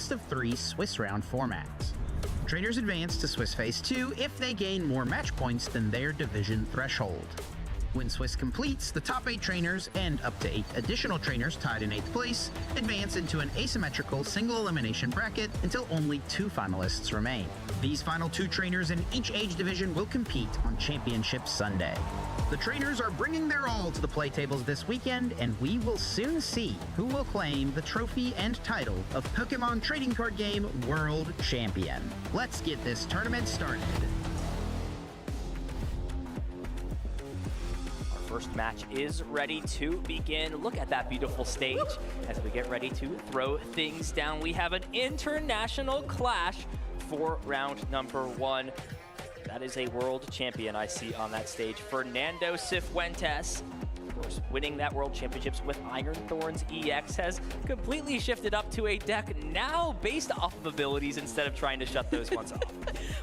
best-of-3 Swiss round formats. Trainers advance to Swiss Phase 2 if they gain more match points than their division threshold. When Swiss completes, the top 8 trainers and up to 8 additional trainers tied in 8th place advance into an asymmetrical single elimination bracket until only 2 finalists remain. These final 2 trainers in each age division will compete on Championship Sunday. The trainers are bringing their all to the play tables this weekend, and we will soon see who will claim the trophy and title of Pokemon Trading Card Game World Champion. Let's get this tournament started. First match is ready to begin. Look at that beautiful stage as we get ready to throw things down. We have an international clash for round number 1. That is a world champion I see on that stage, Fernando Cifuentes. Of course, winning that world championships with Iron Thorns EX has completely shifted up to a deck now based off of abilities instead of trying to shut those ones off.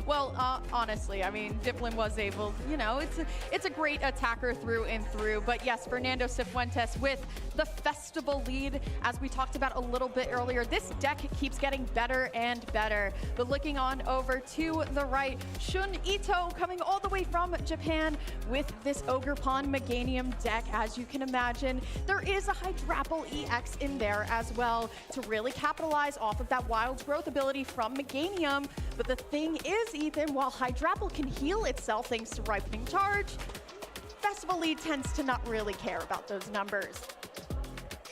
Well, honestly, I mean, Dipplin was able, you know, it's a great attacker through and through. But yes, Fernando Cifuentes with the festival lead, as we talked about a little bit earlier. This deck keeps getting better and better. But looking on over to the right, Shun Ito coming all the way from Japan with this Ogerpon Meganium deck. As you can imagine, there is a Hydrapple EX in there as well to really capitalize off of that Wild Growth ability from Meganium. But the thing is, Ethan, while Hydrapple can heal itself thanks to Ripening Charge, Festival Lead tends to not really care about those numbers.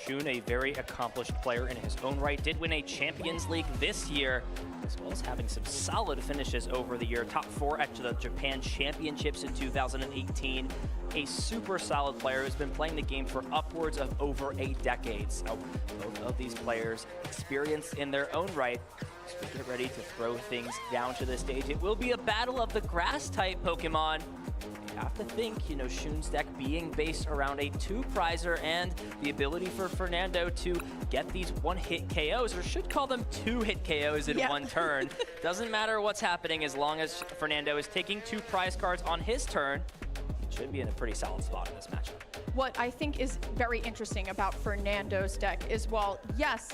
Shun, a very accomplished player in his own right, did win a Champions League this year, as well as having some solid finishes over the year. Top 4 at the Japan Championships in 2018. A super solid player who's been playing the game for upwards of over a decade. So both of these players experienced in their own right. So we get ready to throw things down to the stage. It will be a battle of the grass-type Pokemon. You have to think, you know, Shun's deck being based around a 2-prizer and the ability for Fernando to get these 1-hit KOs, or should call them 2-hit KOs in one turn. Doesn't matter what's happening as long as Fernando is taking 2 prize cards on his turn. He should be in a pretty solid spot in this matchup. What I think is very interesting about Fernando's deck is, while yes,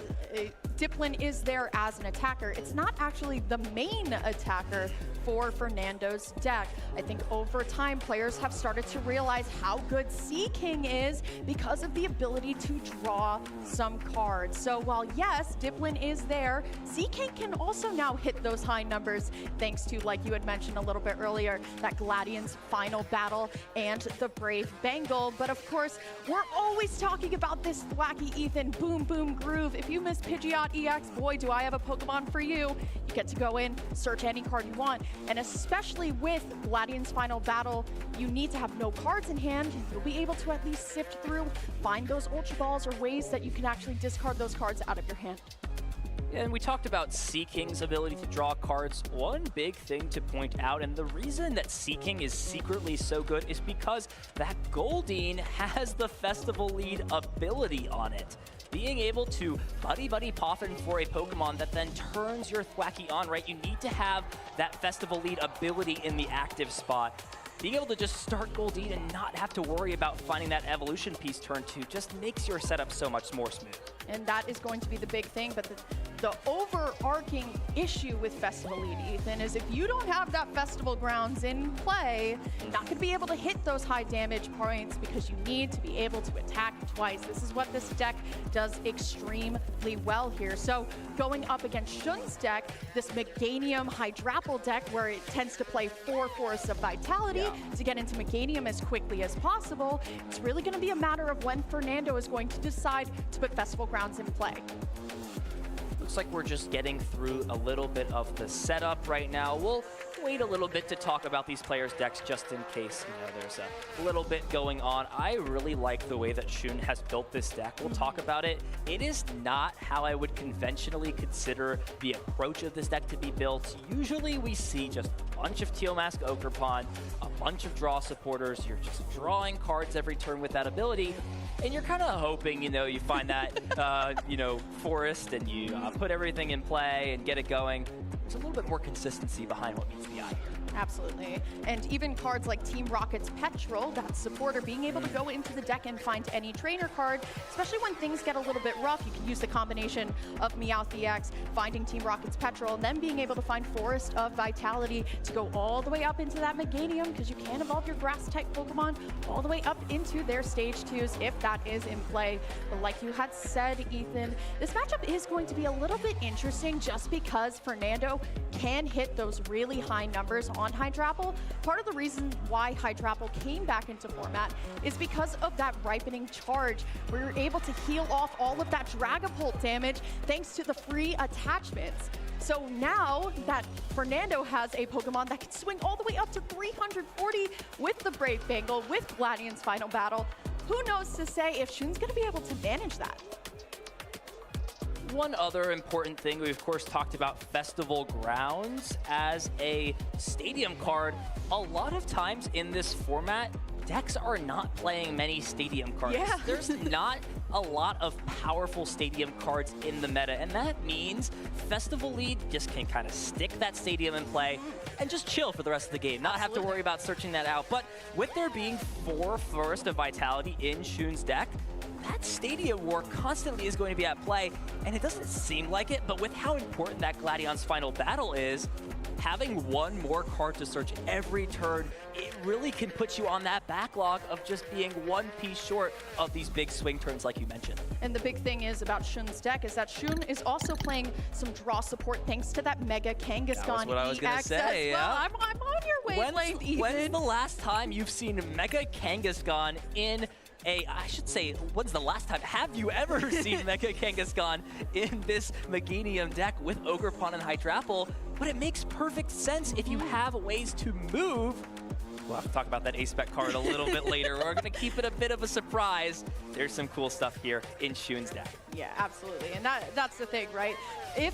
Dipplin is there as an attacker, it's not actually the main attacker for Fernando's deck. I think over time, players have started to realize how good Seaking is because of the ability to draw some cards. So while yes, Dipplin is there, Seaking can also now hit those high numbers thanks to, like you had mentioned a little bit earlier, that Gladian's final battle and the Brave Bengal. But of course, we're always talking about this thwacky Ethan Boom Boom Groove. If you miss Pidgeot EX, boy, do I have a Pokemon for you. You get to go in, search any card you want, and especially with Gladian's final battle, you need to have no cards in hand. You'll be able to at least sift through, find those Ultra Balls or ways that you can actually discard those cards out of your hand. And we talked about Seaking's ability to draw cards. One big thing to point out, and the reason that Seaking is secretly so good, is because that Goldeen has the Festival Lead ability on it. Being able to buddy poffin for a Pokemon that then turns your Thwacky on, right? You need to have that Festival Lead ability in the active spot. Being able to just start Goldeen and not have to worry about finding that evolution piece turn 2 just makes your setup so much more smooth. And that is going to be the big thing, but the overarching issue with Festival Lead, Ethan, is if you don't have that Festival Grounds in play, you're not going to be able to hit those high damage points because you need to be able to attack twice. This is what this deck does extremely well here. So going up against Shun's deck, this Meganium Hydrapple deck where it tends to play 4 Forests of Vitality to get into Meganium as quickly as possible, it's really going to be a matter of when Fernando is going to decide to put Festival Grounds in play. Looks like we're just getting through a little bit of the setup right now. We'll wait a little bit to talk about these players' decks just in case, you know, there's a little bit going on. I really like the way that Shun has built this deck. We'll talk about it. It is not how I would conventionally consider the approach of this deck to be built. Usually we see just a bunch of Teal Mask Ogerpon, a bunch of draw supporters. You're just drawing cards every turn with that ability. And you're kind of hoping, you know, you find that, you know, forest and you put everything in play and get it going. There's a little bit more consistency behind what meets the eye here. Absolutely. And even cards like Team Rocket's Ptcgl, that supporter, being able to go into the deck and find any trainer card, especially when things get a little bit rough, you can use the combination of Meowth EX, finding Team Rocket's Ptcgl, and then being able to find Forest of Vitality to go all the way up into that Meganium, because you can evolve your Grass-type Pokemon all the way up into their Stage 2s if that is in play. But like you had said, Ethan, this matchup is going to be a little bit interesting just because Fernando can hit those really high numbers on Hydrapple. Part of the reason why Hydrapple came back into format is because of that ripening charge, where you're able to heal off all of that Dragapult damage thanks to the free attachments. So now that Fernando has a Pokemon that can swing all the way up to 340 with the Brave Bengal, with Gladian's Final Battle, who knows to say if Shun's going to be able to manage that? One other important thing, we of course talked about Festival Grounds as a stadium card. A lot of times in this format, decks are not playing many stadium cards. Yeah. There's not a lot of powerful stadium cards in the meta, and that means Festival Lead just can kind of stick that stadium in play and just chill for the rest of the game, not have to worry about searching that out. But with there being 4 Forest of Vitality in Shun's deck, that Stadium War constantly is going to be at play, and it doesn't seem like it, but with how important that Gladian's Final Battle is, having one more card to search every turn, it really can put you on that backlog of just being one piece short of these big swing turns like you mentioned. And the big thing is about Shun's deck is that Shun is also playing some draw support thanks to that Mega Kangaskhan EX. That's what I was gonna say, well. yeah. I'm on your wavelength, Ethan. When's the last time you've seen Mega Kangaskhan in I should say, when's the last time? Have you ever seen Mega Kangaskhan in this Meganium deck with Ogerpon and Hydrapple? But it makes perfect sense if you have ways to move. We'll have to talk about that A-Spec card a little bit later. We're going to keep it a bit of a surprise. There's some cool stuff here in Shun's deck. Yeah, absolutely. And that's the thing, right? If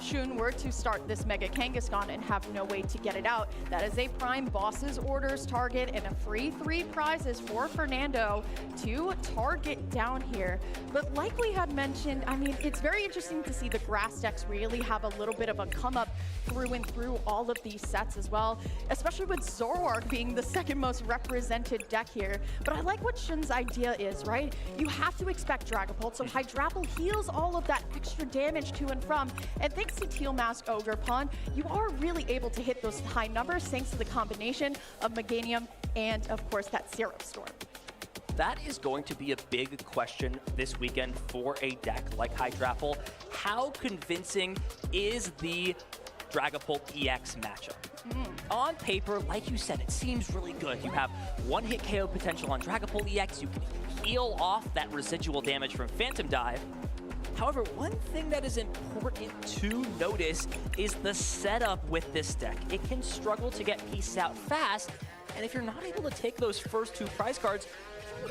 Shun were to start this Mega Kangaskhan and have no way to get it out, that is a prime boss's orders target and a free 3 prizes for Fernando to target down here. But like we had mentioned, I mean, it's very interesting to see the grass decks really have a little bit of a come up through and through all of these sets as well, especially with Zoroark being the second most represented deck here. But I like what Shun's idea is, right? You have to expect Dragapult, so Hydrapple heals all of that extra damage to and from, and thanks to Teal Mask Ogerpon, you are really able to hit those high numbers thanks to the combination of Meganium and, of course, that Syrup Storm. That is going to be a big question this weekend for a deck like Hydrapple. How convincing is the Dragapult EX matchup? On paper, like you said, it seems really good. You have one-hit KO potential on Dragapult EX. You can heal off that residual damage from Phantom Dive. However, one thing that is important to notice is the setup with this deck. It can struggle to get pieces out fast, and if you're not able to take those first 2 prize cards,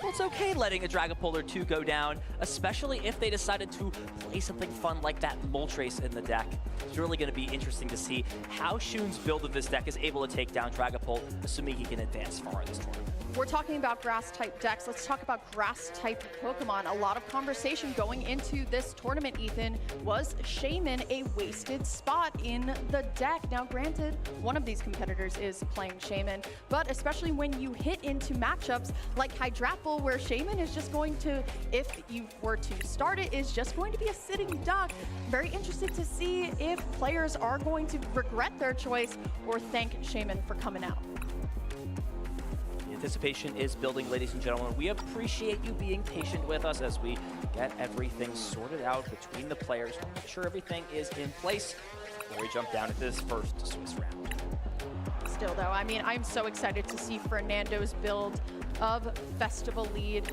well, it's okay letting a Dragapult or 2 go down, especially if they decided to play something fun like that Moltres in the deck. It's really going to be interesting to see how Shun's build of this deck is able to take down Dragapult, assuming he can advance far in this tournament. We're talking about grass-type decks. Let's talk about grass-type Pokemon. A lot of conversation going into this tournament, Ethan, was Shaman a wasted spot in the deck? Now, granted, one of these competitors is playing Shaman, but especially when you hit into matchups like Hydrapple, where Shaman is just going to, if you were to start it, is just going to be a sitting duck. Very interested to see if players are going to regret their choice or thank Shaman for coming out. Anticipation is building, ladies and gentlemen. We appreciate you being patient with us as we get everything sorted out between the players. We'll make sure everything is in place before we jump down into this first Swiss round. Still, though, I mean, I'm so excited to see Fernando's build of Festival Lead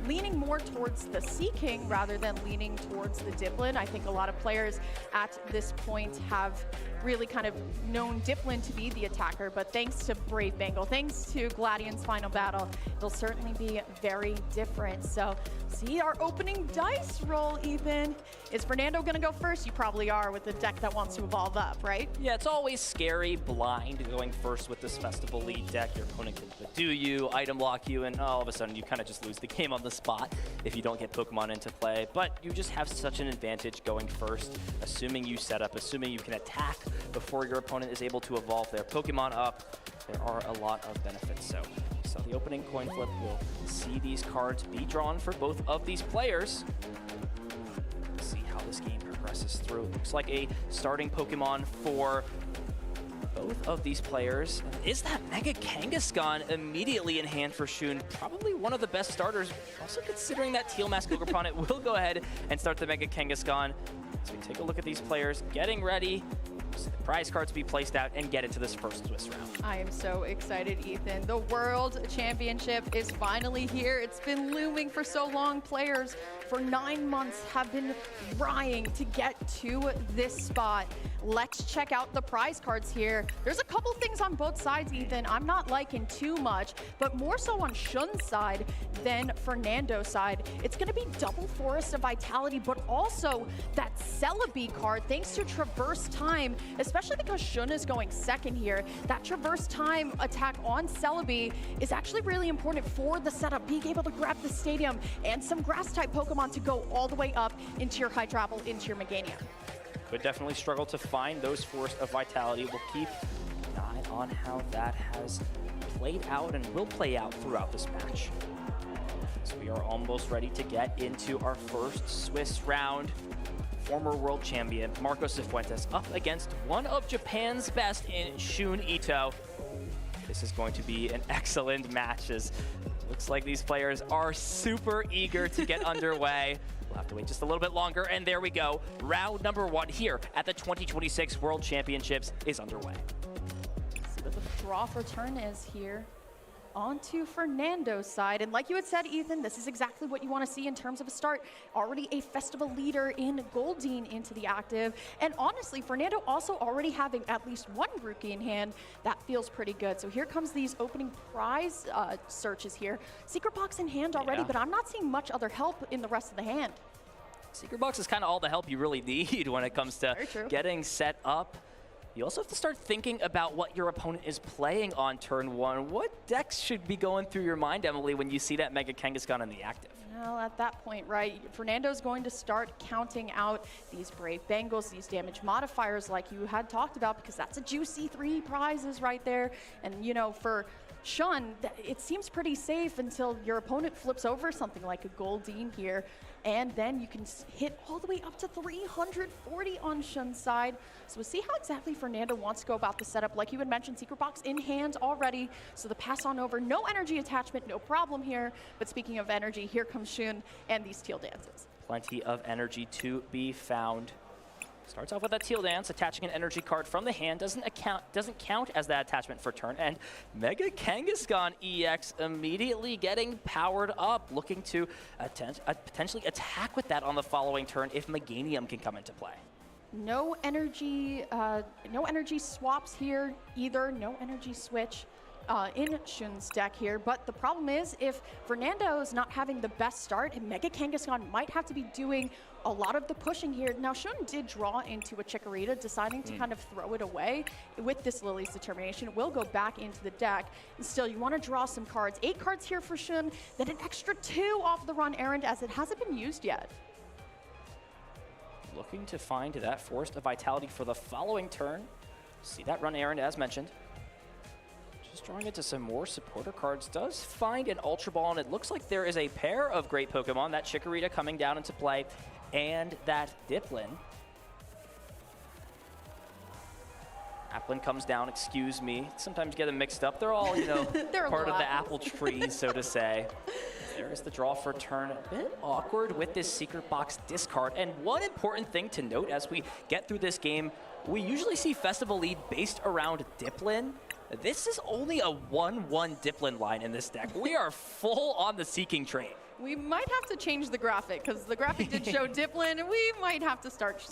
leaning more towards the Sea King rather than leaning towards the Dipplin. I think a lot of players at this point have really kind of known Dipplin to be the attacker, but thanks to Brave Bengal, thanks to Gladian's Final Battle, it'll certainly be very different. So, see our opening dice roll, Ethan. Is Fernando gonna go first? You probably are with the deck that wants to evolve up, right? Yeah, it's always scary, blind, going first with this Festival Lead deck. Your opponent can do you, item lock you, and all of a sudden you kind of just lose the game on the spot if you don't get Pokemon into play. But you just have such an advantage going first, assuming you set up, assuming you can attack before your opponent is able to evolve their Pokemon up. There are a lot of benefits. So the opening coin flip will see these cards be drawn for both of these players. See how this game progresses through. It looks like a starting Pokemon for both of these players. Is that Mega Kangaskhan immediately in hand for Shun? Probably one of the best starters. Also considering that Teal Mask Ogre Opponent will go ahead and start the Mega Kangaskhan. So we take a look at these players getting ready. See the prize cards be placed out and get into this first Swiss round. I am so excited, Ethan. The World Championship is finally here. It's been looming for so long. Players for 9 months have been trying to get to this spot. Let's check out the prize cards here. There's a couple things on both sides, Ethan. I'm not liking too much, but more so on Shun's side than Fernando's side. It's going to be double Forest of Vitality, but also that Celebi card, thanks to Traverse Time, especially because Shun is going second here. That Traverse Time attack on Celebi is actually really important for the setup, being able to grab the stadium and some grass-type Pokemon to go all the way up into your High Travel, into your Meganium. Could definitely struggle to find those Forest of Vitality. We'll keep an eye on how that has played out and will play out throughout this match. So we are almost ready to get into our first Swiss round. Former world champion Marcos Cifuentes up against one of Japan's best in Shun Ito. This is going to be an excellent match, as it looks like these players are super eager to get underway. We'll have to wait just a little bit longer, and there we go. Round number 1 here at the 2026 World Championships is underway. See what the draw for turn is here. Onto Fernando's side, and like you had said, Ethan, this is exactly what you want to see in terms of a start. Already a festival leader in Goldeen into the active, and honestly, Fernando also already having at least one Grookey in hand. That feels pretty good. So here comes these opening prize searches here. Secret Box in hand already, but I'm not seeing much other help in the rest of the hand. Secret Box is kind of all the help you really need when it comes to getting set up. You also have to start thinking about what your opponent is playing on turn 1. What decks should be going through your mind, Emily, when you see that Mega Kangaskhan in the active? Well, at that point, right, Fernando's going to start counting out these Brave Bengals, these damage modifiers like you had talked about, because that's a juicy 3 prizes right there. And, you know, for Shun, it seems pretty safe until your opponent flips over something like a Goldeen here, and then you can hit all the way up to 340 on Shun's side. So we'll see how exactly Fernando wants to go about the setup. Like you had mentioned, Secret Box in hand already, so the pass on over, no energy attachment, no problem here. But speaking of energy, here comes Shun and these Teal Dances. Plenty of energy to be found. Starts off with that Teal Dance, attaching an energy card from the hand. Doesn't count as that attachment for turn. And Mega Kangaskhan EX immediately getting powered up, looking to potentially attack with that on the following turn if Meganium can come into play. No energy swaps here either. No energy switch in Shun's deck here. But the problem is, if Fernando's not having the best start, Mega Kangaskhan might have to be doing a lot of the pushing here. Now, Shun did draw into a Chikorita, deciding to kind of throw it away with this Lily's Determination. It will go back into the deck. And still, you want to draw some cards. 8 cards here for Shun, then an extra 2 off the run errand, as it hasn't been used yet. Looking to find that Forest of Vitality for the following turn. See that run errand as mentioned. Just drawing into some more supporter cards. Does find an Ultra Ball, and it looks like there is a pair of great Pokemon. That Chikorita coming down into play, and that Diplin. Applin comes down, excuse me. Sometimes get them mixed up. They're all, you know, part of the apple tree, so to say. There is the draw for turn. A bit awkward with this Secret Box discard. And one important thing to note as we get through this game, we usually see Festival lead based around Diplin. This is only a 1-1 Diplin line in this deck. We are full on the Seeking train. We might have to change the graphic, because the graphic did show Diplin, and we might have to start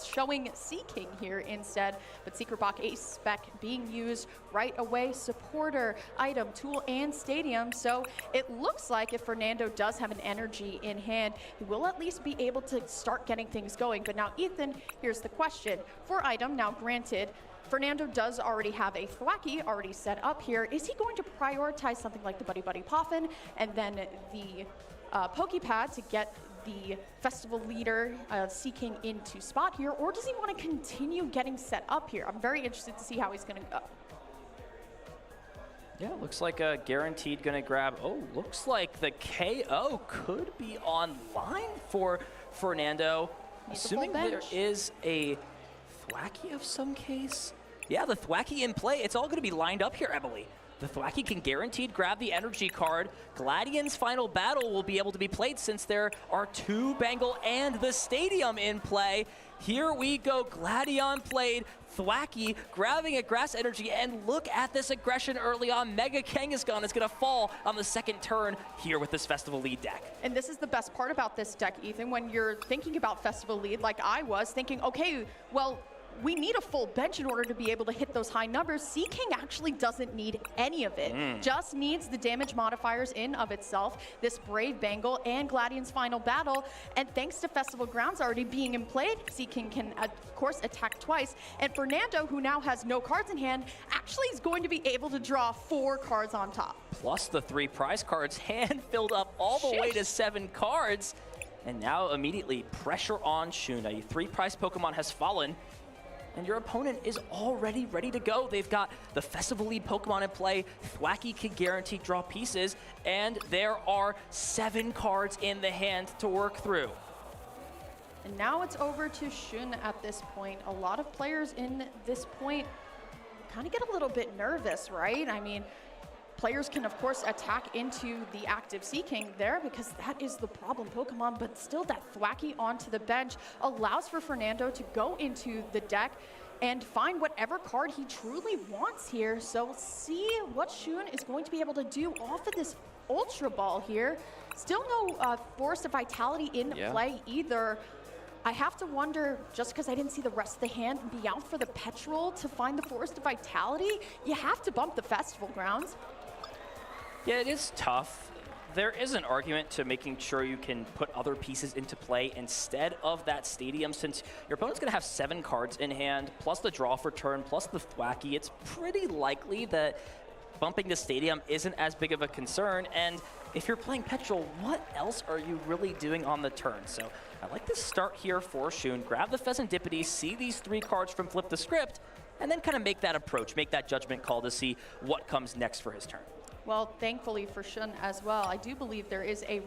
showing Seeking here instead. But Secret Box Ace spec being used right away, supporter, item, tool, and stadium. So it looks like if Fernando does have an energy in hand, he will at least be able to start getting things going. But now, Ethan, here's the question. For item, now granted, Fernando does already have a Thwackey already set up here. Is he going to prioritize something like the Buddy Buddy Poffin and then the Pokepad to get the festival leader seeking into spot here, or does he want to continue getting set up here? I'm very interested to see how he's going to go. Yeah, looks like a guaranteed gonna grab. Oh, looks like the KO could be online for Fernando. Assuming there is a Thwacky of some case. Yeah, the Thwacky in play. It's all gonna be lined up here, Emily. The Thwacky can guaranteed grab the energy card. Gladion's final battle will be able to be played since there are 2 Bengal and the stadium in play. Here we go, Gladion played, Thwacky grabbing a grass energy, and look at this aggression early on. Mega Kangaskhan is gonna fall on the second turn here with this Festival Lead deck. And this is the best part about this deck, Ethan, when you're thinking about Festival Lead, like I was, thinking, okay, well, we need a full bench in order to be able to hit those high numbers. Seaking actually doesn't need any of it. Just needs the damage modifiers in of itself, this Brave Bengal and Gladion's final battle. And thanks to Festival Grounds already being in play, Seaking can, of course, attack twice. And Fernando, who now has no cards in hand, actually is going to be able to draw 4 cards on top. Plus the 3 prize cards, hand filled up all the way to 7 cards. And now immediately pressure on Shun. A 3 prize Pokemon has fallen, and your opponent is already ready to go. They've got the Festival Lead Pokemon in play. Thwacky can guarantee draw pieces, and there are 7 cards in the hand to work through. And now it's over to Shun at this point. A lot of players in this point kind of get a little bit nervous, right? I mean, players can, of course, attack into the active Seaking there because that is the problem Pokemon, but still that Thwacky onto the bench allows for Fernando to go into the deck and find whatever card he truly wants here. So we'll see what Shun is going to be able to do off of this Ultra Ball here. Still no Forest of Vitality in play either. I have to wonder, just because I didn't see the rest of the hand be out for the Petrol to find the Forest of Vitality, you have to bump the Festival Grounds. Yeah, it is tough. There is an argument to making sure you can put other pieces into play instead of that stadium, since your opponent's going to have 7 cards in hand, plus the draw for turn, plus the Thwacky. It's pretty likely that bumping the stadium isn't as big of a concern, and if you're playing Petrol, what else are you really doing on the turn? So I like this start here for Shun. Grab the Pheasantipede, see these 3 cards from Flip the Script, and then kind of make that approach, make that judgment call to see what comes next for his turn. Well, thankfully for Shun as well, I do believe there is a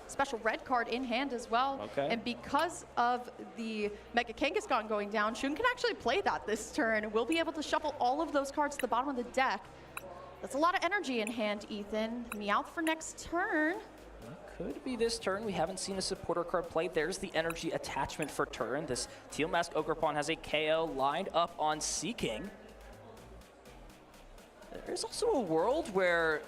special red card in hand as well. Okay. And because of the Mega Kangaskhan going down, Shun can actually play that this turn. We'll be able to shuffle all of those cards to the bottom of the deck. That's a lot of energy in hand, Ethan. Meowth for next turn. Could be this turn. We haven't seen a supporter card played. There's the energy attachment for turn. This Teal Mask Ogerpon has a KO lined up on Seaking. There's also a world where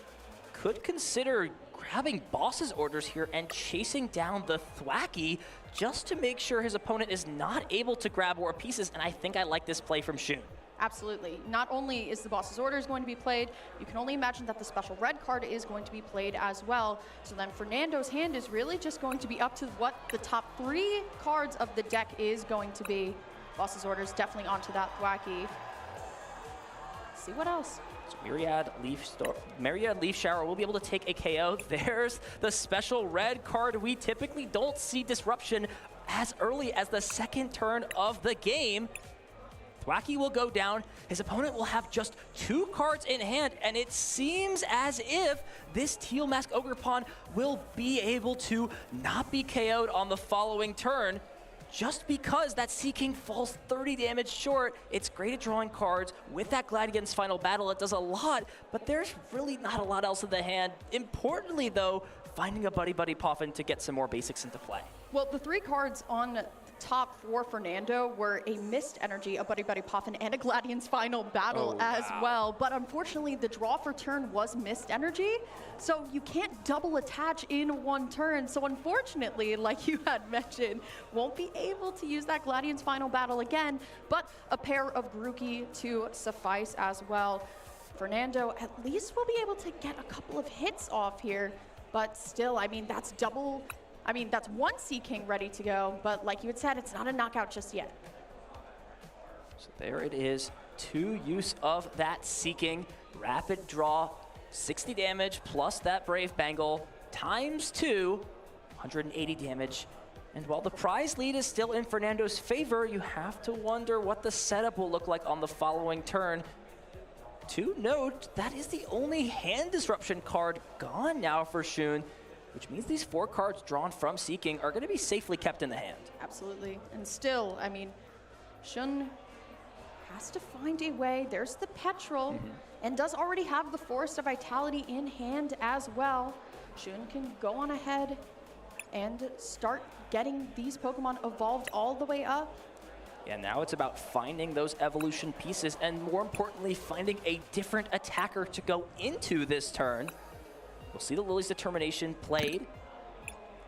could consider grabbing boss's orders here and chasing down the Thwacky just to make sure his opponent is not able to grab more pieces, and I think I like this play from Shun. Absolutely. Not only is the boss's orders going to be played, you can only imagine that the special red card is going to be played as well. So then Fernando's hand is really just going to be up to what the top 3 cards of the deck is going to be. Boss's orders definitely onto that Thwacky. See what else. So Myriad Leaf Shower will be able to take a KO. There's the special red card. We typically don't see disruption as early as the 2nd turn of the game. Thwacky will go down. His opponent will have just 2 cards in hand, and it seems as if this Teal Mask Ogerpon will be able to not be KO'd on the following turn. Just because that Seaking falls 30 damage short. It's great at drawing cards. With that Gladion's final battle, it does a lot, but there's really not a lot else in the hand. Importantly, though, finding a Buddy Poffin to get some more basics into play. Well, the 3 cards on top for Fernando were a Mist Energy, a Buddy Poffin, and a Gladion's final battle as well. But unfortunately, the draw for turn was Mist Energy, so you can't double attach in one turn. So unfortunately, like you had mentioned, won't be able to use that Gladion's final battle again, but a pair of Grookey to suffice as well. Fernando at least will be able to get a couple of hits off here, but still, I mean, that's double. I mean, that's 1 Seaking ready to go, but like you had said, it's not a knockout just yet. So there it is. 2 use of that Seaking. Rapid draw, 60 damage plus that Brave Bengal times 2. 180 damage. And while the prize lead is still in Fernando's favor, you have to wonder what the setup will look like on the following turn. To note, that is the only hand disruption card gone now for Shun, which means these 4 cards drawn from Seeking are going to be safely kept in the hand. Absolutely. And still, I mean, Shun has to find a way. There's the Petrol, and does already have the Forest of Vitality in hand as well. Shun can go on ahead and start getting these Pokemon evolved all the way up. Yeah, now it's about finding those evolution pieces and, more importantly, finding a different attacker to go into this turn. We'll see the Lily's Determination played.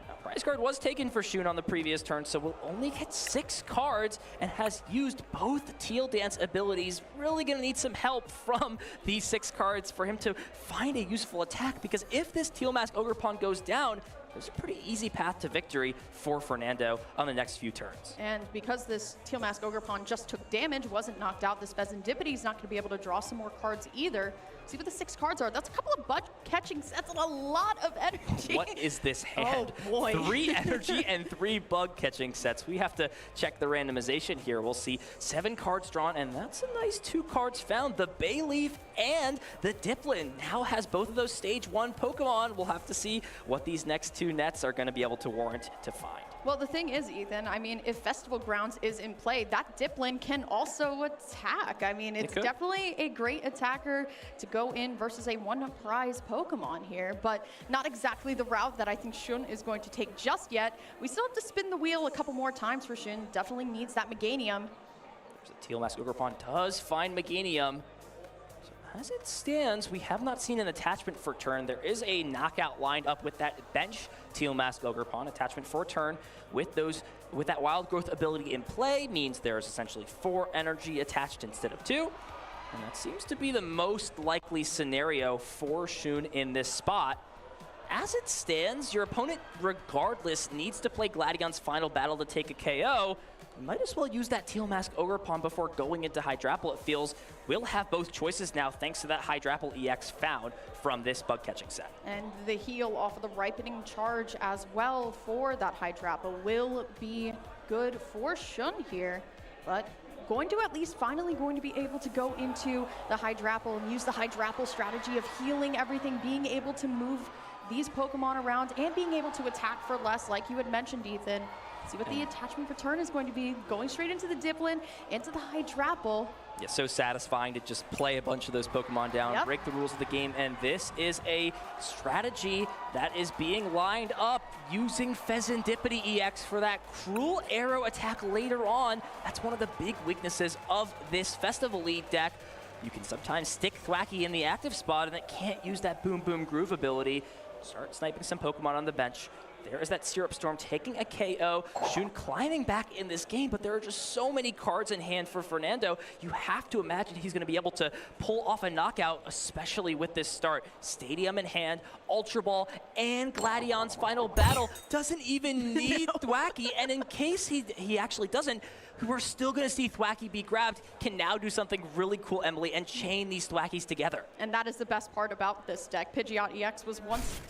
Now, prize card was taken for Shun on the previous turn, so we'll only get 6 cards and has used both Teal Dance abilities. Really gonna need some help from these 6 cards for him to find a useful attack, because if this Teal Mask Ogerpon goes down, there's a pretty easy path to victory for Fernando on the next few turns. And because this Teal Mask Ogerpon just took damage, wasn't knocked out, this Fezandipity is not going to be able to draw some more cards either. See what the 6 cards are. That's a couple of bug-catching sets and a lot of energy. What is this hand? Oh, boy. 3 energy and 3 bug-catching sets. We have to check the randomization here. We'll see 7 cards drawn, and that's a nice 2 cards found. The Bayleaf and the Diplin now has both of those stage 1 Pokemon. We'll have to see what these next 2 nets are going to be able to warrant to find. Well, the thing is, Ethan, I mean, if Festival Grounds is in play, that Diplin can also attack. I mean, it's definitely a great attacker to go in versus a 1-prize Pokemon here, but not exactly the route that I think Shun is going to take just yet. We still have to spin the wheel a couple more times for Shun. Definitely needs that Meganium. The Teal Mask Ogerpon does find Meganium. As it stands, we have not seen an attachment for turn. There is a knockout lined up with that bench Teal Mask Ogerpon attachment for turn. With that Wild Growth ability in play, means there's essentially 4 energy attached instead of 2. And that seems to be the most likely scenario for Shun in this spot. As it stands, your opponent, regardless, needs to play Gladion's Final Battle to take a KO. You might as well use that Teal Mask Ogerpon before going into Hydrapple, it feels. We'll have both choices now thanks to that Hydrapple EX found from this bug-catching set. And the heal off of the Ripening Charge as well for that Hydrapple will be good for Shun here. But going to at least finally going to be able to go into the Hydrapple and use the Hydrapple strategy of healing everything, being able to move these Pokemon around and being able to attack for less, like you had mentioned, Ethan. See what the attachment return is going to be, going straight into the Diplin, into the Hydrapple. Yeah, so satisfying to just play a bunch of those Pokemon down, break the rules of the game, and this is a strategy that is being lined up using Fezandipity EX for that Cruel Arrow attack later on. That's one of the big weaknesses of this Festival League deck. You can sometimes stick Thwacky in the active spot, and it can't use that Boom Boom Groove ability. Start sniping some Pokemon on the bench. There is that Syrup Storm taking a KO. Shun climbing back in this game, but there are just so many cards in hand for Fernando. You have to imagine he's going to be able to pull off a knockout, especially with this start. Stadium in hand, Ultra Ball, and Gladion's Final Battle. Doesn't even need Thwacky, and in case he actually doesn't, we're still going to see Thwacky be grabbed. Can now do something really cool, Emily, and chain these Thwackies together. And that is the best part about this deck. Pidgeot EX was once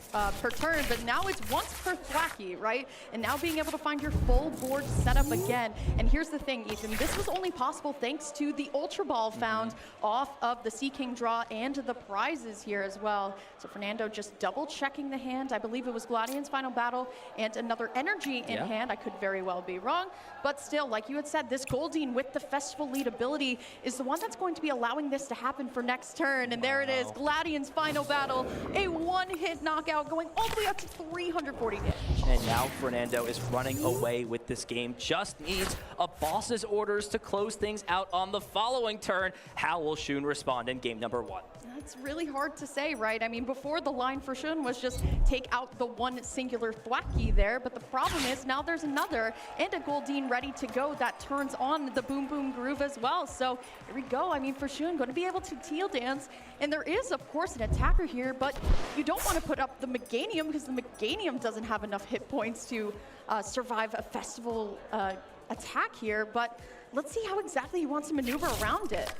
per turn, but now it's once per Thwacky, right? And now being able to find your full board setup again. And here's the thing, Ethan, this was only possible thanks to the Ultra Ball found off of the Seeking draw and the prizes here as well. So Fernando just double checking the hand. I believe it was Gladion's Final Battle and another energy in hand. I could very well be wrong, but still, like you had said, this Goldeen with the Festival Lead ability is the one that's going to be allowing this to happen for next turn. And there it is, Gladion's Final Battle, a 1-hit knockout going all the way up to 340 damage. And now Fernando is running away with this game. Just needs a boss's orders to close things out on the following turn. How will Shun respond in game number 1? That's really hard to say, right? I mean, before the line for Shun was just take out the one singular Thwacky there, but the problem is now there's another and a Goldeen ready to go that turns on the Boom Boom Groove as well. So here we go. I mean, for Shun, going to be able to Teal Dance, and there is, of course, an attacker here, but you don't want to put up the Meganium because the Meganium doesn't have enough hit points to survive a Festival attack here, but let's see how exactly he wants to maneuver around it.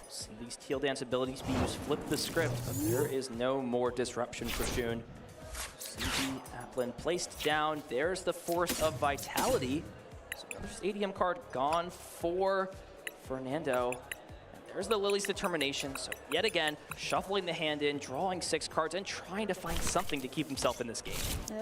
See these Teal Dance abilities be used, flip the script, but there is no more disruption for Shun. CG Applin placed down. There's the Force of Vitality. So another Stadium card gone for Fernando. There's the Lily's Determination, so yet again, shuffling the hand in, drawing 6 cards, and trying to find something to keep himself in this game.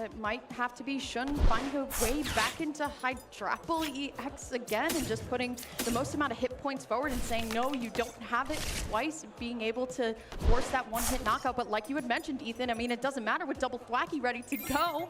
It might have to be Shun finding her way back into Hydrapple EX again and just putting the most amount of hit points forward and saying, no, you don't have it twice, being able to force that one-hit knockout. But like you had mentioned, Ethan, I mean, it doesn't matter with double Thwacky ready to go.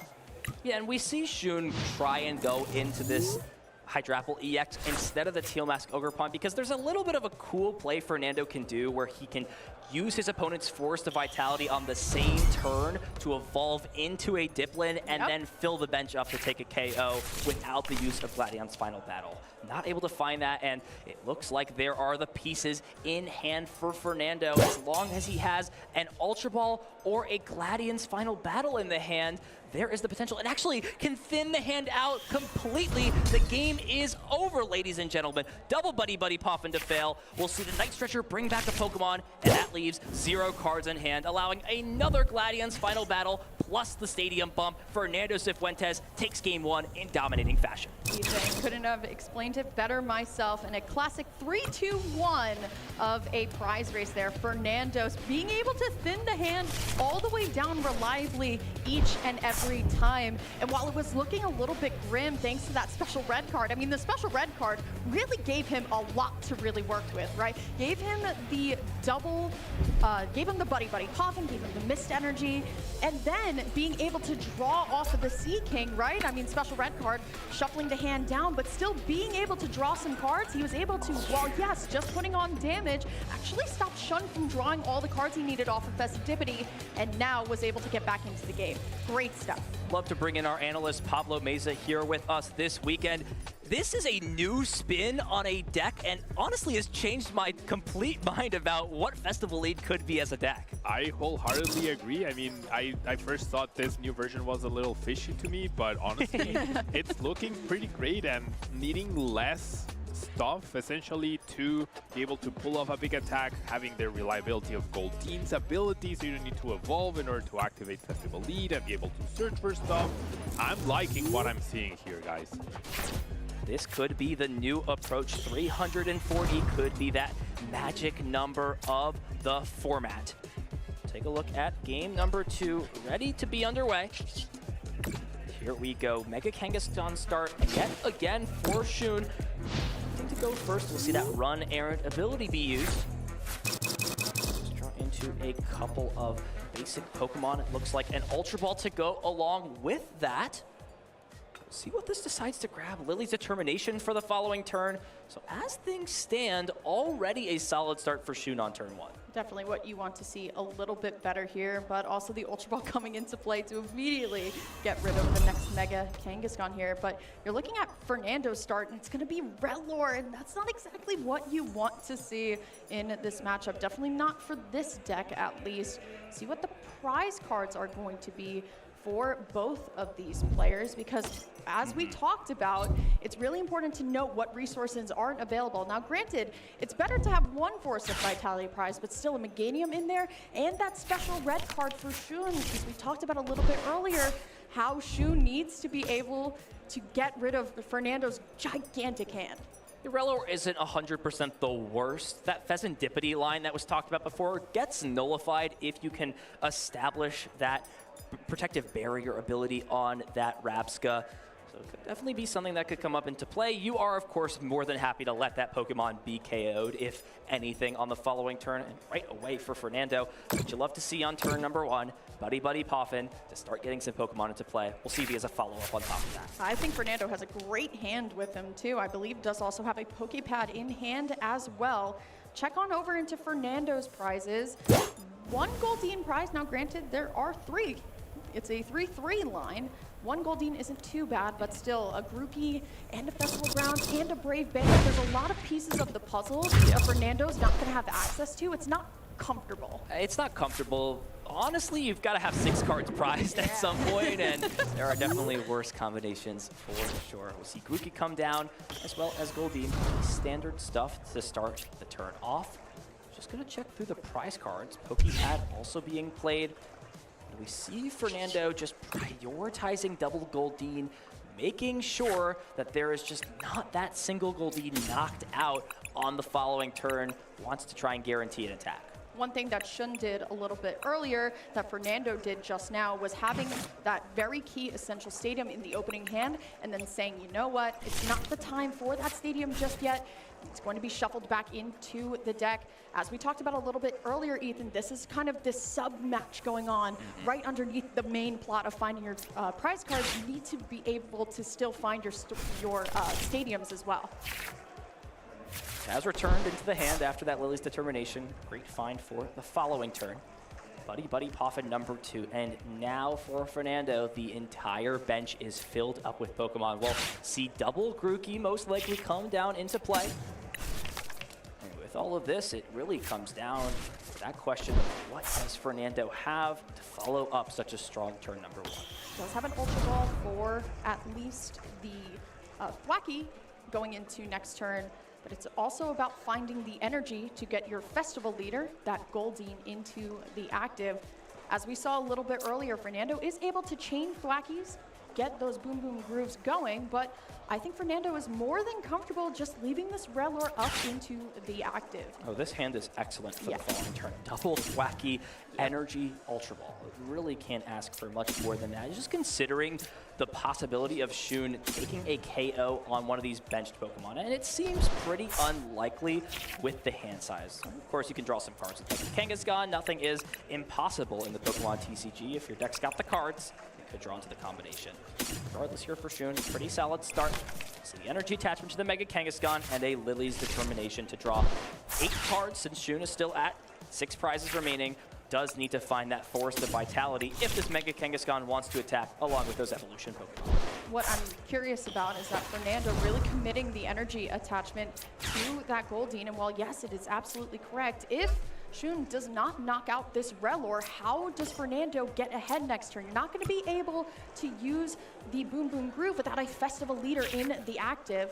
Yeah, and we see Shun try and go into this Hydrapple EX instead of the Teal Mask Ogre Pawn, because there's a little bit of a cool play Fernando can do where he can use his opponent's Force of Vitality on the same turn to evolve into a Diplin and then fill the bench up to take a KO without the use of Gladion's Final Battle. Not able to find that, and it looks like there are the pieces in hand for Fernando. As long as he has an Ultra Ball or a Gladion's Final Battle in the hand, there is the potential, and actually can thin the hand out completely. The game is over, ladies and gentlemen. Double Buddy Poffin to fail. We'll see the Night Stretcher bring back a Pokemon, and that leaves 0 cards in hand, allowing another Gladion's Final Battle, plus the Stadium bump. Fernando Cifuentes takes game 1 in dominating fashion. Ethan, couldn't have explained it better myself. And a classic 3-2-1 of a prize race there. Fernando's being able to thin the hand all the way down reliably each and every time. And while it was looking a little bit grim thanks to that special red card, I mean, the special red card really gave him a lot to really work with, right? Gave him the double, gave him the Buddy Poffin, gave him the Mist Energy, and then being able to draw off of the Sea King, right? I mean, special red card, shuffling the hand down, but still being able to draw some cards. He was able to, while yes, just putting on damage, actually stopped Shun from drawing all the cards he needed off of Festivity, and now was able to get back into the game. Great stuff. Love to bring in our analyst Pablo Meza here with us this weekend. This is a new spin on a deck, and honestly has changed my complete mind about what Festival Lead could be as a deck. I wholeheartedly agree. I mean, I first thought this new version was a little fishy to me, but honestly, it's looking pretty great and needing less stuff essentially to be able to pull off a big attack, having the reliability of Goldeen's ability, so you don't need to evolve in order to activate Festival Lead and be able to search for stuff. I'm liking what I'm seeing here, guys. This could be the new approach. 340 could be that magic number of the format. Take a look at game number 2, ready to be underway. Here we go. Mega Kangaskhan start yet again for Shun. To go first, we'll see that Run Errant ability be used. Let's draw into a couple of basic Pokemon. It looks like an Ultra Ball to go along with that. See what this decides to grab. Lily's Determination for the following turn. So as things stand, already a solid start for Shun on turn 1. Definitely what you want to see a little bit better here, but also the Ultra Ball coming into play to immediately get rid of the next Mega Kangaskhan here. But you're looking at Fernando's start, and it's going to be Rellor, and that's not exactly what you want to see in this matchup. Definitely not for this deck, at least. See what the prize cards are going to be for both of these players, because as we talked about, it's really important to note what resources aren't available. Now granted, it's better to have one Force of Vitality prize, but still a Meganium in there, and that special red card for Shun, because we talked about a little bit earlier how Shun needs to be able to get rid of Fernando's gigantic hand. The Rellor isn't 100% the worst. That Pheasantipity line that was talked about before gets nullified if you can establish that protective barrier ability on that Rabsca. So it could definitely be something that could come up into play. You are, of course, more than happy to let that Pokemon be KO'd, if anything, on the following turn. And right away for Fernando, what you love to see on turn number 1, Buddy Poffin to start getting some Pokemon into play. We'll see if he has a follow-up on top of that. I think Fernando has a great hand with him, too. I believe does also have a Pokepad in hand as well. Check on over into Fernando's prizes. 1 Goldeen prize. Now, granted, there are 3. It's a 3-3 line. 1 Goldeen isn't too bad, but still a Groupie and a Festival Ground and a Brave Bandit. There's a lot of pieces of the puzzle that Fernando's not going to have access to. It's not comfortable. It's not comfortable. Honestly, you've got to have 6 cards prized at some point, and there are definitely worse combinations for sure. We'll see Groupie come down, as well as Goldeen. Standard stuff to start the turn off. Just going to check through the prize cards. Pokepad also being played. And we see Fernando just prioritizing double Goldeen, making sure that there is just not that single Goldeen knocked out on the following turn, wants to try and guarantee an attack. One thing that Shun did a little bit earlier that Fernando did just now was having that very key essential stadium in the opening hand and then saying, you know what, it's not the time for that stadium just yet. It's going to be shuffled back into the deck. As we talked about a little bit earlier, Ethan, this is kind of this sub-match going on right underneath the main plot of finding your prize cards. You need to be able to still find your stadiums as well. Has returned into the hand after that Lily's Determination. Great find for the following turn. Buddy Poffin number 2. And now for Fernando, the entire bench is filled up with Pokemon. We'll see double Grookey most likely come down into play. And with all of this, it really comes down to that question of what does Fernando have to follow up such a strong turn number 1? Does have an Ultra Ball for at least the Thwackey going into next turn. But it's also about finding the energy to get your festival leader, that Goldeen, into the active. As we saw a little bit earlier, Fernando is able to chain Thwackies, get those Boom Boom Grooves going, but I think Fernando is more than comfortable just leaving this Rellor up into the active. Oh, this hand is excellent for the following turn. Double Thwackey, Energy, Ultra Ball. Really can't ask for much more than that. Just considering the possibility of Shun taking a KO on one of these benched Pokemon, and it seems pretty unlikely with the hand size. Of course, you can draw some cards with Kangaskhan. Nothing is impossible in the Pokemon TCG. If your deck's got the cards, it could draw into the combination. Regardless here for Shun, pretty solid start. So the energy attachment to the Mega Kangaskhan and a Lily's Determination to draw 8 cards since Shun is still at 6 prizes remaining. Does need to find that Forest of Vitality if this Mega Kangaskhan wants to attack along with those evolution Pokemon. What I'm curious about is that Fernando really committing the energy attachment to that Goldeen. And while yes, it is absolutely correct, if Shun does not knock out this Rellor, how does Fernando get ahead next turn? You're not going to be able to use the Boom Boom Groove without a festival leader in the active.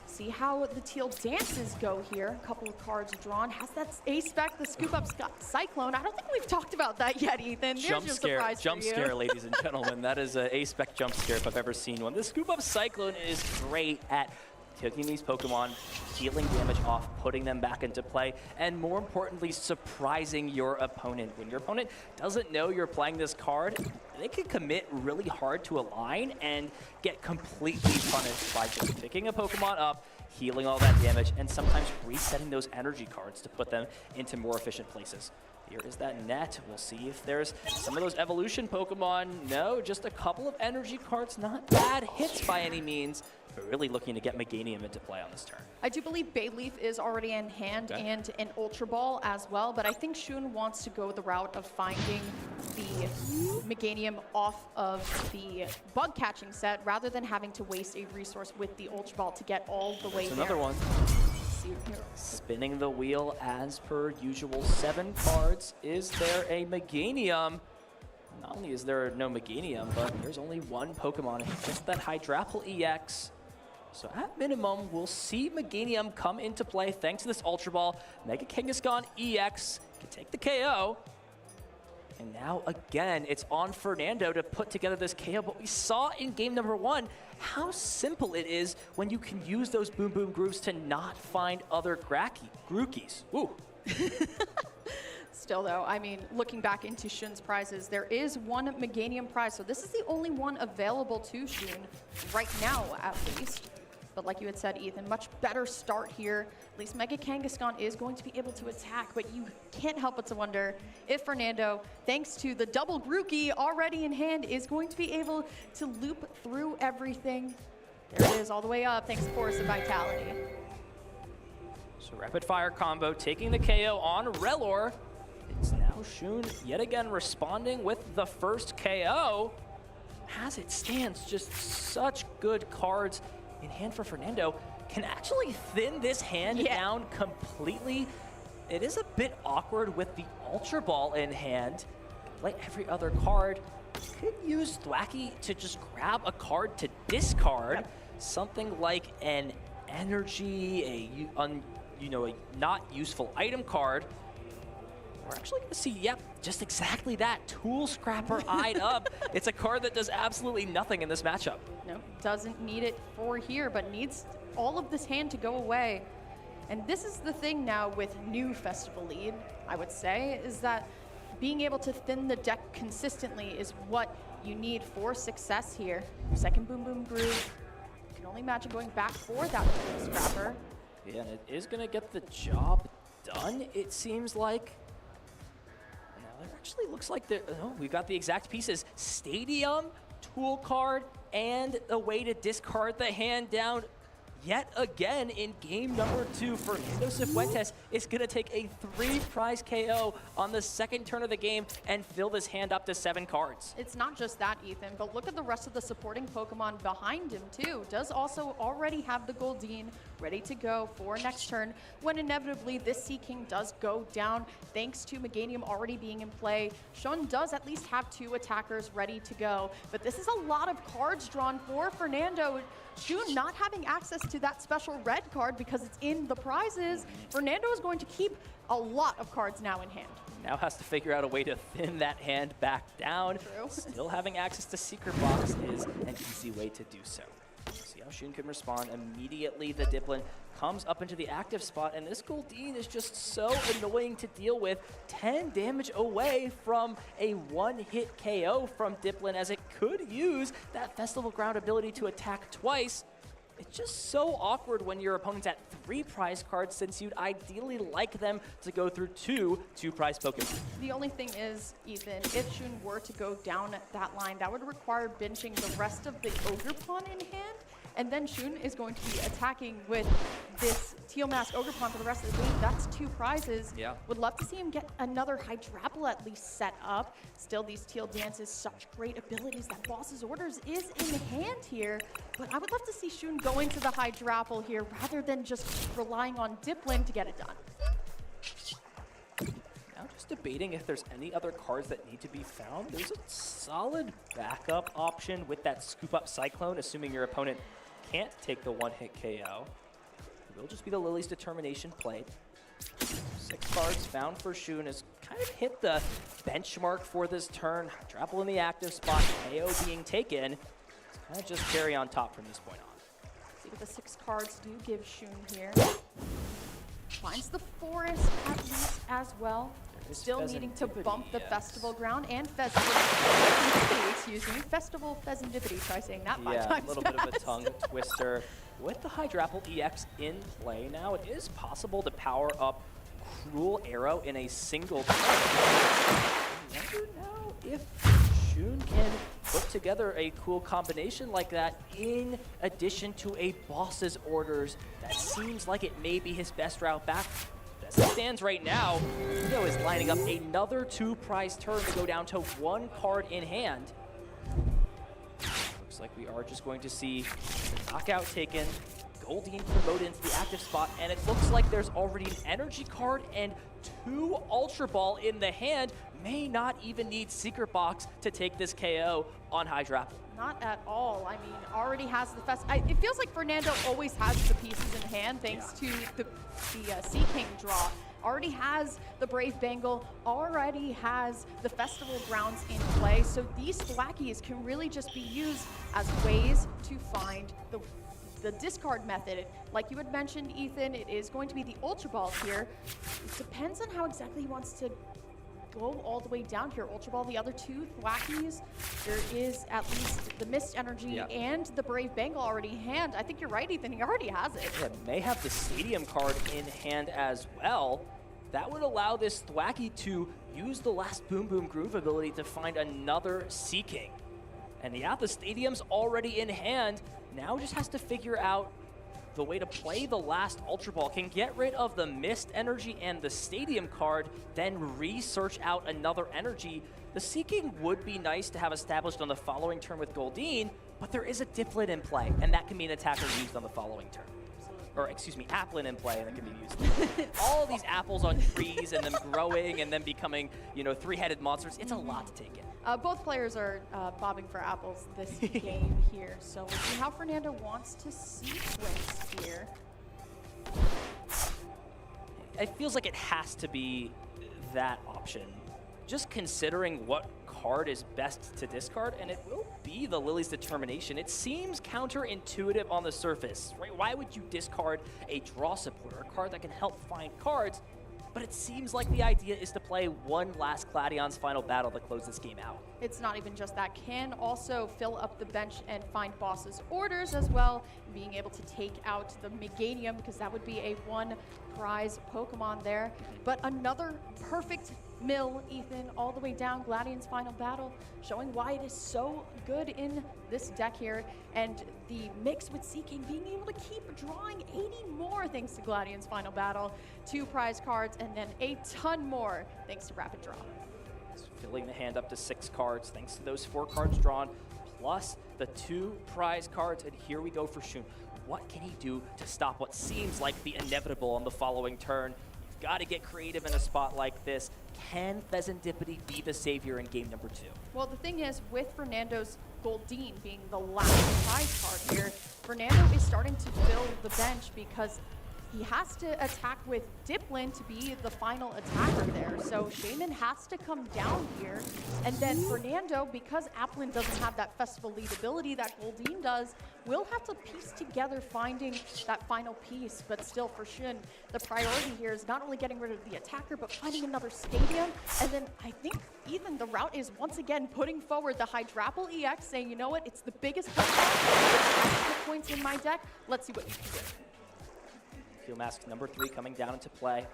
See how the teal dances go here. A couple of cards drawn. Has that A-Spec, the Scoop Up Cyclone? I don't think we've talked about that yet, Ethan. Jump scare, ladies and gentlemen. That is an A-Spec jump scare if I've ever seen one. The Scoop Up Cyclone is great at taking these Pokemon, healing damage off, putting them back into play, and more importantly, surprising your opponent. When your opponent doesn't know you're playing this card, they can commit really hard to a line and get completely punished by just picking a Pokemon up, healing all that damage, and sometimes resetting those energy cards to put them into more efficient places. Here is that net. We'll see if there's some of those evolution Pokemon. No, just a couple of energy cards. Not bad hits by any means, but really looking to get Meganium into play on this turn. I do believe Bayleaf is already in hand and an Ultra Ball as well, but I think Shun wants to go the route of finding the Meganium off of the bug catching set rather than having to waste a resource with the Ultra Ball to get all the way there. Another one. Spinning the wheel as per usual. 7 cards. Is there a Meganium? Not only is there no Meganium, but there's only one Pokemon, just that Hydrapple EX. So at minimum, we'll see Meganium come into play thanks to this Ultra Ball. Mega Kangaskhan EX can take the KO. And now again, it's on Fernando to put together this KO, but we saw in game number 1 how simple it is when you can use those Boom Boom Grooves to not find other Grookies. Woo. Still though, I mean, looking back into Shun's prizes, there is one Meganium prize, so this is the only one available to Shun right now, at least. But like you had said, Ethan, much better start here. At least Mega Kangaskhan is going to be able to attack, but you can't help but to wonder if Fernando, thanks to the double Grookey already in hand, is going to be able to loop through everything. There it is, all the way up, thanks to Force of Vitality. So rapid fire combo, taking the KO on Rellor. It's now Shun yet again responding with the first KO. As it stands, just such good cards in hand for Fernando. Can actually thin this hand down completely. It is a bit awkward with the Ultra Ball in hand. Like every other card, could use Thwackey to just grab a card to discard. Something like an energy, a not useful item card. we're actually going to see, yep, just exactly that. Tool Scrapper eyed up. It's a card that does absolutely nothing in this matchup. No, doesn't need it for here, but needs all of this hand to go away. And this is the thing now with new Festival lead, I would say, is that being able to thin the deck consistently is what you need for success here. Second Boom Boom Groove. You can only imagine going back for that Tool Scrapper. Yeah, and it is going to get the job done, it seems like. Now, it actually looks like we've got the exact pieces. Stadium, tool card, and a way to discard the hand down. Yet again, in game number 2, Fernando Cifuentes is going to take a 3-prize KO on the second turn of the game and fill this hand up to 7 cards. It's not just that, Ethan, but look at the rest of the supporting Pokemon behind him, too. Does also already have the Goldeen ready to go for next turn, when inevitably this Sea King does go down, thanks to Meganium already being in play. Shun does at least have 2 attackers ready to go, but this is a lot of cards drawn for Fernando. Shun not having access to that special red card because it's in the prizes. Fernando is going to keep a lot of cards now in hand. Now has to figure out a way to thin that hand back down. True. Still having access to Secret Box is an easy way to do so. See how Shun can respond. Immediately the Dipplin comes up into the active spot, and this Goldeen is just so annoying to deal with. 10 damage away from a one-hit KO from Dipplin, as it could use that Festival Ground ability to attack twice. It's just so awkward when your opponent's at 3 prize cards, since you'd ideally like them to go through 2 prize Pokemon. The only thing is, Ethan, if Shun were to go down at that line, that would require benching the rest of the Ogerpon in hand. And then Shun is going to be attacking with this Teal Mask Ogerpon for the rest of the game. That's 2 prizes. Yeah. Would love to see him get another Hydrapple at least set up. Still, these Teal Dances, such great abilities. That Boss's Orders is in hand here. But I would love to see Shun go into the Hydrapple here rather than just relying on Dipplin to get it done. Now just debating if there's any other cards that need to be found. There's a solid backup option with that Scoop Up Cyclone, assuming your opponent can't take the one-hit KO. It will just be the Lily's Determination played. 6 cards found for Shun has kind of hit the benchmark for this turn. Hydrapple in the active spot, KO being taken. It's kind of just carry on top from this point on. See what the 6 cards do give Shun here. Finds the forest at least as well. Still needing to bump the Festival Ground and Festival, excuse me, Festival Pheasantipity. Try saying that 5 times. Yeah, a little bit of a tongue twister. With the Hydrapple EX in play now, it is possible to power up Cruel Arrow in a single turn. You never know if Shun can put together a cool combination like that in addition to a Boss's Orders. That seems like it may be his best route back. As it stands right now, Leo is lining up another 2-prize turn to go down to 1 card in hand. Looks like we are just going to see knockout taken, Goldeen promoted into the active spot, and it looks like there's already an energy card and 2 Ultra Ball in the hand. May not even need Secret Box to take this KO on Hydrapple. Not at all. I mean, already has the it feels like Fernando always has the pieces in hand thanks to the Sea King draw. Already has the Brave Bengal, already has the Festival Grounds in play. So these Thwackies can really just be used as ways to find the discard method. Like you had mentioned, Ethan, it is going to be the Ultra Balls here. It depends on how exactly he wants to go all the way down here. Ultra Ball, the other 2 Thwackies. There is at least the Mist Energy and the Brave Bengal already in hand. I think you're right, Ethan. He already has it. Yeah, may have the Stadium card in hand as well. That would allow this Thwacky to use the last Boom Boom Groove ability to find another Sea King. And yeah, the Stadium's already in hand. Now just has to figure out the way to play the last Ultra Ball. Can get rid of the Mist Energy and the Stadium card, then research out another energy. The Sea King would be nice to have established on the following turn with Goldeen, but there is a Dipplin in play, and that can be an attacker used on the following turn. Or excuse me, Applin in play, and it can be used. All of these apples on trees and them growing and then becoming, you know, 3-headed monsters. It's a lot to take in. Both players are bobbing for apples this game here, so we'll see how Fernando wants to sequence here. it feels like it has to be that option. Just considering what card is best to discard, and it will be the Lily's Determination. It seems counterintuitive on the surface, right? Why would you discard a draw supporter, a card that can help find cards? But it seems like the idea is to play one last Gladion's final battle to close this game out. It's not even just that. Can also fill up the bench and find boss's orders as well, being able to take out the Meganium, because that would be a one prize Pokemon there. But another perfect mill, Ethan, all the way down Gladion's final battle, showing why it is so good in this deck here. And the mix with Seeking being able to keep drawing 80 more thanks to Gladion's final battle, 2 prize cards, and then a ton more thanks to Rapid Draw. Filling the hand up to 6 cards thanks to those 4 cards drawn, plus the 2 prize cards. And here we go for Shun. What can he do to stop what seems like the inevitable on the following turn? You've got to get creative in a spot like this. Can Pheasantipity be the savior in game number 2? Well, the thing is, with Fernando's Goldeen being the last prize card here, Fernando is starting to fill the bench because he has to attack with Dipplin to be the final attacker there. So Shaman has to come down here. And then Fernando, because Applin doesn't have that Festival lead ability that Goldeen does, will have to piece together finding that final piece. But still, for Shun, the priority here is not only getting rid of the attacker, but finding another stadium. And then I think Ethan, the route is once again putting forward the Hydrapple EX, saying, you know what, it's the biggest Pokemon, it's points in my deck. Let's see what you can do. Fuel Mask number 3 coming down into play.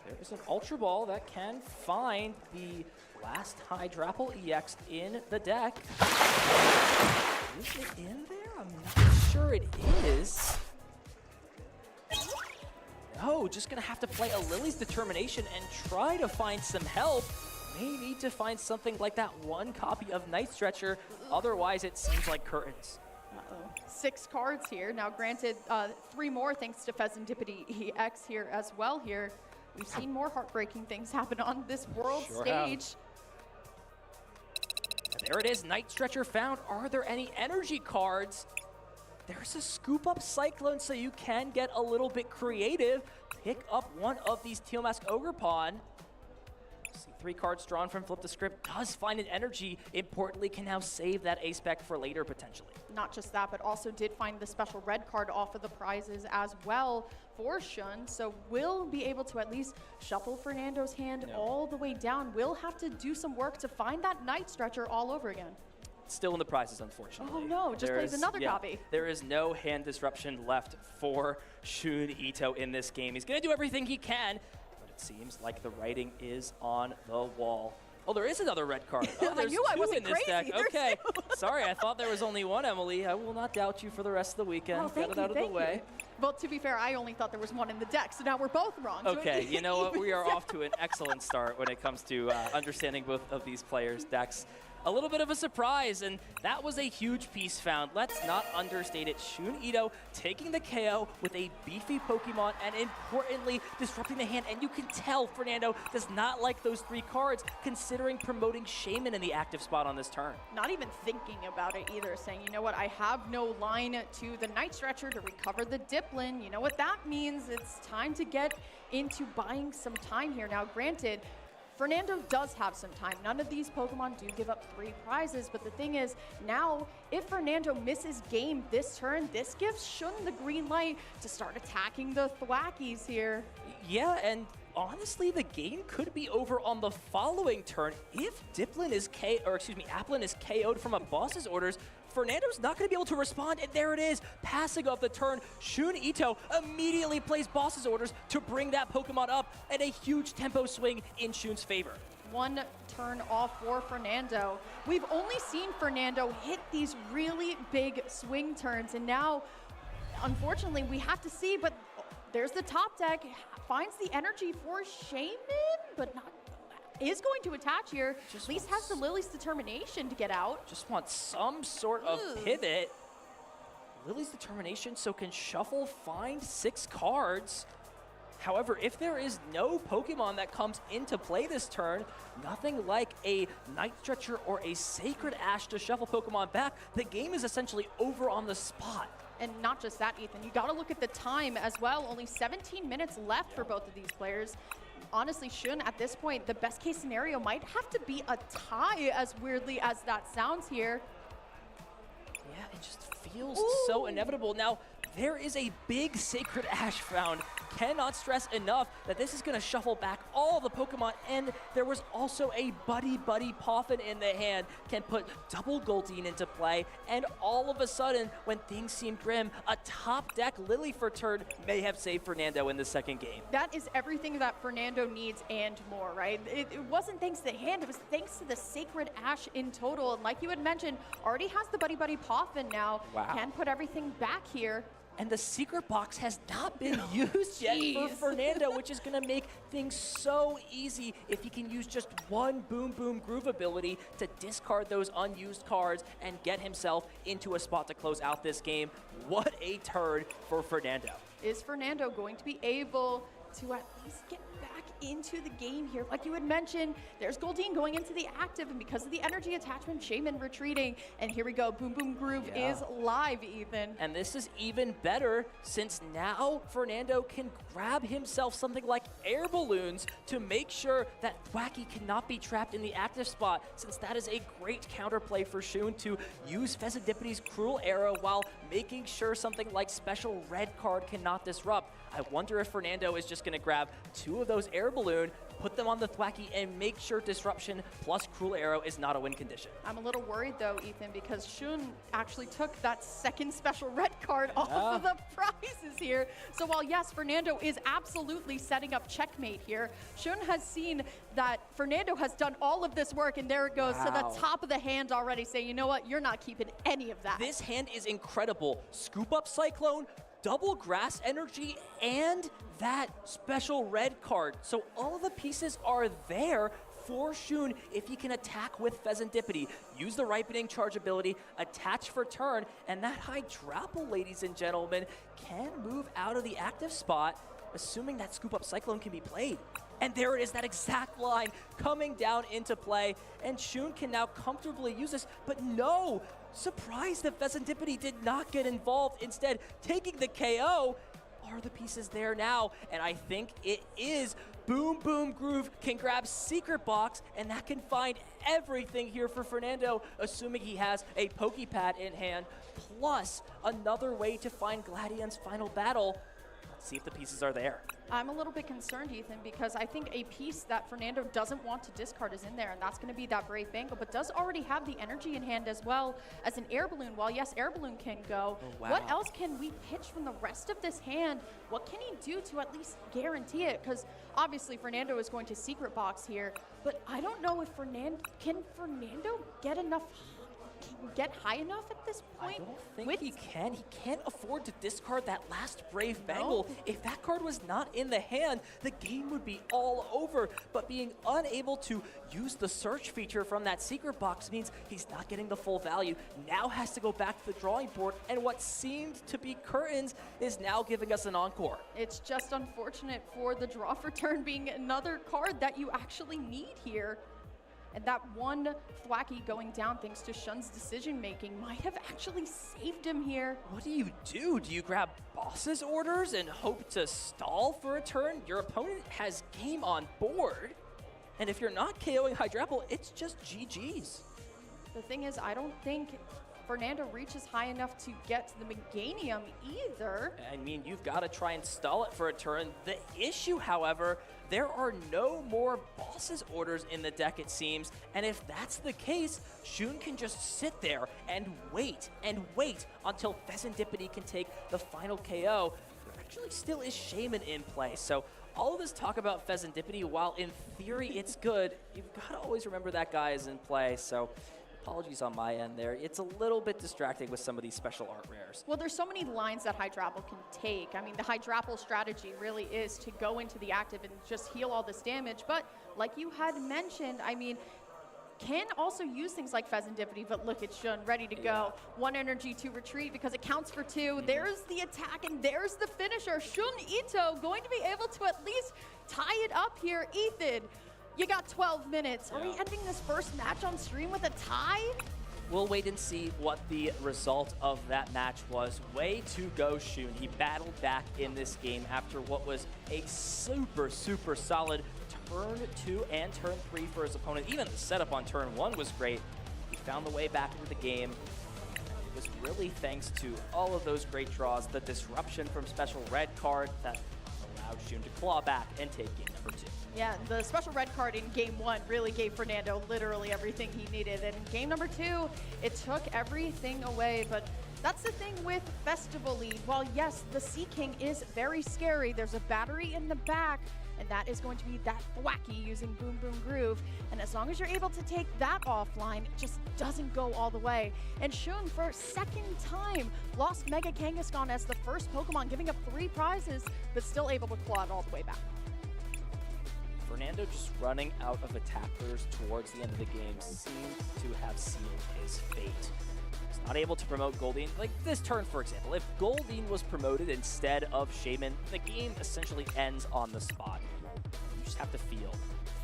There is an Ultra Ball that can find the last Hydrapple EX in the deck. Is it in there? I'm not sure it is. No, just gonna have to play a Lily's Determination and try to find some help. May need to find something like that 1 copy of Night Stretcher. Otherwise, it seems like curtains. 6 cards here. Now, granted, 3 more thanks to Pheasantipity EX here as well here. We've seen more heartbreaking things happen on this world stage. There it is, Night Stretcher found. Are there any energy cards? There's a Scoop Up Cyclone, so you can get a little bit creative. Pick up one of these Teal Mask Ogerpon. See 3 cards drawn from Flip the Script. Does find an energy. Importantly, can now save that A-Spec for later, potentially. Not just that, but also did find the special red card off of the prizes as well for Shun. So will be able to at least shuffle Fernando's hand all the way down. Will have to do some work to find that Night Stretcher all over again. Still in the prizes, unfortunately. Oh no, just plays another copy. There is no hand disruption left for Shun Ito in this game. He's going to do everything he can, but it seems like the writing is on the wall. Oh, there is another red card. Oh, there's I knew I 2 wasn't in this crazy. deck. There's Okay, 2. sorry, I thought there was only 1, Emily. I will not doubt you for the rest of the weekend. Oh, Get it out of the way. Well, to be fair, I only thought there was 1 in the deck, so now we're both wrong. Okay, you know what? We are off to an excellent start when it comes to understanding both of these players' decks. A little bit of a surprise, and that was a huge piece found. Let's not understate it. Shun Ito taking the KO with a beefy Pokemon, and importantly, disrupting the hand. And you can tell Fernando does not like those 3 cards, considering promoting Shaman in the active spot on this turn. Not even thinking about it either, saying, you know what, I have no line to the Night Stretcher to recover the Dipplin. You know what that means? It's time to get into buying some time here. Now, granted, Fernando does have some time. None of these Pokemon do give up 3 prizes, but the thing is, now, if Fernando misses game this turn, this gives Shun the green light to start attacking the Thwackies here. Yeah, and honestly, the game could be over on the following turn if Applin is KO'd from a boss's orders. Fernando's not going to be able to respond, and there it is, passing off the turn. Shun Ito immediately plays boss's orders to bring that Pokemon up, and a huge tempo swing in Shun's favor. 1 turn off for Fernando. We've only seen Fernando hit these really big swing turns, and now, unfortunately, we have to see, but there's the top deck, finds the energy for Shaman, but not is going to attach here. At least has the Lily's Determination to get out. Just wants some sort of pivot. Lily's Determination, so can shuffle, find 6 cards. However, if there is no Pokemon that comes into play this turn, nothing like a Night Stretcher or a Sacred Ash to shuffle Pokemon back, the game is essentially over on the spot. And not just that, Ethan, you got to look at the time as well. Only 17 minutes left for both of these players. Honestly, Shun, at this point, the best case scenario might have to be a tie, as weirdly as that sounds here. Yeah, it just feels so inevitable. Now, there is a big Sacred Ash found. Cannot stress enough that this is going to shuffle back all the Pokemon, and there was also a Buddy Poffin in the hand. Can put double Goldeen into play, and all of a sudden, when things seem grim, a top deck Lillifer turn may have saved Fernando in the second game. That is everything that Fernando needs and more, right? It wasn't thanks to the hand, it was thanks to the Sacred Ash in total. And like you had mentioned, already has the Buddy Poffin now. Wow. Can put everything back here. And the secret box has not been used yet for Fernando, which is going to make things so easy if he can use just one Boom Groove ability to discard those unused cards and get himself into a spot to close out this game. What a turn for Fernando. Is Fernando going to be able to at least get back into the game here? Like you had mentioned, there's Goldeen going into the active, and because of the energy attachment, Shaman retreating. And here we go, Boom Groove is live, Ethan. And this is even better since now Fernando can grab himself something like air balloons to make sure that Thwacky cannot be trapped in the active spot, since that is a great counterplay for Shun to use Fezzidipity's Cruel Arrow while making sure something like Special Red Card cannot disrupt. I wonder if Fernando is just going to grab two of those air balloon, put them on the Thwacky, and make sure Disruption plus Cruel Arrow is not a win condition. I'm a little worried though, Ethan, because Shun actually took that second Special Red Card off of the prizes here. So while yes, Fernando is absolutely setting up checkmate here, Shun has seen that Fernando has done all of this work, and there it goes to the top of the hand already, saying, you know what, you're not keeping any of that. This hand is incredible. Scoop up Cyclone, double Grass Energy, and that Special Red Card. So all of the pieces are there for Shun if he can attack with Fezandipity, use the Ripening Charge ability, attach for turn, and that Hydrapple, ladies and gentlemen, can move out of the active spot, assuming that Scoop Up Cyclone can be played. And there it is, that exact line coming down into play, and Shun can now comfortably use this, but no! Surprised that Fezandipity did not get involved, instead taking the KO. Are the pieces there now? And I think it is. Boom Groove can grab Secret Box, and that can find everything here for Fernando, assuming he has a Pokepad in hand, plus another way to find Gladion's final battle. Let's see if the pieces are there. I'm a little bit concerned, Ethan, because I think a piece that Fernando doesn't want to discard is in there, and that's going to be that Brave Bangle, but does already have the energy in hand as well as an Air Balloon. While yes, Air Balloon can go, what else can we pitch from the rest of this hand? What can he do to at least guarantee it? Because obviously Fernando is going to Secret Box here, but I don't know if Fernando get enough, get high enough at this point? I don't think he can. He can't afford to discard that last Brave Bangle. If that card was not in the hand, the game would be all over. But being unable to use the search feature from that Secret Box means he's not getting the full value. Now has to go back to the drawing board, and what seemed to be curtains is now giving us an encore. It's just unfortunate for the draw for turn being another card that you actually need here. And that one Thwacky going down thanks to Shun's decision-making might have actually saved him here. What do? Do you grab boss's orders and hope to stall for a turn? Your opponent has game on board. And if you're not KOing Hydrapple, it's just GG's. The thing is, I don't think Fernando reaches high enough to get to the Meganium either. I mean, you've got to try and stall it for a turn. The issue, however, there are no more boss's orders in the deck, it seems. And if that's the case, Shun can just sit there and wait until Fezandipity can take the final KO. There actually still is Shaman in play. So all of this talk about Fezandipity, while in theory it's good, you've got to always remember that guy is in play. So apologies on my end there. It's a little bit distracting with some of these special art rares. Well, there's so many lines that Hydrapple can take. I mean, the Hydrapple strategy really is to go into the active and just heal all this damage. But like you had mentioned, I mean, can also use things like Fezandipity, but look at Shun ready to go. One energy to retreat because it counts for two. There's the attack and there's the finisher. Shun Ito going to be able to at least tie it up here. Ethan, you got 12 minutes. Are we ending this first match on stream with a tie? We'll wait and see what the result of that match was. Way to go, Shun. He battled back in this game after what was a super, super solid turn 2 and turn 3 for his opponent. Even the setup on turn 1 was great. He found the way back into the game. It was really thanks to all of those great draws, the disruption from special red card that allowed Shun to claw back and take game number 2. Yeah, the special red card in game 1 really gave Fernando literally everything he needed. And in game number 2, it took everything away. But that's the thing with Festival Lead. While yes, the Sea King is very scary, there's a battery in the back, and that is going to be that Thwacky using Boom Boom Groove. And as long as you're able to take that offline, it just doesn't go all the way. And Shun, for a second time, lost Mega Kangaskhan as the first Pokemon, giving up 3 prizes, but still able to claw it all the way back. Fernando just running out of attackers towards the end of the game seemed to have sealed his fate. He's not able to promote Goldeen. Like this turn, for example, if Goldeen was promoted instead of Shaman, the game essentially ends on the spot. You just have to feel.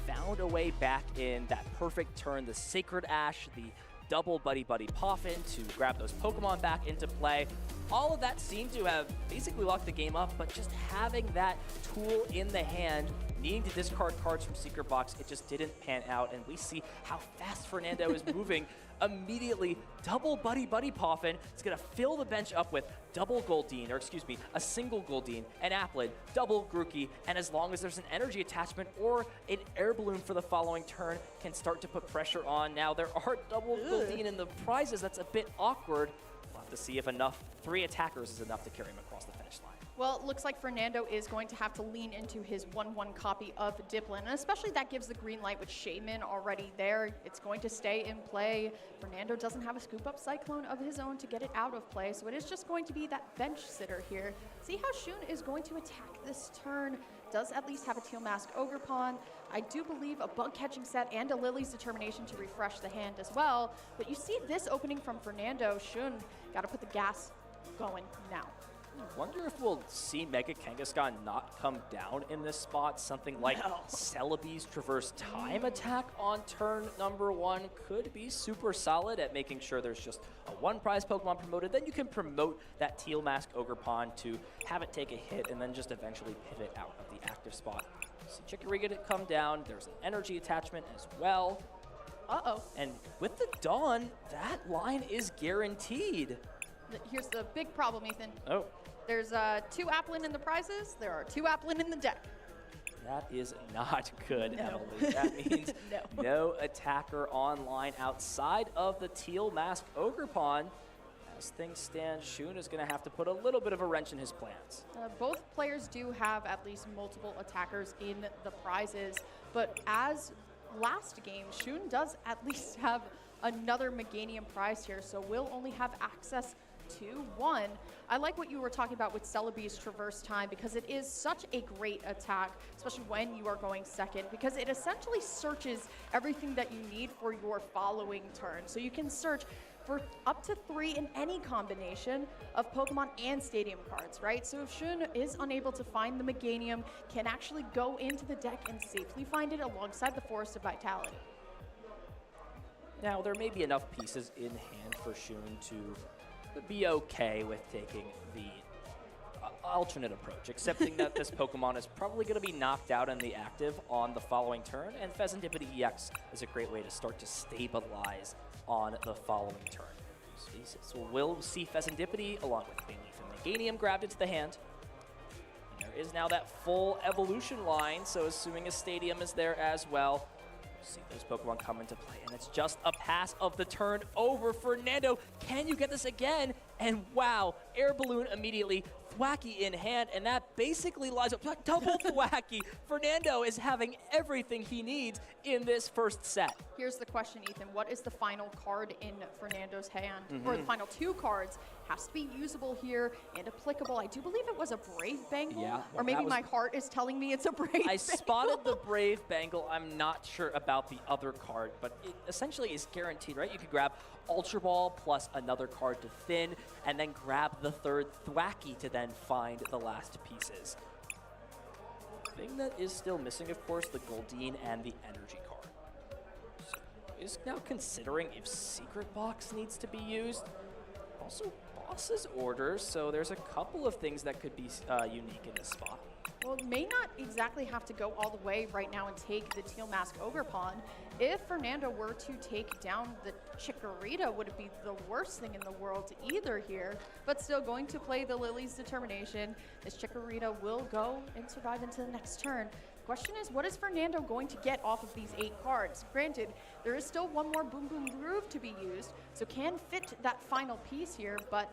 Found a way back in that perfect turn, the Sacred Ash, the double Buddy Poffin to grab those Pokemon back into play. All of that seemed to have basically locked the game up, but just having that tool in the hand, needing to discard cards from Secret Box, it just didn't pan out, and we see how fast Fernando is moving. Immediately, double Buddy Poffin. It's gonna fill the bench up with double Goldeen, or excuse me, a single Goldeen, an Applin, double Grookey, and as long as there's an energy attachment or an air balloon for the following turn, can start to put pressure on. Now there are double Goldeen in the prizes. That's a bit awkward. We'll have to see if 3 attackers is enough to carry him across the finish line. Well, it looks like Fernando is going to have to lean into his 1/1 copy of Dipplin, and especially that gives the green light with Shaman already there. It's going to stay in play. Fernando doesn't have a scoop-up Cyclone of his own to get it out of play, so it is just going to be that bench sitter here. See how Shun is going to attack this turn. Does at least have a Teal Mask Ogerpon. I do believe a Bug Catching Set and a Lily's Determination to refresh the hand as well. But you see this opening from Fernando. Shun got to put the gas going now. I wonder if we'll see Mega Kangaskhan not come down in this spot. Something like Celebi's Traverse Time attack on turn number 1 could be super solid at making sure there's just a 1 prize Pokemon promoted. Then you can promote that Teal Mask Ogerpon to have it take a hit and then just eventually pivot out of the active spot. See Chikorita get it come down. There's an energy attachment as well. Uh-oh. And with the Dawn, that line is guaranteed. Here's the big problem, Ethan. Oh. There's 2 Applin in the prizes. There are 2 Applin in the deck. That is not good, Emily. That means no attacker online outside of the Teal Mask Ogerpon. As things stand, Shun is going to have to put a little bit of a wrench in his plans. Both players do have at least multiple attackers in the prizes, but as last game, Shun does at least have another Meganium prize here, so we'll only have access to 1. I like what you were talking about with Celebi's Traverse Time because it is such a great attack, especially when you are going second, because it essentially searches everything that you need for your following turn. So you can search for up to 3 in any combination of Pokemon and Stadium cards, right? So if Shun is unable to find the Meganium, can actually go into the deck and safely find it alongside the Forest of Vitality. Now, there may be enough pieces in hand for Shun to be okay with taking the alternate approach, accepting that this Pokemon is probably going to be knocked out in the active on the following turn, and Pheasantipity EX is a great way to start to stabilize on the following turn. So we'll see Pheasantipity along with Bayleaf and Meganium grabbed into the hand. And there is now that full evolution line, so assuming a Stadium is there as well, see those Pokemon come into play, and it's just a pass of the turn over. Fernando, can you get this again? And wow, Air Balloon immediately, Thwacky in hand, and that basically lines up double Thwacky. Fernando is having everything he needs in this first set. Here's the question, Ethan. What is the final card in Fernando's hand? Or the final 2 cards has to be usable here and applicable. I do believe it was a Brave Bangle. Yeah, or maybe my heart is telling me it's a Brave Bangle. I spotted the Brave Bangle. I'm not sure about the other card, but it essentially is guaranteed, right? You could grab Ultra Ball plus another card to thin, and then grab the 3rd Thwacky to then find the last pieces. The thing that is still missing, of course, the Goldeen and the Energy card. So is now considering if Secret Box needs to be used. Also, Boss's Orders, so there's a couple of things that could be unique in this spot. Well, it may not exactly have to go all the way right now and take the Teal Mask Ogre Pawn. If Fernando were to take down the Chikorita, would it be the worst thing in the world either here? But still going to play the Lily's Determination. This Chikorita will go and survive into the next turn. Question is, what is Fernando going to get off of these 8 cards? Granted, there is still one more Boom Boom Groove to be used, so can fit that final piece here, but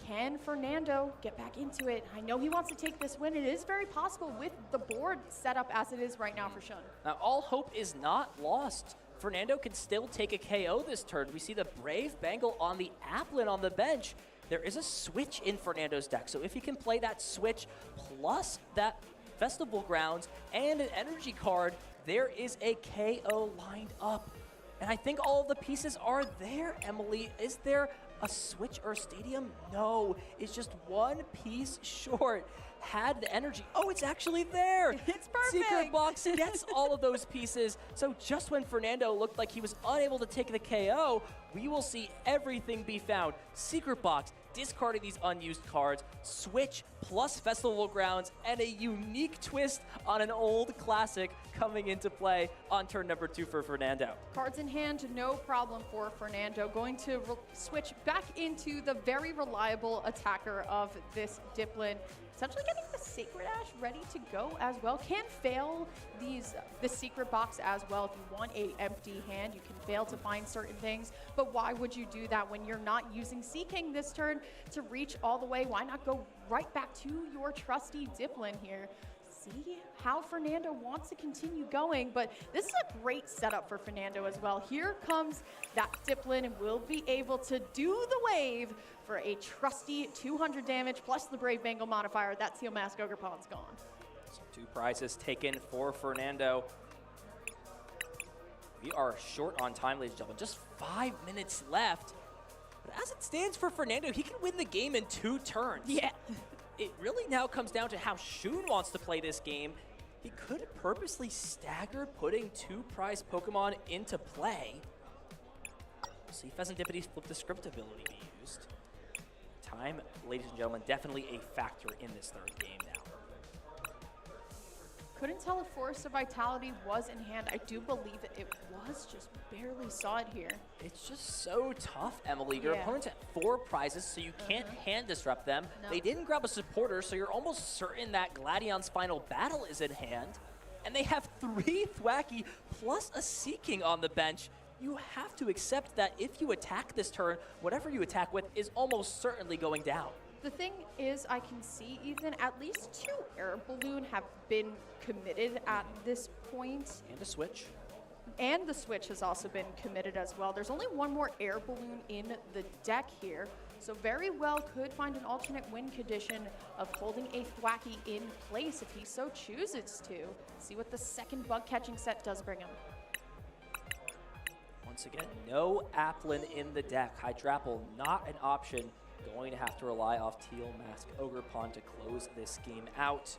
can Fernando get back into it? I know he wants to take this win. It is very possible with the board set up as it is right now for Shun. Now, all hope is not lost. Fernando can still take a KO this turn. We see the Brave Bengal on the Applin on the bench. There is a switch in Fernando's deck, so if he can play that switch plus that Festival Grounds and an energy card, there is a KO lined up. And I think all of the pieces are there, Emily. Is there a switch or a stadium? No, it's just one piece short. Had the energy. Oh, it's actually there. It's perfect. Secret Box gets all of those pieces. So just when Fernando looked like he was unable to take the KO, we will see everything be found. Secret Box, discarding these unused cards, switch plus Festival Grounds, and a unique twist on an old classic coming into play on turn number 2 for Fernando. Cards in hand, no problem for Fernando. Going to switch back into the very reliable attacker of this Diplin. Essentially getting the Sacred Ash ready to go as well. Can fail the Secret Box as well. If you want a empty hand, you can fail to find certain things. But why would you do that when you're not using Seaking this turn to reach all the way? Why not go right back to your trusty Diplin here? See how Fernando wants to continue going, but this is a great setup for Fernando as well. Here comes that Diplin, and will be able to do the wave for a trusty 200 damage plus the Brave Bengal modifier. That Teal Mask Ogre Pawn's gone. So 2 prizes taken for Fernando. We are short on time, ladies and gentlemen. Just 5 minutes left. But as it stands for Fernando, he can win the game in 2 turns. Yeah. It really now comes down to how Shun wants to play this game. He could purposely stagger putting 2 prize Pokemon into play. We'll see Pheasantipiti's Flip the Script ability be used. Time, ladies and gentlemen, definitely a factor in this 3rd game now. Couldn't tell if Forest of Vitality was in hand. I do believe it was, just barely saw it here. It's just so tough, Emily. Your Yeah. opponent's at 4 prizes, so you can't hand disrupt them. No. They didn't grab a supporter, so you're almost certain that Gladion's final battle is in hand. And they have 3 Thwacky plus a Seaking on the bench. You have to accept that if you attack this turn, whatever you attack with is almost certainly going down. The thing is, I can see, Ethan, at least 2 Air Balloon have been committed at this point. And a switch. And the switch has also been committed as well. There's only 1 more Air Balloon in the deck here, so very well could find an alternate win condition of holding a Thwacky in place if he so chooses to. See what the second bug catching set does bring him. Once again, no Applin in the deck. Hydrapple, not an option. Going to have to rely off Teal Mask Ogre Pawn to close this game out.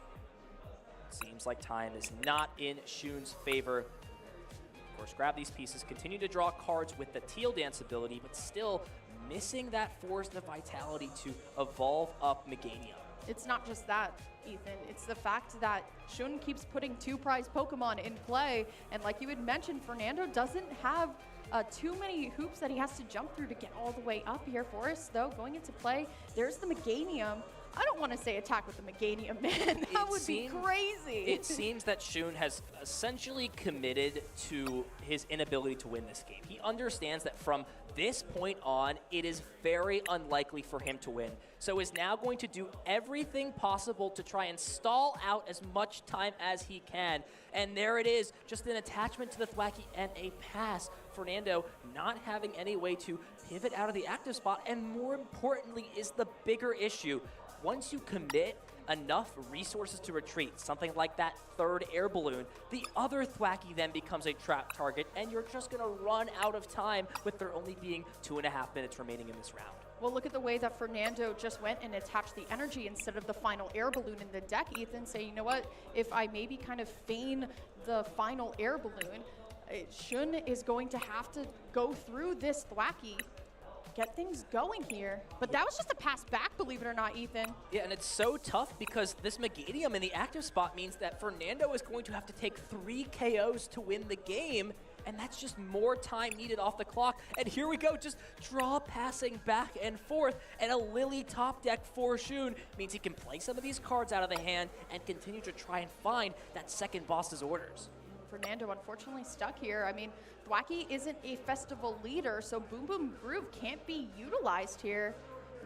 Seems like time is not in Shun's favor. Of course, grab these pieces, continue to draw cards with the Teal Dance ability, but still missing that Force of Vitality to evolve up Meganium. It's not just that, Ethan. It's the fact that Shun keeps putting 2 prize Pokemon in play, and like you had mentioned, Fernando doesn't have too many hoops that he has to jump through to get all the way up here. Forest, though, going into play, there's the Meganium. I don't want to say attack with the Meganium, man. That would be crazy. It seems that Shun has essentially committed to his inability to win this game. He understands that from this point on, it is very unlikely for him to win. So is now going to do everything possible to try and stall out as much time as he can. And there it is, just an attachment to the Thwacky and a pass. Fernando not having any way to pivot out of the active spot, and more importantly is the bigger issue. Once you commit enough resources to retreat, something like that 3rd Air Balloon, the other Thwacky then becomes a trap target, and you're just going to run out of time with there only being 2.5 minutes remaining in this round. Well, look at the way that Fernando just went and attached the energy instead of the final Air Balloon in the deck, Ethan. Say, you know what, if I maybe kind of feign the final Air Balloon, Shun is going to have to go through this Thwacky, get things going here. But that was just a pass back, believe it or not, Ethan. Yeah, and it's so tough because this Meganium in the active spot means that Fernando is going to have to take 3 KOs to win the game, and that's just more time needed off the clock. And here we go, just draw passing back and forth, and a Lily top deck for Shun means he can play some of these cards out of the hand and continue to try and find that second boss's orders. Fernando unfortunately stuck here. I mean, Thwacky isn't a festival leader, so Boom Boom Groove can't be utilized here.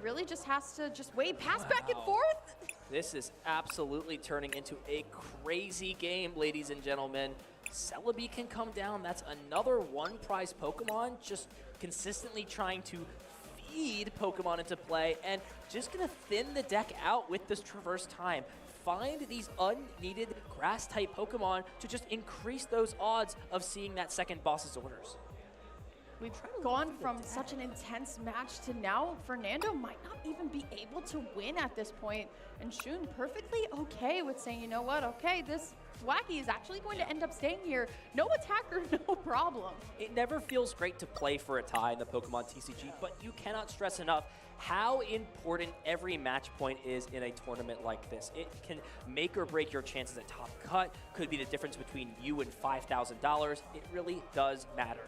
Really just has to just wait, pass back and forth. This is absolutely turning into a crazy game, ladies and gentlemen. Celebi can come down. That's another one prize Pokemon, just consistently trying to feed Pokemon into play and just gonna thin the deck out with this traverse time. Find these unneeded grass-type Pokemon to just increase those odds of seeing that second boss's orders. We've gone from such an intense match to now Fernando might not even be able to win at this point. And Shun perfectly okay with saying, you know what, okay, this Thwacky is actually going to end up staying here. No attacker, no problem. It never feels great to play for a tie in the Pokemon TCG, but you cannot stress enough how important every match point is in a tournament like this. It can make or break your chances at top cut, could be the difference between you and $5,000. It really does matter.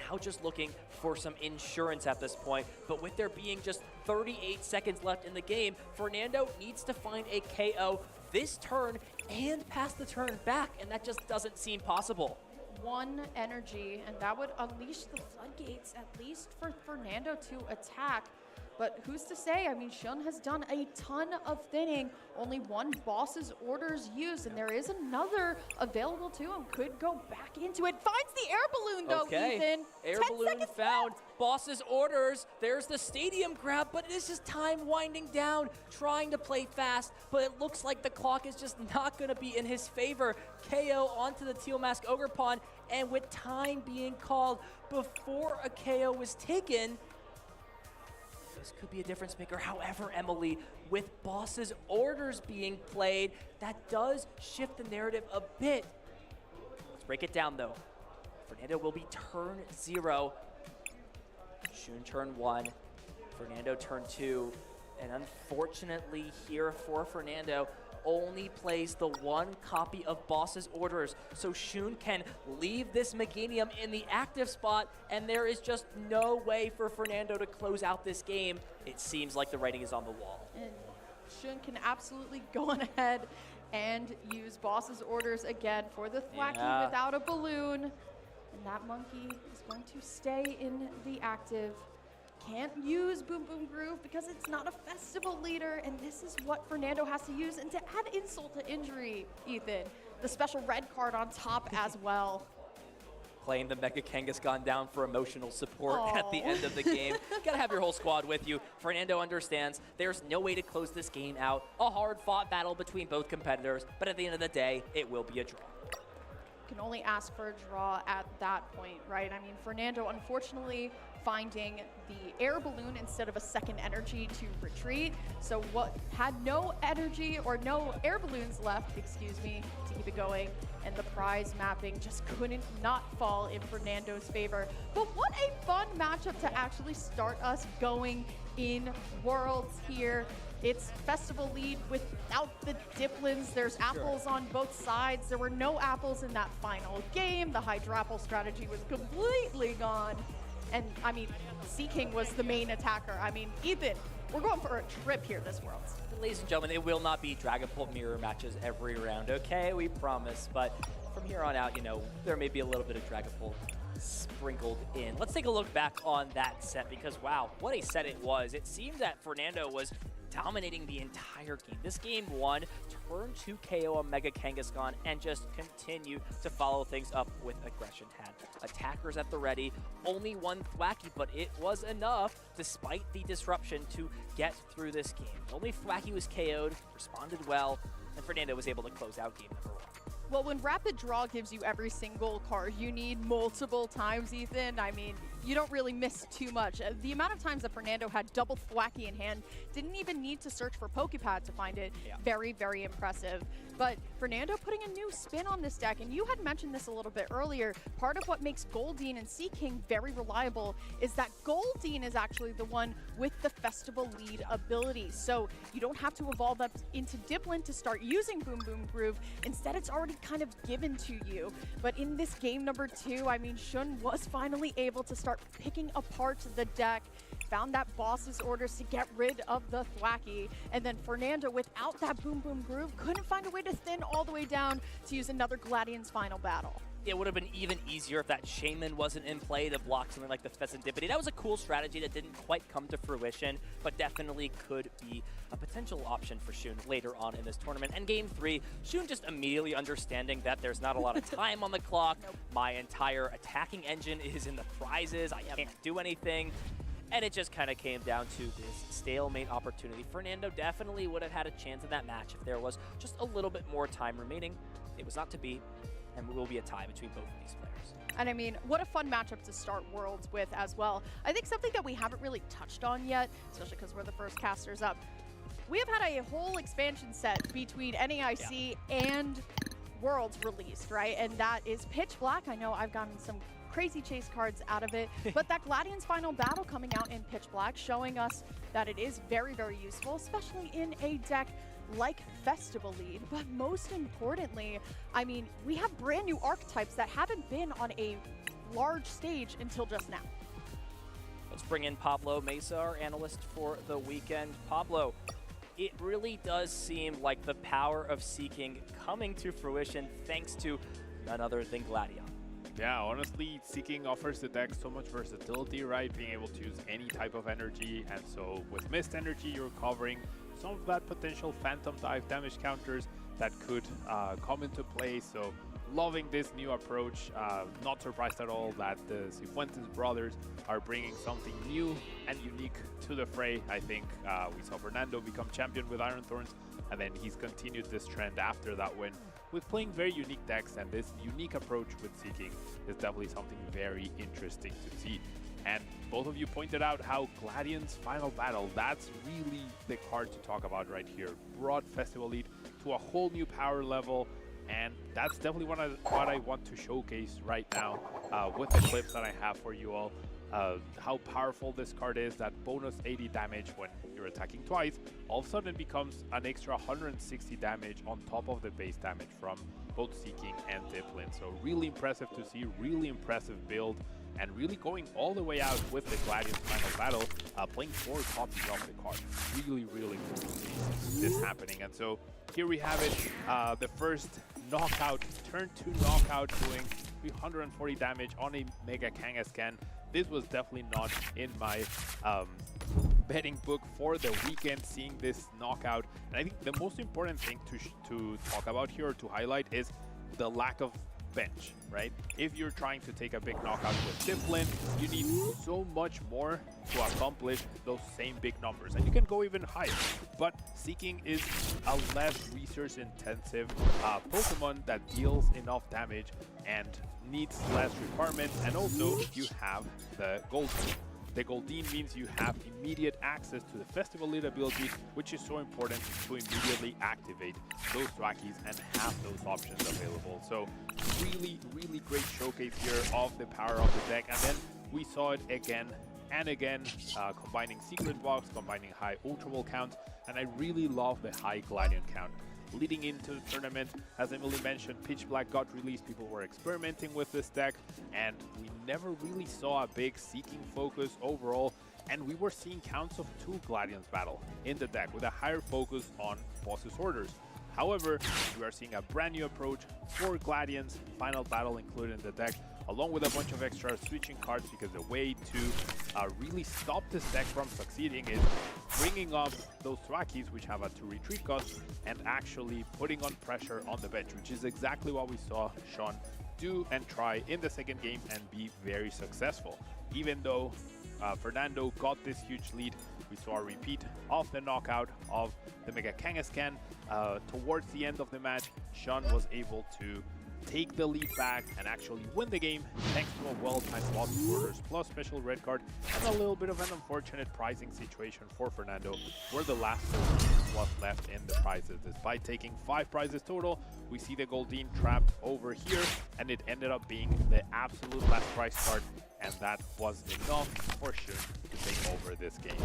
Now just looking for some insurance at this point, but with there being just 38 seconds left in the game, Fernando needs to find a KO this turn and pass the turn back, and that just doesn't seem possible. One energy, and that would unleash the floodgates, at least for Fernando to attack. But who's to say? I mean, Shun has done a ton of thinning. Only one boss's orders used, and there is another available to him. Could go back into it. Finds the air balloon, though, Ethan. Air balloon found. Boss's orders. There's the stadium grab, but it is just time winding down, trying to play fast, but it looks like the clock is just not going to be in his favor. KO onto the Teal Mask Ogerpon, and with time being called before a KO was taken, this could be a difference maker. However, Emily, with boss's orders being played, that does shift the narrative a bit. Let's break it down, though. Fernando will be turn 0. Shun turn 1. Fernando turn 2. And unfortunately here for Fernando, only plays the one copy of boss's orders, so Shun can leave this Meganium in the active spot, and there is just no way for Fernando to close out this game. It seems like the writing is on the wall. And Shun can absolutely go on ahead and use boss's orders again for the Thwacky without a balloon. And that monkey is going to stay in the active. Can't use Boom Boom Groove because it's not a festival leader, and this is what Fernando has to use. And to add insult to injury, Ethan, the special red card on top as well. Playing the Mega Kangaskhan down for emotional support at the end of the game. Gotta have your whole squad with you. Fernando understands there's no way to close this game out. A hard-fought battle between both competitors, but at the end of the day, it will be a draw. Can only ask for a draw at that point, right? I mean, Fernando, unfortunately, finding the air balloon instead of a second energy to retreat. So what had no energy or no air balloons left, excuse me, to keep it going. And the prize mapping just couldn't not fall in Fernando's favor. But what a fun matchup to actually start us going in Worlds here. It's festival lead without the Diplins. There's apples on both sides. There were no apples in that final game. The Hydra Apple strategy was completely gone. And I mean, Seaking was the main attacker. I mean, Ethan, we're going for a trip here this Worlds. Ladies and gentlemen, it will not be Dragapult mirror matches every round, okay? We promise. But from here on out, you know, there may be a little bit of Dragapult sprinkled in. Let's take a look back on that set because, wow, what a set it was. It seemed that Fernando was dominating the entire game. This game won, turn 2 KO on Mega Kangaskhan, and just continue to follow things up with aggression. Had attackers at the ready, only one Thwacky, but it was enough, despite the disruption, to get through this game. Only Thwacky was KO'd, responded well, and Fernando was able to close out game number 1. Well, when Rapid Draw gives you every single card you need multiple times, Ethan, I mean, you don't really miss too much. The amount of times that Fernando had double Thwacky in hand, didn't even need to search for Pokepad to find it. Very, very impressive. But Fernando putting a new spin on this deck, and you had mentioned this a little bit earlier, part of what makes Goldeen and Seaking very reliable is that Goldeen is actually the one with the Festival lead ability. So you don't have to evolve up into Dipplin to start using Boom Boom Groove. Instead, it's already kind of given to you. But in this game number 2, I mean, Shun was finally able to start picking apart the deck, found that boss's orders to get rid of the Thwacky, and then Fernando, without that Boom Boom Groove, couldn't find a way to thin all the way down to use another Gladian's final battle. It would have been even easier if that Shaman wasn't in play to block something like the Pheasantipity. That was a cool strategy that didn't quite come to fruition, but definitely could be a potential option for Shun later on in this tournament. And Game 3, Shun just immediately understanding that there's not a lot of time on the clock. My entire attacking engine is in the prizes. I can't do anything. And it just kind of came down to this stalemate opportunity. Fernando definitely would have had a chance in that match if there was just a little bit more time remaining. It was not to be, and it will be a tie between both of these players. And I mean, what a fun matchup to start Worlds with as well. I think something that we haven't really touched on yet, especially because we're the first casters up, we have had a whole expansion set between NAIC and Worlds released, right? And that is Pitch Black. I know I've gotten some crazy chase cards out of it, but that Gladian's final battle coming out in Pitch Black, showing us that it is very, very useful, especially in a deck like Festival Lead. But most importantly, I mean, we have brand new archetypes that haven't been on a large stage until just now. Let's bring in Pablo Mesa, our analyst for the weekend. Pablo, it really does seem like the power of Seaking coming to fruition thanks to none other than Gladion. Yeah, honestly, Seaking offers the deck so much versatility, right? Being able to use any type of energy, and so with Mist Energy, you're covering some of that potential Phantom Dive damage counters that could come into play. So loving this new approach. Not surprised at all that the Cifuentes brothers are bringing something new and unique to the fray. I think we saw Fernando become champion with Iron Thorns, and then he's continued this trend after that win with playing very unique decks, and this unique approach with Seaking is definitely something very interesting to see. And both of you pointed out how Gladian's final battle, that's really the card to talk about right here. Brought Festival Lead to a whole new power level, and that's definitely what I want to showcase right now with the clips that I have for you all. How powerful this card is, that bonus 80 damage when you're attacking twice, all of a sudden becomes an extra 160 damage on top of the base damage from both Seaking and Dipplin. So really impressive to see, really impressive build, and really going all the way out with the Gladian's final battle, playing 4 copies of the card. Really, really cool to see this happening. And so here we have it, the first knockout, turn 2 knockout, doing 340 damage on a Mega Kangaskhan. This was definitely not in my betting book for the weekend, seeing this knockout. And I think the most important thing to talk about here, to highlight, is the lack of bench, right? If you're trying to take a big knockout with Dipplin, you need so much more to accomplish those same big numbers, and you can go even higher. But Seaking is a less resource-intensive Pokemon that deals enough damage and needs less requirements, and also you have the Goldeen. The Goldeen means you have immediate access to the Festival Lead ability, which is so important to immediately activate those Thwackies and have those options available. So really, really great showcase here of the power of the deck. And then we saw it again and again, combining Secret Box, combining high Ultra Ball count, and I really love the high Gladion count. Leading into the tournament, as Emily mentioned, Pitch Black got released, people were experimenting with this deck, and we never really saw a big Seaking focus overall, and we were seeing counts of 2 Gladions battle in the deck with a higher focus on boss's orders. However, we are seeing a brand new approach for Gladions, final battle included in the deck, along with a bunch of extra switching cards, because the way to really stop this deck from succeeding is bringing up those Thwackies, which have a 2 retreat cost, and actually putting on pressure on the bench, which is exactly what we saw Sean do and try in the second game and be very successful. Even though Fernando got this huge lead, we saw a repeat of the knockout of the Mega Kangaskhan. Towards the end of the match, Sean was able to take the lead back and actually win the game thanks to a well-timed loss of orders plus special red card and a little bit of an unfortunate pricing situation for Fernando, where the last was left in the prizes. Despite taking 5 prizes total, we see the Goldeen trapped over here, and it ended up being the absolute last prize card, and that was enough for Shun to take over this game.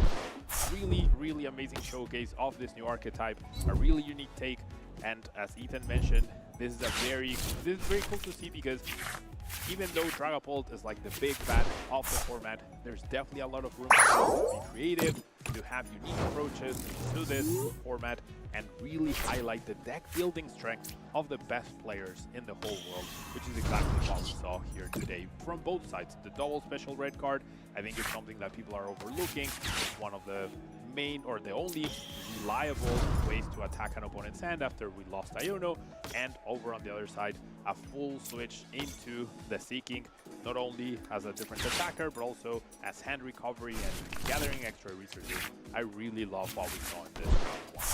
Really amazing showcase of this new archetype, a really unique take, and as Ethan mentioned, this is very cool to see, because even though Dragapult is like the big bad of the format, there's definitely a lot of room to be creative, to have unique approaches to this format, and really highlight the deck building strength of the best players in the whole world, which is exactly what we saw here today from both sides. The double special red card, I think, is something that people are overlooking. It's one of the main, or the only reliable ways to attack an opponent's hand after we lost Iono, and over on the other side, a full switch into the Seeking, not only as a different attacker, but also as hand recovery and gathering extra resources. I really love what we saw in this round 1.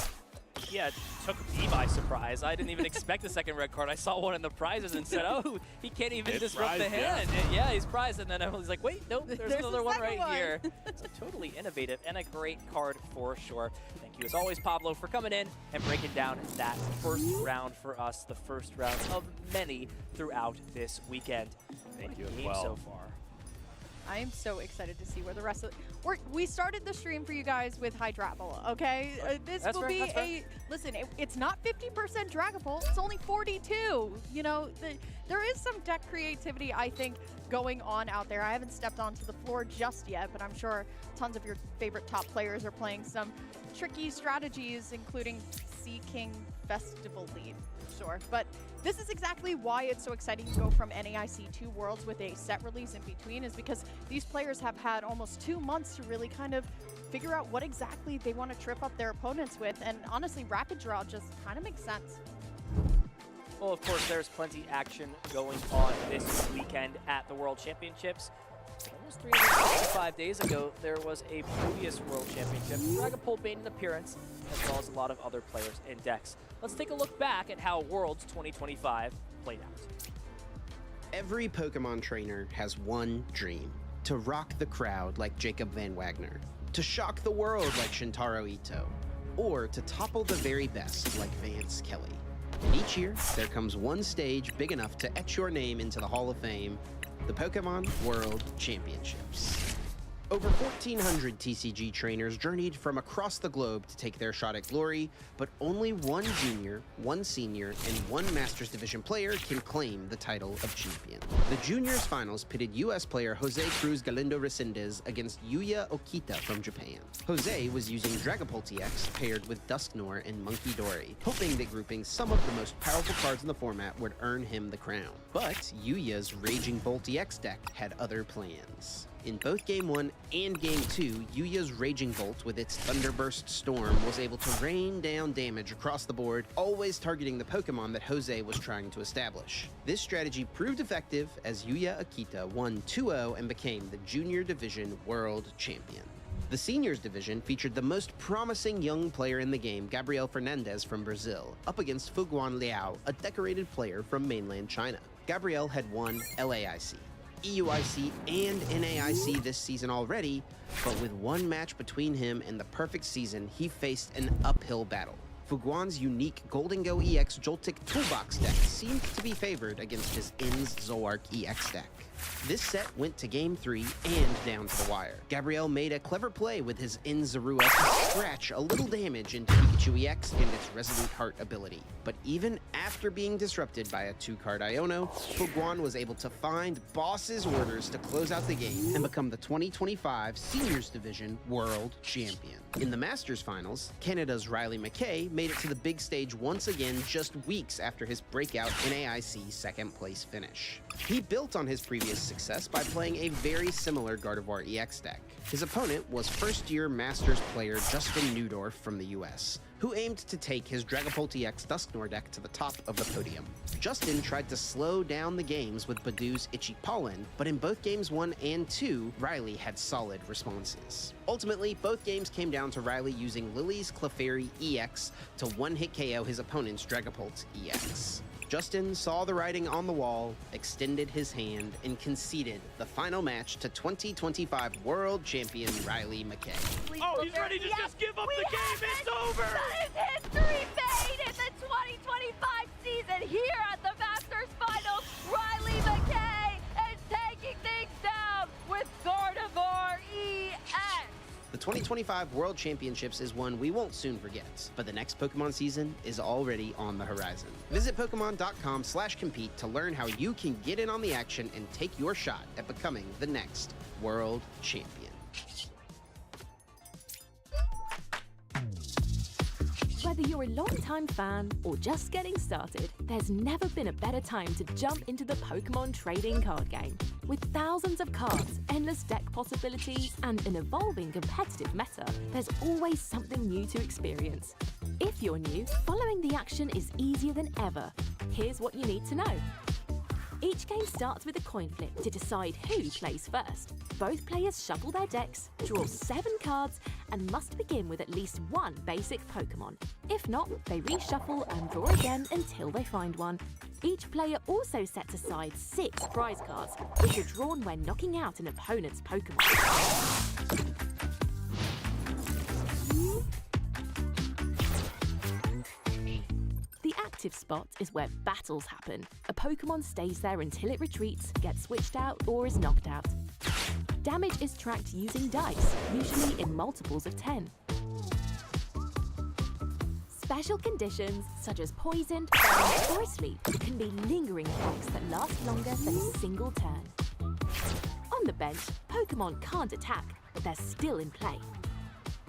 Yeah, it took me by surprise. I didn't even expect the second red card. I saw one in the prizes and said, oh, he can't even disrupt the hand. Yeah, he's prized. And then I was like, wait, nope, there's another one right here. So totally innovative and a great card for sure. Thank you as always, Pablo, for coming in and breaking down that first round for us, the first round of many throughout this weekend. Thank you as well. So far. I am so excited to see where the rest of we started the stream for you guys with Hydrapple, okay? This will be listen, it's not 50% Dragapult, it's only 42. You know, there is some deck creativity, I think, going on out there. I haven't stepped onto the floor just yet, but I'm sure tons of your favorite top players are playing some tricky strategies, including Sea King Festival Lead. Sure, but this is exactly why it's so exciting to go from NAIC to Worlds with a set release in between, is because these players have had almost 2 months to really kind of figure out what exactly they want to trip up their opponents with, and honestly, Rapid Draw just kind of makes sense. Well, of course, there's plenty action going on this weekend at the World Championships. Almost 365 days ago, there was a previous World Championship. Dragapult made an appearance, as well as a lot of other players and decks. Let's take a look back at how Worlds 2025 played out. Every Pokemon trainer has one dream: to rock the crowd like Jacob Van Wagner, to shock the world like Shintaro Ito, or to topple the very best like Vance Kelly. And each year, there comes one stage big enough to etch your name into the Hall of Fame: the Pokemon World Championships. Over 1,400 TCG trainers journeyed from across the globe to take their shot at glory, but only one junior, one senior, and one Masters Division player can claim the title of champion. The juniors finals pitted US player Jose Cruz Galindo Resendez against Yuya Okita from Japan. Jose was using Dragapult EX paired with Dusknoir and Monkey Dory, hoping that grouping some of the most powerful cards in the format would earn him the crown. But Yuya's Raging Bolt EX deck had other plans. In both Game 1 and Game 2, Yuya's Raging Bolt with its Thunderburst Storm was able to rain down damage across the board, always targeting the Pokemon that Jose was trying to establish. This strategy proved effective as Yuya Okita won 2-0 and became the Junior Division World Champion. The Seniors Division featured the most promising young player in the game, Gabriel Fernandez from Brazil, up against Fuguan Liao, a decorated player from mainland China. Gabriel had won LAIC, EUIC, and NAIC this season already, but with one match between him and the perfect season, he faced an uphill battle. Fuguan's unique Golden Go EX Joltik Toolbox deck seemed to be favored against his In's Zoroark EX deck. This set went to Game 3 and down to the wire. Gabriel made a clever play with his Inzarua to scratch a little damage into Pikachu EX and its Resolute Heart ability. But even after being disrupted by a 2-card Iono, Fuguan was able to find Boss's orders to close out the game and become the 2025 Seniors Division World Champion. In the Masters Finals, Canada's Riley McKay made it to the big stage once again just weeks after his breakout NAIC second place finish. He built on his previous success by playing a very similar Gardevoir EX deck. His opponent was first-year Masters player Justin Newdorf from the US, who aimed to take his Dragapult EX Dusknoir deck to the top of the podium. Justin tried to slow down the games with Badoo's Itchy Pollen, but in both games 1 and 2, Riley had solid responses. Ultimately, both games came down to Riley using Lily's Clefairy EX to one-hit KO his opponent's Dragapult EX. Justin saw the writing on the wall, extended his hand, and conceded the final match to 2025 World Champion Riley McKay. Oh, he's ready to just give up the game. It's over. History made in the 2025 season here at the Masters Finals. Riley McKay is taking things down with Gardevoir EX. The 2025 World Championships is one we won't soon forget, but the next Pokemon season is already on the horizon. Visit Pokemon.com/compete to learn how you can get in on the action and take your shot at becoming the next World Champion. Whether you're a long-time fan or just getting started, there's never been a better time to jump into the Pokemon trading card game. With thousands of cards, endless deck possibilities, and an evolving competitive meta, there's always something new to experience. If you're new, following the action is easier than ever. Here's what you need to know. Each game starts with a coin flip to decide who plays first. Both players shuffle their decks, draw 7 cards, and must begin with at least one basic Pokemon. If not, they reshuffle and draw again until they find one. Each player also sets aside 6 prize cards, which are drawn when knocking out an opponent's Pokemon. The active spot is where battles happen. A Pokemon stays there until it retreats, gets switched out, or is knocked out. Damage is tracked using dice, usually in multiples of 10. Special conditions, such as poisoned, burn, or asleep, can be lingering effects that last longer than a single turn. On the bench, Pokemon can't attack, but they're still in play.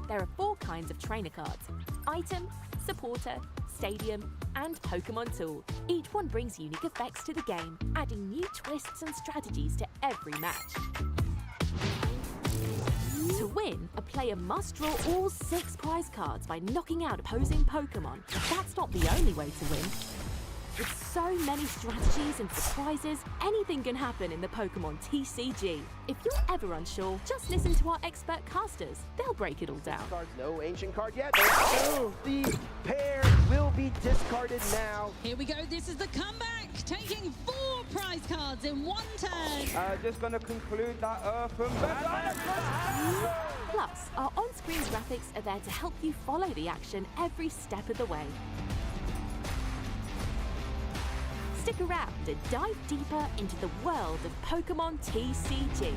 There are 4 kinds of trainer cards: Item, Supporter, Stadium, and Pokemon Tool. Each one brings unique effects to the game, adding new twists and strategies to every match. To win, a player must draw all 6 prize cards by knocking out opposing Pokemon. But that's not the only way to win. With so many strategies and surprises, anything can happen in the Pokemon TCG. If you're ever unsure, just listen to our expert casters. They'll break it all down. No ancient card yet. The pair will be discarded now. Here we go. This is the comeback. Taking 4 prize cards in one turn. Just going to conclude that from Plus, our on-screen graphics are there to help you follow the action every step of the way. Stick around and dive deeper into the world of Pokemon TCG.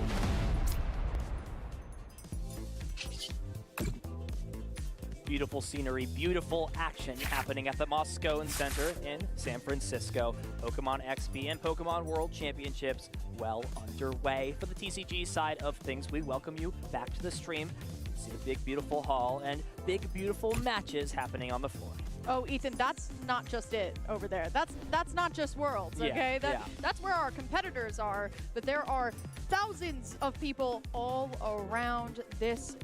Beautiful scenery, beautiful action happening at the Moscone Center in San Francisco. Pokemon XP and Pokemon World Championships well underway. For the TCG side of things, we welcome you back to the stream. See a big, beautiful hall and big, beautiful matches happening on the floor. Oh, Ethan, that's not just it over there. That's not just Worlds, okay? That's where our competitors are, but there are thousands of people all around this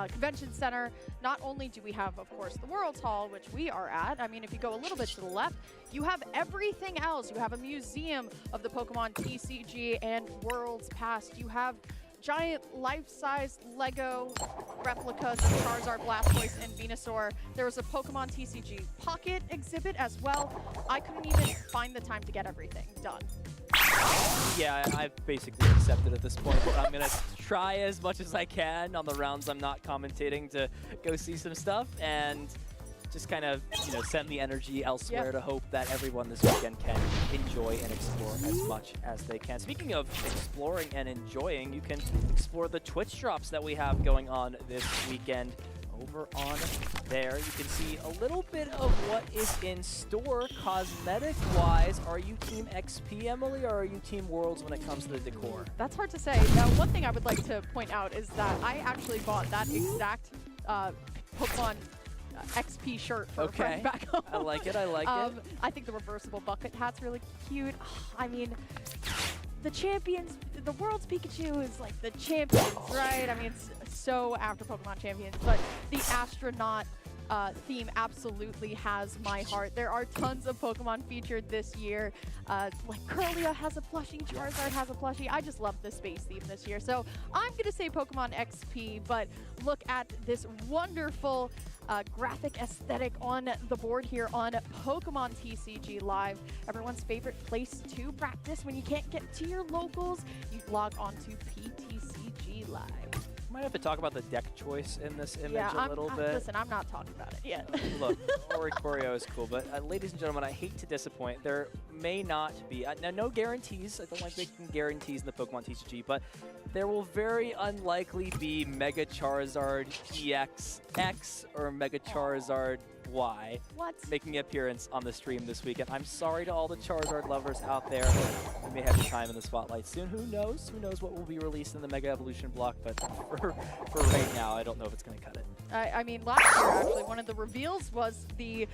convention center. Not only do we have, of course, the Worlds Hall, which we are at. I mean, if you go a little bit to the left, you have everything else. You have a museum of the Pokemon TCG and Worlds past. You have giant life-size Lego replicas of Charizard, Blastoise, and Venusaur. There was a Pokemon TCG Pocket exhibit as well. I couldn't even find the time to get everything done. Yeah, I've basically accepted at this point. I'm going to try as much as I can on the rounds I'm not commentating to go see some stuff and just kind of, you know, send the energy elsewhere to hope that everyone this weekend can enjoy and explore as much as they can. Speaking of exploring and enjoying, you can explore the Twitch drops that we have going on this weekend. Over on there, you can see a little bit of what is in store cosmetic-wise. Are you Team XP, Emily, or are you Team Worlds when it comes to the decor? That's hard to say. Now, one thing I would like to point out is that I actually bought that exact Pokemon XP shirt for a friend back home. I like it, I like it. I think the reversible bucket hat's really cute. I mean, the champions, the World's Pikachu is like the champions, right? I mean, it's so after Pokemon Champions, but the astronaut theme absolutely has my heart. There are tons of Pokemon featured this year. Like Curlia has a plushie, Charizard has a plushie. I just love the space theme this year. So I'm going to say Pokemon XP, but look at this wonderful graphic aesthetic on the board here on Pokemon TCG Live. Everyone's favorite place to practice when you can't get to your locals. You log on to PTCG Live. Might have to talk about the deck choice in this image a little bit. Listen, I'm not talking about it yet. Look, Oricorio is cool, but ladies and gentlemen, I hate to disappoint. There may not be, now no guarantees. I don't like making guarantees in the Pokemon TCG, but there will very unlikely be Mega Charizard EX X or Mega Charizard Y making an appearance on the stream this weekend. I'm sorry to all the Charizard lovers out there. We may have time in the spotlight soon. Who knows? Who knows what will be released in the Mega Evolution block, but for right now, I don't know if it's going to cut it. I mean, last year, actually, one of the reveals was the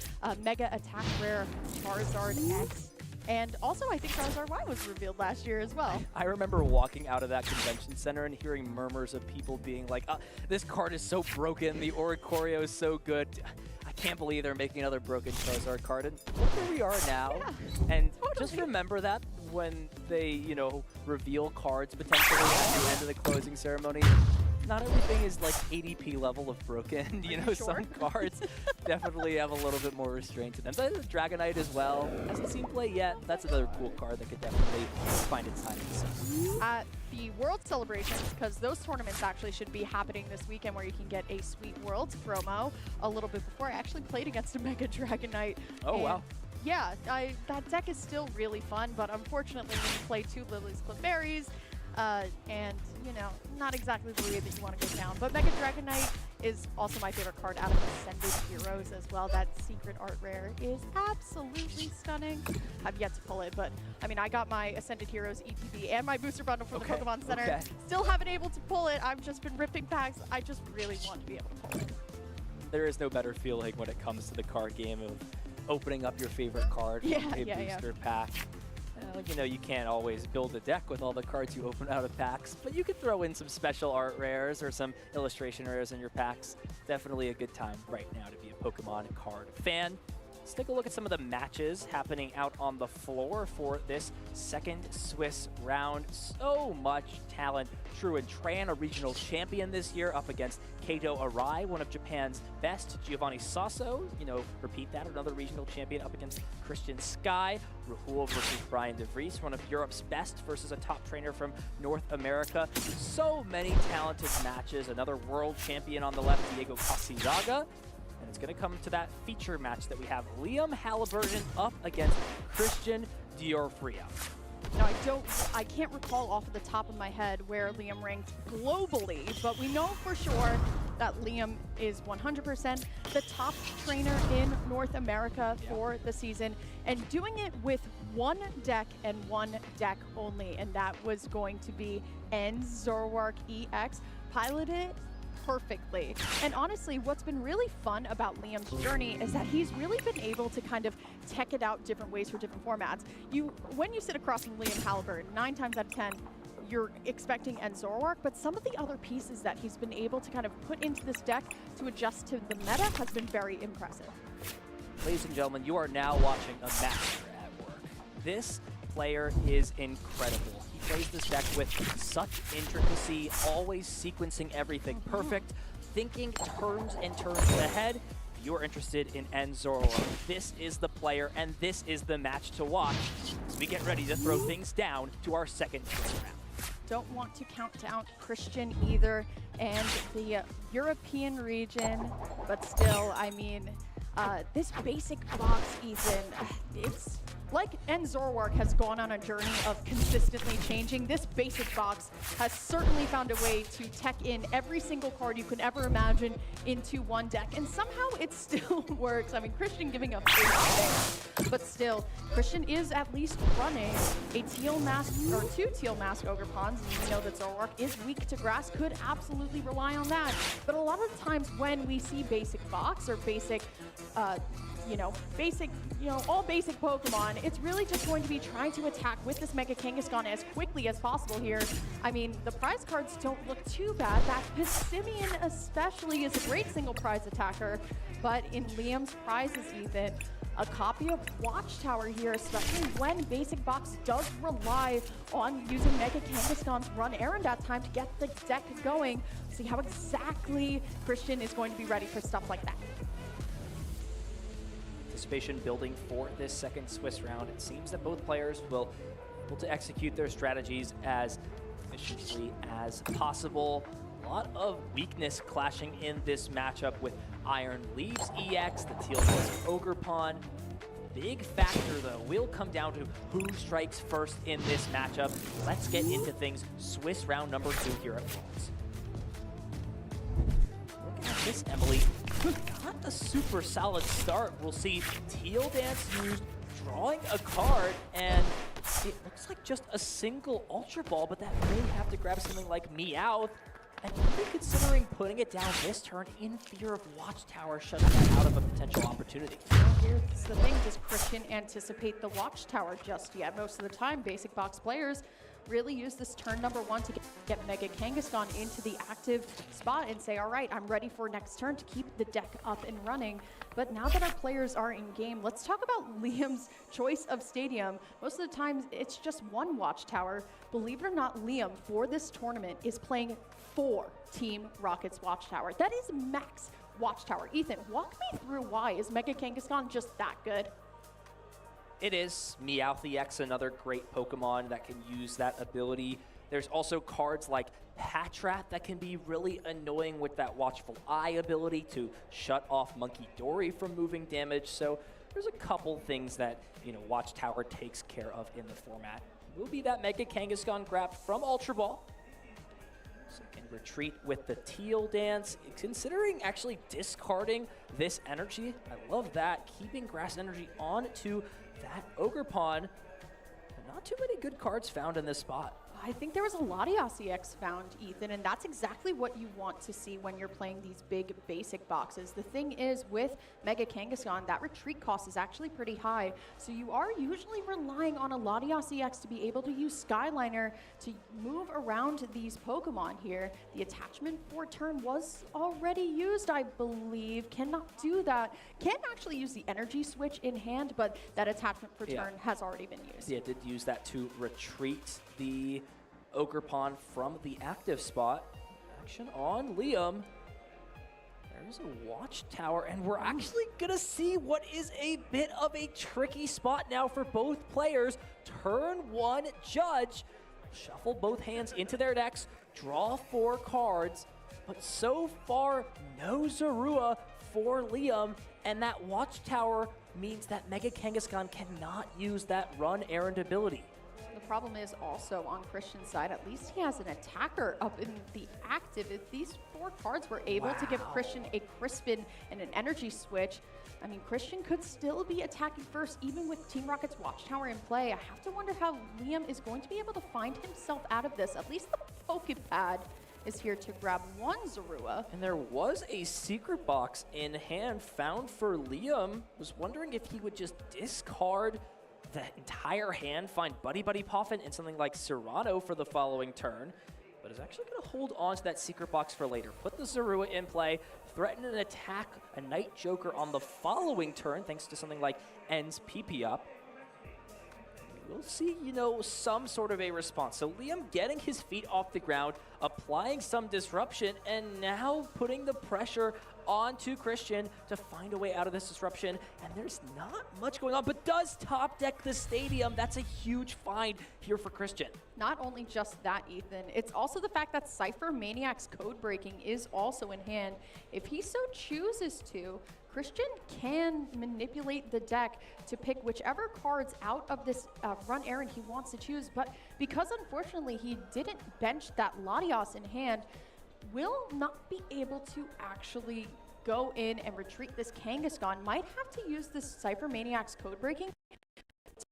Mega Attack Rare Charizard X. And also, I think Charizard Y was revealed last year as well. I remember walking out of that convention center and hearing murmurs of people being like, this card is so broken, the Oricorio is so good. I can't believe they're making another broken Charizard card. And look where we are now. Yeah, and totally. Just remember that when they, you know, reveal cards potentially at the end of the closing ceremony. Not everything is like ADP level of broken. You know, some cards definitely have a little bit more restraint to them. But Dragonite as well. Hasn't seen play yet. That's another cool card that could definitely find its time in the set. At the World Celebrations, because those tournaments actually should be happening this weekend where you can get a sweet Worlds promo a little bit before. I actually played against a Mega Dragonite. Oh, wow. Yeah, that deck is still really fun, but unfortunately when you play 2 Lilies Clefairies, and, you know, not exactly the way that you want to go down. But Mega Dragonite is also my favorite card out of Ascended Heroes as well. That secret art rare is absolutely stunning. I've yet to pull it, but, I mean, I got my Ascended Heroes ETB and my booster bundle from the Pokemon Center. Still haven't able to pull it. I've just been ripping packs. I just really want to be able to pull it. There is no better feeling when it comes to the card game of opening up your favorite card from a booster pack. You know, you can't always build a deck with all the cards you open out of packs, but you could throw in some special art rares or some illustration rares in your packs. Definitely a good time right now to be a Pokemon card fan. Let's take a look at some of the matches happening out on the floor for this second Swiss round. So much talent. Truan Tran, a regional champion this year, up against Kato Arai, one of Japan's best. Giovanni Sasso, you know, repeat that, another regional champion, up against Christian Sky. Rahul versus Brian DeVries, one of Europe's best versus a top trainer from North America. So many talented matches. Another world champion on the left, Diego Casizaga. And it's going to come to that feature match that we have Liam Halliburton up against Christian Diorfria. Now, I can't recall off of the top of my head where Liam ranked globally, but we know for sure that Liam is 100% the top trainer in North America for the season, and doing it with one deck and one deck only, and that was going to be Zoroark EX, piloted perfectly. And honestly, what's been really fun about Liam's journey is that he's really been able to kind of tech it out different ways for different formats. When you sit across from Liam Halliburton, 9 times out of 10, you're expecting Zoroark, but some of the other pieces that he's been able to kind of put into this deck to adjust to the meta has been very impressive. Ladies and gentlemen, you are now watching a master at work. This player is incredible. He plays this deck with such intricacy, always sequencing everything perfect, thinking turns and turns ahead. If you are interested in Zoroark, this is the player and this is the match to watch as we get ready to throw things down to our second round. Don't want to count down Christian either and the European region, but still, I mean, this basic box, Ethan, it's like Zoroark has gone on a journey of consistently changing. This basic box has certainly found a way to tech in every single card you can ever imagine into one deck, and somehow it still works. I mean, Christian giving up thing, but still, Christian is at least running a teal mask or 2 teal mask Ogre Pawns, and we know that Zoroark is weak to grass, could absolutely rely on that. But a lot of the times when we see basic box or basic all basic Pokemon, it's really just going to be trying to attack with this Mega Kangaskhan as quickly as possible here. I mean, the prize cards don't look too bad. That Pissimian especially is a great single prize attacker. But in Liam's prizes, Ethan, a copy of Watchtower here, especially when Basic Box does rely on using Mega Kangaskhan's run errand at time to get the deck going. See how exactly Christian is going to be ready for stuff like that. Anticipation building for this second Swiss round. It seems that both players will be able to execute their strategies as efficiently as possible. A lot of weakness clashing in this matchup with Iron leaves EX, the teal goes Ogerpon. Big factor though will come down to who strikes first in this matchup. Let's get into things. Swiss round number 2 here at Falls. Look at this, Emily. Not a super solid start. We'll see Teal Dance used, drawing a card, and it looks like just a single Ultra Ball, but that may have to grab something like Meowth. And even considering putting it down this turn in fear of Watchtower shutting that out of a potential opportunity. Here's the thing, does Christian anticipate the Watchtower just yet? Most of the time, Basic Box players really use this turn number 1 to get Mega Kangaskhan into the active spot and say, all right, I'm ready for next turn to keep the deck up and running. But now that our players are in game, let's talk about Liam's choice of stadium. Most of the time, it's just one Watchtower. Believe it or not, Liam, for this tournament, is playing 4 Team Rocket's Watchtower. That is max Watchtower. Ethan, walk me through why. Is Mega Kangaskhan just that good? It is. Meowth EX, another great Pokemon that can use that ability. There's also cards like Patrat that can be really annoying with that Watchful Eye ability to shut off Monkey Dory from moving damage. So there's a couple things that, you know, Watchtower takes care of in the format. Will be that Mega Kangaskhan grab from Ultra Ball. So can retreat with the Teal Dance, considering actually discarding this energy. I love that, keeping Grass Energy on to that Ogerpon. Not too many good cards found in this spot. I think there was a Latias EX found, Ethan, and that's exactly what you want to see when you're playing these big basic boxes. The thing is, with Mega Kangaskhan, that retreat cost is actually pretty high, so you are usually relying on a Latias EX to be able to use Skyliner to move around these Pokemon here. The attachment for turn was already used, I believe. Cannot do that. Can actually use the energy switch in hand, but that attachment for turn has already been used. Yeah, did use that to retreat the Ogerpon from the active spot. Action on Liam. There's a Watchtower, and we're actually gonna see what is a bit of a tricky spot now for both players. Turn 1 Judge, shuffle both hands into their decks, draw 4 cards, but so far no Zorua for Liam, and that Watchtower means that Mega Kangaskhan cannot use that run errand ability. The problem is also on Christian's side, at least he has an attacker up in the active. If these 4 cards were able to give Christian a Crispin and an energy switch, I mean, Christian could still be attacking first, even with Team Rocket's Watchtower in play. I have to wonder how Liam is going to be able to find himself out of this. At least the Pokepad is here to grab 1 Zorua. And there was a secret box in hand found for Liam. Was wondering if he would just discard the entire hand, find Buddy Poffin and something like Serrano for the following turn, but is actually going to hold on to that secret box for later. Put the Zorua in play, threaten an attack, a Night Joker on the following turn, thanks to something like Ends PP up. We'll see, you know, some sort of a response. So Liam getting his feet off the ground, applying some disruption, and now putting the pressure onto Christian to find a way out of this disruption. And there's not much going on, but does top deck the stadium. That's a huge find here for Christian. Not only just that, Ethan, it's also the fact that Cypher Maniac's code breaking is also in hand. If he so chooses to, Christian can manipulate the deck to pick whichever cards out of this run errand he wants to choose, but because unfortunately he didn't bench that Latias in hand, will not be able to actually go in and retreat this Kangaskhan. Might have to use this Cypher Maniac's code breaking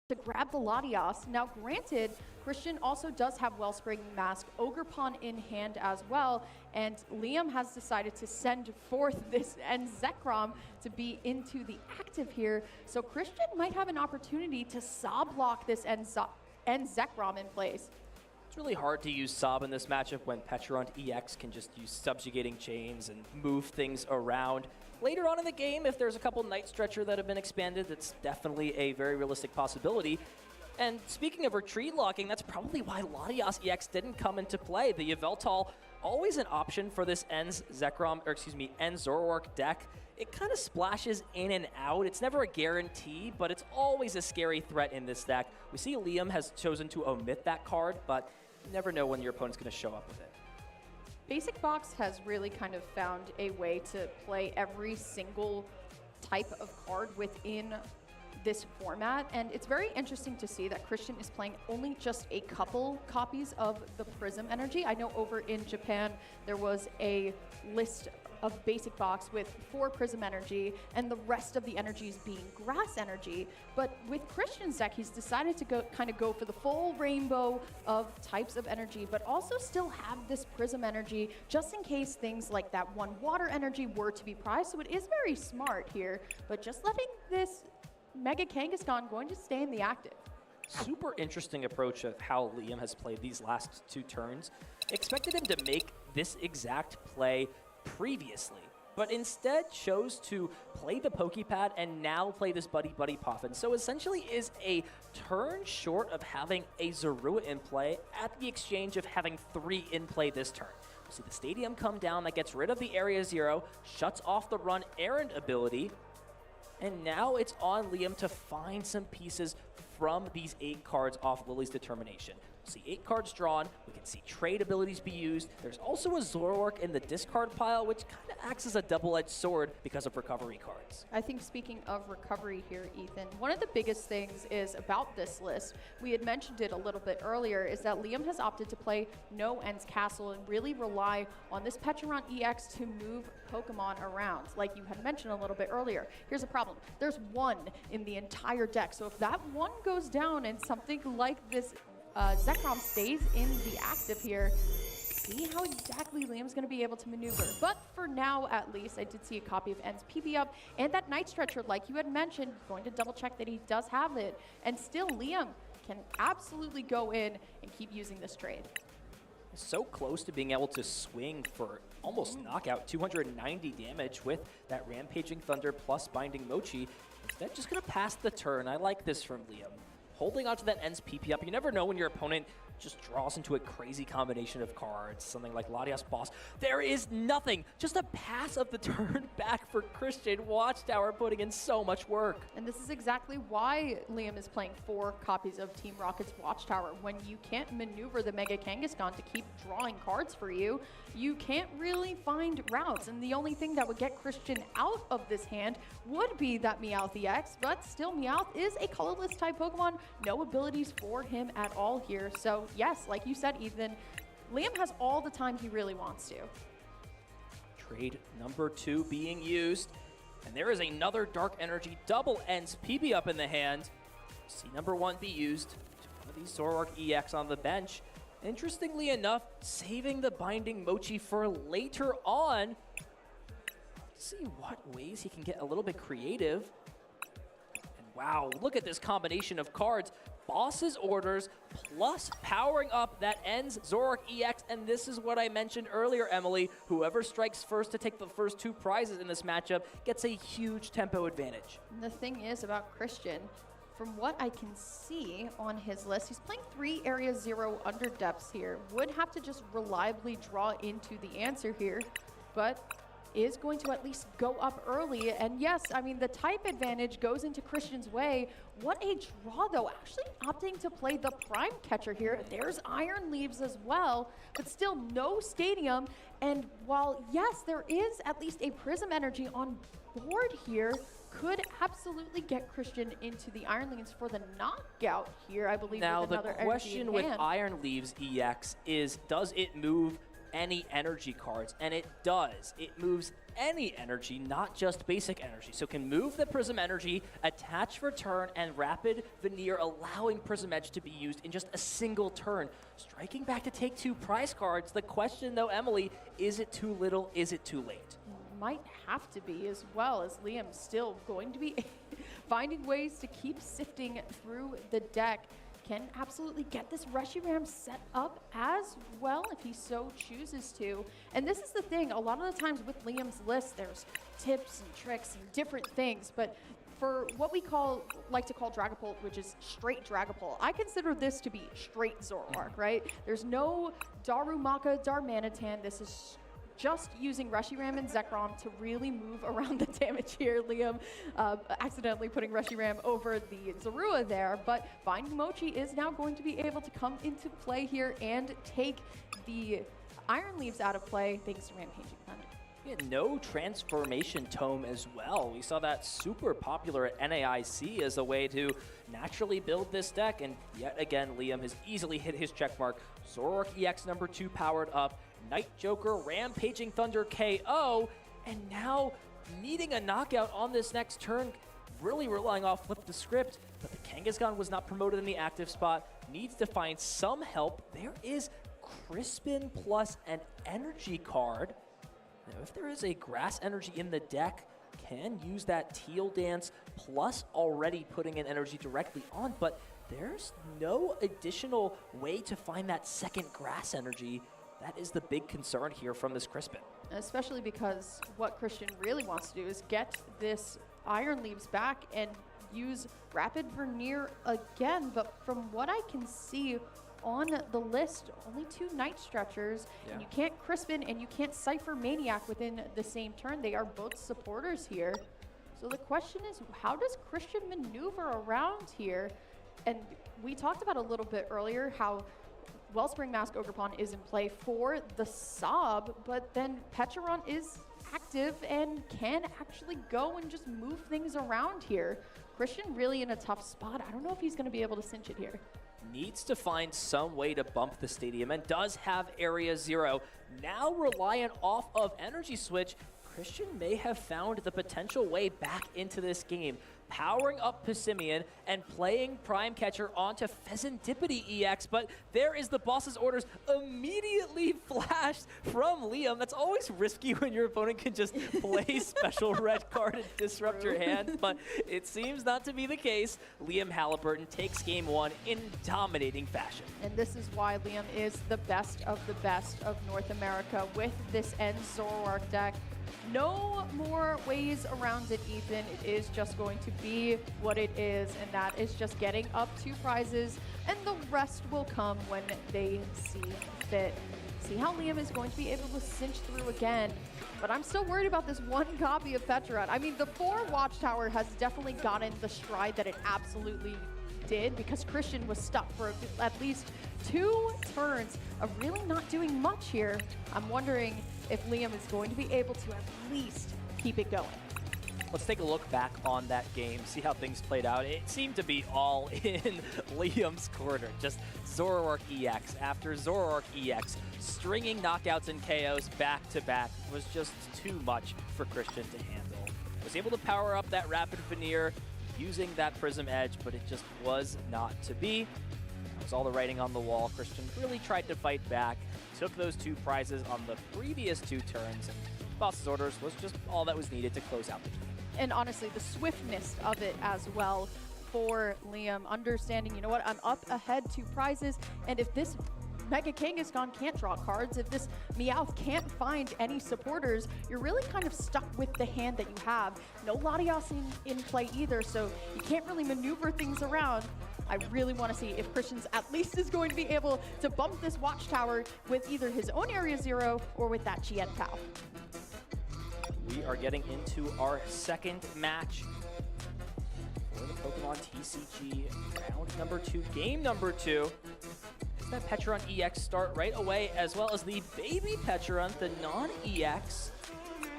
to grab the Latias. Now granted, Christian also does have Wellspring Mask, Ogerpon in hand as well, and Liam has decided to send forth this Zekrom to be into the active here, so Christian might have an opportunity to saw block this Zekrom in place. It's really hard to use Sob in this matchup when Petrarch EX can just use subjugating chains and move things around. Later on in the game, if there's a couple Night Stretcher that have been expanded, that's definitely a very realistic possibility. And speaking of retreat locking, that's probably why Latias EX didn't come into play. The Yveltal, always an option for this En's Zoroark deck. It kind of splashes in and out. It's never a guarantee, but it's always a scary threat in this deck. We see Liam has chosen to omit that card, but you never know when your opponent's going to show up with it. Basic Box has really kind of found a way to play every single type of card within this format, and it's very interesting to see that Christian is playing only just a couple copies of the Prism energy. I know over in Japan there was a list of Basic Box with 4 Prism energy and the rest of the energies being grass energy, but with Christian's deck he's decided to go for the full rainbow of types of energy, but also still have this Prism energy just in case things like that one water energy were to be prized. So it is very smart here, but just letting this Mega Kangaskhan going to stay in the active. Super interesting approach of how Liam has played these last 2 turns. Expected him to make this exact play previously, but instead chose to play the Pokepad and now play this Buddy Puffin. So essentially is a turn short of having a Zorua in play at the exchange of having 3 in play this turn. We see the Stadium come down that gets rid of the Area 0, shuts off the Run Errand ability, and now it's on Liam to find some pieces from these 8 cards off Lily's Determination. We'll see 8 cards drawn. We can see trade abilities be used. There's also a Zoroark in the discard pile, which kind of acts as a double-edged sword because of recovery cards. I think speaking of recovery here, Ethan, one of the biggest things is about this list, we had mentioned it a little bit earlier, is that Liam has opted to play no Ends Castle and really rely on this Petrarch EX to move Pokemon around, like you had mentioned a little bit earlier. Here's a problem. There's 1 in the entire deck, so if that 1 goes down and something like this Zekrom stays in the active here, see how exactly Liam's going to be able to maneuver. But for now, at least, I did see a copy of En's PP up, and that Night Stretcher, like you had mentioned, going to double check that he does have it. And still, Liam can absolutely go in and keep using this trade. So close to being able to swing for almost knockout, 290 damage with that Rampaging Thunder plus Binding Mochi. Instead, just going to pass the turn. I like this from Liam. Holding onto that Ends PP up. You never know when your opponent just draws into a crazy combination of cards, something like Latias Boss. There is nothing, just a pass of the turn back for Christian. Watchtower putting in so much work. And this is exactly why Liam is playing 4 copies of Team Rocket's Watchtower. When you can't maneuver the Mega Kangaskhan to keep drawing cards for you, you can't really find routes. And the only thing that would get Christian out of this hand would be that Meowth EX, but still Meowth is a colorless type Pokemon. No abilities for him at all here. So yes, like you said, Ethan, Liam has all the time he really wants to. Trade number 2 being used. And there is another Dark Energy double Ends PB up in the hand. See number 1 be used. One of these Zoroark EX on the bench. Interestingly enough, saving the Binding Mochi for later on. Let's see what ways he can get a little bit creative. And wow, look at this combination of cards. Boss's Orders plus powering up that Ends Zoroark EX, and this is what I mentioned earlier, Emily. Whoever strikes first to take the first 2 prizes in this matchup gets a huge tempo advantage. And the thing is about Christian, from what I can see on his list, he's playing 3 Area 0 under depths here. Would have to just reliably draw into the answer here, but is going to at least go up early. And yes, I mean, the type advantage goes into Christian's way. What a draw, though. Actually opting to play the Prime Catcher here. There's Iron Leaves as well, but still no Stadium. And while, yes, there is at least a Prism energy on board here, could absolutely get Christian into the Iron Leaves for the knockout here, I believe. Now, with the another question with Iron Leaves EX is, does it move any energy cards? And it does. It moves any energy, not just basic energy. So can move the Prism energy, attach for turn, and Rapid Veneer, allowing Prism Edge to be used in just a single turn. Striking back to take 2 prize cards. The question, though, Emily, is it too little? Is it too late? Might have to be, as well as Liam's still going to be finding ways to keep sifting through the deck. can absolutely get this Reshiram set up as well if he so chooses to. And this is the thing, a lot of the times with Liam's list, there's tips and tricks and different things, but for what we like to call Dragapult, which is straight Dragapult, I consider this to be straight Zoroark, right? There's no Darumaka, Darmanitan. This is just using Reshiram and Zekrom to really move around the damage here. Liam accidentally putting Reshiram over the Zorua there, but Binding Mochi is now going to be able to come into play here and take the Iron Leaves out of play thanks to Rampaging Thunder. No transformation tome as well. We saw that super popular at NAIC as a way to naturally build this deck, and yet again Liam has easily hit his checkmark. Zoroark EX number 2 powered up, Night Joker, Rampaging Thunder KO, and now needing a knockout on this next turn, really relying off Flip the Script, but the Kangaskhan was not promoted in the active spot, needs to find some help. There is Crispin plus an energy card. Now, if there is a grass energy in the deck, can use that Teal Dance plus already putting in energy directly on, but there's no additional way to find that second grass energy. That is the big concern here from this Crispin. Especially because what Christian really wants to do is get this Iron Leaves back and use Rapid Vernier again, but from what I can see on the list, only 2 Night Stretchers, and you can't Crispin and you can't Cypher Maniac within the same turn. They are both supporters here. So the question is, how does Christian maneuver around here? And we talked about a little bit earlier how Wellspring Mask Ogerpon is in play for the Sob, but then Petcheron is active and can actually go and just move things around here. Christian really in a tough spot. I don't know if he's going to be able to cinch it here. Needs to find some way to bump the stadium and does have Area 0. Now reliant off of Energy Switch, Christian may have found the potential way back into this game. Powering up Pissimian and playing Prime Catcher onto Pheasantipity EX, but there is the boss's orders immediately flashed from Liam. That's always risky when your opponent can just play special red card and disrupt your hand, but it seems not to be the case. Liam Halliburton takes game 1 in dominating fashion. And this is why Liam is the best of North America with this End Zoroark deck. No more ways around it, Ethan. It is just going to be what it is, and that is just getting up 2 prizes, and the rest will come when they see fit. See how Liam is going to be able to cinch through again. But I'm still worried about this 1 copy of Petcheron. I mean, the 4 Watchtower has definitely gotten the stride that it absolutely did, because Christian was stuck for at least 2 turns of really not doing much here. I'm wondering if Liam is going to be able to at least keep it going. Let's take a look back on that game, see how things played out. It seemed to be all in Liam's corner. Just Zoroark EX after Zoroark EX. Stringing knockouts and KOs back to back was just too much for Christian to handle. Was able to power up that Rapid Veneer using that Prism Edge, but it just was not to be. That was all the writing on the wall. Christian really tried to fight back, took those 2 prizes on the previous 2 turns, and boss's orders was just all that was needed to close out the game. And honestly, the swiftness of it as well for Liam, understanding, you know what, I'm up ahead 2 prizes, and if this Mega Kangaskhan can't draw cards, if this Meowth can't find any supporters, you're really kind of stuck with the hand that you have. No Latias in play either, so you can't really maneuver things around. I really want to see if Christian's at least is going to be able to bump this Watchtower with either his own Area 0 or with that Chien Pao. We are getting into our second match for the Pokemon TCG round number 2, game number 2. That Petcheron EX start right away, as well as the baby Petcheron, the non-EX,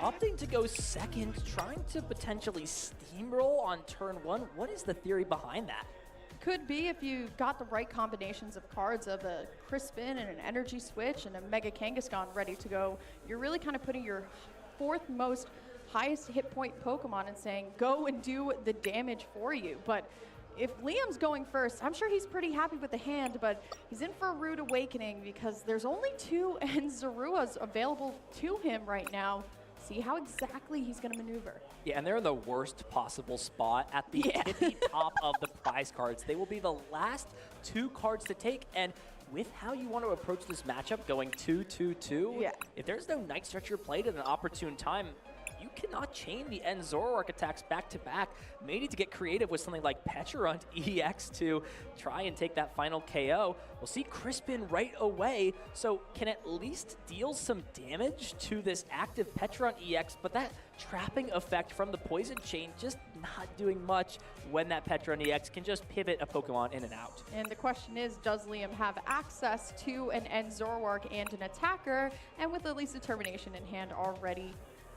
opting to go second, trying to potentially steamroll on turn 1. What is the theory behind that? Could be if you got the right combinations of cards of a Crispin and an Energy Switch and a Mega Kangaskhan ready to go. You're really kind of putting your 4th most highest hit point Pokemon and saying, go and do the damage for you. But if Liam's going first, I'm sure he's pretty happy with the hand, but he's in for a rude awakening because there's only 2 Zoruas available to him right now. see how exactly he's going to maneuver. Yeah, and they're in the worst possible spot at the tippy top of the prize cards. They will be the last 2 cards to take, and with how you want to approach this matchup, going 2-2-2, if there's no Night Stretcher played at an opportune time, you cannot chain the end Zoroark attacks back-to-back. May need to get creative with something like Pecharunt EX to try and take that final KO. We'll see Crispin right away, so can at least deal some damage to this active Pecharunt EX, but that trapping effect from the Poison Chain just not doing much when that Pecharunt EX can just pivot a Pokemon in and out. And the question is, does Liam have access to an end Zoroark and an attacker? And with at least Determination in hand already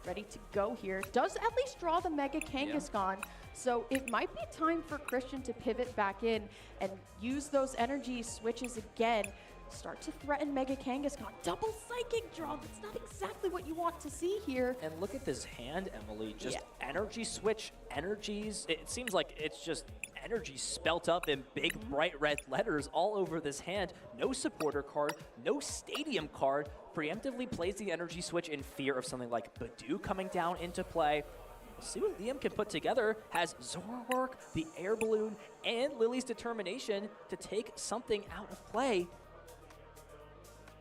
ready to go here, does at least draw the Mega Kangaskhan. So it might be time for Christian to pivot back in and use those energy switches again. Start to threaten Mega Kangaskhan. Double Psychic draw. That's not exactly what you want to see here. And look at this hand, Emily. Just energy switch, energies. It seems like it's just energy spelt up in big, bright red letters all over this hand. No supporter card, no stadium card. Preemptively plays the energy switch in fear of something like Badoo coming down into play. We'll see what Liam can put together. Has Zoroark, the Air Balloon, and Lily's Determination to take something out of play.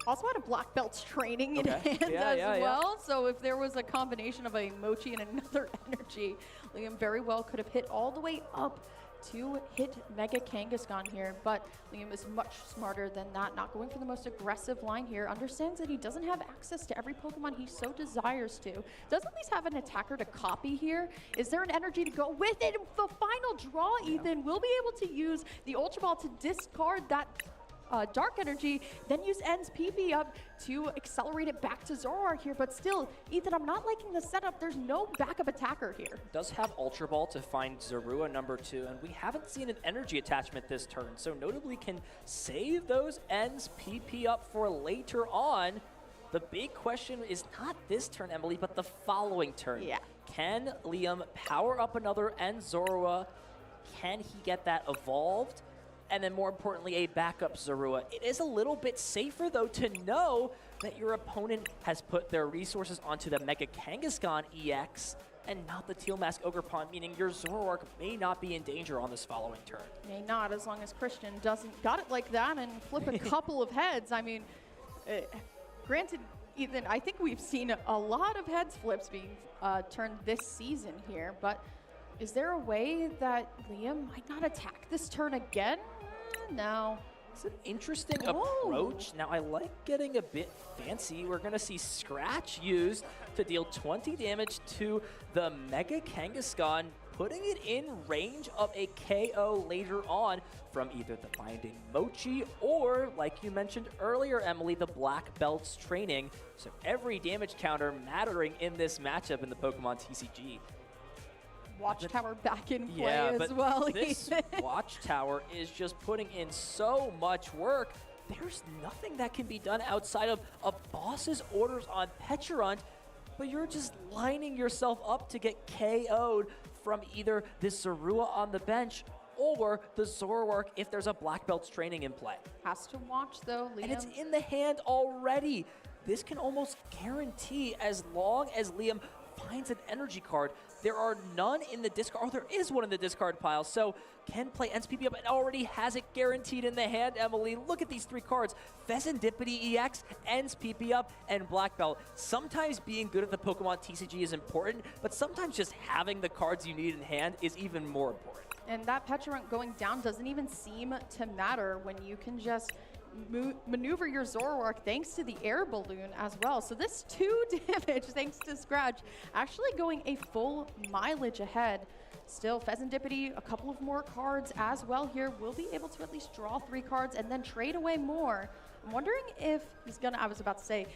Also had a black belt's training in hand as well. So if there was a combination of a Mochi and another energy, Liam very well could have hit all the way up to hit Mega Kangaskhan here, but Liam is much smarter than that, not going for the most aggressive line here, understands that he doesn't have access to every Pokemon he so desires to. Does at least have an attacker to copy here. Is there an energy to go with it? The final draw, Ethan, will be able to use the Ultra Ball to discard that Dark Energy, then use N's PP up to accelerate it back to Zoroark here, but still, Ethan, I'm not liking the setup. There's no backup attacker here. Does have Ultra Ball to find Zorua #2, and we haven't seen an energy attachment this turn, so notably can save those N's PP up for later on. The big question is not this turn, Emily, but the following turn. Can Liam power up another N Zorua? Can he get that evolved? And then more importantly, a backup Zorua. It is a little bit safer, though, to know that your opponent has put their resources onto the Mega Kangaskhan EX and not the Teal Mask Ogerpon, meaning your Zoroark may not be in danger on this following turn. May not, as long as Christian doesn't got it like that and flip a couple of heads. I mean, granted, Ethan, I think we've seen a lot of heads flips being turned this season here, but is there a way that Liam might not attack this turn again? No. It's an interesting approach. Now, I like getting a bit fancy. We're going to see Scratch used to deal 20 damage to the Mega Kangaskhan, putting it in range of a KO later on from either the Binding Mochi or, like you mentioned earlier, Emily, the Black Belt's training. So every damage counter mattering in this matchup in the Pokemon TCG. Watchtower back in play as well. This Watchtower is just putting in so much work. There's nothing that can be done outside of a boss's orders on Pecharunt, but you're just lining yourself up to get KO'd from either this Zorua on the bench or the Zoroark if there's a Black Belt's training in play. Has to watch, though, Liam. And it's in the hand already. This can almost guarantee, as long as Liam finds an energy card, there are none in the discard. Oh, there is one in the discard pile. So can play NSPP up and already has it guaranteed in the hand, Emily. Look at these 3 cards. Pheasantipity EX, NSPP up, and Black Belt. Sometimes being good at the Pokemon TCG is important, but sometimes just having the cards you need in hand is even more important. And that Pecharunt going down doesn't even seem to matter when you can just maneuver your Zoroark thanks to the Air Balloon as well. So this 2 damage thanks to Scratch actually going a full mileage ahead. Still, Pheasantipity, a couple of more cards as well here. Will be able to at least draw 3 cards and then trade away more. I'm wondering if he's gonna, I was about to say,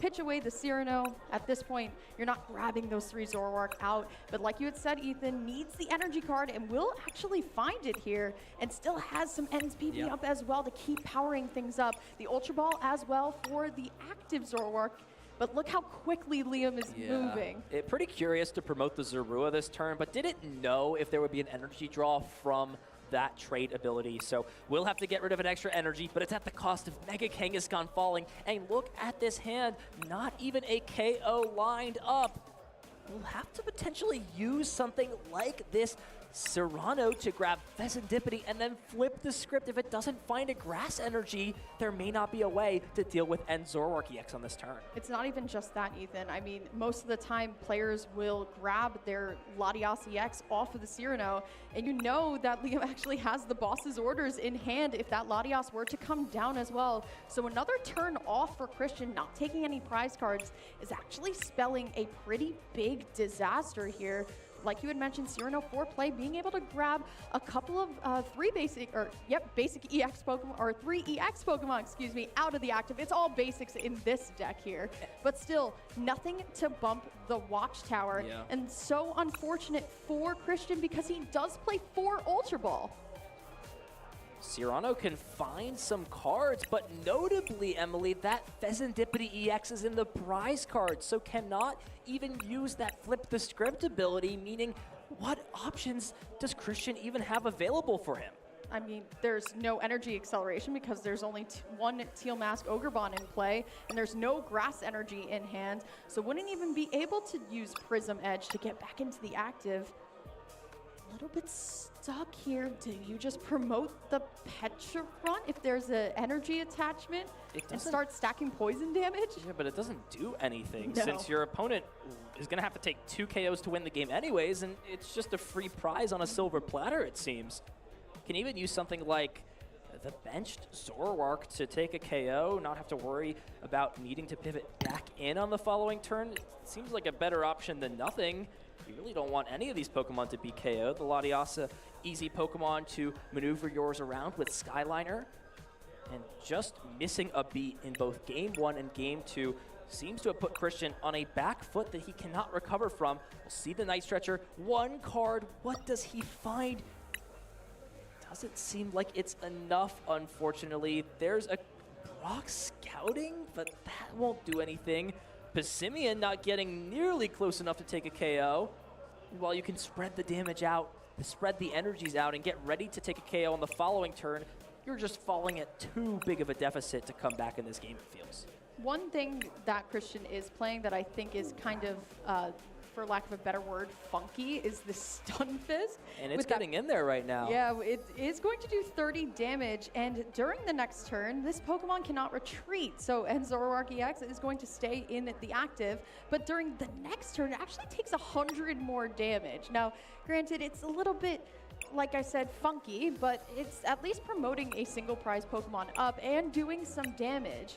pitch away the Cyrano. At this point, you're not grabbing those 3 Zoroark out. But like you had said, Ethan needs the energy card and will actually find it here and still has some NSPP up as well to keep powering things up. The Ultra Ball as well for the active Zoroark. But look how quickly Liam is moving. Pretty curious to promote the Zorua this turn, but didn't know if there would be an energy draw from that trade ability. So we'll have to get rid of an extra energy, but it's at the cost of Mega Kangaskhan falling. And look at this hand, not even a KO lined up. will have to potentially use something like this Serrano to grab Serendipity and then flip the script. If it doesn't find a grass energy, there may not be a way to deal with End Zoroark EX on this turn. It's not even just that, Ethan. I mean, most of the time, players will grab their Latias EX off of the Cyrano, and you know that Liam actually has the boss's orders in hand if that Latias were to come down as well. So another turn off for Christian, not taking any prize cards, is actually spelling a pretty big disaster here. Like you had mentioned, Cyrano 4-play being able to grab a couple of basic EX Pokemon, or 3 EX Pokemon, excuse me, out of the active. It's all basics in this deck here, but still nothing to bump the Watchtower. Yeah. And so unfortunate for Christian because he does play 4 Ultra Ball. Cyrano can find some cards, but notably, Emily, that Serendipity EX is in the prize card, so cannot even use that flip the script ability, meaning what options does Christian even have available for him? I mean, there's no energy acceleration because there's only one Teal Mask Ogrebon in play, and there's no grass energy in hand, so wouldn't even be able to use Prism Edge to get back into the active. A little bit stuck here. Do you just promote the Petra front if there's an energy attachment and start stacking poison damage? Yeah, but it doesn't do anything No. since your opponent is going to have to take 2 KOs to win the game anyways, and it's just a free prize on a silver platter, it seems. Can even use something like the benched Zoroark to take a KO, not have to worry about needing to pivot back in on the following turn. It seems like a better option than nothing. You really don't want any of these Pokemon to be KO'd. The Latiasa, easy Pokemon to maneuver yours around with Skyliner. And just missing a beat in both Game 1 and Game 2 seems to have put Christian on a back foot that he cannot recover from. We'll see the Night Stretcher. 1 card. What does he find? Doesn't seem like it's enough, unfortunately. There's a Brock Scouting, but that won't do anything. Pessimian not getting nearly close enough to take a KO. While you can spread the damage out, spread the energies out, and get ready to take a KO on the following turn, you're just falling at too big of a deficit to come back in this game, it feels. One thing that Christian is playing that I think is kind of, for lack of a better word, funky is the Stun Fist. And it's getting in there right now. Yeah, it is going to do 30 damage, and during the next turn, this Pokemon cannot retreat, so Zoroark EX is going to stay in the active, but during the next turn, it actually takes 100 more damage. Now, granted, it's a little bit, like I said, funky, but it's at least promoting a single prize Pokemon up and doing some damage.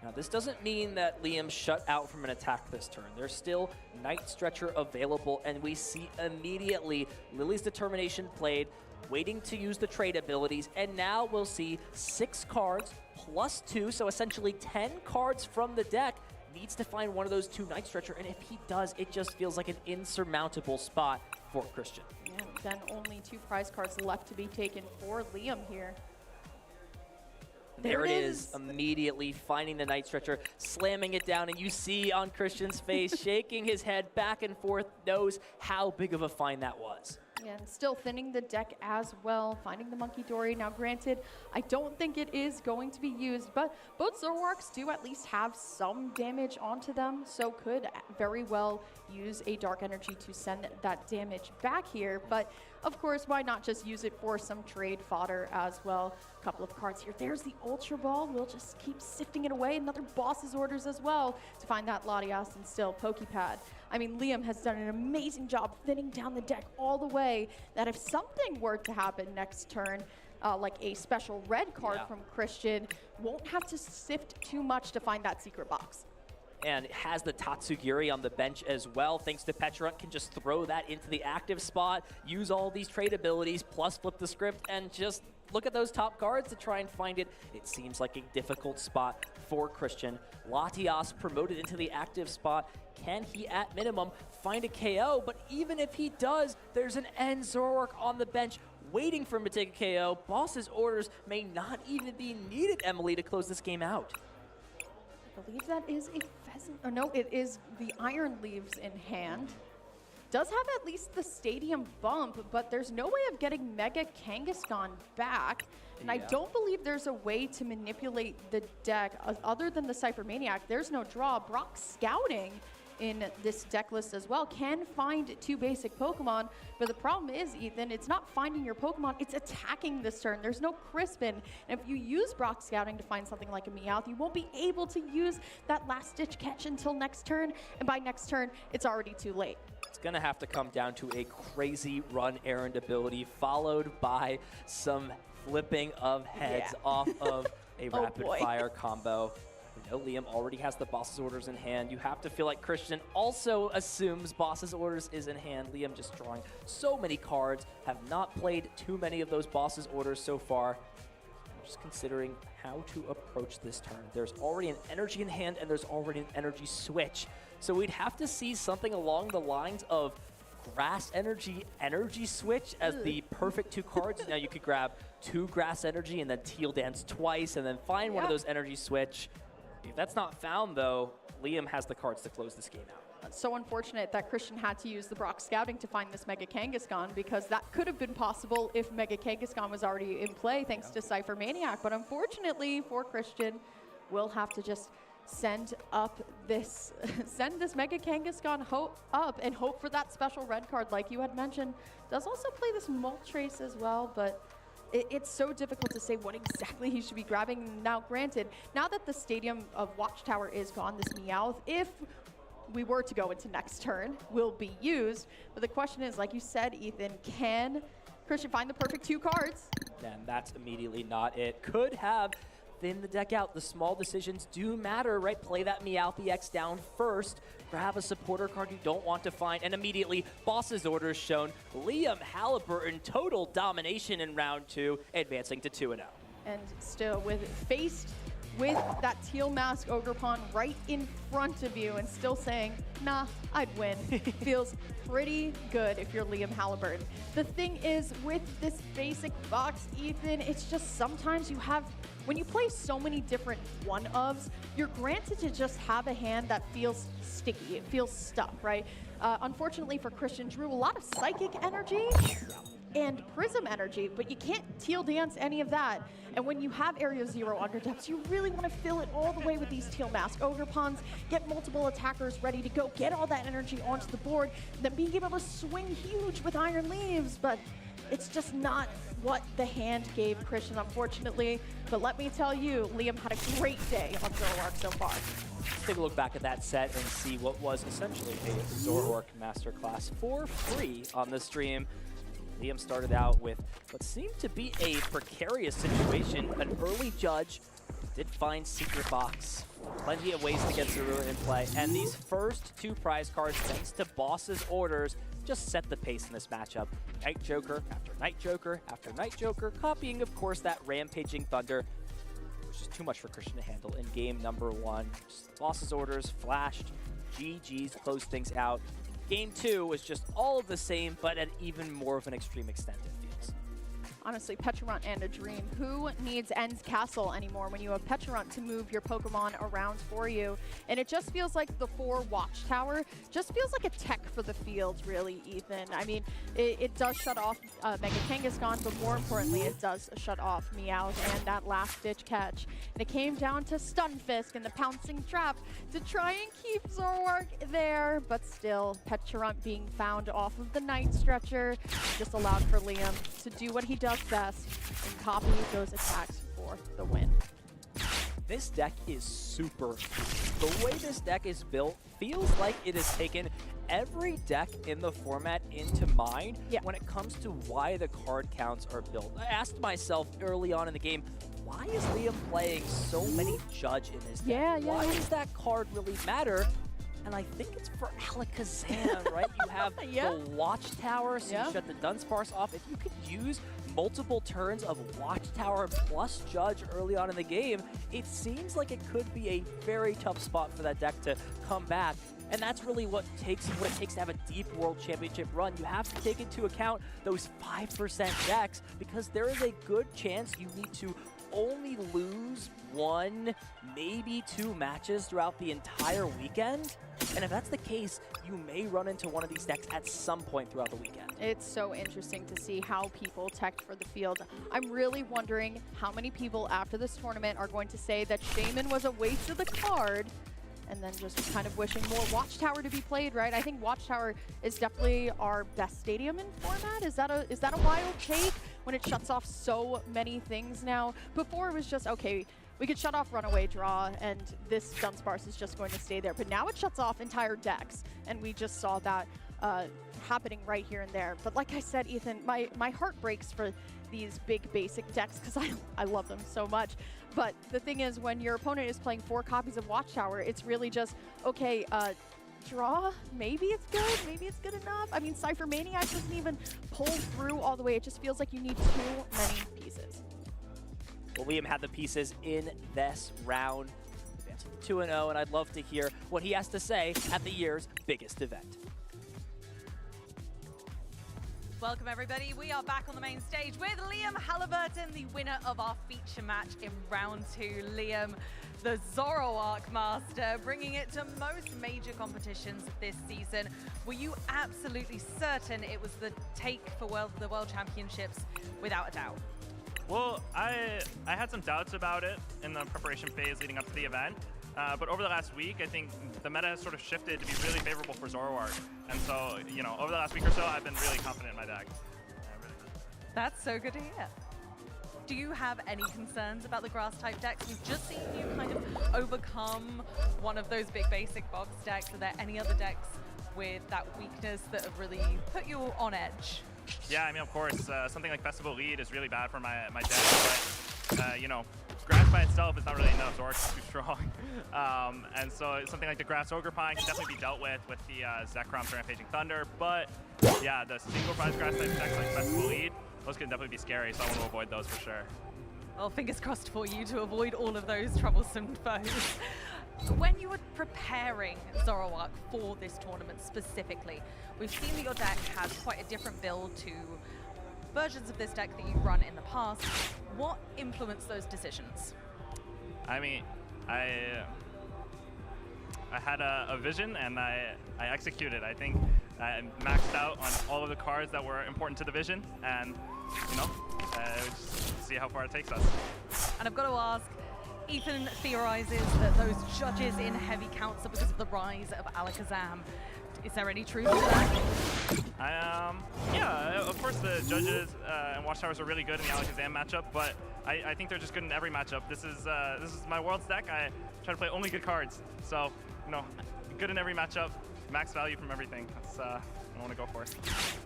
Now, this doesn't mean that Liam shut out from an attack this turn. There's still Night Stretcher available, and we see immediately Lily's Determination played, waiting to use the trade abilities, and now we'll see 6 cards plus 2, so essentially 10 cards from the deck. Needs to find one of those 2 Night Stretcher, and if he does, it just feels like an insurmountable spot for Christian. Yeah, then only 2 prize cards left to be taken for Liam here. There it is, immediately finding the Night Stretcher, slamming it down, and you see on Christian's face, shaking his head back and forth, knows how big of a find that was. And still thinning the deck as well, finding the Monkey Dory. Now, granted, I don't think it is going to be used, but both Zoroarks do at least have some damage onto them, so could very well use a Dark Energy to send that damage back here. But, of course, why not just use it for some trade fodder as well? A couple of cards here. There's the Ultra Ball. We'll just keep sifting it away. Another boss's orders as well to find that Latias and still Pokepad. I mean, Liam has done an amazing job thinning down the deck all the way that if something were to happen next turn, like a special red card from Christian, won't have to sift too much to find that secret box. And it has the Tatsugiri on the bench as well, thanks to Petrarunt can just throw that into the active spot, use all these trade abilities, plus flip the script, and just look at those top cards to try and find it. It seems like a difficult spot for Christian. Latias promoted into the active spot. Can he, at minimum, find a KO? But even if he does, there's an End Zoroark on the bench waiting for him to take a KO. Boss's orders may not even be needed, Emily, to close this game out. I believe that is a pheasant. Oh, no, it is the Iron Leaves in hand. Does have at least the Stadium bump, but there's no way of getting Mega Kangaskhan back. And I don't believe there's a way to manipulate the deck other than the Cypher Maniac. There's no draw. Brock Scouting in this deck list as well can find 2 basic Pokemon, but the problem is, Ethan, it's not finding your Pokemon, it's attacking this turn. There's no Crispin, and if you use Brock Scouting to find something like a Meowth, you won't be able to use that last-ditch catch until next turn, and by next turn, it's already too late. It's going to have to come down to a crazy run errand ability followed by some flipping of heads off of a rapid fire combo. You know, Liam already has the boss's orders in hand. You have to feel like Christian also assumes boss's orders is in hand. Liam just drawing so many cards, have not played too many of those boss's orders so far. I'm just considering how to approach this turn. There's already an energy in hand and there's already an energy switch. So we'd have to see something along the lines of grass energy switch as the perfect 2 cards. Now you could grab 2 grass energy and then teal dance twice and then find one of those energy switch. If that's not found though, Liam has the cards to close this game out. So unfortunate that Christian had to use the Brock Scouting to find this Mega Kangaskhan, because that could have been possible if Mega Kangaskhan was already in play thanks to Cypher Maniac. But unfortunately for Christian, we'll have to just send up this send this Mega Kangaskhan up and hope for that special red card like you had mentioned. Does also play this Moltres as well, but it's so difficult to say what exactly he should be grabbing. Now granted, now that the Stadium of Watchtower is gone, this Meowth, if we were to go into next turn, will be used. But the question is, like you said, Ethan, can Christian find the perfect 2 cards? And that's immediately not it. Could have thin the deck out. The small decisions do matter, right? Play that Meowth EX down first. Grab a supporter card you don't want to find, and immediately boss's orders shown. Liam Halliburton, total domination in round 2, advancing to 2-0. And still, faced with that teal mask Ogerpon right in front of you and still saying, nah, I'd win. Feels pretty good if you're Liam Halliburton. The thing is, with this basic box, Ethan, it's just sometimes you have, when you play so many different one-ofs, you're granted to just have a hand that feels sticky. It feels stuck, right? Unfortunately for Christian, drew a lot of Psychic energy and Prism energy, but you can't teal dance any of that. And when you have Area 0 under depths, you really want to fill it all the way with these teal mask Ogerpons, get multiple attackers ready to go, get all that energy onto the board, then being able to swing huge with Iron Leaves, but it's just not what the hand gave Christian, unfortunately. But let me tell you, Liam had a great day on Zoroark so far. Let's take a look back at that set and see what was essentially a Zoroark Masterclass for free on the stream. Liam started out with what seemed to be a precarious situation. An early judge did find Secret Box. Plenty of ways to get Zorua in play. And these first 2 prize cards, thanks to boss's orders, just set the pace in this matchup. Night Joker after Night Joker after Night Joker, copying, of course, that Rampaging Thunder, which is too much for Christian to handle in game number 1. Just boss's orders flashed, GG's closed things out. Game 2 was just all of the same, but at even more of an extreme extent, it feels. Honestly, Pecharunt and a dream. Who needs End's Castle anymore when you have Pecharunt to move your Pokemon around for you? And it just feels like the 4 Watchtower just feels like a tech for the field, really, Ethan. I mean, it does shut off Mega Kangaskhan, but more importantly, it does shut off Meowth and that last-ditch catch. And it came down to Stunfisk and the Pouncing Trap to try and keep Zoroark there, but still, Pecharunt being found off of the Night Stretcher just allowed for Liam to do what he does best and copy those attacks for the win. This deck is super. The way this deck is built feels like it has taken every deck in the format into mind when it comes to why the card counts are built. I asked myself early on in the game, why is Liam playing so many Judge in his deck? Why does that card really matter? And I think it's for Alakazam, right? You have the Watchtower, so you shut the Dunsparce off. If you could use multiple turns of Watchtower plus Judge early on in the game, it seems like it could be a very tough spot for that deck to come back. And that's really what it takes to have a deep World Championship run. You have to take into account those 5% decks, because there is a good chance you need to only lose 1, maybe 2 matches throughout the entire weekend. And if that's the case, you may run into one of these decks at some point throughout the weekend. It's so interesting to see how people tech for the field. I'm really wondering how many people after this tournament are going to say that Shaman was a waste of the card and then just kind of wishing more Watchtower to be played, right? I think Watchtower is definitely our best stadium in format. Is that a wild take when it shuts off so many things now? Before it was just, okay, we could shut off Runaway Draw and this Dunsparce is just going to stay there. But now it shuts off entire decks, and we just saw that happening right here and there. But like I said, Ethan, my heart breaks for these big basic decks because I love them so much. But the thing is, when your opponent is playing 4 copies of Watchtower, it's really just, okay, draw, maybe it's good, maybe it's good enough. I mean, Cypher Maniac doesn't even pull through all the way. It just feels like you need too many pieces. Well, Liam had the pieces in this round. 2-0, and I'd love to hear what he has to say at the year's biggest event. Welcome everybody, we are back on the main stage with Liam Halliburton, the winner of our feature match in round 2. Liam, the Zoroark master, bringing it to most major competitions this season. Were you absolutely certain it was the take for the World Championships without a doubt? Well, I had some doubts about it in the preparation phase leading up to the event. But over the last week, I think the meta has sort of shifted to be really favorable for Zoroark. And so, you know, over the last week or so, I've been really confident in my deck. That's so good to hear. Do you have any concerns about the grass-type decks? We've just seen you kind of overcome one of those big basic box decks. Are there any other decks with that weakness that have really put you on edge? Yeah, I mean, of course, something like Festival Lead is really bad for my deck. But, you know, grass by itself is not really enough. Zoroark's too strong. And so something like the Grass Ogre Pine can definitely be dealt with the Zekrom's Rampaging Thunder. But yeah, the single prize grass type decks like Festival Lead, those can definitely be scary, so I want to avoid those for sure. Well, fingers crossed for you to avoid all of those troublesome foes. When you were preparing Zoroark for this tournament specifically, we've seen that your deck has quite a different build to versions of this deck that you've run in the past. What influenced those decisions? I mean, I had a vision and I executed. I think I maxed out on all of the cards that were important to the vision, and you know, just see how far it takes us. And I've got to ask, Ethan theorizes that those judges in heavy counts are because of the rise of Alakazam. Is there any truth to that? Yeah, of course the judges and Watchtowers are really good in the Alakazam matchup, but I think they're just good in every matchup. This is my Worlds deck. I try to play only good cards, so you know, good in every matchup, max value from everything. That's I want to go for it.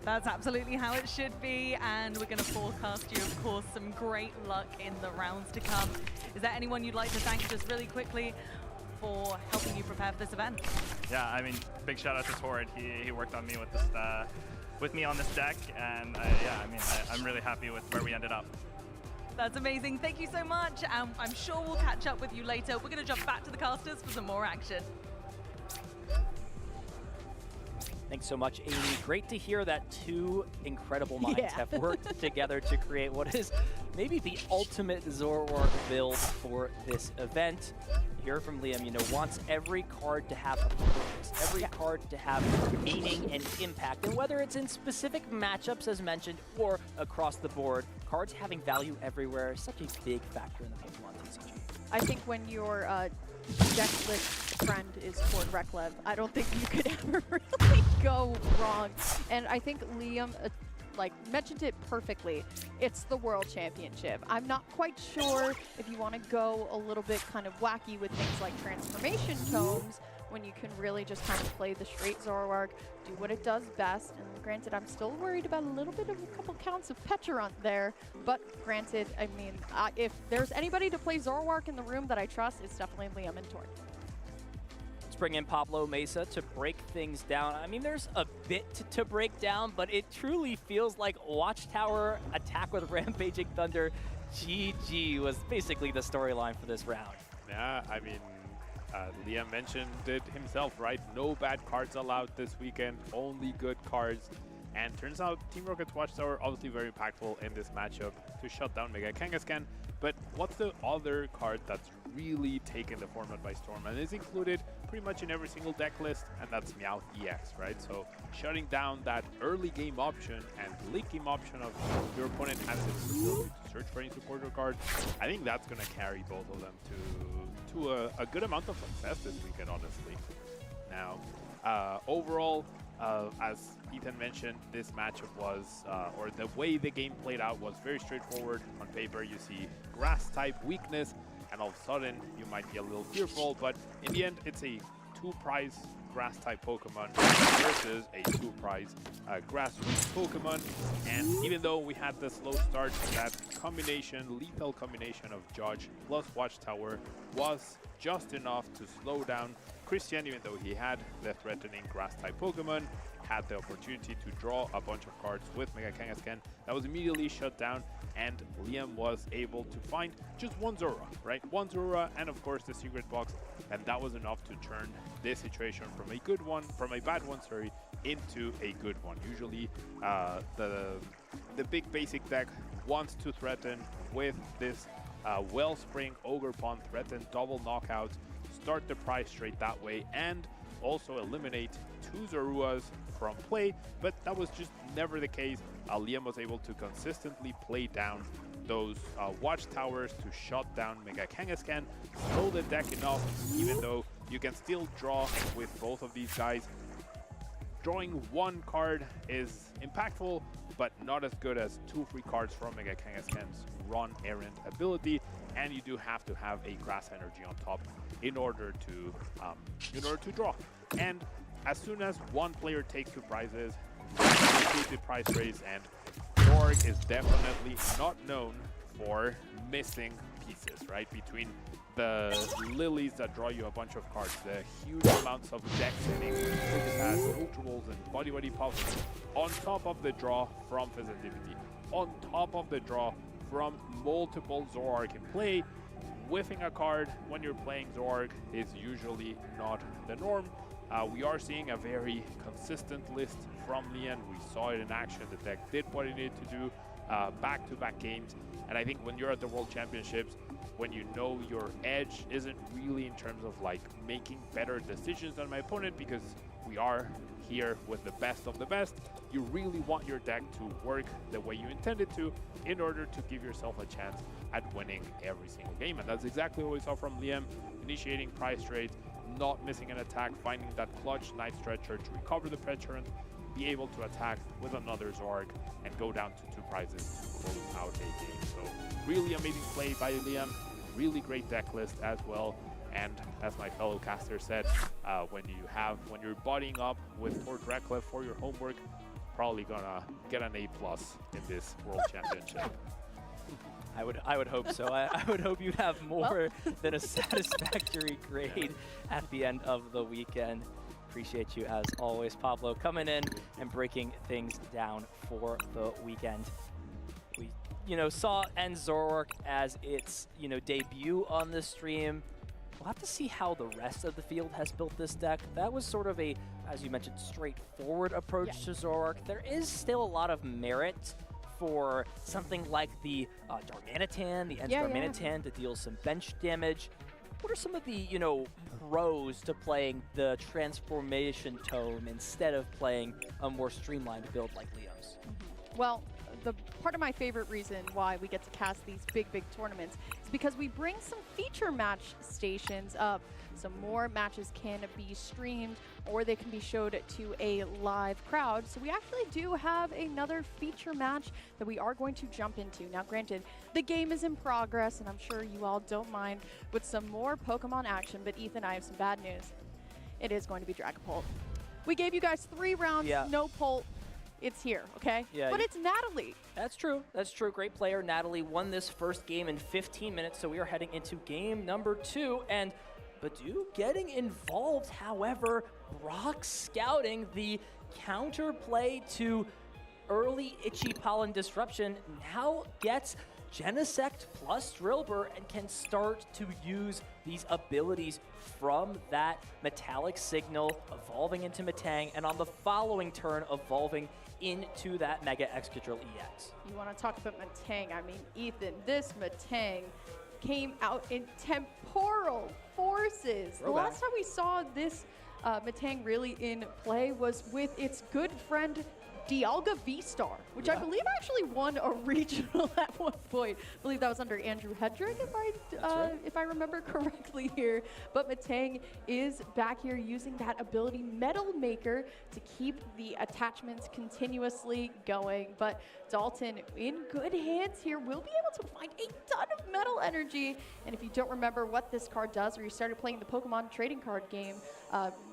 That's absolutely how it should be, and we're going to forecast you, of course, some great luck in the rounds to come. Is there anyone you'd like to thank just really quickly for helping you prepare for this event? Yeah, I mean, big shout out to Torrid. He worked on me with this, with me on this deck, and yeah, I mean, I'm really happy with where we ended up. That's amazing. Thank you so much. I'm sure we'll catch up with you later. We're going to jump back to the casters for some more action. Thanks so much, Amy. Great to hear that 2 incredible minds have worked together to create what is maybe the ultimate Zoroark build for this event. Hear from Liam, you know, wants every card to have a purpose, every card to have meaning and impact. And whether it's in specific matchups, as mentioned, or across the board, cards having value everywhere is such a big factor in the Pokemon TCG. I think when your deck list friend is Tord Reklev, I don't think you could ever really go wrong. And I think Liam like mentioned it perfectly. It's the World Championship. I'm not quite sure if you want to go a little bit kind of wacky with things like transformation tomes when you can really just kind of play the straight Zoroark, do what it does best. And granted, I'm still worried about a little bit of a couple counts of Pecharunt there, but granted, I mean, if there's anybody to play Zoroark in the room that I trust, it's definitely Liam and Tord. Let's bring in Pablo Mesa to break things down. I mean, there's a bit to break down, but it truly feels like Watchtower attack with Rampaging Thunder GG was basically the storyline for this round. Yeah, I mean, Liam mentioned it himself, right? No bad cards allowed this weekend, only good cards. And turns out Team Rocket's Watchtower obviously very impactful in this matchup to shut down Mega Kangaskhan. But what's the other card that's really taken the format by storm and is included pretty much in every single deck list? And that's Meowth EX, right? So shutting down that early game option and late game option of your opponent has its ability to search for any supporter card. I think that's going to carry both of them to a good amount of success this weekend, honestly. Now, overall, as Ethan mentioned, this matchup was, or the way the game played out was very straightforward. On paper, you see grass type weakness, and all of a sudden, you might be a little fearful, but in the end, it's a 2-prize grass type Pokemon versus a 2-prize grass weak Pokemon. And even though we had the slow start, that combination, lethal combination of Judge plus Watchtower was just enough to slow down Christian, even though he had the threatening grass type Pokemon, had the opportunity to draw a bunch of cards with Mega Kangaskhan. That was immediately shut down, and Liam was able to find just one Zorua, right? One Zorua, and of course the secret box, and that was enough to turn this situation from a bad one, into a good one. Usually, the big basic deck wants to threaten with this Wellspring, Ogre Pond, threaten double knockouts, start the prize straight that way, and also eliminate 2 Zoruas from play, but that was just never the case. Liam was able to consistently play down those Watchtowers to shut down Mega Kangaskhan, slow the deck enough, even though you can still draw with both of these guys. Drawing one card is impactful, but not as good as 2 free cards from Mega Kangaskhan's Run Errant ability, and you do have to have a grass energy on top in order to draw. And as soon as one player takes 2 prizes, the prize raise, and Zorg is definitely not known for missing pieces, right? Between the lilies that draw you a bunch of cards, the huge amounts of deck setting, which has Ultra Balls and Body Puffs, on top of the draw from Fezandivity, on top of the draw from multiple Zoroark in play, whiffing a card when you're playing Zorg is usually not the norm. We are seeing a very consistent list from Lian. We saw it in action. The deck did what it needed to do back-to-back games. And I think when you're at the World Championships, when you know your edge isn't really in terms of like making better decisions than my opponent, because we are here with the best of the best, you really want your deck to work the way you intend it to in order to give yourself a chance at winning every single game. And that's exactly what we saw from Liam, initiating prize trades, not missing an attack, finding that clutch Night Stretcher to recover the Penetrant, be able to attack with another Zorg, and go down to 2 prizes to close out a game. So really amazing play by Liam, really great deck list as well. And as my fellow caster said, when you're bodying up with Fort Reclef for your homework, probably gonna get an A+ in this World Championship. I would hope so. I would hope you'd have more than a satisfactory grade at the end of the weekend. Appreciate you as always, Pablo, coming in and breaking things down for the weekend. We, saw End Zoroark as its, debut on the stream. We'll have to see how the rest of the field has built this deck. That was sort of a, as you mentioned, straightforward approach to Zoroark. There is still a lot of merit for something like the Darmanitan, the End Darmanitan to deal some bench damage. What are some of the, pros to playing the Transformation Tome instead of playing a more streamlined build like Leo's? Well, the part of my favorite reason why we get to cast these big tournaments is because we bring some feature match stations up. So more matches can be streamed, or they can be showed to a live crowd. So we actually do have another feature match that we are going to jump into. Now granted, the game is in progress, and I'm sure you all don't mind with some more Pokemon action, but Ethan, I have some bad news. It is going to be Dragapult. We gave you guys 3 rounds, no Pult. It's here, okay? Yeah, but it's Natalie. That's true. That's true. Great player. Natalie won this first game in 15 minutes, so we are heading into game number 2. And Badu getting involved, however, Brock scouting the counterplay to early Itchy Pollen Disruption, now gets Genesect plus Drillbur and can start to use these abilities from that Metallic Signal, evolving into Metang, and on the following turn, evolving into that Mega Excadrill EX. You want to talk about Metang? I mean, Ethan, this Metang came out in Temporal Forces. The last time we saw this Metang really in play was with its good friend Dialga V-Star, which I believe actually won a regional at one point. I believe that was under Andrew Hedrick, if I remember correctly here. But Metang is back here using that ability Metal Maker to keep the attachments continuously going. But Dalton in good hands here will be able to find a ton of metal energy. And if you don't remember what this card does, or you started playing the Pokemon trading card game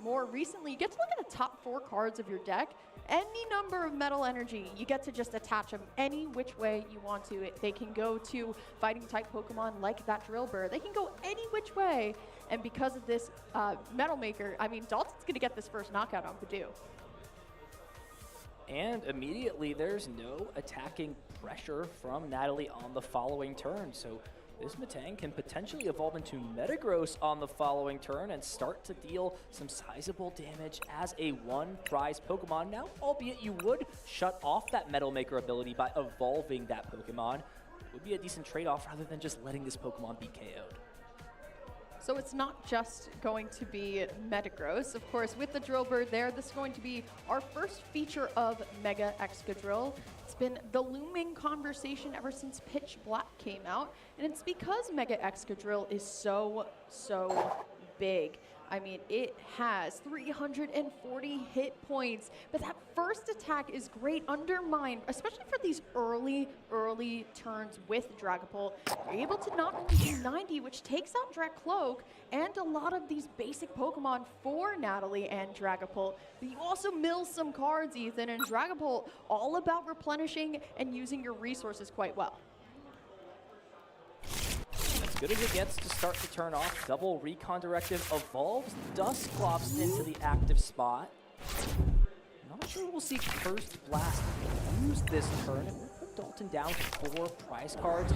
more recently, you get to look at the top 4 cards of your deck. Any number of metal energy, you get to just attach them any which way you want to. They can go to fighting type Pokemon like that Drillbur. They can go any which way. And because of this Metal Maker, I mean, Dalton's going to get this first knockout on Badoo. And immediately there's no attacking pressure from Natalie on the following turn. So this Metang can potentially evolve into Metagross on the following turn and start to deal some sizable damage as a 1-prize Pokemon. Now, albeit you would shut off that Metal Maker ability by evolving that Pokemon, it would be a decent trade-off rather than just letting this Pokemon be KO'd. So it's not just going to be Metagross. Of course, with the Drillbur there, this is going to be our first feature of Mega Excadrill. It's been the looming conversation ever since Pitch Black came out, and it's because Mega Excadrill is so big. I mean, it has 340 hit points, but that first attack is great undermined, especially for these early turns with Dragapult. You're able to not only do 90, which takes out Dracloak, and a lot of these basic Pokemon for Natalie and Dragapult, but you also mill some cards, Ethan, and Dragapult all about replenishing and using your resources quite well. Good as it gets to start to turn off. Double Recon Directive evolves Dusclops into the active spot. Not sure we'll see First Blast use this turn. It will put Dalton down to 4 prize cards.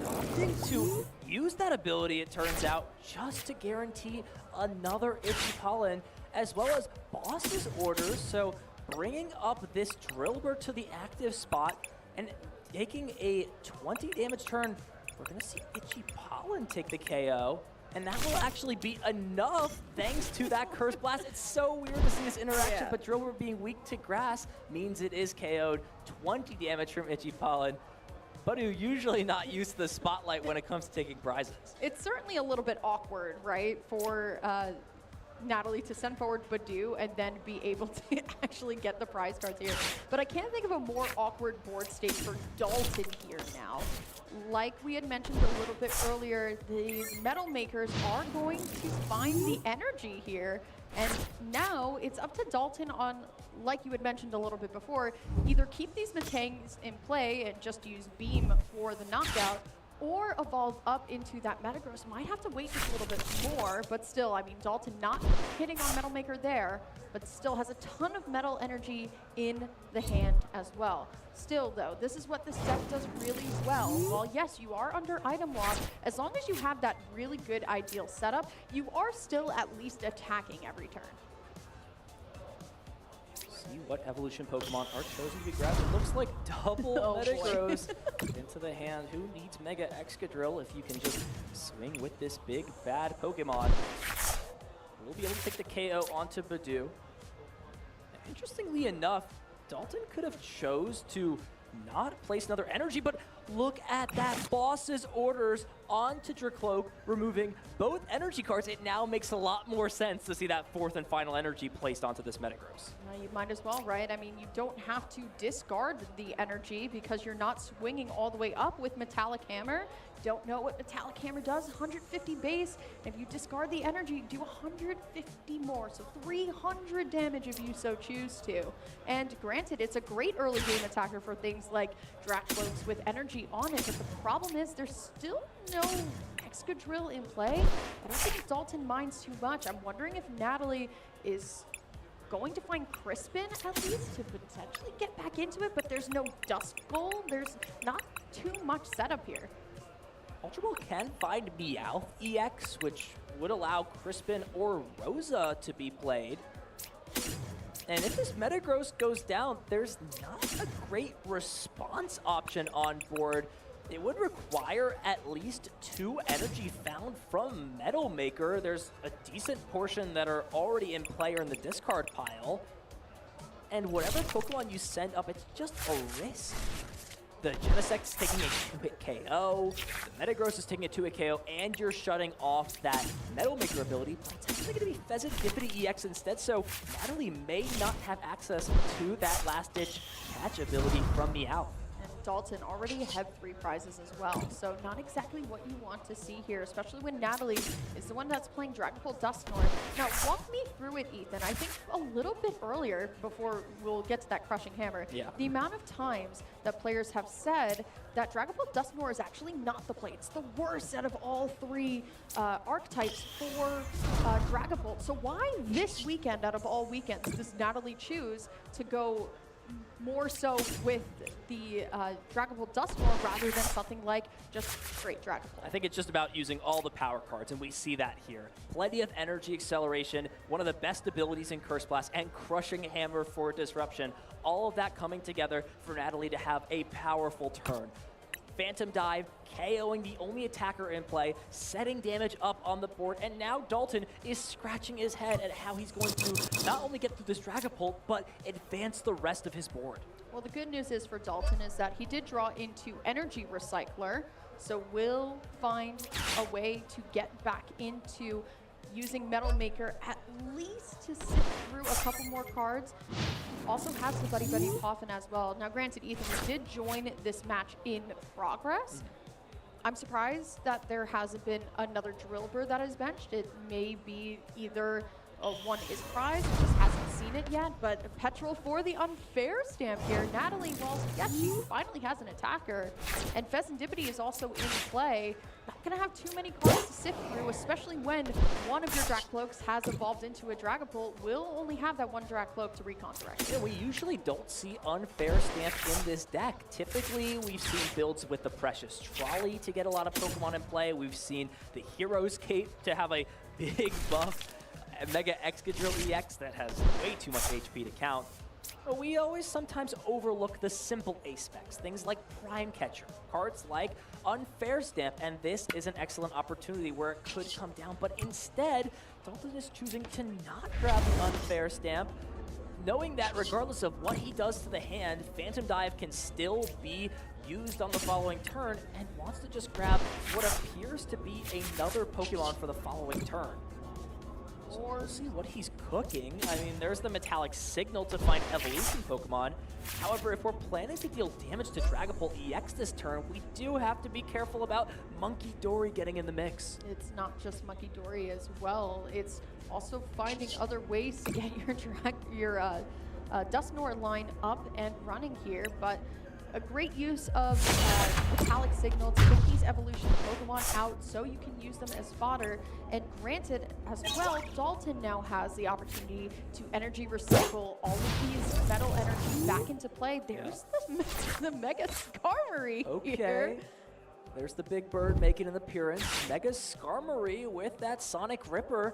Opting to use that ability, it turns out, just to guarantee another Itchy Pollen, as well as Boss's Orders. So bringing up this Drillbur to the active spot and taking a 20 damage turn. We're going to see Itchy Pollen take the KO, and that will actually be enough thanks to that Curse Blast. It's so weird to see this interaction, but Drillbur being weak to grass means it is KO'd. 20 damage from Itchy Pollen, but who usually not used to the spotlight when it comes to taking prizes. It's certainly a little bit awkward, right, for Natalie to send forward Badoo and then be able to actually get the prize cards here. But I can't think of a more awkward board state for Dalton here now. Like we had mentioned a little bit earlier, these Metal Makers are going to find the energy here. And now it's up to Dalton on, like you had mentioned a little bit before, either keep these Metangs in play and just use Beam for the knockout, or evolve up into that Metagross. Might have to wait just a little bit more, but still, I mean, Dalton not hitting on Metal Maker there, but still has a ton of metal energy in the hand as well. Still, though, this is what this deck does really well. While, yes, you are under item lock, as long as you have that really good ideal setup, you are still at least attacking every turn. See what evolution Pokemon are chosen to be grabbed. It looks like double Metagross into the hand. Who needs Mega Excadrill if you can just swing with this big bad Pokemon? We'll be able to take the KO onto Badoo. Interestingly enough, Dalton could have chose to not place another energy, but look at that Boss's Orders onto Dracloak, removing both energy cards. It now makes a lot more sense to see that 4th and final energy placed onto this Metagross. You might as well, right? I mean, you don't have to discard the energy because you're not swinging all the way up with Metallic Hammer. Don't know what Metallic Hammer does, 150 base. If you discard the energy, do 150 more, so 300 damage if you so choose to. And granted, it's a great early game attacker for things like Dracloaks with energy on it, but the problem is there's still no Excadrill in play. I don't think Dalton minds too much. I'm wondering if Natalie is going to find Crispin at least to potentially get back into it, but there's no Dust Bowl. There's not too much setup here. Ultra Ball can find Meowth EX, which would allow Crispin or Rosa to be played. And if this Metagross goes down, there's not a great response option on board. It would require at least 2 energy found from Metal Maker. There's a decent portion that are already in play or in the discard pile. and whatever Pokemon you send up, it's just a risk. The Genesect is taking a 2-hit KO, the Metagross is taking a 2-hit KO, and you're shutting off that Metal Maker ability. But it's actually going to be Pheasantipity EX instead, so Natalie may not have access to that last-ditch catch ability from Meow. Dalton already had 3 prizes as well, so not exactly what you want to see here, especially when Natalie is the one that's playing Dragapult Dusknoir. Now, walk me through it, Ethan. I think a little bit earlier, before we'll get to that Crushing Hammer, the amount of times that players have said that Dragapult Dusknoir is actually not the play. It's the worst out of all 3 archetypes for Dragapult. So why this weekend, out of all weekends, does Natalie choose to go more so with the Dragapult Dusknoir rather than something like just straight Dragapult? I think it's just about using all the power cards, and we see that here. Plenty of energy acceleration, one of the best abilities in Curse Blast, and Crushing Hammer for disruption. All of that coming together for Natalie to have a powerful turn. Phantom Dive, KOing the only attacker in play, setting damage up on the board, and now Dalton is scratching his head at how he's going to not only get through this Dragapult, but advance the rest of his board. Well, the good news is for Dalton is that he did draw into Energy Recycler, so will find a way to get back into using Metal Maker at least to sift through a couple more cards. Also has the Buddy Buddy Poffin as well. Now granted, Ethan did join this match in progress. I'm surprised that there hasn't been another Drillbur that is benched. It may be either one is prized, just hasn't seen it yet, but Petrol for the unfair stamp here. Natalie, well, yes, she finally has an attacker, and Pheasantipity is also in play. Not gonna have too many cards to sift through, especially when one of your Dracloaks has evolved into a Dragapult. Will only have that one Dracloak to recon direct. Yeah, we usually don't see unfair stamp in this deck. Typically, we've seen builds with the Precious Trolley to get a lot of Pokemon in play. We've seen the Hero's Cape to have a big buff. Mega Excadrill EX that has way too much HP to count. But we always sometimes overlook the simple aspects, things like Prime Catcher, cards like Unfair Stamp, and this is an excellent opportunity where it could come down, but instead, Dalton is choosing to not grab the Unfair Stamp, knowing that regardless of what he does to the hand, Phantom Dive can still be used on the following turn, and wants to just grab what appears to be another Pokemon for the following turn. Or we'll see what he's cooking. I mean, there's the Metallic Signal to find Evolution Pokemon. However, if we're planning to deal damage to Dragapult EX this turn, we do have to be careful about Monkey Dory getting in the mix. It's not just Monkey Dory as well. It's also finding other ways to get your Dusknoir line up and running here, but a great use of Metallic Signal to get these evolution Pokemon out so you can use them as fodder. And granted, as well, Dalton now has the opportunity to energy recycle all of these metal energy back into play. There's the Mega Skarmory here. There's the big bird making an appearance. Mega Skarmory with that Sonic Ripper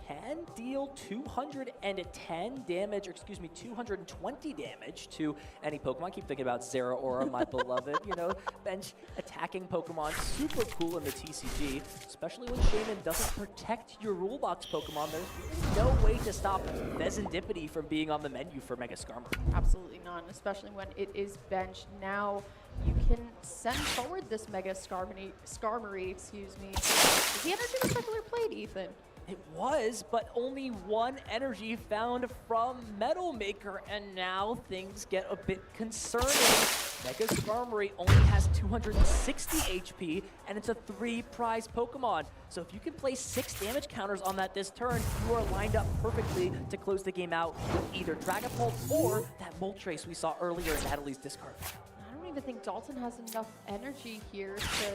can deal 210 damage, or excuse me, 220 damage to any Pokemon. I keep thinking about Zeraora, my beloved, you know, bench attacking Pokemon. Super cool in the TCG, especially when Shaman doesn't protect your rule box Pokemon. There's really no way to stop Pheasantipity from being on the menu for Mega Skarmory. Absolutely none, especially when it is benched. Now you can send forward this Mega Skarmory, excuse me. Is the Energy Recycler played, Ethan? It was, but only one energy found from Metal Maker, and now things get a bit concerning. Mega Skarmory only has 260 HP, and it's a 3-prize Pokemon. So if you can place 6 damage counters on that this turn, you are lined up perfectly to close the game out with either Dragapult or that Moltres we saw earlier in Natalie's discard. I don't even think Dalton has enough energy here to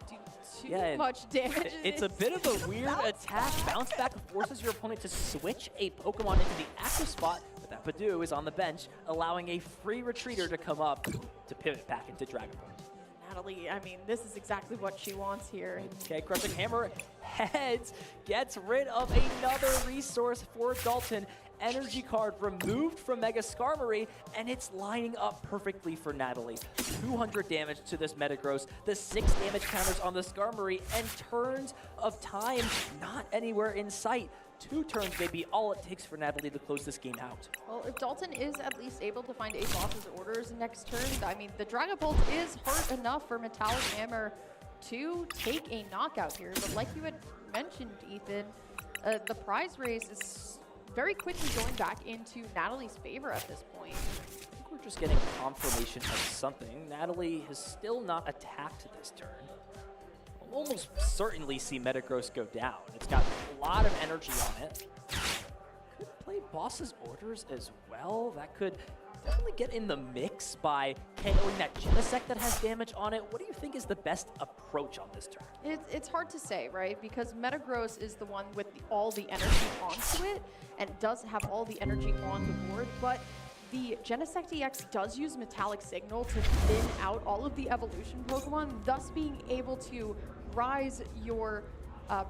do too much damage. It's a bit of a weird attack. Bounce back forces your opponent to switch a Pokemon into the active spot, but that Pidgeot is on the bench, allowing a free retreater to come up to pivot back into Dragapult. Natalie, I mean, this is exactly what she wants here. Okay, Crushing Hammer heads, gets rid of another resource for Dalton. Energy card removed from Mega Skarmory, and it's lining up perfectly for Natalie. 200 damage to this Metagross, the 6 damage counters on the Skarmory, and turns of time not anywhere in sight. 2 turns may be all it takes for Natalie to close this game out. Well, if Dalton is at least able to find a boss's orders next turn, I mean, the Dragon Bolt is hurt enough for Metallic Hammer to take a knockout here. But like you had mentioned, Ethan, the prize race is very quickly going back into Natalie's favor at this point. I think we're just getting confirmation of something. Natalie has still not attacked this turn. We'll almost certainly see Metagross go down. It's got a lot of energy on it. Could play boss's orders as well. That could definitely get in the mix by KOing that Genesect that has damage on it. What do you think is the best approach on this turn? It's hard to say, right? Because Metagross is the one with all the energy onto it and does have all the energy on the board, but the Genesect EX does use Metallic Signal to thin out all of the evolution Pokemon, thus being able to rise your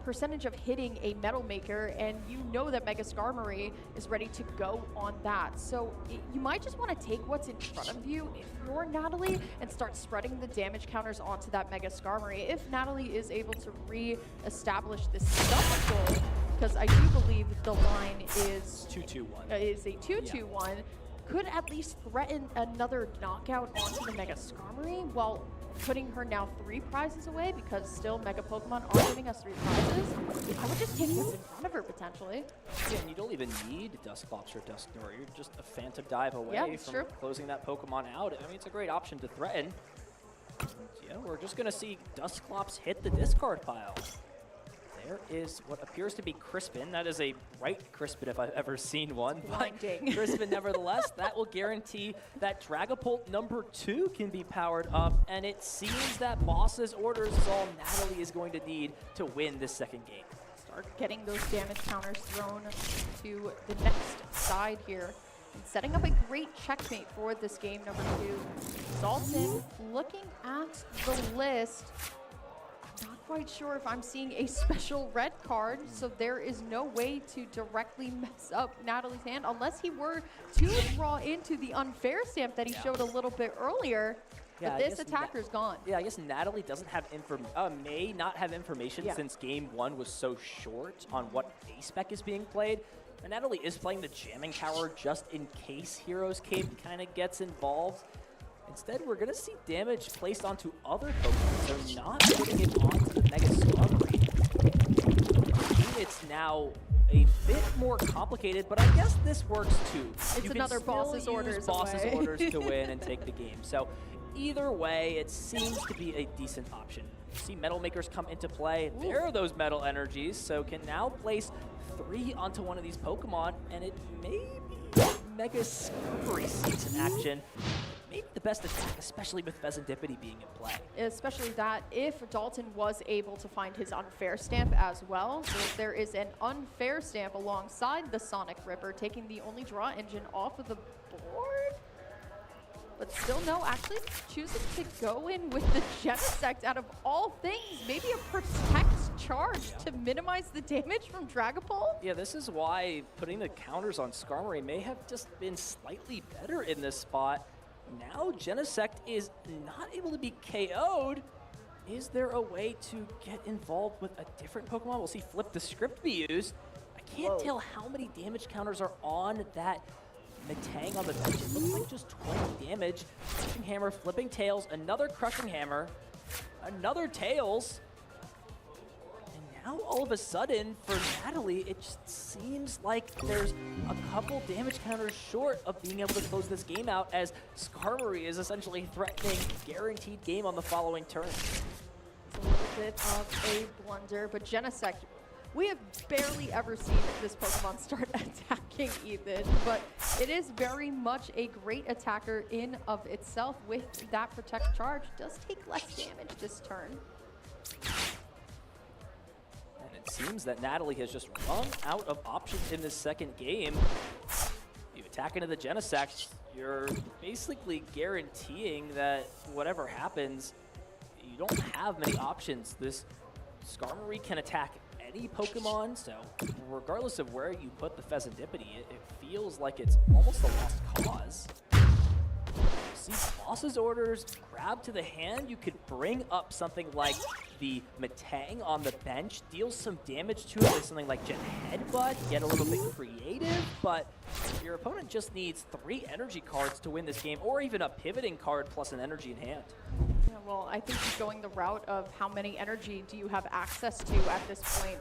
percentage of hitting a Metal Maker, and you know that Mega Skarmory is ready to go on that. So you might just want to take what's in front of you if you're Natalie and start spreading the damage counters onto that Mega Skarmory. If Natalie is able to re-establish this stomach goal, because I do believe the line is 2-2-1. Is a 2-2-1, could at least threaten another knockout onto the Mega Skarmory while putting her now 3 prizes away, because still Mega Pokemon are giving us 3 prizes. I would just take what's in front of her, potentially. Yeah, and you don't even need Dusclops or Dusknoir. You're just a Phantom Dive away from closing that Pokemon out. I mean, it's a great option to threaten. And, yeah, we're just going to see Dusclops hit the discard pile. There is what appears to be Crispin. That is a bright Crispin if I've ever seen one. Blinding. But Crispin, nevertheless, that will guarantee that Dragapult number 2 can be powered up. And it seems that boss's orders is all Natalie is going to need to win this second game. Start getting those damage counters thrown to the next side here. And setting up a great checkmate for this game number 2. Dalton looking at the list. Not quite sure if I'm seeing a special red card, so there is no way to directly mess up Natalie's hand unless he were to draw into the unfair stamp that he showed a little bit earlier. But this attacker's gone. Yeah, I guess Natalie doesn't have may not have information since game 1 was so short on what base spec is being played. And Natalie is playing the jamming tower just in case Hero's Cape kind of gets involved. Instead, we're going to see damage placed onto other Pokemon, so not putting it onto the Mega Skarmory. It's now a bit more complicated, but I guess this works too. It's another boss's orders to win and take the game. So either way, it seems to be a decent option. See Metal Makers come into play. Ooh. There are those Metal Energies, so can now place 3 onto one of these Pokemon, and it may be Mega Skarmory sees in action. Maybe the best attack, especially with Pheasantipity being in play. Especially that if Dalton was able to find his unfair stamp as well. So if there is an unfair stamp alongside the Sonic Ripper, taking the only draw engine off of the board. But still no, actually choosing to go in with the Genesect out of all things. Maybe a Protect charge to minimize the damage from Dragapult. Yeah, this is why putting the counters on Skarmory may have just been slightly better in this spot. Now Genesect is not able to be KO'd. Is there a way to get involved with a different Pokemon? We'll see Flip the Script be used. I can't tell how many damage counters are on that Metang on the bench. It looks like just 20 damage. Crushing Hammer, Flipping Tails, another Crushing Hammer, another Tails. Now, all of a sudden, for Natalie, it just seems like there's a couple damage counters short of being able to close this game out, as Skarmory is essentially threatening guaranteed game on the following turn. It's a little bit of a blunder, but Genesect, we have barely ever seen this Pokemon start attacking Ethan, but it is very much a great attacker in of itself with that Protect charge. Does take less damage this turn. It seems that Natalie has just run out of options in this second game. You attack into the Genesect, you're basically guaranteeing that whatever happens, you don't have many options. This Skarmory can attack any Pokemon, so regardless of where you put the Pheasantipity, it feels like it's almost a lost cause. See boss's orders, grab to the hand, you could bring up something like the Metang on the bench deals some damage to it with something like Jet Headbutt, get a little bit creative, but your opponent just needs 3 energy cards to win this game, or even a pivoting card plus an energy in hand. Yeah, well, I think he's going the route of how many energy do you have access to at this point,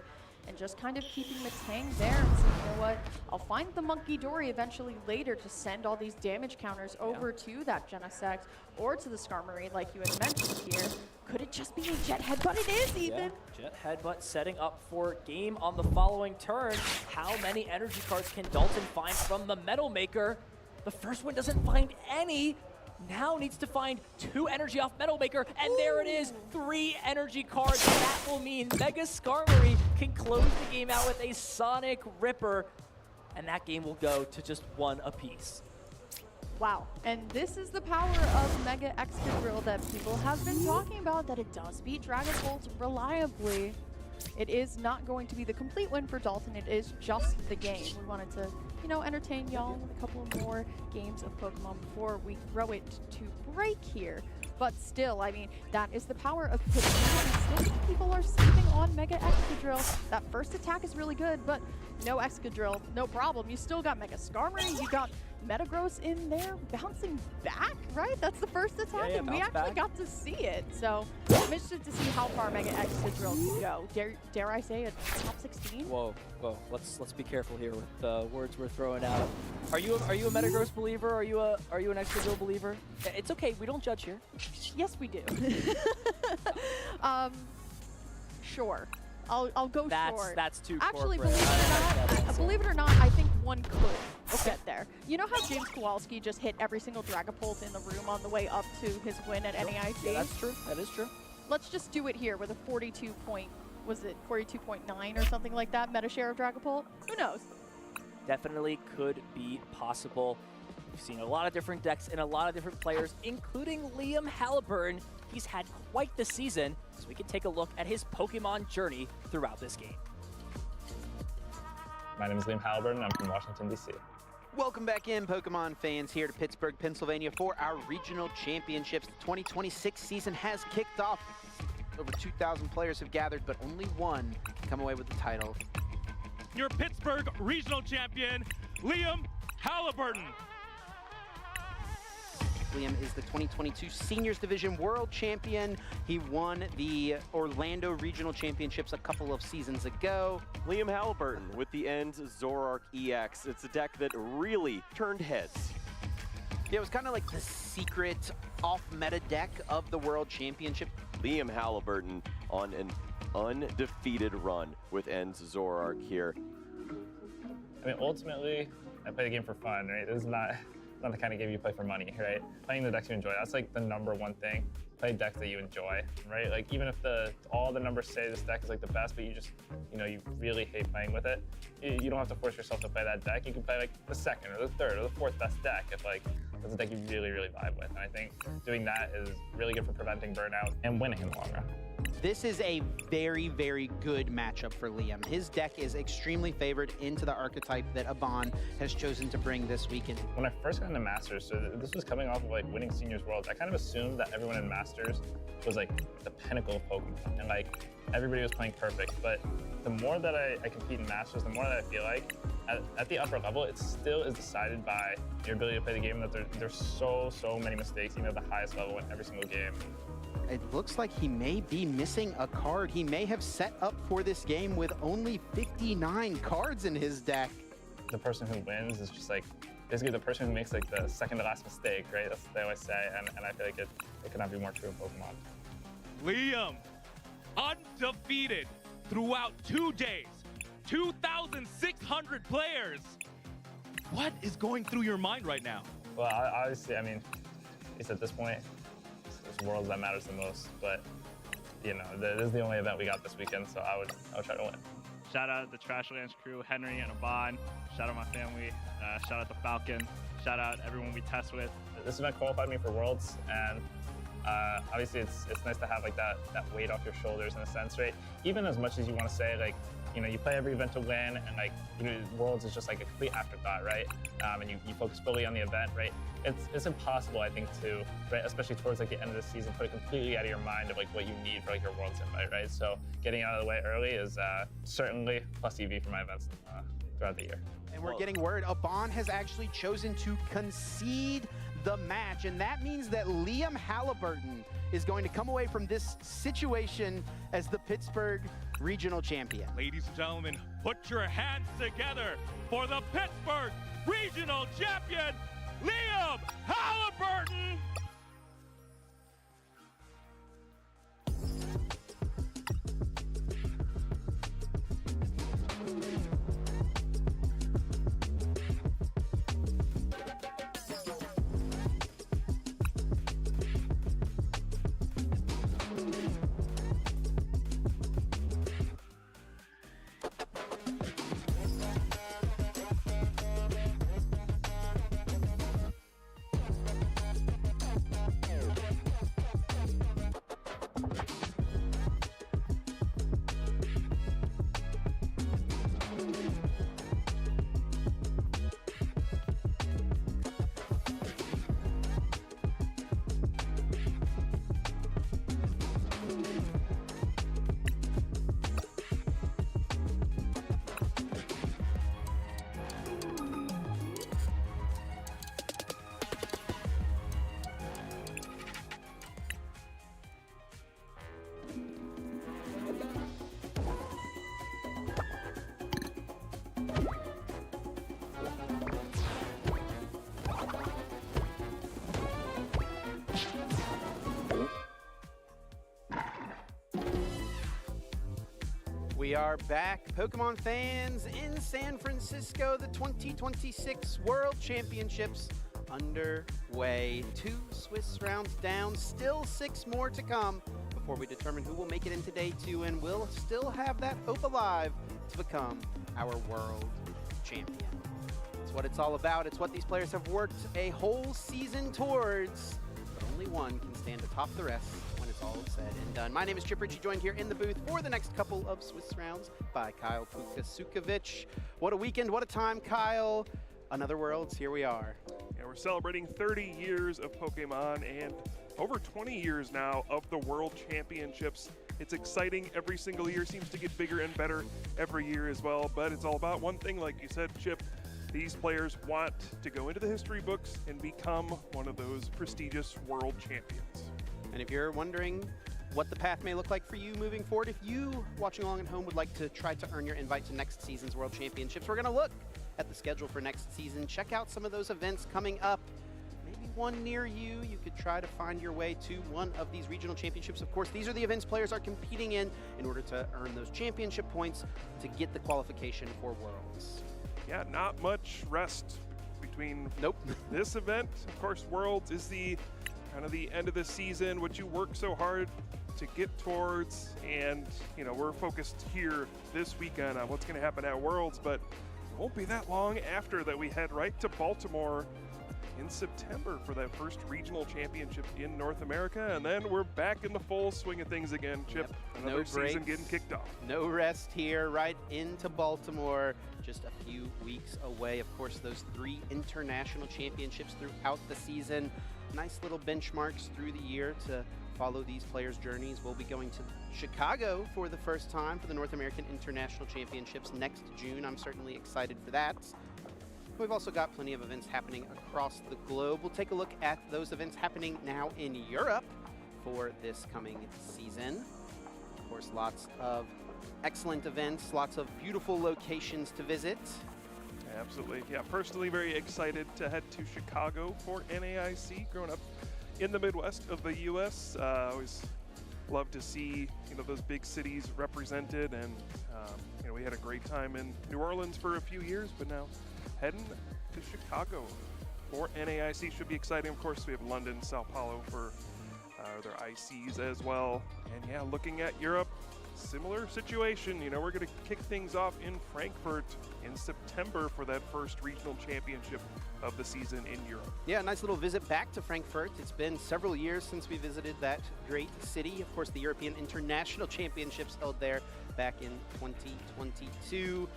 and just kind of keeping Metang there and saying, you know what, I'll find the Monkey Dory eventually later to send all these damage counters over to that Genesect or to the Skarmory like you had mentioned here. Could it just be a Jet Headbutt? It is even. Yeah. Jet Headbutt setting up for game on the following turn. How many energy cards can Dalton find from the Metal Maker? The first one doesn't find any. Now needs to find 2 energy off Metal Maker, and there it is, 3 energy cards. That will mean Mega Skarmory can close the game out with a Sonic Ripper, and that game will go to just 1 apiece. Wow, and this is the power of Mega Excadrill that people have been talking about, that it does beat Dragon Bolt reliably. It is not going to be the complete win for Dalton, it is just the game. We wanted to, you know, entertain y'all with a couple more games of Pokemon before we throw it to break here. But still, I mean, that is the power of pitching, and still people are sleeping on Mega Excadrill. That first attack is really good, but no Excadrill, no problem. You still got Mega Skarmory, you got Metagross in there bouncing back, right? That's the first attack, and we actually got to see it. So I'm interested to see how far Mega Excadrill can go. Dare I say a top 16? Whoa, let's be careful here with the words we're throwing out. Are you a Metagross believer? Are you an Excadrill believer? It's okay, we don't judge here. Yes, we do. Sure. I'll go short. That's too actually, corporate. Believe it or not, I think one could get there. You know how James Kowalski just hit every single Dragapult in the room on the way up to his win at NEIC? Yeah, that's true. That is true. Let's just do it here with a 42.9 or something like that meta share of Dragapult? Who knows? Definitely could be possible. We've seen a lot of different decks and a lot of different players, including Liam Halliburton. He's had quite the season, so we can take a look at his Pokemon journey throughout this game. My name is Liam Halliburton. I'm from Washington, D.C. Welcome back in, Pokemon fans, here to Pittsburgh, Pennsylvania for our regional championships. The 2026 season has kicked off. Over 2,000 players have gathered, but only one can come away with the title. Your Pittsburgh regional champion, Liam Halliburton. Liam is the 2022 Seniors Division World Champion. He won the Orlando Regional Championships a couple of seasons ago. Liam Halliburton with the Ends Zoroark EX. It's a deck that really turned heads. Yeah, it was kind of like the secret off-meta deck of the World Championship. Liam Halliburton on an undefeated run with Ends Zoroark here. I mean, ultimately, I play the game for fun, right? This is not the kind of game you play for money, right? Playing the decks you enjoy, that's like the #1 thing. Play decks that you enjoy, right? Like even if all the numbers say this deck is like the best, but you just, you really hate playing with it, you don't have to force yourself to play that deck. You can play like the second or the third or the fourth best deck if like that's a deck you really, really vibe with. And I think doing that is really good for preventing burnout and winning in the long run. This is a very, very good matchup for Liam. His deck is extremely favored into the archetype that Aban has chosen to bring this weekend. When I first got into Masters, so this was coming off of like winning Seniors Worlds, I kind of assumed that everyone in Masters was like the pinnacle of Pokemon and like everybody was playing perfect. But the more that I compete in Masters, the more that I feel like at the upper level, it still is decided by your ability to play the game, that there's so many mistakes, even at the highest level in every single game. It looks like he may be missing a card. He may have set up for this game with only 59 cards in his deck. The person who wins is just like, basically the person who makes like the second to last mistake, right? That's what they always say, and I feel like it could not be more true in Pokemon. Liam, undefeated throughout 2 days, 2,600 players. What is going through your mind right now? Well, obviously, I mean, it's at this point, it's Worlds that matters the most, but this is the only event we got this weekend, so I would try to win. Shout out the Trashlands crew, Henry and Aban. Shout out my family. Shout out the Falcon. Shout out everyone we test with. This event qualified me for Worlds, and Obviously, it's nice to have like that weight off your shoulders in a sense, right? Even as much as you want to say like, you know, you play every event to win, and like, you know, Worlds is just like a complete afterthought, right? And you focus fully on the event, right? It's impossible, I think, to, right, especially towards like the end of the season, put it completely out of your mind of like what you need for like your Worlds invite, right? So getting out of the way early is certainly plus EV for my events throughout the year. And we're getting word Aban has actually chosen to concede the match, and that means that Liam Halliburton is going to come away from this situation as the Pittsburgh regional champion. Ladies and gentlemen, put your hands together for the Pittsburgh regional champion, Liam Halliburton! We are back, Pokemon fans, in San Francisco. The 2026 World Championships underway. 2 Swiss rounds down, still 6 more to come before we determine who will make it into day 2, and we'll still have that hope alive to become our world champion. It's what it's all about. It's what these players have worked a whole season towards, but only one can stand atop the rest when it's all said and done. My name is Chip Ritchie, joined here in the booth for the next couple of Swiss rounds by Kyle Pukasukovic. What a weekend, what a time, Kyle. Another Worlds, here we are. Yeah, we're celebrating 30 years of Pokemon and over 20 years now of the World Championships. It's exciting. Every single year seems to get bigger and better every year as well, but it's all about one thing, like you said, Chip. These players want to go into the history books and become one of those prestigious world champions. And if you're wondering what the path may look like for you moving forward, if you watching along at home would like to try to earn your invite to next season's World Championships, we're going to look at the schedule for next season. Check out some of those events coming up. Maybe one near you. You could try to find your way to one of these regional championships. Of course, these are the events players are competing in order to earn those championship points to get the qualification for Worlds. Yeah, not much rest between this event. Of course, Worlds is the kind of the end of the season, what you work so hard to get towards, and you know, we're focused here this weekend on what's going to happen at Worlds, but it won't be that long after that we head right to Baltimore in September for that first regional championship in North America, and then we're back in the full swing of things again, Chip. Another season getting kicked off. No rest here, right into Baltimore, just a few weeks away. Of course, those 3 international championships throughout the season. Nice little benchmarks through the year to follow these players' journeys. We'll be going to Chicago for the first time for the North American International Championships next June. I'm certainly excited for that. We've also got plenty of events happening across the globe. We'll take a look at those events happening now in Europe for this coming season. Of course, lots of excellent events, lots of beautiful locations to visit. Absolutely. Yeah, personally very excited to head to Chicago for NAIC. Growing up in the Midwest of the U.S., always love to see, you know, those big cities represented, and you know, we had a great time in New Orleans for a few years, but now heading to Chicago for NAIC should be exciting. Of course, we have London, Sao Paulo for their ICs as well. And yeah, looking at Europe, similar situation. You know, we're going to kick things off in Frankfurt in September for that first regional championship of the season in Europe. Yeah, a nice little visit back to Frankfurt. It's been several years since we visited that great city. Of course, the European International Championships held there back in 2022.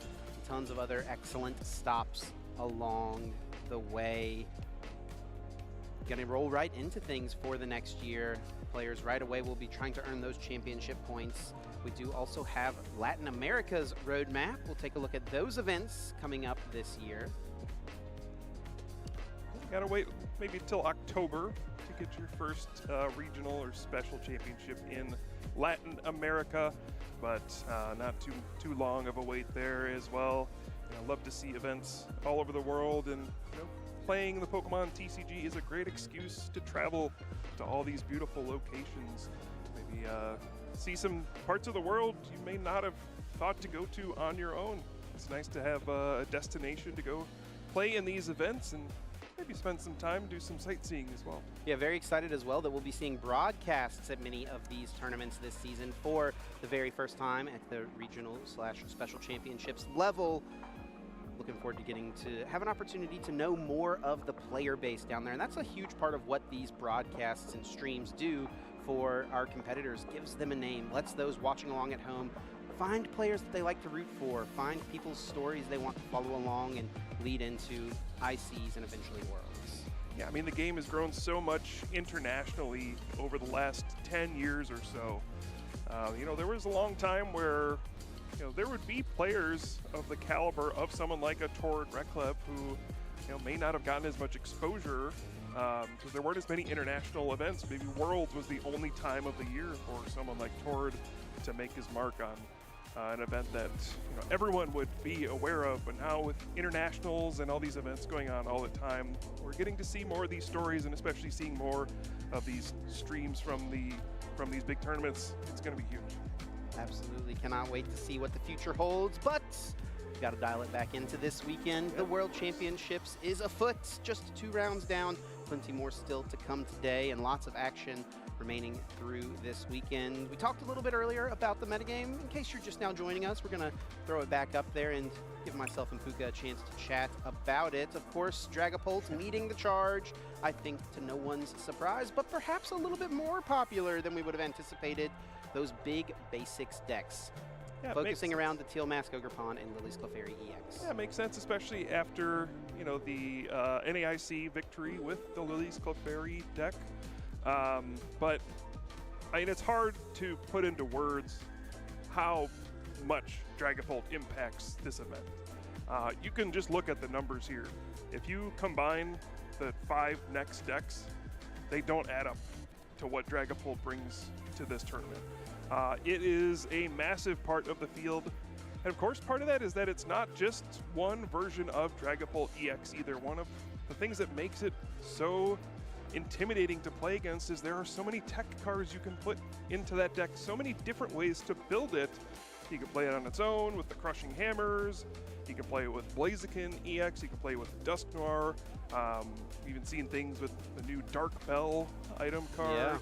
Tons of other excellent stops along the way. Gonna roll right into things for the next year. Players right away will be trying to earn those championship points. We do also have Latin America's roadmap. We'll take a look at those events coming up this year. Gotta wait maybe till October to get your first regional or special championship in Latin America, but not too long of a wait there as well. You know, love to see events all over the world, and you know, playing the Pokemon TCG is a great excuse to travel to all these beautiful locations. Maybe see some parts of the world you may not have thought to go to on your own. It's nice to have a destination to go play in these events and maybe spend some time, do some sightseeing as well. Yeah, very excited as well that we'll be seeing broadcasts at many of these tournaments this season for the very first time at the regional/special championships level. Looking forward to getting to have an opportunity to know more of the player base down there. And that's a huge part of what these broadcasts and streams do for our competitors. Gives them a name, lets those watching along at home find players that they like to root for, find people's stories they want to follow along and lead into ICs and eventually Worlds. Yeah, I mean, the game has grown so much internationally over the last 10 years or so. You know, there was a long time where, you know, there would be players of the caliber of someone like a Tord Reklev who, you know, may not have gotten as much exposure because there weren't as many international events. Maybe Worlds was the only time of the year for someone like Tord to make his mark on an event that, you know, everyone would be aware of. But now with internationals and all these events going on all the time, we're getting to see more of these stories, and especially seeing more of these streams from these big tournaments. It's going to be huge. Absolutely, cannot wait to see what the future holds, but we've got to dial it back into this weekend. The World Championships is afoot, just 2 rounds down. Plenty more still to come today, and lots of action remaining through this weekend. We talked a little bit earlier about the metagame. In case you're just now joining us, we're going to throw it back up there and give myself and Puka a chance to chat about it. Of course, Dragapult leading the charge, I think to no one's surprise, but perhaps a little bit more popular than we would have anticipated. Those big basics decks. Yeah, focusing around the Teal Mask Ogerpon and Lily's Clefairy EX. Yeah, it makes sense, especially after, you know, the NAIC victory with the Lily's Clefairy deck. But I mean, it's hard to put into words how much Dragapult impacts this event. You can just look at the numbers here. If you combine the 5 next decks, they don't add up to what Dragapult brings to this tournament. It is a massive part of the field. And of course, part of that is that it's not just one version of Dragapult EX either. One of the things that makes it so intimidating to play against is there are so many tech cards you can put into that deck, so many different ways to build it. You can play it on its own with the Crushing Hammers, you can play it with Blaziken EX, you can play it with Dusknoir, even seen things with the new Dark Bell item card.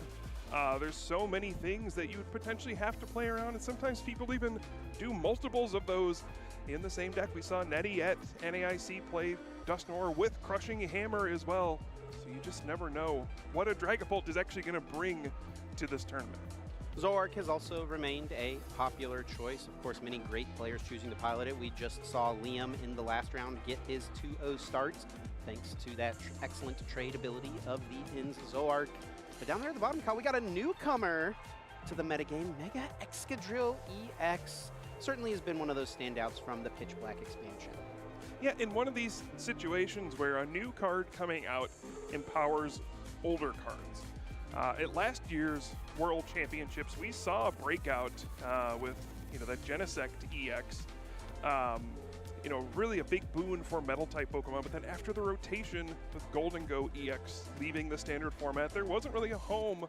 Yeah. There's so many things that you would potentially have to play around, and sometimes people even do multiples of those in the same deck. We saw Nettie at NAIC play Dusknoir with Crushing Hammer as well, so you just never know what a Dragapult is actually going to bring to this tournament. Zoroark has also remained a popular choice. Of course, many great players choosing to pilot it. We just saw Liam in the last round get his 2-0 start, thanks to that excellent trade ability of the Inns Zoroark. But down there at the bottom, Kyle, we got a newcomer to the metagame, Mega Excadrill EX. Certainly has been one of those standouts from the Pitch Black expansion. Yeah, in one of these situations where a new card coming out empowers older cards. At last year's World Championships, we saw a breakout with, you know, that Genesect EX. You know, really a big boon for Metal-type Pokemon, but then after the rotation with Golden Go EX leaving the standard format, there wasn't really a home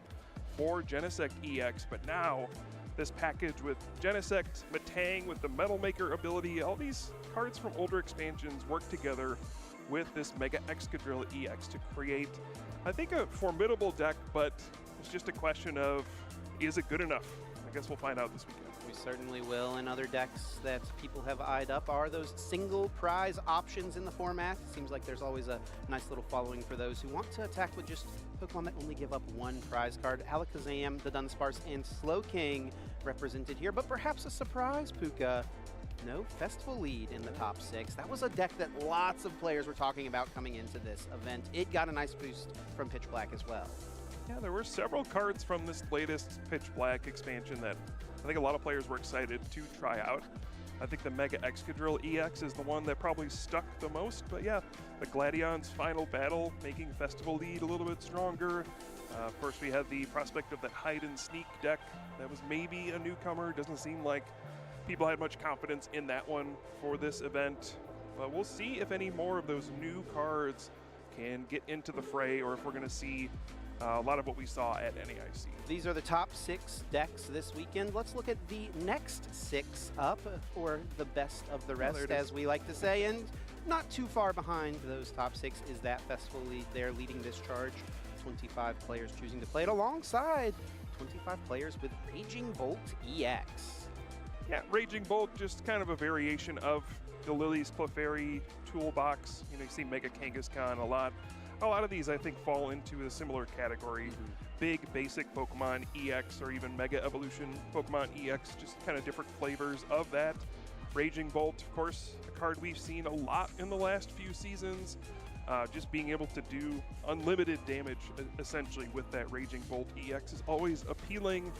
for Genesect EX, but now this package with Genesect, Metang with the Metal Maker ability, all these cards from older expansions work together with this Mega Excadrill EX to create, I think, a formidable deck, but it's just a question of, is it good enough? I guess we'll find out this weekend. We certainly will, and other decks that people have eyed up are those single prize options in the format. It seems like there's always a nice little following for those who want to attack with just Pokemon that only give up one prize card. Alakazam, the Dunsparce, and Slowking represented here, but perhaps a surprise, Puka. No Festival lead in the top 6. That was a deck that lots of players were talking about coming into this event. It got a nice boost from Pitch Black as well. Yeah, there were several cards from this latest Pitch Black expansion that I think a lot of players were excited to try out. I think the Mega Excadrill EX is the one that probably stuck the most, but yeah, the Gladion's final battle making Festival lead a little bit stronger. Of course, we had the prospect of that Hide and Sneak deck that was maybe a newcomer. Doesn't seem like people had much confidence in that one for this event, but we'll see if any more of those new cards can get into the fray, or if we're going to see a lot of what we saw at NAIC. These are the top 6 decks this weekend. Let's look at the next 6 up, or the best of the rest, as we like to say. And not too far behind those top 6 is that Festival lead there leading this charge. 25 players choosing to play it alongside 25 players with Raging Bolt EX. Yeah, Raging Bolt, just kind of a variation of the Lily's Clefairy toolbox. You know, you see Mega Kangaskhan a lot. A lot of these, I think, fall into a similar category. Big, basic Pokemon EX, or even Mega Evolution Pokemon EX, just kind of different flavors of that. Raging Bolt, of course, a card we've seen a lot in the last few seasons. Just being able to do unlimited damage, essentially, with that Raging Bolt EX is always appealing.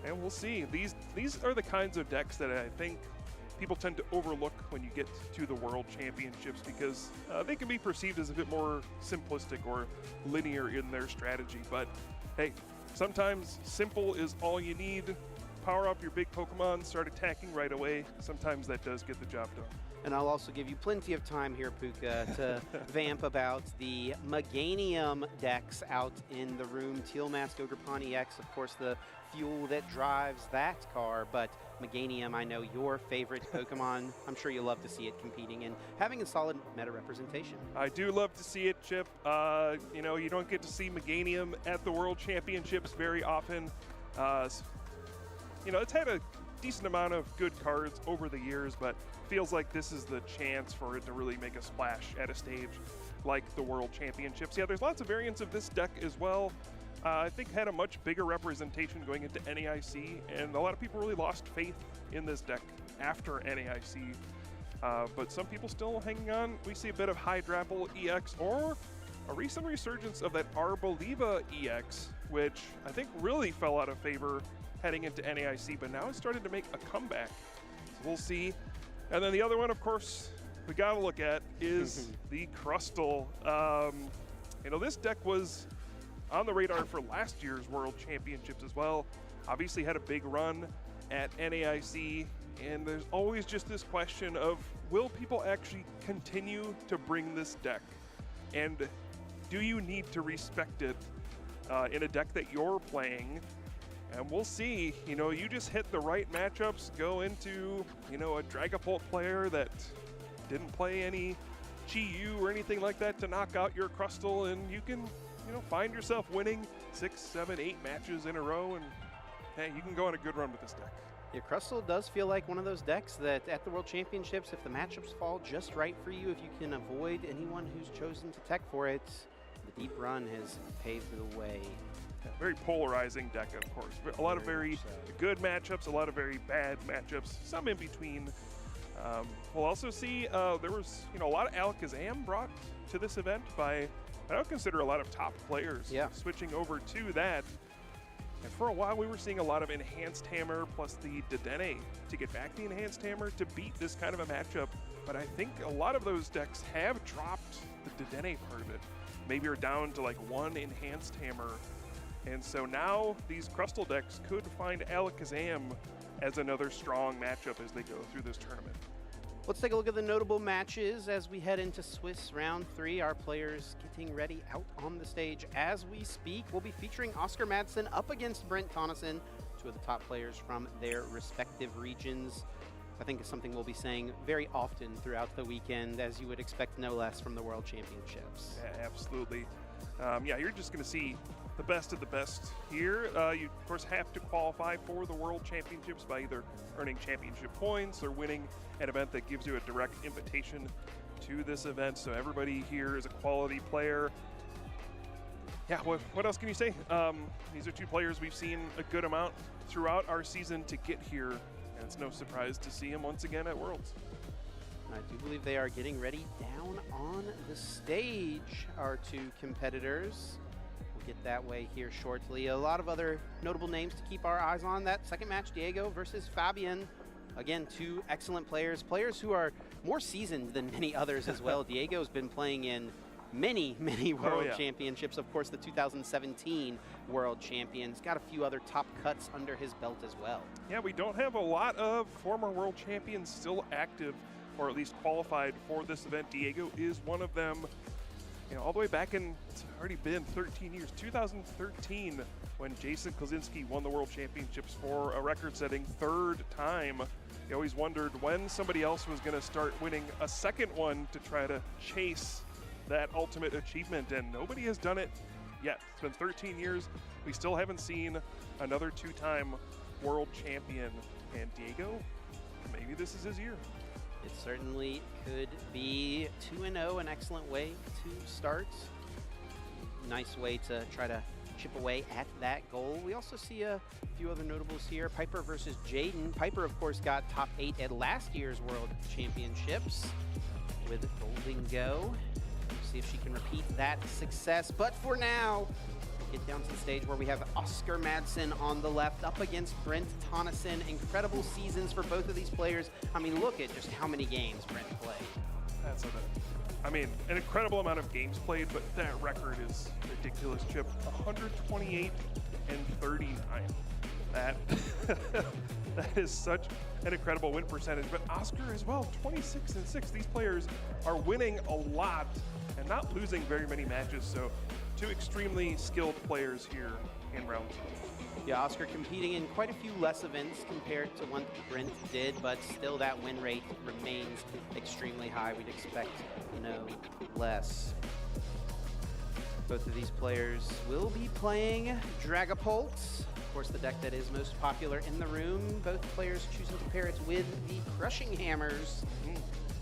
And we'll see. These are the kinds of decks that I think people tend to overlook when you get to the World Championships, because they can be perceived as a bit more simplistic or linear in their strategy. But hey, sometimes simple is all you need. Power up your big Pokemon, start attacking right away. Sometimes that does get the job done. And I'll also give you plenty of time here, Puka, to vamp about the Meganium decks out in the room. Teal Mask Ogerpon EX, of course, the fuel that drives that car, but Meganium, I know your favorite Pokemon. I'm sure you'll love to see it competing and having a solid meta representation. I do love to see it, Chip. You know, you don't get to see Meganium at the World Championships very often. You know, it's had a decent amount of good cards over the years, but feels like this is the chance for it to really make a splash at a stage like the World Championships. Yeah, there's lots of variants of this deck as well. I think had a much bigger representation going into NAIC, and a lot of people really lost faith in this deck after NAIC. But some people still hanging on. We see a bit of Hydrapple EX, or a recent resurgence of that Arboliva EX, which I think really fell out of favor heading into NAIC, but now it's started to make a comeback. So we'll see. And then the other one, of course, we got to look at is the Crustle. You know, this deck was on the radar for last year's World Championships as well. Obviously had a big run at NAIC, and there's always just this question of, will people actually continue to bring this deck? And do you need to respect it in a deck that you're playing? And we'll see. You know, you just hit the right matchups, go into, you know, a Dragapult player that didn't play any Chi-Yu or anything like that to knock out your Crustle, and you can, you know, find yourself winning 6, 7, 8 matches in a row, and hey, you can go on a good run with this deck. Yeah, Crustle does feel like one of those decks that at the World Championships, if the matchups fall just right for you, if you can avoid anyone who's chosen to tech for it, the deep run has paved the way. Very polarizing deck, of course. A lot of very good matchups, a lot of very bad matchups, some in between. We'll also see there was, you know, a lot of Alakazam brought to this event by, I don't consider, a lot of top players switching over to that. And for a while, we were seeing a lot of Enhanced Hammer plus the Dedenne to get back the Enhanced Hammer to beat this kind of a matchup. But I think a lot of those decks have dropped the Dedenne part of it. Maybe are down to like one Enhanced Hammer. And so now these Crustle decks could find Alakazam as another strong matchup as they go through this tournament. Let's take a look at the notable matches as we head into Swiss Round 3. Our players getting ready out on the stage as we speak. We'll be featuring Oscar Madsen up against Brent Tonneson, two of the top players from their respective regions. I think it's something we'll be saying very often throughout the weekend, as you would expect no less from the World Championships. Yeah, absolutely. Yeah, you're just going to see the best of the best here. You, of course, have to qualify for the World Championships by either earning championship points or winning an event that gives you a direct invitation to this event. So everybody here is a quality player. Yeah, what else can you say? These are two players we've seen a good amount throughout our season to get here, and it's no surprise to see him once again at Worlds. I do believe they are getting ready down on the stage, our two competitors. We'll get that way here shortly. A lot of other notable names to keep our eyes on. That second match, Diego versus Fabian. Again, two excellent players who are more seasoned than many others as well. Diego's been playing in many World Championships. Of course, the 2017 World Champions. Got a few other top cuts under his belt as well. Yeah, we don't have a lot of former World Champions still active, or at least qualified for this event. Diego is one of them. You know, all the way back in, it's already been 13 years, 2013, when Jason Klaczynski won the World Championships for a record-setting third time. You always wondered when somebody else was going to start winning a second one to try to chase that ultimate achievement, and nobody has done it yet. It's been 13 years. We still haven't seen another two-time world champion, and Diego, maybe this is his year. It certainly could be 2-0, an excellent way to start. Nice way to try to chip away at that goal. We also see a few other notables here. Piper versus Jaden. Piper, of course, got top 8 at last year's World Championships with Golden Go. We'll see if she can repeat that success. But for now, get down to the stage where we have Oscar Madsen on the left up against Brent Tonneson. Incredible seasons for both of these players. I mean, look at just how many games Brent played. That's I mean, an incredible amount of games played, but that record is ridiculous, Chip. 128 and 39. That that is such an incredible win percentage. But Oscar as well, 26 and 6. These players are winning a lot and not losing very many matches. So two extremely skilled players here in round 2. Yeah, Oscar competing in quite a few less events compared to what Brent did, but still that win rate remains extremely high. We'd expect no less. Both of these players will be playing Dragapult. Of course, the deck that is most popular in the room. Both players choosing to pair it with the Crushing Hammers.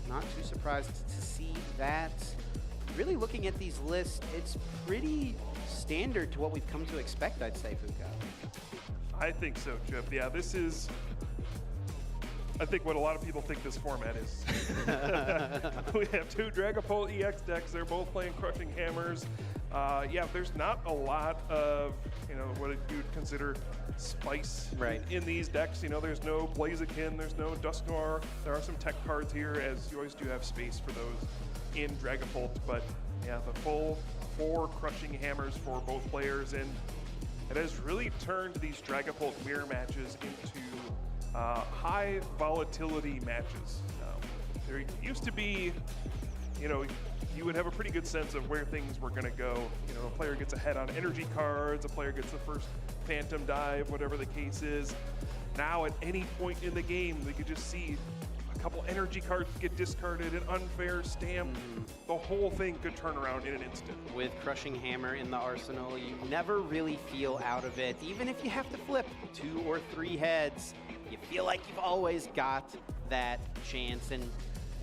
Not too surprised to see that. Really looking at these lists, it's pretty standard to what we've come to expect, I'd say, Fuka. I think so, Chip. Yeah, this is, I think, what a lot of people think this format is. We have two Dragapult EX decks. They're both playing Crushing Hammers. Yeah, there's not a lot of, you know, what you'd consider spice in these decks. You know, there's no Blaziken, there's no Dusknoir. There are some tech cards here, as you always do have space for those in Dragapult. But yeah, the full 4 Crushing Hammers for both players, and it has really turned these Dragapult mirror matches into high volatility matches. There used to be, you know, you would have a pretty good sense of where things were going to go. You know, a player gets ahead on energy cards, a player gets the first Phantom Dive, whatever the case is. Now, at any point in the game, we could just see a couple energy cards get discarded, an unfair stamp. The whole thing could turn around in an instant. With Crushing Hammer in the arsenal, you never really feel out of it. Even if you have to flip 2 or 3 heads, you feel like you've always got that chance. And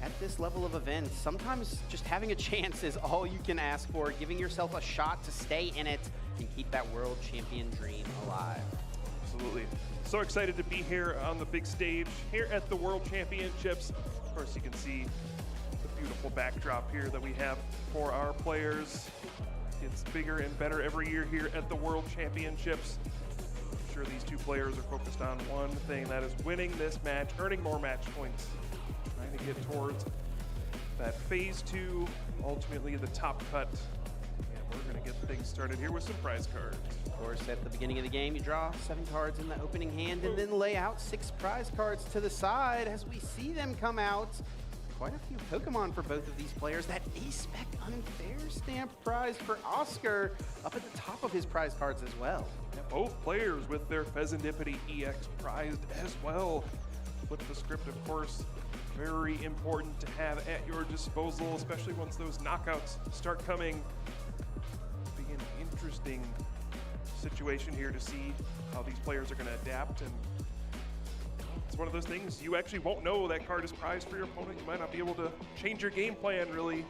at this level of events, sometimes just having a chance is all you can ask for, giving yourself a shot to stay in it and keep that world champion dream alive. Absolutely. So excited to be here on the big stage here at the World Championships. Of course, you can see the beautiful backdrop here that we have for our players. It's bigger and better every year here at the World Championships. I'm sure these two players are focused on one thing, that is winning this match, earning more match points, trying to get towards that phase 2, ultimately the top cut. And we're going to get things started here with some prize cards. Of course, at the beginning of the game, you draw 7 cards in the opening hand and then lay out 6 prize cards to the side as we see them come out. Quite a few Pokemon for both of these players. That A-Spec Unfair Stamp prize for Oscar up at the top of his prize cards as well. Yeah, both players with their Pheasantipity EX prized as well. Flip the script, of course, very important to have at your disposal, especially once those knockouts start coming. Be an interesting situation here to see how these players are going to adapt, and it's one of those things you actually won't know that card is prized for your opponent. You might not be able to change your game plan really.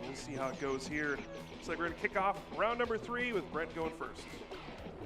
We'll see how it goes here. Looks like we're going to kick off round number 3 with Brent going first.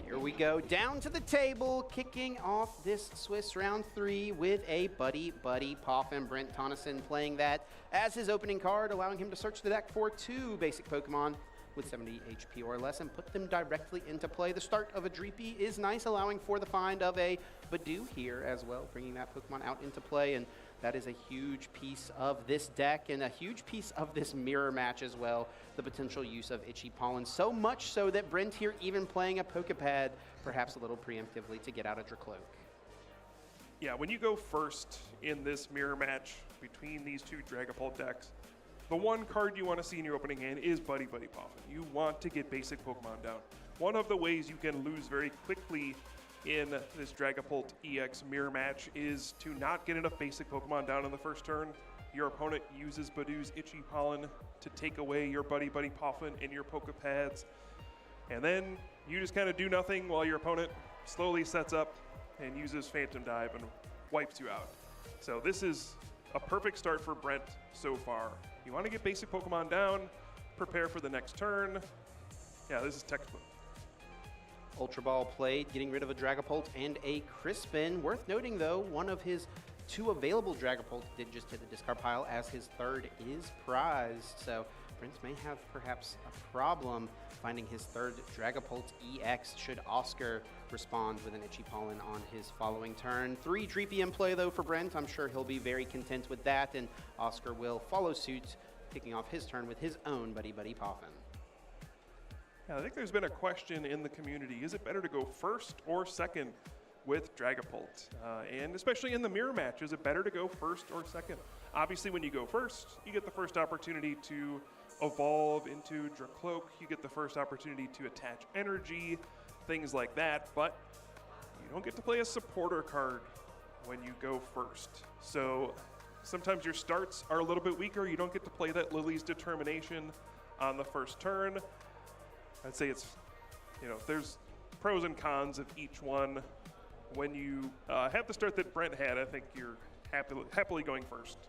Here we go, down to the table, kicking off this Swiss round 3 with a Buddy Poffin. Brent Tonneson playing that as his opening card, allowing him to search the deck for 2 basic Pokemon with 70 HP or less and put them directly into play. The start of a Dreepy is nice, allowing for the find of a Badoo here as well, bringing that Pokemon out into play, and that is a huge piece of this deck and a huge piece of this mirror match as well, the potential use of Itchy Pollen, so much so that Brent here even playing a Pokepad, perhaps a little preemptively to get out a Dracloak. Yeah, when you go first in this mirror match between these 2 Dragapult decks, the one card you want to see in your opening hand is Buddy Poffin. You want to get basic Pokemon down. One of the ways you can lose very quickly in this Dragapult EX mirror match is to not get enough basic Pokemon down in the first turn. Your opponent uses Badoo's Itchy Pollen to take away your Buddy Poffin and your Pokepads. And then you just kind of do nothing while your opponent slowly sets up and uses Phantom Dive and wipes you out. So this is a perfect start for Brent so far. You want to get basic Pokemon down, prepare for the next turn. Yeah, this is textbook. Ultra Ball played, getting rid of a Dragapult and a Crispin. Worth noting though, one of his 2 available Dragapult did just hit the discard pile as his 3rd is prized. So Brent may have perhaps a problem finding his 3rd Dragapult EX should Oscar respond with an Itchy Pollen on his following turn. 3 Dreepy in play though for Brent. I'm sure he'll be very content with that, and Oscar will follow suit, kicking off his turn with his own Buddy Poffin. Yeah, I think there's been a question in the community. Is it better to go first or second with Dragapult? And especially in the mirror match, is it better to go first or second? Obviously, when you go first, you get the first opportunity to evolve into Dracloak. You get the first opportunity to attach energy, things like that. But you don't get to play a supporter card when you go first. So sometimes your starts are a little bit weaker. You don't get to play that Lily's Determination on the first turn. I'd say it's, there's pros and cons of each one. When you have the start that Brent had, I think you're happily going first.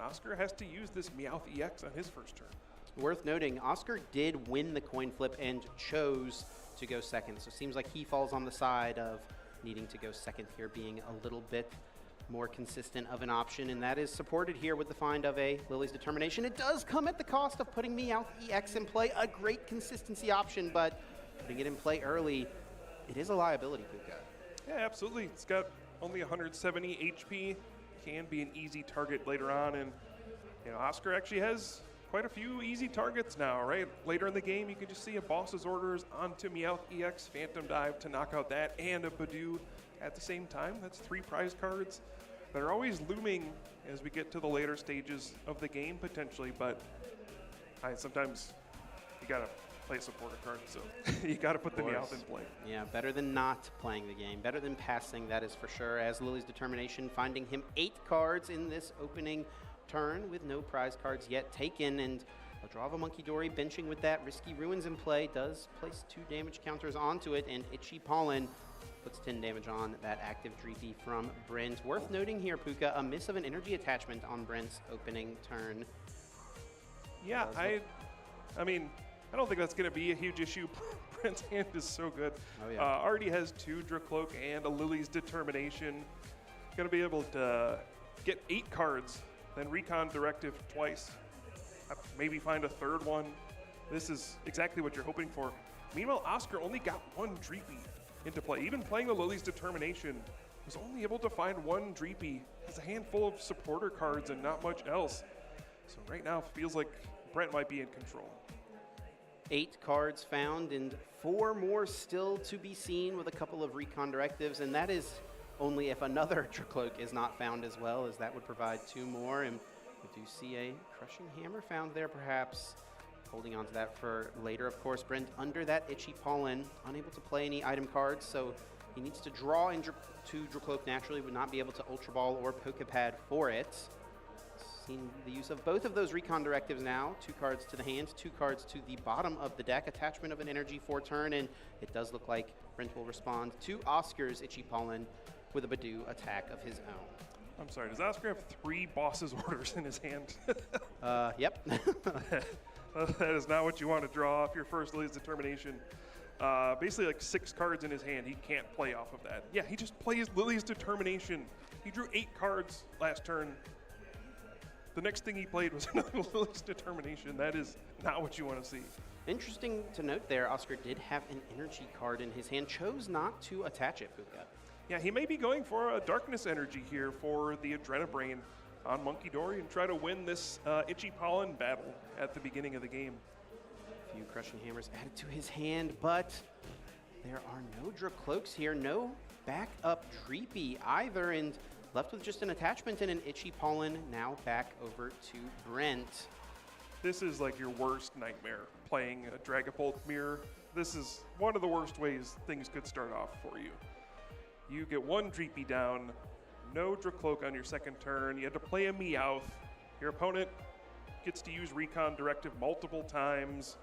Oscar has to use this Meowth EX on his first turn. Worth noting, Oscar did win the coin flip and chose to go second. So it seems like he falls on the side of needing to go second here, being a little bit more consistent of an option, and that is supported here with the find of a Lily's Determination. It does come at the cost of putting Meowth EX in play, a great consistency option, but putting it in play early, it is a liability, Puka. Yeah, absolutely. It's got only 170 HP, can be an easy target later on, and Oscar actually has quite a few easy targets now, right? Later in the game, you can just see a boss's orders onto Meowth EX, Phantom Dive to knock out that, and a Badoo at the same time. That's 3 prize cards that are always looming as we get to the later stages of the game potentially, but sometimes you gotta play a supporter card, so you gotta put the Meowth in play. Yeah, better than not playing the game, better than passing, that is for sure, as Lily's Determination finding him 8 cards in this opening turn with no prize cards yet taken, and a draw of a Monkey Dory benching with that Risky Ruins in play does place 2 damage counters onto it, and Itchy Pollen puts 10 damage on that active Dreepy from Brent. Worth noting here, Puka, a miss of an energy attachment on Brent's opening turn. Yeah, I mean, I don't think that's going to be a huge issue. Brent's hand is so good. Oh, yeah. Already has 2 Dracloak and a Lily's Determination. Going to be able to get 8 cards, then Recon Directive twice. Maybe find a 3rd one. This is exactly what you're hoping for. Meanwhile, Oscar only got 1 Dreepy into play. Even playing the Lily's Determination, was only able to find 1 Dreepy. Has a handful of supporter cards and not much else. So right now, feels like Brent might be in control. 8 cards found and 4 more still to be seen with a couple of Recon Directives, and that is only if another Dracloak is not found as well, as that would provide 2 more. And we do see a Crushing Hammer found there, perhaps. Holding on to that for later, of course. Brent under that Itchy Pollen, unable to play any item cards, so he needs to draw into Dracloak naturally, would not be able to Ultra Ball or Pokepad for it. Seen the use of both of those recon directives now. 2 cards to the hand, 2 cards to the bottom of the deck. Attachment of an energy for turn, and it does look like Brent will respond to Oscar's Itchy Pollen with a Badoo attack of his own. I'm sorry, does Oscar have 3 boss's orders in his hand? Yep. That is not what you want to draw off your first Lily's Determination. Basically like 6 cards in his hand, he can't play off of that. Yeah, he just plays Lily's Determination. He drew 8 cards last turn. The next thing he played was another Lily's Determination. That is not what you want to see. Interesting to note there, Oscar did have an energy card in his hand, chose not to attach it, Puka. Yeah, he may be going for a Darkness Energy here for the Adrenabrain on Monkey Dory and try to win this Itchy Pollen battle at the beginning of the game. A few Crushing Hammers added to his hand, but there are no Dracloaks here, no backup Dreepy either, and left with just an attachment and an Itchy Pollen. Now back over to Brent. This is like your worst nightmare, playing a Dragapult Mirror. This is one of the worst ways things could start off for you. You get 1 Dreepy down, no Dracloak on your second turn, you had to play a Meowth. Your opponent gets to use Recon Directive multiple times.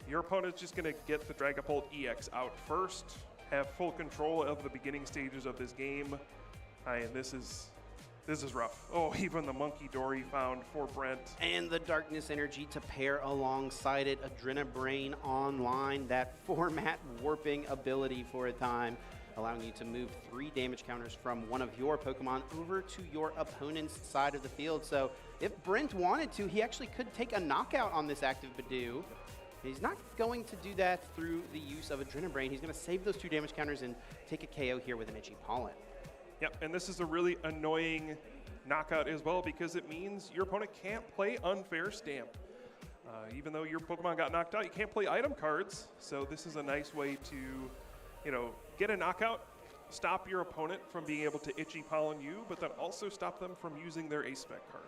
Your opponent's just gonna get the Dragapult EX out first, have full control of the beginning stages of this game. And this is rough. Oh, even the Monkey Dory found for Brent. And the Darkness Energy to pair alongside it. Adrenabrain online, that format warping ability for a time, allowing you to move 3 damage counters from one of your Pokemon over to your opponent's side of the field. So if Brent wanted to, he actually could take a knockout on this active Badoo. He's not going to do that through the use of Adrenabrain. He's going to save those 2 damage counters and take a KO here with an Itchy Pollen. Yep, and this is a really annoying knockout as well because it means your opponent can't play Unfair Stamp. Even though your Pokemon got knocked out, you can't play item cards. So this is a nice way to, get a knockout, stop your opponent from being able to Itchy Pollen you, but then also stop them from using their Ace-Spec card.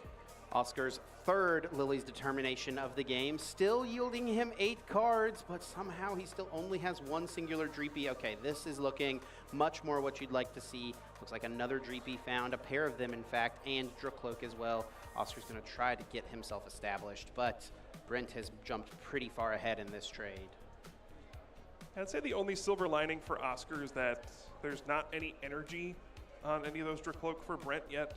Oscar's 3rd Lily's Determination of the game, still yielding him 8 cards, but somehow he still only has 1 singular Dreepy. Okay, this is looking much more what you'd like to see. Looks like another Dreepy found, a pair of them in fact, and Dracloak as well. Oscar's gonna try to get himself established, but Brent has jumped pretty far ahead in this trade. I'd say the only silver lining for Oscar is that there's not any energy on any of those Dracloak for Brent yet.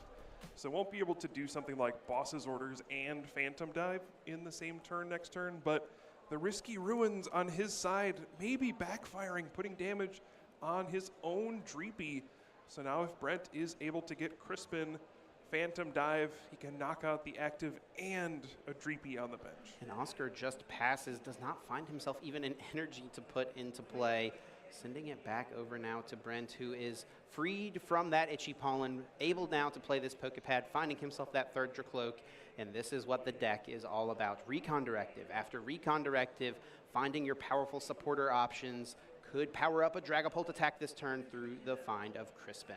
So won't be able to do something like Boss's Orders and Phantom Dive in the same turn next turn, but the Risky Ruins on his side may be backfiring, putting damage on his own Dreepy. So now if Brent is able to get Crispin, Phantom Dive, he can knock out the active and a Dreepy on the bench. And Oscar just passes, does not find himself even an energy to put into play. Sending it back over now to Brent, who is freed from that Itchy Pollen, able now to play this Pokepad, finding himself that 3rd Dracloak, and this is what the deck is all about. Recon Directive. After Recon Directive, finding your powerful supporter options, could power up a Dragapult attack this turn through the find of Crispin.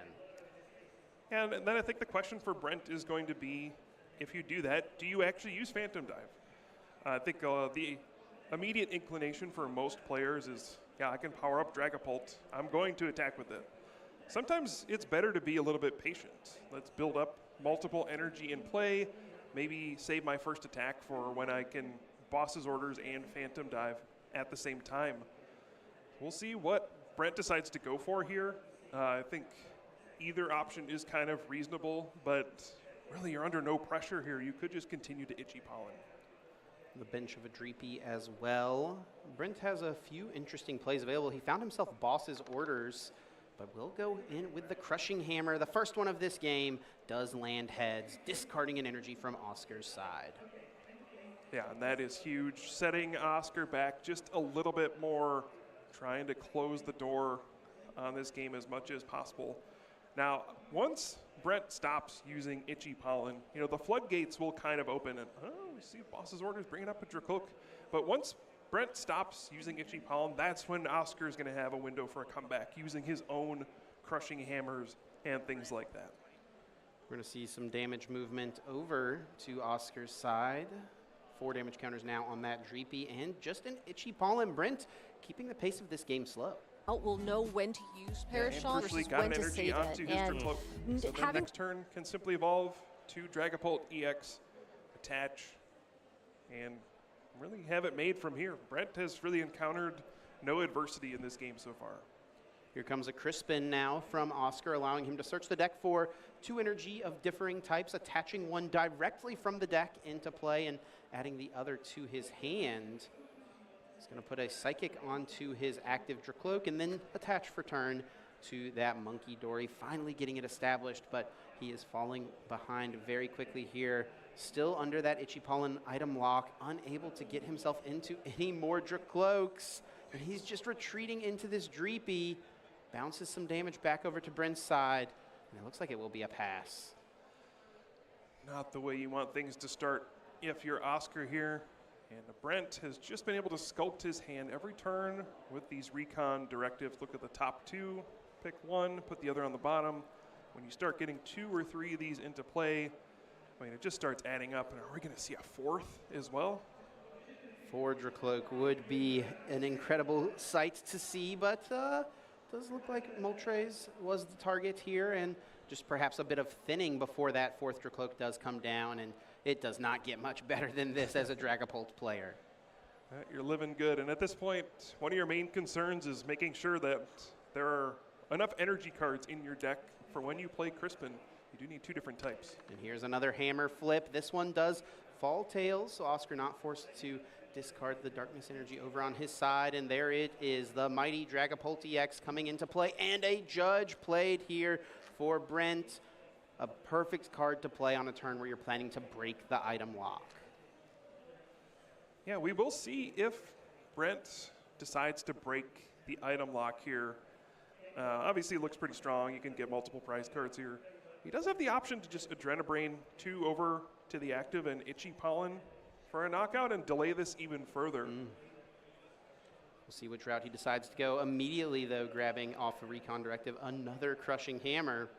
And then I think the question for Brent is going to be, if you do that, do you actually use Phantom Dive? I think the immediate inclination for most players is, yeah, I can power up Dragapult. I'm going to attack with it. Sometimes it's better to be a little bit patient. Let's build up multiple energy in play, maybe save my first attack for when I can Boss's Orders and Phantom Dive at the same time. We'll see what Brent decides to go for here. I think either option is kind of reasonable, but really you're under no pressure here. You could just continue to Itchy Pollen. The bench of a Dreepy as well. Brent has a few interesting plays available. He found himself Boss's Orders, but will go in with the Crushing Hammer. The first one of this game does land heads, discarding an energy from Oscar's side. Yeah, and that is huge. Setting Oscar back just a little bit more, trying to close the door on this game as much as possible. Now, once Brent stops using Itchy Pollen, the floodgates will kind of open and, we see Boss's Orders bringing up a Dracloak. But once Brent stops using Itchy Pollen, that's when Oscar is going to have a window for a comeback, using his own Crushing Hammers and things like that. We're going to see some damage movement over to Oscar's side. 4 damage counters now on that Dreepy, and just an Itchy Pollen. Brent keeping the pace of this game slow. Will know when to use Parashon versus got when an to energy save onto it. his And Dracloak. So then having next turn can simply evolve to Dragapult EX, attach, and really have it made from here. Brent has really encountered no adversity in this game so far. Here comes a Crispin now from Oscar, allowing him to search the deck for 2 energy of differing types, attaching one directly from the deck into play and adding the other to his hand. He's going to put a Psychic onto his active Dracloak and then attach for turn to that Monkey Dory, finally getting it established, but he is falling behind very quickly here. Still under that Itchy Pollen item lock, unable to get himself into any more Dracloaks. And he's just retreating into this Dreepy. Bounces some damage back over to Brent's side, and it looks like it will be a pass. Not the way you want things to start if you're Oscar here. And Brent has just been able to sculpt his hand every turn with these recon directives. Look at the top 2, pick one, put the other on the bottom. When you start getting 2 or 3 of these into play, I mean, it just starts adding up. And are we going to see a 4th as well? 4 Dracloak would be an incredible sight to see, but does look like Moltres was the target here, and just perhaps a bit of thinning before that 4th Dracloak does come down, and it does not get much better than this as a Dragapult player. You're living good, and at this point, one of your main concerns is making sure that there are enough energy cards in your deck for when you play Crispin. You do need 2 different types. And here's another hammer flip. This one does fall tails, so Oscar not forced to discard the darkness energy over on his side, and there it is, the mighty Dragapult EX coming into play, and a Judge played here for Brent. A perfect card to play on a turn where you're planning to break the item lock. Yeah, we will see if Brent decides to break the item lock here. Obviously, it looks pretty strong. You can get multiple prize cards here. He does have the option to just Adrenabrain 2 over to the active and Itchy Pollen for a knockout and delay this even further. We'll see which route he decides to go. Immediately, though, grabbing off a Recon Directive, another Crushing Hammer.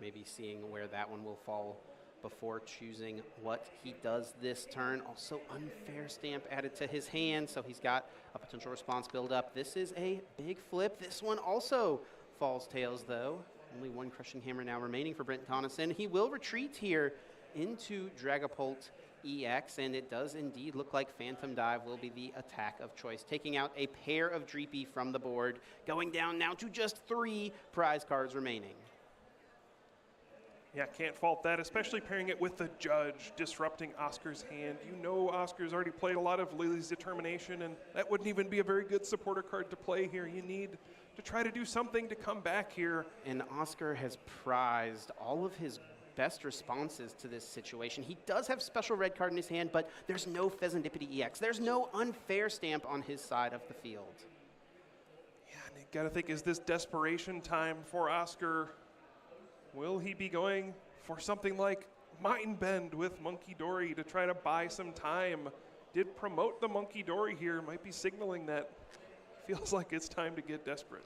Maybe seeing where that one will fall before choosing what he does this turn. Also, Unfair Stamp added to his hand, so he's got a potential response build up. This is a big flip. This one also falls tails, though. Only 1 Crushing Hammer now remaining for Brent Tonneson. He will retreat here into Dragapult EX, and it does indeed look like Phantom Dive will be the attack of choice, taking out a pair of Dreepy from the board, going down now to just 3 prize cards remaining. Yeah, can't fault that, especially pairing it with the Judge, disrupting Oscar's hand. You know Oscar's already played a lot of Lily's Determination, and that wouldn't even be a very good supporter card to play here. You need to try to do something to come back here. And Oscar has prized all of his best responses to this situation. He does have special red card in his hand, but there's no Pheasantipity EX. There's no Unfair Stamp on his side of the field. Yeah, and you gotta think, is this desperation time for Oscar? Will he be going for something like Mind Bend with Monkey Dory to try to buy some time? Did promote the Monkey Dory here, might be signaling that feels like it's time to get desperate.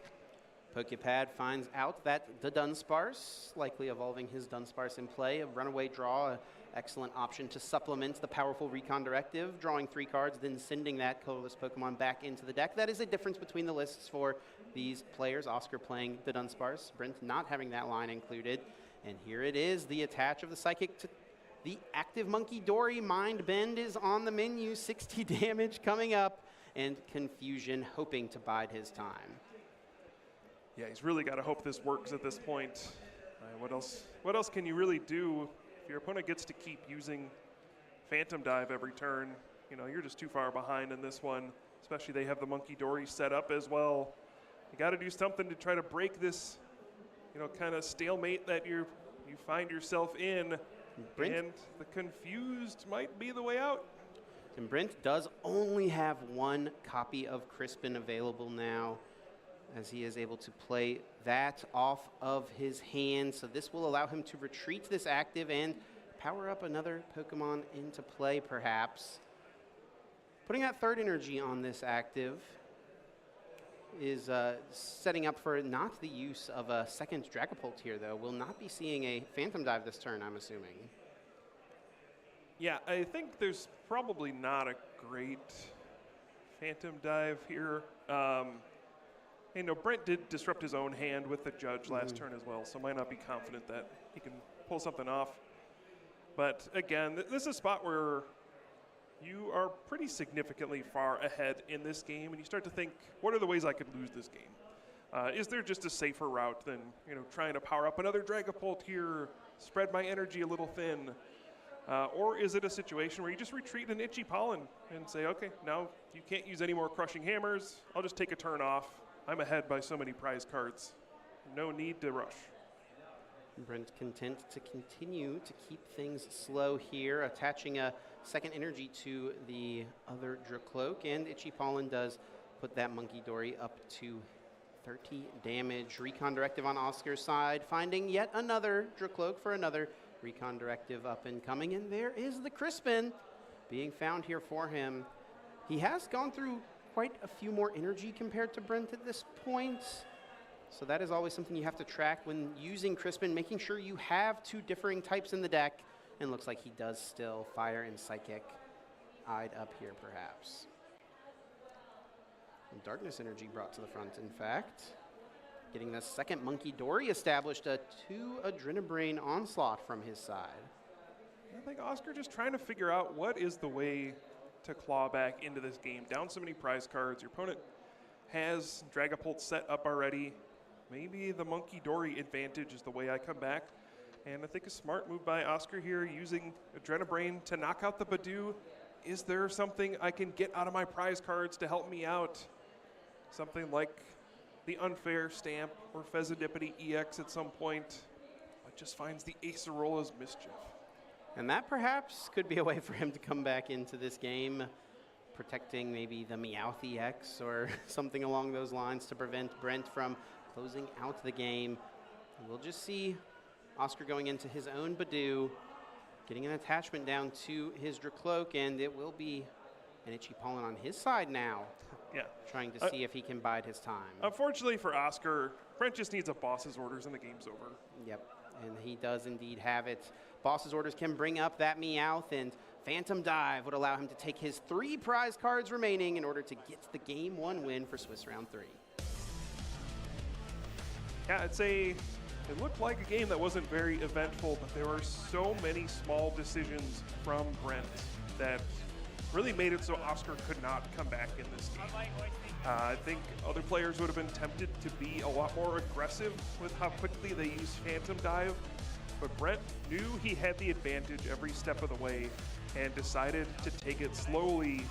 Pokepad finds out that the Dunsparce, likely evolving his Dunsparce in play, a runaway draw, an excellent option to supplement the powerful Recon Directive, drawing 3 cards, then sending that colorless Pokemon back into the deck. That is a difference between the lists for these players. Oscar playing the Dunsparce, Brent not having that line included. And here it is, the attach of the Psychic to the active Monkey Dory. Mind Bend is on the menu, 60 damage coming up, and Confusion hoping to bide his time. Yeah, he's really got to hope this works at this point. What else can you really do if your opponent gets to keep using Phantom Dive every turn? You know, you're just too far behind in this one, especially they have the Monkey Dory set up as well. You got to do something to try to break this, you know, kind of stalemate that you find yourself in. Brent? And the Confused might be the way out. And Brent does only have 1 copy of Crispin available now, as he is able to play that off of his hand. So this will allow him to retreat this active and power up another Pokemon into play, perhaps. Putting that 3rd energy on this active is setting up for not the use of a 2nd Dragapult here, though. We'll not be seeing a Phantom Dive this turn, I'm assuming. Yeah, I think there's probably not a great Phantom Dive here. You know, Brent did disrupt his own hand with the Judge last turn as well, so might not be confident that he can pull something off. But again, this is a spot where you are pretty significantly far ahead in this game, and you start to think, what are the ways I could lose this game? Is there just a safer route than trying to power up another Dragapult here, spread my energy a little thin? Or is it a situation where you just retreat an Itchy Pollen and say, okay, now you can't use any more Crushing Hammers. I'll just take a turn off. I'm ahead by so many prize cards. No need to rush. Brent content to continue to keep things slow here, attaching a second energy to the other Dracloak, and Itchy Pollen does put that Monkey Dory up to 30 damage. Recon Directive on Oscar's side, finding yet another Dracloak for another Recon Directive up and coming, and there is the Crispin being found here for him. He has gone through quite a few more energy compared to Brent at this point, so that is always something you have to track when using Crispin, making sure you have two differing types in the deck, and looks like he does still Fire and Psychic eyed up here perhaps. And Darkness Energy brought to the front, in fact. Getting the second Monkey Dory established, a 2 Adrenabrain Onslaught from his side. I think Oscar just trying to figure out what is the way to claw back into this game. Down so many prize cards, your opponent has Dragapult set up already. Maybe the Monkey Dory advantage is the way I come back. And I think a smart move by Oscar here, using Adrenabrain to knock out the Badoo. Is there something I can get out of my prize cards to help me out? Something like the Unfair Stamp or Fezzidipity EX at some point, but just finds the Acerola's Mischief. And that perhaps could be a way for him to come back into this game, protecting maybe the Meowth EX or something along those lines to prevent Brent from closing out the game. We'll just see Oscar going into his own Badoo, getting an attachment down to his Dracloak, and it will be an Itchy Pollen on his side now. Yeah. Trying to see if he can bide his time. Unfortunately for Oscar, Brent just needs a boss's orders and the game's over. Yep, and he does indeed have it. Boss's orders can bring up that Meowth, and Phantom Dive would allow him to take his 3 prize cards remaining in order to get the Game 1 win for Swiss Round 3. Yeah, it looked like a game that wasn't very eventful, but there were so many small decisions from Brent that really made it so Oscar could not come back in this game. I think other players would have been tempted to be a lot more aggressive with how quickly they used Phantom Dive, but Brent knew he had the advantage every step of the way and decided to take it slowly.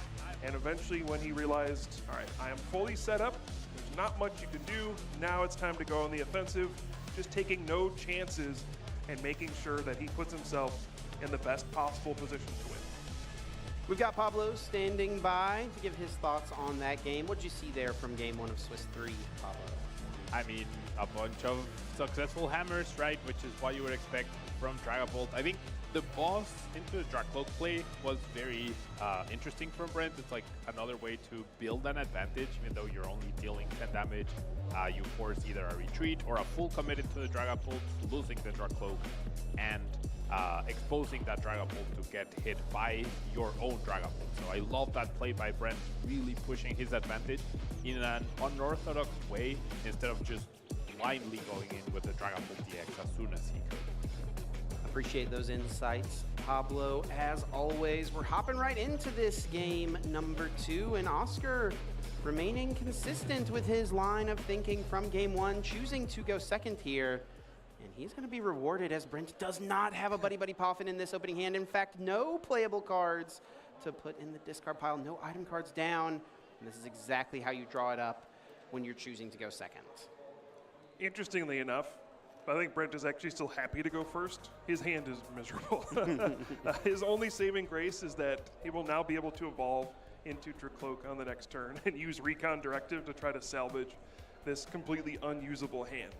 And eventually when he realized, all right, I am fully set up, there's not much you can do, now it's time to go on the offensive, just taking no chances and making sure that he puts himself in the best possible position to win. We've got Pablo standing by to give his thoughts on that game. What did you see there from Game 1 of Swiss 3, Pablo? I mean, a bunch of successful hammers, right? Which is what you would expect from Dragapult. I think the boss into the Dracloak play was very interesting from Brent. It's like another way to build an advantage, even though you're only dealing 10 damage. You force either a retreat or a full commit into the Dragapult, losing the Dracloak, and exposing that Dragapult to get hit by your own Dragapult. So I love that play by Brent, really pushing his advantage in an unorthodox way instead of just blindly going in with the Dragapult DX as soon as he could. Appreciate those insights, Pablo. As always, we're hopping right into this game number 2, and Oscar remaining consistent with his line of thinking from Game 1, choosing to go second here. And he's going to be rewarded as Brent does not have a Buddy Buddy Poffin in this opening hand. In fact, no playable cards to put in the discard pile, no item cards down. And this is exactly how you draw it up when you're choosing to go second. Interestingly enough, I think Brent is actually still happy to go first. His hand is miserable. His only saving grace is that he will now be able to evolve into Dracloak on the next turn and use Recon Directive to try to salvage this completely unusable hand.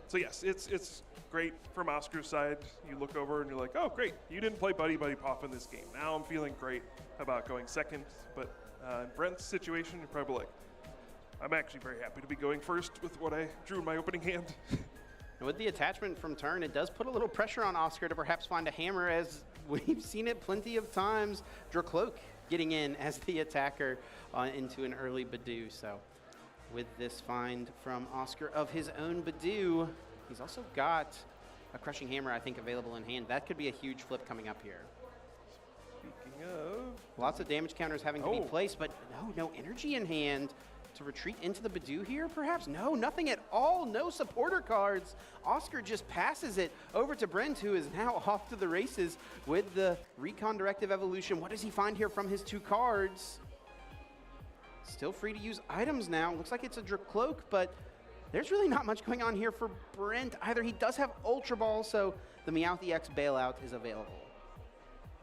So yes, it's great from Oscar's side. You look over and you're like, oh great, you didn't play Buddy Buddy Pop in this game. Now I'm feeling great about going second. But in Brent's situation, you're probably like, I'm actually very happy to be going first with what I drew in my opening hand. With the attachment from turn, it does put a little pressure on Oscar to perhaps find a hammer, as we've seen it plenty of times. Dracloak getting in as the attacker into an early Badoo. So with this find from Oscar of his own Badoo, he's also got a Crushing Hammer, I think, available in hand. That could be a huge flip coming up here. Speaking of... Lots of damage counters having to be placed, but no energy in hand to retreat into the Badoo here, perhaps? No, nothing at all. No supporter cards. Oscar just passes it over to Brent, who is now off to the races with the Recon Directive Evolution. What does he find here from his 2 cards? Still free to use items now. Looks like it's a Dracloak, but there's really not much going on here for Brent either. He does have Ultra Ball, so the Meowth EX bailout is available.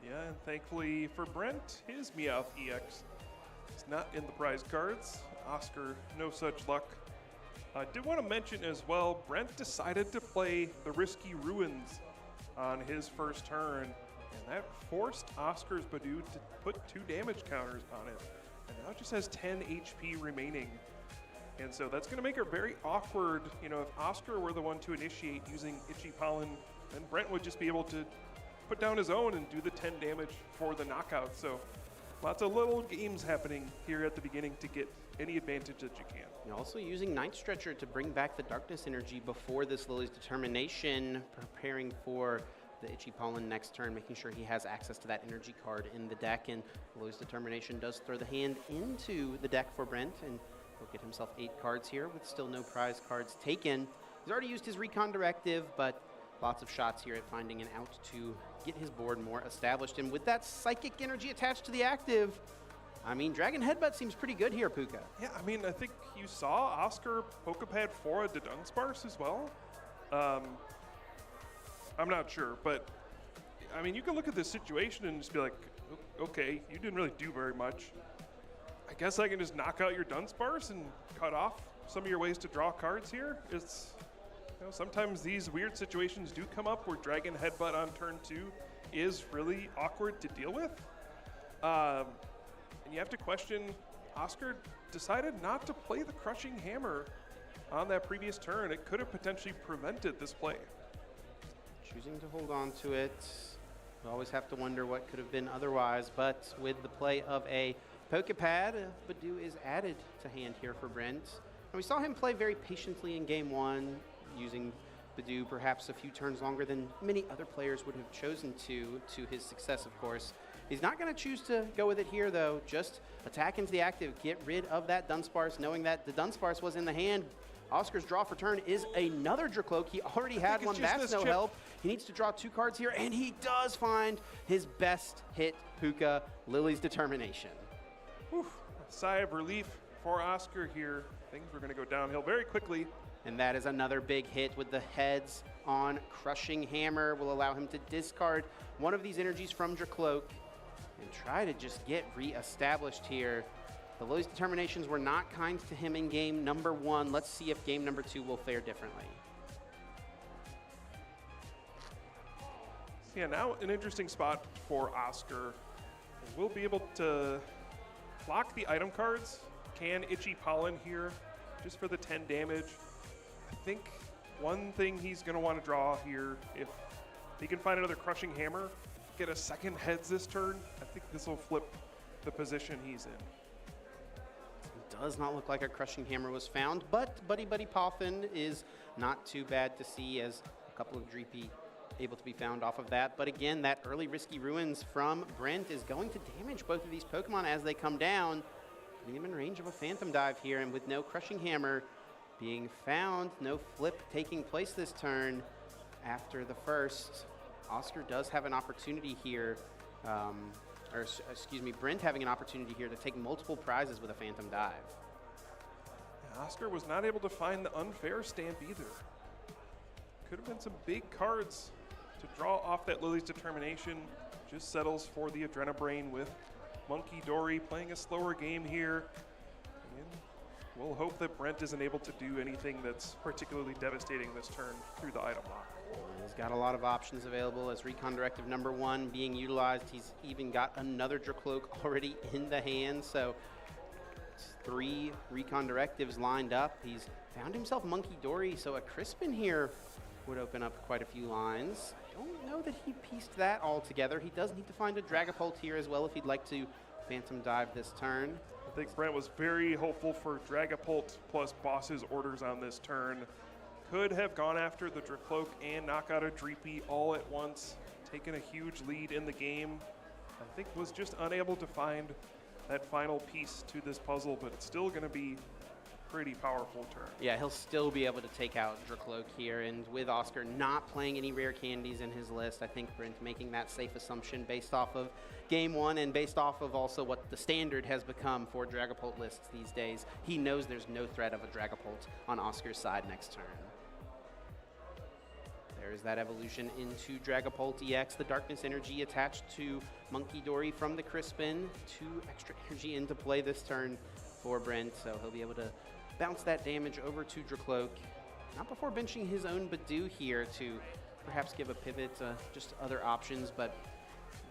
Yeah, and thankfully for Brent, his Meowth EX is not in the prize cards. Oscar, no such luck. I did want to mention as well, Brent decided to play the risky Ruins on his first turn, and that forced Oscar's Badoo to put 2 damage counters on it. And now it just has 10 HP remaining. And so that's going to make it very awkward. You know, if Oscar were the one to initiate using Itchy Pollen, then Brent would just be able to put down his own and do the 10 damage for the knockout. So lots of little games happening here at the beginning to get any advantage that you can. You're also using Night Stretcher to bring back the Darkness energy before this Lily's Determination, preparing for the Itchy Pollen next turn, making sure he has access to that energy card in the deck. And Lily's Determination does throw the hand into the deck for Brent, and he'll get himself 8 cards here with still no prize cards taken. He's already used his Recon Directive, but lots of shots here at finding an out to get his board more established. And with that Psychic energy attached to the active, I mean, Dragon Headbutt seems pretty good here, Puka. Yeah, I mean, I think you saw Oscar Pokepad for a Dunsparce as well. I'm not sure, but I mean, you can look at this situation and just be like, okay, you didn't really do very much. I guess I can just knock out your Dunsparce and cut off some of your ways to draw cards here. It's, you know, sometimes these weird situations do come up where Dragon Headbutt on turn 2 is really awkward to deal with. And you have to question, Oscar decided not to play the Crushing Hammer on that previous turn. It could have potentially prevented this play. Choosing to hold on to it. We always have to wonder what could have been otherwise, but with the play of a Pokepad, Badoo is added to hand here for Brent. And we saw him play very patiently in game 1, using Badoo perhaps a few turns longer than many other players would have chosen to his success, of course. He's not going to choose to go with it here, though. Just attack into the active, get rid of that Dunsparce, knowing that the Dunsparce was in the hand. Oscar's draw for turn is another Dracloak. He already had one. That's no help. He needs to draw 2 cards here, and he does find his best hit, Puka, Lily's Determination. Whew. A sigh of relief for Oscar here. Things were going to go downhill very quickly. And that is another big hit with the heads on Crushing Hammer. Will allow him to discard one of these energies from Dracloak and try to just get re-established here. The Lily's Determinations were not kind to him in game number 1. Let's see if game number 2 will fare differently. Yeah, now an interesting spot for Oscar. We'll be able to block the item cards. Can Itchy Pollen here just for the 10 damage. I think one thing he's going to want to draw here, if he can find another Crushing Hammer, get a second heads this turn, I think this will flip the position he's in. It does not look like a Crushing Hammer was found, but Buddy Poffin is not too bad to see, as a couple of Dreepy able to be found off of that. But again, that early risky Ruins from Brent is going to damage both of these Pokemon as they come down, putting them in range of a Phantom Dive here. And with no Crushing Hammer being found, no flip taking place this turn after the first, Oscar does have an opportunity here, Brent having an opportunity here to take multiple prizes with a Phantom Dive. Yeah, Oscar was not able to find the unfair stamp either. Could have been some big cards to draw off that Lily's Determination. Just settles for the Adrenabrain with Monkey Dory playing a slower game here. And we'll hope that Brent isn't able to do anything that's particularly devastating this turn through the item lock. He's got a lot of options available as Recon Directive number 1 being utilized. He's even got another Dracloak already in the hand, so 3 Recon Directives lined up. He's found himself Monkey Dory, so a Crispin here would open up quite a few lines. Don't know that he pieced that all together. He does need to find a Dragapult here as well if he'd like to Phantom Dive this turn. I think Brent was very hopeful for Dragapult plus Boss's orders on this turn. could have gone after the Dracloak and knock out a Dreepy all at once, taken a huge lead in the game. I think was just unable to find that final piece to this puzzle, but it's still going to be pretty powerful turn. Yeah, he'll still be able to take out Dracloak here, and with Oscar not playing any rare candies in his list, I think Brent making that safe assumption based off of game one and based off of also what the standard has become for Dragapult lists these days. He knows there's no threat of a Dragapult on Oscar's side next turn. There's that evolution into Dragapult EX, the Darkness Energy attached to Monkey Dory from the Crispin. 2 extra energy into play this turn for Brent, so he'll be able to bounce that damage over to Dracloak. Not before benching his own Badoo here to perhaps give a pivot, just other options, but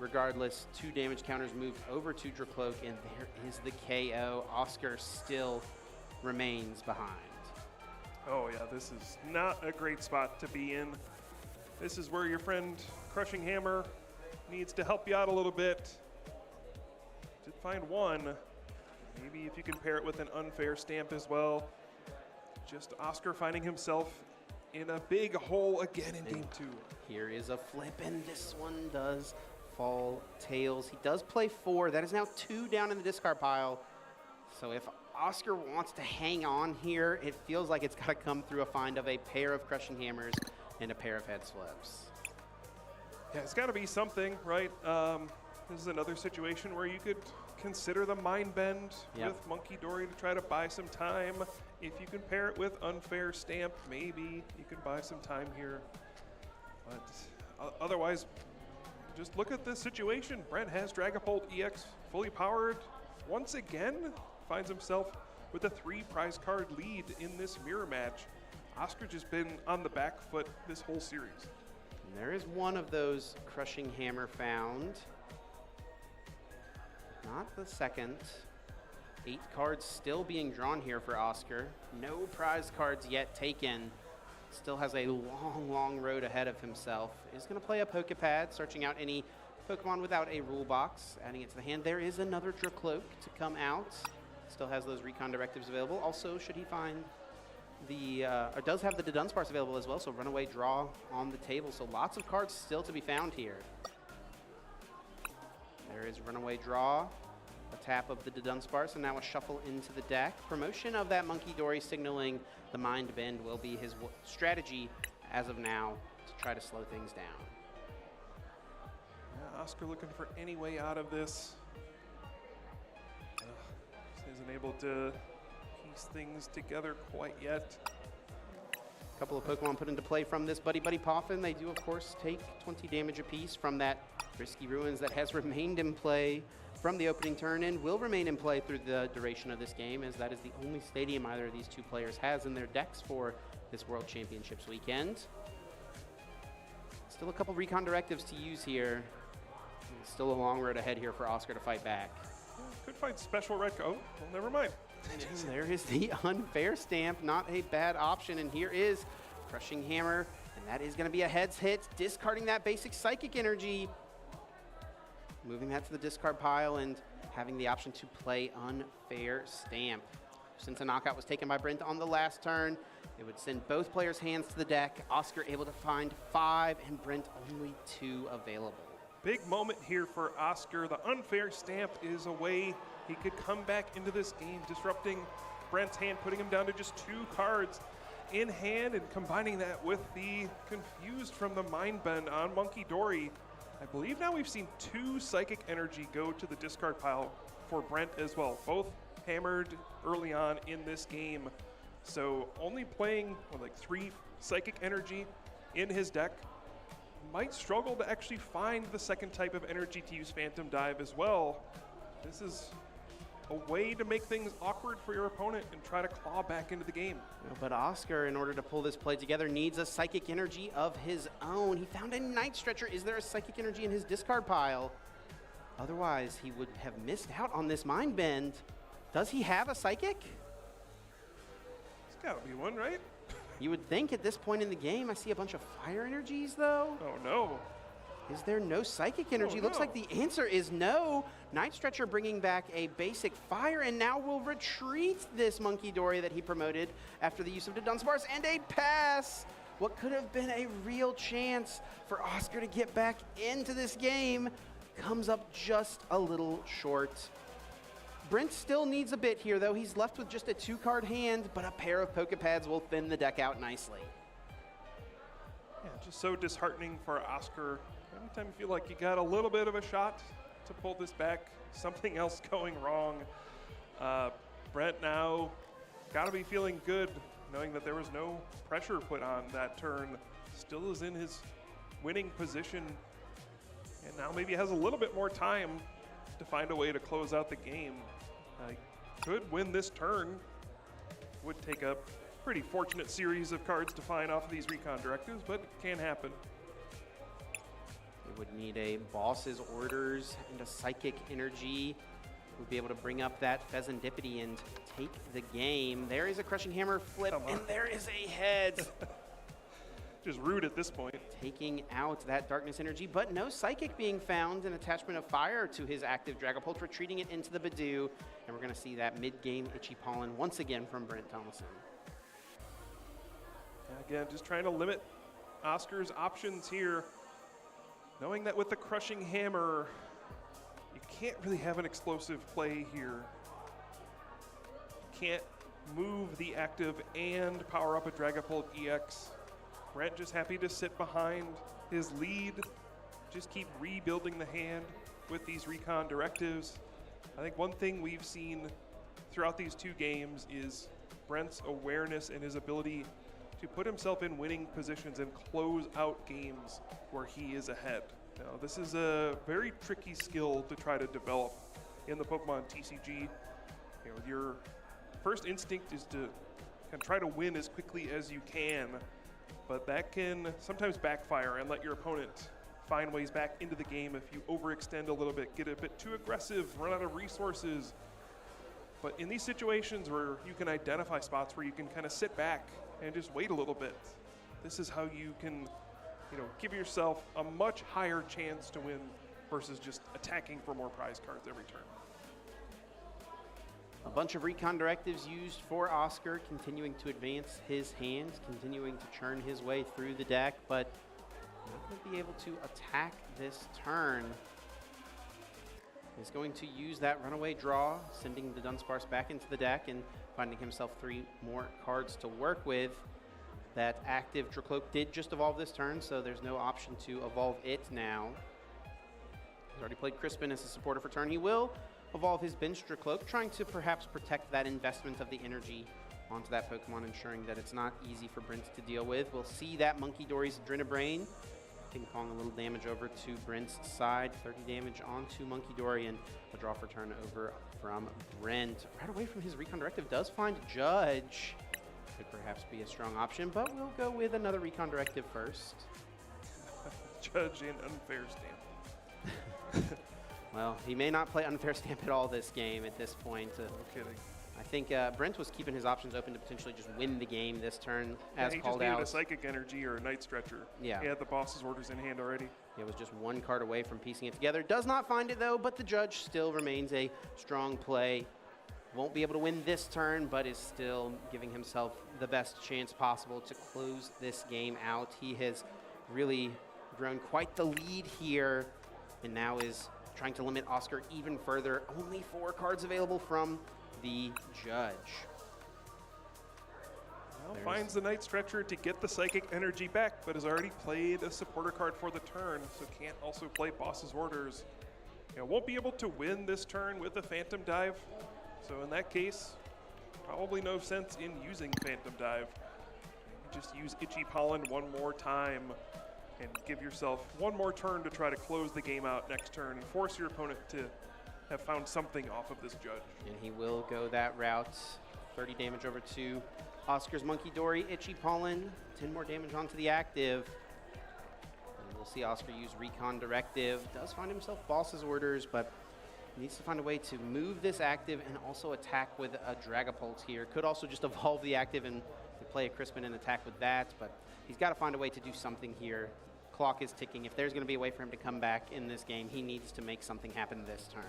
regardless, 2 damage counters moved over to Dracloak, and there is the KO. Oscar still remains behind. Oh yeah, this is not a great spot to be in. This is where your friend Crushing Hammer needs to help you out a little bit. Did find one. Maybe if you can pair it with an unfair stamp as well. Just Oscar finding himself in a big hole again in game 2. Here is a flip, and this one does fall tails. He does play 4. That is now 2 down in the discard pile. So if Oscar wants to hang on here, it feels like it's got to come through a find of a pair of Crushing Hammers and a pair of head flips. Yeah, it's got to be something, right? This is another situation where you could consider the Mind Bend with Monkey Dory to try to buy some time. If you can pair it with Unfair Stamp, maybe you can buy some time here. But otherwise, just look at this situation. Brent has Dragapult EX fully powered. Once again, finds himself with a 3 prize card lead in this mirror match. Oscar just been on the back foot this whole series. And there is one of those Crushing Hammer found. Not the second. 8 cards still being drawn here for Oscar. No prize cards yet taken. Still has a long, long road ahead of himself. Is going to play a Pokepad, searching out any Pokemon without a rule box, adding it to the hand. There is another Dracloak to come out. Still has those recon directives available. Also, should he find the, or does have the Dunsparce available as well, so Runaway Draw on the table. So lots of cards still to be found here. There is Runaway Draw, a tap of the Dunsparce, and now a shuffle into the deck. Promotion of that Monkey Dory signaling the Mind Bend will be his strategy as of now to try to slow things down. Yeah, Oscar looking for any way out of this. Just isn't able to piece things together quite yet. A couple of Pokemon put into play from this Buddy Buddy Poffin. They do, of course, take 20 damage apiece from that Risky Ruins that has remained in play from the opening turn and will remain in play through the duration of this game, as that is the only stadium either of these 2 players has in their decks for this World Championships weekend. Still a couple recon directives to use here. Still a long road ahead here for Oscar to fight back. Could find Special Red. Oh, well, never mind. There is the Unfair Stamp, not a bad option, and here is Crushing Hammer, and that is going to be a heads hit, discarding that basic Psychic Energy. Moving that to the discard pile and having the option to play Unfair Stamp. Since a knockout was taken by Brent on the last turn, it would send both players' hands to the deck. Oscar able to find 5 and Brent only 2 available. Big moment here for Oscar. The Unfair Stamp is a way he could come back into this game, disrupting Brent's hand, putting him down to just 2 cards in hand, and combining that with the Confused from the Mind Bend on Monkey Dory. I believe now we've seen 2 Psychic Energy go to the discard pile for Brent as well, both hammered early on in this game. So only playing like 3 Psychic Energy in his deck, might struggle to actually find the second type of energy to use Phantom Dive as well. This is a way to make things awkward for your opponent and try to claw back into the game. But Oscar, in order to pull this play together, needs a Psychic Energy of his own. He found a Night Stretcher. Is there a Psychic Energy in his discard pile? Otherwise, he would have missed out on this Mind Bend. Does he have a Psychic? There's gotta be one, right? You would think at this point in the game. I see a bunch of Fire Energies, though. Oh, no. Is there no psychic energy? Looks like the answer is no. Night Stretcher bringing back a basic fire, and now will retreat this Monkey Dory that he promoted after the use of the Dunsparce, and a pass. What could have been a real chance for Oscar to get back into this game comes up just a little short. Brent still needs a bit here, though. He's left with just a 2-card hand, but a pair of Pokepads will thin the deck out nicely. Yeah, just so disheartening for Oscar. Anytime you feel like you got a little bit of a shot to pull this back, something else going wrong. Brent now got to be feeling good, knowing that there was no pressure put on that turn. Still is in his winning position, and now maybe has a little bit more time to find a way to close out the game. Could win this turn. Would take a pretty fortunate series of cards to find off of these recon directives, but it can happen. They would need a boss's orders and a psychic energy. Would be able to bring up that Pheasantipity and take the game. There is a Crushing Hammer flip, and there is a head. Just rude at this point. Taking out that Darkness energy, but no Psychic being found. An attachment of Fire to his active Dragapult, retreating it into the Badoo. And we're going to see that mid-game Itchy Pollen once again from Brent Thomason. Again, just trying to limit Oscar's options here. Knowing that with the Crushing Hammer, you can't really have an explosive play here. You can't move the active and power up a Dragapult EX. Brent just happy to sit behind his lead, just keep rebuilding the hand with these recon directives. I think one thing we've seen throughout these two games is Brent's awareness and his ability to put himself in winning positions and close out games where he is ahead. Now, this is a very tricky skill to try to develop in the Pokemon TCG. You know, your first instinct is to kind of try to win as quickly as you can, but that can sometimes backfire and let your opponent find ways back into the game if you overextend a little bit, get a bit too aggressive, run out of resources. But in these situations where you can identify spots where you can kind of sit back and just wait a little bit, this is how you can, you know, give yourself a much higher chance to win versus just attacking for more prize cards every turn. A bunch of recon directives used for Oscar, continuing to advance his hand, continuing to churn his way through the deck, but not going to be able to attack this turn. He's going to use that runaway draw, sending the Dunsparce back into the deck and finding himself 3 more cards to work with. That active Dracloak did just evolve this turn, so there's no option to evolve it now. He's already played Crispin as a supporter for turn. He will evolve his bench Dracloak, trying to perhaps protect that investment of the energy onto that Pokemon, ensuring that it's not easy for Brent to deal with. We'll see that Monkey Dory's Adrenabrain ping-pong a little damage over to Brent's side. 30 damage onto Monkey Dory, and a draw for turn over from Brent. Right away from his recon directive does find Judge. Could perhaps be a strong option, but we'll go with another recon directive first. Judge and Unfair Stamp. Well, he may not play Unfair Stamp at all this game at this point. No kidding. I think Brent was keeping his options open to potentially just win the game this turn, as he called just needed out. a Psychic Energy or a Night Stretcher. Yeah. He had the boss's orders in hand already. It was just 1 card away from piecing it together. Does not find it, though, but the Judge still remains a strong play. Won't be able to win this turn, but is still giving himself the best chance possible to close this game out. He has really grown quite the lead here, and now is trying to limit Oscar even further. Only 4 cards available from the Judge. Well, finds the Night Stretcher to get the Psychic Energy back, but has already played a supporter card for the turn, so can't also play Boss's Orders. You know, won't be able to win this turn with a Phantom Dive, so in that case, probably no sense in using Phantom Dive. You just use Itchy Pollen one more time and give yourself 1 more turn to try to close the game out next turn and force your opponent to have found something off of this Judge. And he will go that route. 30 damage over to Oscar's Monkey Dory. Itchy Pollen, 10 more damage onto the active. And we'll see Oscar use Recon Directive. Does find himself Boss's Orders, but needs to find a way to move this active and also attack with a Dragapult here. Could also just evolve the active and play a Crispin and attack with that, but he's got to find a way to do something here. clock is ticking. If there's going to be a way for him to come back in this game, he needs to make something happen this turn.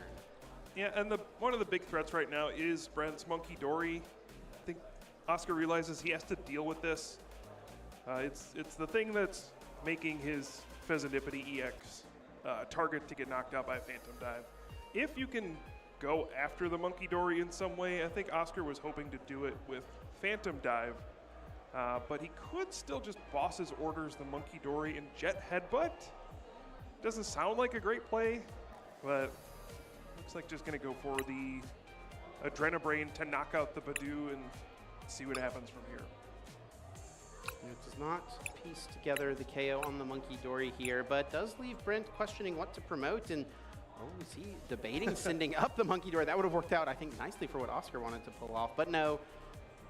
Yeah, and one of the big threats right now is Brent's Monkey Dory. I think Oscar realizes he has to deal with this. It's the thing that's making his Pheasantipity EX target to get knocked out by a Phantom Dive. If you can go after the Monkey Dory in some way, I think Oscar was hoping to do it with Phantom Dive, but he could still just boss his orders the Monkey Dory and Jet Headbutt. Doesn't sound like a great play, but looks like just gonna go for the Adrenabrain to knock out the Badoo and see what happens from here. It does not piece together the KO on the Monkey Dory here, but does leave Brent questioning what to promote, and is he debating sending up the Monkey Dory? That would have worked out, I think, nicely for what Oscar wanted to pull off, but no.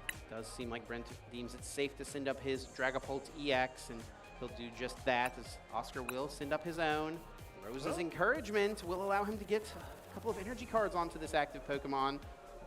It does seem like Brent deems it safe to send up his Dragapult EX, and he'll do just that, as Oscar will send up his own. Rose's encouragement will allow him to get a couple of energy cards onto this active Pokemon.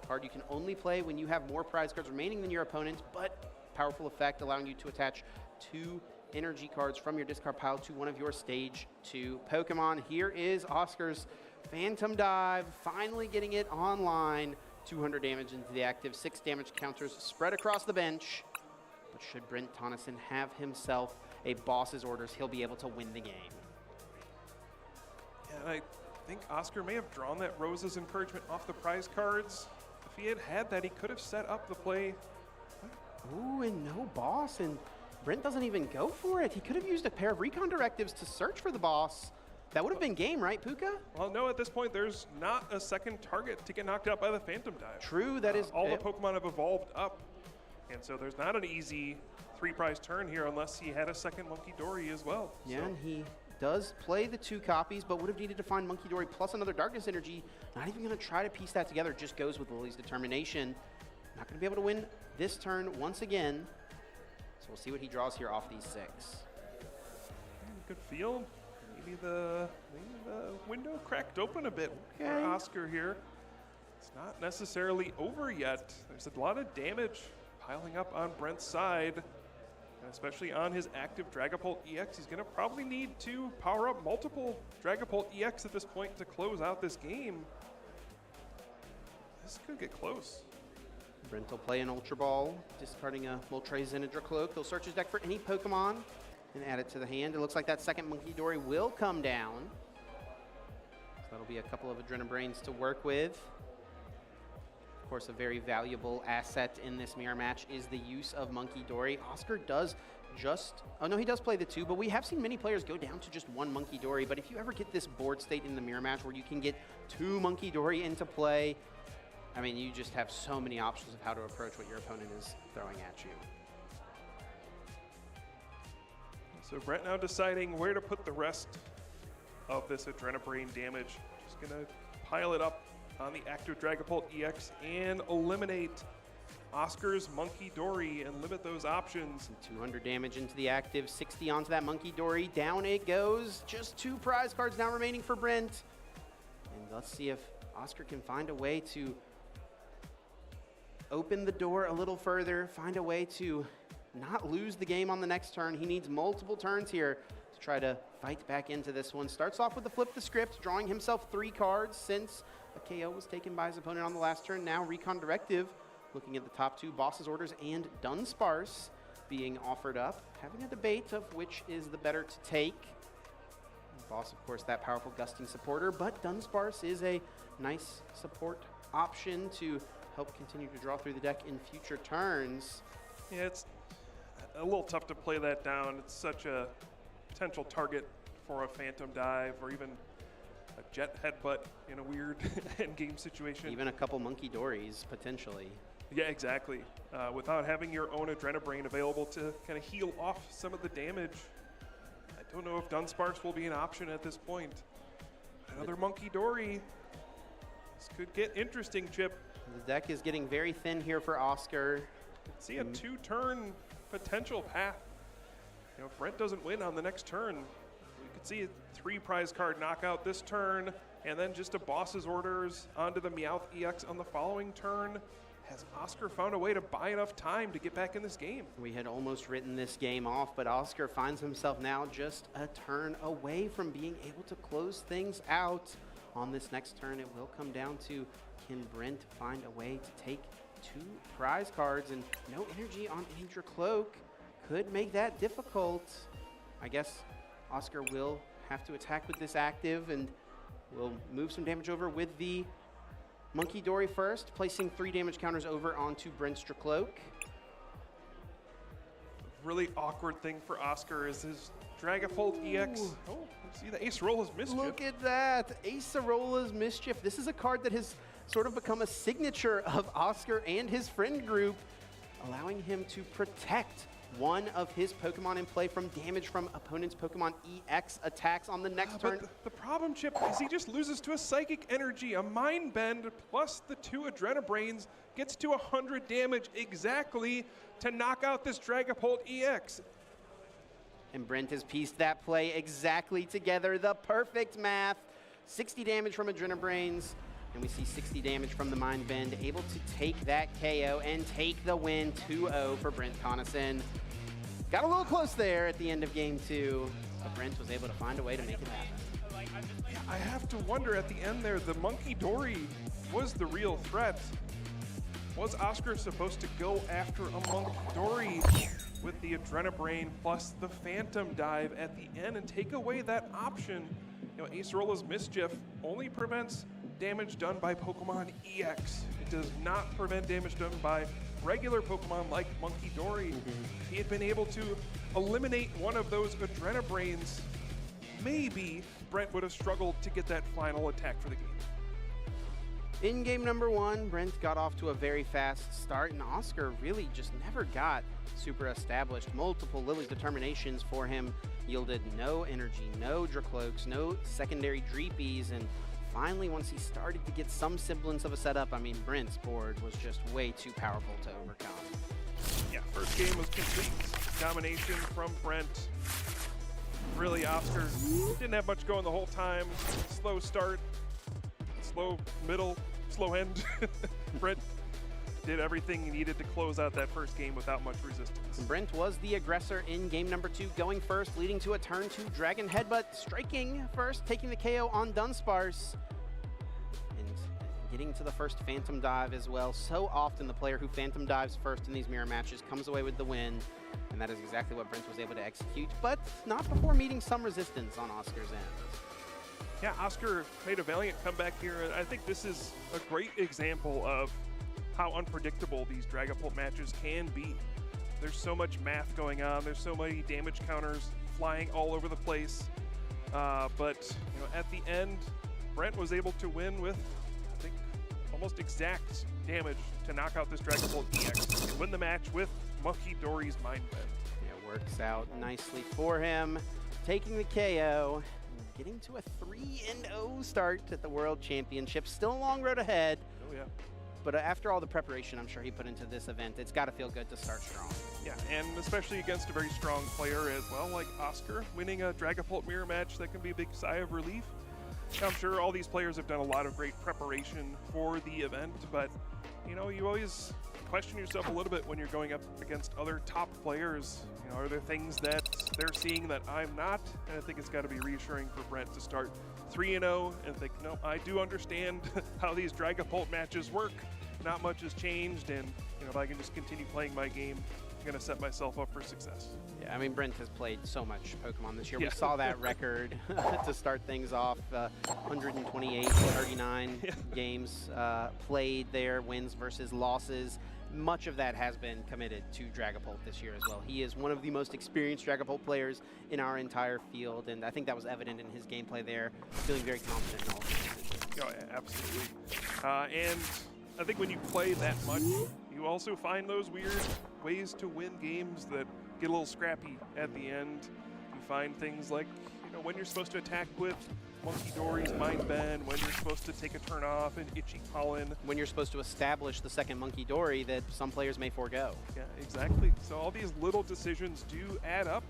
A card you can only play when you have more prize cards remaining than your opponent, but powerful effect allowing you to attach 2 energy cards from your discard pile to one of your stage 2 Pokemon. Here is Oscar's Phantom Dive, finally getting it online. 200 damage into the active, 6 damage counters spread across the bench. But should Brent Tonneson have himself a boss's orders, he'll be able to win the game. Yeah, I think Oscar may have drawn that Rose's encouragement off the prize cards. If he had that, he could have set up the play. Ooh, and no boss, and Brent doesn't even go for it. He could have used a pair of recon directives to search for the boss. That would have been game, right, Puka? Well, no, at this point, there's not a second target to get knocked out by the Phantom Dive. True, that is... all the Pokemon have evolved up, and so there's not an easy 3-prize turn here unless he had a second Monkey Dory as well. Yeah, and he does play the 2 copies, but would have needed to find Monkey Dory plus another Darkness Energy. Not even going to try to piece that together, just goes with Lily's determination. Not going to be able to win this turn once again. So we'll see what he draws here off these 6. Good field. Maybe the window cracked open a bit for Oscar here. It's not necessarily over yet. There's a lot of damage piling up on Brent's side, and especially on his active Dragapult EX. He's going to probably need to power up multiple Dragapult EX at this point to close out this game. This could get close. Brent will play an Ultra Ball, discarding a Moltres and a Dracloak. He'll search his deck for any Pokemon and add it to the hand. It looks like that second Monkey Dory will come down. So that'll be a couple of Adrenabrains to work with. Of course, a very valuable asset in this mirror match is the use of Monkey Dory. Oscar does just... Oh, no, he does play the 2, but we have seen many players go down to just 1 Monkey Dory. But if you ever get this board state in the mirror match where you can get 2 Monkey Dory into play, I mean, you just have so many options of how to approach what your opponent is throwing at you. So Brent now deciding where to put the rest of this Adrenabrain damage. Just gonna pile it up on the active Dragapult EX and eliminate Oscar's Monkey Dory and limit those options. 200 damage into the active, 60 onto that Monkey Dory. Down it goes. Just 2 prize cards now remaining for Brent. And let's see if Oscar can find a way to open the door a little further, find a way to not lose the game on the next turn. He needs multiple turns here to try to fight back into this one. Starts off with the flip the script, drawing himself 3 cards since a KO was taken by his opponent on the last turn. Now Recon Directive, looking at the top 2, Boss's Orders and Dunsparce being offered up. Having a debate of which is the better to take. Boss, of course, that powerful gusting supporter, but Dunsparce is a nice support option to help continue to draw through the deck in future turns. Yeah, it's a little tough to play that down. It's such a potential target for a Phantom Dive or even a Jet Headbutt in a weird endgame situation. Even a couple Monkey Dories, potentially. Yeah, exactly. Without having your own Adrenabrain available to kind of heal off some of the damage, I don't know if Dunsparce will be an option at this point. Another Monkey Dory. This could get interesting, Chip. The deck is getting very thin here for Oscar. See a 2-turn potential path. You know, if Brent doesn't win on the next turn, we could see a 3 prize card knockout this turn, and then just a Boss's Orders onto the Meowth EX on the following turn. has Oscar found a way to buy enough time to get back in this game? We had almost written this game off, but Oscar finds himself now just a turn away from being able to close things out. On this next turn, it will come down to, can Brent find a way to take 2 prize cards, and no energy on Andrew Cloak could make that difficult. I guess Oscar will have to attack with this active, and will move some damage over with the Monkey Dory first, placing 3 damage counters over onto Brent's Cloak. Really awkward thing for Oscar is his Dragapult EX. Oh, see the Acerola's Mischief. Look at that, Acerola's Mischief. This is a card that has sort of become a signature of Oscar and his friend group, allowing him to protect one of his Pokemon in play from damage from opponent's Pokemon EX attacks on the next turn. The problem, Chip, is he just loses to a Psychic Energy, a Mind Bend, plus the 2 Adrenabrains, gets to 100 damage exactly to knock out this Dragapult EX. And Brent has pieced that play exactly together, the perfect math. 60 damage from Adrenabrains, and we see 60 damage from the Mind Bend, able to take that KO and take the win 2-0 for Brent Connaughton. Got a little close there at the end of game 2, but Brent was able to find a way to make it happen. Yeah, I have to wonder at the end there, the Monkey Dory was the real threat. Was Oscar supposed to go after a Monkey Dory with the Adrenabrain plus the Phantom Dive at the end and take away that option? You know, Acerola's Mischief only prevents damage done by Pokemon EX. It does not prevent damage done by regular Pokemon like Monkey Dory. If he had been able to eliminate one of those Adrenabrains, maybe Brent would have struggled to get that final attack for the game. In game number 1, Brent got off to a very fast start, and Oscar really just never got super established. Multiple Lily's Determinations for him yielded no energy, no Dracloaks, no secondary Dreepies, and finally, once he started to get some semblance of a setup, I mean, Brent's board was just way too powerful to overcome. Yeah, first game was complete domination from Brent. Really, Oscar didn't have much going the whole time. Slow start, slow middle, slow end. Brent did everything he needed to close out that first game without much resistance. Brent was the aggressor in game number 2, going first, leading to a turn 2 Dragon Headbutt, striking first, taking the KO on Dunsparce, and getting to the first Phantom Dive as well. So often the player who Phantom Dives first in these mirror matches comes away with the win, and that is exactly what Brent was able to execute, but not before meeting some resistance on Oscar's end. Yeah, Oscar made a valiant comeback here. I think this is a great example of how unpredictable these Dragapult matches can be. There's so much math going on. There's so many damage counters flying all over the place. But you know, at the end, Brent was able to win with, I think, almost exact damage to knock out this Dragapult EX and win the match with Monkey Dory's Mind Bend. Yeah, works out nicely for him, taking the KO, getting to a 3-0 start at the World Championship. Still a long road ahead. Oh yeah. But after all the preparation I'm sure he put into this event, it's got to feel good to start strong. Yeah, and especially against a very strong player as well, like Oscar, winning a Dragapult mirror match, that can be a big sigh of relief. I'm sure all these players have done a lot of great preparation for the event, but you know, you always question yourself a little bit when you're going up against other top players. You know, are there things that they're seeing that I'm not? And I think it's got to be reassuring for Brent to start 3-0 and think, no, I do understand how these Dragapult matches work. Not much has changed, and you know, if I can just continue playing my game, I'm gonna set myself up for success. Yeah, I mean, Brent has played so much Pokemon this year. Yeah. We saw that record to start things off, 128, 39 games played there, wins versus losses. Much of that has been committed to Dragapult this year as well. He is one of the most experienced Dragapult players in our entire field, and I think that was evident in his gameplay there, feeling very confident in all of his Oh, yeah, absolutely. And I think when you play that much, you also find those weird ways to win games that get a little scrappy at the end. You find things like, you know, when you're supposed to attack with Monkey Dory's Mind Bend, when you're supposed to take a turn off and Itchy Pollen. When you're supposed to establish the second Monkey Dory that some players may forego. Yeah, exactly. So all these little decisions do add up.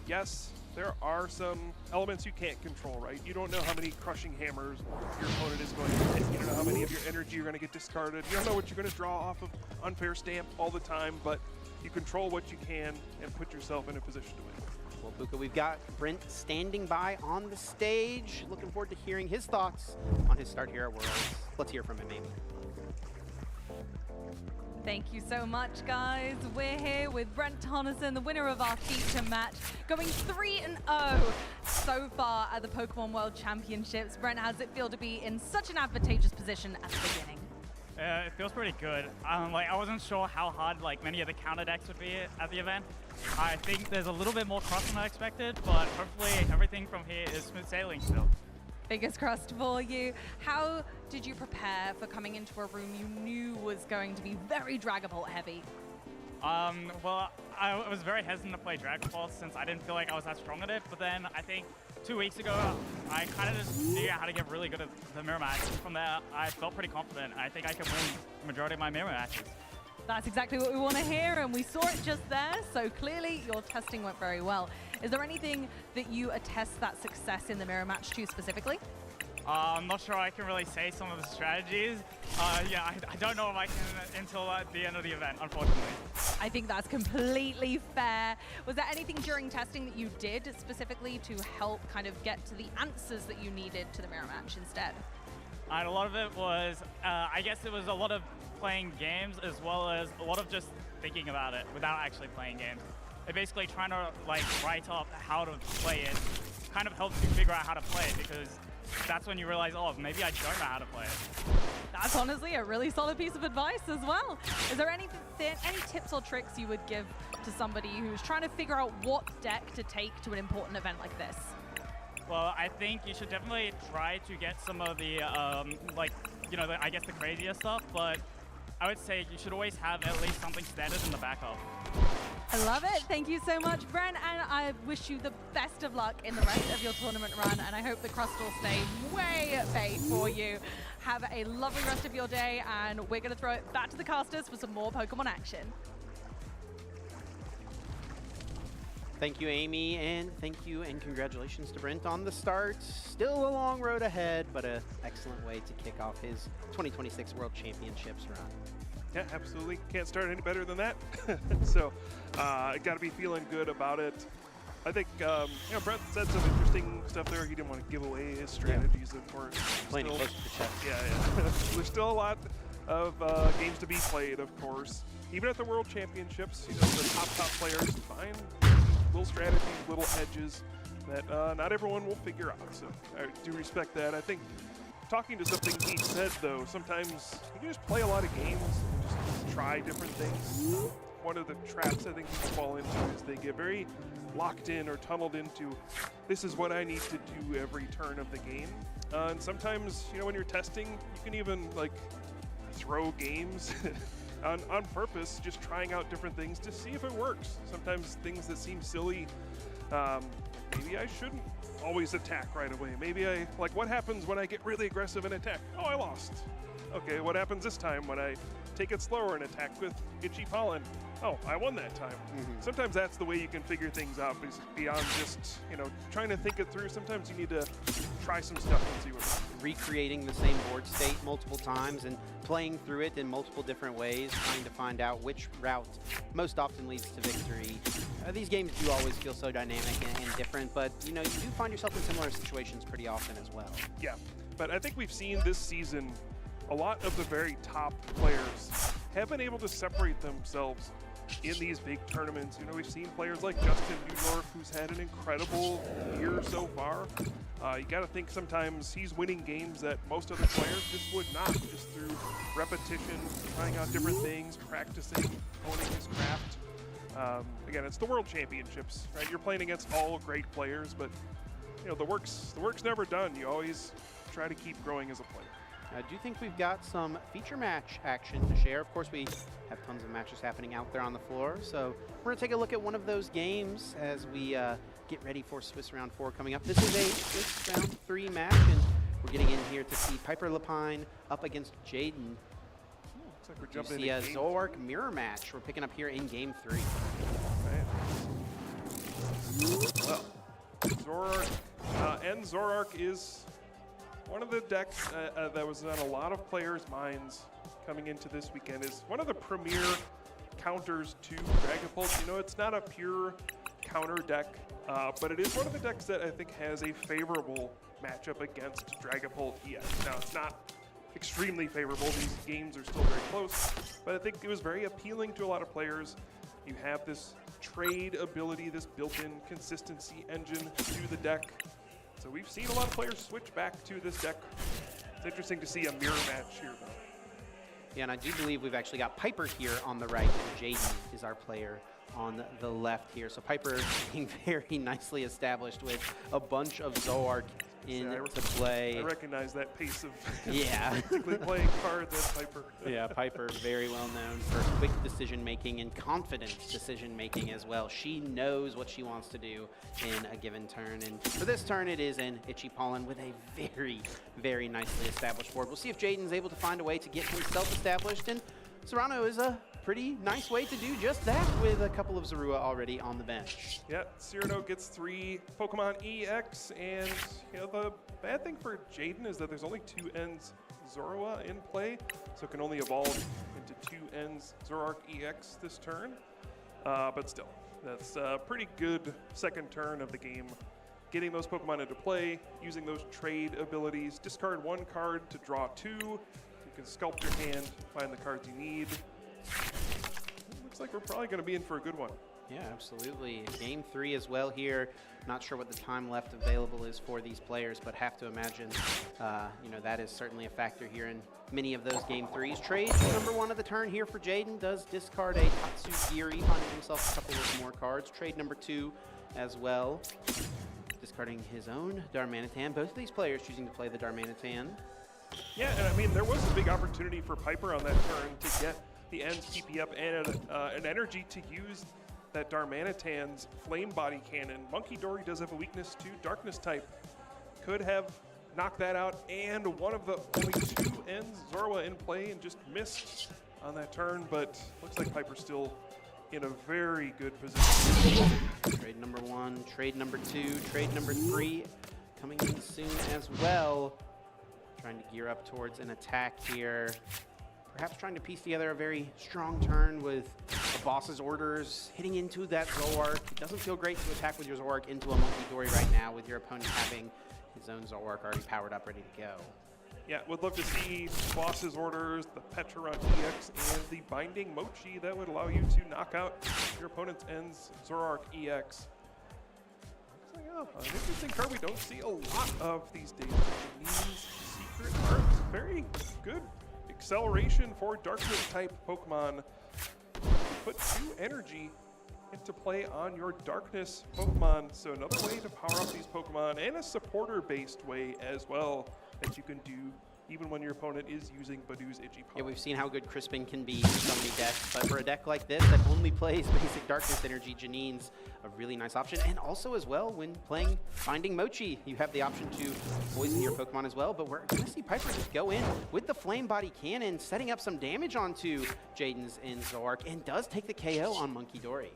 Yes, there are some elements you can't control, right? You don't know how many crushing hammers your opponent is going to hit. You don't know how many of your energy are going to get discarded. You don't know what you're going to draw off of unfair stamp all the time, but you control what you can and put yourself in a position to win. Well, Buka, we've got Brent standing by on the stage. Looking forward to hearing his thoughts on his start here at Worlds. Let's hear from him, Amy. Thank you so much, guys. We're here with Brent Tonneson, the winner of our feature match, going 3-0 so far at the Pokemon World Championships. Brent, how does it feel to be in such an advantageous position at the beginning? It feels pretty good. I wasn't sure how hard many of the counter decks would be at the event. I think there's a little bit more cross than I expected, but hopefully everything from here is smooth sailing still. Fingers crossed for you. How did you prepare for coming into a room you knew was going to be very Dragon Ball heavy? Well, I was very hesitant to play Dragon Ball since I didn't feel like I was that strong at it, but then I think 2 weeks ago, I kind of just figured out how to get really good at the mirror match. From there, I felt pretty confident. I think I can win the majority of my mirror matches. That's exactly what we want to hear, and we saw it just there, so clearly your testing went very well. Is there anything that you attest that success in the mirror match to specifically? I'm not sure I can really say some of the strategies. Yeah, I don't know if I can until the end of the event, unfortunately. I think that's completely fair. Was there anything during testing that you did specifically to help kind of get to the answers that you needed to the mirror match instead? And a lot of it was, I guess it was a lot of playing games as well as a lot of just thinking about it without actually playing games. It basically trying to write up how to play it kind of helps you figure out how to play it, because that's when you realize, oh, maybe I don't know how to play it. That's honestly a really solid piece of advice as well. Is there any tips or tricks you would give to somebody who's trying to figure out what deck to take to an important event like this? Well, I think you should definitely try to get some of the, I guess the crazier stuff, but I would say you should always have at least something standard in the backup. I love it. Thank you so much, Brent, and I wish you the best of luck in the rest of your tournament run, and I hope the crust will stay way bait for you. Have a lovely rest of your day, and we're going to throw it back to the casters for some more Pokemon action. Thank you, Amy, and thank you and congratulations to Brent on the start. Still a long road ahead, but an excellent way to kick off his 2026 World Championships run. Yeah, absolutely. Can't start any better than that. So, got to be feeling good about it. I think, Brent said some interesting stuff there. He didn't want to give away his strategies, of course. Playing close to the chest. Yeah. There's still a lot of games to be played, of course. Even at the World Championships, the top players find little strategies, little edges that not everyone will figure out. So I do respect that. I think talking to something he said, though, sometimes you can just play a lot of games and just try different things. One of the traps I think people fall into is they get very locked in or tunneled into, this is what I need to do every turn of the game. And sometimes, when you're testing, you can even throw games on purpose, just trying out different things to see if it works. Sometimes things that seem silly, maybe I shouldn't always attack right away. Maybe what happens when I get really aggressive and attack? Oh, I lost. Okay, what happens this time when I take it slower and attack with Itchy Pollen? Oh, I won that time. Sometimes that's the way you can figure things out, beyond just, trying to think it through. Sometimes you need to try some stuff and see what works. Recreating the same board state multiple times and playing through it in multiple different ways, trying to find out which route most often leads to victory. These games do always feel so dynamic and different, but you do find yourself in similar situations pretty often as well. Yeah, but I think we've seen this season a lot of the very top players have been able to separate themselves in these big tournaments. We've seen players like Justin Newdorf, who's had an incredible year so far. You got to think sometimes he's winning games that most other players just would not, just through repetition, trying out different things, practicing, honing his craft. Again, it's the World Championships, right? You're playing against all great players, but the work's never done. You always try to keep growing as a player. I do think we've got some feature match action to share. Of course, we have tons of matches happening out there on the floor, so we're going to take a look at one of those games as we get ready for Swiss Round 4 coming up. This is a Swiss Round 3 match, and we're getting in here to see Piper Lapine up against Jaden. Looks like we're jumping into a Zoroark mirror match we're picking up here in Game 3. Well, Zoroark. And Zoroark is one of the decks that was on a lot of players' minds coming into this weekend. Is one of the premier counters to Dragapult. You know, it's not a pure counter deck, but it is one of the decks that I think has a favorable matchup against Dragapult EX. Now, it's not extremely favorable. These games are still very close, but I think it was very appealing to a lot of players. You have this trade ability, this built-in consistency engine to the deck. So we've seen a lot of players switch back to this deck. It's interesting to see a mirror match here, though. Yeah, and I do believe we've actually got Piper here on the right, and Jaden is our player on the left here. So Piper being very nicely established with a bunch of Zoroark into play. I recognize that pace of yeah. playing cards as Piper. Yeah, Piper very well known for quick decision making and confident decision making as well. She knows what she wants to do in a given turn, and for this turn it is in Itchy Pollen with a very, very nicely established board. We'll see if Jaden's able to find a way to get himself established, and Serrano is a pretty nice way to do just that with a couple of Zorua already on the bench. Yeah, Cyrano gets 3 Pokemon EX, and you know the bad thing for Jaden is that there's only 2 ends Zorua in play, so it can only evolve into 2 ends Zoroark EX this turn. But still, that's a pretty good second turn of the game. Getting those Pokemon into play, using those trade abilities, discard 1 card to draw 2. You can sculpt your hand, find the cards you need. Looks like we're probably going to be in for a good one. Yeah, absolutely. Game 3 as well here. Not sure what the time left available is for these players, but have to imagine, you know, that is certainly a factor here in many of those Game 3s. Trade number 1 of the turn here for Jaden does discard a Tatsugiri, finding himself a couple of more cards. Trade number 2 as well, discarding his own Darmanitan. Both of these players choosing to play the Darmanitan. Yeah, and I mean, there was a big opportunity for Piper on that turn to get the ends PP up and an energy to use that Darmanitan's Flame Body Cannon. Monkey Dory does have a weakness to Darkness type. Could have knocked that out, and one of the only 2 ends Zorua in play and just missed on that turn, but looks like Piper's still in a very good position. Trade number 1, trade number 2, trade number 3 coming in soon as well. Trying to gear up towards an attack here. Perhaps trying to piece together a very strong turn with a boss's orders, hitting into that Zoroark. It doesn't feel great to attack with your Zoroark into a Monkey Dory right now with your opponent having his own Zoroark already powered up, ready to go. Yeah, would love to see boss's orders, the Pecharunt EX, and the Binding Mochi that would allow you to knock out your opponent's ends Zoroark EX. Looks like an interesting card we don't see a lot of these days. Janine's Secret Arts, very good acceleration for Darkness type Pokemon. Put 2 energy into play on your Darkness Pokemon. So another way to power up these Pokemon, and a supporter based way as well that you can do even when your opponent is using Badoo's Itchy Pollen. Yeah, we've seen how good Crispin can be in so many decks, but for a deck like this that only plays basic Darkness energy, Janine's a really nice option. And also as well, when playing Binding Mochi, you have the option to poison your Pokemon as well, but we're gonna see Piper just go in with the Flame Body Cannon, setting up some damage onto Jaden's and Zoroark, and does take the KO on Monkey Dory.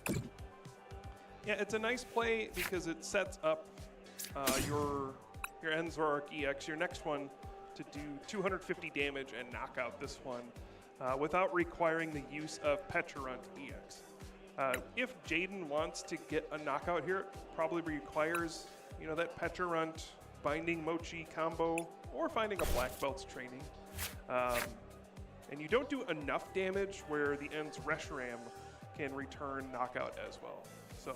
Yeah, it's a nice play because it sets up your end Zoroark EX, your next one, to do 250 damage and knock out this one without requiring the use of Pecharunt EX. If Jaden wants to get a knockout here, it probably requires, you know, that Pecharunt Binding Mochi combo or finding a Black Belt's training. And you don't do enough damage where the ends Reshiram can return knockout as well. So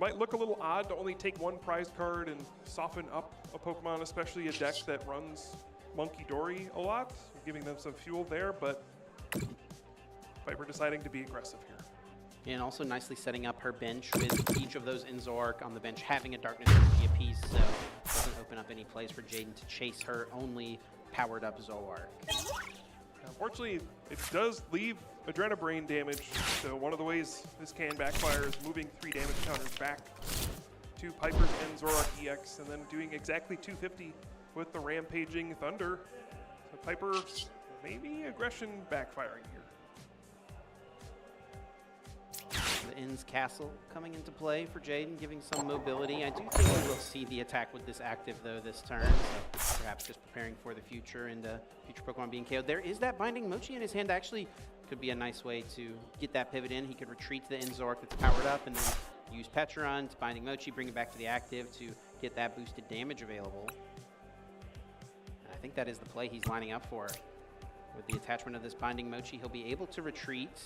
might look a little odd to only take 1 prize card and soften up a Pokemon, especially a deck that runs Monkey Dory a lot, giving them some fuel there, but Piper deciding to be aggressive here. And also nicely setting up her bench with each of those in Zoroark on the bench having a Darkness energy apiece, so it doesn't open up any plays for Jaden to chase her only powered up Zoroark. Unfortunately, it does leave Adrenabrain damage, so one of the ways this can backfire is moving 3 damage counters back to Piper's and Zoroark EX, and then doing exactly 250 with the Rampaging Thunder. So Piper, maybe aggression backfiring here. the Inn's Castle coming into play for Jaden, giving some mobility. I do think we will see the attack with this active, though, this turn. So perhaps just preparing for the future and future Pokemon being KO'd. There is that Binding Mochi in his hand. Actually, could be a nice way to get that pivot in. He could retreat to the Inzork that's powered up and then use Petron to Binding Mochi, bring it back to the active to get that boosted damage available. I think that is the play he's lining up for. With the attachment of this Binding Mochi, he'll be able to retreat,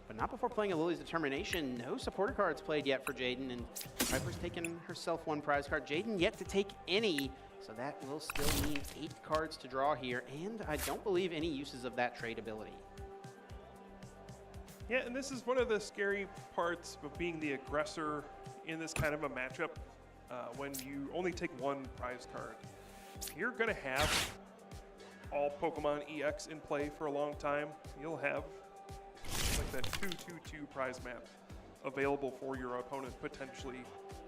but not before playing a Lily's Determination. No supporter cards played yet for Jaden, and Piper's taken herself one prize card. Jaden yet to take any, so that will still mean 8 cards to draw here, and I don't believe any uses of that trade ability. Yeah, and this is one of the scary parts of being the aggressor in this kind of a matchup when you only take one prize card. You're going to have all Pokemon EX in play for a long time. You'll have like that 2-2-2 prize map available for your opponent potentially.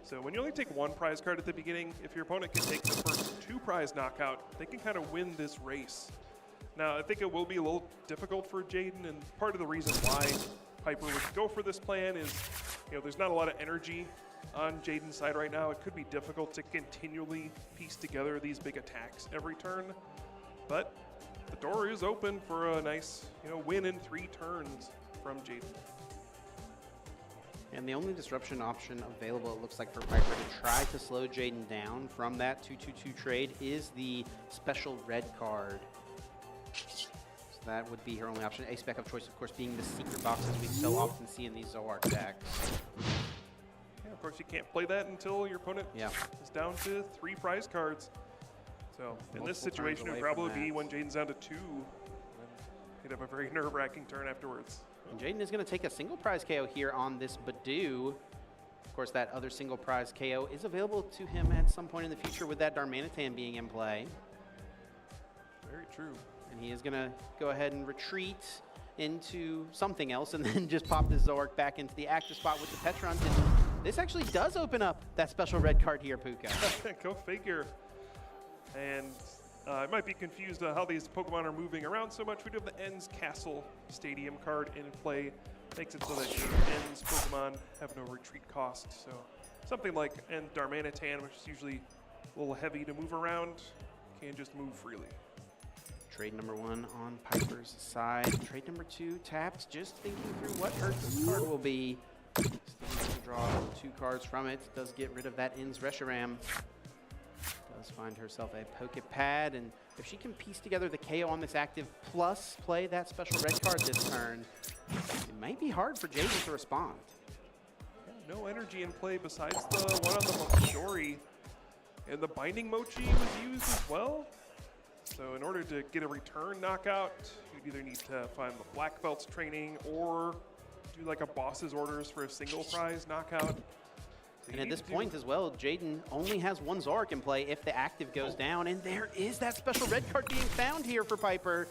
So when you only take one prize card at the beginning, if your opponent can take the first 2 prize knockout, they can kind of win this race. Now, I think it will be a little difficult for Jaden, and part of the reason why Piper would go for this plan is, you know, there's not a lot of energy on Jaden's side right now. It could be difficult to continually piece together these big attacks every turn, but the door is open for a nice, you know, win in 3 turns from Jaden. And the only disruption option available, it looks like, for Piper to try to slow Jaden down from that 2-2-2 trade is the special red card. So that would be her only option. A spec of choice, of course, being the secret boxes we so often see in these Zoroark decks. Yeah, of course, you can't play that until your opponent is down to 3 prize cards. So in this situation, it would probably be when Jaden's down to 2. He'd have a very nerve-wracking turn afterwards. And Jaden is going to take a single prize KO here on this Badoo. Of course, that other single prize KO is available to him at some point in the future with that Darmanitan being in play. Very true. And he is going to go ahead and retreat into something else and then just pop this Zoroark back into the active spot with the Petron. And this actually does open up that special red card here, Puka. Go figure. And I might be confused on how these Pokemon are moving around so much. We do have the Ends Castle Stadium card in play. Makes it so that your Ends Pokemon have no retreat cost. So something like End Darmanitan, which is usually a little heavy to move around, can just move freely. Trade number 1 on Piper's side. Trade number 2 tapped, just thinking through what her card will be. Still needs to draw 2 cards from it. Does get rid of that Ends Reshiram. Does find herself a Pokepad, and if she can piece together the KO on this active plus play that special red card this turn, it might be hard for Jaden to respond. Yeah, no energy in play besides the one on the Machori, and the Binding Mochi was used as well. So in order to get a return knockout, you'd either need to find the Black Belt's training or do like a boss's orders for a single prize knockout. So and at this point as well, Jaden only has 1 Zoroark in play if the active goes down, and there is that special red card being found here for Piper.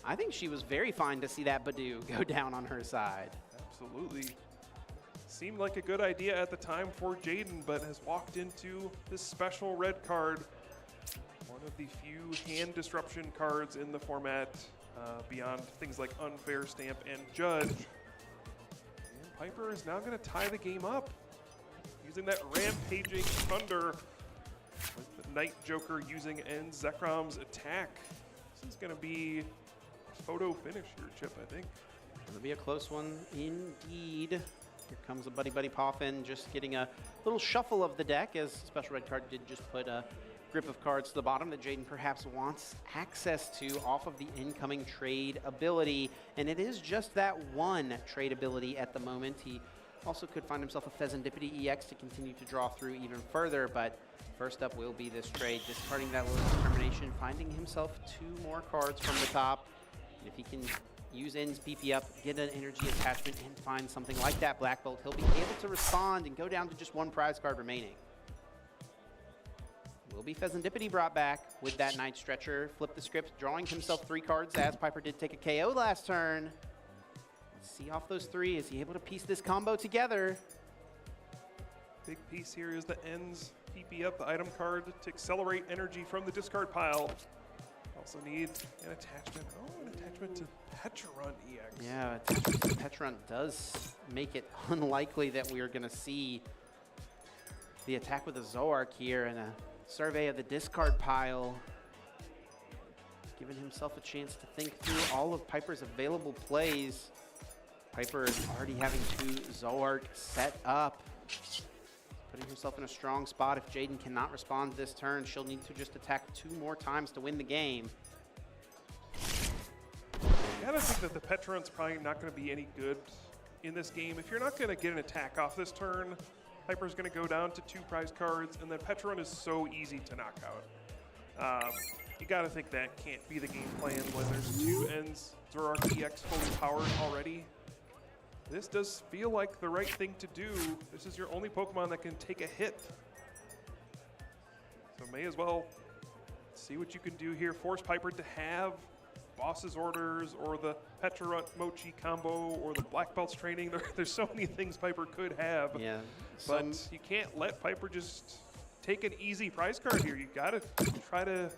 I think she was very fine to see that Badoo go down on her side. Absolutely. Seemed like a good idea at the time for Jaden, but has walked into this special red card. One of the few hand disruption cards in the format, beyond things like Unfair Stamp and Judge. And Piper is now going to tie the game up, using that Rampaging Thunder with the Night Joker using End Zekram's attack. This is going to be a photo finish here, Chip, I think. It'll be a close one indeed. Here comes a Buddy Buddy Poffin, just getting a little shuffle of the deck, as Special Red Card did just put a grip of cards to the bottom that Jaden perhaps wants access to off of the incoming trade ability. And it is just that 1 trade ability at the moment. He also could find himself a Pheasantipity EX to continue to draw through even further, but first up will be this trade, discarding that Lily's Determination, finding himself 2 more cards from the top. And if he can use End's PP up, get an energy attachment, and find something like that Black Bolt, he'll be able to respond and go down to just 1 prize card remaining. Will be Pheasantipity brought back with that Night Stretcher. Flip the script, drawing himself 3 cards as Piper did take a KO last turn. Let's see off those 3. Is he able to piece this combo together? Big piece here is the Ends PP up the item card to accelerate energy from the discard pile. Also need an attachment. Oh, an attachment to Petron EX. Yeah, attachment to Petron does make it unlikely that we are going to see the attack with a Zoroark here, and a survey of the discard pile, giving himself a chance to think through all of Piper's available plays. Piper is already having 2 Zoroark set up, putting herself in a strong spot. If Jaden cannot respond this turn, she'll need to just attack 2 more times to win the game. You gotta think that the Petron's probably not gonna be any good in this game. If you're not gonna get an attack off this turn, Piper's gonna go down to 2 prize cards, and then Petron is so easy to knock out. You gotta think that can't be the game plan when there's 2 ends Zoroark EX fully powered already. This does feel like the right thing to do. This is your only Pokemon that can take a hit. So may as well see what you can do here. Force Piper to have Boss's Orders, or the Petra Mochi combo, or the Black Belt's training. There's so many things Piper could have. Yeah. But you can't let Piper just take an easy prize card here. You gotta try to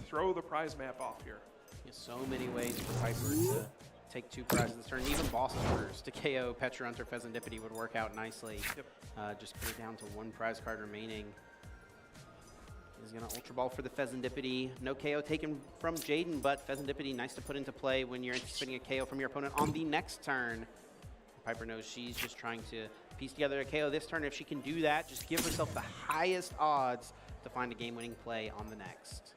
throw the prize map off here. There's so many ways for Piper to take 2 prizes this turn. Even Boss's Orders to KO Petrunt or Pheasantipity would work out nicely. Yep. Just put it down to 1 prize card remaining. He's going to Ultra Ball for the Pheasantipity. No KO taken from Jaden, but Pheasantipity nice to put into play when you're anticipating a KO from your opponent on the next turn. Piper knows she's just trying to piece together a KO this turn. If she can do that, just give herself the highest odds to find a game-winning play on the next.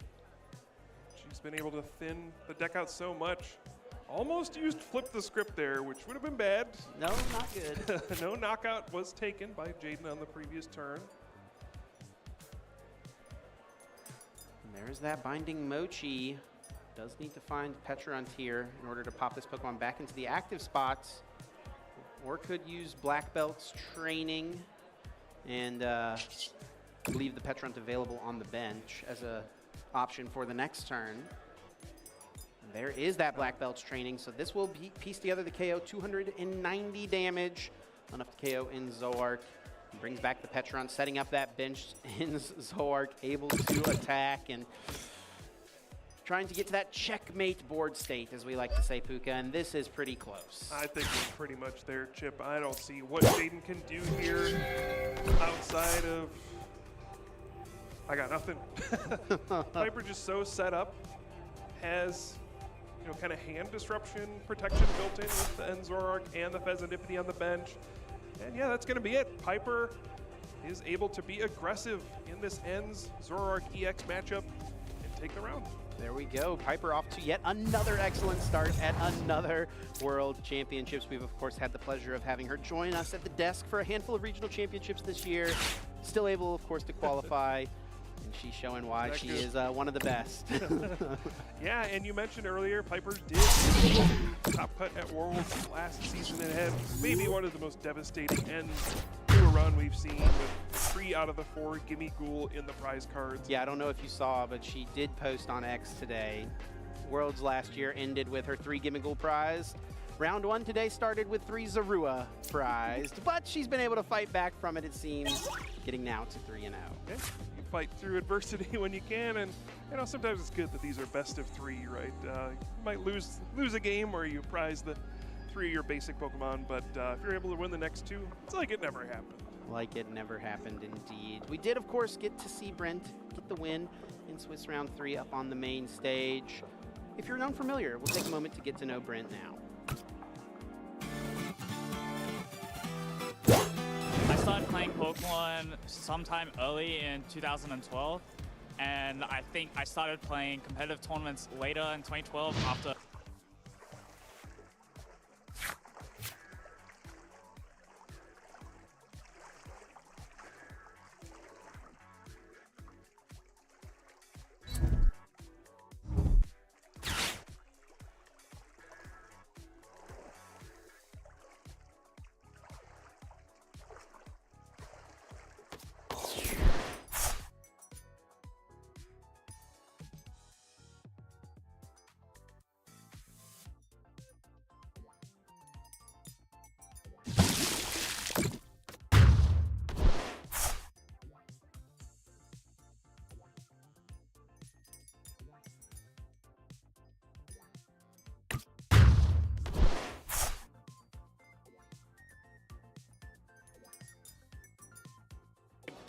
She's been able to thin the deck out so much. Almost used Flip the Script there, which would have been bad. No, not good. No knockout was taken by Jaden on the previous turn. And there's that Binding Mochi. Does need to find Petrunt here in order to pop this Pokemon back into the active spots. Or could use Black Belt's training and leave the Petrunt available on the bench as a option for the next turn. There is that Black Belt's training, so this will piece together the KO. 290 damage, enough to KO in Zoroark. Brings back the Petrunt, setting up that bench in Zoroark, able to attack and trying to get to that checkmate board state, as we like to say, Puka, and this is pretty close. I think we're pretty much there, Chip. I don't see what Jaden can do here outside of... I got nothing. Piper just so set up, has, you know, kind of hand disruption protection built in with the Zoroark and the Pheasantipity on the bench. And yeah, that's going to be it. Piper is able to be aggressive in this ends Zoroark EX matchup and take the round. There we go. Piper off to yet another excellent start at another World Championships. We've, of course, had the pleasure of having her join us at the desk for a handful of regional championships this year. Still able, of course, to qualify. And she's showing why she is one of the best. Yeah, and you mentioned earlier, Piper did top cut at Worlds last season and had maybe one of the most devastating ends to a run we've seen, with 3 out of the 4 Gimme Ghoul in the prize cards. Yeah, I don't know if you saw, but she did post on X today. Worlds last year ended with her 3 Gimme Ghoul prize. Round 1 today started with 3 Zorua prized, but she's been able to fight back from it, it seems, getting now to 3-0. Okay. You fight through adversity when you can, and you know, sometimes it's good that these are best of 3, right? You might lose a game where you prize the 3 of your basic Pokemon, but if you're able to win the next 2, it's like it never happened. Like it never happened, indeed. We did, of course, get to see Brent get the win in Swiss Round 3 up on the main stage. If you're unfamiliar, we'll take a moment to get to know Brent now. I started playing Pokemon sometime early in 2012, and I think I started playing competitive tournaments later in 2012 after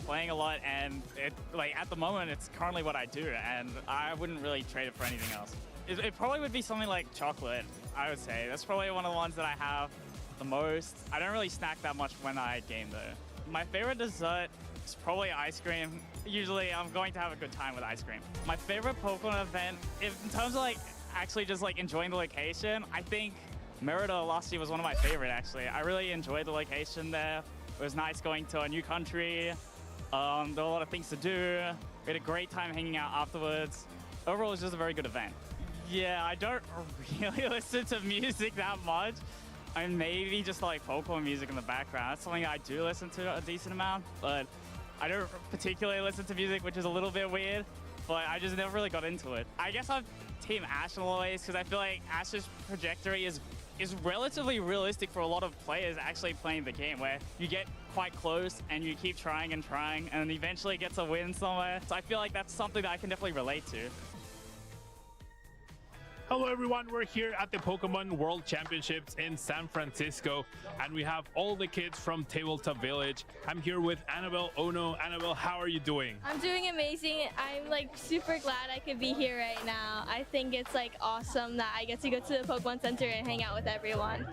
playing a lot, and at the moment it's currently what I do, and I wouldn't really trade it for anything else. It probably would be something like chocolate, I would say. That's probably one of the ones that I have the most. I don't really snack that much when I game though. My favorite dessert is probably ice cream. Usually I'm going to have a good time with ice cream. My favorite Pokemon event, in terms of actually just enjoying the location, I think Merida last year was one of my favorite actually. I really enjoyed the location there. It was nice going to a new country. There were a lot of things to do. We had a great time hanging out afterwards. Overall, it was just a very good event. Yeah, I don't really listen to music that much. I maybe just Pokemon music in the background. That's something I do listen to a decent amount, but I don't particularly listen to music, which is a little bit weird, but I just never really got into it. I guess I'm Team Ash always, because I feel like Ash's trajectory is relatively realistic for a lot of players actually playing the game, where you get quite close and you keep trying and trying and eventually get to win somewhere. So I feel like that's something that I can definitely relate to. Hello everyone, we're here at the Pokemon World Championships in San Francisco, and we have all the kids from Tabletop Village. I'm here with Annabelle Ono. Annabelle, how are you doing? I'm doing amazing. I'm super glad I could be here right now. I think it's awesome that I get to go to the Pokemon Center and hang out with everyone.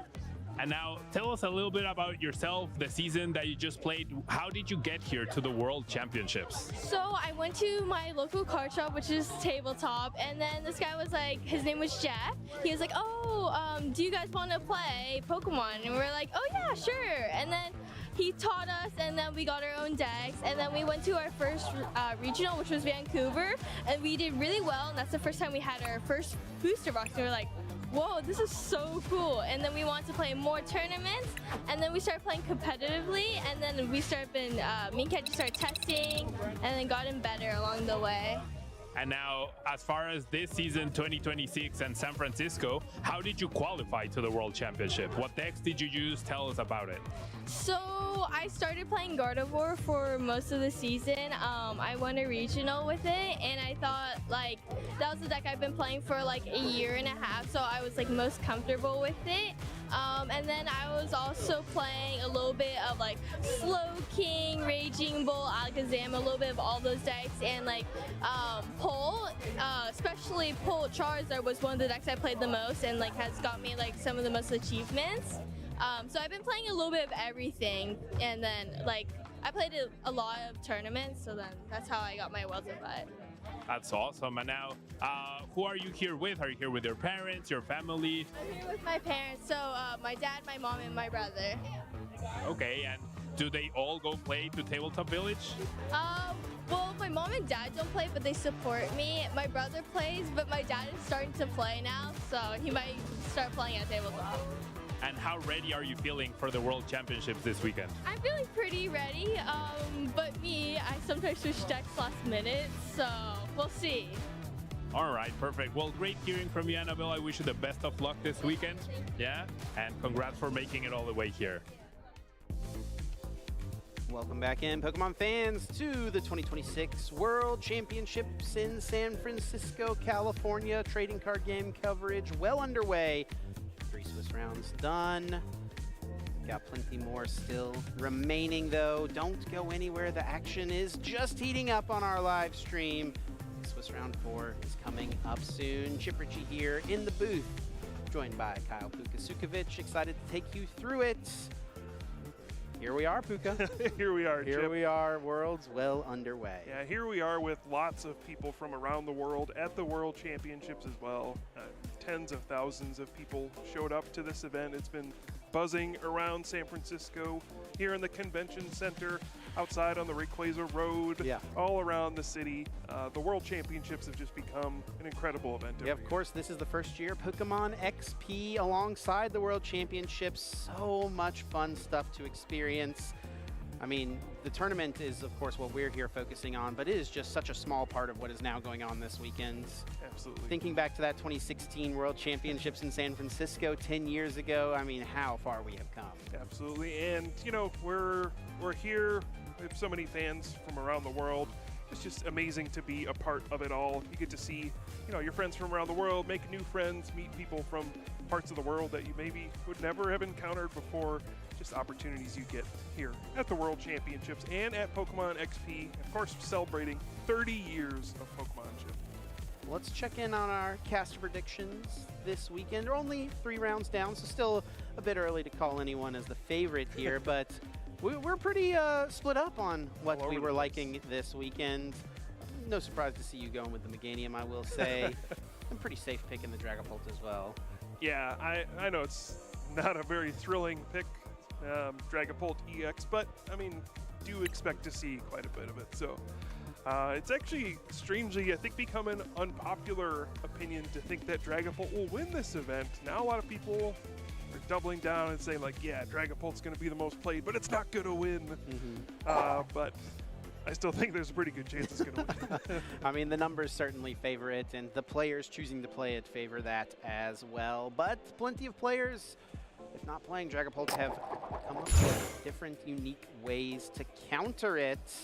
And now tell us a little bit about yourself, the season that you just played. How did you get here to the World Championships? So I went to my local card shop, which is Tabletop, and then this guy was his name was Jeff. He was like, oh, do you guys want to play Pokemon? And we were like, oh yeah, sure. And then he taught us, and then we got our own decks, and then we went to our first regional, which was Vancouver, and we did really well, and that's the first time we had our first booster box, and we were like, whoa, this is so cool. And then we wanted to play more tournaments, and then we started playing competitively, and then we started me and Kat just started testing, and then gotten better along the way. And now, as far as this season 2026 and San Francisco, how did you qualify to the World Championship? What decks did you use? Tell us about it. So I started playing Gardevoir for most of the season. I won a regional with it, and I thought that was the deck I've been playing for a year and a half, so I was most comfortable with it. And then I was also playing a little bit of Slowking, Raging Bull, Alakazam, a little bit of all those decks, and Pull, especially Pull Charizard was one of the decks I played the most, and has got me some of the most achievements. So I've been playing a little bit of everything, and then I played a lot of tournaments, so then that's how I got my Worlds invite. That's awesome. And now, who are you here with? Are you here with your parents, your family? I'm here with my parents, so my dad, my mom, and my brother. Okay, and do they all go play to Tabletop Village? Well, my mom and dad don't play, but they support me. My brother plays, but my dad is starting to play now, so he might start playing at Tabletop. And how ready are you feeling for the World Championships this weekend? I'm feeling pretty ready, but I sometimes switch decks last minute, so we'll see. All right, perfect. Well, great hearing from you, Annabelle. I wish you the best of luck this weekend. Yeah, and congrats for making it all the way here. Welcome back in, Pokemon fans, to the 2026 World Championships in San Francisco, California. Trading card game coverage well underway. 3 Swiss rounds done. Got plenty more still remaining, though. Don't go anywhere. The action is just heating up on our live stream. Swiss round 4 is coming up soon. Chip Ritchie here in the booth, joined by Kyle Pukasukovic. Excited to take you through it. Here we are, Puka. Here we are, Here Chip. we are, Worlds well underway. Yeah, here we are with lots of people from around the world at the World Championships as well. Tens of thousands of people showed up to this event. It's been buzzing around San Francisco, here in the convention center, outside on the Rayquaza Road, all around the city. The World Championships have just become an incredible event. Yeah, of course, this is the first year Pokemon XP alongside the World Championships. So much fun stuff to experience. I mean, the tournament is, of course, what we're here focusing on, but it is just such a small part of what is now going on this weekend. Absolutely. Thinking back to that 2016 World Championships in San Francisco 10 years ago, I mean, how far we have come. Absolutely, and you know, we're here. We have so many fans from around the world it's just amazing to be a part of it all. You get to see, you know, your friends from around the world, make new friends, meet people from parts of the world that you maybe would never have encountered before. Just opportunities you get here at the World Championships and at Pokemon XP. Of course, celebrating 30 years of Pokemonship. Let's check in on our caster predictions this weekend. We're only 3 rounds down, so still a bit early to call anyone as the favorite here, but we're pretty split up on what we were liking this weekend. No surprise to see you going with the Meganium, I will say. I'm pretty safe picking the Dragapult as well. Yeah, I know it's not a very thrilling pick, Dragapult EX, but I mean, do expect to see quite a bit of it. So it's actually strangely, I think, become an unpopular opinion to think that Dragapult will win this event. Now a lot of people are doubling down and saying like, yeah, Dragapult's going to be the most played, but it's not going to win. But I still think there's a pretty good chance it's going to win. I mean, the numbers certainly favor it, and the players choosing to play it favor that as well. But plenty of players, if not playing Dragapult, have come up with different, unique ways to counter it.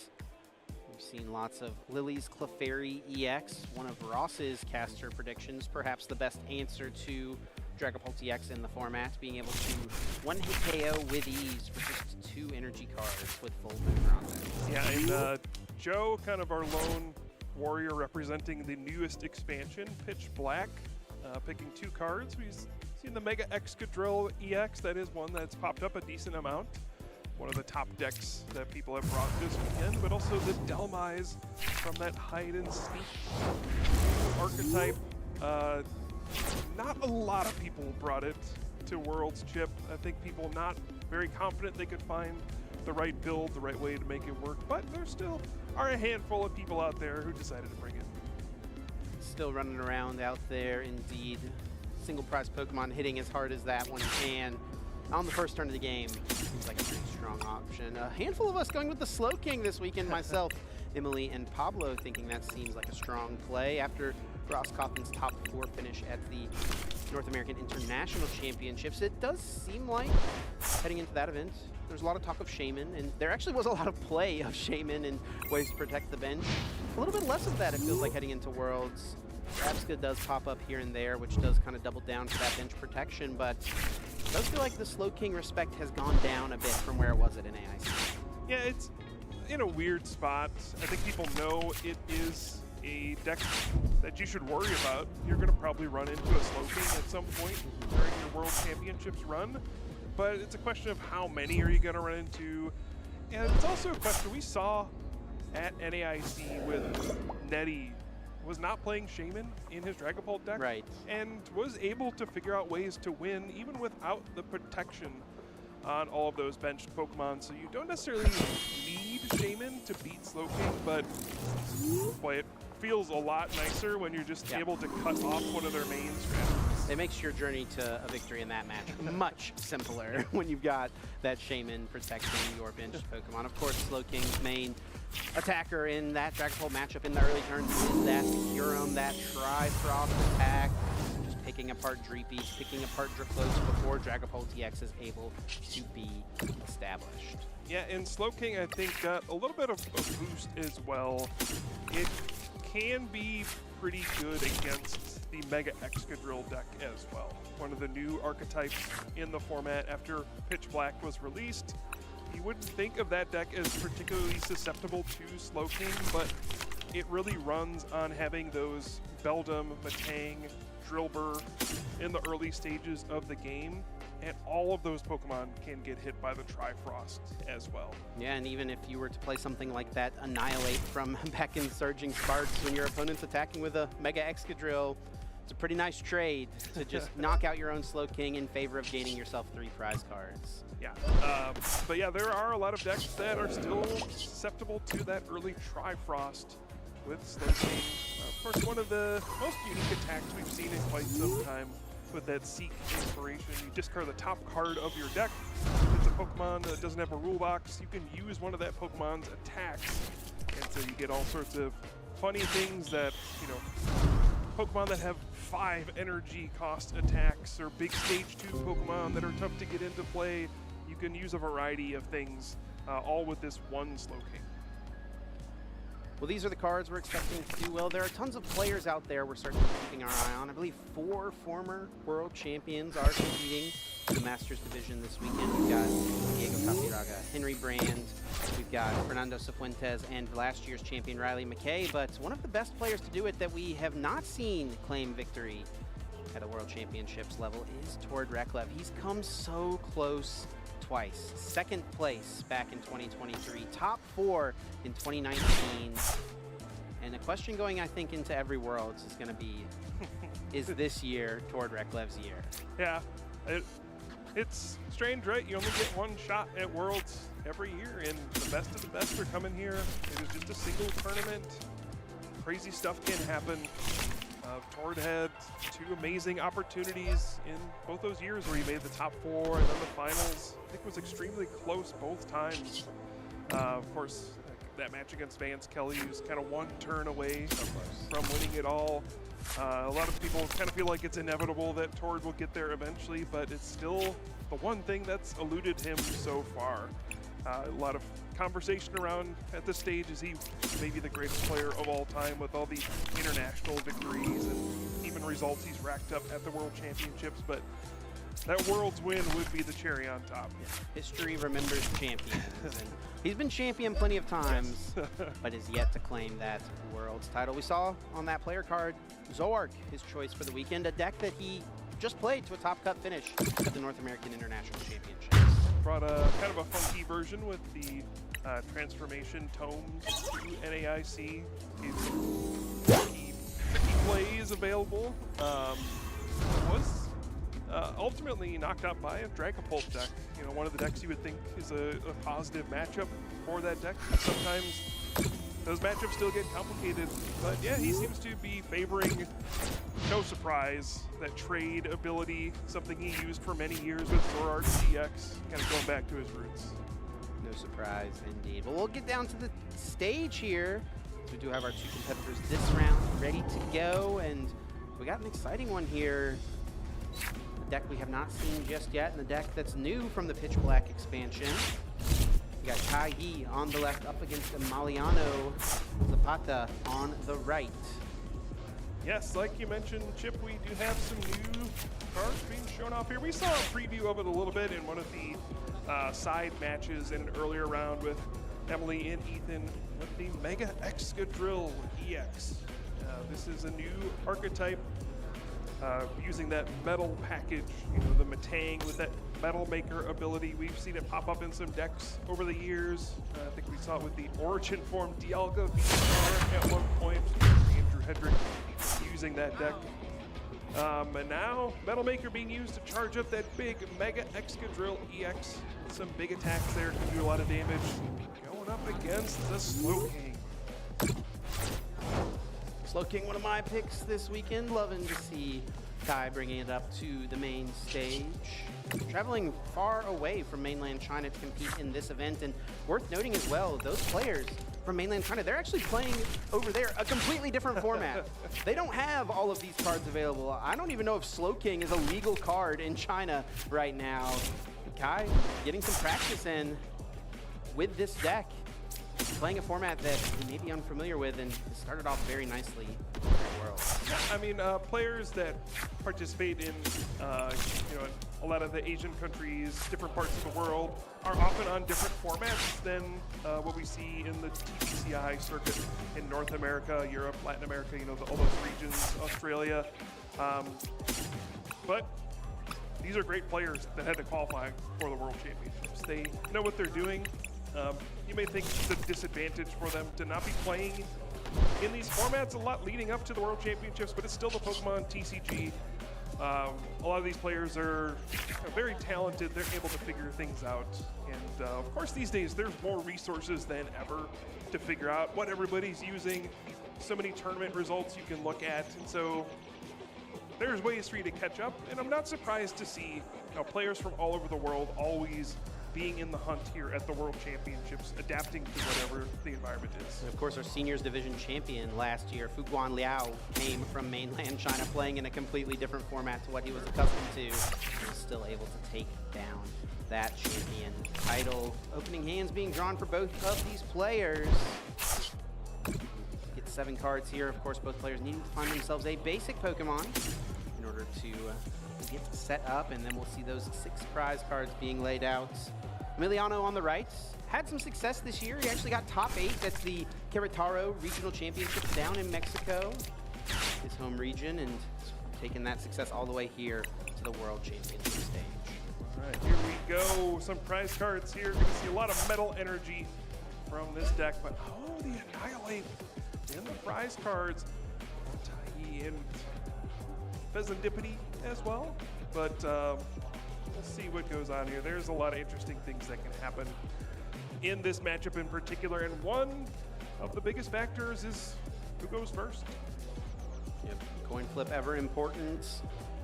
We've seen lots of Lily's Clefairy EX, one of Ross's caster predictions, perhaps the best answer to Dragapult EX in the format, being able to one-hit KO with ease for just 2 energy cards with full Boomerang. Yeah, and Joe, kind of our lone warrior representing the newest expansion, Pitch Black, picking 2 cards. We've seen the Mega Excadrill EX, that is one that's popped up a decent amount. One of the top decks that people have brought this weekend, but also the Delmise from that hide and seek archetype. Not a lot of people brought it to Worlds, Chip. I think people not very confident they could find the right build, the right way to make it work, but there still are a handful of people out there who decided to bring it. Still running around out there, indeed. Single prize Pokemon hitting as hard as that one can on the first turn of the game. Seems like a pretty strong option. A handful of us going with the Slowking this weekend, myself, Emily, and Pablo thinking that seems like a strong play after Ross Coffin's top 4 finish at the North American International Championships. It does seem like, heading into that event, there's a lot of talk of Shaman, and there actually was a lot of play of Shaman and ways to protect the bench. A little bit less of that, it feels like, heading into Worlds. Rabska does pop up here and there, which does kind of double down for that bench protection, but it does feel like the Slowking respect has gone down a bit from where it was at NAIC. Yeah, it's in a weird spot. I think people know it is a deck that you should worry about. You're going to probably run into a Slowking at some point during your World Championships run, but it's a question of how many are you going to run into, and it's also a question we saw at NAIC with Nettie was not playing Shaman in his Dragapult deck, right, and was able to figure out ways to win even without the protection on all of those benched Pokemon. So you don't necessarily need Shaman to beat Slowking, but boy, it feels a lot nicer when you're just able to cut off one of their main strategies. It makes your journey to a victory in that match much simpler when you've got that Shaman protecting your benched Pokemon. Of course, Slowking's main attacker in that Dragapult matchup in the early turns is that Kyurem, that Tri-Frost attack, just picking apart Dreepies, picking apart Drifloats before Dragapult EX is able to be established. Yeah, and Slowking, I think, got a little bit of a boost as well. It can be pretty good against the Mega Excadrill deck as well. One of the new archetypes in the format after Pitch Black was released. You wouldn't think of that deck as particularly susceptible to Slowking, but it really runs on having those Beldum, Matang, Drillbur in the early stages of the game, and all of those Pokemon can get hit by the Tri-Frost as well. Yeah, and even if you were to play something like that Annihilate from back in Surging Sparks when your opponent's attacking with a Mega Excadrill, it's a pretty nice trade to just knock out your own Slowking in favor of gaining yourself 3 prize cards. Yeah, but yeah, there are a lot of decks that are still susceptible to that early Tri-Frost with Slowking. Of course, one of the most unique attacks we've seen in quite some time with that Seek Inspiration. You discard the top card of your deck. If it's a Pokemon that doesn't have a rule box, you can use one of that Pokemon's attacks. And so you get all sorts of funny things that, you know, Pokemon that have 5 energy cost attacks, or big stage 2 Pokemon that are tough to get into play. You can use a variety of things, all with this one Slowking. Well, these are the cards we're expecting to do well. There are tons of players out there we're certainly keeping our eye on. I believe 4 former world champions are competing in the Masters division this weekend. We've got Diego Capiraga, Henry Brand, we've got Fernando Cifuentes, and last year's champion Riley McKay. But one of the best players to do it that we have not seen claim victory at a World Championships level is Tord Reklev. He's come so close twice. 2nd place back in 2023, top 4 in 2019. And the question going, I think, into every Worlds is going to be, is this year Tord Reklev's year? Yeah, it's strange, right? You only get 1 shot at Worlds every year, and the best of the best are coming here. It is just a single tournament. Crazy stuff can happen. Tord had 2 amazing opportunities in both those years where he made the top 4 and then the finals. I think it was extremely close both times. Of course, that match against Vance Kelly, he was kind of 1 turn away from winning it all. A lot of people kind of feel like it's inevitable that Tord will get there eventually, but it's still the one thing that's eluded him so far. A lot of conversation around at this stage, is he maybe the greatest player of all time with all the international victories and even results he's racked up at the World Championships, but that Worlds win would be the cherry on top. Yeah. History remembers champions, and he's been champion plenty of times, but is yet to claim that Worlds title. We saw on that player card, Zork, his choice for the weekend, a deck that he just played to a top cut finish at the North American International Championships. Brought a kind of a funky version with the transformation tomes to NAIC. He plays available. Was ultimately knocked out by a Dragapult deck. You know, one of the decks you would think is a positive matchup for that deck. Sometimes those matchups still get complicated, but yeah, he seems to be favoring, no surprise, that trade ability, something he used for many years with Zoroark CX, kind of going back to his roots. No surprise indeed. Well, we'll get down to the stage here. So we do have our 2 competitors this round ready to go, and we got an exciting one here. A deck we have not seen just yet, and the deck that's new from the Pitch Black expansion. We got Kai Yi on the left up against Emiliano Zapata on the right. Yes, like you mentioned, Chip, we do have some new cards being shown off here. We saw a preview of it a little bit in one of the side matches in an earlier round with Emily and Ethan with the Mega Excadrill EX. This is a new archetype using that metal package, you know, the Matang with that Metal Maker ability. We've seen it pop up in some decks over the years. I think we saw it with the Origin form Dialga V-Star at one point. Andrew Hedrick using that deck. And now Metal Maker being used to charge up that big Mega Excadrill EX. Some big attacks there, can do a lot of damage. Going up against the Slowking. Slowking, one of my picks this weekend. Loving to see Kai bringing it up to the main stage. Traveling far away from mainland China to compete in this event, and worth noting as well, those players from mainland China, they're actually playing over there a completely different format. They don't have all of these cards available. I don't even know if Slowking is a legal card in China right now. Kai getting some practice in with this deck, playing a format that he may be unfamiliar with, and started off very nicely at Worlds. Yeah, I mean, players that participate in, you know, a lot of the Asian countries, different parts of the world, are often on different formats than what we see in the TCCI circuit in North America, Europe, Latin America, you know, all those regions, Australia. But these are great players that had to qualify for the World Championships. They know what they're doing. You may think it's a disadvantage for them to not be playing in these formats a lot leading up to the World Championships, but it's still the Pokemon TCG. A lot of these players are very talented. They're able to figure things out. And of course, these days, there's more resources than ever to figure out what everybody's using. So many tournament results you can look at. And so there's ways for you to catch up. And I'm not surprised to see, you know, players from all over the world always being in the hunt here at the World Championships, adapting to whatever the environment is. And of course, our seniors division champion last year, Fuguan Liao, came from mainland China, playing in a completely different format to what he was accustomed to. He was still able to take down that champion title. Opening hands being drawn for both of these players. 7 cards here. Of course, both players needing to find themselves a basic Pokemon in order to get set up, and then we'll see those 6 prize cards being laid out. Emiliano on the right had some success this year. He actually got top 8 at the Querétaro Regional Championships down in Mexico, his home region, and taking that success all the way here to the World Championship stage. All right, here we go. Some prize cards here. Going to see a lot of metal energy from this deck, but the Annihilate in the prize cards. Tahi and Pheasantipity as well, but we'll see what goes on here. There's a lot of interesting things that can happen in this matchup in particular, and one of the biggest factors is who goes first. Yep, coin flip ever important,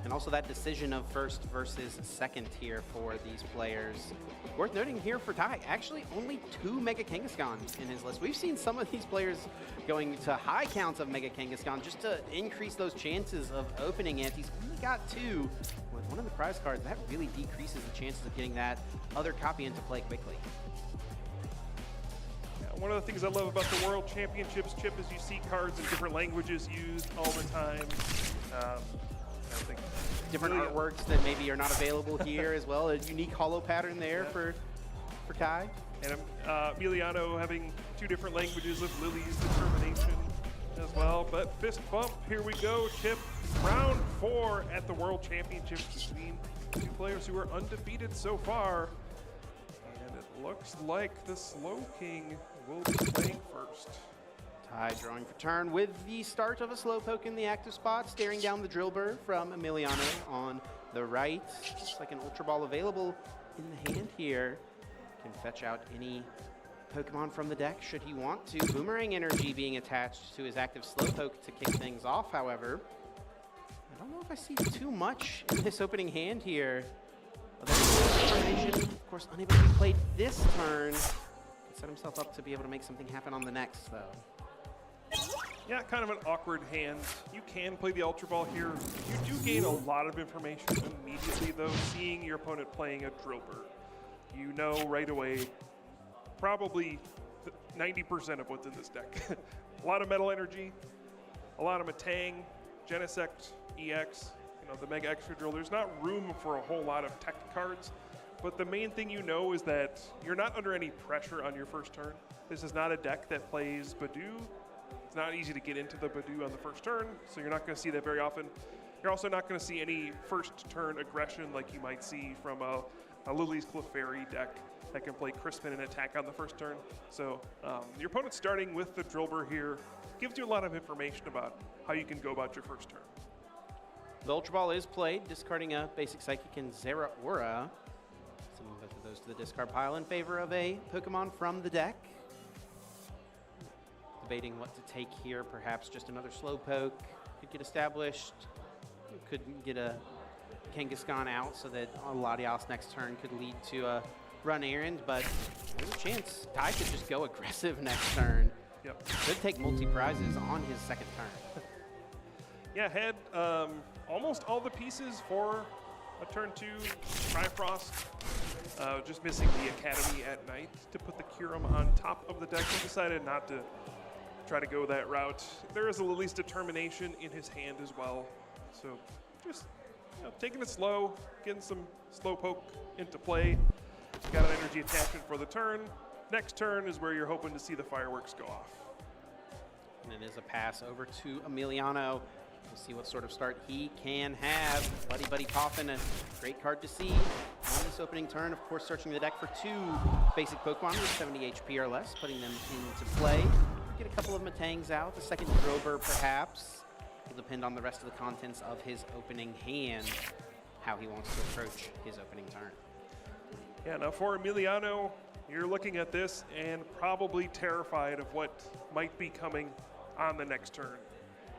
and also that decision of first versus second here for these players. Worth noting here for Ty, actually only 2 Mega Kangaskhan in his list. We've seen some of these players going to high counts of Mega Kangaskhan just to increase those chances of opening it. He's only got 2 with one of the prize cards. That really decreases the chances of getting that other copy into play quickly. One of the things I love about the World Championships, Chip, is you see cards in different languages used all the time. I think different artworks that maybe are not available here as well. A unique holo pattern there for Kai. And Emiliano having 2 different languages of Lily's determination as well. But fist bump, here we go, Chip. Round 4 at the World Championships between 2 players who are undefeated so far. And it looks like the Slow King will be playing first. Ty drawing for turn with the start of a Slowpoke in the active spot, staring down the Drill Burr from Emiliano on the right. Looks like an Ultra Ball available in the hand here. Can fetch out any Pokemon from the deck should he want to. Boomerang Energy being attached to his active Slowpoke to kick things off, however. I don't know if I see too much in this opening hand here. Of course, unable to be played this turn. Can set himself up to be able to make something happen on the next, though. Yeah, kind of an awkward hand. You can play the Ultra Ball here. You do gain a lot of information immediately, though, seeing your opponent playing a Drill Burr. You know right away probably 90% of what's in this deck. A lot of Metal Energy, a lot of Matang, Genesect, EX, the Mega Extra Drill. There's not room for a whole lot of tech cards, but the main thing you know is that you're not under any pressure on your first turn. This is not a deck that plays Badoo. It's not easy to get into the Badoo on the first turn, so you're not going to see that very often. You're also not going to see any first turn aggression like you might see from a Lily's Clefairy deck that can play Crispin and attack on the first turn. So your opponent's starting with the Drill Burr here. Gives you a lot of information about how you can go about your first turn. The Ultra Ball is played, discarding a basic Psychic and Zeraora. Sending both of those to the discard pile in favor of a Pokemon from the deck. Debating what to take here, perhaps just another Slowpoke. Could get established. Could get a Kangaskhan out so that Latias next turn could lead to a run errand, but there's a chance Ty could just go aggressive next turn. Yep. Could take multi-prizes on his second turn. Yeah, had almost all the pieces for a turn 2 Trifrost. Just missing the Academy at Night to put the Kyurem on top of the deck. He decided not to try to go that route. There is a Lily's Determination in his hand as well. So just taking it slow, getting some Slowpoke into play. Got an energy attachment for the turn. Next turn is where you're hoping to see the fireworks go off. And it is a pass over to Emiliano. We'll see what sort of start he can have. Buddy Poffin, a great card to see on this opening turn. Of course, searching the deck for 2 basic Pokemon with 70 HP or less, putting them into play. Get a couple of Matangs out, the second Drill Burr perhaps. Will depend on the rest of the contents of his opening hand, how he wants to approach his opening turn. Yeah, now for Emiliano, you're looking at this and probably terrified of what might be coming on the next turn.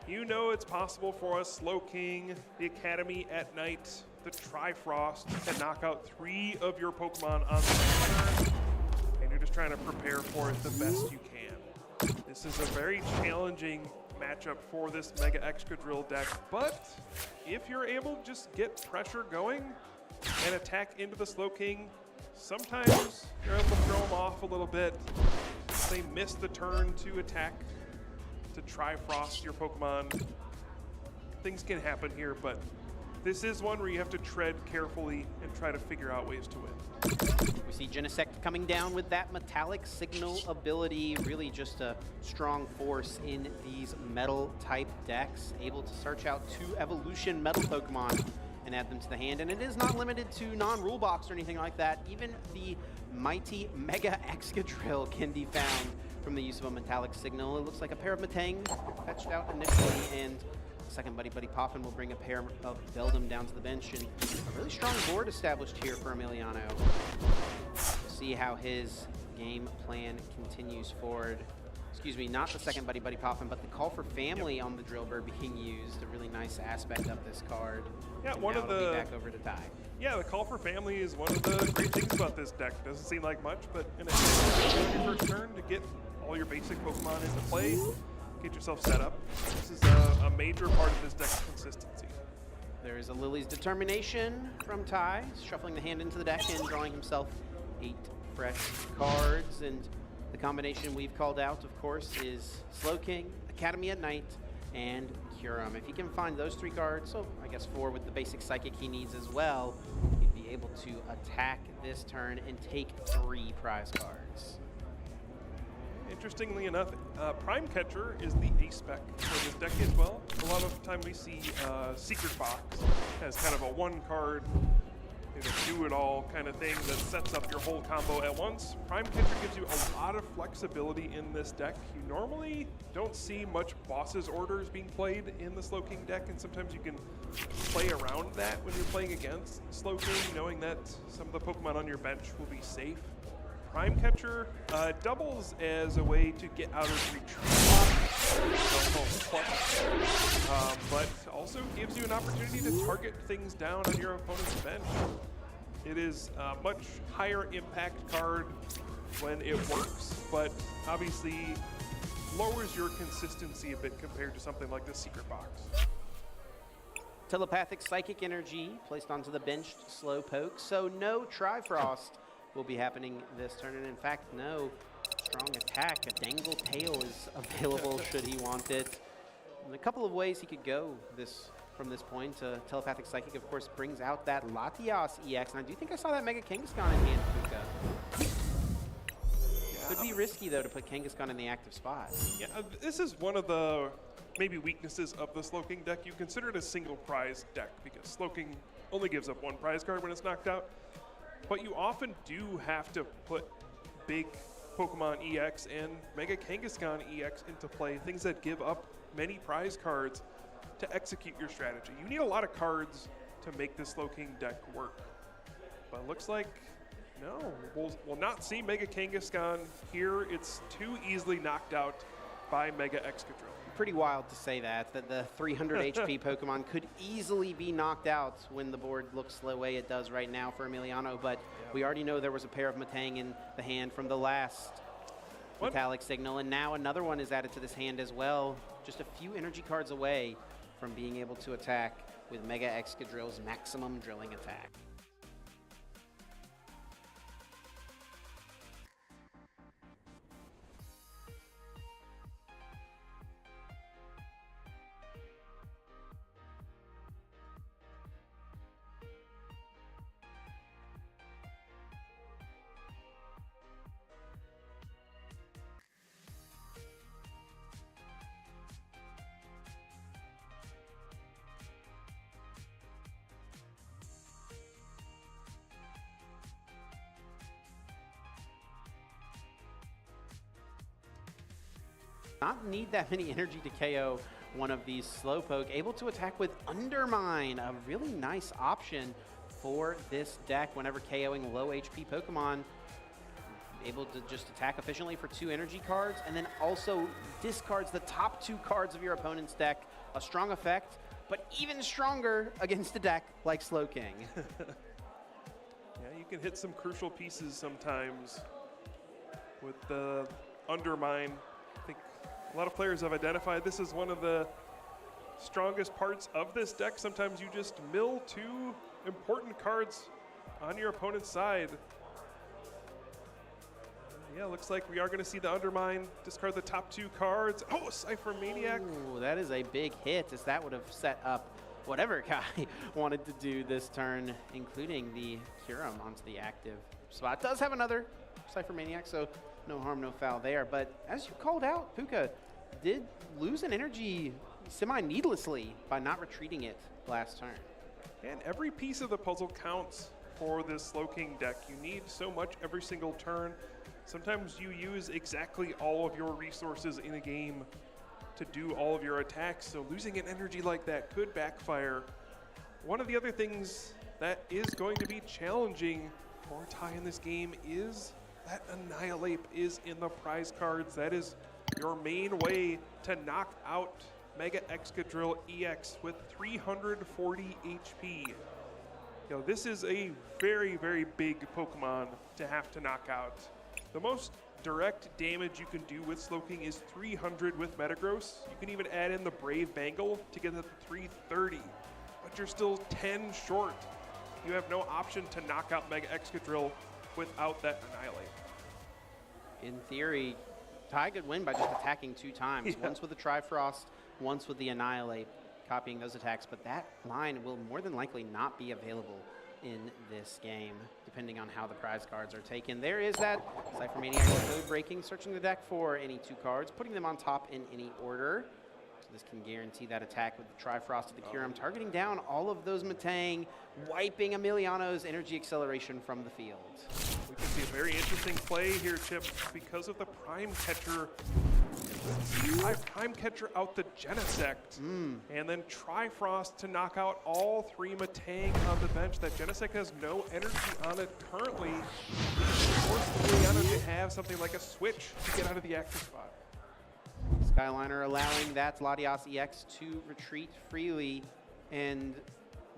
You know it's possible for a Slow King, the Academy at Night, the Trifrost, to knock out 3 of your Pokemon on the next turn, and you're just trying to prepare for it the best you can. This is a very challenging matchup for this Mega Excadrill deck, but if you're able to just get pressure going and attack into the Slow King, sometimes you're able to throw them off a little bit. They miss the turn to attack to Trifrost your Pokemon. Things can happen here, but this is one where you have to tread carefully and try to figure out ways to win. We see Genesect coming down with that Metallic Signal ability, really just a strong force in these Metal-type decks, able to search out 2 Evolution Metal Pokemon and add them to the hand. And it is not limited to non-rule box or anything like that. Even the mighty Mega Excadrill can be found from the use of a Metallic Signal. It looks like a pair of Metang fetched out initially, and second Buddy Poppin will bring a pair of Beldum down to the bench, and a really strong board established here for Emiliano. We'll see how his game plan continues forward. Excuse me, not the second Buddy Poppin, but the Call for Family on the Drillbur being used. A really nice aspect of this card. Yeah, and one of the back over to Ty. Yeah, the Call for Family is one of the great things about this deck. Doesn't seem like much, but in a your first turn to get all your basic Pokemon into play, get yourself set up. This is a major part of this deck's consistency. There is a Lily's Determination from Ty, shuffling the hand into the deck and drawing himself 8 fresh cards. And the combination we've called out, of course, is Slowking, Academy at Night, and Kyurem. If he can find those 3 cards, so I guess 4 with the basic Psychic he needs as well, he'd be able to attack this turn and take 3 prize cards. Interestingly enough, Prime Catcher is the ace spec for this deck as well. A lot of the time we see Secret Box as kind of a 1-card, do-it-all kind of thing that sets up your whole combo at once. Prime Catcher gives you a lot of flexibility in this deck. You normally don't see much Boss's Orders being played in the Slowking deck, and sometimes you can play around that when you're playing against Slowking, knowing that some of the Pokemon on your bench will be safe. Prime Catcher doubles as a way to get out of retreat, but also gives you an opportunity to target things down on your opponent's bench. It is a much higher impact card when it works, but obviously lowers your consistency a bit compared to something like the Secret Box. Telepathic Psychic Energy placed onto the benched Slowpoke, so no Trifrost will be happening this turn, and in fact, no strong attack. A Dangle Tail is available should he want it. And a couple of ways he could go from this point. Telepathic Psychic, of course, brings out that Latias EX, and I do think I saw that Mega Kangaskhan in hand, Puka. Could be risky, though, to put Kangaskhan in the active spot. Yeah, this is one of the maybe weaknesses of the Slowking deck. You consider it a single prize deck because Slowking only gives up 1 prize card when it's knocked out. But you often do have to put big Pokemon EX and Mega Kangaskhan EX into play, things that give up many prize cards to execute your strategy. You need a lot of cards to make this Slowking deck work. But it looks like, no, we'll not see Mega Kangaskhan here. It's too easily knocked out by Mega Excadrill. Pretty wild to say that the 300 HP Pokemon could easily be knocked out when the board looks the way it does right now for Emiliano, but we already know there was a pair of Metang in the hand from the last Metallic Signal, and now another one is added to this hand as well, just a few energy cards away from being able to attack with Mega Excadrill's maximum drilling attack. Not need that many energy to KO one of these Slowpoke. Able to attack with Undermine, a really nice option for this deck whenever KOing low HP Pokemon. Able to just attack efficiently for 2 energy cards, and then also discards the top 2 cards of your opponent's deck. A strong effect, but even stronger against a deck like Slowking. Yeah, you can hit some crucial pieces sometimes with the Undermine. I think a lot of players have identified this as one of the strongest parts of this deck. Sometimes you just mill 2 important cards on your opponent's side. Yeah, looks like we are going to see the Undermine discard the top 2 cards. Oh, Cypher Maniac. Ooh, that is a big hit, as that would have set up whatever guy wanted to do this turn, including the Kyurem onto the active spot. Does have another Cypher Maniac, so no harm, no foul there. But as you called out, Puka did lose an energy semi-needlessly by not retreating it last turn. And every piece of the puzzle counts for this Slowking deck. You need so much every single turn. Sometimes you use exactly all of your resources in a game to do all of your attacks, so losing an energy like that could backfire. One of the other things that is going to be challenging for Ty in this game is that Annihilate is in the prize cards. That is your main way to knock out Mega Excadrill EX with 340 HP. You know, this is a very, very big Pokemon to have to knock out. The most direct damage you can do with Slowking is 300 with Metagross. You can even add in the Brave Bangle to get it to 330, but you're still 10 short. You have no option to knock out Mega Excadrill without that Annihilate. In theory, Ty could win by just attacking 2 times, once with the Trifrost, once with the Annihilate, copying those attacks, but that line will more than likely not be available in this game, depending on how the prize cards are taken. There is that Cypher Maniac code breaking, searching the deck for any 2 cards, putting them on top in any order. So this can guarantee that attack with the Trifrost of the Kyurem, targeting down all of those Metang, wiping Emiliano's energy acceleration from the field. We can see a very interesting play here, Chip, because of the Prime Catcher. Prime Catcher out the Genesect, and then Trifrost to knock out all 3 Metang on the bench. That Genesect has no energy on it currently. Force Emiliano to have something like a switch to get out of the active spot. Skyliner allowing that Latias EX to retreat freely, and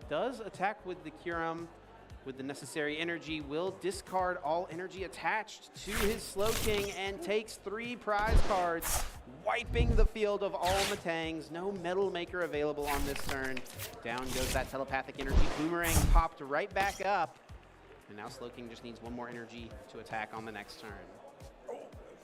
does attack with the Kyurem with the necessary energy, will discard all energy attached to his Slowking and takes 3 prize cards, wiping the field of all Metangs. No Metal Maker available on this turn. Down goes that telepathic energy. Boomerang popped right back up, and now Slowking just needs 1 more energy to attack on the next turn.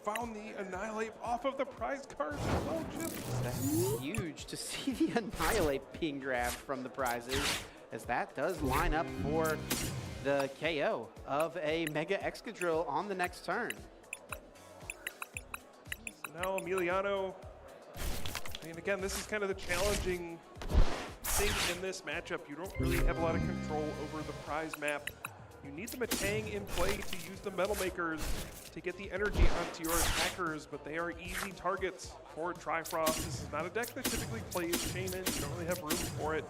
Found the Annihilate off of the prize cards as well, Chip. That's huge to see the Annihilate being grabbed from the prizes, as that does line up for the KO of a Mega Excadrill on the next turn. So now Emiliano, and again, this is kind of the challenging thing in this matchup. You don't really have a lot of control over the prize map. You need the Metang in play to use the Metal Makers to get the energy onto your attackers, but they are easy targets for Trifrost. This is not a deck that typically plays Shaman. You don't really have room for it.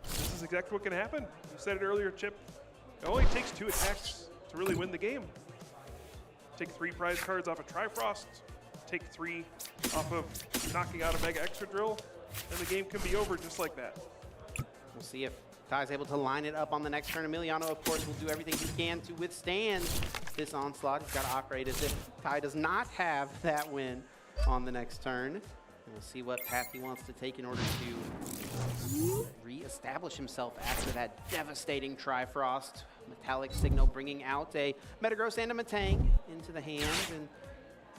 This is exactly what can happen. You said it earlier, Chip. It only takes 2 attacks to really win the game. Take 3 prize cards off of Trifrost, take 3 off of knocking out a Mega Excadrill, and the game can be over just like that. We'll see if Ty's able to line it up on the next turn. Emiliano, of course, will do everything he can to withstand this onslaught. He's got to operate as if Ty does not have that win on the next turn. And we'll see what path he wants to take in order to re-establish himself after that devastating Trifrost. Metallic Signal bringing out a Metagross and a Metang into the hand, and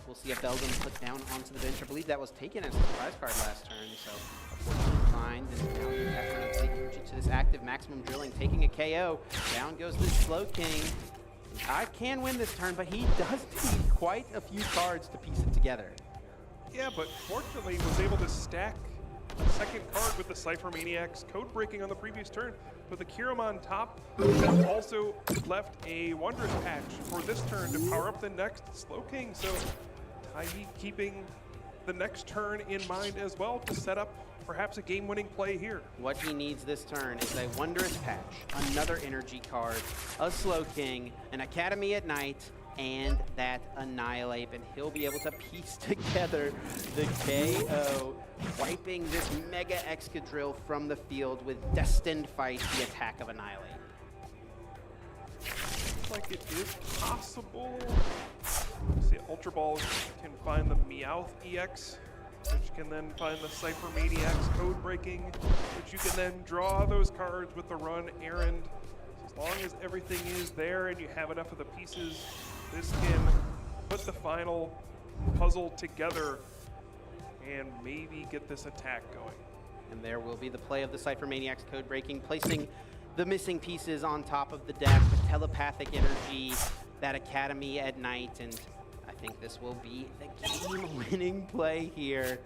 we'll see a Beldum put down onto the bench. I believe that was taken as a prize card last turn, so unfortunately find, and now you have to take energy to this active Maximum Drilling, taking a KO. Down goes the Slowking. Ty can win this turn, but he does need quite a few cards to piece it together. Yeah, but fortunately was able to stack a second card with the Cypher Maniac's code breaking on the previous turn. But the Kyurem on top has also left a Wondrous Patch for this turn to power up the next Slowking. So Ty keeping the next turn in mind as well to set up perhaps a game-winning play here. What he needs this turn is a Wondrous Patch, another energy card, a Slowking, an Academy at Night, and that Annihilate, and he'll be able to piece together the KO, wiping this Mega Excadrill from the field with Destined Fight, the attack of Annihilate. Looks like it is possible. See, Ultra Ball can find the Meowth EX, which can then find the Cypher Maniac's code breaking, which you can then draw those cards with the run errand. So as long as everything is there and you have enough of the pieces this can put the final puzzle together and maybe get this attack going. And there will be the play of the Cypher Maniacs code breaking, placing the missing pieces on top of the deck with telepathic energy, that Academy at night, and I think this will be the game-winning play here.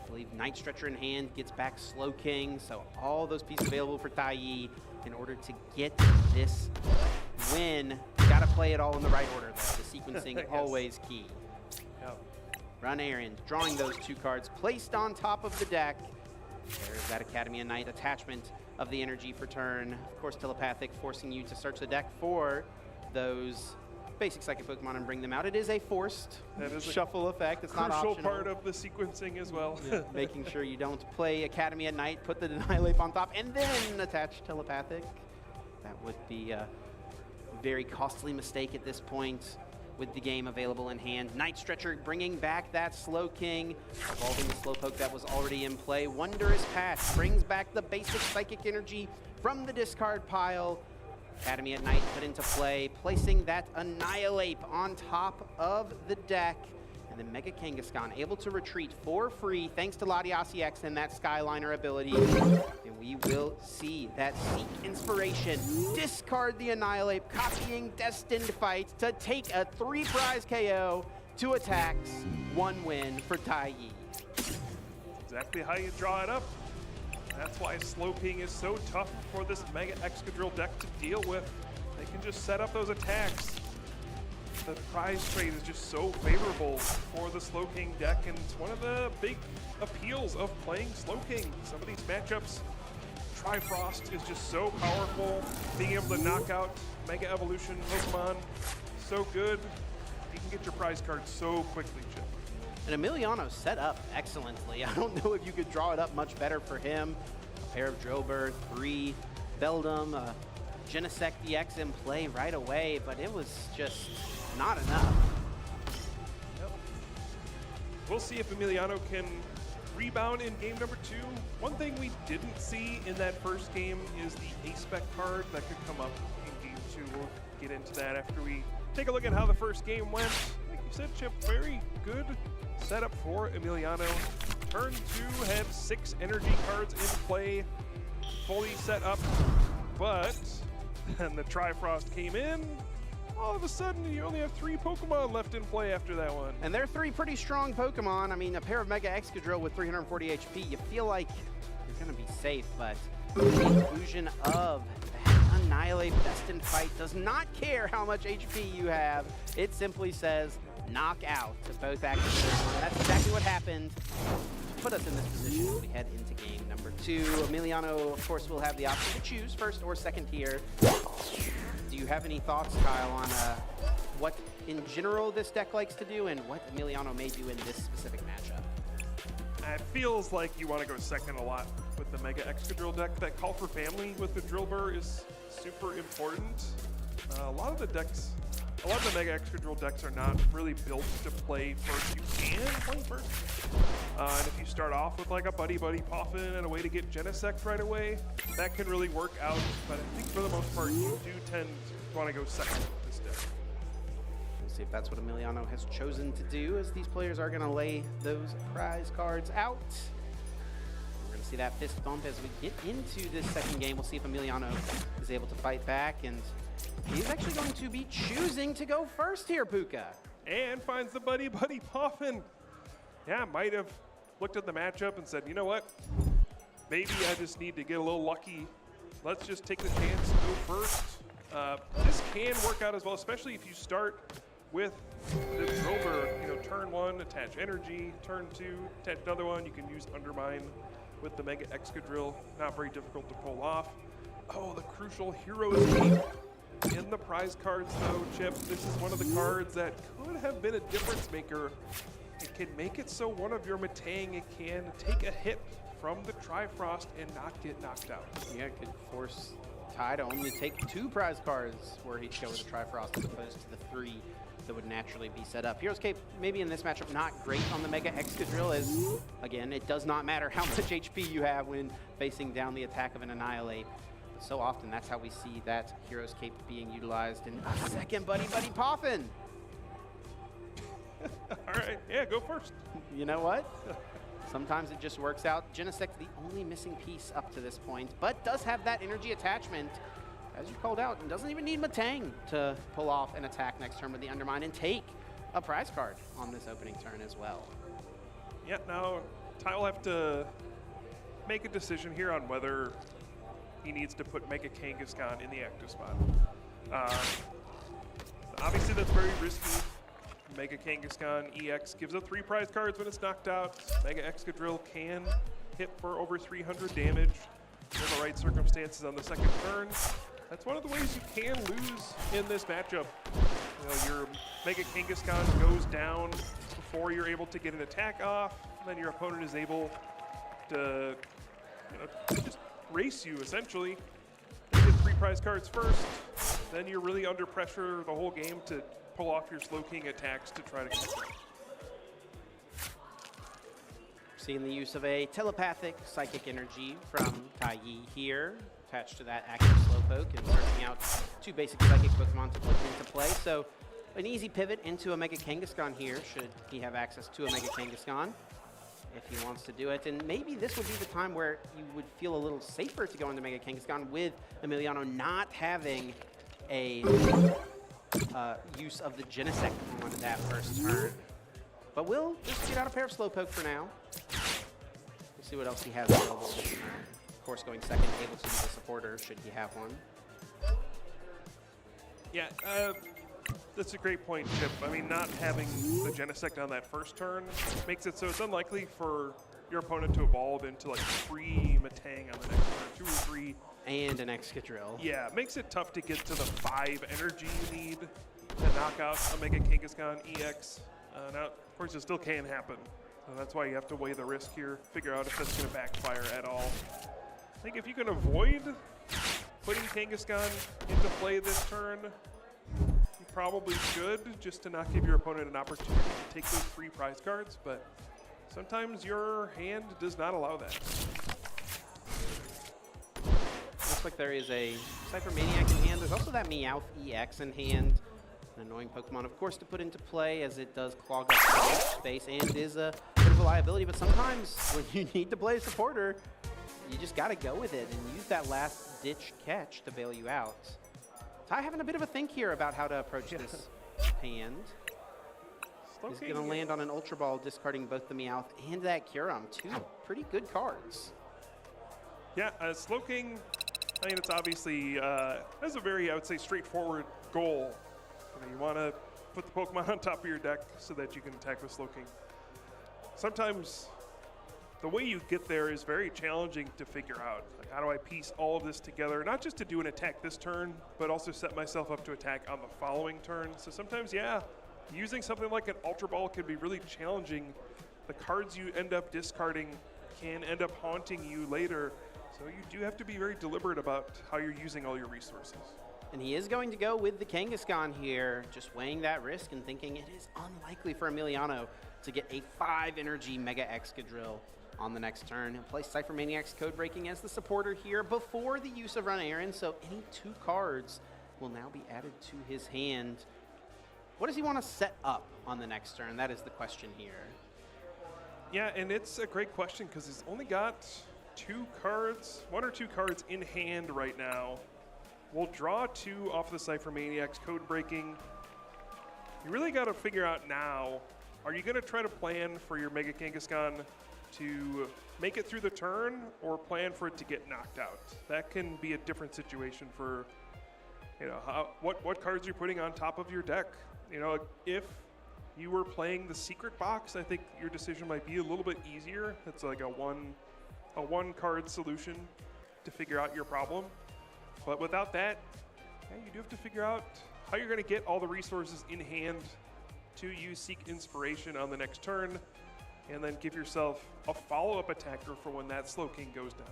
I believe Night Stretcher in hand gets back Slow King, so all those pieces available for Tcg. In order to get this win, you gotta play it all in the right order though. The sequencing Yes. always key. Yep. Run errand, drawing those 2 cards, placed on top of the deck. There's that Academy at Night attachment of the energy for turn. Of course, telepathic, forcing you to search the deck for those basic psychic Pokemon and bring them out. It is a forced shuffle effect. It's not optional. Crucial part of the sequencing as well. Yeah, making sure you don't play Academy at Night, put the Annihilate on top, and then attach telepathic. That would be a very costly mistake at this point with the game available in hand. Night Stretcher bringing back that Slow King, evolving the Slowpoke that was already in play. Wondrous Patch brings back the basic psychic energy from the discard pile. Academy at Night put into play, placing that Annihilate on top of the deck. And then Mega Kangaskhan able to retreat for free thanks to Latiasi X and that Skyliner ability. And we will see that Seek Inspiration discard the Annihilate, copying Destined Fight to take a 3-prize KO, 2 attacks, 1 win for Tcg. Exactly how you draw it up. That's why Slowking is so tough for this Mega Excadrill deck to deal with. They can just set up those attacks. The prize trade is just so favorable for the Slowking deck, and it's one of the big appeals of playing Slowking. Some of these matchups, Trifrost is just so powerful. Being able to knock out Mega Evolution Pokemon, so good. You can get your prize card so quickly, Chip. And Emiliano set up excellently. I don't know if you could draw it up much better for him. A pair of Drillbur, 3 Beldum, Genesect DX in play right away, but it was just not enough. Yep. We'll see if Emiliano can rebound in game number 2. One thing we didn't see in that first game is the A-Spec card that could come up in game 2. We'll get into that after we take a look at how the first game went. Like you said, Chip, very good setup for Emiliano. Turn 2 had 6 energy cards in play, fully set up, but then the Trifrost came in. All of a sudden, you only have 3 Pokemon left in play after that one. And they're 3 pretty strong Pokemon. I mean, a pair of Mega Excadrill with 340 HP, you feel like you're gonna be safe, but the inclusion of that Annihilate Destined Fight does not care how much HP you have. It simply says, knock out to both Excadrill. That's exactly what happened. Put us in this position as we head into game number 2. Emiliano, of course, will have the option to choose first or second here. Do you have any thoughts, Kyle, on what in general this deck likes to do and what Emiliano may do in this specific matchup? It feels like you want to go second a lot with the Mega Excadrill deck. That Call for Family with the Drillbur is super important. A lot of the Mega Excadrill decks are not really built to play first. You can play first. And if you start off with like a Buddy Poffin and a way to get Genesect right away, that can really work out. But I think for the most part, you do tend to want to go second with this deck. We'll see if that's what Emiliano has chosen to do, as these players are going to lay those prize cards out. We're going to see that fist bump as we get into this second game. We'll see if Emiliano is able to fight back, and he's actually going to be choosing to go first here, Puka. And finds the Buddy Poffin. Yeah, might have looked at the matchup and said, you know what? Maybe I just need to get a little lucky. Let's just take the chance to go first. This can work out as well, especially if you start with the Drillbur. You know, turn 1, attach energy. Turn 2, attach another one. You can use Undermine with the Mega Excadrill. Not very difficult to pull off. Oh, the crucial Heroes Gate. In the prize cards though, Chip, this is one of the cards that could have been a difference maker. It can make it so one of your Metang can take a hit from the Trifrost and not get knocked out. Yeah, it could force Ty to only take 2 prize cards where he'd go with the Trifrost as opposed to the 3 that would naturally be set up. Heroes Cape, maybe in this matchup, not great on the Mega Excadrill, as, again, it does not matter how much HP you have when facing down the attack of an Annihilate. so often that's how we see that Hero's Cape being utilized in a second. Buddy Poffin. All right, yeah, go first. You know what? Sometimes it just works out. Genesect, the only missing piece up to this point, but does have that energy attachment, as you called out, and doesn't even need Matang to pull off an attack next turn with the Undermine and take a prize card on this opening turn as well. Yeah, now Ty will have to make a decision here on whether he needs to put Mega Kangaskhan in the active spot. Obviously, that's very risky. Mega Kangaskhan EX gives up 3 prize cards when it's knocked out. Mega Excadrill can hit for over 300 damage in the right circumstances on the second turn. That's one of the ways you can lose in this matchup. You know, your Mega Kangaskhan goes down before you're able to get an attack off, and then your opponent is able to just race you, essentially. You get 3 prize cards first, then you're really under pressure the whole game to pull off your Slow King attacks to try to get it. Seeing the use of a telepathic psychic energy from Taiyi here, attached to that active Slowpoke, and searching out 2 basic psychic Pokemon to put into play. So an easy pivot into a Mega Kangaskhan here, should he have access to a Mega Kangaskhan, if he wants to do it. And maybe this would be the time where you would feel a little safer to go into Mega Kangaskhan with Emiliano not having a use of the Genesect on that first turn. But we'll just get out a pair of Slowpoke for now. We'll see what else he has available this turn. Of course, going second, able to use a supporter should he have one. Yeah, that's a great point, Chip. I mean, not having the Genesect on that first turn makes it so it's unlikely for your opponent to evolve into like 3 Matang on the next turn, 2 or 3. And an Excadrill. Yeah, it makes it tough to get to the 5 energy you need to knock out a Mega Kangaskhan EX. Now, of course, it still can happen. So that's why you have to weigh the risk here, figure out if that's going to backfire at all. I think if you can avoid putting Kangaskhan into play this turn, you probably should, just to not give your opponent an opportunity to take those 3 prize cards, but sometimes your hand does not allow that. Looks like there is a Cypher Maniac in hand. There's also that Meowth EX in hand. An annoying Pokemon, of course, to put into play, as it does clog up the space and is a bit of a liability. But sometimes when you need to play a supporter, you just got to go with it and use that last-ditch catch to bail you out. Ty having a bit of a think here about how to approach this hand. He's going to land on an Ultra Ball, discarding both the Meowth and that Kyurem. 2 pretty good cards. Yeah, Slowking, I mean, it's obviously has a very, I would say, straightforward goal. You want to put the Pokemon on top of your deck so that you can attack with Slowking. Sometimes the way you get there is very challenging to figure out. Like, how do I piece all of this together? Not just to do an attack this turn, but also set myself up to attack on the following turn. So sometimes, yeah, using something like an Ultra Ball can be really challenging. The cards you end up discarding can end up haunting you later. So you do have to be very deliberate about how you're using all your resources. And he is going to go with the Kangaskhan here, just weighing that risk and thinking it is unlikely for Emiliano to get a 5 energy Mega Excadrill on the next turn. He'll play Cypher Maniac's Code Breaking as the supporter here before the use of Run Aaron, so any 2 cards will now be added to his hand. What does he want to set up on the next turn? That is the question here. Yeah, and it's a great question because he's only got 2 cards, 1 or 2 cards in hand right now. We'll draw 2 off the Cypher Maniac's Code Breaking. You really got to figure out now, are you going to try to plan for your Mega Kangaskhan to make it through the turn or plan for it to get knocked out? That can be a different situation for, you know, what cards you're putting on top of your deck. You know, if you were playing the secret box, I think your decision might be a little bit easier. It's like a one card solution to figure out your problem. But without that, yeah, you do have to figure out how you're going to get all the resources in hand to use Seek Inspiration on the next turn, and then give yourself a follow-up attacker for when that Slowking goes down.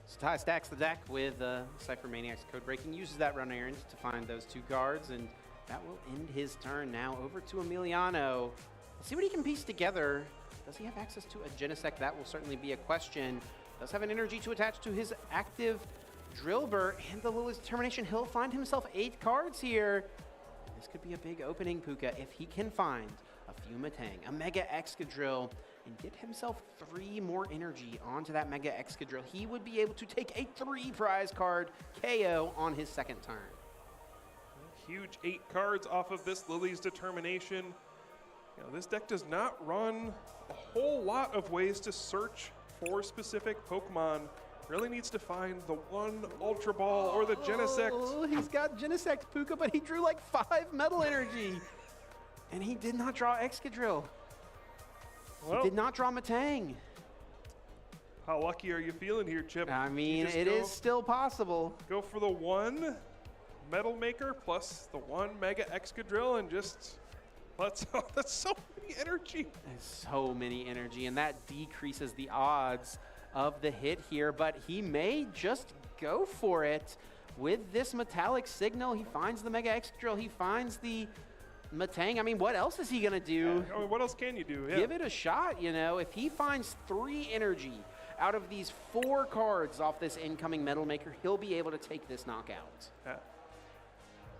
So Ty stacks the deck with Cypher Maniac's Code Breaking, uses that Run Errand to find those 2 guards, and that will end his turn. Now over to Emiliano. Let's see what he can piece together. Does he have access to a Genesect? That will certainly be a question. Does have an energy to attach to his active Drillbur and the Lily's Determination. He'll find himself 8 cards here. This could be a big opening, Puka, if he can find a few Matang, a Mega Excadrill, and get himself 3 more energy onto that Mega Excadrill. He would be able to take a 3 prize card KO on his second turn. Huge 8 cards off of this Lily's Determination. You know, this deck does not run a whole lot of ways to search for specific Pokemon. Really needs to find the one Ultra Ball or the Genesect. Oh, he's got Genesect, Puka, but he drew like 5 Metal Energy. And he did not draw Excadrill. Well, he did not draw Matang. How lucky are you feeling here, Chip? I mean, it is still possible. Go for the 1 Metal Maker plus the 1 Mega Excadrill and just let's. Oh, that's so many energy. There's so many energy, and that decreases the odds of the hit here, but he may just go for it with this Metallic Signal. He finds the Mega Excadrill, he finds the Matang. I mean, what else is he gonna do? I mean, what else can you do? Yeah. Give it a shot, you know. If he finds 3 energy out of these 4 cards off this incoming Metal Maker, he'll be able to take this knockout. Yeah.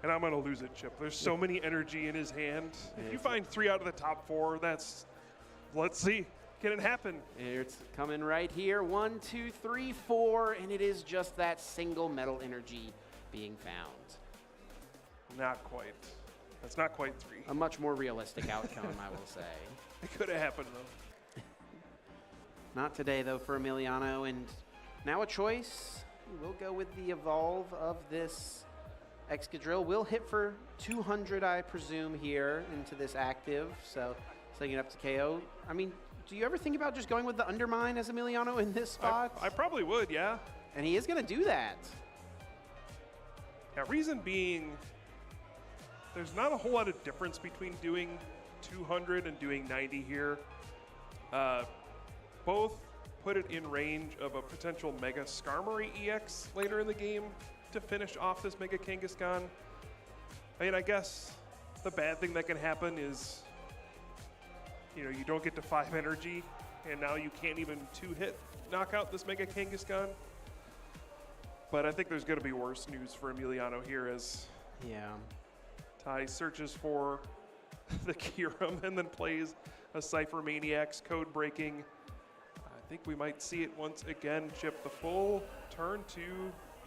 And I'm gonna lose it, Chip. There's so many energy in his hand. If you find 3 out of the top 4, that's, let's see. Can it happen? It's coming right here. 1, 2, 3, 4, and it is just that single Metal Energy being found. Not quite. That's not quite 3. A much more realistic outcome, I will say. It could have happened, though. Not today, though, for Emiliano. And now a choice. We'll go with the evolve of this Excadrill. Will hit for 200, I presume, here into this active. So setting it up to KO. I mean, do you ever think about just going with the Undermine as Emiliano in this spot? I probably would, yeah. And he is going to do that. Yeah, reason being, there's not a whole lot of difference between doing 200 and doing 90 here. Both put it in range of a potential Mega Skarmory EX later in the game to finish off this Mega Kangaskhan. I mean, I guess the bad thing that can happen is, you know, you don't get to 5 energy, and now you can't even 2-hit knock out this Mega Kangaskhan. But I think there's going to be worse news for Emiliano here as Ty searches for the Kyurem and then plays a Cypher Maniacs code breaking. I think we might see it once again, Chip. The full turn 2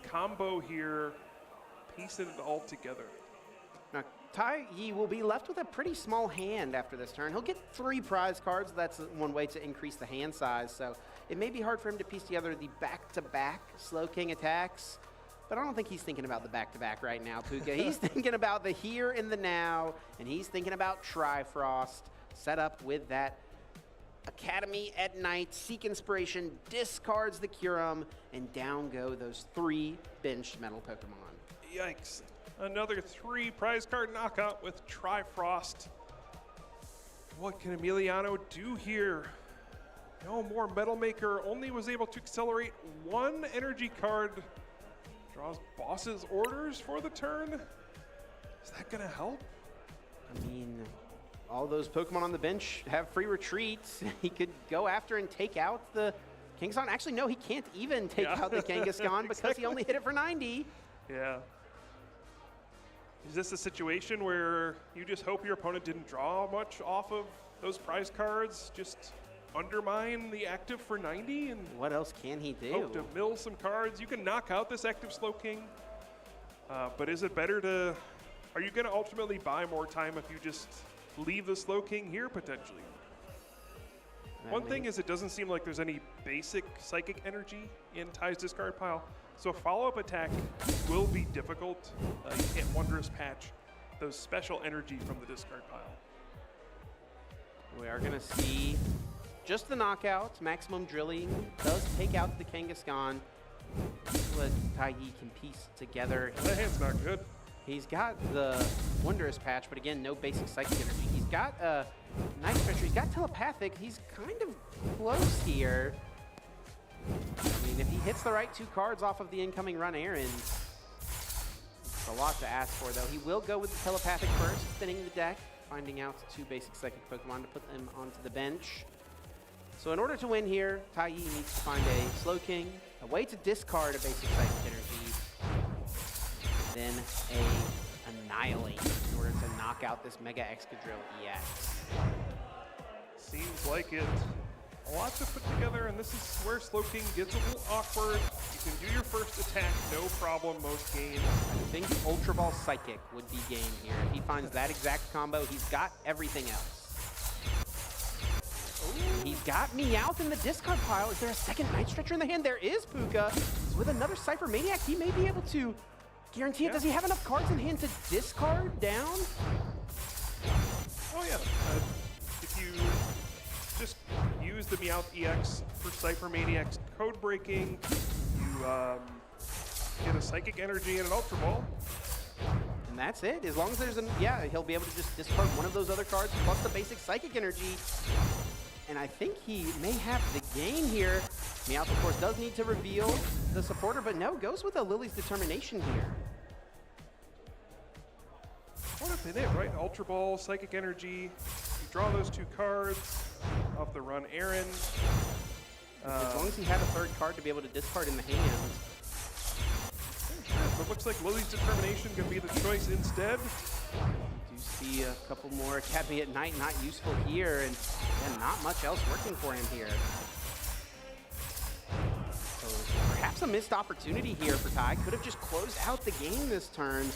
combo here, piecing it all together. Now, Tai Yi will be left with a pretty small hand after this turn. He'll get 3 prize cards. That's one way to increase the hand size. So it may be hard for him to piece together the back-to-back Slow King attacks. But I don't think he's thinking about the back-to-back right now, Puka. He's thinking about the here and the now, and he's thinking about Trifrost set up with that Academy at Night, Seek Inspiration, discards the Kyurem, and down go those 3 benched metal Pokemon. Yikes. Another 3 prize card knockout with Trifrost. What can Emiliano do here? No more Metal Maker, only was able to accelerate 1 energy card. Draws boss's orders for the turn. Is that gonna help? I mean, all those Pokemon on the bench have free retreats. He could go after and take out the Kangaskhan. Actually, no, he can't even take out the Kangaskhan because he only hit it for 90. Yeah. Is this a situation where you just hope your opponent didn't draw much off of those prize cards? Just undermine the active for 90 and what else can he do? Hope to mill some cards. You can knock out this active Slow King, but is it better to? Are you going to ultimately buy more time if you just leave the Slow King here potentially? One thing is, it doesn't seem like there's any basic psychic energy in Ty's discard pile, so a follow-up attack will be difficult. You can't Wondrous Patch those special energy from the discard pile. We are going to see just the knockout. Maximum Drilling does take out the Kangaskhan. What Tai Yi can piece together. That hand's not good. He's got the Wondrous Patch, but again, no basic psychic energy. He's got Night Stretcher. He's got Telepathic. He's kind of close here. I mean, if he hits the right 2 cards off of the incoming run errands, it's a lot to ask for, though. He will go with the Telepathic first, spinning the deck, finding out 2 basic psychic Pokemon to put them onto the bench. So in order to win here, Tai Yi needs to find a Slow King, a way to discard a basic psychic energy, then a Annihilate in order to knock out this Mega Excadrill EX. Seems like it. A lot to put together, and this is where Slowking gets a little awkward. You can do your first attack, no problem, most games. I think Ultra Ball Psychic would be game here. If he finds that exact combo, he's got everything else. Ooh. He's got Meowth in the discard pile. Is there a second Night Stretcher in the hand? There is Puka. So with another Cypher Maniac, he may be able to guarantee it. Does he have enough cards in hand to discard down? Oh yeah. If you just use the Meowth EX for Cypher Maniac's code breaking, you get a Psychic Energy and an Ultra Ball. And that's it. As long as there's yeah, he'll be able to just discard one of those other cards plus the basic Psychic Energy. And I think he may have the game here. Meowth, of course, does need to reveal the supporter, but no, goes with a Lily's Determination here. What have been it, right? Ultra Ball, Psychic Energy. You draw those two cards off the run Aaron. As long as he had a third card to be able to discard in the hand. So it looks like Lily's Determination going to be the choice instead. Do see a couple more Academy at Night, not useful here, and not much else working for him here. So perhaps a missed opportunity here for Ty. Could have just closed out the game this turn.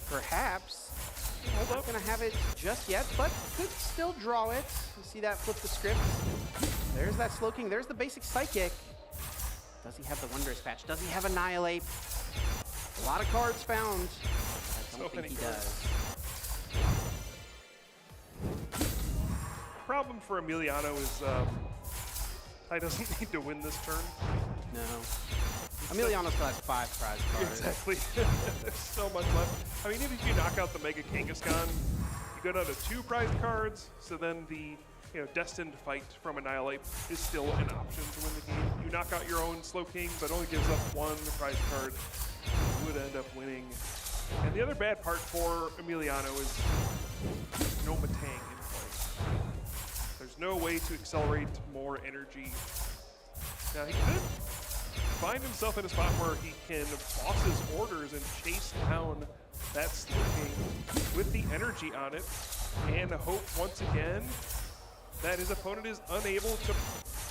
Perhaps. Not gonna have it just yet, but could still draw it. You see that flip the script. There's that Slowking, there's the basic Psychic. Does he have the Wondrous Patch? Does he have Annihilate? A lot of cards found. I don't think he does. Problem for Emiliano is Ty doesn't need to win this turn. No. Emiliano still has 5 prize cards. Exactly. There's so much left. I mean, even if you knock out the Mega Kangaskhan, you go down to 2 prize cards, so then the destined fight from Annihilate is still an option to win the game. You knock out your own Slowking, but only gives up 1 prize card. You would end up winning. And the other bad part for Emiliano is no Matang in play. There's no way to accelerate more energy. Now, he could find himself in a spot where he can boss his orders and chase down that Slowking with the energy on it, and hope once again that his opponent is unable to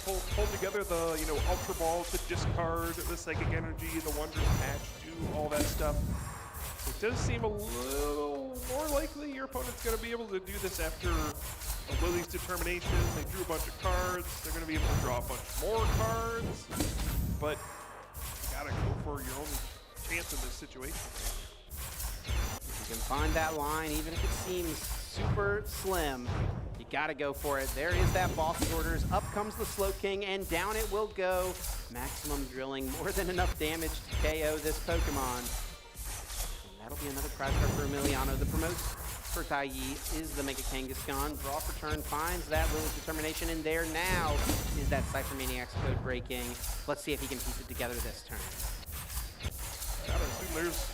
pull together the Ultra Ball to discard the Psychic Energy, the Wondrous Patch, do all that stuff. It does seem a little more likely your opponent's going to be able to do this after a Lily's Determination. They drew a bunch of cards. They're going to be able to draw a bunch more cards, but you gotta go for your only chance in this situation. If you can find that line, even if it seems super slim, you gotta go for it. There is that boss orders. Up comes the Slowking, and down it will go. Maximum drilling, more than enough damage to KO this Pokemon. And that'll be another prize card for Emiliano. The promote for Taiyi is the Mega Kangaskhan. Draw for turn, finds that Lily's Determination, and there now is that Cypher Maniac's code breaking. Let's see if he can piece it together this turn. Gotta assume there's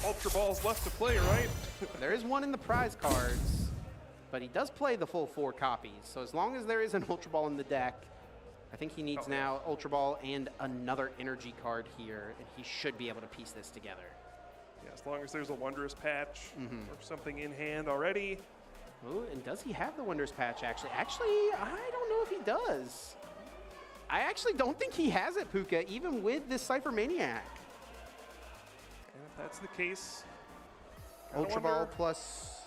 Ultra Balls left to play, right? There is 1 in the prize cards, but he does play the full 4 copies. So as long as there is an Ultra Ball in the deck, I think he needs now Ultra Ball and another energy card here, and he should be able to piece this together. Yeah, as long as there's a Wondrous Patch or something in hand already. Oh, and does he have the Wondrous Patch, actually? Actually, I don't know if he does. I actually don't think he has it, Puka, even with this Cypher Maniac. And if that's the case, Ultra Ball plus...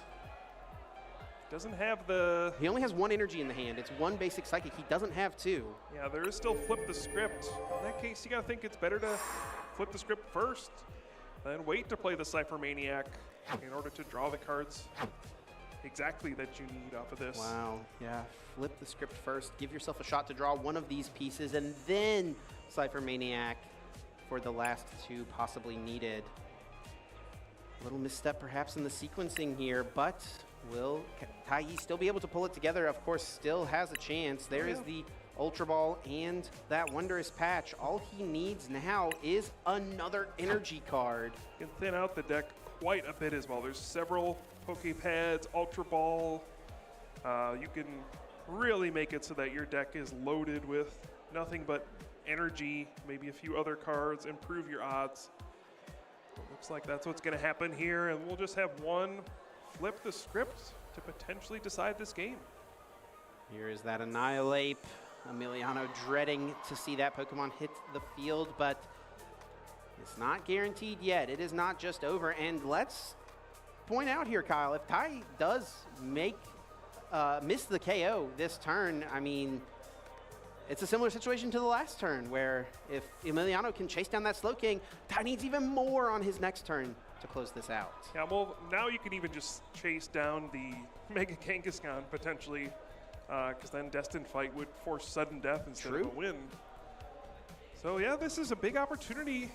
Doesn't have the... He only has 1 energy in the hand. It's 1 basic Psychic. He doesn't have 2. Yeah, there is still Flip the Script. In that case, you gotta think it's better to flip the script first, then wait to play the Cypher Maniac in order to draw the cards exactly that you need off of this. Wow, yeah. Flip the script first. Give yourself a shot to draw one of these pieces, and then Cypher Maniac for the last 2 possibly needed. A little misstep perhaps in the sequencing here, but will Taiyi still be able to pull it together? Of course, still has a chance. There is the Ultra Ball and that Wondrous Patch. All he needs now is another energy card. You can thin out the deck quite a bit as well. There's several Pokepads, Ultra Ball. You can really make it so that your deck is loaded with nothing but energy, maybe a few other cards, improve your odds. Looks like that's what's going to happen here, and we'll just have one flip the script to potentially decide this game. Here is that Annihilate. Emiliano dreading to see that Pokemon hit the field, but it's not guaranteed yet. It is not just over. And let's point out here, Kyle, if Tai does miss the KO this turn, I mean, it's a similar situation to the last turn, where if Emiliano can chase down that Slowking, Tai needs even more on his next turn to close this out. Yeah, well, now you can even just chase down the Mega Kangaskhan potentially, because then Destined Fight would force sudden death instead of a win. So yeah, this is a big opportunity.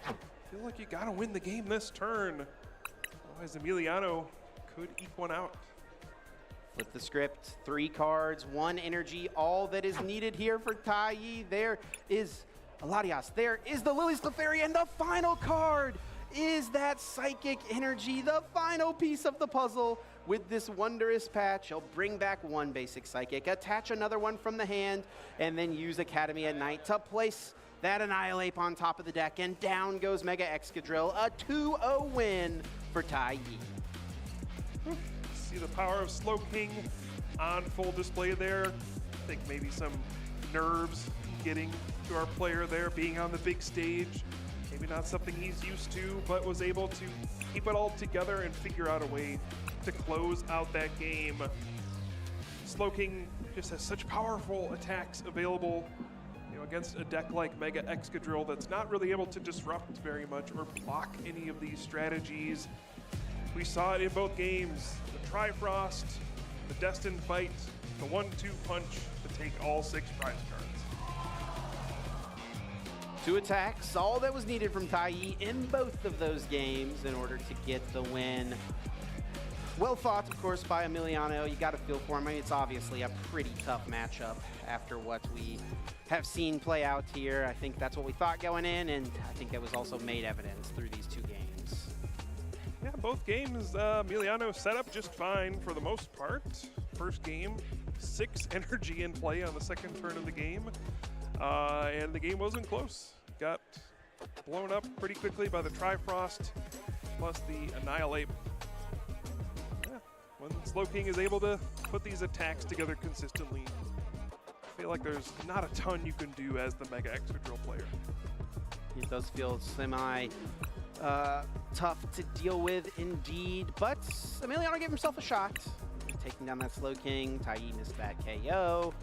I feel like you gotta win the game this turn. Otherwise, Emiliano could eke one out. Flip the script, 3 cards, 1 energy, all that is needed here for Tai. There is Latias, there is the Lily's Clefairy, and the final card is that Psychic Energy, the final piece of the puzzle. With this wondrous patch, he'll bring back 1 basic Psychic, attach another one from the hand, and then use Academy at Night to place that Annihilate on top of the deck, and down goes Mega Excadrill, a 2-0 win for Tai. See the power of Slowking on full display there. I think maybe some nerves getting to our player there, being on the big stage. Maybe not something he's used to, but was able to keep it all together and figure out a way to close out that game. Slowking just has such powerful attacks available, you know, against a deck like Mega Excadrill that's not really able to disrupt very much or block any of these strategies. We saw it in both games. The Trifrost, the Destined Fight, the 1-2 punch to take all 6 prize cards. 2 attacks, all that was needed from Tai in both of those games in order to get the win. Well fought, of course, by Emiliano. You got to feel for him. I mean, it's obviously a pretty tough matchup after what we have seen play out here. I think that's what we thought going in, and I think it was also made evidence through these 2 games. Yeah, both games, Emiliano set up just fine for the most part. First game, 6 energy in play on the second turn of the game, and the game wasn't close. Got blown up pretty quickly by the Trifrost, plus the Annihilate. Yeah, when Slowking is able to put these attacks together consistently, I feel like there's not a ton you can do as the Mega Excadrill player. It does feel semi tough to deal with indeed, but Emiliano gave himself a shot. Taking down that Slowking, Tai missed that KO,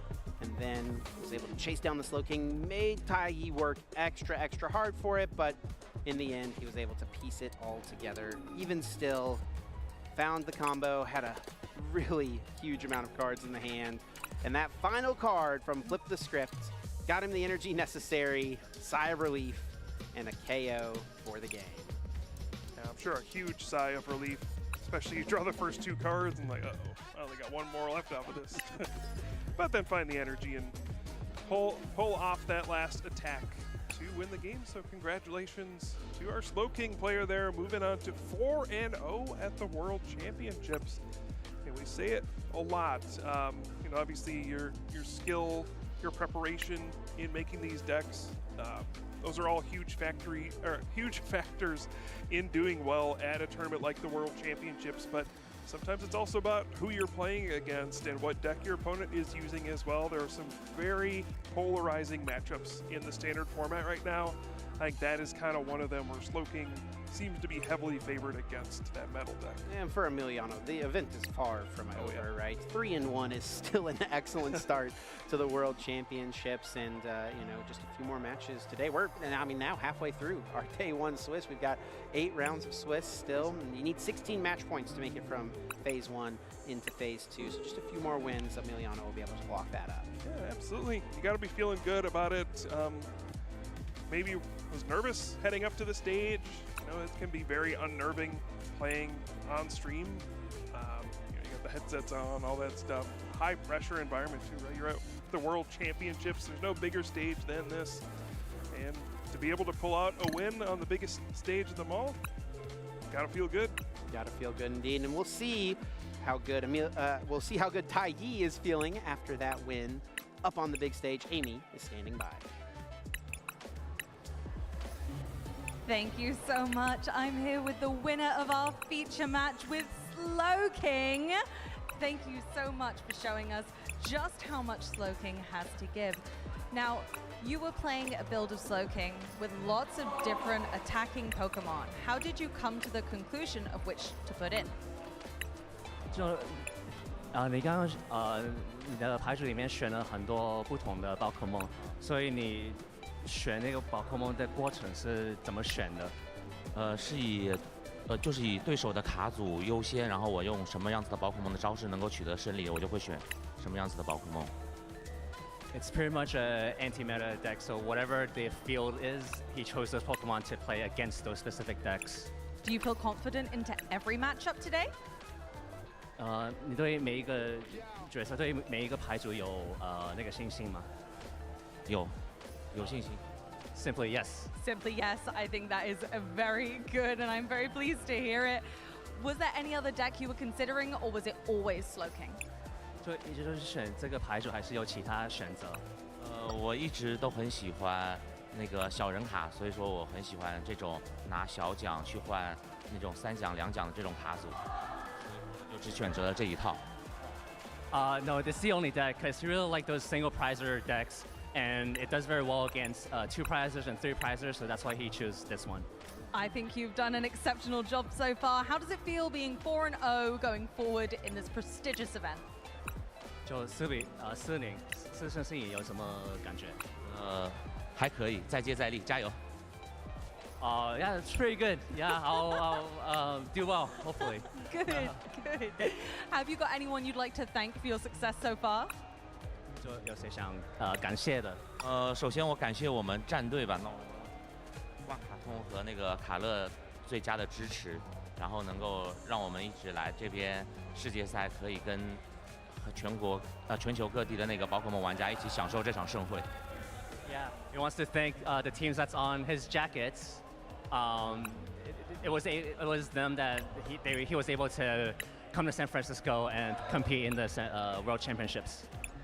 and then was able to chase down the Slowking, made Tai work extra hard for it, but in the end, he was able to piece it all together. Even still, found the combo, had a really huge amount of cards in the hand, and that final card from Flip the Script got him the energy necessary, sigh of relief, and a KO for the game. Yeah, I'm sure a huge sigh of relief, especially you draw the first 2 cards and like, uh-oh, I only got 1 more left out of this. But then find the energy and pull off that last attack to win the game. So congratulations to our Slowking player there, moving on to 4-0 at the World Championships. And we say it a lot. You know, obviously your skill, your preparation in making these decks, those are all huge factors in doing well at a tournament like the World Championships. But sometimes it's also about who you're playing against and what deck your opponent is using as well. There are some very polarizing matchups in the standard format right now. I think that is kind of one of them where Slowking seems to be heavily favored against that metal deck. And for Emiliano, the event is far from over, right? 3-1 is still an excellent start to the World Championships, and you know, just a few more matches today. We're, I mean, now halfway through our day 1 Swiss. We've got 8 rounds of Swiss still. And you need 16 match points to make it from Phase 1 into Phase 2. So just a few more wins, Emiliano will be able to block that up. Yeah, absolutely. You got to be feeling good about it. Maybe was nervous heading up to the stage. You know, it can be very unnerving playing on stream. You know, you got the headsets on, all that stuff. High pressure environment too, right? You're at the World Championships. There's no bigger stage than this. And to be able to pull out a win on the biggest stage of them all, gotta feel good. Gotta feel good indeed. And we'll see how good Tai is feeling after that win up on the big stage. Amy is standing by. Thank you so much. I'm here with the winner of our feature match with Slowking. Thank you so much for showing us just how much Slowking has to give. Now, you were playing a build of Slowking with lots of different attacking Pokemon. How did you come to the conclusion of which to put in? 你刚刚你的牌组里面选了很多不同的宝可梦，所以你选那个宝可梦的过程是怎么选的？就是以对手的卡组优先，然后我用什么样子的宝可梦的招式能够取得胜利，我就会选什么样子的宝可梦。It's pretty much an anti-meta deck, so whatever the field is, he chose those Pokemon to play against those specific decks. Do you feel confident into every matchup today? 你对每一个角色、对每一个牌组有那个信心吗？有信心。Simply yes. Simply yes. I think that is very good, and I'm very pleased to hear it. Was there any other deck you were considering, or was it always Slowking? 就是选这个牌组，还是有其他选择？我一直都很喜欢那个小人卡，所以说我很喜欢这种拿小奖去换那种3奖2奖的这种卡组，就只选择了这一套。No, this is the only deck because you really like those single prizer decks, and it does very well against 2 prizers and 3 prizers, so that's why he chose this one. I think you've done an exceptional job so far. How does it feel being 4-0 going forward in this prestigious event? 就4胜4赢有什么感觉？还可以，再接再厉，加油。Yeah, it's pretty good. Yeah, I'll do well, hopefully. Good. Have you got anyone you'd like to thank for your success so far? 就有谁想感谢的？首先我感谢我们战队吧，万卡通和那个卡乐最佳的支持，然后能够让我们一直来这边世界赛，可以跟全球各地的那个宝可梦玩家一起享受这场盛会。Yeah, he wants to thank the teams that's on his jackets. It was them that he was able to come to San Francisco and compete in the World Championships.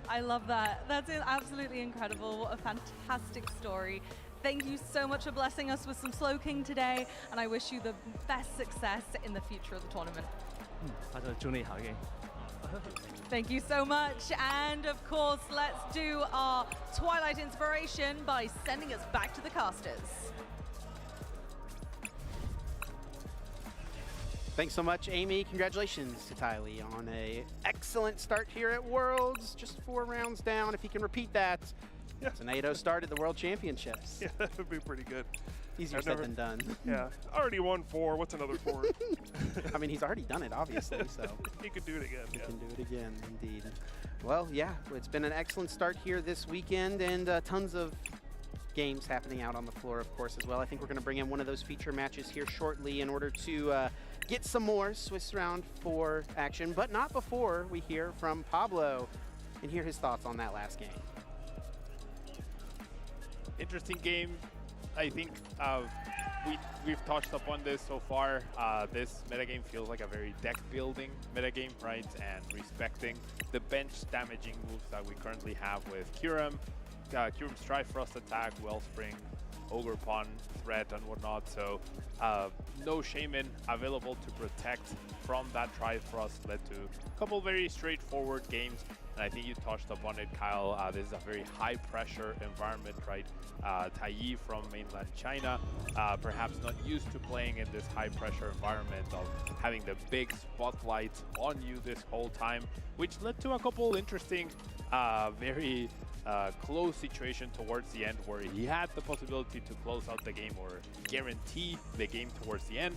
I love that. That's absolutely incredible. What a fantastic story. Thank you so much for blessing us with some Slowking today, and I wish you the best success in the future of the tournament. Thank you so much. And of course, let's do our Twilight inspiration by sending us back to the casters. Thanks so much, Amy. Congratulations to Tylee on an excellent start here at Worlds. Just 4 rounds down. If he can repeat that, it's an 8-0 start at the World Championships. Yeah, that would be pretty good. Easier said than done. Yeah, already won 4. What's another 4? I mean, he's already done it, obviously, so. He could do it again. He can do it again, indeed. Well, yeah, it's been an excellent start here this weekend, and tons of games happening out on the floor, of course, as well. I think we're going to bring in one of those feature matches here shortly in order to get some more Swiss Round 4 action, but not before we hear from Pablo and hear his thoughts on that last game. Interesting game. I think we've touched upon this so far. This metagame feels like a very deck-building metagame, right? And respecting the bench-damaging moves that we currently have with Kyurem, Kyurem's Trifrost attack, Wellspring, Ogre Pond, Threat, and whatnot. So no Shaman available to protect from that Trifrost led to a couple very straightforward games. And I think you touched upon it, Kyle. This is a very high-pressure environment, right? Taiyi from mainland China, perhaps not used to playing in this high-pressure environment of having the big spotlight on you this whole time, which led to a couple interesting, very close situation towards the end where he had the possibility to close out the game or guarantee the game towards the end,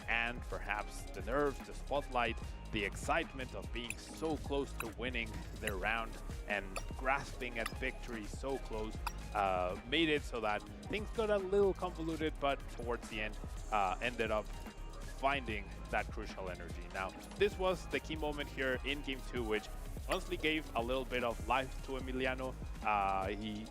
and perhaps the nerves, the spotlight, the excitement of being so close to winning their round and grasping at victory so close made it so that things got a little convoluted, but towards the end ended up finding that crucial energy. Now, this was the key moment here in Game 2, which honestly gave a little bit of life to Emiliano. He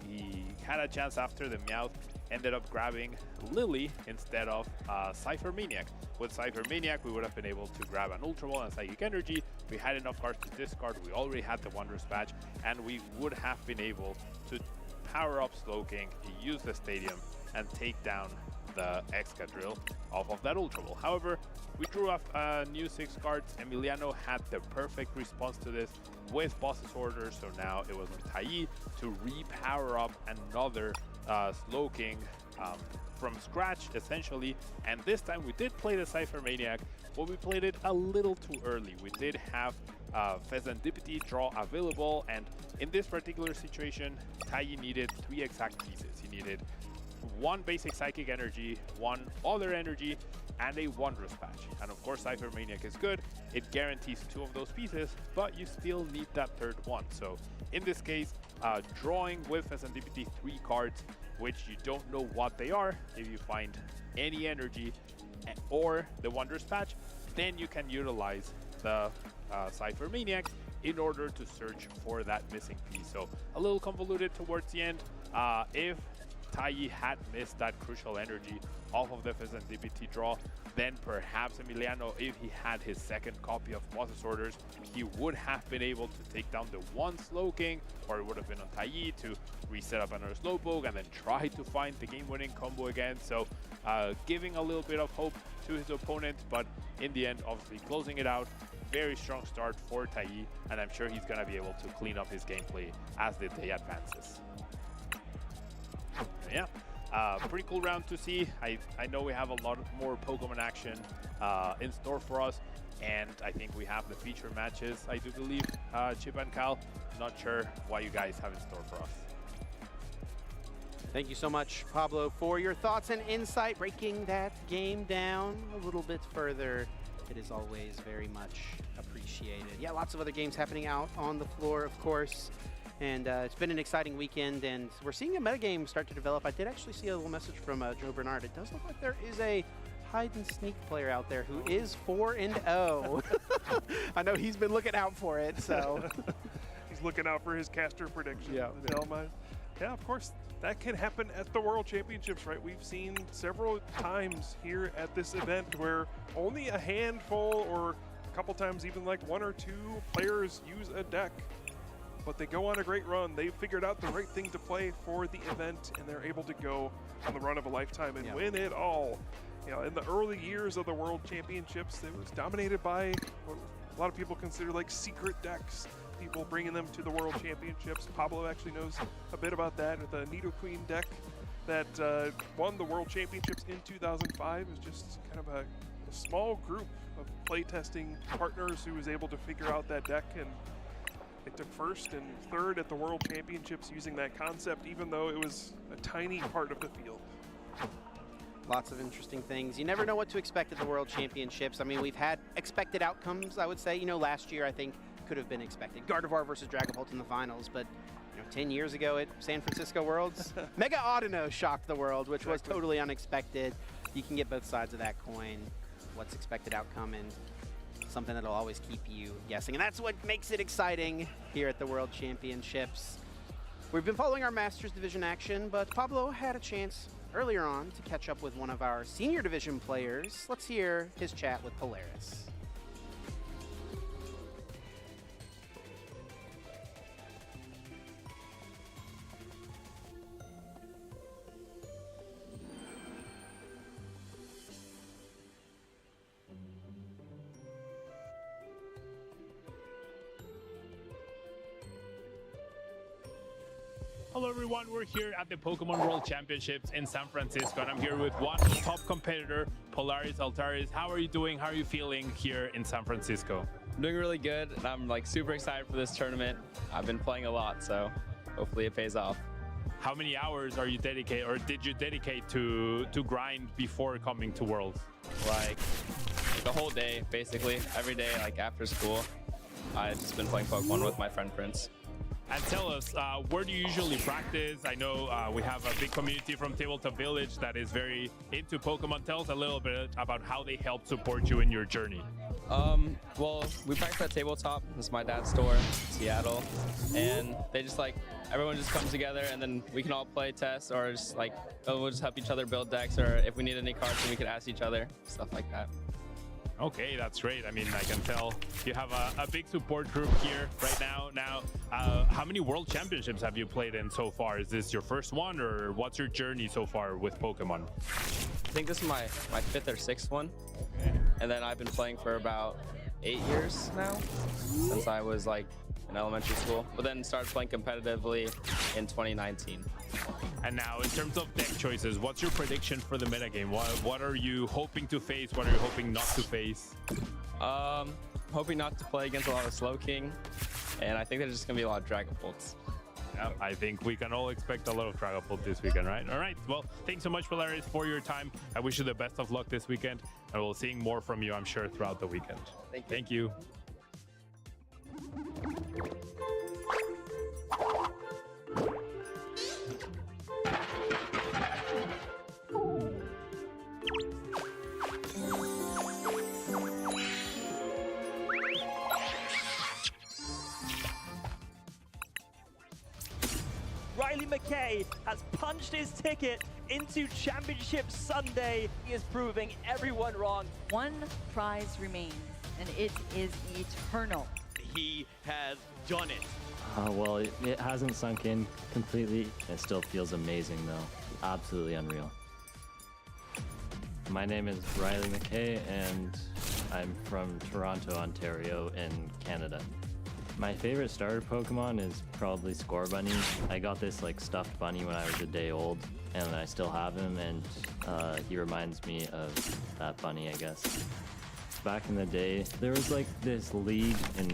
had a chance after the Meowth, ended up grabbing Lily instead of Cypher Maniac. With Cypher Maniac, we would have been able to grab an Ultra Ball and Psychic Energy. We had enough cards to discard. We already had the Wondrous Badge, and we would have been able to power up Slowking, use the Stadium, and take down the Excadrill off of that Ultra Ball. However, we drew off new 6 cards. Emiliano had the perfect response to this with Boss's Order, so now it was on Tai to re-power up another Slowking from scratch, essentially. And this time we did play the Cypher Maniac, but we played it a little too early. We did have Fezandipity draw available, and in this particular situation, Tai needed 3 exact pieces. He needed 1 basic Psychic Energy, 1 other energy, and a Wondrous Patch. And of course, Cypher Maniac is good. It guarantees 2 of those pieces, but you still need that 3rd one. So in this case, drawing with Fezandipity 3 cards, which you don't know what they are. If you find any energy or the Wondrous Patch, then you can utilize the Cypher Maniac in order to search for that missing piece. So a little convoluted towards the end. If Tai had missed that crucial energy off of the Fezandipity draw, then perhaps Emiliano, if he had his 2nd copy of Boss's Orders, he would have been able to take down the 1 Slowking, or it would have been on Tai to reset up another Slowpoke and then try to find the game-winning combo again. So giving a little bit of hope to his opponent, but in the end, obviously closing it out. Very strong start for Tai, and I'm sure he's going to be able to clean up his gameplay as the day advances. Yeah. Pretty cool round to see. I know we have a lot more Pokemon action in store for us, and I think we have the feature matches, I do believe, Chip and Cal. Not sure what you guys have in store for us. Thank you so much, Pablo, for your thoughts and insight, breaking that game down a little bit further. It is always very much appreciated. Yeah, lots of other games happening out on the floor, of course. And it's been an exciting weekend, and we're seeing a metagame start to develop. I did actually see a little message from Joe Bernard. It does look like there is a hide-and-sneak player out there who is 4-0. I know he's been looking out for it, so. He's looking out for his caster prediction. Yeah. Yeah, of course, that can happen at the World Championships, right? We've seen several times here at this event where only a handful, or a couple times even like 1 or 2 players use a deck. But they go on a great run. They figured out the right thing to play for the event, and they're able to go on the run of a lifetime and win it all. You know, in the early years of the World Championships, it was dominated by what a lot of people consider like secret decks. People bringing them to the World Championships. Pablo actually knows a bit about that with the Nidoqueen deck that won the World Championships in 2005. It was just kind of a small group of playtesting partners who was able to figure out that deck, and it took 1st and 3rd at the World Championships using that concept, even though it was a tiny part of the field. Lots of interesting things. You never know what to expect at the World Championships. I mean, we've had expected outcomes, I would say. You know, last year, I think, could have been expected. Gardevoir versus Dragapult in the finals, but 10 years ago at San Francisco Worlds, Mega Audino shocked the world, which was totally unexpected. You can get both sides of that coin. What's expected outcome and something that'll always keep you guessing. And that's what makes it exciting here at the World Championships. We've been following our Masters Division action, but Pablo had a chance earlier on to catch up with one of our Senior Division players. Let's hear his chat with Polaris. Hello everyone, we're here at the Pokemon World Championships in San Francisco, and I'm here with one top competitor, Polaris Altaris. How are you doing? How are you feeling here in San Francisco? I'm doing really good, and I'm like super excited for this tournament. I've been playing a lot, so hopefully it pays off. How many hours are you dedicated, or did you dedicate to grind before coming to Worlds? Like the whole day, basically, every day, like after school. I've just been playing Pokemon with my friend Prince. And tell us, where do you usually practice? I know we have a big community from Tabletop Village that is very into Pokemon. Tell us a little bit about how they help support you in your journey. Well, we practice at Tabletop. This is my dad's store in Seattle. And they just like, everyone just comes together and then we can all play tests, or just like, we'll just help each other build decks, or if we need any cards, then we can ask each other, stuff like that. Okay, that's great. I mean, I can tell you have a big support group here right now. Now, how many World Championships have you played in so far? Is this your first one, or what's your journey so far with Pokemon? I think this is my 5th or 6th one. And then I've been playing for about 8 years now, since I was like in elementary school, but then started playing competitively in 2019. And now, in terms of deck choices, what's your prediction for the metagame? What are you hoping to face? What are you hoping not to face? Hoping not to play against a lot of Slowking, and I think there's just gonna be a lot of Dragapults. Yeah, I think we can all expect a lot of Dragapult this weekend, right? All right, well, thanks so much, Valerius, for your time. I wish you the best of luck this weekend, and we'll see more from you, I'm sure, throughout the weekend. Thank you. Riley McKay has punched his ticket into Championship Sunday. He is proving everyone wrong. One prize remains, and it is eternal. He has done it. Well, it hasn't sunk in completely. It still feels amazing, though. Absolutely unreal. My name is Riley McKay, and I'm from Toronto, Ontario, in Canada. My favorite starter Pokemon is probably Scorbunny. I got this like stuffed bunny when I was a day old, and I still have him, and he reminds me of that bunny, I guess. Back in the day, there was like this league in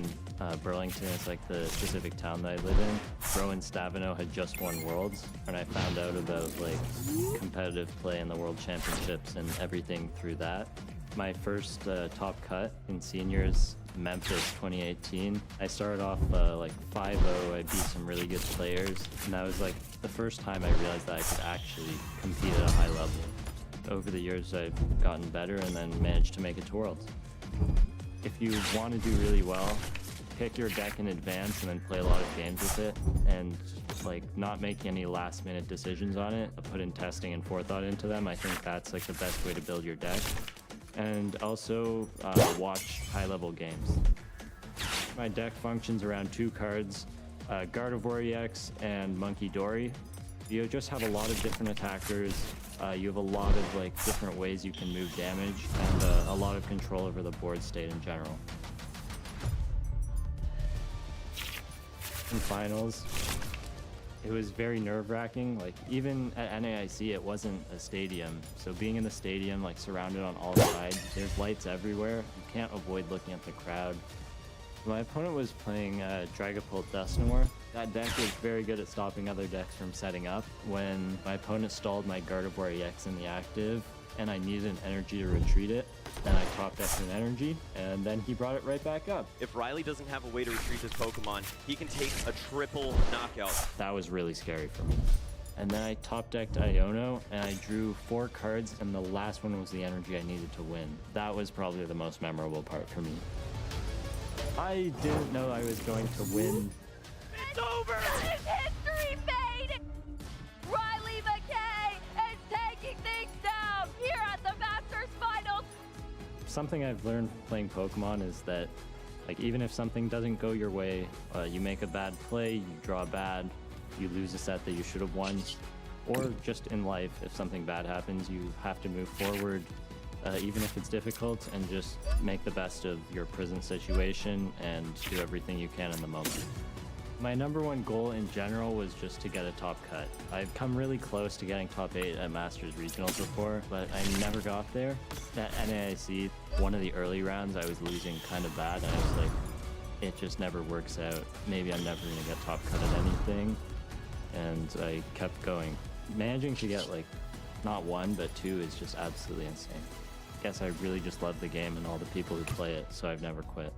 Burlington. It's like the specific town that I live in. Rowan Stavino had just won Worlds, and I found out about like competitive play in the World Championships and everything through that. My first top cut in seniors, Memphis 2018. I started off like 5-0. I beat some really good players, and that was like the first time I realized that I could actually compete at a high level. Over the years, I've gotten better and then managed to make it to Worlds. If you want to do really well, pick your deck in advance and then play a lot of games with it, and like not make any last-minute decisions on it. Put in testing and forethought into them. I think that's like the best way to build your deck. And also watch high-level games. My deck functions around 2 cards, Gardevoir EX and Monkey Dory. You just have a lot of different attackers. You have a lot of like different ways you can move damage, and a lot of control over the board state in general. In finals, it was very nerve-wracking. Like even at NAIC, it wasn't a stadium. So being in the stadium, like surrounded on all sides, there's lights everywhere. You can't avoid looking at the crowd. My opponent was playing Dragapult Dusknoir. That deck was very good at stopping other decks from setting up. When my opponent stalled my Gardevoir EX in the active, and I needed an energy to retreat it, then I top decked an energy, and then he brought it right back up. If Riley doesn't have a way to retreat his Pokemon, he can take a triple knockout. That was really scary for me. And then I top decked Iono, and I drew 4 cards, and the last one was the energy I needed to win. That was probably the most memorable part for me. I didn't know I was going to win. It's over! History made! Riley McKay is taking things down here at the Masters Finals. Something I've learned playing Pokemon is that, like, even if something doesn't go your way, you make a bad play, you draw bad, you lose a set that you should have won, or just in life, if something bad happens, you have to move forward, even if it's difficult, and just make the best of your present situation and do everything you can in the moment. My #1 goal in general was just to get a top cut. I've come really close to getting top 8 at Masters Regionals before, but I never got there. At NAIC, one of the early rounds, I was losing kind of bad, and I was like, it just never works out. Maybe I'm never going to get top cut at anything. And I kept going. Managing to get like, not 1, but 2 is just absolutely insane. I guess I really just love the game and all the people who play it, so I've never quit.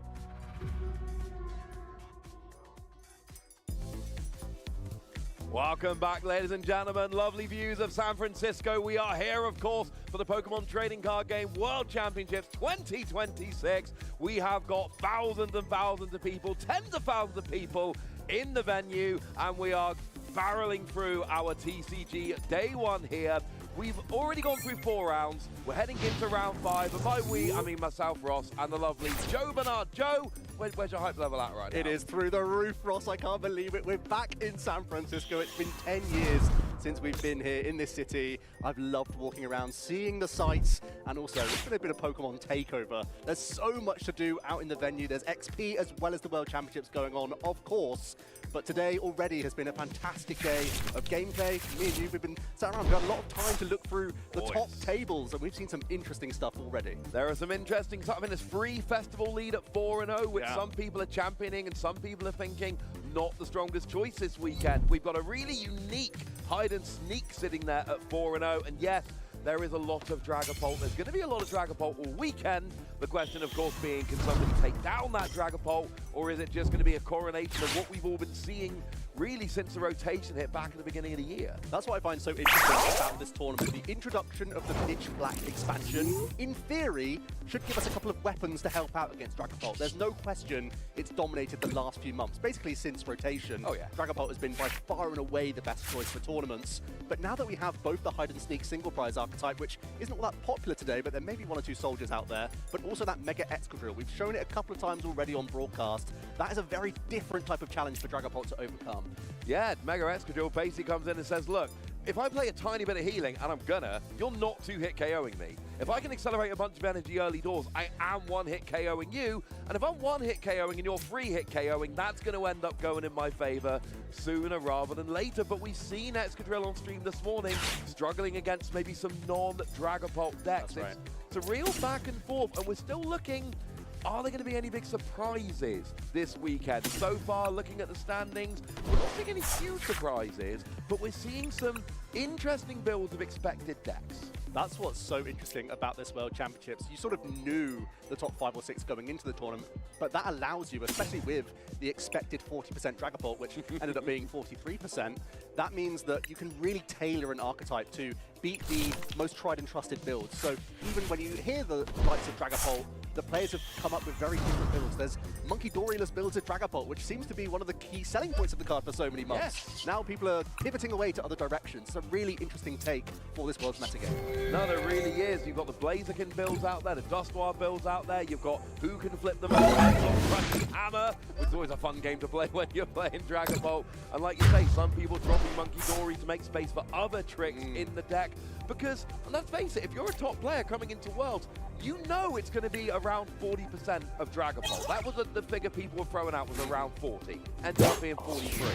Welcome back, ladies and gentlemen. Lovely views of San Francisco. We are here, of course, for the Pokemon Trading Card Game World Championships 2026. We have got thousands and thousands of people, tens of thousands of people in the venue, and we are barreling through our TCG day 1 here. We've already gone through 4 rounds. We're heading into round 5, and by we, I mean myself, Ross, and the lovely Joe Bernard. Joe, where's your hype level at right now? It is through the roof, Ross. I can't believe it. We're back in San Francisco. It's been 10 years since we've been here in this city. I've loved walking around, seeing the sights, and also it's been a bit of Pokemon takeover. There's so much to do out in the venue. There's XP as well as the World Championships going on, of course. But today already has been a fantastic day of gameplay. Me and you, we've been sat around, we've had a lot of time to look through the top tables, and we've seen some interesting stuff already. There are some interesting stuff. I mean, there's free festival lead at 4-0, which some people are championing and some people are thinking not the strongest choice this weekend. We've got a really unique hide and sneak sitting there at 4-0, and yes, there is a lot of Dragapult. There's going to be a lot of Dragapult all weekend. The question, of course, being, can somebody take down that Dragapult, or is it just going to be a coronation of what we've all been seeing really since the rotation hit back at the beginning of the year? That's what I find so interesting about this tournament. The introduction of the Pitch Black expansion, in theory, should give us a couple of weapons to help out against Dragapult. There's no question it's dominated the last few months, basically since rotation. Oh yeah. Dragapult has been by far and away the best choice for tournaments. But now that we have both the hide and sneak single prize archetype, which isn't all that popular today, but there may be one or two soldiers out there, but also that Mega Excadrill. We've shown it a couple of times already on broadcast. That is a very different type of challenge for Dragapult to overcome. Yeah, Mega Excadrill basically comes in and says, look, if I play a tiny bit of healing, and I'm gonna, you're not 2-hit KOing me. If I can accelerate a bunch of energy early doors, I am 1-hit KOing you. And if I'm 1-hit KOing and you're 3-hit KOing, that's going to end up going in my favor sooner rather than later. But we've seen Excadrill on stream this morning struggling against maybe some non-Dragapult decks. That's right. It's a real back and forth, and we're still looking. Are there going to be any big surprises this weekend? So far, looking at the standings, we're not seeing any huge surprises, but we're seeing some interesting builds of expected decks. That's what's so interesting about this World Championships. You sort of knew the top 5 or 6 going into the tournament, but that allows you, especially with the expected 40% Dragapult, which ended up being 43%, that means that you can really tailor an archetype to beat the most tried and trusted builds. So even when you hear the likes of Dragapult, the players have come up with very different builds. There's Monkey Dory-less builds of Dragapult, which seems to be one of the key selling points of the card for so many months. Yes. Now people are pivoting away to other directions. It's a really interesting take for this World's metagame. No, there really is. You've got the Blaziken builds out there, the Dusknoir builds out there. You've got who can flip them over, Crushing Hammer, which is always a fun game to play when you're playing Dragapult. And like you say, some people dropping Monkey Dory to make space for other tricks in the deck. Because, and let's face it, if you're a top player coming into Worlds, you know it's going to be around 40% of Dragapult. That was the figure people were throwing out, was around 40, ended up being 43.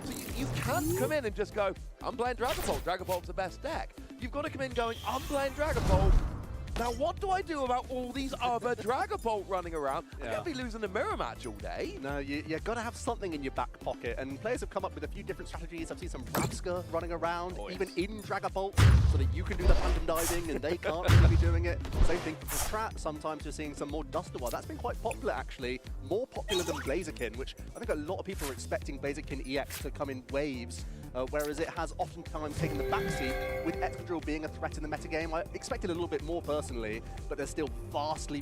So you can't come in and just go, I'm playing Dragapult, Dragapult's the best deck. You've got to come in going, I'm playing Dragapult. Now what do I do about all these other Dragapult running around? I can't be losing a mirror match all day. No, you got to have something in your back pocket, and players have come up with a few different strategies. I've seen some Rabska running around, even in Dragapult, so that you can do the phantom diving and they can't really be doing it. Same thing for Strat. Sometimes you're seeing some more Dusknoir. That's been quite popular, actually. More popular than Blaziken, which I think a lot of people are expecting Blaziken EX to come in waves. Whereas it has oftentimes taken the backseat, with Excadrill being a threat in the metagame. I expected a little bit more personally, but there's still vastly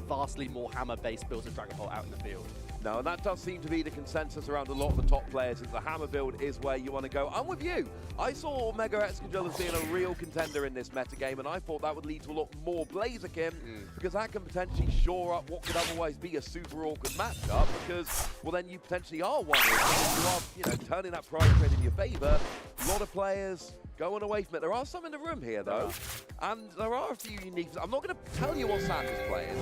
more hammer-based builds of Dragapult out in the field. No, and that does seem to be the consensus around a lot of the top players, is the hammer build is where you want to go. I'm with you. I saw Mega Excadrill as being a real contender in this metagame, and I thought that would lead to a lot more Blaziken, because that can potentially shore up what could otherwise be a super awkward matchup, because, well, then you potentially are one. You are, turning that prize trade in your favor. A lot of players going away from it. There are some in the room here, though, and there are a few unique. I'm not going to tell you what Sander's playing,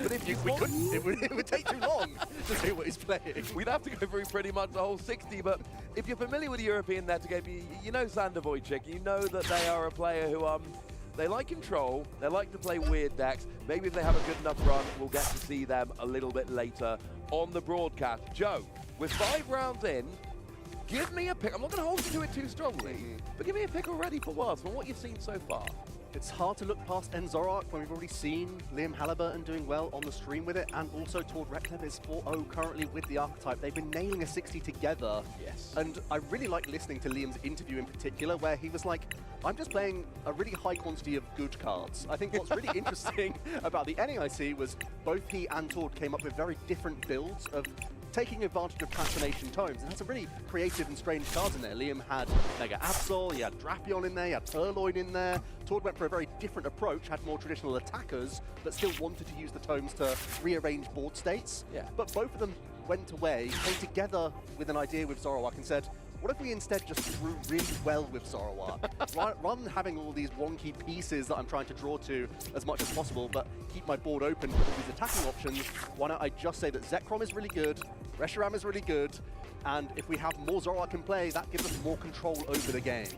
but if you couldn't, it would take too long to say what he's playing. We'd have to go through pretty much the whole 60, but if you're familiar with the European metagame, you know Sander Wojcik. You know that they are a player who they like control, they like to play weird decks. Maybe if they have a good enough run, we'll get to see them a little bit later on the broadcast. Joe, with 5 rounds in, give me a pick. I'm not going to hold you to it too strongly, but give me a pick already for Worlds from what you've seen so far. It's hard to look past Zoroark when we've already seen Liam Halliburton doing well on the stream with it, and also Tord Reklev is 4-0 currently with the archetype. They've been nailing a 60 together. Yes. And I really like listening to Liam's interview in particular, where he was like, I'm just playing a really high quantity of good cards. I think what's really interesting about the NAIC was both he and Tord came up with very different builds of taking advantage of transformation tomes, and had some really creative and strange cards in there. Liam had Mega Absol, he had Drapion in there, he had Purloin in there. Tord went for a very different approach, had more traditional attackers, but still wanted to use the tomes to rearrange board states. Yeah. But both of them went away, came together with an idea with Zoroark and said, what if we instead just drew really well with Zoroark? Rather than having all these wonky pieces that I'm trying to draw to as much as possible, but keep my board open for all these attacking options, why don't I just say that Zekrom is really good, Reshiram is really good, and if we have more Zoroark in play, that gives us more control over the game.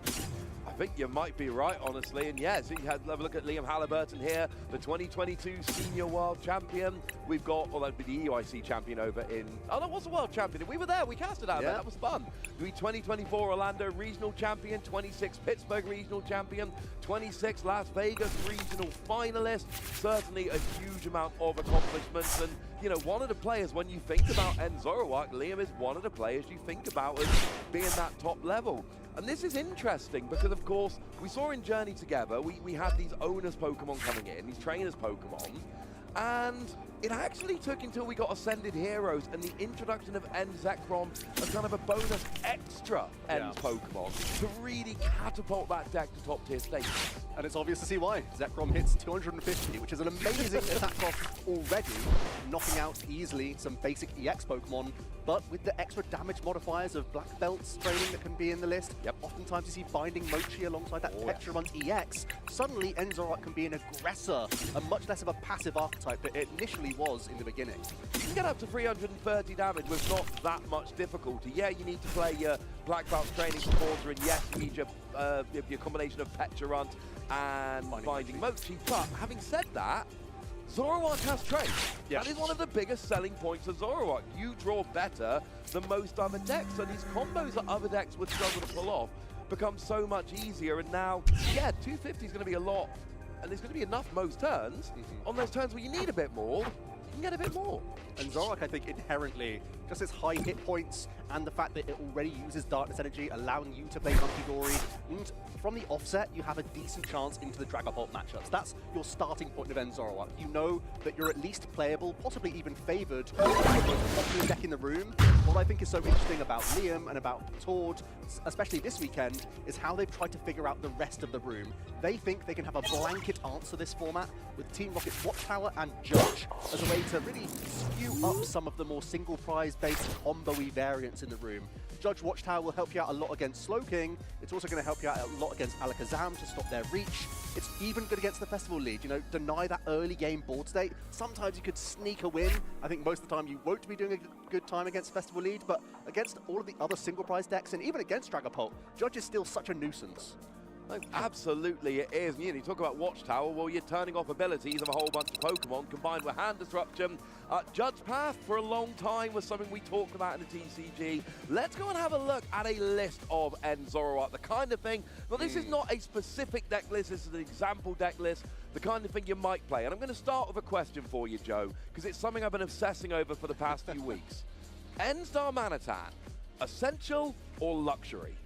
I think you might be right, honestly. And yes, you had a look at Liam Halliburton here, the 2022 Senior World Champion. We've got, well, that'd be the EUIC champion over in, oh, that was the World Champion. We were there, we casted out there, that was fun. The 2024 Orlando Regional Champion, 26 Pittsburgh Regional Champion, 26 Las Vegas Regional Finalist. Certainly a huge amount of accomplishments. And, you know, one of the players, when you think about Zoroark, Liam is one of the players you think about as being that top level. And this is interesting because, of course, we saw in Journey Together, we had these owners Pokemon coming in, these trainers Pokemon, and it actually took until we got Ascended Heroes and the introduction of Zekrom as kind of a bonus extra Pokemon to really catapult that deck to top tier status. And it's obvious to see why. Zekrom hits 250, which is an amazing attack cost already, knocking out easily some basic EX Pokemon, but with the extra damage modifiers of Black Belts training that can be in the list, oftentimes you see Binding Mochi alongside that Petrarunt EX, suddenly Zoroark can be an aggressor, and much less of a passive archetype that it initially was in the beginning. You can get up to 330 damage with not that much difficulty. Yeah, you need to play your Black Belt training supporter, and yes, you need your combination of Petrarunt and Binding Mochi. But having said that, Zoroark has trade. That is one of the biggest selling points of Zoroark. You draw better than most other decks, so these combos that other decks would struggle to pull off become so much easier. And now, 250 is going to be a lot, and there's going to be enough most turns. On those turns where you need a bit more, you can get a bit more. And Zoroark, I think, inherently, just its high hit points and the fact that it already uses Darkness Energy, allowing you to play Monkey Dory, and from the offset, you have a decent chance into the Dragapult matchups. That's your starting point of Zoroark. You know that you're at least playable, possibly even favored, the most popular deck in the room. What I think is so interesting about Liam and about Tord, especially this weekend, is how they've tried to figure out the rest of the room. They think they can have a blanket answer this format with Team Rocket's Watchtower and Judge as a way to really skew up some of the more single prize based combo-y variants in the room. Judge Watchtower will help you out a lot against Slowking. It's also going to help you out a lot against Alakazam to stop their reach. It's even good against the Festival lead. You know, deny that early game board state. Sometimes you could sneak a win. I think most of the time you won't be doing a good time against Festival lead, but against all of the other single prize decks and even against Dragapult, Judge is still such a nuisance. No, absolutely it is. You talk about Watchtower, well, you're turning off abilities of a whole bunch of Pokemon combined with Hand Disruption. Judge Path, for a long time, was something we talked about in the TCG. Let's go and have a look at a list of Zoroark, the kind of thing. Well, this is not a specific deck list, this is an example deck list, the kind of thing you might play. And I'm going to start with a question for you, Joe, because it's something I've been obsessing over for the past few weeks. N-Star-Manitan, essential or luxury?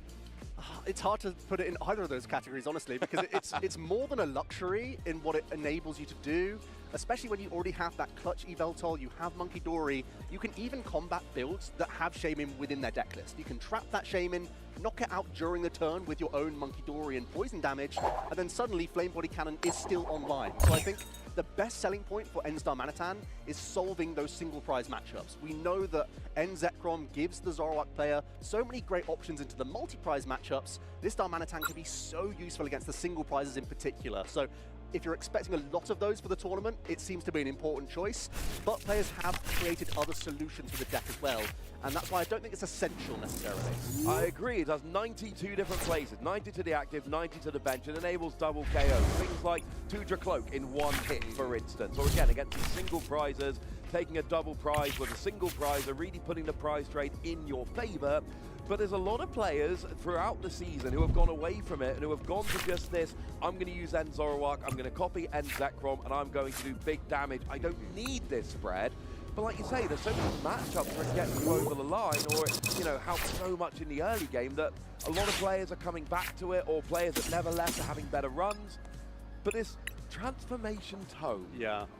It's hard to put it in either of those categories, honestly, because it's more than a luxury in what it enables you to do, especially when you already have that clutch Yveltal, you have Monkey Dory, you can even combat builds that have Shaymin within their deck list. You can trap that Shaymin, knock it out during the turn with your own Monkey Dory and poison damage, and then suddenly Flame Body Cannon is still online. So I think the best selling point for N-Star-Manitan is solving those single prize matchups. We know that Zekrom gives the Zoroark player so many great options into the multi-prize matchups. This Star-Manitan can be so useful against the single prizes in particular. So if you're expecting a lot of those for the tournament, it seems to be an important choice, but players have created other solutions for the deck as well, and that's why I don't think it's essential necessarily. I agree, it does 92 different places, 90 to the active, 90 to the bench. It enables double KO, things like Tundra Cloak in one hit, for instance, or again, against the single prizes, taking a double prize with a single prize, or really putting the prize trade in your favor. But there's a lot of players throughout the season who have gone away from it and who have gone to just this, I'm going to use Zoroark, I'm going to copy Zekrom, and I'm going to do big damage. I don't need this spread. But like you say, there's so many matchups where it gets you over the line, or it, you know, helps so much in the early game that a lot of players are coming back to it, or players that never left are having better runs. But this Transformation Tome,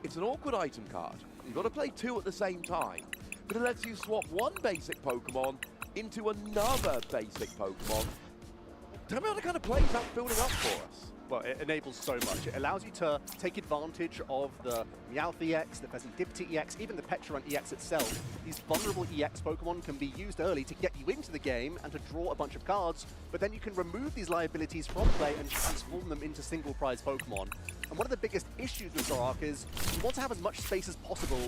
it's an awkward item card. You've got to play two at the same time, but it lets you swap one basic Pokemon into another basic Pokemon. Tell me how the kind of plays that's building up for us. well, it enables so much. It allows you to take advantage of the Meowth EX, the Ptcgl EX, even the Petrarant EX itself. These vulnerable EX Pokemon can be used early to get you into the game and to draw a bunch of cards, but then you can remove these liabilities from play and transform them into single prize Pokemon. And one of the biggest issues with Zoroark is you want to have as much space as possible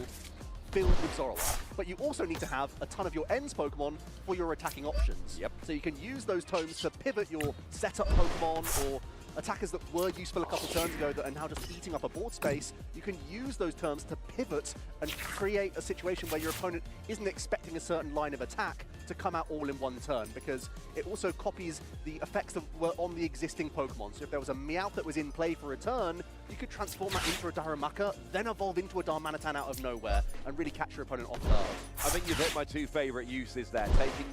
filled with Zoroark, but you also need to have a ton of your ends Pokemon for your attacking options. Yep. So you can use those tomes to pivot your setup Pokemon or attackers that were useful a couple turns ago that are now just eating up a board space. You can use those terms to pivot and create a situation where your opponent isn't expecting a certain line of attack to come out all in one turn, because it also copies the effects that were on the existing Pokemon. So if there was a Meowth that was in play for a turn, you could transform that into a Darumaka, then evolve into a Darmanitan out of nowhere and really catch your opponent off guard. I think you've hit my two favourite uses there, taking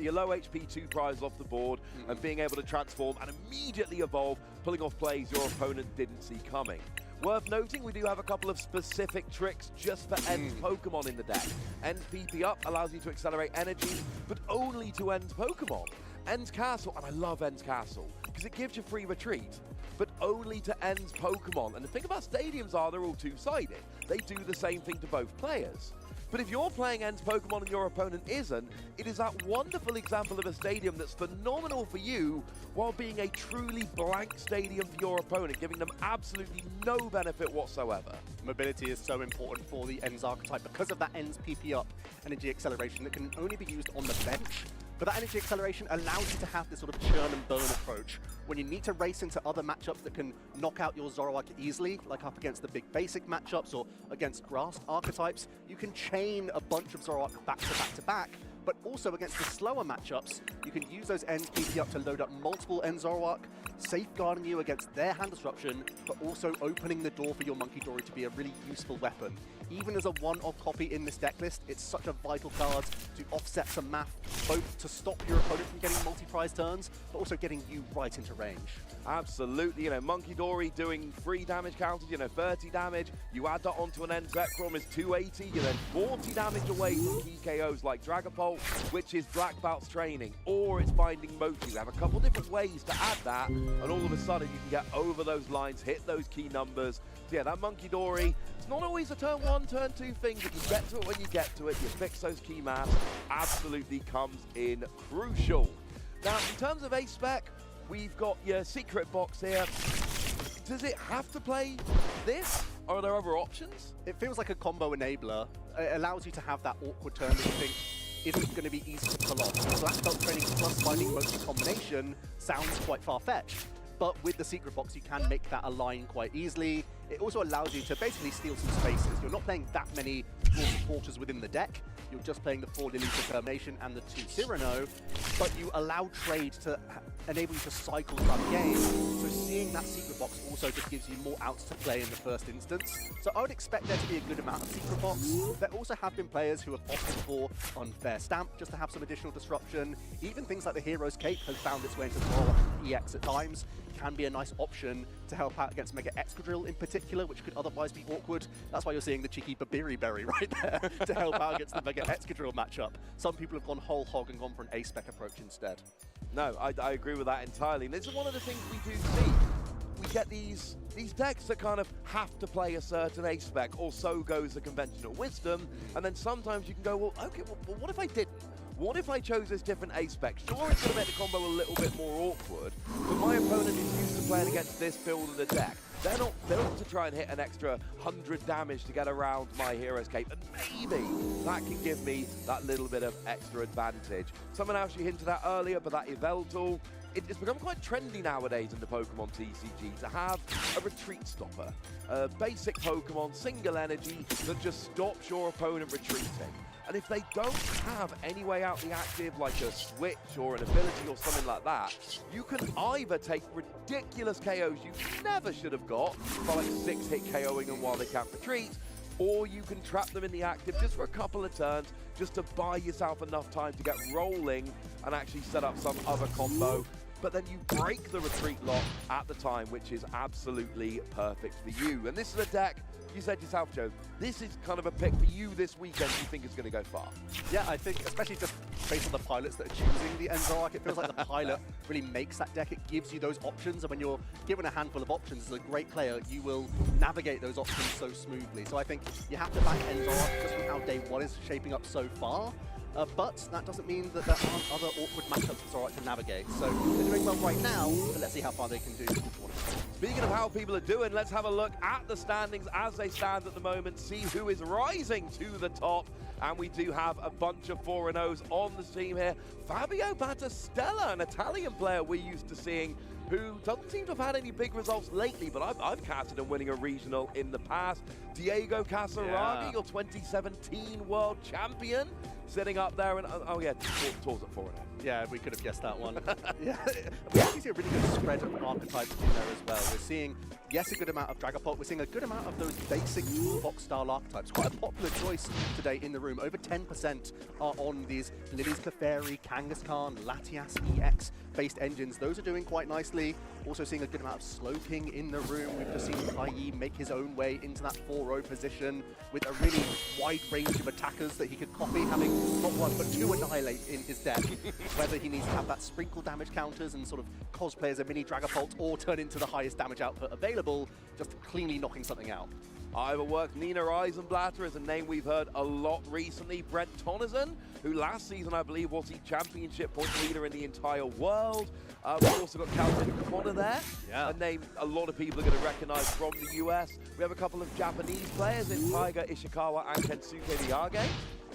your low HP 2 prize off the board and being able to transform and immediately evolve, pulling off plays your opponent didn't see coming. Worth noting, we do have a couple of specific tricks just for end Pokemon in the deck. End PP up allows you to accelerate energy, but only to end Pokemon. End Castle, and I love End Castle, because it gives you free retreat, but only to end Pokemon. And the thing about stadiums are they're all two-sided. They do the same thing to both players. But if you're playing Ends Pokemon and your opponent isn't, it is that wonderful example of a stadium that's phenomenal for you while being a truly blank stadium for your opponent, giving them absolutely no benefit whatsoever. Mobility is so important for the Ends archetype because of that Ends PP up energy acceleration that can only be used on the bench. But that energy acceleration allows you to have this sort of churn and burn approach. When you need to race into other matchups that can knock out your Zoroark easily, like up against the big basic matchups or against grass archetypes, you can chain a bunch of Zoroark back to back to back. But also against the slower matchups, you can use those Ends PP up to load up multiple End Zoroark, safeguarding you against their hand disruption, but also opening the door for your Monkey Dory to be a really useful weapon. Even as a one-off copy in this deck list, it's such a vital card to offset some math, both to stop your opponent from getting multi-prize turns, but also getting you right into range. Absolutely, Monkey Dory doing 3 damage counters, 30 damage. You add that onto an End Zekrom is 280, you're then 40 damage away from key KOs like Dragapult, which is Black Belt's training, or it's finding Mewtwo. You have a couple different ways to add that, and all of a sudden you can get over those lines, hit those key numbers. So yeah, that Monkey Dory, it's not always a turn 1, turn 2 thing, but you get to it when you get to it, you fix those key maps, absolutely comes in crucial. Now, in terms of A-Spec, we've got your secret box here. Does it have to play this, or are there other options? It feels like a combo enabler. It allows you to have that awkward turn that you think isn't going to be easy to pull off. Black Belt training plus finding Mewtwo combination sounds quite far-fetched, but with the secret box you can make that align quite easily. It also allows you to basically steal some spaces. You're not playing that many draw supporters within the deck. You're just playing the 4 Lily's Determination and the 2 Cyrano, but you allow trade to enable you to cycle throughout the game. So seeing that secret box also just gives you more outs to play in the first instance. So I would expect there to be a good amount of secret box. There also have been players who have opted for Unfair Stamp just to have some additional disruption. Even things like the Hero's Cape has found its way into Zoroark EX at times. Can be a nice option to help out against Mega Excadrill in particular, which could otherwise be awkward. That's why you're seeing the cheeky Babiri Berry right there to help out against the Mega Excadrill matchup. Some people have gone whole hog and gone for an A-Spec approach instead. No, I agree with that entirely. And this is one of the things we do see. We get these decks that kind of have to play a certain A-Spec, or so goes the conventional wisdom, and then sometimes you can go, well, okay, well, what if I didn't? What if I chose this different A-Spec? Sure, it's going to make the combo a little bit more awkward, but my opponent is used to playing against this build of the deck. They're not built to try and hit an extra 100 damage to get around my Hero's Cape, and maybe that can give me that little bit of extra advantage. Someone else you hinted at earlier, but that Yveltal, it's become quite trendy nowadays in the Pokemon TCG to have a retreat stopper. A basic Pokemon, single energy, that just stops your opponent retreating. And if they don't have any way out the active, like a switch or an ability or something like that, you can either take ridiculous KOs you never should have got, by like 6-hit KOing them while they can't retreat, or you can trap them in the active just for a couple of turns, just to buy yourself enough time to get rolling and actually set up some other combo. but then you break the retreat lock at the time, which is absolutely perfect for you. And this is a deck, you said yourself, Joe, this is kind of a pick for you this weekend you think is going to go far. Yeah, I think, especially just based on the pilots that are choosing the Enzark, it feels like the pilot really makes that deck. It gives you those options, and when you're given a handful of options as a great player, you will navigate those options so smoothly. So I think you have to back Enzark just from how day one is shaping up so far. But that doesn't mean that there aren't other awkward matchups for Zorok to navigate. So they're doing well right now, but let's see how far they can do. Speaking of how people are doing, let's have a look at the standings as they stand at the moment, see who is rising to the top. And we do have a bunch of 4-0s on the team here. Fabio Battistella, an Italian player we're used to seeing, who doesn't seem to have had any big results lately, but I've casted him winning a regional in the past. Diego Casaraghi, your 2017 world champion, sitting up there, and oh yeah, tours at 4-0. Yeah, we could have guessed that one. Yeah, we actually see a really good spread of archetypes in there as well. We're seeing, yes, a good amount of Dragapult. We're seeing a good amount of those basic box-style archetypes. Quite a popular choice today in the room. Over 10% are on these Lilies Clefairy, Kangaskhan, Latias EX-based engines. Those are doing quite nicely. Also seeing a good amount of Slowking in the room. We've just seen Kai make his own way into that 4-0 position with a really wide range of attackers that he could copy, having not one but two Annihilate in his deck. Whether he needs to have that sprinkle damage counters and sort of cosplay as a mini Dragapult or turn into the highest damage output available, just cleanly knocking something out. Either works. Nina Eisenblatter is a name we've heard a lot recently. Brent Tonneson, who last season I believe was the championship point leader in the entire world. We've also got Calvin Connor there, a name a lot of people are going to recognize from the US. We have a couple of Japanese players in Taiga Ishikawa and Kensuke Miyage.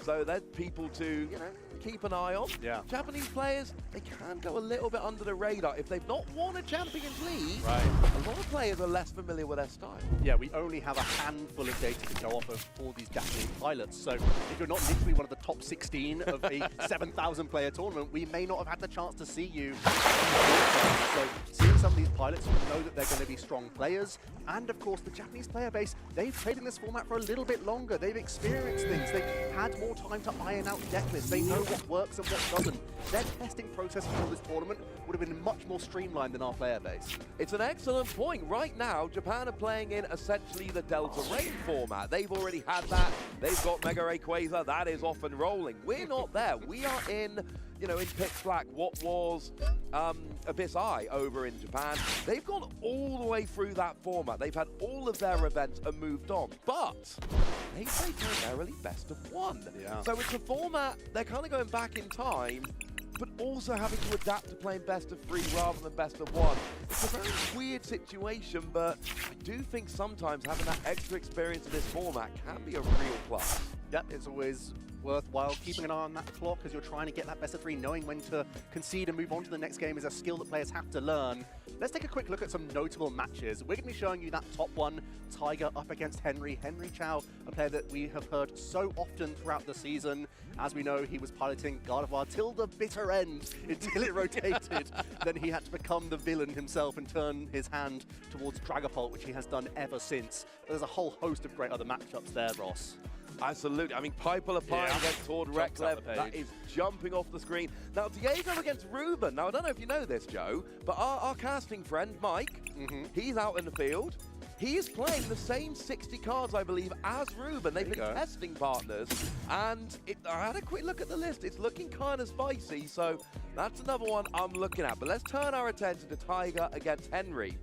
So there's people to, you know, keep an eye on. Yeah. Japanese players, they can go a little bit under the radar. If they've not won a Champions League, right, a lot of players are less familiar with their style. Yeah, we only have a handful of data to go off of for these Japanese pilots. So if you're not literally one of the top 16 of a 7,000 player tournament, we may not have had the chance to see you. So seeing some of these pilots, you know that they're going to be strong players. And of course, the Japanese player base, they've played in this format for a little bit longer. They've experienced things. They've had more time to iron out deck lists. They know what works and what doesn't. Their testing process for this tournament would have been much more streamlined than our player base. It's an excellent point. Right now, Japan are playing in essentially the Delta Rain format. They've already had that. They've got Mega Ray Quasar. That is off and rolling. We're not there. We are in, you know, in pitch black, what was Abyss Eye over in Japan. They've gone all the way through that format. They've had all of their events and moved on. But they play primarily best of one. Yeah. So it's a format, they're kind of going back in time, but also having to adapt to playing best of three rather than best of one. It's a very weird situation, but I do think sometimes having that extra experience in this format can be a real plus. Yep, it's always worthwhile keeping an eye on that clock as you're trying to get that best of three. Knowing when to concede and move on to the next game is a skill that players have to learn. Let's take a quick look at some notable matches. We're going to be showing you that top one, Tiger up against Henry. Henry Chow, a player that we have heard so often throughout the season. As we know, he was piloting Gardevoir till the bitter end, until it rotated. Then he had to become the villain himself and turn his hand towards Dragapult, which he has done ever since. But there's a whole host of great other matchups there, Ross. Absolutely. I mean, Piper Lapine against Tord Reklev, that is jumping off the screen. Now, Diego against Ruben. Now, I don't know if you know this, Joe, but our casting friend, Mike, he's out in the field. He is playing the same 60 cards, I believe, as Ruben. They've been testing partners, and I had a quick look at the list. It's looking kind of spicy, so that's another one I'm looking at. But let's turn our attention to Tiger against Henry.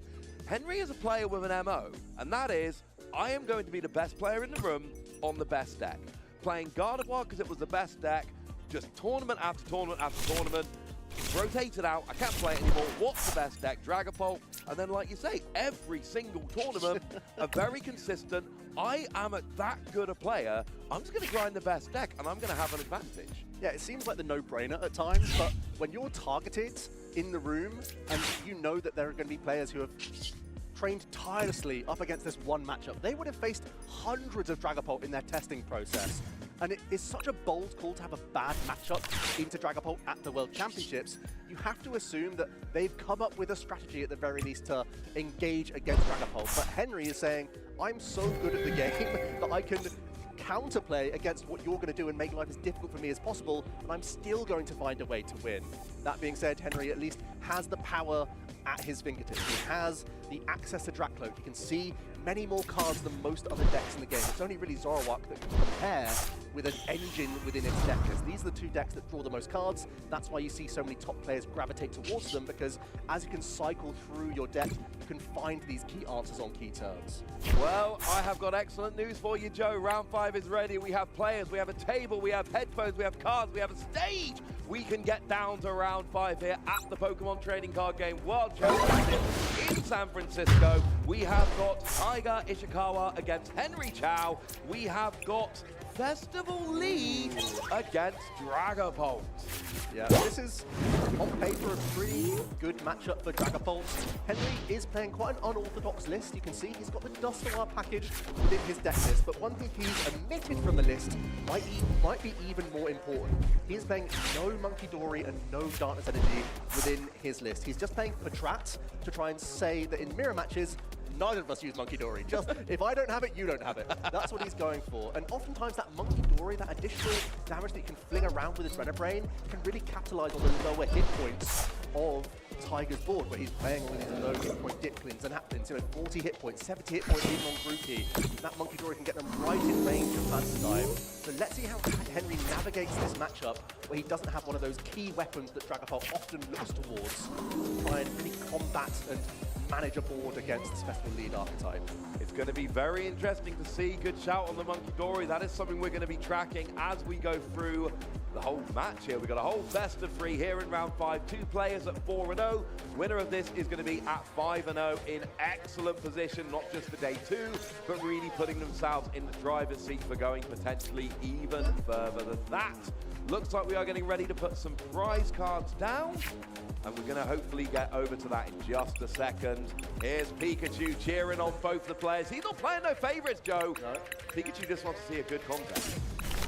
Henry is a player with an MO, and that is, I am going to be the best player in the room on the best deck. Playing Gardevoir because it was the best deck, just tournament after tournament after tournament. Rotated out, I can't play it anymore. What's the best deck? Dragapult. And then, like you say, every single tournament, a very consistent, I am that good a player, I'm just going to grind the best deck, and I'm going to have an advantage. Yeah, it seems like the no-brainer at times, but when you're targeted in the room, and you know that there are going to be players who have trained tirelessly up against this one matchup, they would have faced hundreds of Dragapult in their testing process. And it is such a bold call to have a bad matchup into Dragapult at the World Championships. You have to assume that they've come up with a strategy at the very least to engage against Dragapult. But Henry is saying, I'm so good at the game that I can counterplay against what you're going to do and make life as difficult for me as possible, and I'm still going to find a way to win. That being said, Henry at least has the power at his fingertips. He has the access to Dracloak. He can see many more cards than most other decks in the game. It's only really Zoroark that can compare with an engine within its deck list. These are the two decks that draw the most cards. That's why you see so many top players gravitate towards them, because as you can cycle through your deck, you can find these key answers on key turns. Well, I have got excellent news for you, Joe. Round 5 is ready. We have players, we have a table, we have headphones, we have cards, we have a stage. We can get down to round 5 here at the Pokemon Trading Card Game World Championship in San Francisco. We have got Tiger Ishikawa against Henry Chow. We have got Festival Lead against Dragapult. Yeah, this is on paper a pretty good matchup for Dragapult. Henry is playing quite an unorthodox list. You can see he's got the Dustoir package within his deck list, but one thing he's omitted from the list might be even more important. He is playing no Monkey Dory and no Darkness Energy within his list. He's just playing Patrat to try and say that in mirror matches, neither of us use Monkey Dory. Just, if I don't have it, you don't have it. That's what he's going for. And oftentimes that Monkey Dory, that additional damage that you can fling around with his Renabrain, can really capitalize on the lower hit points of Tiger's board, where he's playing with his low hit point Dipplins and Applins, 40 hit points, 70 hit points even on Grookey. That Monkey Dory can get them right in range of Phantom Dive. So let's see how Henry navigates this matchup, where he doesn't have one of those key weapons that Dragapult often looks towards to try and really combat and manage a board against this Festival Lead archetype. It's going to be very interesting to see. Good shout on the Monkey Dory. That is something we're going to be tracking as we go through the whole match here. We've got a whole best of 3 here in round 5. 2 players at 4-0. Winner of this is going to be at 5-0 in excellent position, not just for day 2, but really putting themselves in the driver's seat for going potentially even further than that. Looks like we are getting ready to put some prize cards down, and we're going to hopefully get over to that in just a second. Here's Pikachu cheering on both the players. He's not playing no favorites, Joe. No. Pikachu just wants to see a good contest.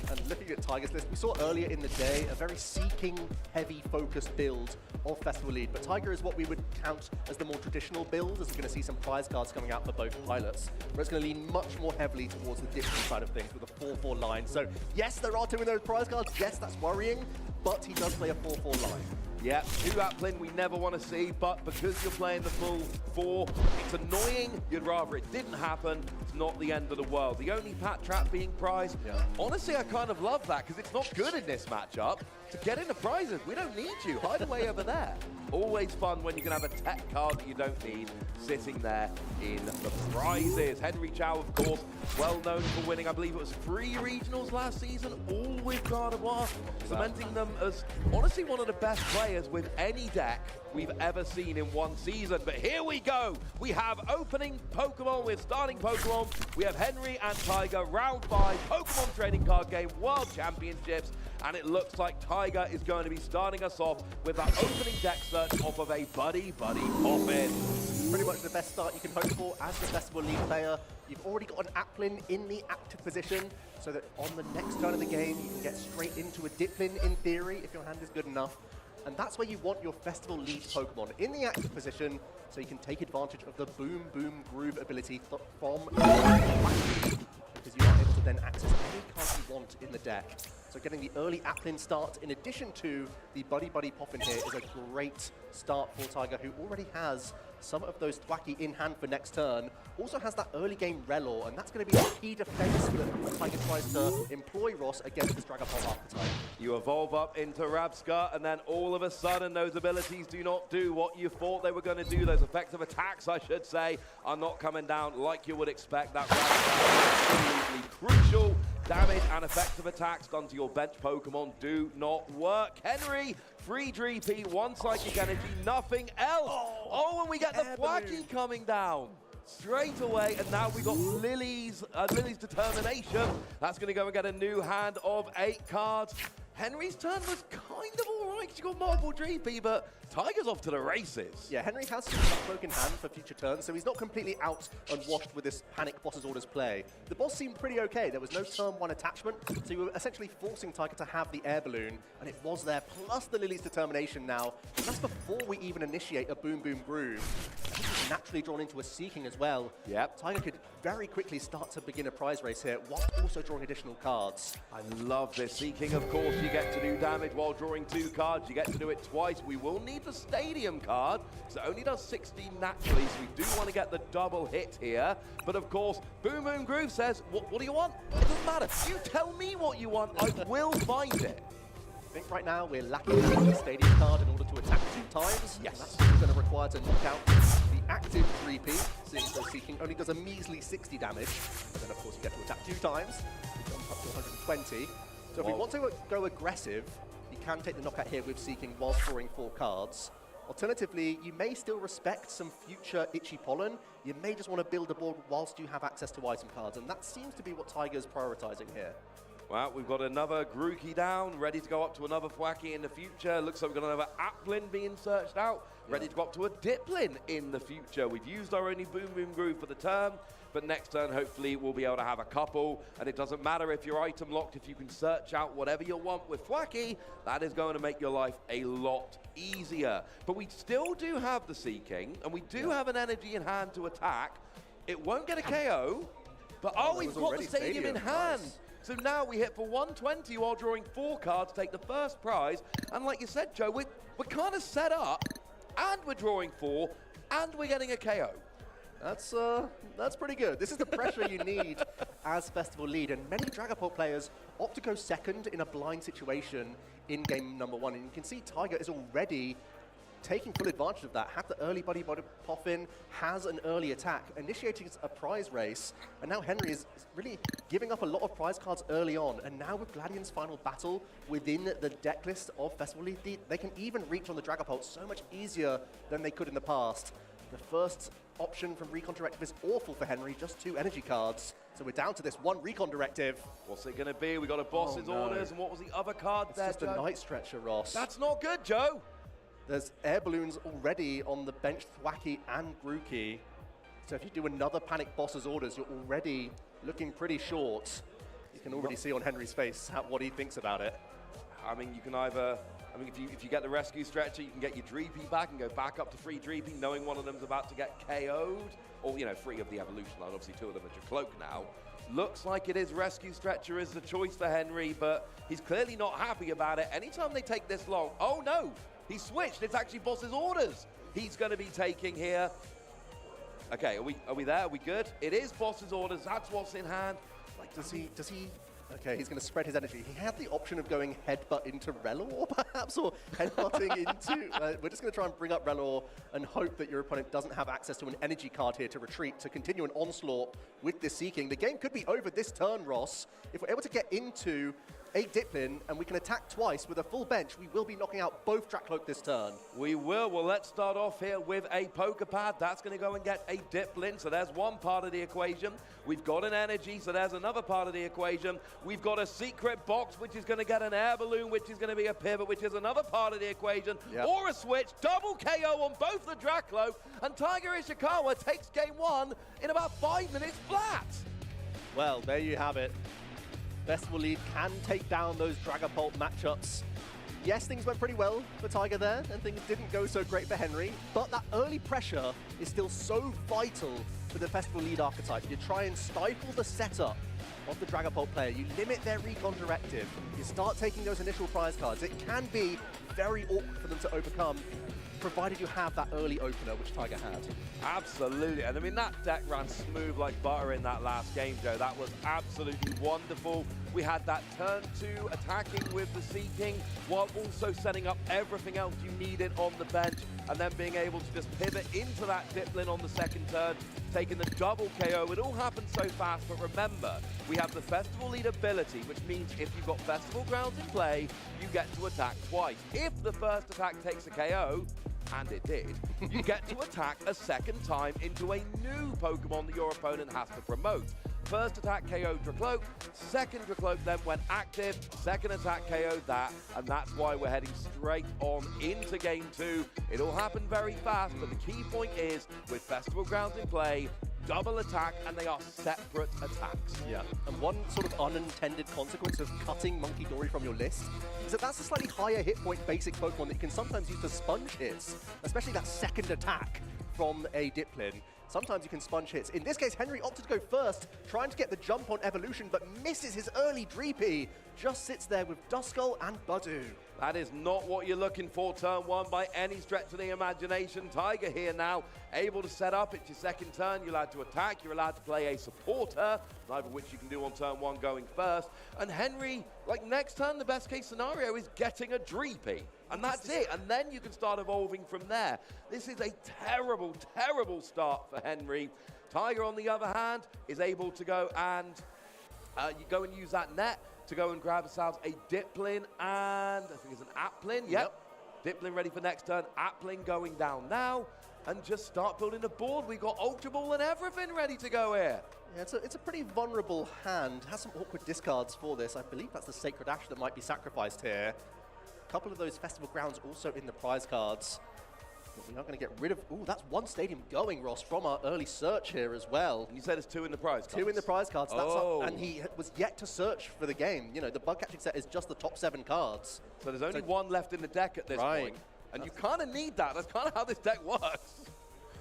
And looking at Tiger's list, we saw earlier in the day a very seeking, heavy, focused build of Festival Lead. But Tiger is what we would count as the more traditional build, as we're going to see some prize cards coming out for both pilots. Where it's going to lean much more heavily towards the different side of things with a 4-4 line. So yes, there are 2 in those prize cards. Yes, that's worrying, but he does play a 4-4 line. Yeah, 2 Applin we never want to see, but because you're playing the full 4, it's annoying. You'd rather it didn't happen. It's not the end of the world. The only Pat Trap being prized, honestly, I kind of love that, because it's not good in this matchup to get into prizes. We don't need you. Hide away over there. Always fun when you can have a tech card that you don't need sitting there in the prizes. Henry Chow, of course, well known for winning, I believe it was 3 regionals last season, all with Gardevoir, cementing them as honestly one of the best players with any deck we've ever seen in one season. But here we go. We have opening Pokemon with starting Pokemon. We have Henry and Tiger, round 5, Pokemon Trading Card Game World Championships. And it looks like Tiger is going to be starting us off with that opening deck search off of a Buddy Poppin. Pretty much the best start you can hope for as the Festival Lead player. You've already got an Applin in the active position, so that on the next turn of the game, you can get straight into a Dipplin in theory, if your hand is good enough. And that's where you want your Festival Lead Pokemon, in the active position, so you can take advantage of the Boom Boom Groove ability from the because you are able to then access any card you want in the deck. So getting the early Applin start, in addition to the Buddy Poppin here, is a great start for Tiger, who already has some of those Thwacky in hand for next turn. Also has that early game Relor, and that's going to be a key defense that Tiger tries to employ Ross against this Dragapult archetype. You evolve up into Rabscar, and then all of a sudden those abilities do not do what you thought they were going to do. Those effective attacks, I should say, are not coming down like you would expect. That Rabscar is absolutely crucial. Damage and effective attacks done to your bench Pokemon do not work. Henry, 3 Dreepy, 1 Psychic Energy, nothing else. Oh, and we get the Thwacky coming down straight away, and now we've got Lily's Determination. That's going to go and get a new hand of 8 cards. Henry's turn was kind of all right. She's got multiple GP, but Tiger's off to the races. Yeah, Henry has some Duckloak in hand for future turns, so he's not completely out and washed with this Panic Boss's Orders play. The boss seemed pretty okay. There was no turn 1 attachment, so you were essentially forcing Tiger to have the air balloon, and it was there, plus the Lily's Determination now. And that's before we even initiate a Boom Boom Groove. He's naturally drawn into a Seeking as well. Yep. Tiger could very quickly start to begin a prize race here, while also drawing additional cards. I love this. Seeking, of course, you get to do damage while drawing 2 cards. You get to do it twice. We will need the Stadium card, because it only does 16 naturally, so we do want to get the double hit here. But of course, Boom Boom Groove says, what do you want? It doesn't matter. You tell me what you want, I will find it. I think right now we're lacking the Stadium card in order to attack 2 times. Yes. That's going to require to knock out the active 3P, seeing so Seeking only does a measly 60 damage. But then of course you get to attack 2 times, you jump up to 120. So if we want to go aggressive, you can take the knockout here with Seeking whilst drawing 4 cards. Alternatively, you may still respect some future Itchy Pollen. You may just want to build a board whilst you have access to item cards, and that seems to be what Tiger's prioritizing here. Well, we've got another Grookey down, ready to go up to another Thwacky in the future. Looks like we've got another Applin being searched out, ready to go up to a Diplin in the future. We've used our only Boom Boom Groove for the turn, but next turn, hopefully, we'll be able to have a couple. And it doesn't matter if you're item locked, if you can search out whatever you want with Thwacky, that is going to make your life a lot easier. But we still do have the Seeking, and we do have an energy in hand to attack. It won't get a KO, but we've got the Stadium in hand. Nice. So now we hit for 120 while drawing 4 cards to take the first prize. And like you said, Joe, we're kind of set up, and we're drawing 4, and we're getting a KO. That's pretty good. This is the pressure you need as Festival lead, and many Dragapult players opt to go second in a blind situation in game number 1. And you can see Tiger is already taking full advantage of that, had the early Buddy Pop in, has an early attack, initiating a prize race, and now Henry is really giving up a lot of prize cards early on, and now with Gladian's final battle within the deck list of Festival League, they can even reach on the Dragapult so much easier than they could in the past. The first option from Recon Directive is awful for Henry, just 2 energy cards. So we're down to this 1 Recon Directive. What's it going to be? We got a Boss's Orders, and what was the other card there, It's just a Night Stretcher, Ross. That's not good, Joe. There's air balloons already on the bench Thwacky and Grookey. So if you do another Panic Boss's Orders, you're already looking pretty short. You can already see on Henry's face what he thinks about it. I mean, you can either... I mean, if you get the Rescue Stretcher, you can get your Dreepy back and go back up to 3 Dreepy, knowing one of them's about to get KO'd. Or, 3 of the Evolution line. Obviously, 2 of them are Cloak now. Looks like it is Rescue Stretcher is the choice for Henry, but he's clearly not happy about it. Anytime they take this long... Oh, no! He switched. It's actually Boss's Orders he's going to be taking here. Okay, are we there? Are we good? It is Boss's Orders. That's what's in hand. Like, does he? Okay, he's going to spread his energy. He had the option of going headbutt into Relor, perhaps, or headbutting into... we're just going to try and bring up Relor and hope that your opponent doesn't have access to an energy card here to retreat, to continue an onslaught with this Seeking. The game could be over this turn, Ross. If we're able to get into a Diplin and we can attack twice with a full bench, we will be knocking out both Dracloak this turn. We will. Well, let's start off here with a Poker Pad. That's going to go and get a Diplin, so there's one part of the equation. We've got an energy, so there's another part of the equation. We've got a secret box, which is going to get an air balloon, which is going to be a pivot, which is another part of the equation, or a switch. Double KO on both the Dracloak, and Tiger Ishikawa takes game 1 in about 5 minutes flat. Well, there you have it. Festival Lead can take down those Dragapult matchups. Yes, things went pretty well for Tiger there, and things didn't go so great for Henry, but that early pressure is still so vital for the Festival Lead archetype. You try and stifle the setup of the Dragapult player, you limit their Recon Directive, you start taking those initial prize cards. It can be very awkward for them to overcome, provided you have that early opener, which Tiger had. Absolutely, and I mean, that deck ran smooth like butter in that last game, Joe. That was absolutely wonderful. We had that turn 2 attacking with the Seeking, while also setting up everything else you needed on the bench, and then being able to just pivot into that Diplin on the second turn, taking the double KO. It all happened so fast, but remember, we have the Festival Lead ability, which means if you've got Festival Grounds in play, you get to attack twice. If the first attack takes a KO, and it did, you get to attack a second time into a new Pokemon that your opponent has to promote. First attack KO'd Dracloak, second Dracloak then went active, second attack KO'd that, and that's why we're heading straight on into game 2. It all happened very fast, but the key point is, with Festival Grounds in play, double attack, and they are separate attacks. Yeah, and one sort of unintended consequence of cutting Monkey Dory from your list is that that's a slightly higher hit point basic Pokemon that you can sometimes use to sponge hits, especially that second attack from a Diplin. Sometimes you can sponge hits. In this case, Henry opted to go first, trying to get the jump on Evolution, but misses his early Dreepy. Just sits there with Duskull and Budu. That is not what you're looking for turn 1 by any stretch of the imagination. Tiger here now, able to set up. It's your second turn. You're allowed to attack. You're allowed to play a supporter, neither of which you can do on turn 1 going first. And Henry, like next turn, the best case scenario is getting a Dreepy. And that's it. And then you can start evolving from there. This is a terrible, terrible start for Henry. Tiger, on the other hand, is able to go and you go and use that net to go and grab ourselves a Diplin and I think it's an Applin. Yep. Diplin ready for next turn. Applin going down now. And just start building a board. We've got Ultra Ball and everything ready to go here. Yeah, it's a pretty vulnerable hand. Has some awkward discards for this. I believe that's the Sacred Ash that might be sacrificed here. A couple of those Festival Grounds also in the prize cards. But we are going to get rid of... Ooh, that's one stadium going, Ross, from our early search here as well. And you said it's 2 in the prize cards? 2 in the prize cards. That's up, and he was yet to search for the game. You know, the bug catching set is just the top 7 cards. So there's only 1 left in the deck at this point. And you kind of need that. That's kind of how this deck works.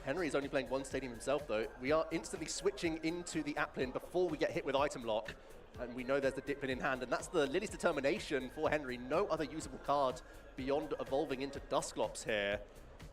Henry's only playing 1 stadium himself, though. We are instantly switching into the Applin before we get hit with item lock. And we know there's the Diplin in hand. And that's the Lily's Determination for Henry. No other usable card beyond evolving into Dusclops here.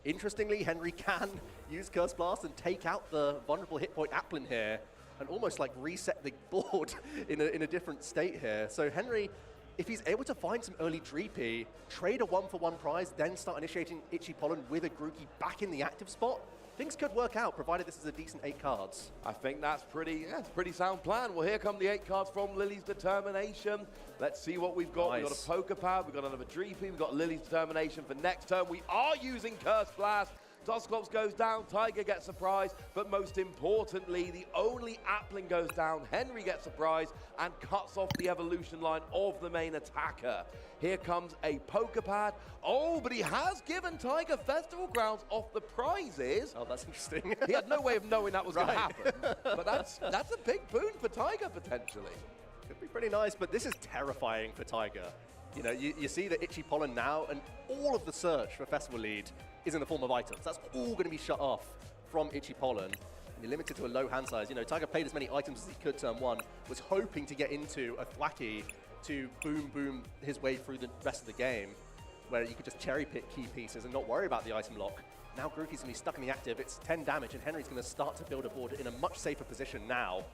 Interestingly, Henry can use Curse Blast and take out the vulnerable hit point Applin here and almost like reset the board in a different state here. So Henry, if he's able to find some early Dreepy, trade a 1-for-1 prize, then start initiating Itchy Pollen with a Grookey back in the active spot, things could work out, provided this is a decent 8 cards. I think that's pretty sound plan. Well, here come the 8 cards from Lily's Determination. Let's see what we've got. Nice. We've got a Poker Pad, we've got another Dreepy, we've got Lily's Determination for next turn. We are using Curse Blast. Dusclops goes down, Tiger gets surprised, but most importantly, the only Applin goes down, Henry gets surprised and cuts off the evolution line of the main attacker. Here comes a Poker Pad. Oh, but he has given Tiger Festival Grounds off the prizes. Oh, that's interesting. He had no way of knowing that was going to happen. But that's a big boon for Tiger, potentially. Could be pretty nice, but this is terrifying for Tiger. You know, you see the Itchy Pollen now, and all of the search for Festival Lead is in the form of items. That's all going to be shut off from Itchy Pollen. And you're limited to a low hand size. You know, Tiger played as many items as he could turn 1, was hoping to get into a Thwacky to boom his way through the rest of the game, where you could just cherry pick key pieces and not worry about the item lock. Now Grookey's going to be stuck in the active. It's 10 damage, and Henry's going to start to build a board in a much safer position now.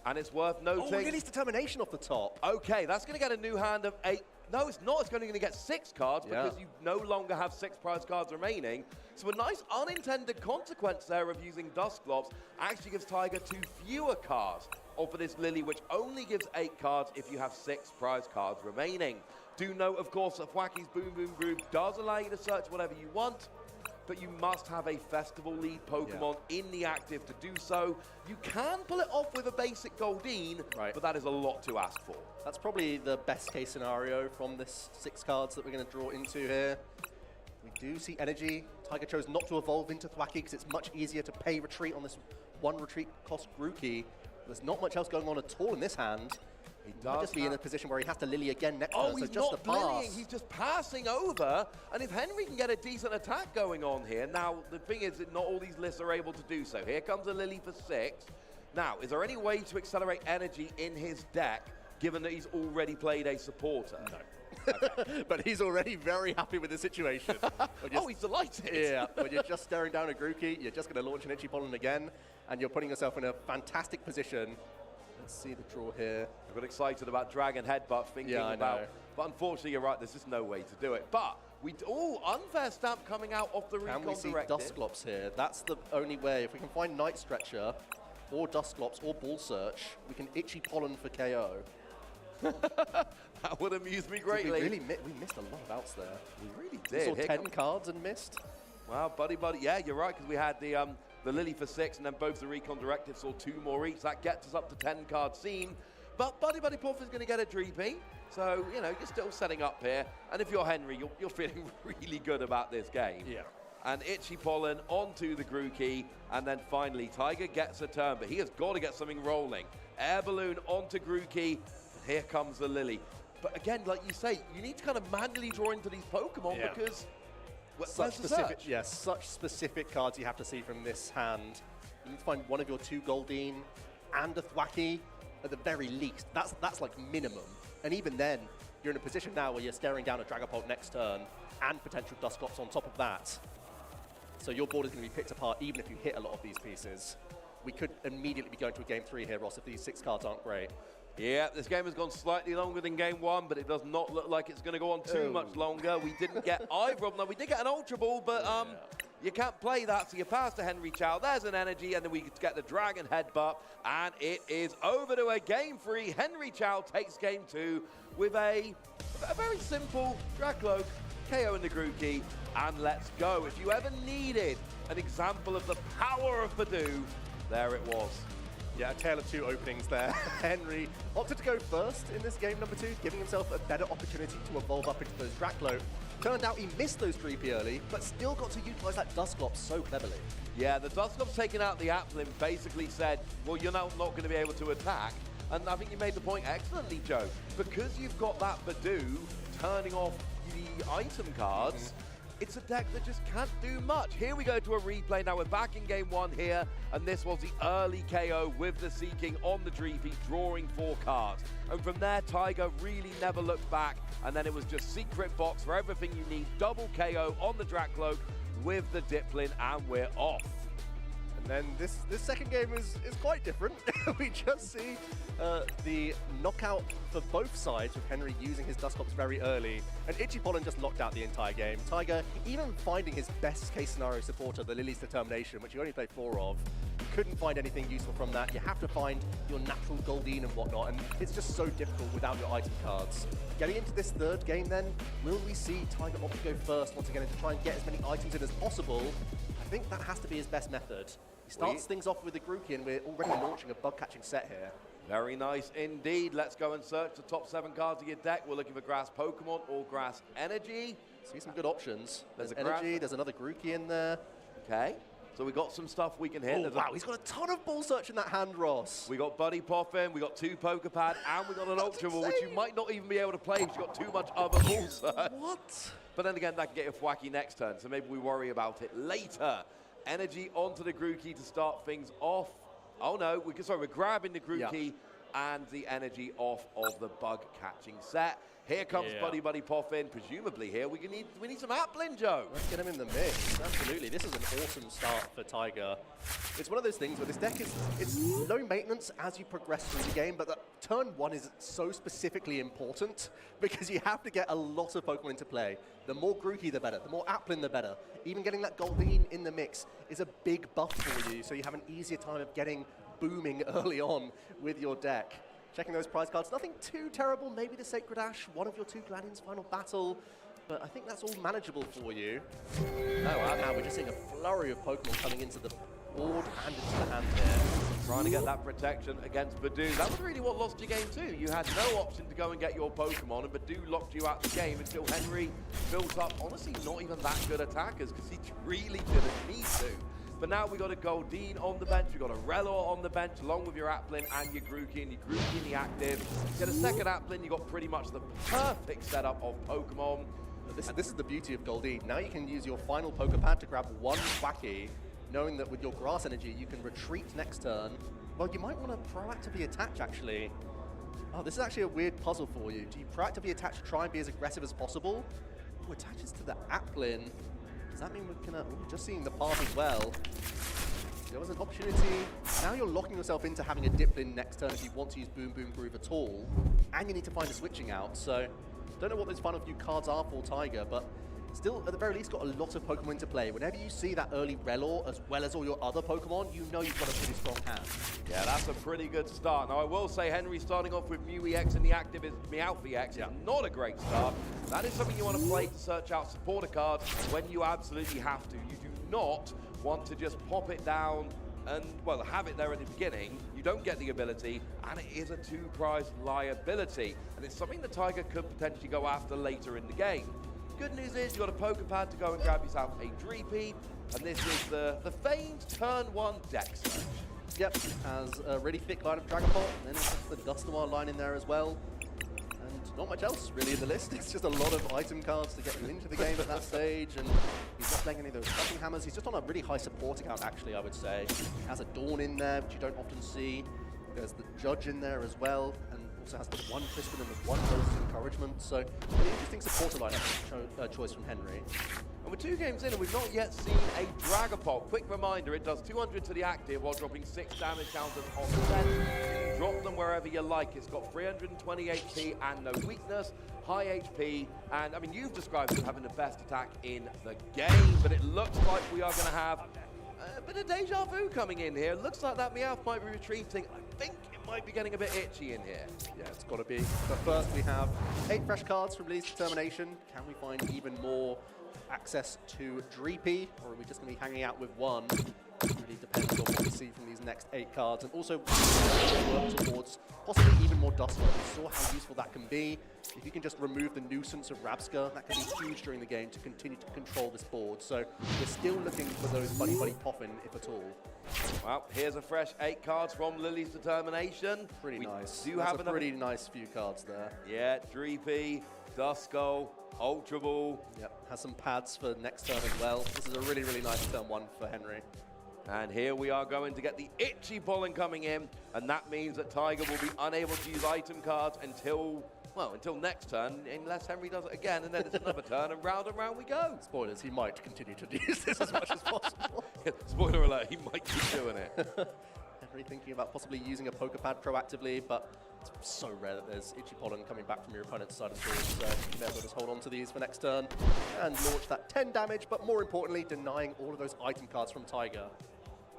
And it's worth noting... Oh, Lily's Determination off the top. Okay, that's going to get a new hand of 8. No, it's not. It's going to get 6 cards because you no longer have 6 prize cards remaining. So a nice unintended consequence there of using Dusclops actually gives Tiger 2 fewer cards for this Lily, which only gives 8 cards if you have 6 prize cards remaining. Do note, of course, that Thwacky's Boom Boom Group does allow you to search whatever you want, but you must have a Festival Lead Pokemon in the active to do so. You can pull it off with a basic Goldeen, but that is a lot to ask for. That's probably the best case scenario from this 6 cards that we're going to draw into here. We do see Energy. Tiger chose not to evolve into Thwacky because it's much easier to pay retreat on this 1 retreat cost Grookey. There's not much else going on at all in this hand. He might just be in a position where he has to Lily again next turn, he's so just not the pass. Lilying, he's just passing over. And if Henry can get a decent attack going on here, now the thing is that not all these lists are able to do so. Here comes a Lily for 6. Now, is there any way to accelerate energy in his deck, given that he's already played a supporter? No. Okay. But he's already very happy with the situation. He's delighted. Yeah, when you're just staring down a Grookey, you're just going to launch an Itchy Pollen again, and you're putting yourself in a fantastic position. Let's see the draw here. I got excited about Dragon Headbutt, thinking about... But unfortunately, you're right, there's just no way to do it. But, unfair stamp coming out off the recon directive. Can we see Dusclops here? That's the only way. If we can find Night Stretcher, or Dusclops, or Ball Search, we can Itchy Pollen for KO. That would amuse me greatly. We missed a lot of outs there. We really did. We saw 10 cards and missed. Wow, buddy. Yeah, you're right, because we had the the Lily for 6, and then both the Recon Directives saw 2 more each. That gets us up to 10 cards seen. But Buddy Puff is going to get a Dreepy. So, you know, you're still setting up here. And if you're Henry, you're feeling really good about this game. Yeah. And Itchy Pollen onto the Grookey. And then finally, Tcg gets a turn, but he has got to get something rolling. Air Balloon onto Grookey. Here comes the Lily. But again, like you say, you need to kind of manually draw into these Pokemon because such specific cards you have to see from this hand. You need to find one of your 2 Goldeen and a Thwackey at the very least. That's like minimum. And even then, you're in a position now where you're staring down a Dragapult next turn and potential Dusclops on top of that. So your board is going to be picked apart even if you hit a lot of these pieces. We could immediately be going to a game 3 here, Ross, if these 6 cards aren't great. Yeah, this game has gone slightly longer than game 1, but it does not look like it's going to go on too much longer. We didn't get either of them. We did get an Ultra Ball, but you can't play that, so you pass to Henry Chow. There's an energy, and then we get the Dragon Headbutt, and it is over to a game 3. Henry Chow takes game 2 with a very simple Dracloak, KO in the Grookey, and let's go. If you ever needed an example of the power of Badoo, there it was. Yeah, a tale of 2 openings there. Henry opted to go first in this game number 2, giving himself a better opportunity to evolve up into those Dracloak. Turned out he missed those Dreepy early, but still got to utilize that Dusclops so cleverly. Yeah, the Dusclops taking out the Applin basically said, well, you're now not going to be able to attack. And I think you made the point excellently, Joe. Because you've got that Badoo turning off the item cards, it's a deck that just can't do much. Here we go to a replay. Now we're back in game 1 here, and this was the early KO with the Seeking on the Dreepy, drawing 4 cards. And from there, Tcg really never looked back, and then it was just Secret Box for everything you need. Double KO on the Dracloak with the Diplin, and we're off. And then this second game is quite different. We just see the knockout for both sides, with Henry using his Dusclops very early, and Itchy Pollen just locked out the entire game. Tcg, even finding his best case scenario supporter, the Lily's Determination, which you only played 4 of, couldn't find anything useful from that. You have to find your natural Goldeen and whatnot, and it's just so difficult without your item cards. Getting into this 3rd game then, will we see Tcg opt to go first once again and to try and get as many items in as possible? I think that has to be his best method. He starts things off with the Grookey, and we're already launching a bug-catching set here. Very nice indeed. Let's go and search the top 7 cards of your deck. We're looking for Grass Pokemon or Grass Energy. See some good options. There's Energy, there's another Grookey in there. Okay, so we got some stuff we can hit. Oh, wow, he's got a ton of Ball Search in that hand, Ross. We got Buddy Poffin, we got 2 Pokepad, and we got an Ultra Ball, which you might not even be able to play because you've got too much other Ball Search. What? But then again, that can get your Thwackey next turn, so maybe we worry about it later. Energy onto the Grookey to start things off. Oh no, we're grabbing the Grookey and the energy off of the bug catching set. Here comes Buddy Poffin. Presumably here we need some Applin, Joe. Let's get him in the mix. Absolutely, this is an awesome start for Tcg. It's one of those things where this deck it's low maintenance as you progress through the game, but the turn 1 is so specifically important because you have to get a lot of Pokemon into play. The more Grookey, the better. The more Applin, the better. Even getting that Goldeen in the mix is a big buff for you, so you have an easier time of getting booming early on with your deck. Checking those prize cards, nothing too terrible. Maybe the Sacred Ash, one of your 2 Gladian's final battle, but I think that's all manageable for you. Oh, wow, now we're just seeing a flurry of Pokemon coming into the board and into the hand there. Trying to get that protection against Badoo. That was really what lost your game too. You had no option to go and get your Pokemon, and Badoo locked you out the game until Henry built up, honestly, not even that good attackers because he really didn't need to. But now we got a Goldeen on the bench, we got a Relor on the bench, along with your Applin and your Grookey, and your Grookey in the active. Get a second Applin, you got pretty much the perfect setup of Pokemon. This is the beauty of Goldeen. Now you can use your final Pokepad to grab 1 Thwackey, knowing that with your Grass Energy you can retreat next turn. Well, you might want to proactively attach, actually. Oh, this is actually a weird puzzle for you. Do you proactively attach to try and be as aggressive as possible? Oh, attaches to the Applin. Does that mean we're gonna, just seeing the path as well. There was an opportunity. Now you're locking yourself into having a Diplin next turn if you want to use Boom Boom Groove at all. And you need to find a switching out. So, don't know what those final few cards are for Tcg, but still, at the very least, got a lot of Pokemon into play. Whenever you see that early Relor, as well as all your other Pokemon, you know you've got a pretty strong hand. Yeah, that's a pretty good start. Now, I will say Henry starting off with Mew-EX in the active is Meowth-EX is not a great start. That is something you want to play to search out supporter cards when you absolutely have to. You do not want to just pop it down and, well, have it there at the beginning. You don't get the ability, and it is a 2-prize liability. And it's something that Tcg could potentially go after later in the game. Good news is you've got a poker pad to go and grab yourself a Dreepy, and this is the famed turn 1 deck search. Yep, has a really thick line of Dragapult, and then it's the Dusknoir line in there as well. And not much else really in the list. It's just a lot of item cards to get him into the game at that stage, and he's not playing any of those cutting hammers. He's just on a really high support account, actually, I would say. He has a Dawn in there, which you don't often see. There's the Judge in there as well, and also has the 1 Crispin and the 1 Rose Encouragement. So, an interesting supporter lineup choice from Henry. And we're 2 games in and we've not yet seen a Dragapult. Quick reminder, it does 200 to the active while dropping 6 damage counters on the set. You can drop them wherever you like. It's got 320 HP and no weakness, high HP, and I mean, you've described it having the best attack in the game, but it looks like we are going to have a bit of deja vu coming in here. It looks like that Meowth might be retreating. I think it might be getting a bit itchy in here. Yeah, it's got to be. But first we have 8 fresh cards from Lily's Determination. Can we find even more access to Dreepy, or are we just going to be hanging out with 1? It really depends on what we see from these next 8 cards, and also work towards possibly even more Dusknoir. We saw how useful that can be. If you can just remove the nuisance of Rabsca, that can be huge during the game to continue to control this board. So we're still looking for those Buddy Poffin, if at all. Well, here's a fresh 8 cards from Lily's Determination. Pretty nice. Do That's have a pretty nice few cards there. Yeah, Dreepy, Duskull, Ultra Ball. Yep, has some pads for next turn as well. This is a really, really nice turn 1 for Henry. And here we are going to get the itchy pollen coming in, and that means that Tcg will be unable to use item cards until, well, until next turn, unless Henry does it again, and then it's another turn, and round we go. Spoilers, he might continue to use this as much as possible. Spoiler alert, he might keep doing it. Henry thinking about possibly using a poker pad proactively, but it's so rare that there's itchy pollen coming back from your opponent's side of the board, so you may as well just hold on to these for next turn and launch that 10 damage, but more importantly, denying all of those item cards from Tcg.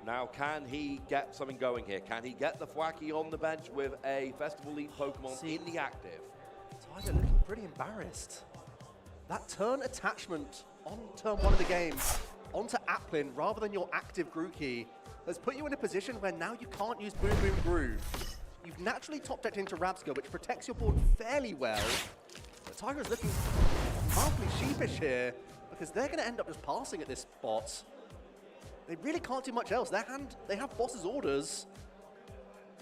Now, can he get something going here? Can he get the Thwacky on the bench with a Festival League Pokemon in the active? Tcg looking pretty embarrassed. That turn attachment on turn 1 of the game onto Applin rather than your active Grookey has put you in a position where now you can't use Boom Boom Groove. You've naturally top decked into Rabsca, which protects your board fairly well. But Tcg is looking mildly sheepish here because they're going to end up just passing at this spot. They really can't do much else. They have Boss's orders.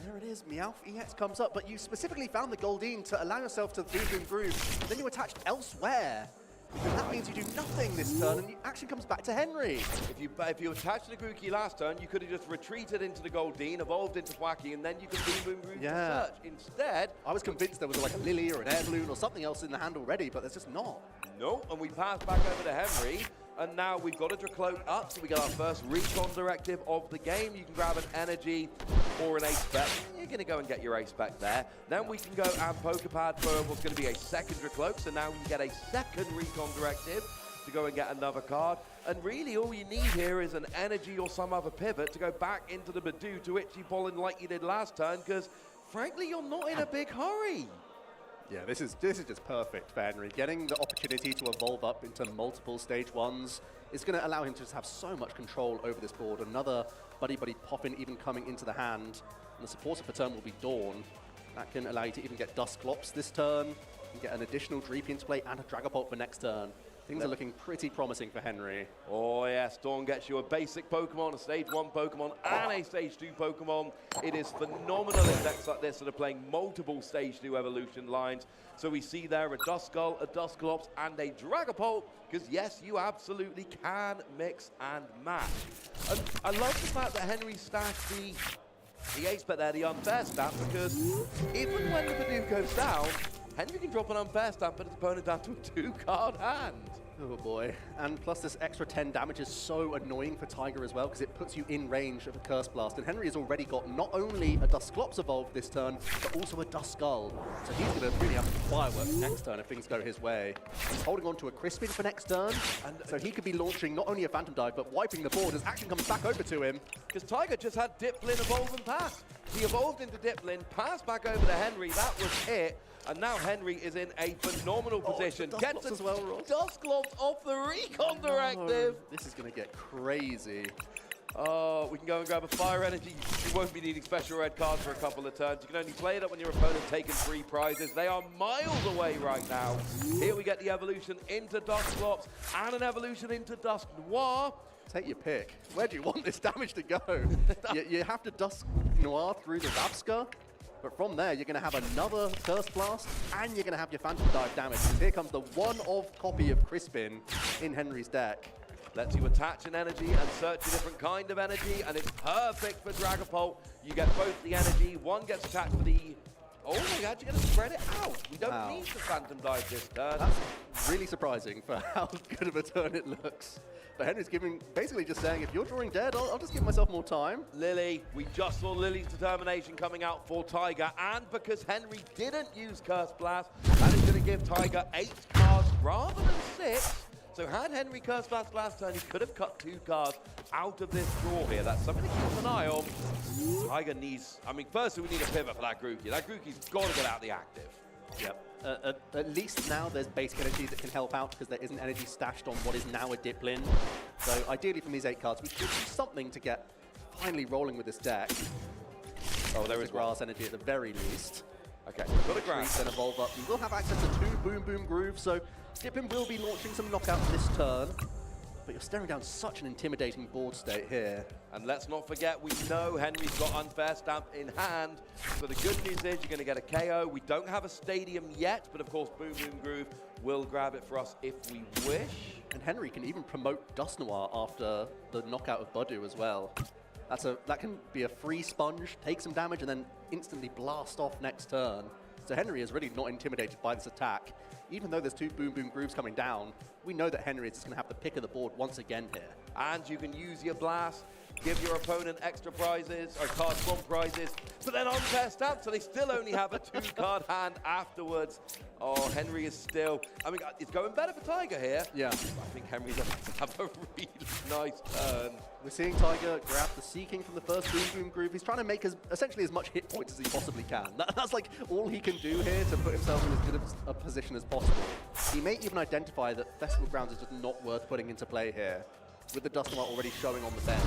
There it is, Meowth EX comes up, but you specifically found the Goldeen to allow yourself to Boom Boom Groove. Then you attached elsewhere. And that means you do nothing this turn, and the action comes back to Henry. If you attached the Grookey last turn, you could have just retreated into the Goldeen, evolved into Thwacky, and then you can Boom Boom Groove the search. Instead, I was convinced there was like a Lily or an Air Balloon or something else in the hand already, but there's just not. No, and we pass back over to Henry. And now we've got a Dracloak up, so we get our first recon directive of the game. You can grab an energy or an ace-spec. You're going to go and get your ace-spec there. Then we can go and poker pad for what's going to be a second Dracloak, so now you get a second recon directive to go and get another card. And really all you need here is an energy or some other pivot to go back into the Badoo to Itchy Pollen like you did last turn, because frankly, you're not in a big hurry. Yeah, this is just perfect for Henry. Getting the opportunity to evolve up into multiple stage 1s is going to allow him to just have so much control over this board. Another Buddy Poffin even coming into the hand, and the supporter per turn will be Dawn. That can allow you to even get Dusclops this turn, and get an additional Dreepy into play and a Dragapult for next turn. Things are looking pretty promising for Henry. Oh yes, Dawn gets you a basic Pokemon, a Stage 1 Pokemon, and a Stage 2 Pokemon. It is phenomenal in decks like this that are playing multiple Stage 2 evolution lines. So we see there a Duskull, a Dusclops, and a Dragapult, because yes, you absolutely can mix and match. And I love the fact that Henry stacked the ace-bet there, the unfair stamp, because even when the Badoo goes down, Henry can drop an unfair stamp, but his opponent down to a 2-card hand. Oh boy. And plus this extra 10 damage is so annoying for Tcg as well, because it puts you in range of a Curse Blast. And Henry has already got not only a Dusclops evolved this turn, but also a Duskull. So he's going to really have some fireworks next turn if things go his way. He's holding on to a Crispin for next turn, and so he could be launching not only a Phantom Dive, but wiping the board as action comes back over to him. Because Tcg just had Diplin evolve and pass. He evolved into Diplin, passed back over to Henry, that was it. And now Henry is in a phenomenal position. Gets as well, Ross. Dusclops off the recon directive. This is going to get crazy. Oh, we can go and grab a fire energy. You won't be needing special red cards for a couple of turns. You can only play it up when your opponent's taken 3 prizes. They are miles away right now. Here we get the evolution into Dusclops and an evolution into Dusk Noir. Take your pick. Where do you want this damage to go? you have to Dusk Noir through the Rabska, but from there you're going to have another Curse Blast, and you're going to have your Phantom Dive damage. And here comes the one-of copy of Crispin in Henry's deck. Lets you attach an energy and search a different kind of energy, and it's perfect for Dragapult. You get both the energy, one gets attached for the... Oh, we're actually going to spread it out. We don't need the Phantom Dive this turn. That's really surprising for how good of a turn it looks. But Henry's basically just saying, if you're drawing dead, I'll just give myself more time. Lily, we just saw Lily's determination coming out for Tiger, and because Henry didn't use Curse Blast, that is going to give Tiger 8 cards rather than 6. So had Henry Curse Blast last turn, he could have cut 2 cards out of this draw here. That's something to keep an eye on. Tiger needs, I mean, firstly, we need a pivot for that Grookey. That Grookey's got to get out the active. Yep. At least now there's basic energy that can help out because there isn't energy stashed on what is now a Diplin. So ideally from these 8 cards, we should do something to get finally rolling with this deck. Oh, there is grass energy at the very least. Okay, got a grass. Then evolve up. We will have access to 2 Boom Boom Grooves, so Diplin will be launching some knockouts this turn. But you're staring down such an intimidating board state here. And let's not forget, we know Henry's got Unfair Stamp in hand. So the good news is you're going to get a KO. We don't have a Stadium yet, but of course Boom Boom Groove will grab it for us if we wish. And Henry can even promote Dust Noir after the knockout of Budu as well. That can be a free sponge, take some damage, and then instantly blast off next turn. So Henry is really not intimidated by this attack. Even though there's 2 Boom Boom Grooves coming down, we know that Henry is just going to have the pick of the board once again here. And you can use your blast, give your opponent extra prizes, or cards from prizes, but then Unfair Stamp, so they still only have a 2-card hand afterwards. Oh, Henry is still, I mean, it's going better for Tiger here. Yeah. I think Henry's going to have a really nice turn. We're seeing Tiger grab the Seeking from the first Boom Boom Groove. He's trying to make essentially as much hit points as he possibly can. That's like all he can do here to put himself in as good a position as possible. He may even identify that Festival Grounds is just not worth putting into play here. With the Dust Noir already showing on the bench,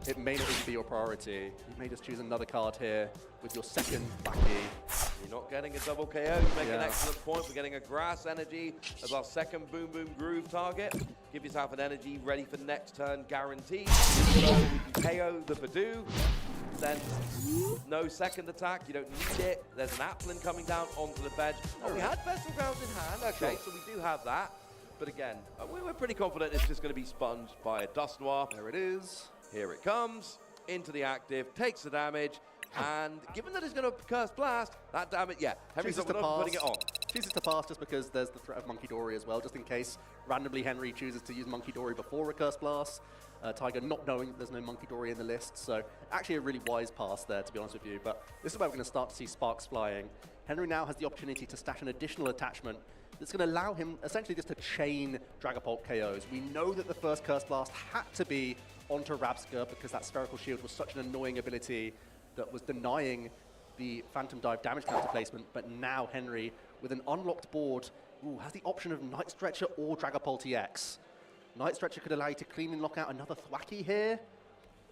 it may not even be your priority. You may just choose another card here with your second Wacky. You're not getting a double KO. You make an excellent point. We're getting a Grass Energy as our second Boom Boom Groove target. Give yourself an energy ready for next turn, guaranteed. So we can KO the Badoo. Then no second attack. You don't need it. There's an Applin coming down onto the bench. Oh, we had Festival Grounds in hand. Okay, so we do have that. But again, we're pretty confident it's just going to be sponged by a Dust Noir. There it is. Here it comes, into the active, takes the damage, and given that it's going to Curse Blast, that damage, Henry's not putting it on. Chooses to pass just because there's the threat of Monkey Dory as well, just in case randomly Henry chooses to use Monkey Dory before a Curse Blast. Tiger not knowing that there's no Monkey Dory in the list, so actually a really wise pass there, to be honest with you. But this is where we're going to start to see sparks flying. Henry now has the opportunity to stash an additional attachment that's going to allow him essentially just to chain Dragapult KOs. We know that the first Curse Blast had to be onto Rabska because that Spherical Shield was such an annoying ability that was denying the Phantom Dive damage counter placement, but now Henry, with an unlocked board, has the option of Night Stretcher or Dragapult EX. Night Stretcher could allow you to clean and lock out another Thwacky here,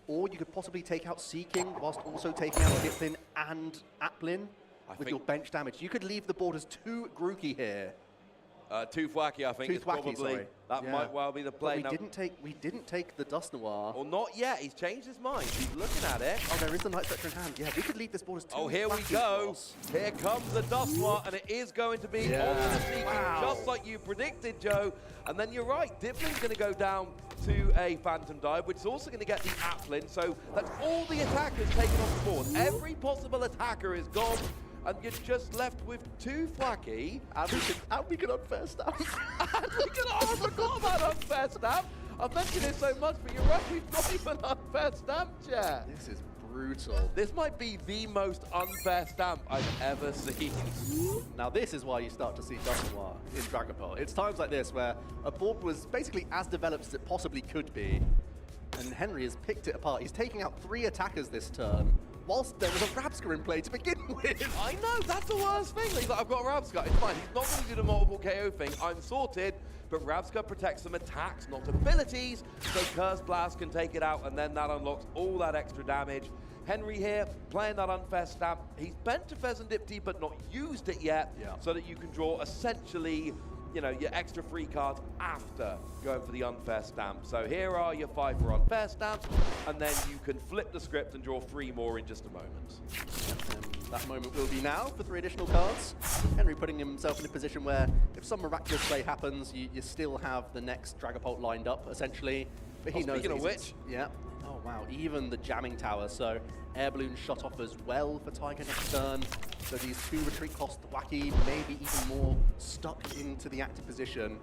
or you could possibly take out Seeking whilst also taking out Diplin and Applin with your bench damage. You could leave the board as 2 Grookey here. 2 Thwacky, I think, is probably, sorry. That might well be the play. But we didn't take the Dust Noir. Well, not yet. He's changed his mind. He's looking at it. Oh, there is the Night Stretcher in hand. Yeah, we could leave this board as 2 Oh, here we go. Here comes the Dust Noir, and it is going to be on the Seeking, just like you predicted, Joe. And then you're right. Diplin's going to go down to a Phantom Dive, which is also going to get the Applin. So that's all the attackers taken off the board. Every possible attacker is gone. And you're just left with 2 Thwacky. And we could Unfair Stamp. I forgot about Unfair Stamp. I've mentioned it so much, but you're right, we've not even Unfair Stamp yet. This is brutal. This might be the most unfair stamp I've ever seen. Now this is why you start to see Dust Noir in Dragapult. It's times like this where a board was basically as developed as it possibly could be, and Henry has picked it apart. He's taking out 3 attackers this turn, whilst there was a Rabska in play to begin with. I know, that's the worst thing. He's like, I've got Rabska, it's fine. He's not going to do the multiple KO thing. I'm sorted. But Rabska protects some attacks, not abilities, so Curse Blast can take it out, and then that unlocks all that extra damage. Henry here, playing that unfair stamp. He's bent to Pheasantipty, but not used it yet, so that you can draw essentially, you know, your extra free cards after going for the unfair stamp. So here are your 5 for unfair stamps, and then you can flip the script and draw 3 more in just a moment. That moment will be now for 3 additional cards. Henry putting himself in a position where if some miraculous play happens, you still have the next Dragapult lined up, essentially. But he knows. Speaking of which, yeah. Oh wow, even the jamming tower. So air balloon shot off as well for Tcg next turn. So these 2 retreat cost wacky, maybe even more stuck into the active position.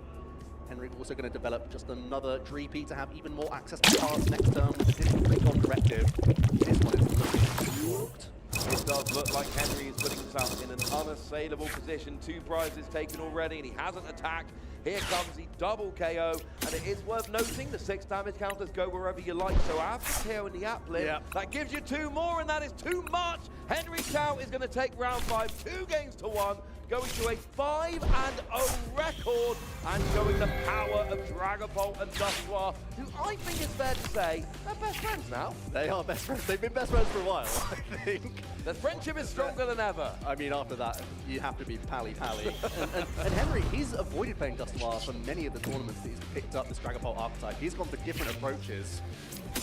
Henry also going to develop just another Dreepy to have even more access to cards next turn with additional recon directive. This one is looking looked. It does look like Henry is putting himself in an unassailable position. 2 prizes taken already, and he hasn't attacked. Here comes the double KO, and it is worth noting the 6 damage counters go wherever you like. So after KO in the Applin, that gives you 2 more, and that is too much. Henry Chow is going to take round 5, 2 games to 1, going to a 5-0 record, and showing the power of Dragapult and Dustroir, who I think it's fair to say they're best friends now. They are best friends. They've been best friends for a while, I think. The friendship is stronger than ever. I mean, after that, you have to be pally-pally. and Henry, he's avoided playing Dustroir for many of the tournaments that he's picked up this Dragapult archetype. He's gone for different approaches.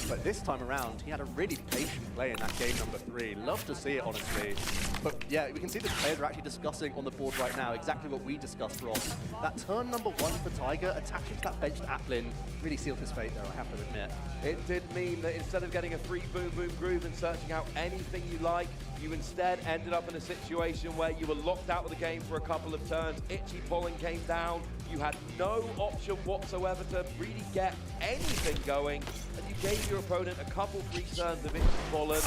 But this time around, he had a really patient play in that game number 3. Love to see it, honestly. But yeah, we can see the players are actually discussing on the board right now exactly what we discussed, Ross. That turn number 1 for Tcg, attaching to that benched Applin, really sealed his fate there, I have to admit. It did mean that instead of getting a free boom boom groove and searching out anything you like, you instead ended up in a situation where you were locked out of the game for a couple of turns. Itchy Pollen came down. You had no option whatsoever to really get anything going, and you gave your opponent a couple free turns of Itchy Pollen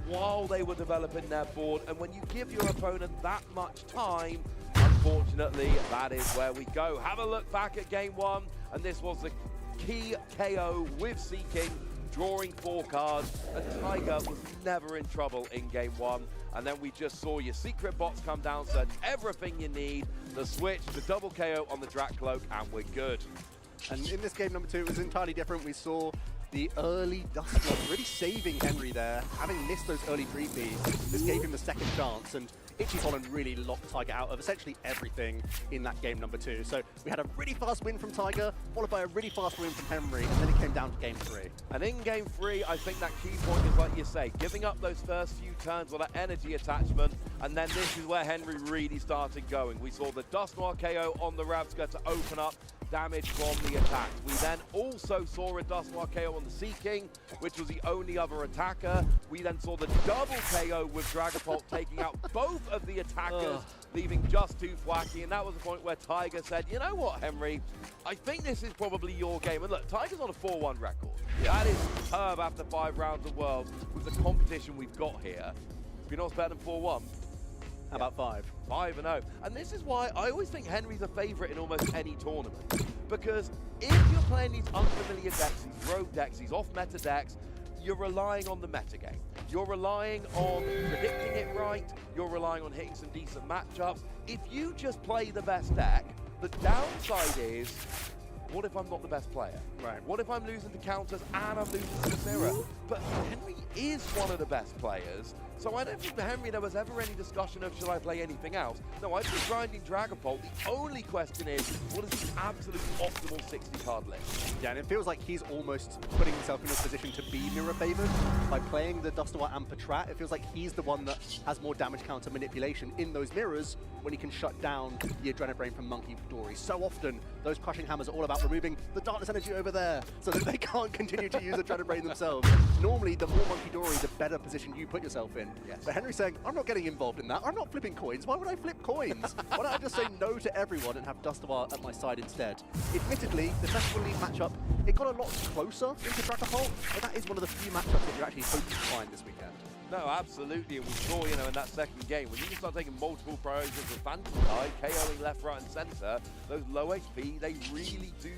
while they were developing their board. And when you give your opponent that much time, unfortunately, that is where we go. Have a look back at game 1, and this was the key KO with Seeking, drawing 4 cards, and Tcg was never in trouble in game 1. And then we just saw your secret box come down, search everything you need, the switch, the double KO on the Drak Cloak, and we're good. And in this game number 2, it was entirely different. We saw the early Dustroir really saving Henry there, having missed those early Dreepies. This gave him the second chance, and Itchy Pollen really locked Tcg out of essentially everything in that game number 2. So we had a really fast win from Tcg, followed by a really fast win from Henry, and then it came down to game 3. And in game 3, I think that key point is, like you say, giving up those first few turns with that energy attachment, and then this is where Henry really started going. We saw the Dustroir KO on the Rabska to open up damage from the attack. We then also saw a Dustroir KO on the Seeking, which was the only other attacker. We then saw the double KO with Dragapult taking out both of the attackers, leaving just 2 Thwacky, and that was the point where Tcg said, you know what, Henry, I think this is probably your game. And look, Tiger's on a 4-1 record. That is superb after 5 rounds of Worlds with the competition we've got here. You know what's better than 4-1? How about 5? 5-0. And this is why I always think Henry's a favourite in almost any tournament. Because if you're playing these unfamiliar decks, these rogue decks, these off-meta decks, you're relying on the metagame. You're relying on predicting it right. You're relying on hitting some decent matchups. If you just play the best deck, the downside is, what if I'm not the best player? Right. What if I'm losing to counters and I'm losing to the mirror? But Henry is one of the best players, so I don't think for Henry there was ever any discussion of should I play anything else. No, I've been grinding Dragapult. The only question is, what is the absolute optimal 60-card list? Yeah, and it feels like he's almost putting himself in a position to be mirror favored by playing the Dustroir and Patrat. It feels like he's the one that has more damage counter manipulation in those mirrors when he can shut down the Adrenabrain from Monkey Dory. So often, those crushing hammers are all about removing the darkness energy over there so that they can't continue to use Adrenabrain themselves. Normally, the more Monkey Dory, the better position you put yourself in. Yes. But Henry's saying, I'm not getting involved in that. I'm not flipping coins. Why would I flip coins? Why don't I just say no to everyone and have Dustroir at my side instead? Admittedly, the Festival League matchup, it got a lot closer into Dragapult, but that is one of the few matchups that you're actually hoping to find this weekend. No, absolutely, and we saw, you know, in that second game, when you can start taking multiple priorities with Phantom Tide, KOing left, right, and center, those low HP, they really do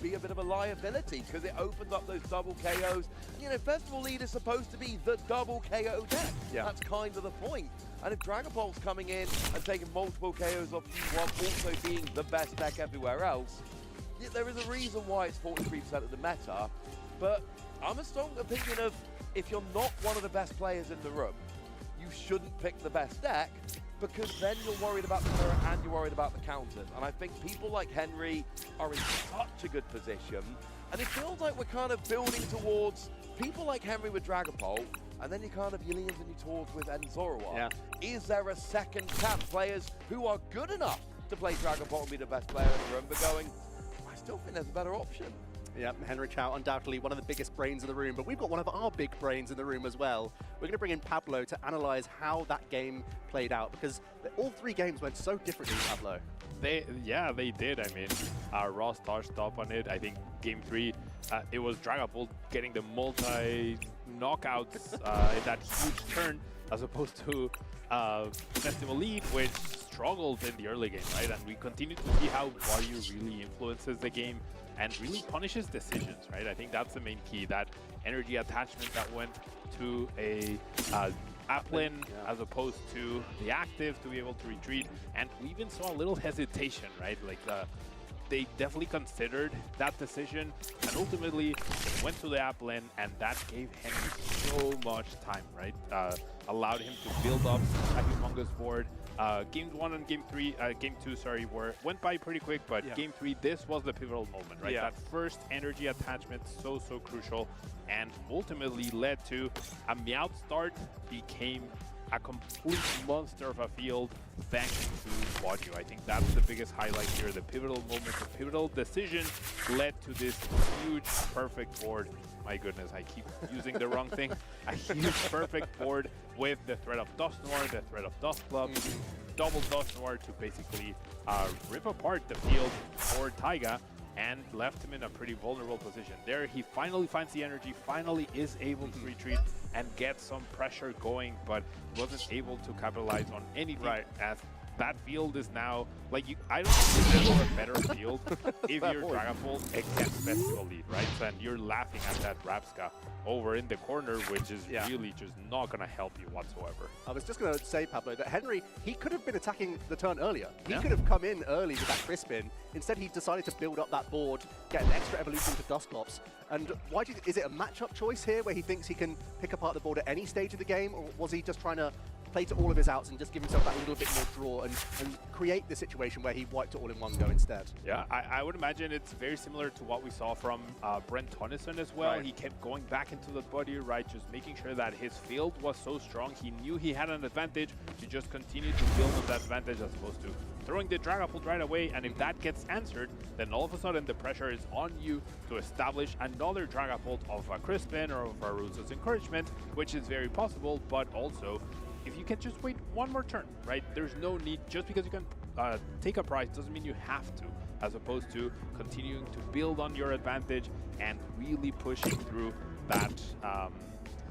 be a bit of a liability because it opens up those double KOs. You know, Festival Lead is supposed to be the double KO deck. Yeah. That's kind of the point. And if Dragapult's coming in and taking multiple KOs off you while also being the best deck everywhere else, there is a reason why it's 43% of the meta. But I'm a strong opinion of, if you're not one of the best players in the room, you shouldn't pick the best deck, because then you're worried about the turret and you're worried about the counters. And I think people like Henry are in such a good position. And it feels like we're kind of building towards people like Henry with Dragapult, and then you kind of your Liams and your Tords with Zoroark. Yeah. Is there a second tap players who are good enough to play Dragapult and be the best player in the room, but going, I still think there's a better option. Yeah, Henry Chow, undoubtedly one of the biggest brains in the room, but we've got one of our big brains in the room as well. We're going to bring in Pablo to analyze how that game played out, because all three games went so differently, Pablo. They did. I mean, Ross touched up on it. I think Game 3, it was Dragapult getting the multi-knockouts in that huge turn, as opposed to Festival Lead, which struggled in the early game, right? And we continue to see how Baryu really influences the game and really punishes decisions, right? I think that's the main key, that energy attachment that went to a Applin as opposed to the active to be able to retreat. And we even saw a little hesitation, right? Like they definitely considered that decision, and ultimately it went to the Applin, and that gave Henry so much time, right? Allowed him to build up a humongous board. Game 1 and Game 2, sorry, went by pretty quick, but Game 3, this was the pivotal moment, right? That first energy attachment, so crucial, and ultimately led to a Meowth start became a complete monster of a field thanks to Wadju. I think that's the biggest highlight here. The pivotal moment, the pivotal decision led to this huge perfect board. My goodness, I keep using the wrong thing. A huge perfect board with the threat of Dusknoir, the threat of Dustclub, double Dusknoir to basically rip apart the field for Taiga, and left him in a pretty vulnerable position. There he finally finds the energy, finally is able to retreat and get some pressure going, but wasn't able to capitalize on anything, as that field is now, like, I don't think there's a better field if you're Dragapult against Festival Lead, right? And you're laughing at that Rapska over in the corner, which is really just not going to help you whatsoever. I was just going to say, Pablo, that Henry, he could have been attacking the turn earlier. He could have come in early with that Crispin. Instead, he decided to build up that board, get an extra evolution to Dusclops. And why do you, is it a matchup choice here where he thinks he can pick apart the board at any stage of the game, or was he just trying to play to all of his outs and just give himself that little bit more draw and create the situation where he wiped it all in one go instead? Yeah, I would imagine it's very similar to what we saw from Brent Tonneson as well. He kept going back into the body, right, just making sure that his field was so strong. He knew he had an advantage to just continue to build on that advantage as opposed to throwing the Dragapult right away. And if that gets answered, then all of a sudden the pressure is on you to establish another Dragapult of a Crispin or of a Rusa's Encouragement, which is very possible, but also if you can just wait one more turn, right? There's no need, just because you can take a prize doesn't mean you have to, as opposed to continuing to build on your advantage and really pushing through that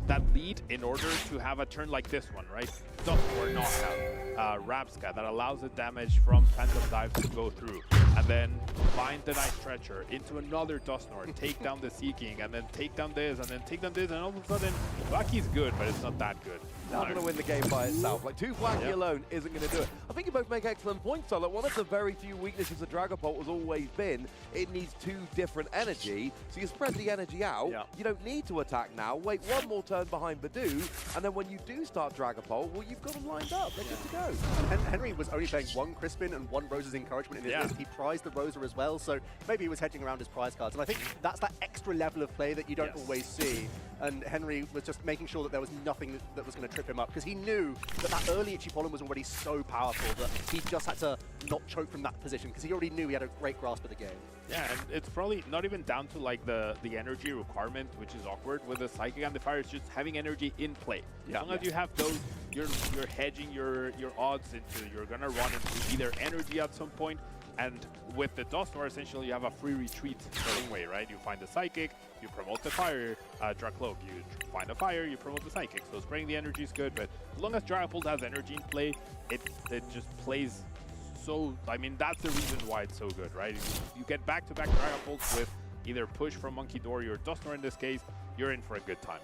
that lead in order to have a turn like this one, right? Dusknoir knockout, Rapska that allows the damage from Phantom Dive to go through, and then find the Night Stretcher into another Dusknoir, take down the Seeking, and then take down this, and then take down this, and all of a sudden, Lucky's good, but it's not that good. Not going to win the game by itself. Like, 2 Flanky alone isn't going to do it. I think you both make excellent points, though. Like, one of the very few weaknesses of Dragapult has always been it needs 2 different energy, so you spread the energy out. You don't need to attack now. Wait one more turn behind Badoo, and then when you do start Dragapult, well, you've got them lined up. They're good to go. And Henry was only playing 1 Crispin and 1 Rosa's Encouragement in his list. He prized the Rosa as well, so maybe he was hedging around his prize cards. And I think that's that extra level of play that you don't always see. And Henry was just making sure that there was nothing that was going to trip him up, because he knew that that early Itchy Pollen was already so powerful that he just had to not choke from that position, because he already knew he had a great grasp of the game. Yeah, and it's probably not even down to like the energy requirement, which is awkward with the Psychic and the Fire. It's just having energy in play. As long as you have those, you're hedging your odds into, you're gonna run into either energy at some point, And with the Dusknoir, essentially, you have a free retreat sort of way, right? You find the Psychic, you promote the Fire, Dracloak, you find a Fire, you promote the Psychic. So spreading the energy is good, but as long as Dragapult has energy in play, it just plays so... I mean, that's the reason why it's so good, right? You get back-to-back Dragapults with either push from Monkey Dory or Dusknoir in this case, you're in for a good time.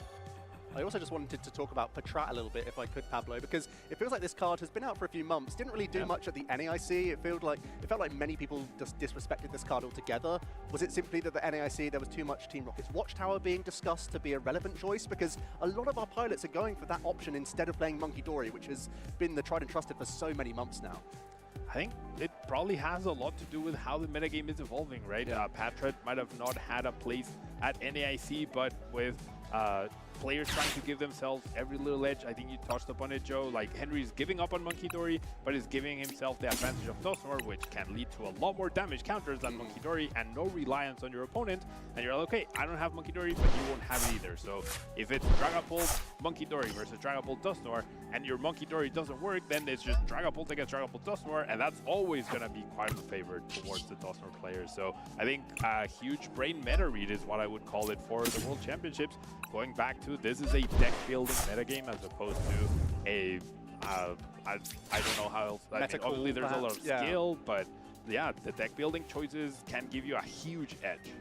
I also just wanted to talk about Patrat a little bit, if I could, Pablo, because it feels like this card has been out for a few months, didn't really do much at the NAIC. It felt like many people just disrespected this card altogether. Was it simply that the NAIC, there was too much Team Rocket's Watchtower being discussed to be a relevant choice? Because a lot of our pilots are going for that option instead of playing Monkey Dory, which has been the tried and trusted for so many months now. I think it probably has a lot to do with how the metagame is evolving, right? Patrat might have not had a place at NAIC, but with players trying to give themselves every little edge. I think you touched upon it, Joe. Like, Henry's giving up on Monkey Dory, but is giving himself the advantage of Dusknoir, which can lead to a lot more damage counters than Monkey Dory and no reliance on your opponent. And you're like, okay, I don't have Monkey Dory, but you won't have it either. So if it's Dragapult, Monkey Dory versus Dragapult, Dusknoir, and your Monkey Dory doesn't work, then it's just Dragapult against Dragapult, Dusknoir, and that's always going to be quite a favor towards the Dusknoir players. So I think a huge brain meta read is what I would call it for the World Championships. Going back to, this is a deck building metagame as opposed to a I don't know how else. I mean, obviously there's a lot of skill, but yeah, the deck building choices can give you a huge edge.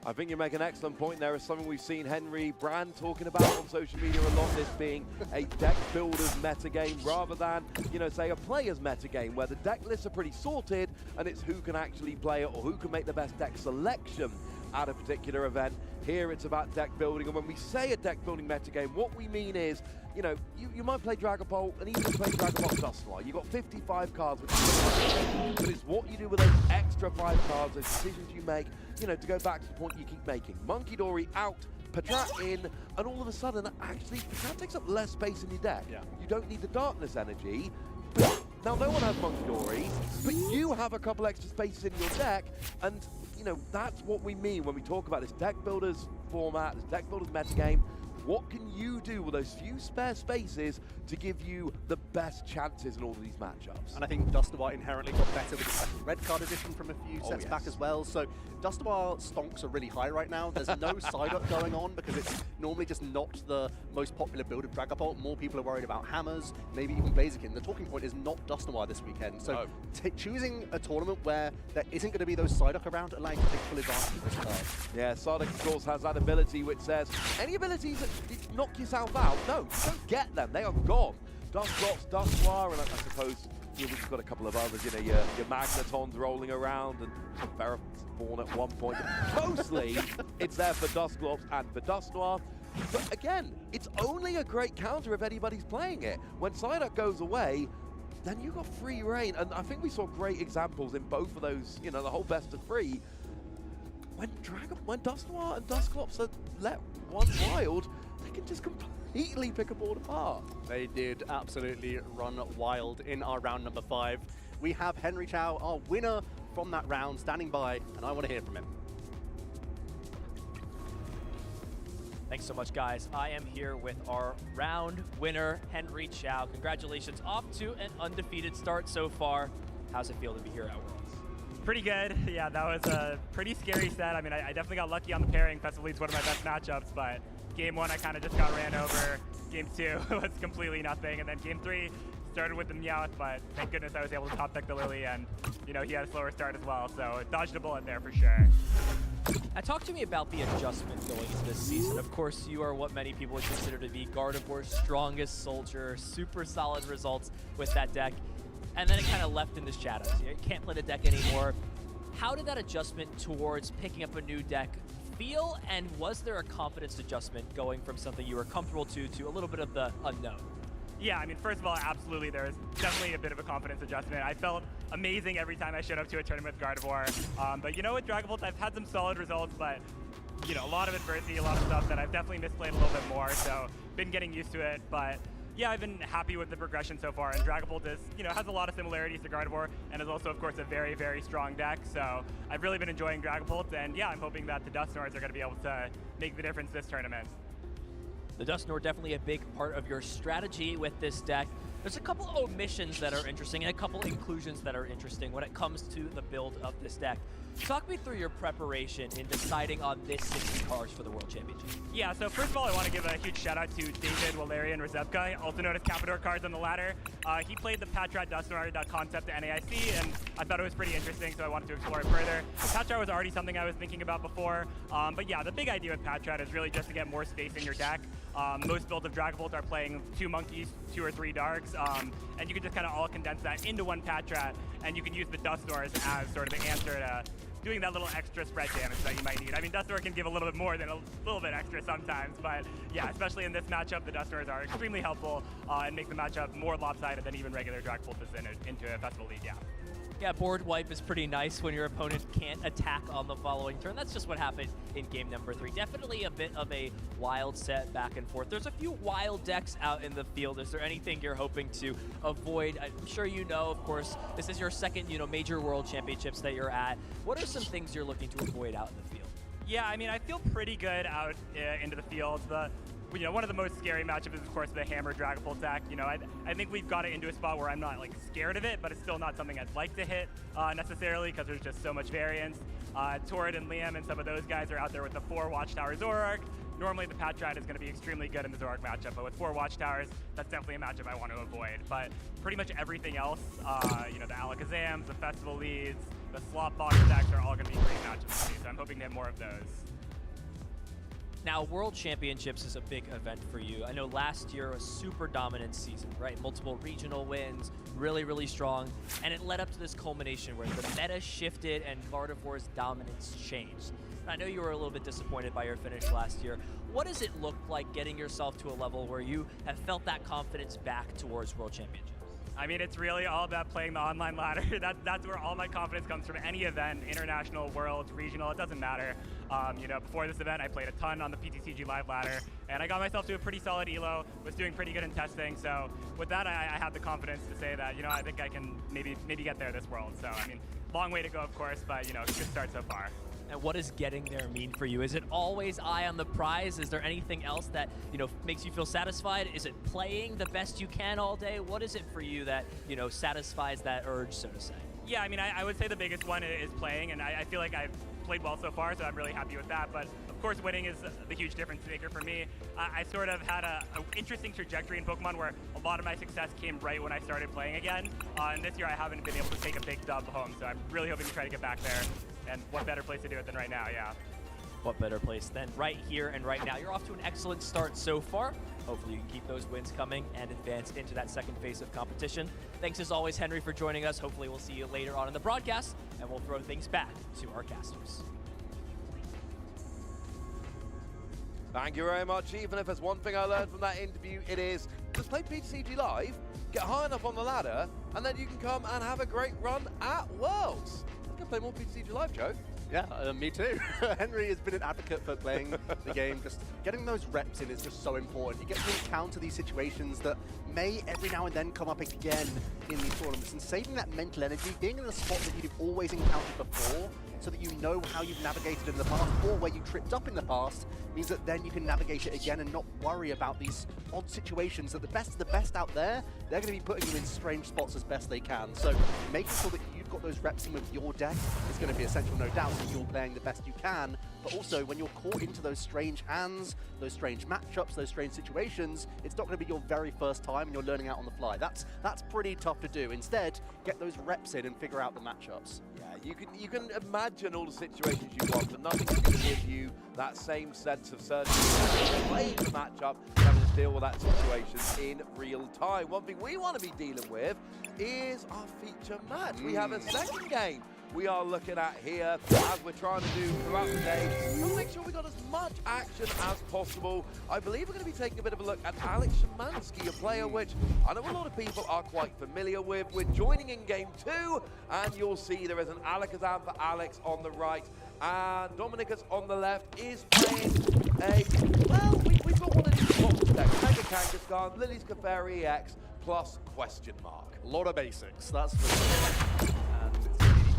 I think you make an excellent point there. It's something we've seen Henry Brand talking about on social media a lot, this being a deck builder's metagame rather than, you know, say a player's metagame where the deck lists are pretty sorted and it's who can actually play it or who can make the best deck selection at a particular event. Here it's about deck building, and when we say a deck building metagame, what we mean is, you know, you might play Dragapult and even play Dragapult Dusknoir. You've got 55 cards, which is but it's what you do with those extra 5 cards, those decisions you make, you know, to go back to the point you keep making. Monkey Dory out, Patrat in, and all of a sudden, actually, Patrat takes up less space in your deck. You don't need the darkness energy. Now, no one has Monkey Dory, but you have a couple extra spaces in your deck, and you know, that's what we mean when we talk about this deck builders format, this deck builders metagame. What can you do with those few spare spaces to give you the best chances in all of these matchups? And I think Dusknoir inherently got better with the special red card edition from a few sets back as well. So Dusknoir stonks are really high right now. There's no side up going on because it's normally just not the most popular build of Dragapult. More people are worried about hammers, maybe even Blaziken. The talking point is not Dusknoir this weekend. So choosing a tournament where there isn't going to be those side up around allows you to take full advantage of this card. Yeah, Sardak of course has that ability which says any abilities that knock yourself out, no, you don't get them, they are gone. Dusknoir, Dusknoir, and I suppose we've just got a couple of others, you know, your Magnetons rolling around and some Ferrothorn at one point. Mostly, it's there for Dusknoir and for Dusknoir. But again, it's only a great counter if anybody's playing it. When Psyduck goes away, then you've got free reign. And I think we saw great examples in both of those, you know, the whole best of 3. When Dusknoir and Dusknoir are let one wild, they can just completely pick a board apart. They did absolutely run wild in our round number 5. We have Henry Chow, our winner from that round, standing by, and I want to hear from him. Thanks so much, guys. I am here with our round winner, Henry Chow. Congratulations, off to an undefeated start so far. How's it feel to be here at Worlds? Pretty good. Yeah, that was a pretty scary set. I mean, I definitely got lucky on the pairing. Possibly it's one of my best matchups, but game 1, I kind of just got ran over. Game 2 was completely nothing. And then game 3 started with the Meowth, but thank goodness I was able to top deck the Lily, and, you know, he had a slower start as well. So it dodged a bullet there for sure. Now, talk to me about the adjustment going into this season. Of course, you are what many people would consider to be Gardevoir's strongest soldier. Super solid results with that deck. And then it kind of left in the shadows. You can't play the deck anymore. How did that adjustment towards picking up a new deck feel? And was there a confidence adjustment going from something you were comfortable to a little bit of the unknown? Yeah, I mean, first of all, absolutely, there's definitely a bit of a confidence adjustment. I felt amazing every time I showed up to a tournament with Gardevoir. But you know, with Dragapult, I've had some solid results, but you know, a lot of adversity, a lot of stuff that I've definitely misplayed a little bit more. So been getting used to it, but yeah, I've been happy with the progression so far, and Dragapult is, you know, has a lot of similarities to Gardevoir, and is also, of course, a very, very strong deck. So I've really been enjoying Dragapult, and yeah, I'm hoping that the Dusknoirs are going to be able to make the difference this tournament. The Dusknoir definitely a big part of your strategy with this deck. There's a couple omissions that are interesting and a couple inclusions that are interesting when it comes to the build of this deck. Talk me through your preparation in deciding on this 60 cards for the World Championship. Yeah, so first of all, I want to give a huge shout out to David, Valerian, Rezepka, also known as Capador cards on the ladder. He played the Patrat Dustar concept to NAIC, and I thought it was pretty interesting, so I wanted to explore it further. Patrat was already something I was thinking about before, but yeah, the big idea with Patrat is really just to get more space in your deck. Most builds of Dragapult are playing 2 monkeys, 2 or 3 darks, and you can just kind of all condense that into one Patrat, and you can use the Dustors as sort of the answer to doing that little extra spread damage that you might need. I mean, Dustor can give a little bit more than a little bit extra sometimes, but yeah, especially in this matchup, the Dustors are extremely helpful and make the matchup more lopsided than even regular Dragapult is into a Festival League, yeah. Yeah, board wipe is pretty nice when your opponent can't attack on the following turn. That's just what happened in game number 3. Definitely a bit of a wild set back and forth. There's a few wild decks out in the field. Is there anything you're hoping to avoid? I'm sure you know, of course, this is your second, major world championships that you're at. What are some things you're looking to avoid out in the field? Yeah, I mean, I feel pretty good out into the field. One of the most scary matchups is, of course, the Hammer Dragapult deck. I think we've got it into a spot where I'm not scared of it, but it's still not something I'd like to hit necessarily because there's just so much variance. Torrid and Liam and some of those guys are out there with the 4 Watchtower Zoroark. Normally the Patrat is going to be extremely good in the Zoroark matchup, but with 4 Watchtowers, that's definitely a matchup I want to avoid. But pretty much everything else, the Alakazams, the Festival Leads, the Slot Box decks are all going to be great matchups for me, so I'm hoping to hit more of those. Now, World Championships is a big event for you. I know last year, a super dominant season, right? Multiple regional wins, really, really strong. And it led up to this culmination where the meta shifted and Gardevoir's dominance changed. I know you were a little bit disappointed by your finish last year. What does it look like getting yourself to a level where you have felt that confidence back towards World Championships? I mean, it's really all about playing the online ladder. That's where all my confidence comes from. Any event, international, worlds, regional, it doesn't matter. Before this event, I played a ton on the Ptcg live ladder, and I got myself to a pretty solid elo, was doing pretty good in testing. So with that, I had the confidence to say that, I think I can maybe get there this world. So, I mean, long way to go, of course, but, good start so far. And what does getting there mean for you? Is it always eye on the prize? Is there anything else that, makes you feel satisfied? Is it playing the best you can all day? What is it for you that, satisfies that urge, so to say? Yeah, I mean, I would say the biggest one is playing, and I feel like I've played well so far, so I'm really happy with that. But of course, winning is the huge difference maker for me. I sort of had an interesting trajectory in Pokemon where a lot of my success came right when I started playing again. And this year, I haven't been able to take a big dub home, so I'm really hoping to try to get back there. And what better place to do it than right now, yeah. What better place than right here and right now? You're off to an excellent start so far. Hopefully you can keep those wins coming and advance into that second phase of competition. Thanks as always, Henry, for joining us. Hopefully we'll see you later on in the broadcast, and we'll throw things back to our casters. Thank you very much. Even if there's one thing I learned from that interview, it is just play Ptcg Live, get high enough on the ladder, and then you can come and have a great run at Worlds. Let's go play more Ptcg Live, Joe. Yeah, me too. Henry has been an advocate for playing the game. Just getting those reps in is just so important. You get to encounter these situations that may every now and then come up again in these tournaments, and saving that mental energy, being in a spot that you've always encountered before, so that you know how you've navigated in the past or where you tripped up in the past, means that then you can navigate it again and not worry about these odd situations that the best of the best out there, they're going to be putting you in strange spots as best they can. So making sure that you've got those reps in with your deck is going to be essential, no doubt, that you're playing the best you can. But also, when you're caught into those strange hands, those strange matchups, those strange situations, it's not going to be your very first time and you're learning out on the fly. That's pretty tough to do. Instead, get those reps in and figure out the matchups. Yeah, you can imagine all the situations you want, but nothing can give you that same sense of certainty. Playing the matchup, having to deal with that situation in real time. One thing we want to be dealing with is our feature match. We have a second game we are looking at here, as we're trying to do throughout the day. We'll make sure we got as much action as possible. I believe we're going to be taking a bit of a look at Alex Szymanski, a player which I know a lot of people are quite familiar with. We're joining in game 2, and you'll see there is an Alakazam for Alex on the right, and Dominicus on the left is playing we've got one of these box decks, Mega Kangaskhan, Lily's Clefairy EX, plus question mark. A lot of basics, that's really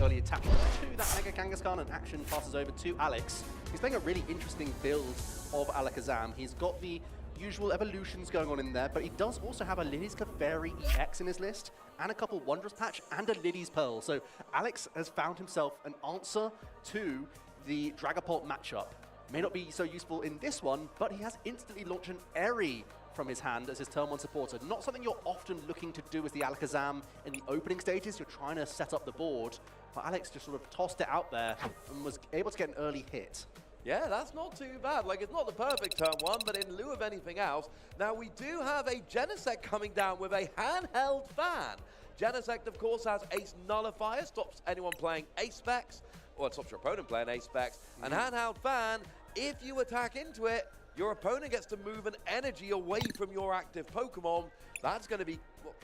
early attachment to that Mega Kangaskhan, and action passes over to Alex. He's playing a really interesting build of Alakazam. He's got the usual evolutions going on in there, but he does also have a Lily's Keferi EX in his list, and a couple Wondrous Patch, and a Lily's Pearl. So Alex has found himself an answer to the Dragapult matchup. May not be so useful in this one, but he has instantly launched an Eri from his hand as his turn 1 supporter. Not something you're often looking to do as the Alakazam in the opening stages. You're trying to set up the board, but Alex just sort of tossed it out there and was able to get an early hit. Yeah, that's not too bad. Like, it's not the perfect turn 1, but in lieu of anything else, now we do have a Genesect coming down with a handheld fan. Genesect, of course, has Ace Nullifier, stops anyone playing Ace Specs, or it stops your opponent playing Ace Specs. And handheld fan, if you attack into it, your opponent gets to move an energy away from your active Pokemon. That's going to be... Well,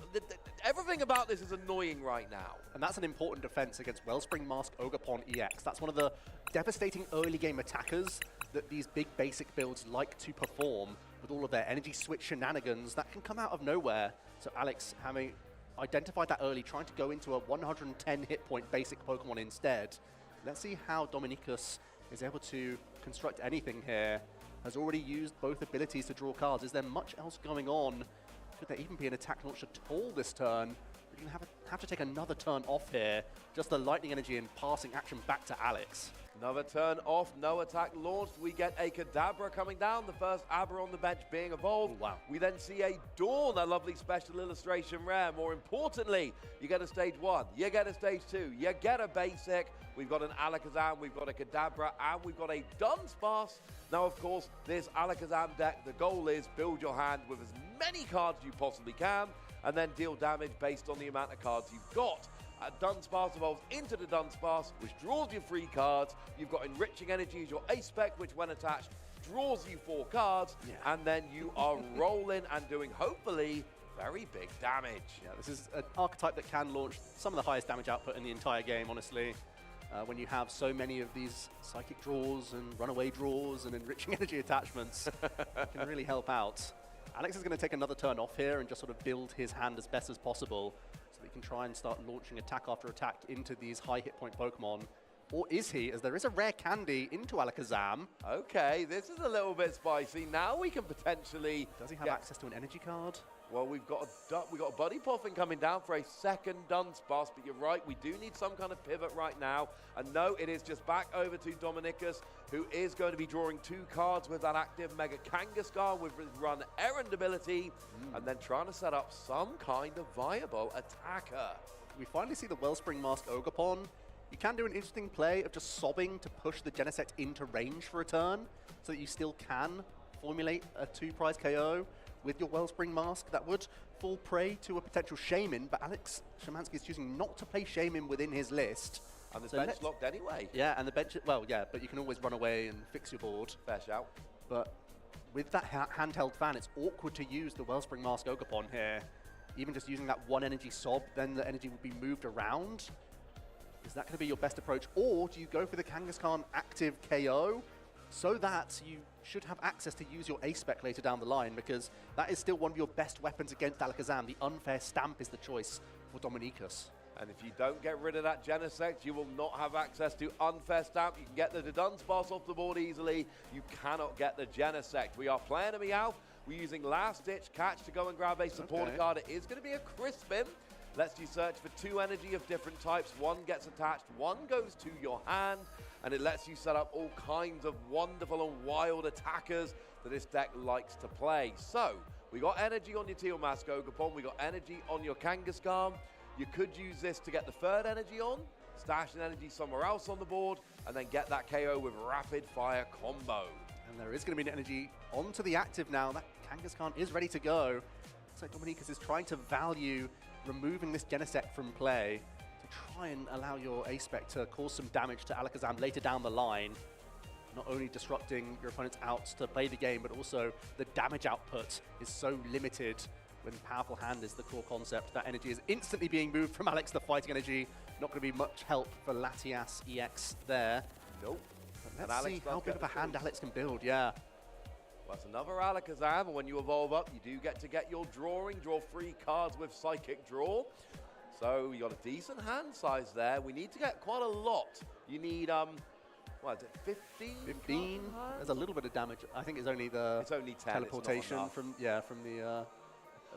everything about this is annoying right now. And that's an important defense against Wellspring Mask Ogerpon EX. That's one of the devastating early game attackers that these big basic builds like to perform with all of their energy switch shenanigans that can come out of nowhere. So Alex, having identified that early, trying to go into a 110 hit point basic Pokemon instead. Let's see how Dominicus is able to construct anything here. Has already used both abilities to draw cards. Is there much else going on? Could there even be an attack launched at all this turn? We're going to have to take another turn off here. Just the lightning energy and passing action back to Alex. Another turn off, no attack launched. We get a Kadabra coming down, the first Abra on the bench being evolved. Ooh, wow. We then see a Dawn, a lovely special illustration rare. More importantly, you get a stage 1, you get a stage 2, you get a basic. We've got an Alakazam, we've got a Kadabra, and we've got a Dunsparce. Now, of course, this Alakazam deck, the goal is build your hand with as many cards as you possibly can, and then deal damage based on the amount of cards you've got. Dunsparce evolves into the Dunsparce, which draws you 3 cards. You've got Enriching Energy as your Ace Spec, which when attached, draws you 4 cards. Yeah. And then you are rolling and doing, hopefully, very big damage. Yeah, this is an archetype that can launch some of the highest damage output in the entire game, honestly. When you have so many of these Psychic draws and Runaway draws and Enriching Energy attachments, it can really help out. Alex is going to take another turn off here and just sort of build his hand as best as possible, so he can try and start launching attack after attack into these high hit point Pokemon. Or is he, as there is a rare candy into Alakazam. Okay, this is a little bit spicy. Now we can potentially... Does he have access to an energy card? Well, we've got a Buddy Puffin coming down for a second Dunsparce, but you're right, we do need some kind of pivot right now. And no, it is just back over to Dominicus, who is going to be drawing 2 cards with that active Mega Kangaskhan with his Run Errand ability, and then trying to set up some kind of viable attacker. We finally see the Wellspring Mask Ogerpon. You can do an interesting play of just sobbing to push the Genesect into range for a turn, so that you still can formulate a 2-prize KO with your Wellspring Mask. That would fall prey to a potential Shaman, but Alex Szymanski is choosing not to play Shaman within his list. And the bench locked anyway. Yeah, and the bench, well, yeah, but you can always run away and fix your board. Fair shout. But with that handheld fan, it's awkward to use the Wellspring Mask Ogerpon here. Even just using that 1 energy sob, then the energy will be moved around. Is that going to be your best approach? Or do you go for the Kangaskhan active KO so that you should have access to use your Ace Spec later down the line, because that is still one of your best weapons against Alakazam. The Unfair Stamp is the choice for Dominicus. And if you don't get rid of that Genesect, you will not have access to Unfair Stamp. You can get the Dunsparce off the board easily. You cannot get the Genesect. We are playing a Meowth. We're using Last Ditch Catch to go and grab a supporter card. It is going to be a Crispin. Lets you search for 2 energy of different types. 1 gets attached, 1 goes to your hand, and it lets you set up all kinds of wonderful and wild attackers that this deck likes to play. So, we got energy on your Teal Mask Ogerpon, we got energy on your Kangaskhan. You could use this to get the 3rd energy on, stash an energy somewhere else on the board, and then get that KO with Rapid Fire combo. And there is going to be an energy onto the active now. That Kangaskhan is ready to go. So Dominicus is trying to value removing this Genesect from play to try and allow your Ace Spec to cause some damage to Alakazam later down the line. Not only disrupting your opponent's outs to play the game, but also the damage output is so limited when Powerful Hand is the core concept. That energy is instantly being moved from Alex, the fighting energy. Not going to be much help for Latias EX there. Nope. But let's see how big of a hand Alex can build, yeah. Well, that's another Alakazam, and when you evolve up, you do get to get your drawing, draw 3 cards with Psychic Draw. So you got a decent hand size there. We need to get quite a lot. You need what is it, 15? 15. There's a little bit of damage. I think it's only the it's only 10, teleportation it's from the.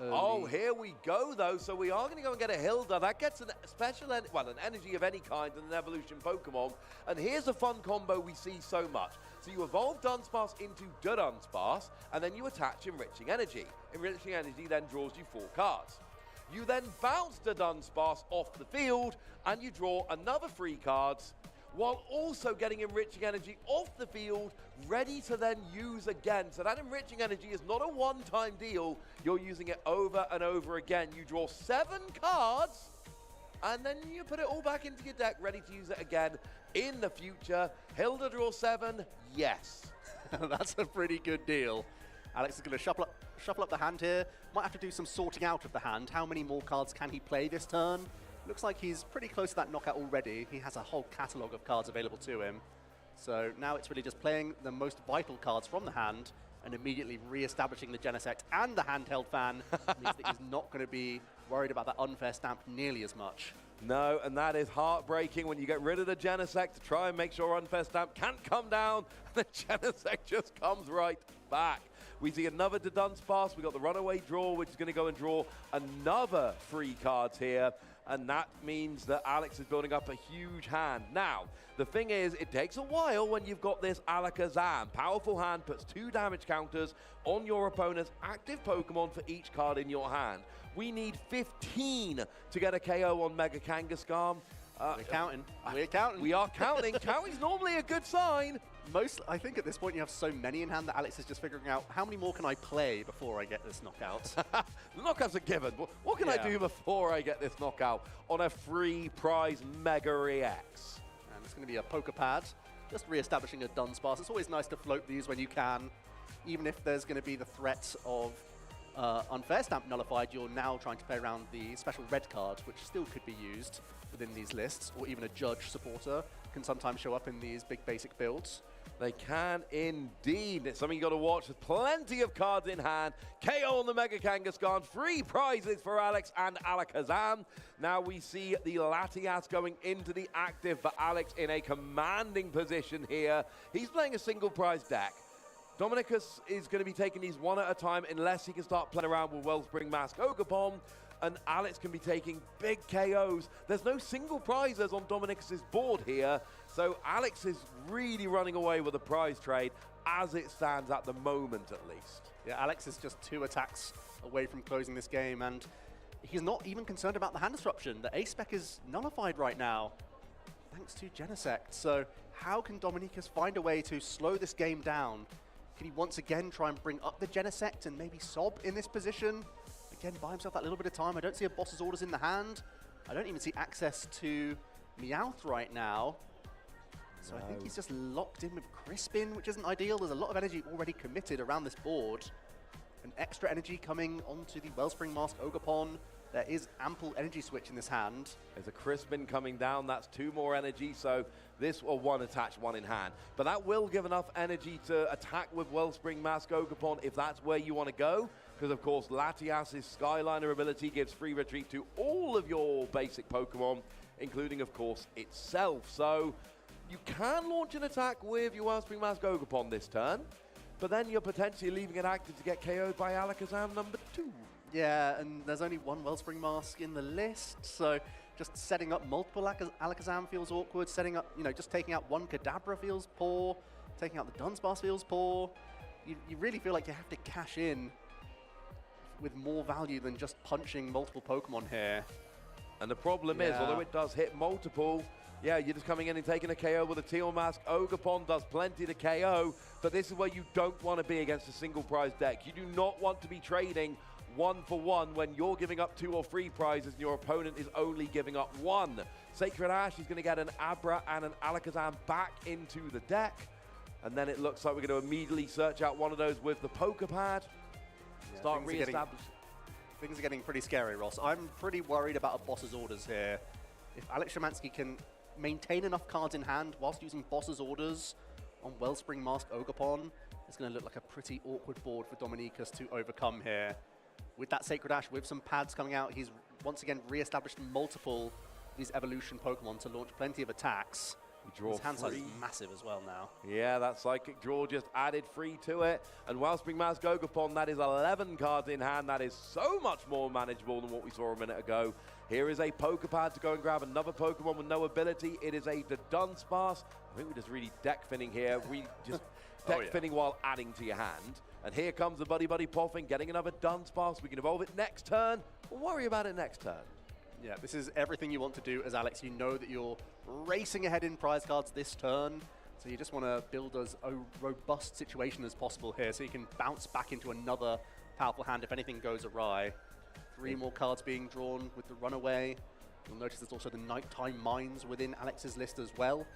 Oh, here we go, though. So we are going to go and get a Hilda. That gets an special, an energy of any kind and an evolution Pokemon. And here's a fun combo we see so much. So you evolve Dunsparce into Dunsparce, and then you attach Enriching Energy. Enriching Energy then draws you 4 cards. You then bounce the Dunsparce off the field, and you draw another 3 cards, while also getting Enriching Energy off the field, ready to then use again. So that Enriching Energy is not a one-time deal. You're using it over and over again. You draw 7 cards, and then you put it all back into your deck, ready to use it again in the future. Hilda draws 7, yes. That's a pretty good deal. Alex is going to shuffle up the hand here. Might have to do some sorting out of the hand. How many more cards can he play this turn? Looks like he's pretty close to that knockout already. He has a whole catalogue of cards available to him. So now it's really just playing the most vital cards from the hand and immediately re-establishing the Genesect and the handheld fan. Means that he's not going to be worried about that unfair stamp nearly as much. No, and that is heartbreaking when you get rid of the Genesect to try and make sure unfair stamp can't come down. The Genesect just comes right back. We see another Dunsparce. We got the runaway draw, which is going to go and draw another 3 cards here. And that means that Alex is building up a huge hand. Now, the thing is, it takes a while when you've got this Alakazam. Powerful hand puts 2 damage counters on your opponent's active Pokemon for each card in your hand. We need 15 to get a KO on Mega Kangaskhan. We're counting. We're counting. We are counting. Counting's normally a good sign. I think at this point you have so many in hand that Alex is just figuring out how many more can I play before I get this knockout. The knockout's a given. What can I do before I get this knockout on a free prize Mega EX? And it's going to be a Poker Pad, just re-establishing a Dunsparce. It's always nice to float these when you can, even if there's going to be the threat of unfair stamp nullified. You're now trying to play around the special red card, which still could be used within these lists, or even a Judge supporter can sometimes show up in these big basic builds. They can indeed. It's something you got to watch. There's plenty of cards in hand. KO on the Mega Kangaskhan. 3 prizes for Alex and Alakazam. Now we see the Latias going into the active for Alex in a commanding position here. He's playing a single prize deck. Dominicus is going to be taking these one at a time unless he can start playing around with Wellspring Mask Ogerpon. And Alex can be taking big KOs. There's no single prizes on Dominicus's board here. So Alex is really running away with a prize trade as it stands at the moment, at least. Yeah, Alex is just 2 attacks away from closing this game, and he's not even concerned about the hand disruption. The A-Spec is nullified right now, thanks to Genesect. So how can Dominicus find a way to slow this game down? Can he once again try and bring up the Genesect and maybe Sob in this position? Again, buy himself that little bit of time. I don't see a boss's orders in the hand. I don't even see access to Meowth right now. So I think he's just locked in with Crispin, which isn't ideal. There's a lot of energy already committed around this board. An extra energy coming onto the Wellspring Mask Ogerpon. There is ample energy switch in this hand. There's a Crispin coming down. That's 2 more energy. So this will 1 attached, 1 in hand. But that will give enough energy to attack with Wellspring Mask Ogerpon if that's where you want to go. Because, of course, Latias's Skyliner ability gives free retreat to all of your basic Pokemon, including, of course, itself. So you can launch an attack with your Wellspring Mask Ogerpon this turn, but then you're potentially leaving it active to get KO'd by Alakazam number 2. Yeah, and there's only 1 Wellspring Mask in the list, so just setting up multiple Alakazam feels awkward. Setting up, just taking out 1 Kadabra feels poor. Taking out the Dunsparce feels poor. You really feel like you have to cash in with more value than just punching multiple Pokemon here. And the problem is, although it does hit multiple, you're just coming in and taking a KO with a Teal Mask. Ogerpon does plenty to KO, but this is where you don't want to be against a single prize deck. You do not want to be trading 1 for 1 when you're giving up 2 or 3 prizes and your opponent is only giving up 1. Sacred Ash is going to get an Abra and an Alakazam back into the deck. And then it looks like we're going to immediately search out one of those with the Poker Pad. Start re-establishing. Things are getting pretty scary, Ross. I'm pretty worried about a boss's orders here. If Alex Szymanski can maintain enough cards in hand whilst using boss's orders on Wellspring Mask Ogerpon, it's going to look like a pretty awkward board for Dominicus to overcome here. With that Sacred Ash, with some pads coming out, he's once again re-established multiple of these evolution Pokemon to launch plenty of attacks. Draw His hand size is free. massive as well now. Yeah, that psychic draw just added free to it. And Wellspring Mask Ogopon, that is 11 cards in hand. That is so much more manageable than what we saw a minute ago. Here is a poker pad to go and grab another Pokemon with no ability. It is a Dunsparce. I think we're just really deck finning here. We just deck finning while adding to your hand. And here comes the Buddy Poffin getting another Dunsparce. We can evolve it next turn. We'll worry about it next turn. Yeah, this is everything you want to do as Alex. You know that you're racing ahead in prize cards this turn, so you just want to build as a robust situation as possible here so you can bounce back into another powerful hand if anything goes awry. 3 more cards being drawn with the runaway. You'll notice there's also the nighttime mines within Alex's list as well.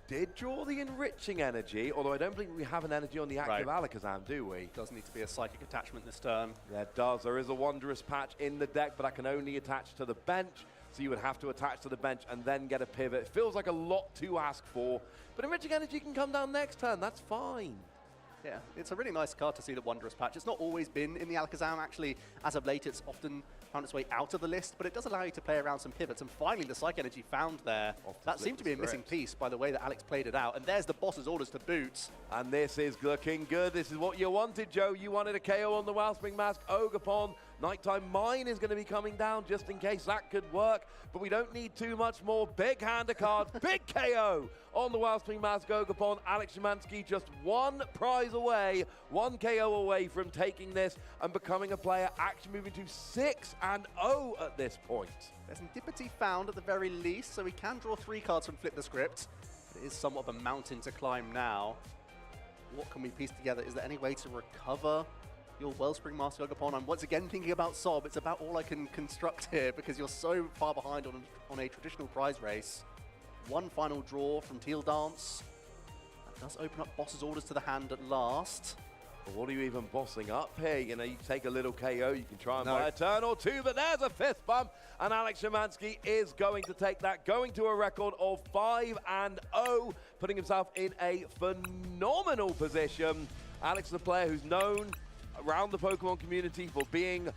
Did draw the enriching energy, although I don't believe we have an energy on the active Alakazam, do we? Does need to be a psychic attachment this turn. Yeah, it does. There is a Wondrous Patch in the deck, but that can only attach to the bench, so you would have to attach to the bench and then get a pivot. It feels like a lot to ask for, but enriching energy can come down next turn. That's fine. Yeah, it's a really nice card to see the Wondrous Patch. It's not always been in the Alakazam. Actually, as of late, it's often found its way out of the list, but it does allow you to play around some pivots. And finally, the Psych Energy found there. That seemed to be a missing piece by the way that Alex played it out. And there's the boss's orders to boot. And this is looking good. This is what you wanted, Joe. You wanted a KO on the Wellspring Mask Ogopon. Nighttime Mine is going to be coming down just in case that could work, but we don't need too much more. Big hand of cards, big KO on the Wellspring Mask Ogopon. Alex Szymanski just 1 prize away, 1 KO away from taking this and becoming a player actually moving to 6-0 at this point. There's Antipathy found at the very least, so we can draw 3 cards from Flip the Script. It is somewhat of a mountain to climb now. What can we piece together? Is there any way to recover your Wellspring Mask Ogopon? I'm once again thinking about Sob. It's about all I can construct here because you're so far behind on a traditional prize race. 1 final draw from Teal Dance. That does open up boss's orders to the hand at last. But what are you even bossing up here? You know, you take a little KO, you can try and buy a turn or 2, but there's a 5th bump, and Alex Szymanski is going to take that, going to a record of 5-0, putting himself in a phenomenal position. Alex is a player who's known around the Pokemon community for being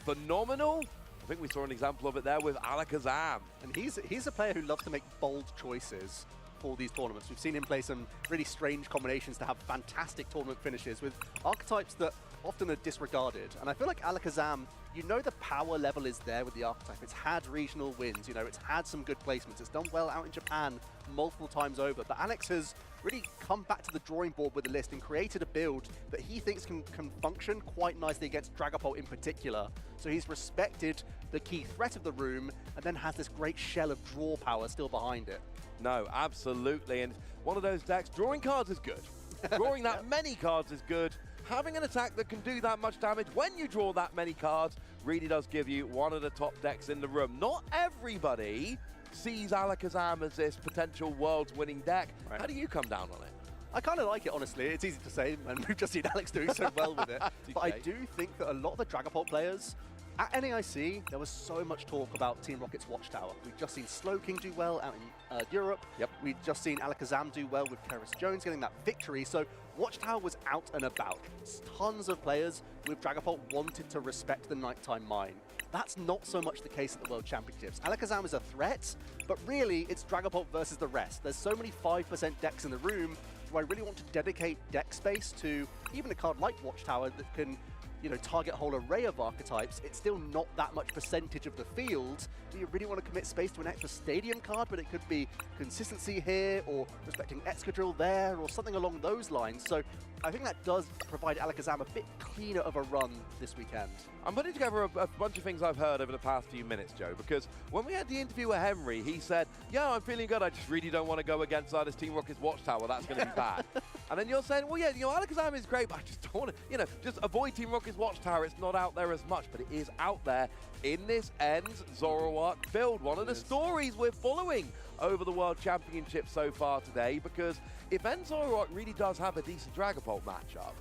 phenomenal. I think we saw an example of it there with Alakazam. And he's a player who loves to make bold choices for these tournaments. We've seen him play some really strange combinations to have fantastic tournament finishes with archetypes that often are disregarded. And I feel like Alakazam, you know the power level is there with the archetype. It's had regional wins, you know, it's had some good placements. It's done well out in Japan multiple times over. But Alex has really come back to the drawing board with the list and created a build that he thinks can function quite nicely against Dragapult in particular. So he's respected the key threat of the room and then has this great shell of draw power still behind it. No, absolutely. And one of those decks, drawing cards is good. Drawing that many cards is good. Having an attack that can do that much damage when you draw that many cards really does give you one of the top decks in the room. Not everybody sees Alakazam as this potential world's winning deck. Right. How do you come down on it? I kind of like it, honestly. It's easy to say, and we've just seen Alex doing so well with it. But I do think that a lot of the Dragapult players, at NAIC, there was so much talk about Team Rocket's Watchtower. We've just seen Slowking do well out in Europe. We've just seen Alakazam do well with Keris Jones getting that victory. So Watchtower was out and about. Tons of players with Dragapult wanted to respect the Nighttime Mine. That's not so much the case at the World Championships. Alakazam is a threat, but really it's Dragapult versus the rest. There's so many 5% decks in the room. Do I really want to dedicate deck space to even a card like Watchtower that can, you know, target a whole array of archetypes? It's still not that much percentage of the field. Do you really want to commit space to an extra stadium card, but it could be consistency here or respecting Excadrill there or something along those lines? So I think that does provide Alakazam a bit cleaner of a run this weekend. I'm putting together a bunch of things I've heard over the past few minutes, Joe, because when we had the interview with Henry, he said, yeah, I'm feeling good. I just really don't want to go against this Team Rocket's Watchtower. That's going to be bad. And then you're saying, well, yeah, you know, Alakazam is great, but I just don't want to, you know, just avoid Team Rocket's Watchtower. It's not out there as much, but it is out there in this Ends Zoroark build. One of the stories we're following over the World Championship so far today, because if Ends Zoroark really does have a decent Dragapult matchup,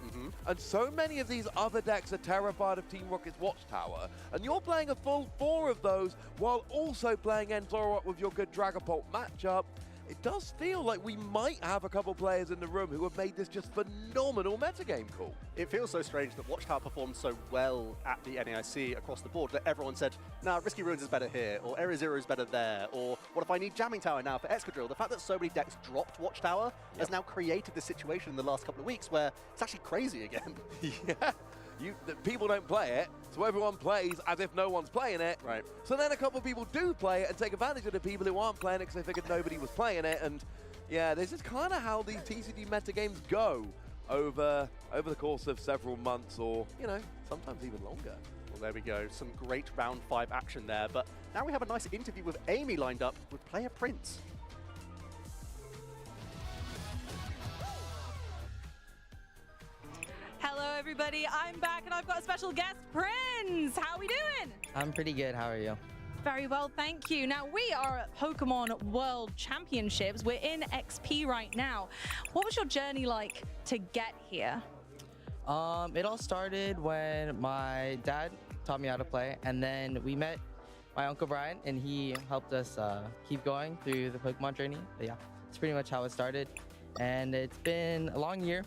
and so many of these other decks are terrified of Team Rocket's Watchtower, and you're playing a full 4 of those while also playing Ends Zoroark with your good Dragapult matchup, it does feel like we might have a couple players in the room who have made this just phenomenal metagame cool. It feels so strange that Watchtower performed so well at the NAIC across the board that everyone said, nah, Risky Ruins is better here, or Area Zero is better there, or what if I need Jamming Tower now for Excadrill? The fact that so many decks dropped Watchtower has now created this situation in the last couple of weeks where it's actually crazy again. Yeah. People don't play it, so everyone plays as if no one's playing it. Right. So then a couple of people do play it and take advantage of the people who aren't playing it because they figured nobody was playing it. And yeah, this is kind of how these TCG metagames go over the course of several months, or sometimes even longer. Well, there we go. Some great round 5 action there. But now we have a nice interview with Amy lined up with player Prince. Hello, everybody. I'm back, and I've got a special guest, Prince. How are we doing? I'm pretty good. How are you? Very well, thank you. Now, we are at Pokemon World Championships. We're in XP right now. What was your journey like to get here? It all started when my dad taught me how to play, and then we met my Uncle Brian, and he helped us keep going through the Pokemon journey. But yeah, it's pretty much how it started. And it's been a long year.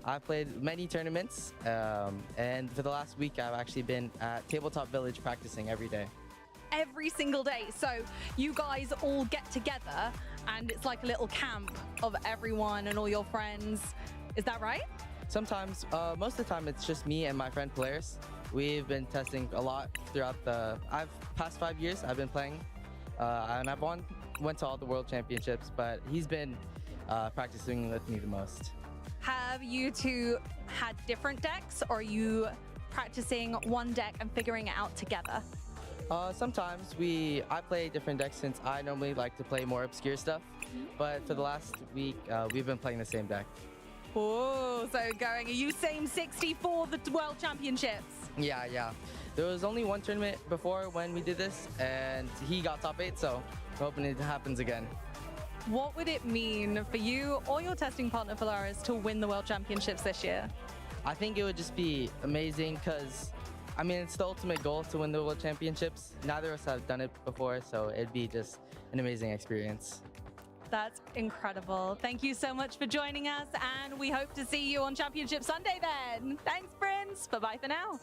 I've played many tournaments, and for the last week, I've actually been at Tabletop Village practicing every day. Every single day. So you guys all get together, and it's like a little camp of everyone and all your friends. Is that right? Sometimes, most of the time, it's just me and my friend players. We've been testing a lot throughout past 5 years, I've been playing, and I've went to all the World Championships, but he's been practicing with me the most. Have you two had different decks, or are you practicing one deck and figuring it out together? Sometimes I play different decks since I normally like to play more obscure stuff, but for the last week, we've been playing the same deck. Oh, so are you same 60 for the World Championships? Yeah. There was only one tournament before when we did this, and he got top 8, so we're hoping it happens again. What would it mean for you or your testing partner Polaris to win the World Championships this year? I think it would just be amazing because, it's the ultimate goal to win the World Championships. Neither of us have done it before, so it'd be just an amazing experience. That's incredible. Thank you so much for joining us, and we hope to see you on Championship Sunday then. Thanks, Prince. Bye-bye for now.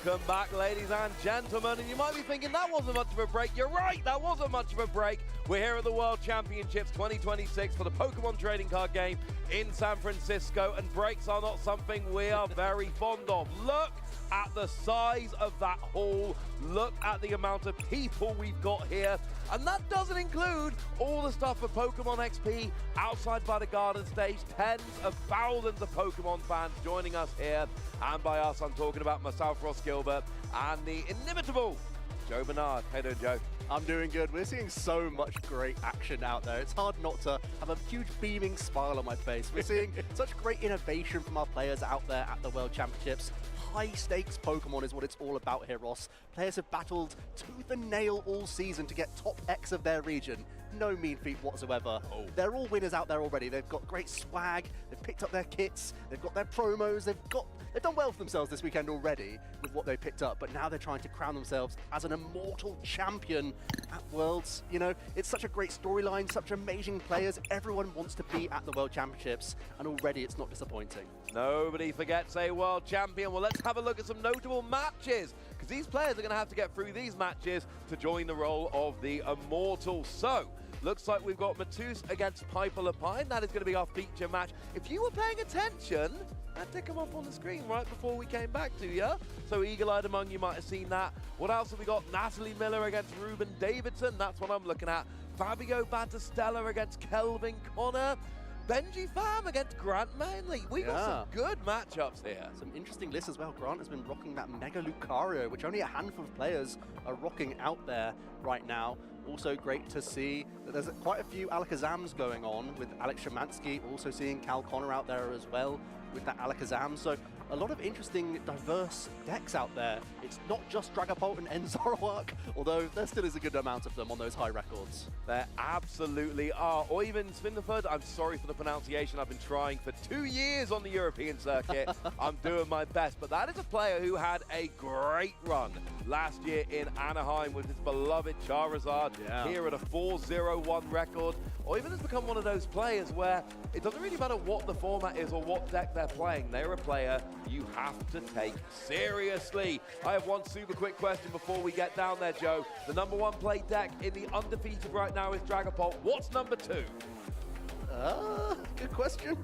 Welcome back, ladies and gentlemen. And you might be thinking that wasn't much of a break. You're right, that wasn't much of a break. We're here at the World Championships 2026 for the Pokemon trading card game in San Francisco, and breaks are not something we are very fond of. Look at the size of that hall. Look at the amount of people we've got here. And that doesn't include all the stuff for Pokemon XP outside by the garden stage. Tens of thousands of Pokemon fans joining us here. And by us, I'm talking about myself, Ross Gilbert, and the inimitable Joe Bernard. How you doing, Joe? I'm doing good. We're seeing so much great action out there. It's hard not to have a huge beaming smile on my face. We're seeing such great innovation from our players out there at the World Championships. High-stakes Pokemon is what it's all about here, Ross. Players have battled tooth and nail all season to get top X of their region. No mean feat whatsoever. They're all winners out there already. They've got great swag, they've picked up their kits, they've got their promos, they've done well for themselves this weekend already with what they picked up, but now they're trying to crown themselves as an immortal champion at Worlds. You know, it's such a great storyline, such amazing players. Everyone wants to be at the World Championships, and already it's not disappointing. Nobody forgets a world champion. Well, let's have a look at some notable matches, because these players are going to have to get through these matches to join the role of the Immortal. So, looks like we've got Mewtwo against Piper Lapine. That is going to be our feature match. If you were paying attention, that did come up on the screen right before we came back to you. So eagle-eyed among you might have seen that. What else have we got? Natalie Miller against Ruben Davidson. That's what I'm looking at. Fabio Battistella against Kelvin Connor. Benji Pham against Grant Manley. We've got some good matchups here. Some interesting lists as well. Grant has been rocking that Mega Lucario, which only a handful of players are rocking out there right now. Also great to see that there's quite a few Alakazams going on with Alex Szymanski, also seeing Cal Connor out there as well with that Alakazam. So a lot of interesting, diverse decks out there. It's not just Dragapult and Zoroark, although there still is a good amount of them on those high records. There absolutely are. Or even Svinderford, I'm sorry for the pronunciation. I've been trying for 2 years on the European circuit. I'm doing my best. But that is a player who had a great run last year in Anaheim with his beloved Charizard here at a 4-0-1 record. Or even has become one of those players where it doesn't really matter what the format is or what deck they're playing. They're a player you have to take seriously. I have one super quick question before we get down there, Joe. The #1 play deck in the undefeated right now is Dragapult. What's number 2? Good question.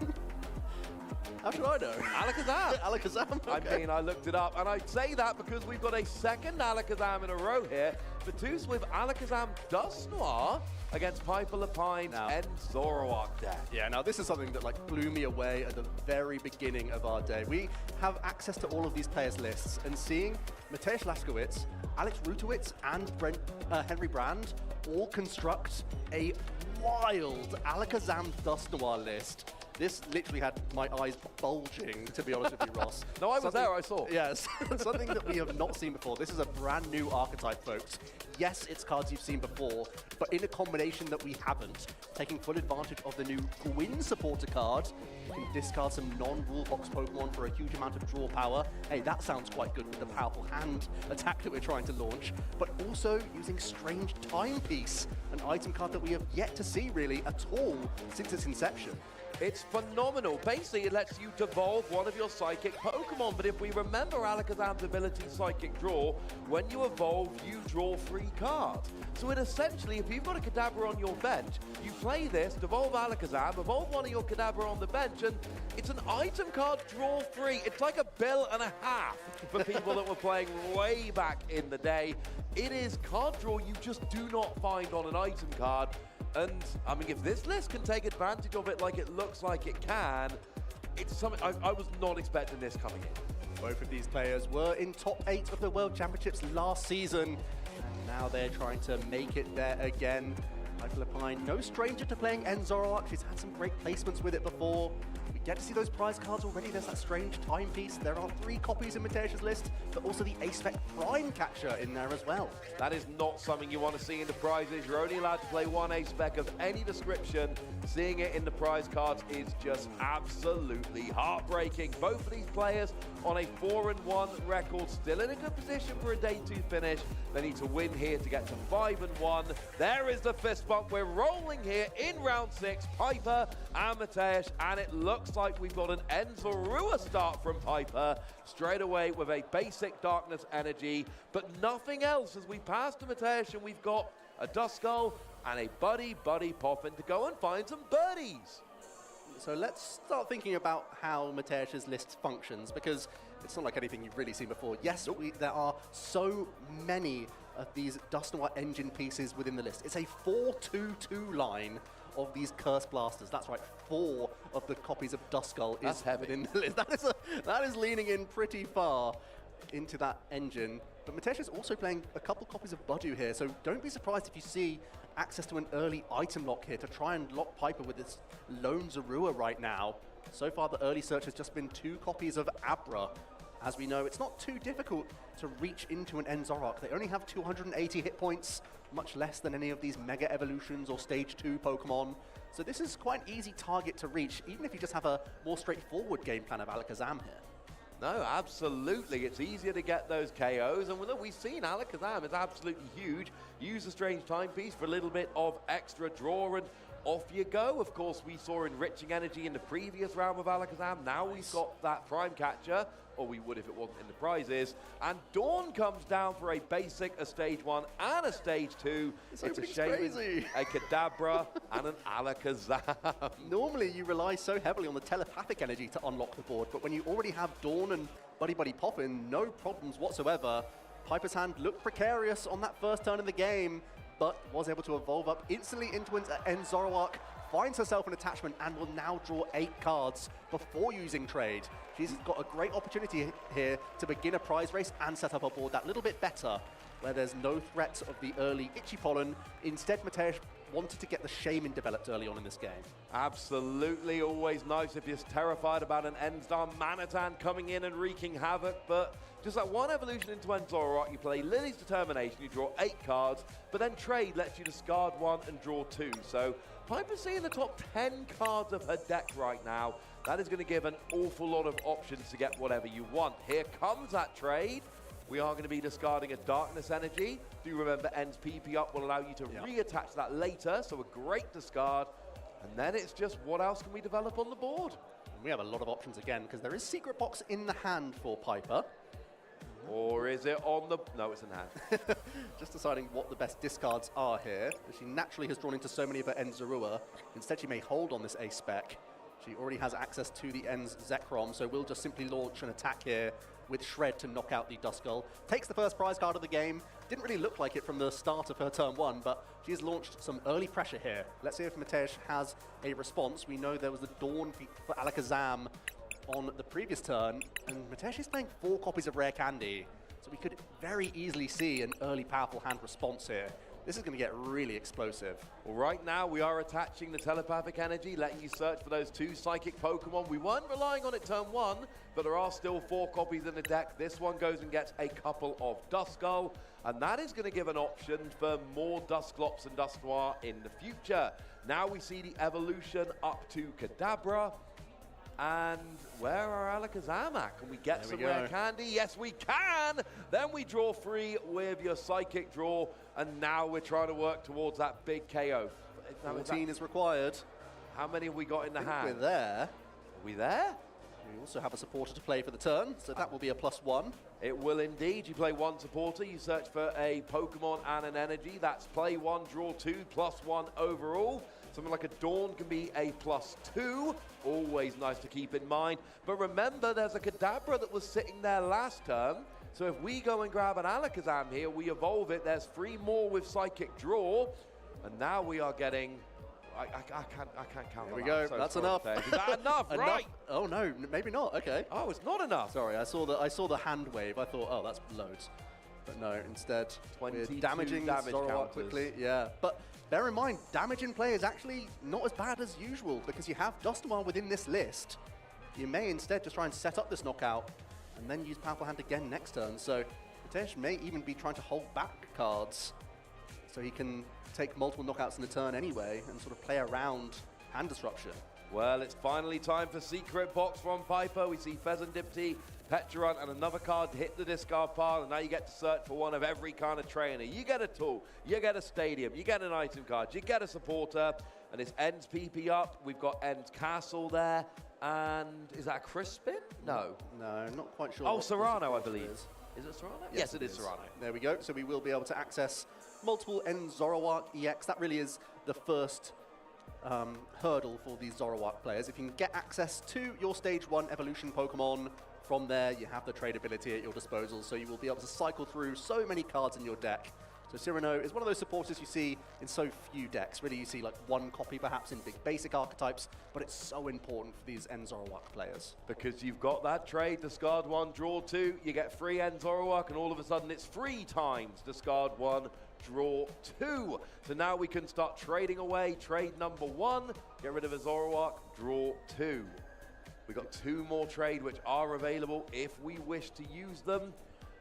How should I know? Alakazam. Alakazam, okay. I mean, I looked it up, and I say that because we've got a second Alakazam in a row here. Batus with Alakazam Dusknoir against Piper Lapine and Zoroark deck. Yeah, now this is something that blew me away at the very beginning of our day. We have access to all of these players' lists, and seeing Mateusz Laskowicz, Alex Rutowicz, and Henry Brand all construct a wild Alakazam Dusknoir list. This literally had my eyes bulging, to be honest with you, Ross. No, I was there, I saw. Yes, something that we have not seen before. This is a brand new archetype, folks. Yes, it's cards you've seen before, but in a combination that we haven't. Taking full advantage of the new Gwyn supporter card, you can discard some non-rule box Pokemon for a huge amount of draw power. Hey, that sounds quite good with the powerful hand attack that we're trying to launch, but also using Strange Timepiece, an item card that we have yet to see really at all since its inception. It's phenomenal. Basically, it lets you devolve one of your Psychic Pokemon. But if we remember Alakazam's ability Psychic Draw, when you evolve, you draw 3 cards. So it essentially, if you've got a Kadabra on your bench, you play this, devolve Alakazam, evolve one of your Kadabra on the bench, and it's an item card draw 3. It's like a bill and a half for people that were playing way back in the day. It is card draw you just do not find on an item card. And, I mean, if this list can take advantage of it like it looks like it can, it's something I was not expecting this coming in. Both of these players were in top 8 of the World Championships last season, and now they're trying to make it there again. Piper Lapine, no stranger to playing Zoroark. She's had some great placements with it before. We get to see those prize cards already. There's that Strange Timepiece. There are 3 copies in Mateusz's list, but also the A-Spec Prime Catcher in there as well. That is not something you want to see in the prizes. You're only allowed to play 1 A-Spec of any description. Seeing it in the prize cards is just absolutely heartbreaking. Both of these players on a 4-1 record, still in a good position for a day 2 finish. They need to win here to get to 5-1. There is the fist goosebump. We're rolling here in round 6, Piper and Mateusz, and it looks like we've got an Enzorua start from Piper straight away with a basic Darkness Energy, but nothing else as we pass to Mateusz, and we've got a Duskull and a Buddy Poppin to go and find some birdies. So let's start thinking about how Mateusz's list functions, because it's not like anything you've really seen before. Yes, there are so many of these Duskull engine pieces within the list. It's a 4-2-2 line of these Curse Blasters. That's right, 4 of the copies of Duskull is within the list. That is leaning in pretty far into that engine. But Mateusz is also playing a couple copies of Budu here, so don't be surprised if you see access to an early item lock here to try and lock Piper with this lone Zorua right now. So far, the early search has just been 2 copies of Abra. As we know, it's not too difficult to reach into an Enzorok. They only have 280 hit points, much less than any of these Mega Evolutions or Stage 2 Pokemon. So this is quite an easy target to reach, even if you just have a more straightforward game plan of Alakazam here. No, absolutely. It's easier to get those KOs. And look, we've seen Alakazam is absolutely huge. Use the Strange Timepiece for a little bit of extra draw, and off you go. Of course, we saw Enriching Energy in the previous round with Alakazam. Now we've got that Prime Catcher, or we would if it wasn't in the prizes. And Dawn comes down for a basic, a Stage 1, and a Stage 2. It's a shame. Crazy. A Kadabra and an Alakazam. Normally, you rely so heavily on the telepathic energy to unlock the board, but when you already have Dawn and Buddy Poppin, no problems whatsoever. Piper's hand looked precarious on that first turn of the game, but was able to evolve up instantly into an Enzorowak, finds herself an attachment, and will now draw 8 cards before using trade. She's got a great opportunity here to begin a prize race and set up a board that little bit better, where there's no threat of the early Itchy Pollen. Instead, Mateusz wanted to get the Shaman developed early on in this game. Absolutely, always nice if you're terrified about an Enstar Manatan coming in and wreaking havoc, but just like one evolution into Enzorok, you play Lily's Determination, you draw 8 cards, but then trade lets you discard 1 and draw 2. So Piper's seeing the top 10 cards of her deck right now. That is going to give an awful lot of options to get whatever you want. Here comes that trade. We are going to be discarding a Darkness Energy. Do remember, End's PP up will allow you to reattach that later, so a great discard. And then it's just what else can we develop on the board? We have a lot of options again, because there is Secret Box in the hand for Piper. Or is it on the... No, it's in hand. Just deciding what the best discards are here. She naturally has drawn into so many of her Enzorua. Instead, she may hold on this A-Spec. She already has access to the Enz Zekrom, so we'll just simply launch an attack here with Shred to knock out the Duskull. Takes the first prize card of the game. Didn't really look like it from the start of her turn 1, but she has launched some early pressure here. Let's see if Mateusz has a response. We know there was the Dawn for Alakazam on the previous turn, and Mateusz is playing 4 copies of Rare Candy, so we could very easily see an early powerful hand response here. This is going to get really explosive. Well, right now we are attaching the telepathic energy, letting you search for those 2 psychic Pokemon. We weren't relying on it turn 1, but there are still 4 copies in the deck. This one goes and gets a couple of Duskull, and that is going to give an option for more Dusclops and Dusknoir in the future. Now we see the evolution up to Kadabra. And where are Alakazam at? Can we get some Rare Candy? Yes, we can! Then we draw 3 with your Psychic draw, and now we're trying to work towards that big KO. 14 is required. How many have we got in the hand? We're there. Are we there? We also have a supporter to play for the turn, so that will be a +1. It will indeed. You play 1 supporter, you search for a Pokemon and an energy. That's play 1, draw 2, +1 overall. Something like a Dawn can be a +2. Always nice to keep in mind. But remember, there's a Kadabra that was sitting there last turn. So if we go and grab an Alakazam here, we evolve it. There's 3 more with Psychic Draw. And now we are getting... I can't count. There we go. So that's enough. Is that enough? Right. Oh no, maybe not. Okay. Oh, it's not enough. Sorry, I saw the hand wave. I thought, oh, that's loads. But no, instead, we're damaging Zoroark quickly. Yeah, but bear in mind, damage in play is actually not as bad as usual because you have Dusknoir within this list. You may instead just try and set up this knockout and then use Powerful Hand again next turn. So potentially may even be trying to hold back cards so he can take multiple knockouts in the turn anyway and sort of play around hand disruption. Well, it's finally time for Secret Box from Piper. We see Pheasant Dipty Ptcgl, and another card hit the discard pile, and now you get to search for one of every kind of trainer. You get a tool, you get a stadium, you get an item card, you get a supporter, and it's End's PP up. We've got End's Castle there, and is that a Crispin? No. No, not quite sure. Oh, Serrano, I believe. Is it Serrano? Yes, it is Serrano. There we go. So we will be able to access multiple End Zoroark EX. That really is the first hurdle for these Zoroark players. If you can get access to your Stage 1 Evolution Pokemon, from there you have the tradability at your disposal, so you will be able to cycle through so many cards in your deck. So Cyrano is one of those supporters you see in so few decks. Really, you see like one copy perhaps in big basic archetypes, but it's so important for these End Zoroark players. Because you've got that trade, discard 1, draw 2, you get free End Zoroark, and all of a sudden it's 3 times discard 1, draw 2. So now we can start trading away. Trade number 1, get rid of a Zoroark, draw 2. We've got 2 more trade which are available if we wish to use them.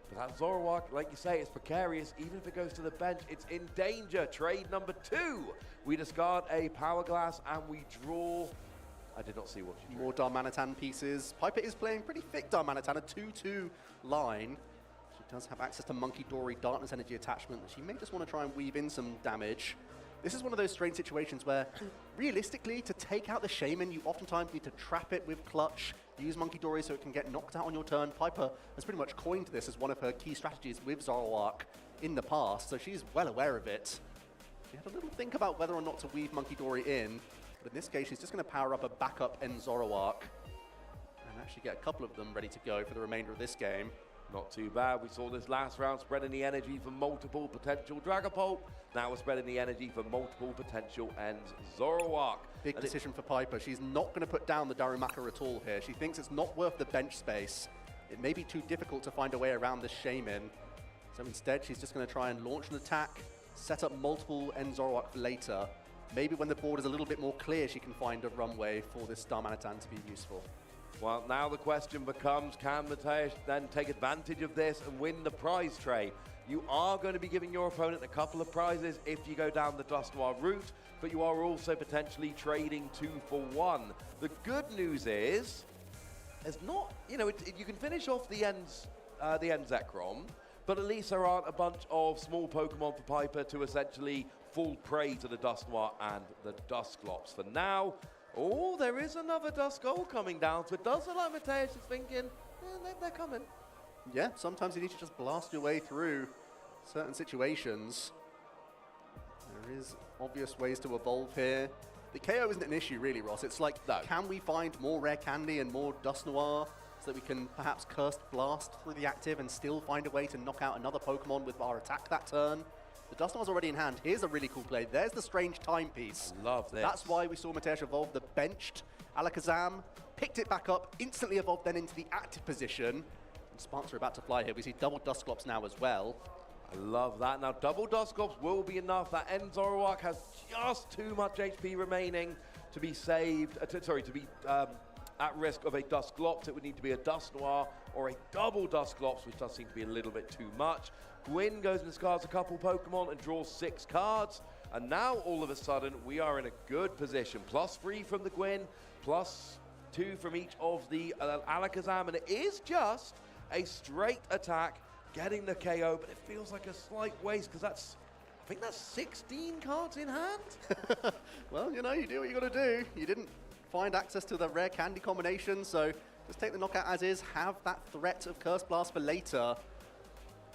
But that Zoroark, like you say, it's precarious. Even if it goes to the bench, it's in danger. Trade number 2. We discard a Power Glass and we draw. I did not see what you drew. More Darmanitan pieces. Piper is playing pretty thick Darmanitan, a 2-2 line. She does have access to Monkey Dory, Darkness Energy attachment. She may just want to try and weave in some damage. This is one of those strange situations where, realistically, to take out the Shaman, you oftentimes need to trap it with Clutch, use Monkey Dory so it can get knocked out on your turn. Piper has pretty much coined this as one of her key strategies with Zoroark in the past, so she's well aware of it. She had a little think about whether or not to weave Monkey Dory in, but in this case, she's just going to power up a backup End Zoroark and actually get a couple of them ready to go for the remainder of this game. Not too bad. We saw this last round spreading the energy for multiple potential Dragapult. Now we're spreading the energy for multiple potential Ends Zoroark. Big decision for Piper. She's not going to put down the Darumaka at all here. She thinks it's not worth the bench space. It may be too difficult to find a way around this Shaman. So instead, she's just going to try and launch an attack, set up multiple End Zoroark for later. Maybe when the board is a little bit more clear, she can find a runway for this Darmanitan to be useful. Well, now the question becomes, can Mateusz then take advantage of this and win the prize trade? You are going to be giving your opponent a couple of prizes if you go down the Dusknoir route, but you are also potentially trading 2 for 1. The good news is, there's not, you know, you can finish off the Ends Zekrom, but at least there aren't a bunch of small Pokemon for Piper to essentially fall prey to the Dusknoir and the Dusclops. For now, oh, there is another Duskull coming down, so it does look like Mateusz is thinking, they're coming. Yeah, sometimes you need to just blast your way through certain situations. There is obvious ways to evolve here. The KO isn't an issue really, Ross. It's like, can we find more Rare Candy and more Dusknoir so that we can perhaps Cursed Blast through the active and still find a way to knock out another Pokemon with our attack that turn? The Dusknoir's already in hand. Here's a really cool play. There's the strange timepiece. I love this. That's why we saw Mateusz evolve the benched Alakazam, picked it back up, instantly evolved then into the active position. And Sparks are about to fly here. We see double Dusclops now as well. I love that. Now, double Dusclops will be enough. That End Zoroark has just too much HP remaining to be saved, to be at risk of a Dusclops. It would need to be a Dusknoir or a double Dusclops, which does seem to be a little bit too much. Gwyn goes and discards a couple Pokemon and draws 6 cards. And now, all of a sudden, we are in a good position. +3 from the Gwyn, +2 from each of the Alakazam. And it is just a straight attack, getting the KO, but it feels like a slight waste because I think that's 16 cards in hand. Well, you know, you do what you got to do. You didn't find access to the Rare Candy combination, so just take the knockout as is, have that threat of Curse Blast for later.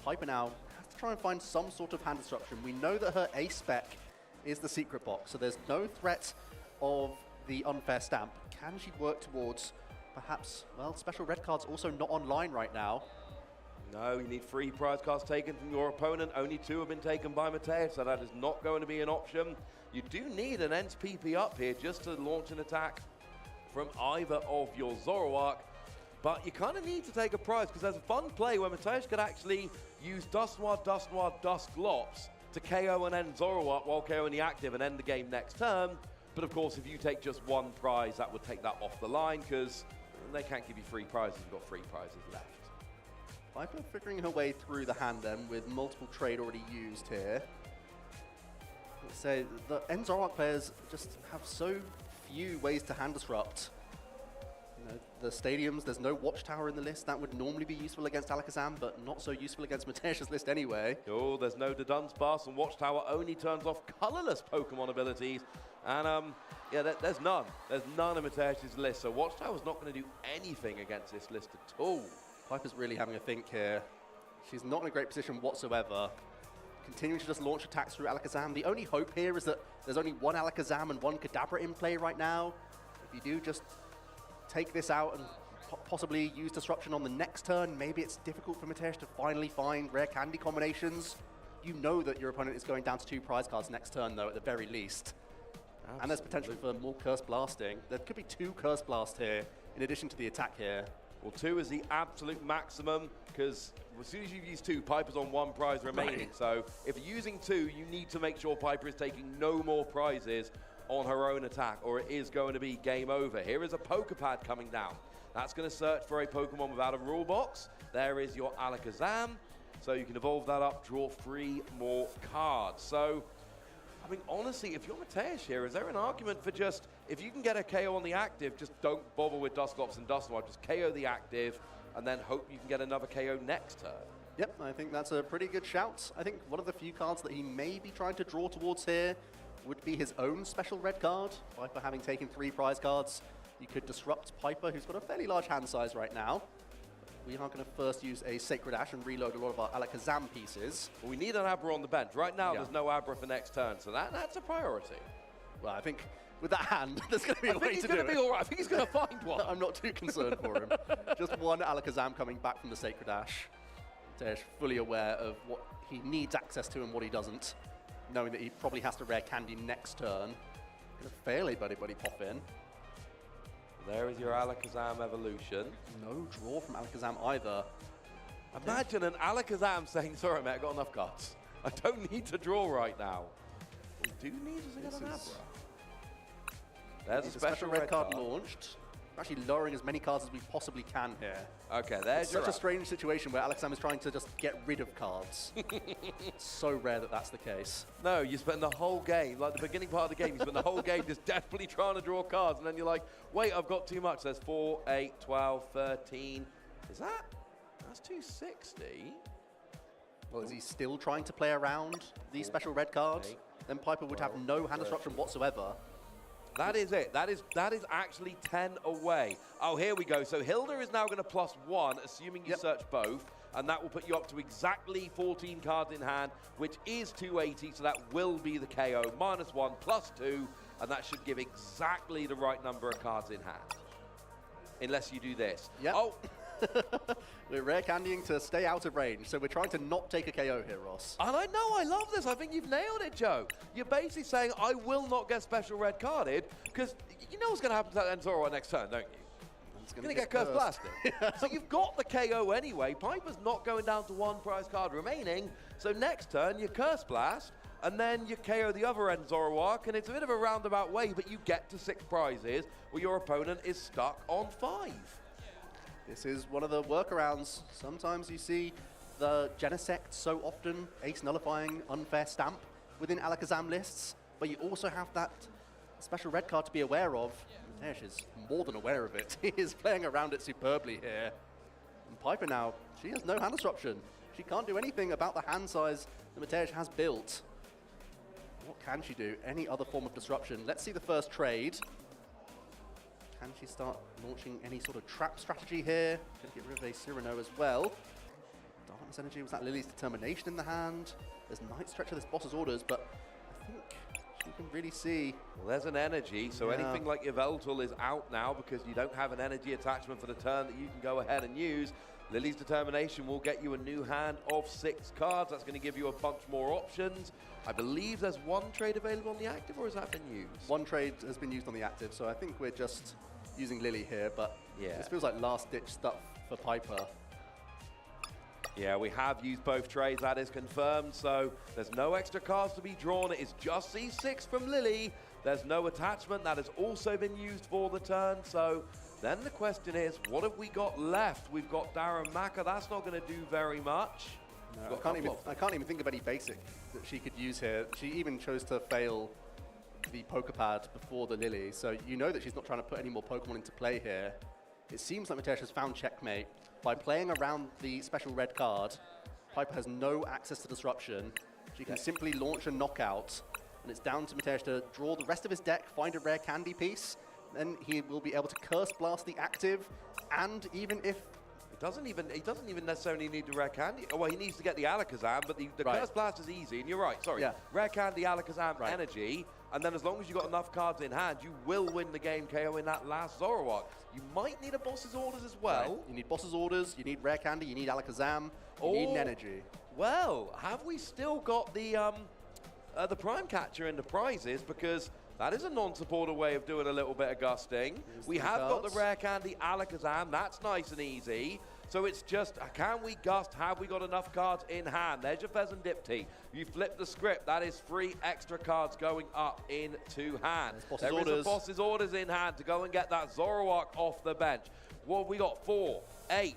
Piper now has to try and find some sort of hand disruption. We know that her A spec is the secret box, so there's no threat of the unfair stamp. Can she work towards perhaps, well, special red cards also not online right now? No, you need 3 prize cards taken from your opponent. Only 2 have been taken by Mateusz, so that is not going to be an option. You do need an Ents PP up here just to launch an attack from either of your Zoroark. But you kind of need to take a prize because there's a fun play where Mateusz could actually use Dusknoir, Dusclops to KO and end Zoroark while KOing the active and end the game next turn. But of course, if you take just 1 prize, that would take that off the line because they can't give you 3 prizes. You've got 3 prizes left. Piper figuring her way through the hand then with multiple trade already used here. Let's say the End Zoroark players just have so few ways to hand disrupt. The stadiums, there's no watchtower in the list. That would normally be useful against Alakazam, but not so useful against Matesh's list anyway. Oh, there's no Dunsparce, and Watchtower only turns off colorless Pokemon abilities. And yeah, there's none. There's none in Matesh's list, so Watchtower's not going to do anything against this list at all. Piper's really having a think here. She's not in a great position whatsoever. Continuing to just launch attacks through Alakazam. The only hope here is that there's only one Alakazam and one Kadabra in play right now. If you do just take this out and possibly use Disruption on the next turn, maybe it's difficult for Matesh to finally find rare candy combinations. You know that your opponent is going down to 2 prize cards next turn, though, at the very least. Absolutely. And there's potential for more Curse Blasting. There could be 2 Curse Blast here, in addition to the attack here. Well, 2 is the absolute maximum, because as soon as you've used 2, Piper's on 1 prize remaining. Right. So if you're using 2, you need to make sure Piper is taking no more prizes on her own attack, or it is going to be game over. Here is a Pokepad coming down. That's going to search for a Pokemon without a rule box. There is your Alakazam. So you can evolve that up, draw 3 more cards. So, I mean, honestly, if you're Matesh here, is there an argument for just, if you can get a KO on the active, just don't bother with Dusclops and Dusknoir, just KO the active, and then hope you can get another KO next turn? Yep, I think that's a pretty good shout. I think one of the few cards that he may be trying to draw towards here would be his own special red card. Piper having taken 3 prize cards, you could disrupt Piper, who's got a fairly large hand size right now. We are going to first use a Sacred Ash and reload a lot of our Alakazam pieces. Well, we need an Abra on the bench. Right now, there's no Abra for next turn, so that's a priority. Well, I think with that hand, there's going to be a way to do it. I think he's going to be all right. I think he's going to find one. I'm not too concerned for him. Just one Alakazam coming back from the Sacred Ash. Matesh fully aware of what he needs access to and what he doesn't, knowing that he probably has to rare candy next turn. Going to fail a Buddy Pop in. There is your Alakazam evolution. No draw from Alakazam either. Imagine an Alakazam saying, sorry mate, I got enough cards. I don't need to draw right now. We do need to get an Abra. There's a special red card launched. We're actually lowering as many cards as we possibly can here. Okay, there's such a strange situation where Alakazam is trying to just get rid of cards. It's so rare that that's the case. No, you spend the whole game, like the beginning part of the game, you spend the whole game just desperately trying to draw cards, and then you're like, wait, I've got too much. There's 4, 8, 12, 13. Is that? That's 260. Well, is he still trying to play around the special red card? Then Piper would have no hand disruption whatsoever. That is it. That is actually 10 away. Oh, here we go. So Hilda is now going to +1, assuming you search both, and that will put you up to exactly 14 cards in hand, which is 280, so that will be the KO. -1, +2, and that should give exactly the right number of cards in hand. Unless you do this. Yep. Oh! We're rare candying to stay out of range, so we're trying to not take a KO here, Ross. And I know, I love this. I think you've nailed it, Joe. You're basically saying, I will not get special red carded, because you know what's going to happen to that Enzora next turn, don't you? It's going to get Curse Blasted. So you've got the KO anyway. Piper's not going down to 1 prize card remaining, so next turn you Curse Blast, and then you KO the other Enzoroark, and it's a bit of a roundabout way, but you get to 6 prizes where your opponent is stuck on 5. This is one of the workarounds. Sometimes you see the Genesect so often ace nullifying unfair stamp within Alakazam lists, but you also have that special red card to be aware of. Matesh is more than aware of it. He is playing around it superbly here. And Piper now, she has no hand disruption. She can't do anything about the hand size that Matesh has built. What can she do? Any other form of disruption? Let's see the first trade. Can she start launching any sort of trap strategy here? Going to get rid of a Cyrano as well. Darkness Energy, was that Lily's Determination in the hand? There's Night Stretch of this boss's orders, but I think you can really see... Well, there's an energy, so anything like Yveltal is out now because you don't have an energy attachment for the turn that you can go ahead and use. Lily's Determination will get you a new hand of 6 cards. That's going to give you a bunch more options. I believe there's 1 trade available on the active, or has that been used? 1 trade has been used on the active, so I think we're just using Lily here, but this feels like last-ditch stuff for Piper. Yeah, we have used both trades, that is confirmed, so there's no extra cards to be drawn. It is just these 6 from Lily. There's no attachment. That has also been used for the turn, so then the question is, what have we got left? We've got Darren Maka. That's not going to do very much. No, I can't even think of any basic that she could use here. She even chose to fail the Pokepad before the Lily, so you know that she's not trying to put any more Pokemon into play here. it seems like Mitesh has found checkmate. By playing around the special red card, Piper has no access to disruption. She can simply launch a knockout, and it's down to Mitesh to draw the rest of his deck, find a rare candy piece, then he will be able to Curse Blast the active, and even if... He doesn't even necessarily need the rare candy. Oh, well, he needs to get the Alakazam, but the Curse Blast is easy, and you're right, sorry. Yeah. Rare candy, Alakazam, energy, and then as long as you've got enough cards in hand, you will win the game KO in that last Zoroark. You might need a Boss's Orders as well. Right. You need Boss's Orders, you need rare candy, you need Alakazam, you need an energy. Well, have we still got the Prime Catcher in the prizes? Because that is a non-supporter way of doing a little bit of gusting. We have got the rare candy Alakazam. That's nice and easy. So it's just, can we gust? Have we got enough cards in hand? There's your Pheasant Dipty. You flip the script. That is 3 extra cards going up into hand. There is a Boss's Orders in hand to go and get that Zoroark off the bench. What have we got? 4, 8,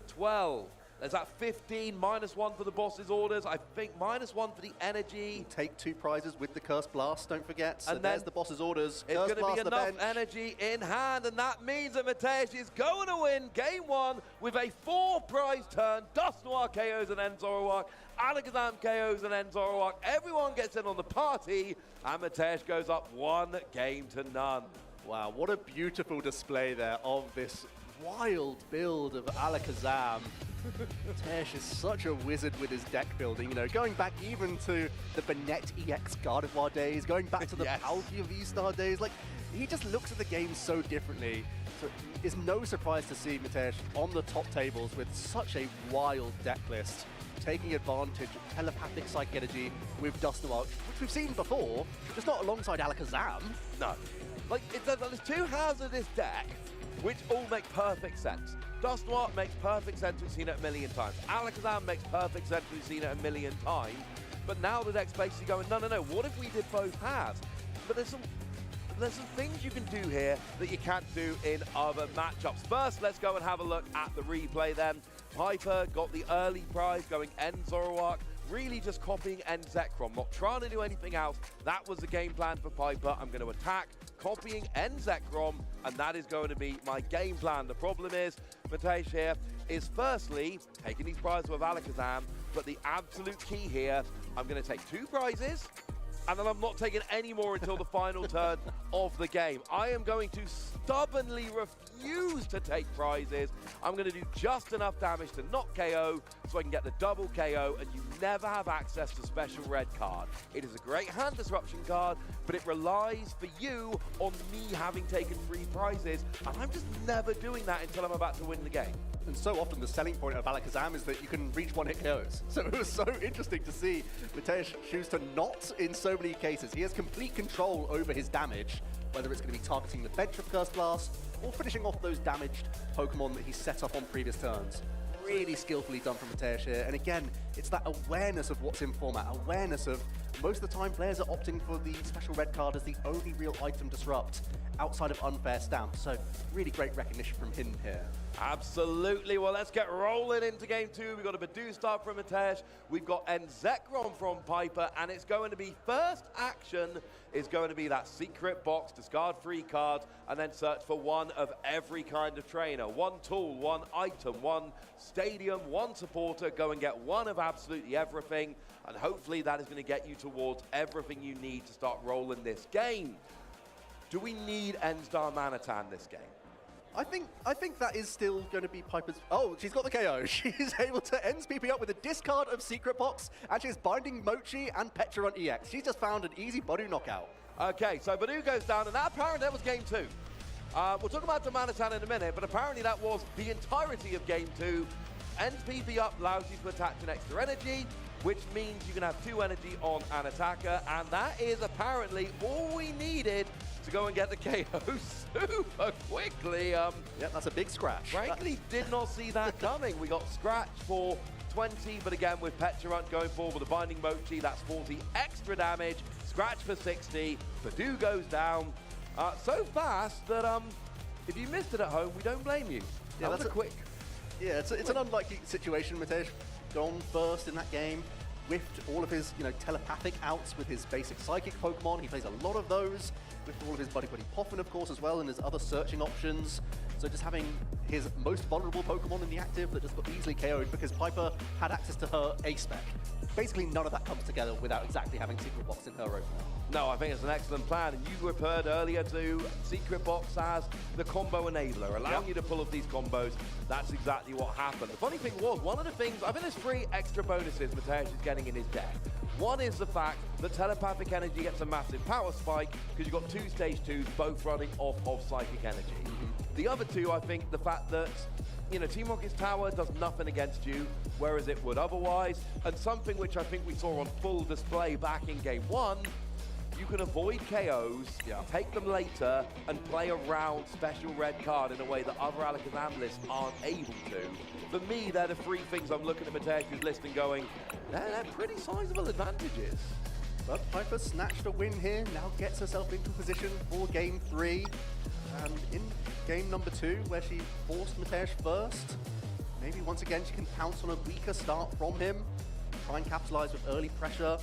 12. There's that 15, -1 for the Boss's Orders. I think -1 for the energy. You take 2 prizes with the Curse Blast, don't forget. So and there's the Boss's Orders. It's going to be enough energy in hand, and that means that Mitesh is going to win Game 1 with a 4-prize turn. Dust Noir KOs and end Zoroark. Alakazam KOs and end Zoroark. Everyone gets in on the party, and Mitesh goes up 1-0. Wow, what a beautiful display there of this wild build of Alakazam. Mitesh is such a wizard with his deck building, you know, going back even to the Bennett EX Gardevoir days, going back to the Palkia V-Star days. Like, he just looks at the game so differently. So it's no surprise to see Mitesh on the top tables with such a wild deck list, taking advantage of telepathic Psychic Energy with Dusknoir, which we've seen before, just not alongside Alakazam. No. Like, there's 2 halves of this deck which all make perfect sense. Dusknoir makes perfect sense, we've seen it a million times. Alakazam makes perfect sense, we've seen it a million times. But now the deck's basically going, no, what if we did both halves? But there's some things you can do here that you can't do in other matchups. First, let's go and have a look at the replay then. Piper got the early prize going end Zoroark, really just copying end Zekrom, not trying to do anything else. That was the game plan for Piper. I'm going to attack, copying end Zekrom, and that is going to be my game plan. The problem is, Mitesh here is firstly taking these prizes with Alakazam, but the absolute key here, I'm going to take 2 prizes, and then I'm not taking any more until the final turn of the game. I am going to stubbornly refuse to take prizes. I'm going to do just enough damage to not KO so I can get the double KO, and you never have access to special red card. It is a great hand disruption card, but it relies for you on me having taken 3 prizes, and I'm just never doing that until I'm about to win the game. And so often the selling point of Alakazam is that you can reach 1-hit KOs. So it was so interesting to see Mitesh choose to not in so many cases. He has complete control over his damage, whether it's going to be targeting the bench with Curse Blast or finishing off those damaged Pokemon that he's set up on previous turns. Really skillfully done from Mitesh here. And again, it's that awareness of what's in format, awareness of most of the time players are opting for the special red card as the only real item disrupt outside of unfair stamp. So really great recognition from him here. Absolutely. Well, let's get rolling into game 2. We've got a Badoo start from Mitesh. We've got Zekrom from Piper, and it's going to be first action is going to be that secret box, discard 3 cards, and then search for 1 of every kind of trainer. 1 tool, 1 item, 1 stadium, 1 supporter. Go and get 1 of absolutely everything, and hopefully that is going to get you towards everything you need to start rolling this game. Do we need N-Star Manatan this game? I think that is still going to be Piper's... Oh, she's got the KO. She's able to end PP up with a discard of Secret Box, and she's binding Mochi and Petra on EX. She's just found an easy Badoo knockout. Okay, so Badoo goes down, and apparently that was game 2. We'll talk about the Manatan in a minute, but apparently that was the entirety of game 2. Ends PP up allows you to attach an extra energy, which means you can have 2 energy on an attacker, and that is apparently all we needed to go and get the KO super quickly. Yeah, that's a big scratch. Frankly, did not see that coming. We got scratch for 20, but again, with Petulant going forward with a Binding Mochi, that's 40 extra damage. Scratch for 60. Badoo goes down so fast that if you missed it at home, we don't blame you. Yeah, that's a quick. Yeah, it's an unlikely situation. Mitesh gone first in that game. Whiffed all of his, telepathic outs with his basic psychic Pokemon. He plays a lot of those with all of his Buddy Poffin, of course, as well, and his other searching options. So just having his most vulnerable Pokemon in the active that just got easily KO'd because Piper had access to her A-spec. Basically, none of that comes together without exactly having Secret Box in her arsenal. No, I think it's an excellent plan. And you referred earlier to Secret Box as the combo enabler, allowing you to pull off these combos. That's exactly what happened. The funny thing was, one of the things, I think there's 3 extra bonuses Mateusz is getting in his deck. One is the fact that Telepathic Energy gets a massive power spike because you've got 2 Stage 2s both running off of Psychic Energy. The other 2, I think, the fact that Team Rocket's tower does nothing against you, whereas it would otherwise. And something which I think we saw on full display back in Game 1, you can avoid KOs, take them later, and play around special red card in a way that other Alakazam lists aren't able to. For me, they're the 3 things I'm looking at Mateusz's list and going, they're pretty sizable advantages. But Piper snatched a win here, now gets herself into position for Game 3. And in game number 2, where she forced Mateusz first, maybe once again she can pounce on a weaker start from him, try and capitalize with early pressure.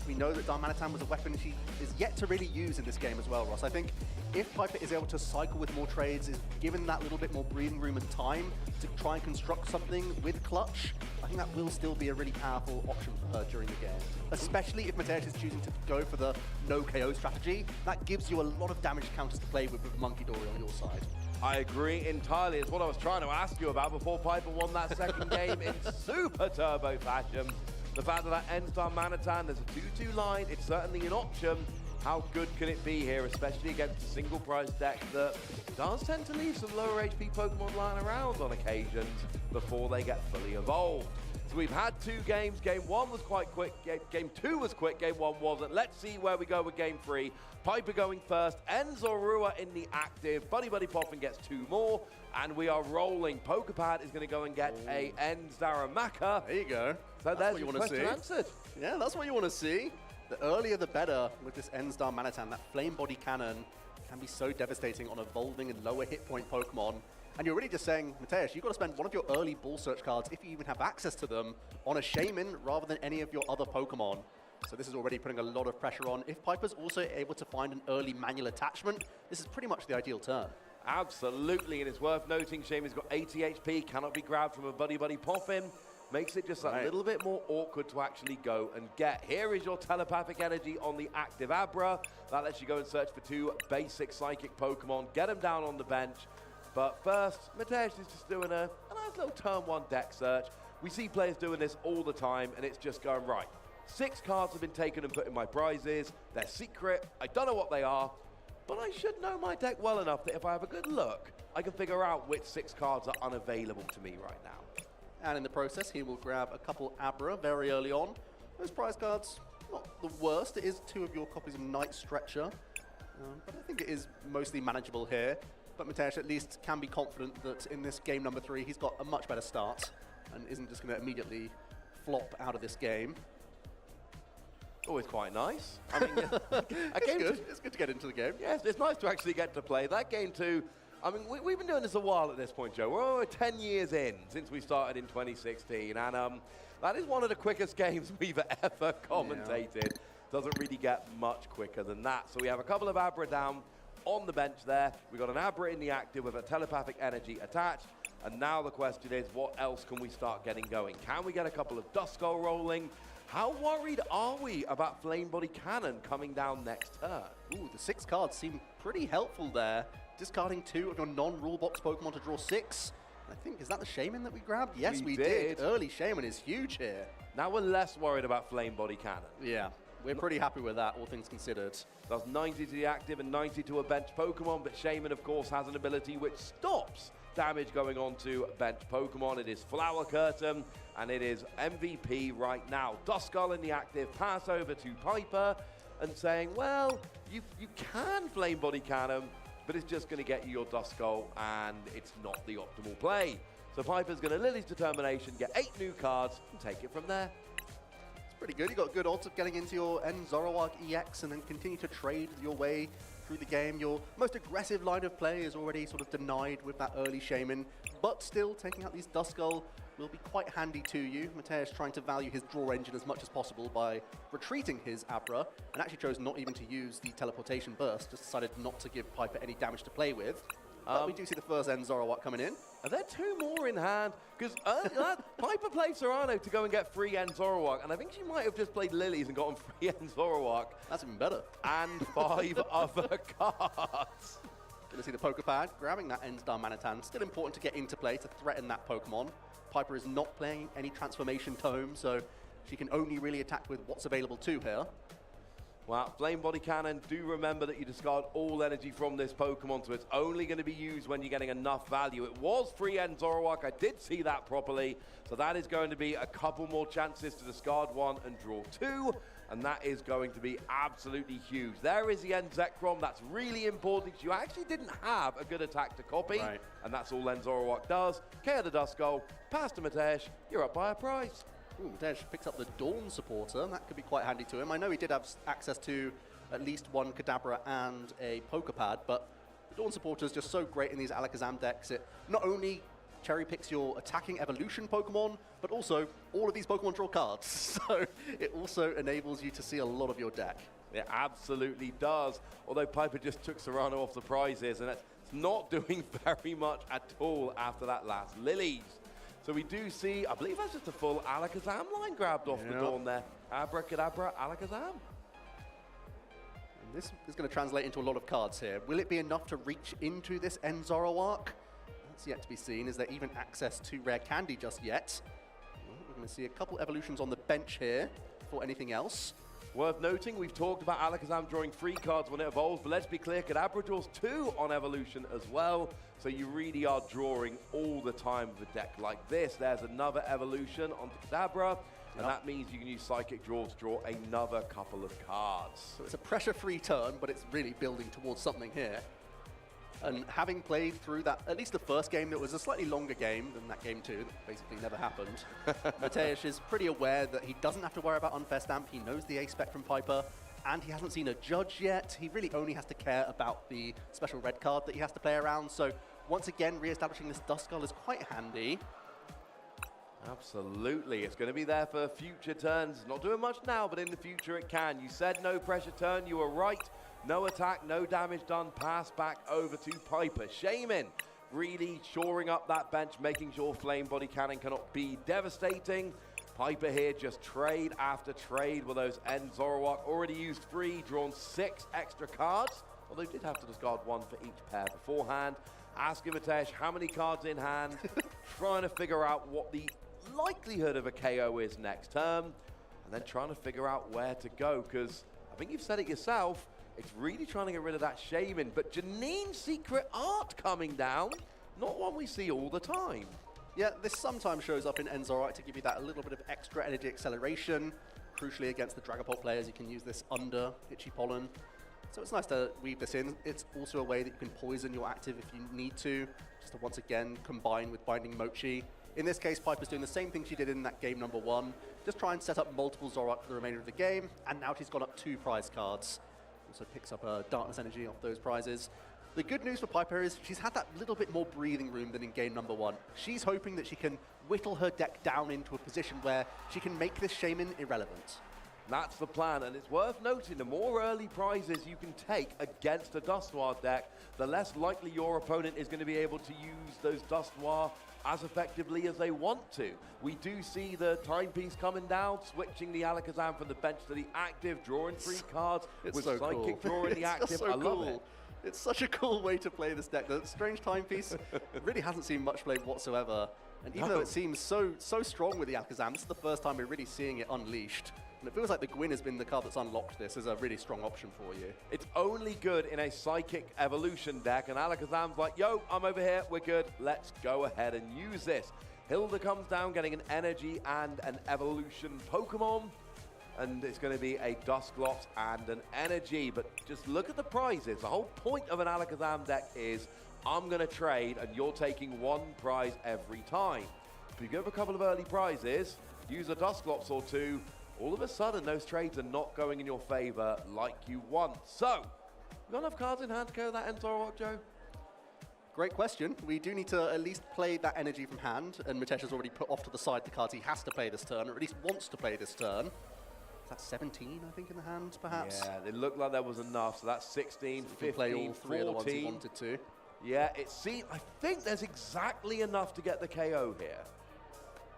We know that Darmanitan was a weapon she is yet to really use in this game as well, Ross. I think if Piper is able to cycle with more trades, is given that little bit more breathing room and time to try and construct something with Clutch, I think that will still be a really powerful option for her during the game. Especially if Mateusz is choosing to go for the no KO strategy. That gives you a lot of damage counters to play with Monkey Dory on your side. I agree entirely. It's what I was trying to ask you about before Piper won that second game in super turbo fashion. The fact that ends Darmanitan, there's a 2-2 line, it's certainly an option. How good can it be here, especially against a single prize deck that does tend to leave some lower HP Pokemon lying around on occasions before they get fully evolved. So we've had 2 games. Game 1 was quite quick. Game 2 was quick. Game 1 wasn't. Let's see where we go with Game 3. Piper going first. Enzorua in the active. Buddy Poppin gets 2 more. And we are rolling. Pokepad is going to go and get a Enzaramaka. There you go. So that's there's what you your want to see. question answered. Yeah, that's what you want to see. The earlier the better with this Darmanitan. That Flame Body Cannon can be so devastating on evolving and lower hit point Pokemon. And you're really just saying, Mateusz, you've got to spend one of your early ball search cards, if you even have access to them, on a Shaman rather than any of your other Pokemon. So this is already putting a lot of pressure on. If Piper's also able to find an early manual attachment, this is pretty much the ideal turn. Absolutely, and it's worth noting Shaman's got 80 HP, cannot be grabbed from a Buddy Poppin. Makes it just a little bit more awkward to actually go and get. Here is your Telepathic Energy on the active Abra. That lets you go and search for 2 basic Psychic Pokemon, get them down on the bench. But first, Mateusz is just doing a nice little turn 1 deck search. We see players doing this all the time, and it's just going, right, 6 cards have been taken and put in my prizes. They're secret. I don't know what they are, but I should know my deck well enough that if I have a good look, I can figure out which 6 cards are unavailable to me right now. And in the process, he will grab a couple Abra very early on. Those prize cards, not the worst. It is 2 of your copies of Night Stretcher, but I think it is mostly manageable here. But Mateusz at least can be confident that in this game number 3, he's got a much better start and isn't just going to immediately flop out of this game. Always quite nice. I mean, it's good to get into the game. Yes, it's nice to actually get to play. That game too, I mean, we've been doing this a while at this point, Joe. We're over 10 years in since we started in 2016, and that is one of the quickest games we've ever commentated. Yeah. Doesn't really get much quicker than that. So we have a couple of Abra down on the bench there. We've got an Abra in the active with a Telepathic Energy attached. And now the question is, what else can we start getting going? Can we get a couple of Duskull rolling? How worried are we about Flame Body Cannon coming down next turn? Ooh, the 6 cards seem pretty helpful there. Discarding 2 of your non-rule box Pokemon to draw 6. I think, is that the Shaman that we grabbed? Yes, we did. Early Shaman is huge here. Now we're less worried about Flame Body Cannon. Yeah, we're pretty happy with that, all things considered. Does 90 to the active and 90 to a bench Pokemon, but Shaman, of course, has an ability which stops damage going on to bench Pokemon. It is Flower Curtain, and it is MVP right now. Duskull in the active, pass over to Piper, and saying, well, you can Flame Body Cannon, but it's just going to get you your Duskull, and it's not the optimal play. So Piper's going to Lily's Determination, get 8 new cards, and take it from there. It's pretty good. You got good odds of getting into your Zoroark EX and then continue to trade your way through the game. Your most aggressive line of play is already sort of denied with that early Shaman, but still taking out these Duskull will be quite handy to you. Mateusz trying to value his draw engine as much as possible by retreating his Abra, and actually chose not even to use the teleportation burst, just decided not to give Piper any damage to play with. But we do see the first end Zoroark coming in. Are there 2 more in hand? Because Piper played Serrano to go and get free end Zoroark, and I think she might have just played Lilies and gotten free end Zoroark. That's even better. And 5 other cards. Going to see the Poke Pad grabbing that end Star Manitan. Still important to get into play to threaten that Pokemon. Piper is not playing any Transformation Tome, so she can only really attack with what's available to her. Well, Flame Body Cannon, do remember that you discard all energy from this Pokemon, so it's only going to be used when you're getting enough value. It was free end Zoroark, I did see that properly, so that is going to be a couple more chances to discard 1 and draw 2, and that is going to be absolutely huge. There is the end Zekrom, that's really important because you actually didn't have a good attack to copy, and that's all end Zoroark does. KO the Duskull, pass to Matesh, you're up by a prize. Ooh, Matesh picks up the Dawn Supporter, and that could be quite handy to him. I know he did have access to at least 1 Kadabra and a Poke Pad, but the Dawn Supporter is just so great in these Alakazam decks. It not only cherry picks your attacking evolution Pokemon, but also all of these Pokemon draw cards. So it also enables you to see a lot of your deck. It absolutely does. Although Piper just took Serrano off the prizes, and it's not doing very much at all after that last Lilies. So we do see, I believe that's just a full Alakazam line grabbed off the Dawn there. Abracadabra, Alakazam. And this is going to translate into a lot of cards here. Will it be enough to reach into this end Zoroark? That's yet to be seen. Is there even access to Rare Candy just yet? Well, we're going to see a couple evolutions on the bench here before anything else. Worth noting, we've talked about Alakazam drawing 3 cards when it evolves, but let's be clear, Kadabra draws 2 on evolution as well. So you really are drawing all the time with a deck like this. There's another evolution onto Kadabra, and that means you can use Psychic Draw to draw another couple of cards. So it's a pressure-free turn, but it's really building towards something here. And having played through that, at least the first game that was a slightly longer game than that game 2, that basically never happened, Matesh is pretty aware that he doesn't have to worry about Unfair Stamp. He knows the A-Spec from Piper, and he hasn't seen a judge yet. He really only has to care about the special red card that he has to play around. So once again, re-establishing this Duskull is quite handy. Absolutely, it's going to be there for future turns. Not doing much now, but in the future it can. You said no pressure turn, you were right. No attack, no damage done, pass back over to Piper. Shaman really shoring up that bench, making sure Flame Body Cannon cannot be devastating. Piper here just trade after trade with those end Zoroark. Already used 3, drawn 6 extra cards, although did have to discard 1 for each pair beforehand. Asking Matesh how many cards in hand, trying to figure out what the likelihood of a KO is next turn, and then trying to figure out where to go, because I think you've said it yourself, it's really trying to get rid of that Shaman, but Janine's Secret Art coming down, not one we see all the time. Yeah, this sometimes shows up in end Zoroark to give you that a little bit of extra energy acceleration. Crucially against the Dragapult players, you can use this under Itchy Pollen. So it's nice to weave this in. It's also a way that you can poison your active if you need to, just to once again combine with Binding Mochi. In this case, Piper's doing the same thing she did in that game number 1. Just try and set up multiple Zoroark for the remainder of the game, and now she's got up 2 prize cards. Also picks up Darkness Energy off those prizes. The good news for Piper is she's had that little bit more breathing room than in game number 1. She's hoping that she can whittle her deck down into a position where she can make this Shaman irrelevant. That's the plan, and it's worth noting the more early prizes you can take against a Dustoir deck, the less likely your opponent is going to be able to use those Dustoir as effectively as they want to. We do see the timepiece coming down, switching the Alakazam from the bench to the active, drawing 3 cards with so Psychic cool. Draw in the active. I love it. It's such a cool way to play this deck. The Strange Timepiece really hasn't seen much play whatsoever. And even though it seems so strong with the Alakazam, this is the first time we're really seeing it unleashed. And it feels like the Gwyn has been the card that's unlocked this as a really strong option for you. It's only good in a Psychic Evolution deck, and Alakazam's like, yo, I'm over here, we're good, let's go ahead and use this. Hilda comes down, getting an Energy and an Evolution Pokemon, and it's going to be a Dusclops and an Energy, but just look at the prizes. The whole point of an Alakazam deck is, I'm going to trade, and you're taking 1 prize every time. If you give a couple of early prizes, use a Dusclops or 2, all of a sudden, those trades are not going in your favor like you want. So, you got enough cards in hand to KO that end Zoroark, Joe? Great question. We do need to at least play that energy from hand, and Matesh has already put off to the side the cards he has to play this turn, or at least wants to play this turn. Is that 17, I think, in the hand, perhaps? Yeah, it looked like there was enough. So that's 16, so 15, play all 3 of the ones he 14. wanted to. Yeah, I think there's exactly enough to get the KO here.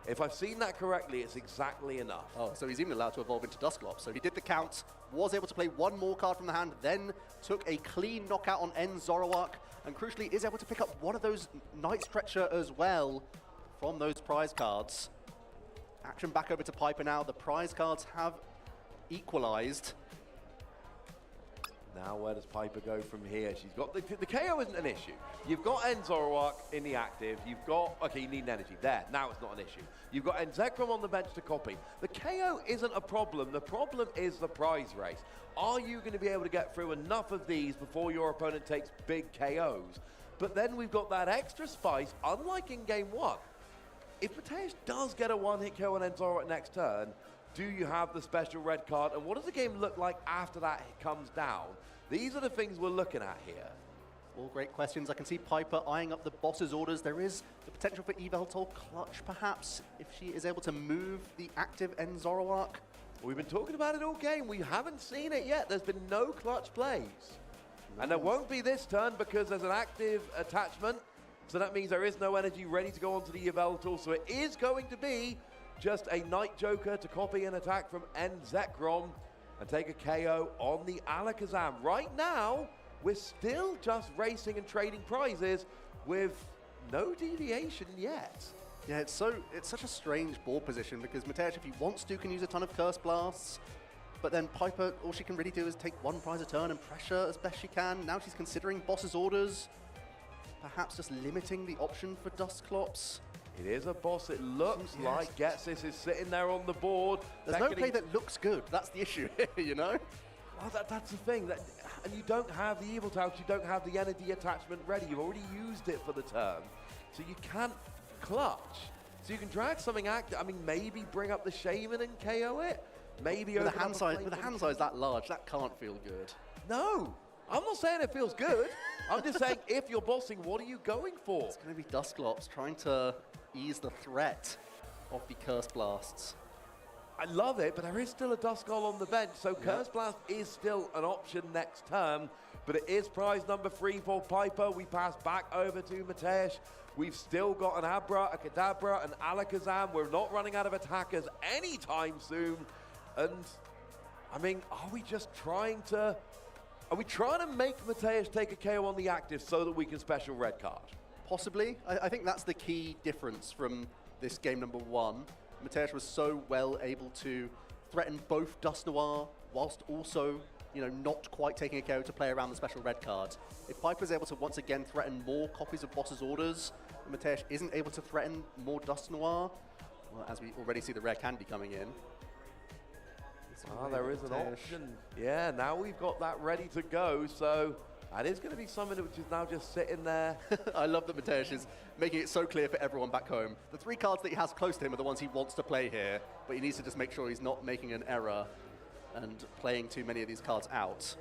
If I've seen that correctly, it's exactly enough. Oh, so he's even allowed to evolve into Dusclops. So he did the count, was able to play one more card from the hand, then took a clean knockout on End Zoroark, and crucially is able to pick up one of those Night Stretcher as well from those prize cards. Action back over to Piper now. The prize cards have equalized. Now where does Piper go from here? She's got the KO isn't an issue. You've got End Zoroark in the active. You've got, okay, you need an energy there. Now it's not an issue. You've got Enzekrom on the bench to copy. The KO isn't a problem. The problem is the prize race. Are you going to be able to get through enough of these before your opponent takes big KOs? But then we've got that extra spice, unlike in game one. If Mateusz does get a one-hit KO on End Zoroark next turn, do you have the special red card? And what does the game look like after that comes down? These are the things we're looking at here. All great questions. I can see Piper eyeing up the boss's orders. There is the potential for Yveltal clutch, perhaps, if she is able to move the active End Zoroark. We've been talking about it all game. We haven't seen it yet. There's been no clutch plays. And there won't be this turn because there's an active attachment. So that means there is no energy ready to go onto the Yveltal. So it is going to be just a Night Joker to copy an attack from Enzekrom and take a KO on the Alakazam. Right now, we're still just racing and trading prizes with no deviation yet. Yeah, it's such a strange board position because Mateusz, if he wants to, can use a ton of Curse Blasts. But then Piper, all she can really do is take one prize a turn and pressure as best she can. Now she's considering boss's orders, perhaps just limiting the option for Dusclops. It is a boss. It looks like Getsis is sitting there on the board. There's no play that looks good. That's the issue here, you know? Well, that's the thing. And you don't have the Evil Touch. You don't have the energy attachment ready. You've already used it for the turn. So you can't clutch. So you can drag something active. I mean, maybe bring up the Shaman and KO it. Maybe with a hand size that large, that can't feel good. No. I'm not saying it feels good. I'm just saying if you're bossing, what are you going for? It's going to be Dusclops trying to ease the threat of the Curse Blasts. I love it, but there is still a Duskull on the bench, so Curse Blast is still an option next turn, but it is prize number 3 for Piper. We pass back over to Mateusz. We've still got an Abra, a Kadabra, an Alakazam. We're not running out of attackers anytime soon. And, I mean, are we trying to make Mateusz take a KO on the active so that we can special red card? Possibly. I think that's the key difference from this game number 1. Mateusz was so well able to threaten both Dusknoir whilst also, you know, not quite taking a KO to play around the special red card. If Piper's able to once again threaten more copies of boss's orders, and Mateusz isn't able to threaten more Dusknoir, well, as we already see the rare candy coming in. Ah, there is an option. Yeah, now we've got that ready to go, so that is going to be something which is now just sitting there. I love that Mateusz is making it so clear for everyone back home. The 3 cards that he has close to him are the ones he wants to play here, but he needs to just make sure he's not making an error and playing too many of these cards out.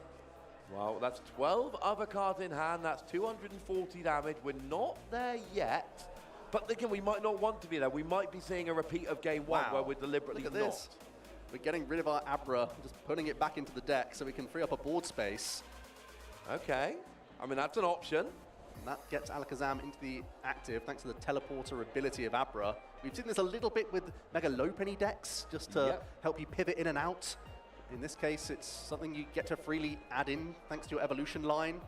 Well, that's 12 other cards in hand. That's 240 damage. We're not there yet. But again, we might not want to be there. We might be seeing a repeat of game 1 where we're deliberately Look at this. We're getting rid of our Abra, just putting it back into the deck so we can free up a board space. Okay. I mean, that's an option. And that gets Alakazam into the active thanks to the teleporter ability of Abra. We've seen this a little bit with Mega Low Penny decks, just to help you pivot in and out. In this case, it's something you get to freely add in thanks to your evolution line.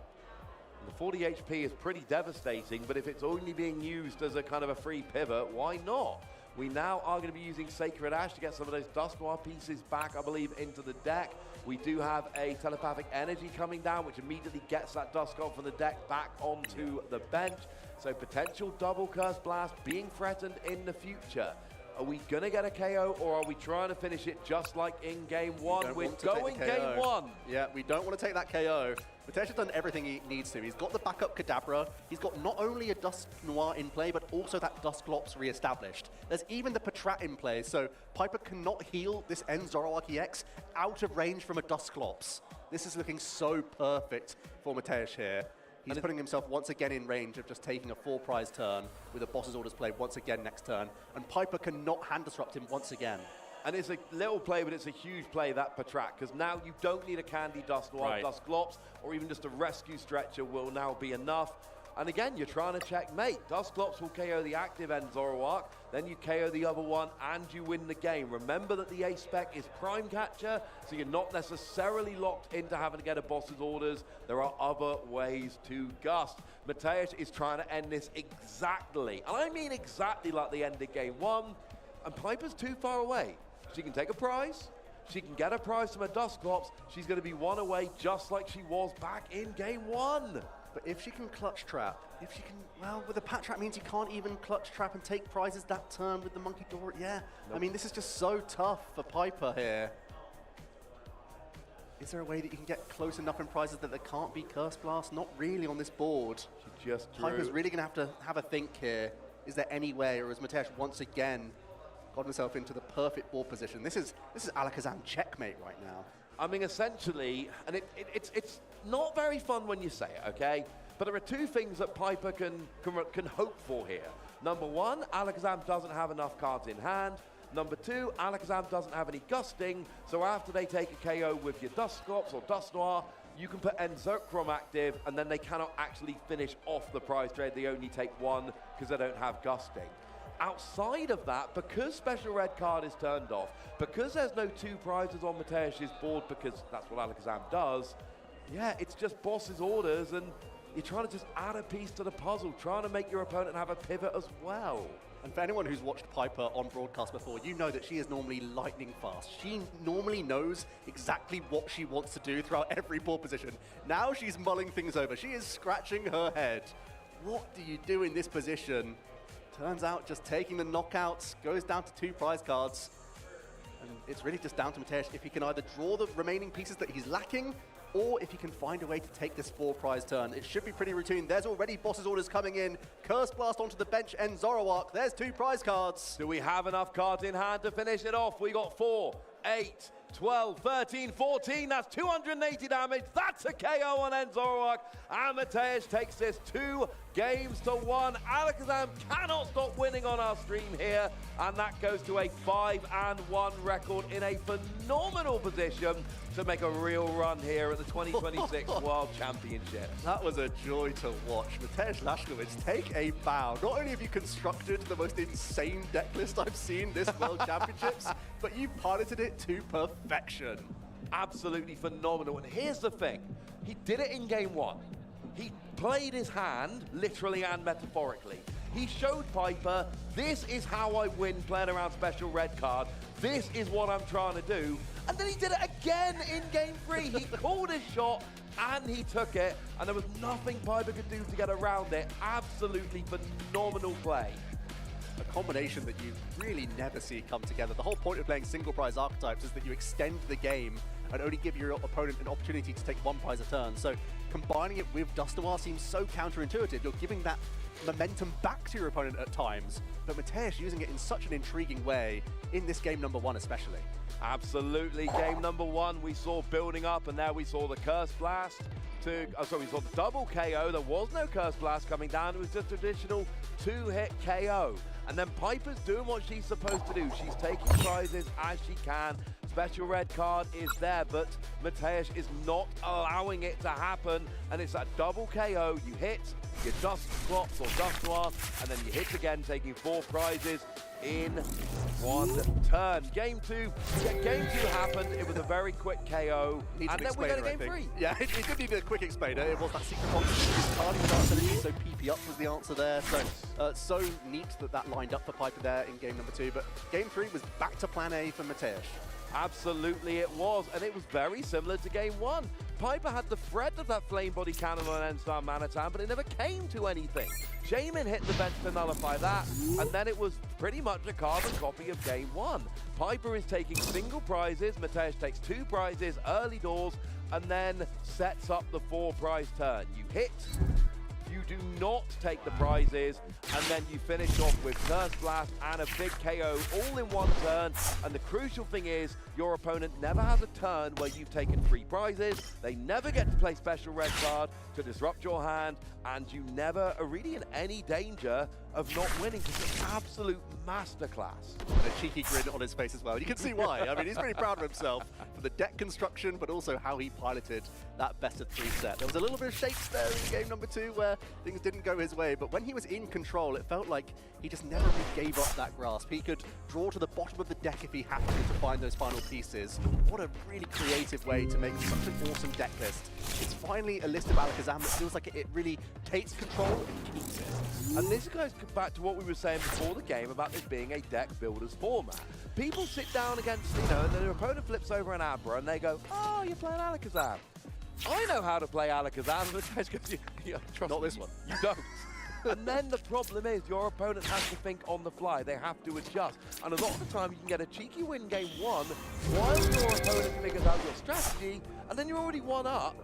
The 40 HP is pretty devastating, but if it's only being used as a kind of a free pivot, why not? We now are going to be using Sacred Ash to get some of those Dusknoir pieces back, I believe, into the deck. We do have a Telepathic Energy coming down, which immediately gets that Dusknoir from the deck back onto the bench. So potential double Curse Blast being threatened in the future. Are we going to get a KO, or are we trying to finish it just like in game 1? We're going game 1. Yeah, we don't want to take that KO. Mateusz has done everything he needs to. He's got the backup Kadabra. He's got not only a Dusknoir in play, but also that Dusclops re-established. There's even the Patrat in play, so Piper cannot heal this End Zoroark EX out of range from a Dusclops. This is looking so perfect for Mateusz here. He's putting himself once again in range of just taking a 4-prize turn with a boss's orders play once again next turn. And Piper cannot hand disrupt him once again. And it's a little play, but it's a huge play, that Patrat, because now you don't need a Candy Dusknoir, Dusclops, or even just a Rescue Stretcher will now be enough. And again, you're trying to checkmate. Dusclops will KO the active end Zoroark, then you KO the other one and you win the game. Remember that the A spec is Prime Catcher, so you're not necessarily locked into having to get a boss's orders. There are other ways to Gust. Mateusz is trying to end this exactly, and I mean exactly like they ended game 1, and Piper's too far away. She can take a prize, she can get a prize from her Dusclops, she's going to be one away just like she was back in game 1. But if she can clutch trap, if she can, well, with the pat trap means you can't even clutch trap and take prizes that turn with the Monkey Door. Yeah, nope. I mean, this is just so tough for Piper here. Is there a way that you can get close enough in prizes that there can't be Curse Blast? Not really on this board. She just drew. Piper's really going to have a think here. Is there any way, or has Mateusz once again got himself into the perfect board position? This is Alakazam checkmate right now. I mean, essentially, and it's not very fun when you say it, okay? But there are two things that Piper can hope for here. Number one, Alakazam doesn't have enough cards in hand. Number two, Alakazam doesn't have any gusting, so after they take a KO with your Dusclops or Dusknoir, you can put Enzocrom active, and then they cannot actually finish off the prize trade. They only take one because they don't have gusting. Outside of that, because special red card is turned off, because there's no 2 prizes on Mateusz's board, because that's what Alakazam does, yeah, it's just boss's orders, and you're trying to just add a piece to the puzzle, trying to make your opponent have a pivot as well. And for anyone who's watched Piper on broadcast before, you know that she is normally lightning fast. She normally knows exactly what she wants to do throughout every board position. Now she's mulling things over. She is scratching her head. What do you do in this position? Turns out just taking the knockouts goes down to 2 prize cards. And it's really just down to Mateusz if he can either draw the remaining pieces that he's lacking, or if he can find a way to take this 4 prize turn. It should be pretty routine. There's already boss's orders coming in. Curse Blast onto the bench and Zoroark. There's 2 prize cards. Do we have enough cards in hand to finish it off? We got 4, 8, 12, 13, 14, that's 280 damage. That's a KO on Zoroark. And Mateusz takes this 2 games to 1. Alakazam cannot stop winning on our stream here. And that goes to a 5-1 record in a phenomenal position to make a real run here at the 2026 World Championship. That was a joy to watch. Mateusz Lashkowicz take a bow. Not only have you constructed the most insane deck list I've seen this World Championships, but you piloted it to perfection. Absolutely phenomenal. And here's the thing. He did it in game 1. He played his hand, literally and metaphorically. He showed Piper, this is how I win playing around special red card. This is what I'm trying to do. And then he did it again in game 3. He called his shot and he took it. And there was nothing Piper could do to get around it. Absolutely phenomenal play. A combination that you really never see come together. The whole point of playing single prize archetypes is that you extend the game and only give your opponent an opportunity to take 1 prize a turn. So combining it with Dusknoir seems so counterintuitive. You're giving that momentum back to your opponent at times, but Mateusz using it in such an intriguing way in this game number 1 especially. Absolutely. Game number 1 we saw building up, and there we saw the Curse Blast to, we saw the double KO. There was no Curse Blast coming down. It was just traditional 2-hit KO. And then Piper's doing what she's supposed to do. She's taking prizes as she can. Special red card is there, but Mateusz is not allowing it to happen. And it's that double KO. You hit your Dusclops or Dusknoir, and then you hit again, taking 4 prizes in 1 turn. Game 2 happened. It was a very quick KO. And then we go to game 3. Yeah, it did need a quick explainer. It was that secret card so PP up was the answer there. So neat that lined up for Piper there in game number 2. But game 3 was back to plan A for Mateusz. Absolutely it was, and it was very similar to game 1. Piper had the threat of that Flame Body Cannon on N-Star Manitan, but it never came to anything. Jamin hit the bench to nullify that, and then it was pretty much a carbon copy of game 1. Piper is taking single prizes, Mateusz takes 2 prizes early doors, and then sets up the 4 prize turn. You hit, you do not take the prizes, and then you finish off with Curse Blast and a big KO all in 1 turn. And the crucial thing is, your opponent never has a turn where you've taken 3 prizes. They never get to play special red card to disrupt your hand, and you never are really in any danger of not winning. It's an absolute masterclass. And a cheeky grin on his face as well. You can see why. I mean, he's pretty proud of himself for for the deck construction, but also how he piloted that best-of-3 set. There was a little bit of shakes there in game number 2 where things didn't go his way, but when he was in control, it felt like he just never really gave up that grasp. He could draw to the bottom of the deck if he had to find those final pieces. What a really creative way to make such an awesome deck list. It's finally a list of Alakazam that feels like it really takes control and keeps it. And this goes back to what we were saying before the game about this being a deck builder's format. People sit down against, and then their opponent flips over an Abra and they go, oh, you're playing Alakazam. I know how to play Alakazam, and the guy goes, trust not me, this one. You don't. And then the problem is your opponent has to think on the fly. They have to adjust. And a lot of the time you can get a cheeky win game 1 while your opponent figures out your strategy, and then you're already 1 up,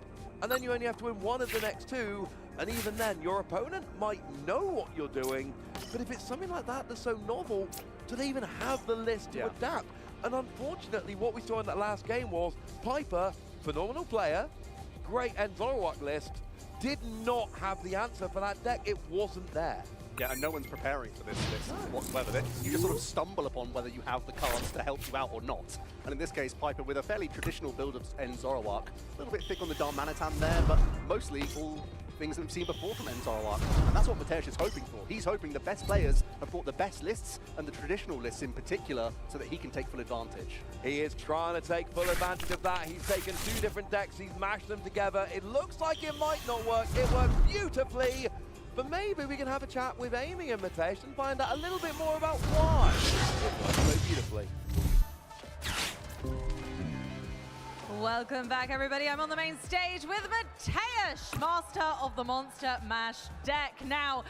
and then you only have to win 1 of the next 2, and even then your opponent might know what you're doing, but if it's something like that that's so novel, do they even have the list to adapt? And unfortunately what we saw in that last game was Piper, phenomenal player, great end Zoroark list, did not have the answer for that deck. It wasn't there. Yeah, and no one's preparing for this whatsoever. You just sort of stumble upon whether you have the cards to help you out or not. And in this case, Piper with a fairly traditional build of End Zoroark. A little bit thick on the Darmanitan there, but mostly all things that we've seen before from End Zoroark. And that's what Mateusz is hoping for. He's hoping the best players have brought the best lists, and the traditional lists in particular, so that he can take full advantage. He is trying to take full advantage of that. He's taken 2 different decks, he's mashed them together. It looks like it might not work. It worked beautifully. But maybe we can have a chat with Amy and Mateusz and find out a little bit more about why it worked so beautifully. Welcome back, everybody. I'm on the main stage with Mateusz, master of the Monster Mash deck. Now,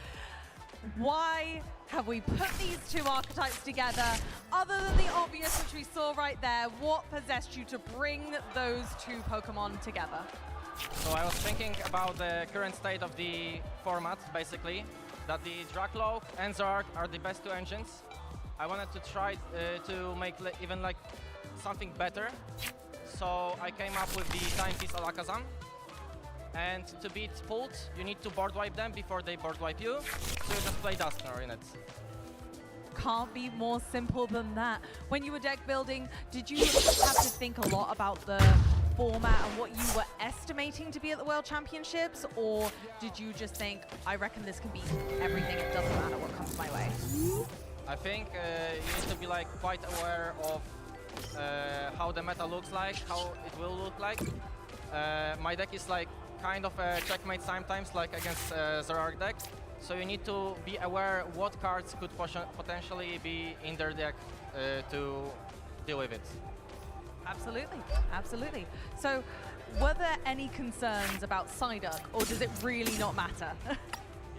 why have we put these 2 archetypes together? Other than the obvious, which we saw right there, what possessed you to bring those 2 Pokemon together? So I was thinking about the current state of the format, basically, that the Dracloak and Zoroark are the best 2 engines. I wanted to try to make even like something better. So I came up with the Timepiece Alakazam. And to beat Pult, you need to board wipe them before they board wipe you. So you just play Dusknoir in it. Can't be more simple than that. When you were deck building, did you have to think a lot about the format and what you were estimating to be at the World Championships? Or did you just think, I reckon this can be everything, it doesn't matter what comes my way? I think you need to be like quite aware of how the meta looks like, how it will look like. My deck is like kind of a checkmate sometimes, like against Zoroark deck. So you need to be aware what cards could potentially be in their deck to deal with it. Absolutely, absolutely. So were there any concerns about Psyduck, or does it really not matter?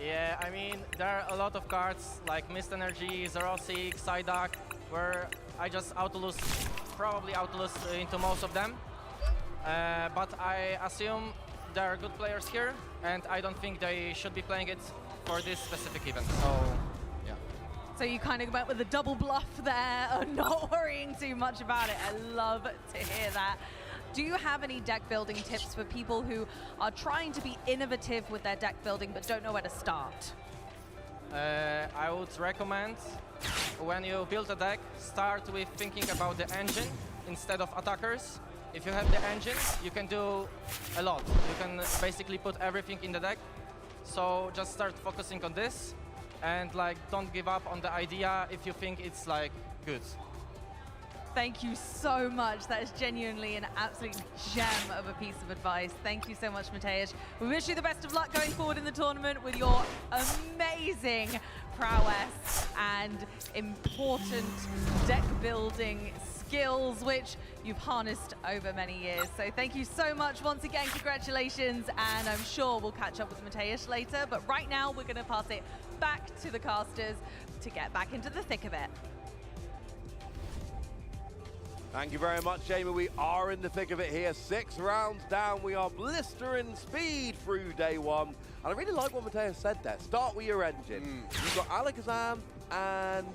Yeah, I mean, there are a lot of cards like Mist Energy, Zerosic, Psyduck, where I just probably auto-lose into most of them. But I assume there are good players here, and I don't think they should be playing it for this specific event, so yeah. So you kind of went with a double bluff there, of not worrying too much about it. I love to hear that. Do you have any deck building tips for people who are trying to be innovative with their deck building but don't know where to start? I would recommend when you build a deck, start with thinking about the engine instead of attackers. If you have the engine, you can do a lot. You can basically put everything in the deck. So just start focusing on this and like don't give up on the idea if you think it's like good. Thank you so much. That is genuinely an absolute gem of a piece of advice. Thank you so much, Mateusz. We wish you the best of luck going forward in the tournament with your amazing prowess and important deck building skills, which you've harnessed over many years. So thank you so much once again. Congratulations, and I'm sure we'll catch up with Mateusz later. But right now, we're going to pass it back to the casters to get back into the thick of it. Thank you very much, Jamie. We are in the thick of it here. 6 rounds down. We are blistering speed through day 1. And I really like what Mateusz said there. Start with your engine. You've got Alakazam and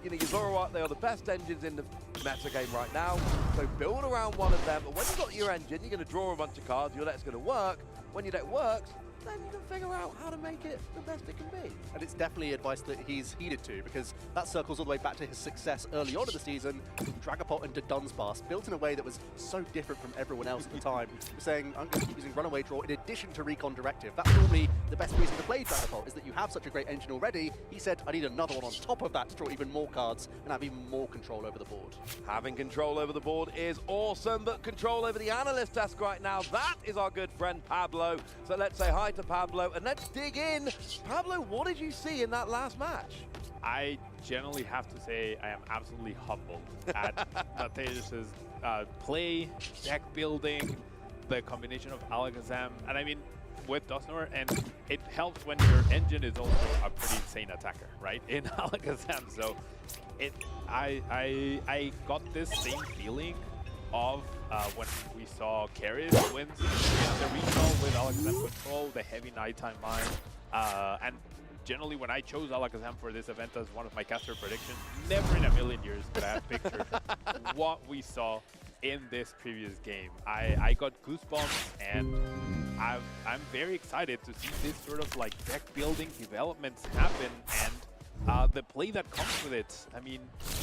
your Zoroark. They are the best engines in the meta game right now. So build around one of them. But when you've got your engine, you're going to draw a bunch of cards. Your deck's going to work. When your deck works, then you can figure out how to make it the best it can be. And it's definitely advice that he's heeded to, because that circles all the way back to his success early on in the season. Dragapult into Dunsparce, built in a way that was so different from everyone else at the time. He was saying, I'm going to keep using Runaway Draw in addition to Recon Directive. That's normally the best reason to play Dragapult, is that you have such a great engine already. He said, I need another one on top of that to draw even more cards and have even more control over the board. Having control over the board is awesome, but control over the analyst desk right now, that is our good friend Pablo. So let's say hi to Pablo and let's dig in. Pablo, what did you see in that last match? I generally have to say I am absolutely humbled at Matej's play, deck building, the combination of Alakazam, and I mean, with Dusknoir, and it helps when your engine is also a pretty insane attacker, right? In Alakazam, so I got this same feeling of when we saw Karius wins the regional with Alakazam control, the heavy nighttime mine, and generally when I chose Alakazam for this event as one of my caster predictions, never in a million years could I have pictured what we saw in this previous game. I got goosebumps, and I'm very excited to see this sort of like deck building developments happen, and the play that comes with it. I mean,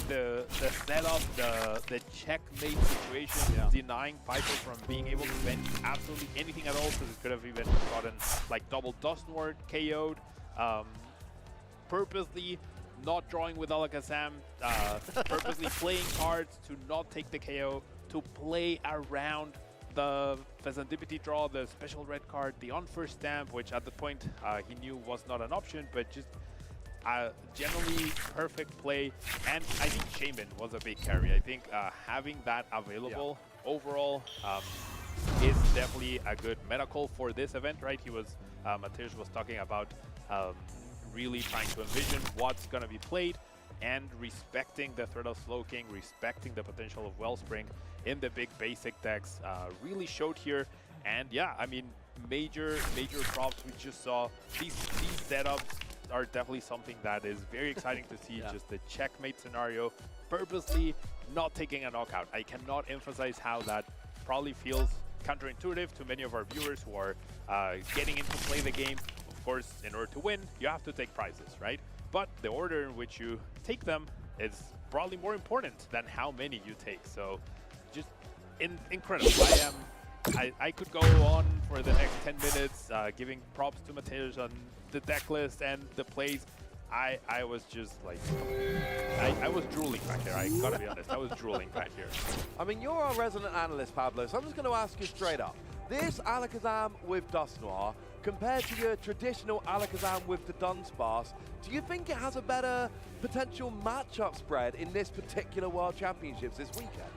the setup, the checkmate situation, denying Piper from being able to bench absolutely anything at all, because it could have even gotten like double Dusknoir KO'd. Purposely not drawing with Alakazam, purposely playing cards to not take the KO, to play around the Serendipity draw, the special red card, the on first stamp, which at the point he knew was not an option, but just generally perfect play. And I think Shaman was a big carry. I think having that available overall is definitely a good meta call for this event, right? He was, Matej was talking about really trying to envision what's going to be played and respecting the threat of Slowking, respecting the potential of Wellspring in the big basic decks really showed here. And yeah, I mean, major props. We just saw these setups are definitely something that is very exciting to see. Just the checkmate scenario, purposely not taking a knockout. I cannot emphasize how that probably feels counterintuitive to many of our viewers who are getting in to play the game. Of course, in order to win, you have to take prizes, right? But the order in which you take them is probably more important than how many you take. So just incredible. I could go on for the next 10 minutes giving props to Matej on the deck list and the plays. I was just like, I was drooling back here. I gotta be honest, I was drooling back here. I mean, you're our resident analyst, Pablo, so I'm just going to ask you straight up. This Alakazam with Dusknoir, compared to your traditional Alakazam with the Dunsparce, do you think it has a better potential matchup spread in this particular World Championships this weekend?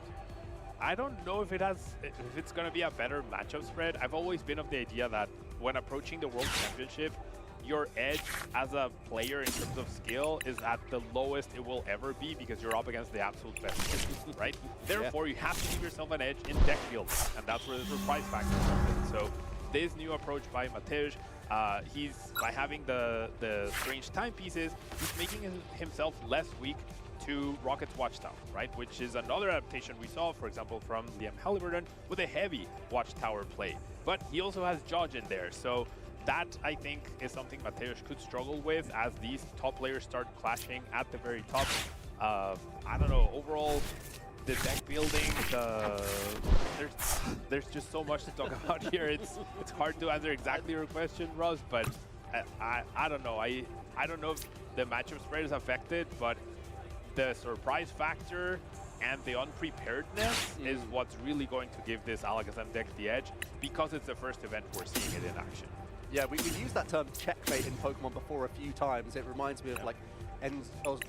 I don't know if it's going to be a better matchup spread. I've always been of the idea that when approaching the World Championship, your edge as a player in terms of skill is at the lowest it will ever be, because you're up against the absolute best, right? Therefore, you have to give yourself an edge in deck building, and that's where the surprise factor comes in. So this new approach by Matej, by having the strange timepieces, he's making himself less weak to Rocket's Watchtower, right? Which is another adaptation we saw, for example, from Liam Halliburton with a heavy Watchtower play. But he also has Judge in there, so that, I think, is something Matej could struggle with as these top players start clashing at the very top. I don't know, overall, the deck building, there's just so much to talk about here. It's hard to answer exactly your question, Ross, but I don't know. I don't know if the matchup spread is affected, but the surprise factor and the unpreparedness is what's really going to give this Alakazam deck the edge, because it's the first event we're seeing it in action. Yeah, we've used that term checkmate in Pokemon before a few times. It reminds me of like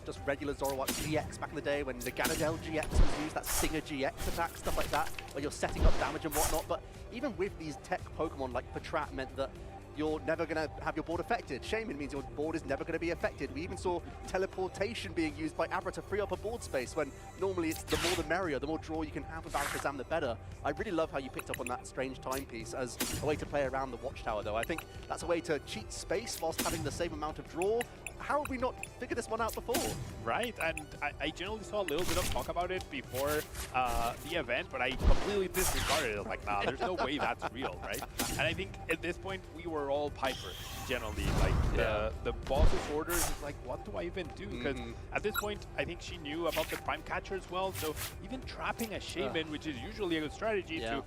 just regular Zoroark GX back in the day when the Ganondorf GX was used, that Stinger GX attack, stuff like that, where you're setting up damage and whatnot. But even with these tech Pokemon, like Patrat meant that you're never going to have your board affected. Shaman means your board is never going to be affected. We even saw teleportation being used by Abra to free up a board space, when normally it's the more the merrier, the more draw you can have with Alakazam, the better. I really love how you picked up on that strange timepiece as a way to play around the Watchtower, though. I think that's a way to cheat space whilst having the same amount of draw. How have we not figured this one out before? Right, and I generally saw a little bit of talk about it before the event, but I completely disregarded it. Like, nah, there's no way that's real, right? And I think at this point, we were are all Piper, generally. Like, the boss's orders is like, what do I even do? Because at this point, I think she knew about the Prime Catcher as well, so even trapping a Shaman, which is usually a good strategy to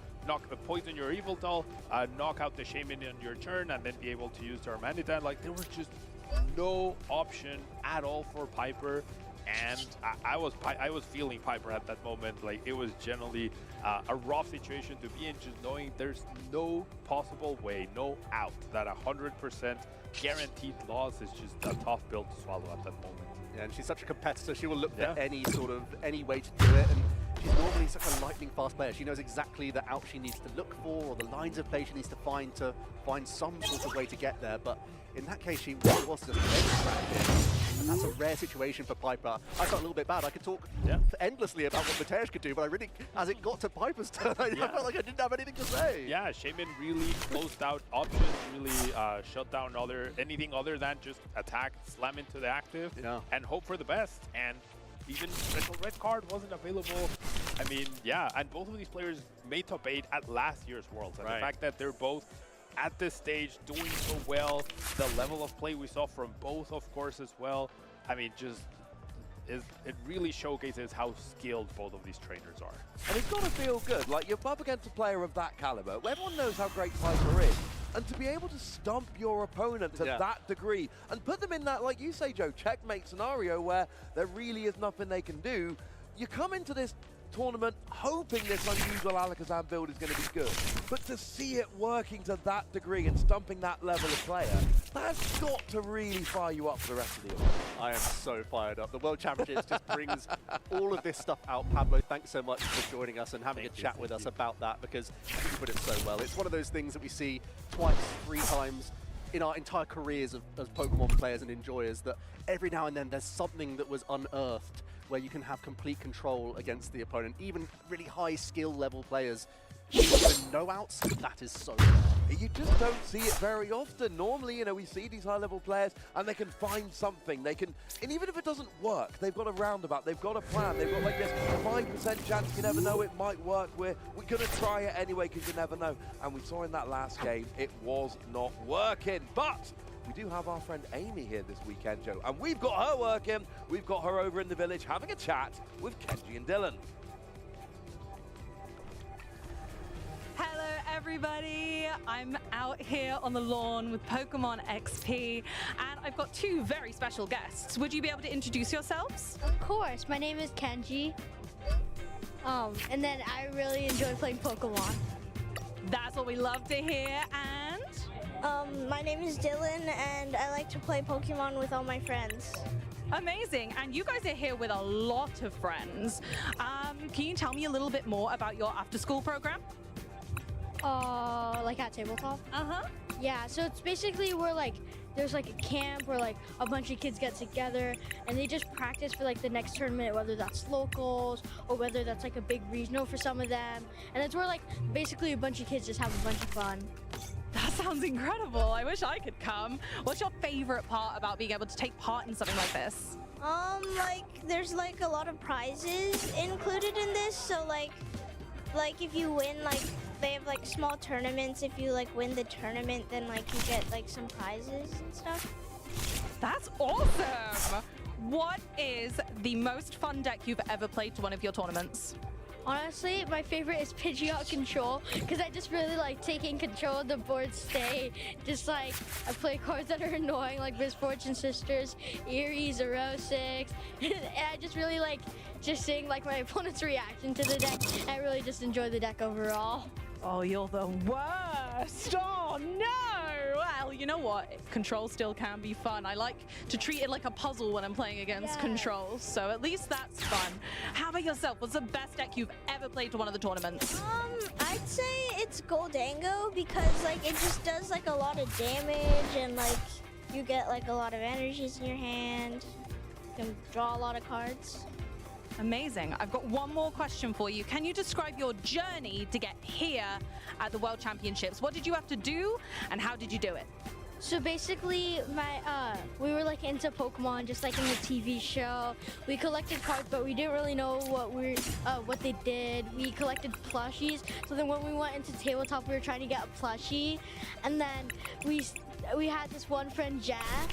poison your Evil Doll, knock out the Shaman on your turn, and then be able to use the Armanitan, like, there was just no option at all for Piper. And I was feeling Piper at that moment. Like, it was generally a rough situation to be in, just knowing there's no possible way, no out, that 100% guaranteed loss is just a tough pill to swallow at that moment. Yeah, and she's such a competitor. She will look at any way to do it. And she's normally such a lightning fast player. She knows exactly the out she needs to look for, or the lines of play she needs to find some sort of way to get there. But in that case, she really was just and that's a rare situation for Piper. I felt a little bit bad. I could talk endlessly about what Ptcgl could do, but I really, as it got to Piper's turn, I felt like I didn't have anything to say. Yeah, Shaman really closed out options, really shut down anything other than just attack, slam into the active, and hope for the best. And even special red card wasn't available. I mean, and both of these players made top 8 at last year's Worlds. And the fact that they're both at this stage doing so well, the level of play we saw from both, of course, as well. I mean, it really showcases how skilled both of these trainers are. And it's got to feel good. Like, you're up against a player of that caliber. Everyone knows how great Piper is. And to be able to stomp your opponent to that degree and put them in that, like you say, Joe, checkmate scenario where there really is nothing they can do, you come into this tournament hoping this unusual Alakazam build is going to be good, but to see it working to that degree and stumping that level of player, that's got to really fire you up for the rest of the year. I am so fired up. The World Championships just brings all of this stuff out. Pablo, thanks so much for joining us and having a chat with us about that, because you put it so well. It's one of those things that we see twice, 3 times in our entire careers as Pokemon players and enjoyers, that every now and then there's something that was unearthed where you can have complete control against the opponent. Even really high skill level players, even no outs, that is so rare. You just don't see it very often. Normally, you know, we see these high level players and they can find something. They can, and even if it doesn't work, they've got a roundabout, they've got a plan, they've got like this 5% chance, you never know, it might work. We're gonna try it anyway because you never know. And we saw in that last game, it was not working. But we do have our friend Amy here this weekend, Joe, and we've got her working. We've got her over in the village having a chat with Kenji and Dylan. Hello everybody, I'm out here on the lawn with Pokemon XP, and I've got 2 very special guests. Would you be able to introduce yourselves? Of course, my name is Kenji, and then I really enjoy playing Pokemon. That's what we love to hear. And my name is Dylan, and I like to play Pokemon with all my friends. Amazing, and you guys are here with a lot of friends. Can you tell me a little bit more about your after-school program? Like at tabletop? Yeah, so it's basically where like there's like a camp where like a bunch of kids get together and they just practice for like the next tournament, whether that's locals or whether that's like a big regional for some of them. And it's where like basically a bunch of kids just have a bunch of fun. That sounds incredible. I wish I could come. What's your favorite part about being able to take part in something like this? Like there's like a lot of prizes included in this, so like if you win, like they have like small tournaments. If you like win the tournament, then like you get like some prizes and stuff. That's awesome. What is the most fun deck you've ever played to one of your tournaments? Honestly, my favorite is Ptcgl Control, because I just really like taking control of the board state. Just like, I play cards that are annoying, like Misfortune Sisters, Eerie, Zero6, and I just really like just seeing like my opponent's reaction to the deck. I really just enjoy the deck overall. Oh, you're the worst. Oh, no. Well, you know what? Control still can be fun. I like to treat it like a puzzle when I'm playing against Control, so at least that's fun. How about yourself? What's the best deck you've ever played to one of the tournaments? I'd say it's Goldango, because like it just does like a lot of damage and like you get like a lot of energies in your hand. You can draw a lot of cards. Amazing. I've got one more question for you. Can you describe your journey to get here at the World Championships? What did you have to do and how did you do it? So basically, we were like into Pokemon, just like in the TV show. We collected cards, but we didn't really know what they did. We collected plushies. So then when we went into tabletop, we were trying to get a plushie, and then we had this one friend, Jack.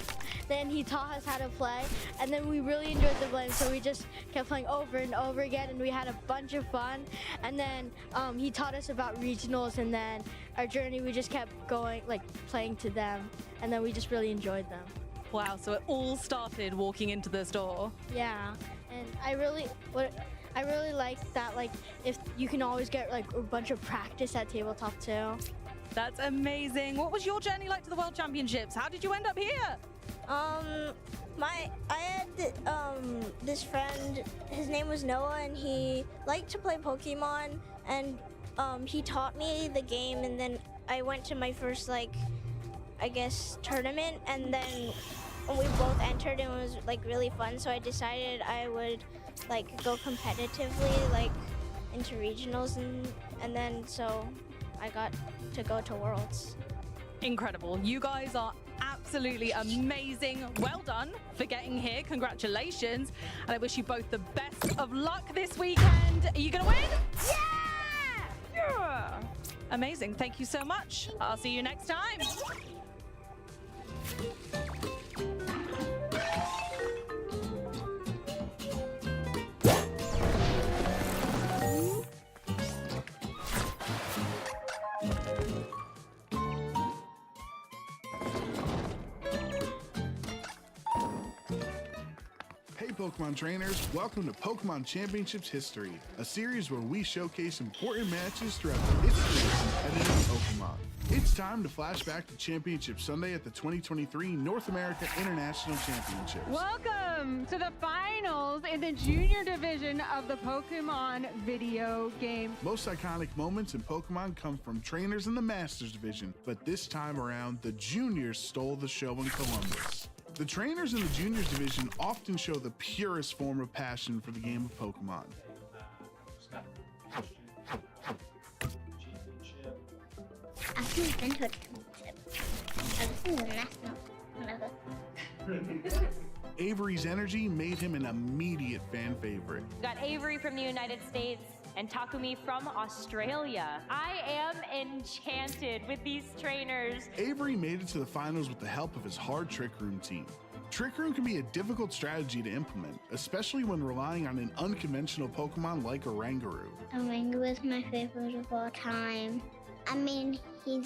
Then he taught us how to play, and then we really enjoyed the game. So we just kept playing over and over again, and we had a bunch of fun. And then he taught us about regionals, and then our journey, we just kept going, like playing to them, and then we just really enjoyed them. Wow, so it all started walking into the store. Yeah, and I really like that, like if you can always get like a bunch of practice at tabletop too. That's amazing. What was your journey like to the World Championships? How did you end up here? I had this friend, his name was Noah, and he liked to play Pokemon, and he taught me the game, and then I went to my first, like, I guess, tournament, and then we both entered, and it was like really fun, so I decided I would like go competitively, like into regionals, and then so I got to go to Worlds. Incredible. You guys are absolutely amazing. Well done for getting here. Congratulations. And I wish you both the best of luck this weekend. Are you going to win? Yeah! Yeah! Amazing. Thank you so much. I'll see you next time. Pokemon trainers, welcome to Pokemon Championships History, a series where we showcase important matches throughout the history of competitive Pokemon. It's time to flash back to Championship Sunday at the 2023 North America International Championships. Welcome to the finals in the junior division of the Pokemon video game. Most iconic moments in Pokemon come from trainers in the Masters division, but this time around, the juniors stole the show in Columbus. The trainers in the juniors division often show the purest form of passion for the game of Pokemon. I've been to a championship. I've been to the national. Avery's energy made him an immediate fan favorite. Got Avery from the United States and Takumi from Australia. I am enchanted with these trainers. Avery made it to the finals with the help of his hard Trick Room team. Trick Room can be a difficult strategy to implement, especially when relying on an unconventional Pokemon like Oranguru. Oranguru is my favorite of all time. I mean, he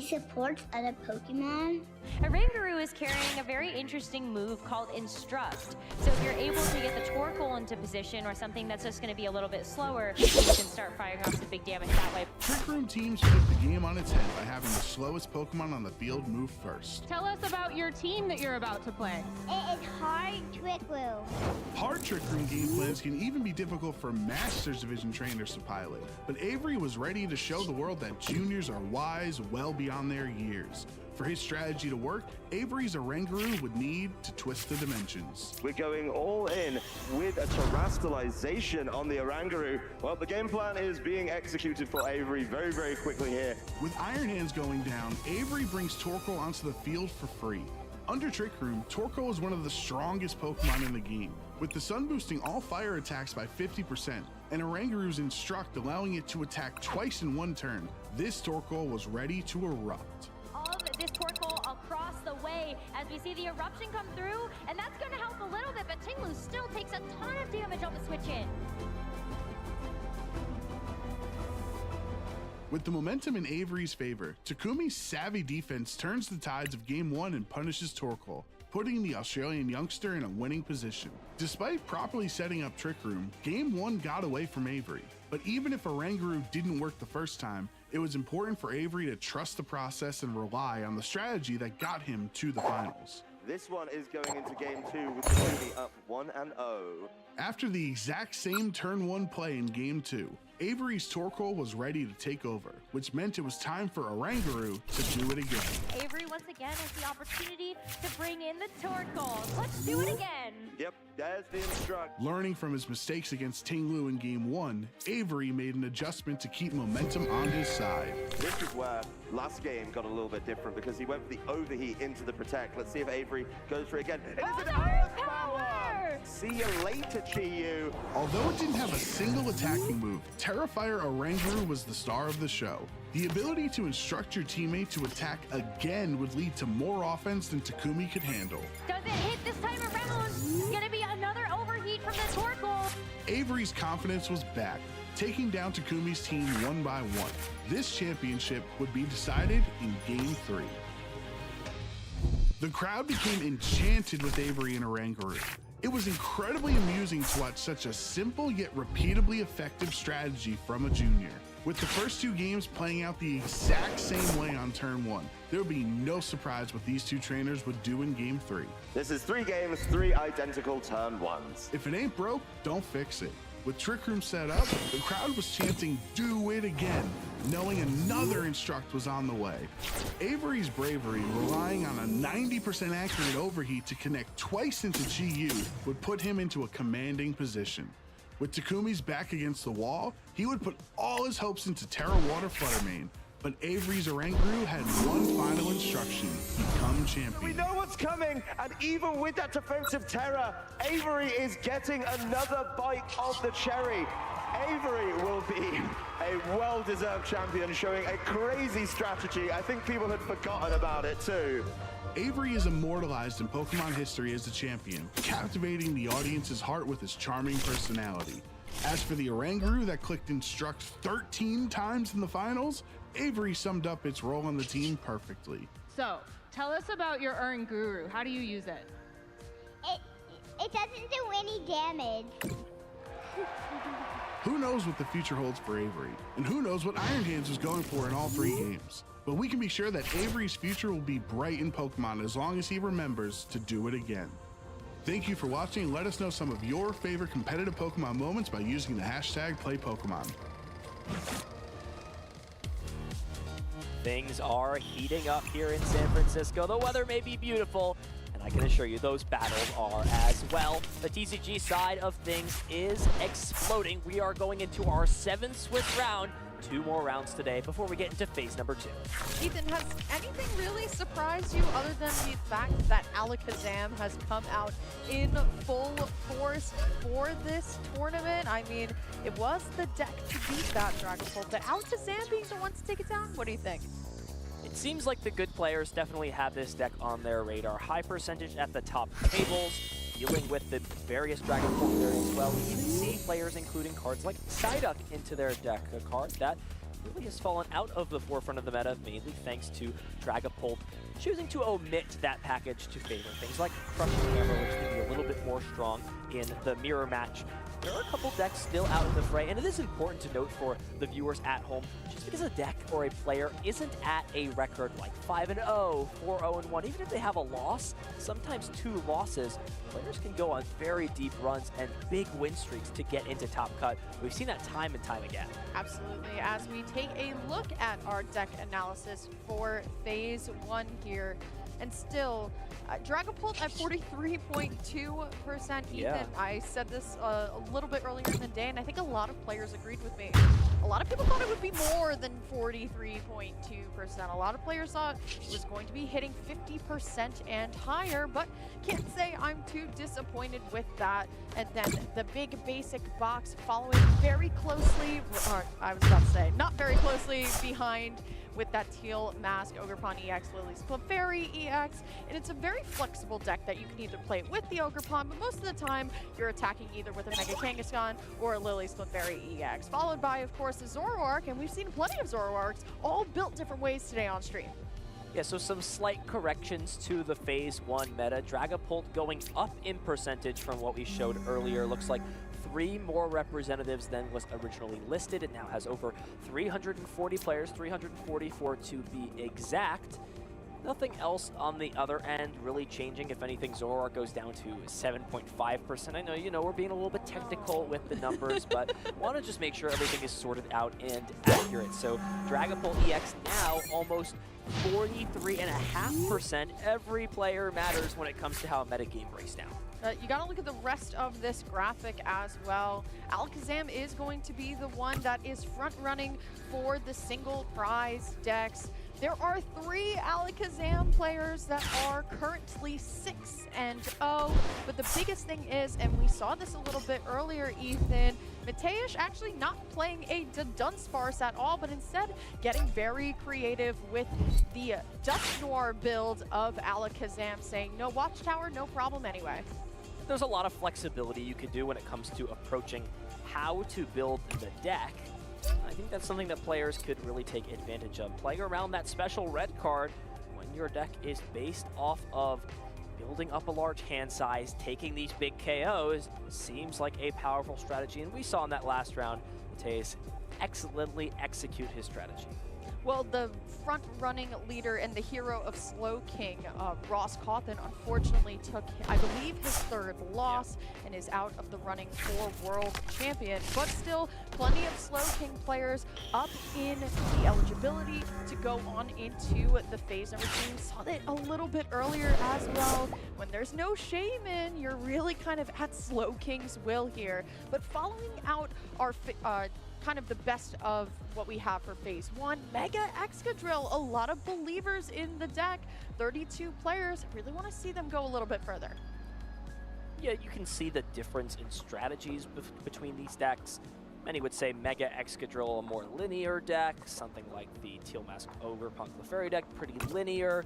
supports other Pokemon. Oranguru is carrying a very interesting move called Instruct. So if you're able to get the Torkoal into position or something that's just going to be a little bit slower, you can start firing off some big damage that way. Trick Room teams flip the game on its head by having the slowest Pokemon on the field move first. Tell us about your team that you're about to play. It is hard Trick Room. Hard Trick Room game plans can even be difficult for Masters Division trainers to pilot, but Avery was ready to show the world that juniors are wise well beyond their years. For his strategy to work, Avery's Oranguru would need to twist the dimensions. We're going all in with a terrestrialization on the Oranguru. Well, the game plan is being executed for Avery very, very quickly here. With Iron Hands going down, Avery brings Torkoal onto the field for free. Under Trick Room, Torkoal is one of the strongest Pokemon in the game, with the Sun boosting all fire attacks by 50%, and Oranguru's Instruct allowing it to attack twice in one turn. This Torkoal was ready to erupt. Of this Torkoal across the way as we see the eruption come through, and that's going to help a little bit, but Tinglu still takes a ton of damage on the switch in. With the momentum in Avery's favor, Takumi's savvy defense turns the tides of Game 1 and punishes Torkoal, putting the Australian youngster in a winning position. Despite properly setting up Trick Room, Game 1 got away from Avery. But even if Oranguru didn't work the first time, it was important for Avery to trust the process and rely on the strategy that got him to the finals. This one is going into Game 2 with Takumi up 1-0. After the exact same turn 1 play in Game 2, Avery's Torkoal was ready to take over, which meant it was time for Oranguru to do it again. Avery once again has the opportunity to bring in the Torkoal. Let's do it again. Yep, there's the instruct. Learning from his mistakes against Tinglu in Game 1, Avery made an adjustment to keep momentum on his side. This is where last game got a little bit different because he went for the overheat into the protect. Let's see if Avery goes for it again. It is an Earth Power! See you later, Chi-Yu. Although it didn't have a single attacking move, Terrifier Oranguru was the star of the show. The ability to instruct your teammate to attack again would lead to more offense than Takumi could handle. Does it hit this time around? It's gonna be another overheat from the Torkoal. Avery's confidence was back, taking down Takumi's team 1 by 1. This championship would be decided in Game 3. The crowd became enchanted with Avery and Oranguru. It was incredibly amusing to watch such a simple yet repeatably effective strategy from a junior. With the first 2 games playing out the exact same way on turn 1, there would be no surprise what these 2 trainers would do in Game 3. This is 3 games, 3 identical turn 1s. If it ain't broke, don't fix it. With Trick Room set up, the crowd was chanting, "Do it again," knowing another instruct was on the way. Avery's bravery, relying on a 90% accurate overheat to connect twice into Chi-Yu, would put him into a commanding position. With Takumi's back against the wall, he would put all his hopes into Terra Water Fluttermane. But Avery's Oranguru had one final instruction: become champion. We know what's coming, and even with that defensive terror, Avery is getting another bite of the cherry. Avery will be a well-deserved champion, showing a crazy strategy. I think people had forgotten about it too. Avery is immortalized in Pokemon history as a champion, captivating the audience's heart with his charming personality. As for the Oranguru that clicked instruct 13 times in the finals, Avery summed up its role on the team perfectly. So, tell us about your Oranguru. How do you use it? It doesn't do any damage. Who knows what the future holds for Avery, and who knows what Iron Hands was going for in all 3 games. But we can be sure that Avery's future will be bright in Pokemon as long as he remembers to do it again. Thank you for watching, and let us know some of your favorite competitive Pokemon moments by using the hashtag #PlayPokemon. Things are heating up here in San Francisco. The weather may be beautiful, and I can assure you those battles are as well. The TCG side of things is exploding. We are going into our 7th Swiss round. 2 more rounds today before we get into phase number 2. Ethan, has anything really surprised you other than the fact that Alakazam has come out in full force for this tournament? I mean, it was the deck to beat that Dragapult, but Alakazam being the one to take it down? What do you think? It seems like the good players definitely have this deck on their radar. High percentage at the top tables, dealing with the various Dragapult variants well. We even see players including cards like Psyduck into their deck, a card that really has fallen out of the forefront of the meta, mainly thanks to Dragapult choosing to omit that package to favor things like Crushing Hammer, which can be a little bit more strong in the mirror match. There are a couple decks still out in the fray, and it is important to note for the viewers at home, just because a deck or a player isn't at a record like 5-0, 4-0-1, even if they have a loss, sometimes 2 losses, players can go on very deep runs and big win streaks to get into top cut. We've seen that time and time again. Absolutely. As we take a look at our deck analysis for phase 1 here, and still, Dragapult at 43.2%. Ethan, I said this a little bit earlier in the day, and I think a lot of players agreed with me. A lot of people thought it would be more than 43.2%. A lot of players thought it was going to be hitting 50% and higher, but can't say I'm too disappointed with that. And then the big basic box following very closely, or I was about to say, not very closely behind, with that teal mask, Ogerpon EX, Lily's Clefairy EX, and it's a very flexible deck that you can either play with the Ogerpon, but most of the time you're attacking either with a Mega Kangaskhan or a Lily's Clefairy EX, followed by, of course, the Zoroark, and we've seen plenty of Zoroarks, all built different ways today on stream. Yeah, so some slight corrections to the phase 1 meta. Dragapult going up in percentage from what we showed earlier. Looks like 3 more representatives than was originally listed. It now has over 340 players, 344 to be exact. Nothing else on the other end really changing. If anything, Zoroark goes down to 7.5%. I know, you know, we're being a little bit technical with the numbers, but want to just make sure everything is sorted out and accurate. So Dragapult EX now almost 43.5%. Every player matters when it comes to how a metagame breaks down. You gotta look at the rest of this graphic as well. Alakazam is going to be the one that is front running for the single prize decks. There are 3 Alakazam players that are currently 6-0, but the biggest thing is, and we saw this a little bit earlier, Ethan, Mateusz actually not playing a Dunsparce at all, but instead getting very creative with the Dusk Noir build of Alakazam, saying no Watchtower, no problem anyway. There's a lot of flexibility you can do when it comes to approaching how to build the deck. I think that's something that players could really take advantage of. Playing around that special red card when your deck is based off of building up a large hand size, taking these big KOs, seems like a powerful strategy. And we saw in that last round, Mateusz excellently execute his strategy. Well, the front-running leader and the hero of Slow King, Ross Cawthon, unfortunately took, I believe, his 3rd loss and is out of the running for World Champion. But still, plenty of Slow King players up in the eligibility to go on into the phase number 2. Saw that a little bit earlier as well. When there's no Shaman, you're really kind of at Slow King's will here. But following out our kind of the best of what we have for phase 1, Mega Excadrill, a lot of believers in the deck, 32 players, really want to see them go a little bit further. Yeah, you can see the difference in strategies between these decks. Many would say Mega Excadrill a more linear deck, something like the Teal Mask Ogre Punk Clefairy deck, pretty linear,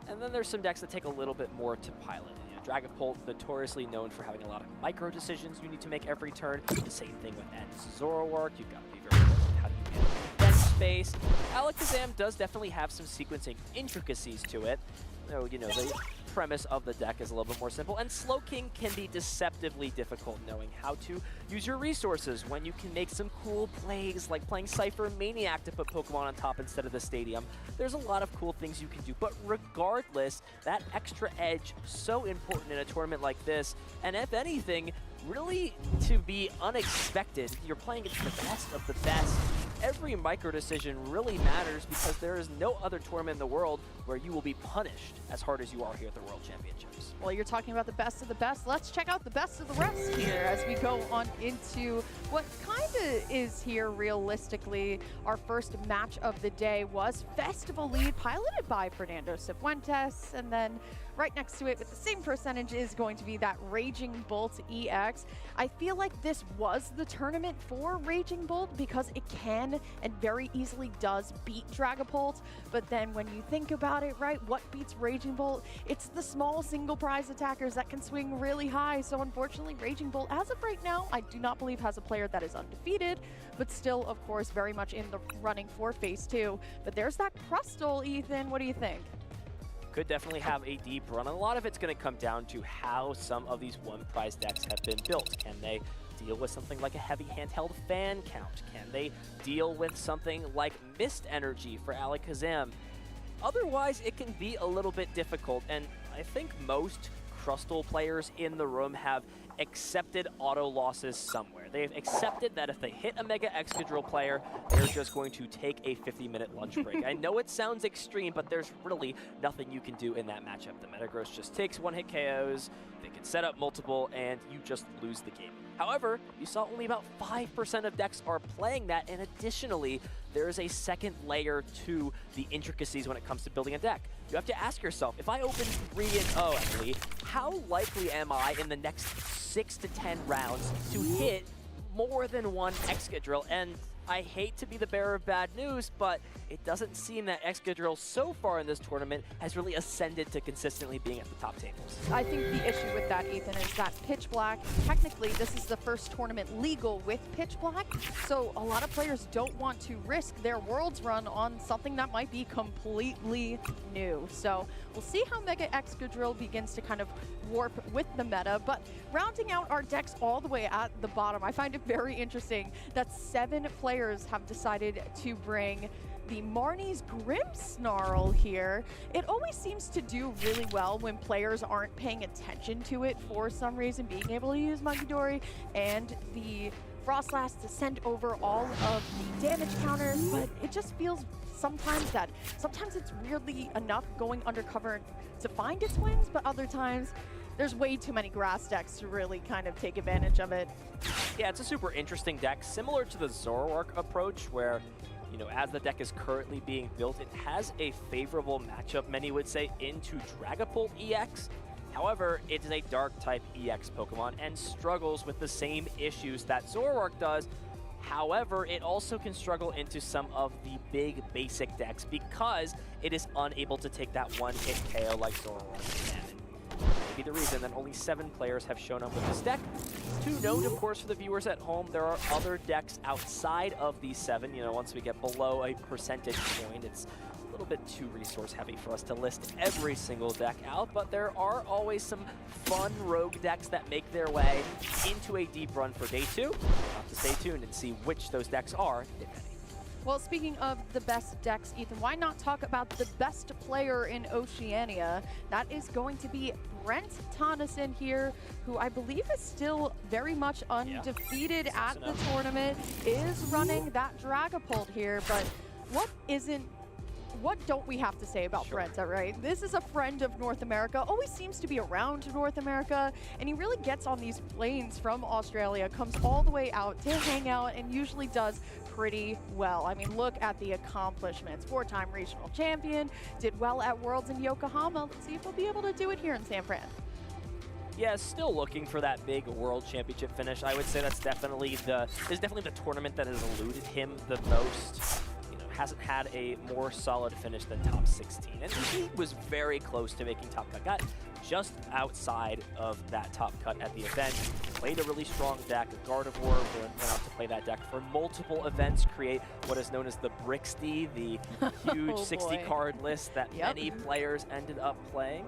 and then there's some decks that take a little bit more to pilot. Dragapult, notoriously known for having a lot of micro decisions you need to make every turn. The same thing with Zoroark. You've got to be very careful with how you manage defense space. Alakazam does definitely have some sequencing intricacies to it. So, you know, the premise of the deck is a little bit more simple. And Slow King can be deceptively difficult knowing how to use your resources when you can make some cool plays, like playing Cypher Maniac to put Pokemon on top instead of the stadium. There's a lot of cool things you can do, but regardless, that extra edge, so important in a tournament like this. And if anything, really to be unexpected, you're playing against the best of the best. Every micro decision really matters because there is no other tournament in the world where you will be punished as hard as you are here at the World Championships. Well, you're talking about the best of the best. Let's check out the best of the rest here as we go on into what kind of is here realistically. Our first match of the day was Festival Lead, piloted by Fernando Cifuentes, and then right next to it with the same percentage is going to be that Raging Bolt EX. I feel like this was the tournament for Raging Bolt because it can and very easily does beat Dragapult. But then when you think about it, right, what beats Raging Bolt? It's the small single prize attackers that can swing really high. So unfortunately, Raging Bolt, as of right now, I do not believe has a player that is undefeated, but still, of course, very much in the running for phase 2. But there's that Crustle, Ethan. What do you think? Could definitely have a deep run. A lot of it's going to come down to how some of these one prize decks have been built. Can they deal with something like a heavy handheld fan count? Can they deal with something like Mist Energy for Alakazam? Otherwise, it can be a little bit difficult, and I think most Crustle players in the room have accepted auto losses somewhere. They've accepted that if they hit a Mega Excadrill player, they're just going to take a 50-minute lunch break. I know it sounds extreme, but there's really nothing you can do in that matchup. The Metagross just takes one-hit KOs, they can set up multiple, and you just lose the game. However, you saw only about 5% of decks are playing that, and additionally, there is a second layer to the intricacies when it comes to building a deck. You have to ask yourself, if I open 3-0, Emily, how likely am I in the next 6 to 10 rounds to hit more than one Excadrill? And I hate to be the bearer of bad news, but it doesn't seem that Excadrill so far in this tournament has really ascended to consistently being at the top tables. I think the issue with that, Ethan, is that Pitch Black, technically this is the first tournament legal with Pitch Black, so a lot of players don't want to risk their Worlds run on something that might be completely new. So we'll see how Mega Excadrill begins to kind of warp with the meta, but rounding out our decks all the way at the bottom, I find it very interesting that 7 players have decided to bring the Marnie's Grimmsnarl here. It always seems to do really well when players aren't paying attention to it for some reason, being able to use Munkidori and the Frostlass to send over all of the damage counters, but it just feels sometimes it's weirdly enough going undercover to find its wins, but other times there's way too many grass decks to really kind of take advantage of it. Yeah, it's a super interesting deck, similar to the Zoroark approach, where, you know, as the deck is currently being built, it has a favorable matchup, many would say, into Dragapult EX. However, it is a Dark-type EX Pokemon and struggles with the same issues that Zoroark does. However, it also can struggle into some of the big basic decks because it is unable to take that one-hit KO like Zoroark can. Maybe the reason that only 7 players have shown up with this deck. To note, of course, for the viewers at home, there are other decks outside of these 7. You know, once we get below a percentage point, it's a little bit too resource heavy for us to list every single deck out, but there are always some fun rogue decks that make their way into a deep run for day 2. We'll have to stay tuned and see which those decks are, if any. Well, speaking of the best decks, Ethan, why not talk about the best player in Oceania? That is going to be Brent Tonneson here, who I believe is still very much undefeated at the tournament, is running that Dragapult here, but what don't we have to say about Brent, right? This is a friend of North America, always seems to be around North America, and he really gets on these planes from Australia, comes all the way out to hang out, and usually does pretty well. I mean, look at the accomplishments. 4-time regional champion, did well at Worlds in Yokohama. Let's see if we'll be able to do it here in San Fran. Yeah, still looking for that big World Championship finish. I would say that's definitely the tournament that has eluded him the most. Hasn't had a more solid finish than top 16. And he was very close to making top cut. Got just outside of that top cut at the event. Played a really strong deck. Gardevoir went out to play that deck for multiple events, create what is known as the Brixty, the huge 60-card list that many players ended up playing.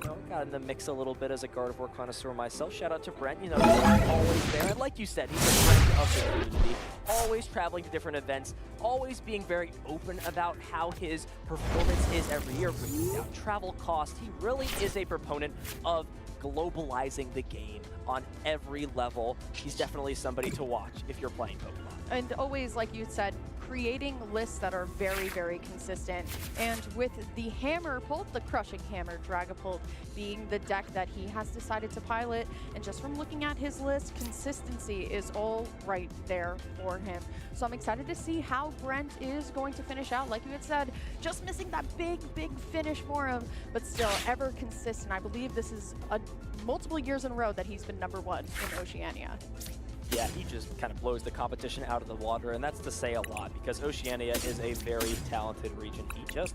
You know, got in the mix a little bit as a Gardevoir connoisseur myself. Shout out to Brent, you know, always there. And like you said, he's a friend of the community, always traveling to different events, always being very open about how his performance is every year, bringing down travel costs. He really is a proponent of globalizing the game on every level. He's definitely somebody to watch if you're playing Pokemon. And always, like you said, creating lists that are very, very consistent. And with the Hammerpult, the Crushing Hammer Dragapult, being the deck that he has decided to pilot, and just from looking at his list, consistency is all right there for him. So I'm excited to see how Brent is going to finish out. Like you had said, just missing that big, big finish for him, but still ever consistent. I believe this is multiple years in a row that he's been #1 in Oceania. Yeah, he just kind of blows the competition out of the water, and that's to say a lot because Oceania is a very talented region. He just,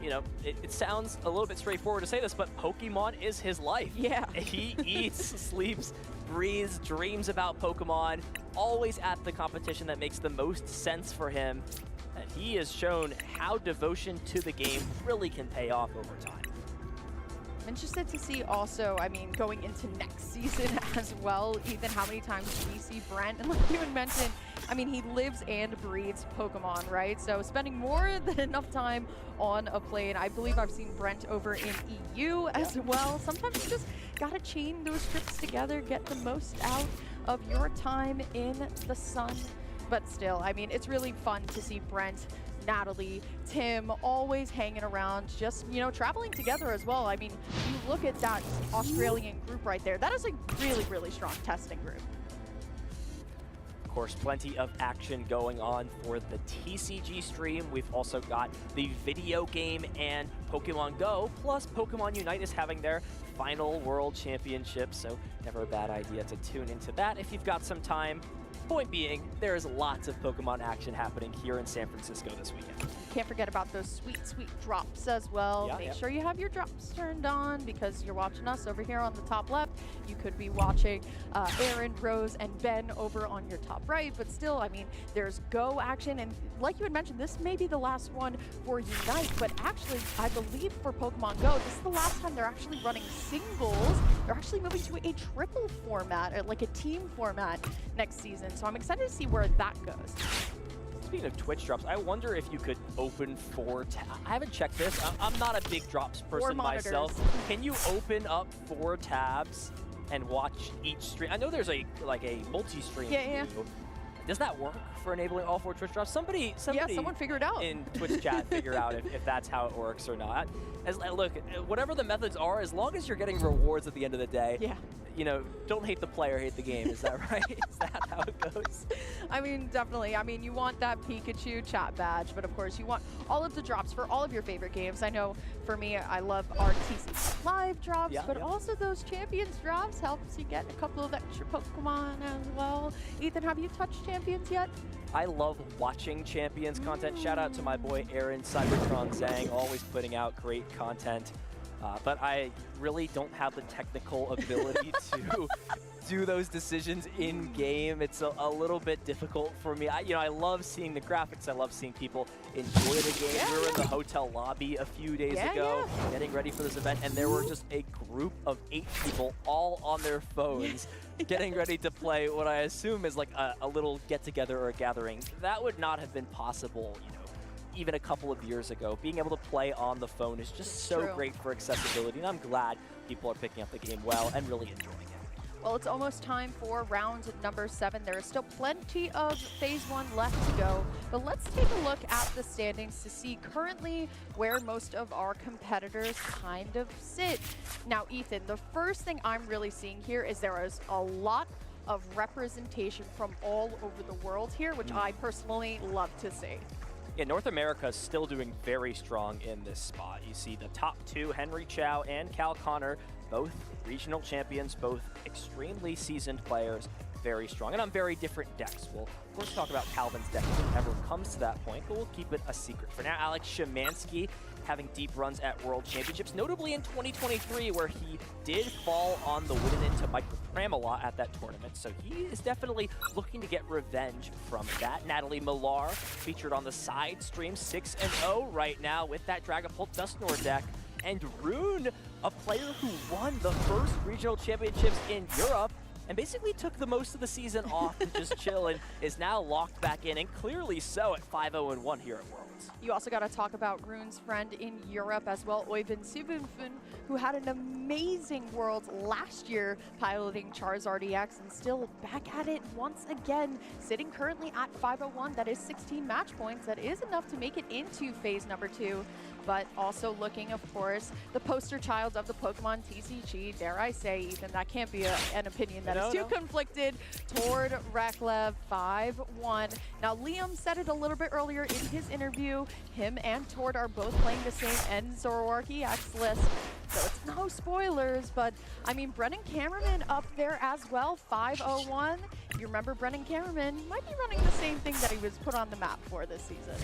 you know, it sounds a little bit straightforward to say this, but Pokemon is his life. Yeah. He eats, sleeps, breathes, dreams about Pokemon, always at the competition that makes the most sense for him. And he has shown how devotion to the game really can pay off over time. I'm interested to see also, I mean, going into next season as well, Ethan, how many times do we see Brent? And like you had mentioned, I mean, he lives and breathes Pokemon, right? So spending more than enough time on a plane. I believe I've seen Brent over in EU as well. Sometimes you just gotta chain those trips together, get the most out of your time in the sun. But still, I mean, it's really fun to see Brent, Natalie, Tim, always hanging around, just, you know, traveling together as well. I mean, you look at that Australian group right there. That is a really, really strong testing group. Of course, plenty of action going on for the TCG stream. We've also got the video game and Pokemon Go, plus Pokemon Unite is having their final World Championship, so never a bad idea to tune into that if you've got some time. Point being, there is lots of Pokemon action happening here in San Francisco this weekend. Can't forget about those sweet, sweet drops as well. Make sure you have your drops turned on because you're watching us over here on the top left. You could be watching Aaron, Rose, and Ben over on your top right, but still, I mean, there's Go action, and like you had mentioned, this may be the last one for Unite, but actually, I believe for Pokemon Go, this is the last time they're actually running singles. They're actually moving to a triple format, or like a team format next season, so I'm excited to see where that goes. speaking of Twitch drops, I wonder if you could open 4 tabs. I haven't checked this. I'm not a big drops person myself. Can you open up 4 tabs and watch each stream? I know there's a multi-stream. Yeah. Does that work for enabling all 4 Twitch drops? Somebody someone figure it out in Twitch chat figure out if that's how it works or not. Look, whatever the methods are, as long as you're getting rewards at the end of the day, you know, don't hate the player, hate the game. Is that right? Is that how it goes? I mean, definitely. I mean, you want that Pikachu chat badge, but of course you want all of the drops for all of your favorite games. I know for me, I love our TCG live drops, but also those Champions drops helps you get a couple of extra Pokemon as well. Ethan, have you touched Champions yet? I love watching Champions content. Shout out to my boy Aaron Cybertron Zhang, always putting out great content. But I really don't have the technical ability to do those decisions in game. It's a little bit difficult for me. I love seeing the graphics. I love seeing people enjoy the game. We were in the hotel lobby a few days ago, getting ready for this event, and there were just a group of 8 people all on their phones, getting ready to play what I assume is like a little get-together or a gathering. That would not have been possible, you know, even a couple of years ago. Being able to play on the phone is just so great for accessibility, and I'm glad people are picking up the game well and really enjoying it. Well, it's almost time for round number 7. There is still plenty of Phase 1 left to go, but let's take a look at the standings to see currently where most of our competitors kind of sit. Now, Ethan, the first thing I'm really seeing here is there is a lot of representation from all over the world here, which I personally love to see. Yeah, North America is still doing very strong in this spot. You see the top 2, Henry Chow and Cal Connor, both regional champions, both extremely seasoned players, very strong, and on very different decks. We'll, of course, talk about Calvin's deck if it ever comes to that point, but we'll keep it a secret. For now, Alex Szymanski having deep runs at World Championships, notably in 2023, where he did fall on the win into Michael Pramela at that tournament. So he is definitely looking to get revenge from that. Natalie Millar featured on the side stream, 6-0 right now with that Dragapult Dusknoir deck. And Rune, a player who won the first regional championships in Europe and basically took the most of the season off to just chill and is now locked back in, and clearly so at 5-0-1 here at Worlds. You also got to talk about Rune's friend in Europe as well, Oyvind Subunfun, who had an amazing Worlds last year piloting Charizard EX and still back at it once again, sitting currently at 501. That is 16 match points. That is enough to make it into phase number 2. But also looking, of course, the poster child of the Pokemon TCG, dare I say, Ethan, that can't be an opinion that is too conflicted, toward Reklev 5-1. Now, Liam said it a little bit earlier in his interview. Him and Tord are both playing the same N Zoroark EX list, so it's no spoilers, but I mean, Brennan Cameraman up there as well, 5-0-1. If you remember, Brennan Cameraman might be running the same thing that he was put on the map for this season.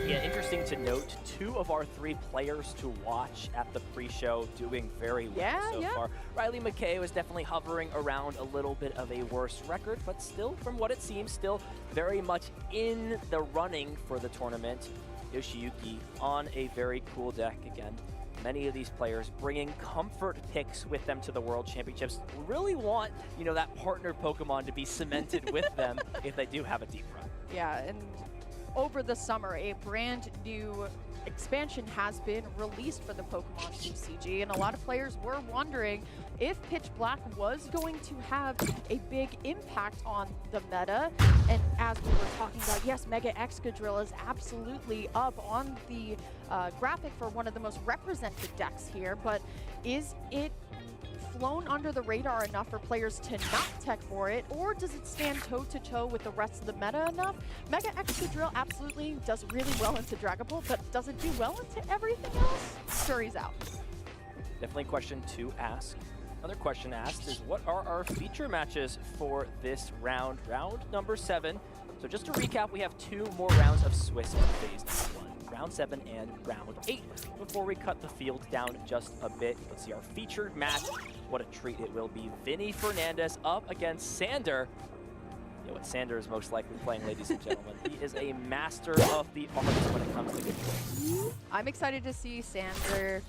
Yeah, interesting to note, 2 of our 3 players to watch at the pre-show doing very well so far. Riley McKay was definitely hovering around a little bit of a worse record, but still, from what it seems, still very much in the running for the tournament. Yoshiyuki on a very cool deck again. Many of these players bringing comfort picks with them to the World Championships. Really want, you know, that partner Pokemon to be cemented with them if they do have a deep run. Yeah, and over the summer, a brand new expansion has been released for the Pokemon TCG, and a lot of players were wondering if Pitch Black was going to have a big impact on the meta. And as we were talking about, yes, Mega Excadrill is absolutely up on the graphic for one of the most represented decks here, but is it flown under the radar enough for players to not tech for it, or does it stand toe-to-toe with the rest of the meta enough? Mega Excadrill absolutely does really well into Dragapult, but does it do well into everything else? Jury's out. Definitely a question to ask. Another question asked is, what are our feature matches for this round? Round number 7. So just to recap, we have 2 more rounds of Swiss in phase number 1. Round 7 and round 8. Before we cut the field down just a bit, let's see our featured match. What a treat it will be. Vinny Fernandez up against Sander. You know what Sander is most likely playing, ladies and gentlemen. He is a master of the arts when it comes to good play. I'm excited to see Sander,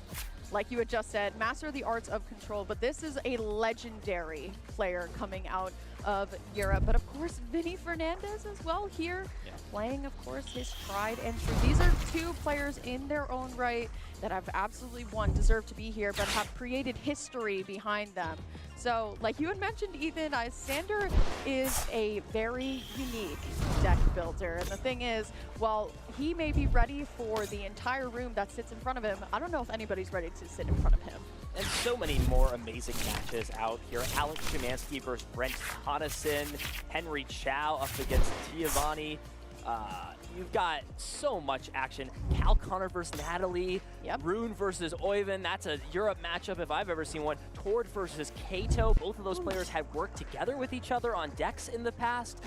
like you had just said, master of the arts of control, but this is a legendary player coming out of Europe. But of course, Vinny Fernandez as well here, playing, of course, his tried and true. These are two players in their own right that have absolutely deserve to be here, but have created history behind them. So, like you had mentioned, Ethan, Sander is a very unique deck builder. And the thing is, while he may be ready for the entire room that sits in front of him, I don't know if anybody's ready to sit in front of him. And so many more amazing matches out here. Alex Szymanski versus Brent Conason, Henry Chow up against Tiavani. You've got so much action. Cal Connor versus Natalie. Rune versus Oyvind. That's a Europe matchup if I've ever seen one. Tord versus Kato. Both of those players had worked together with each other on decks in the past.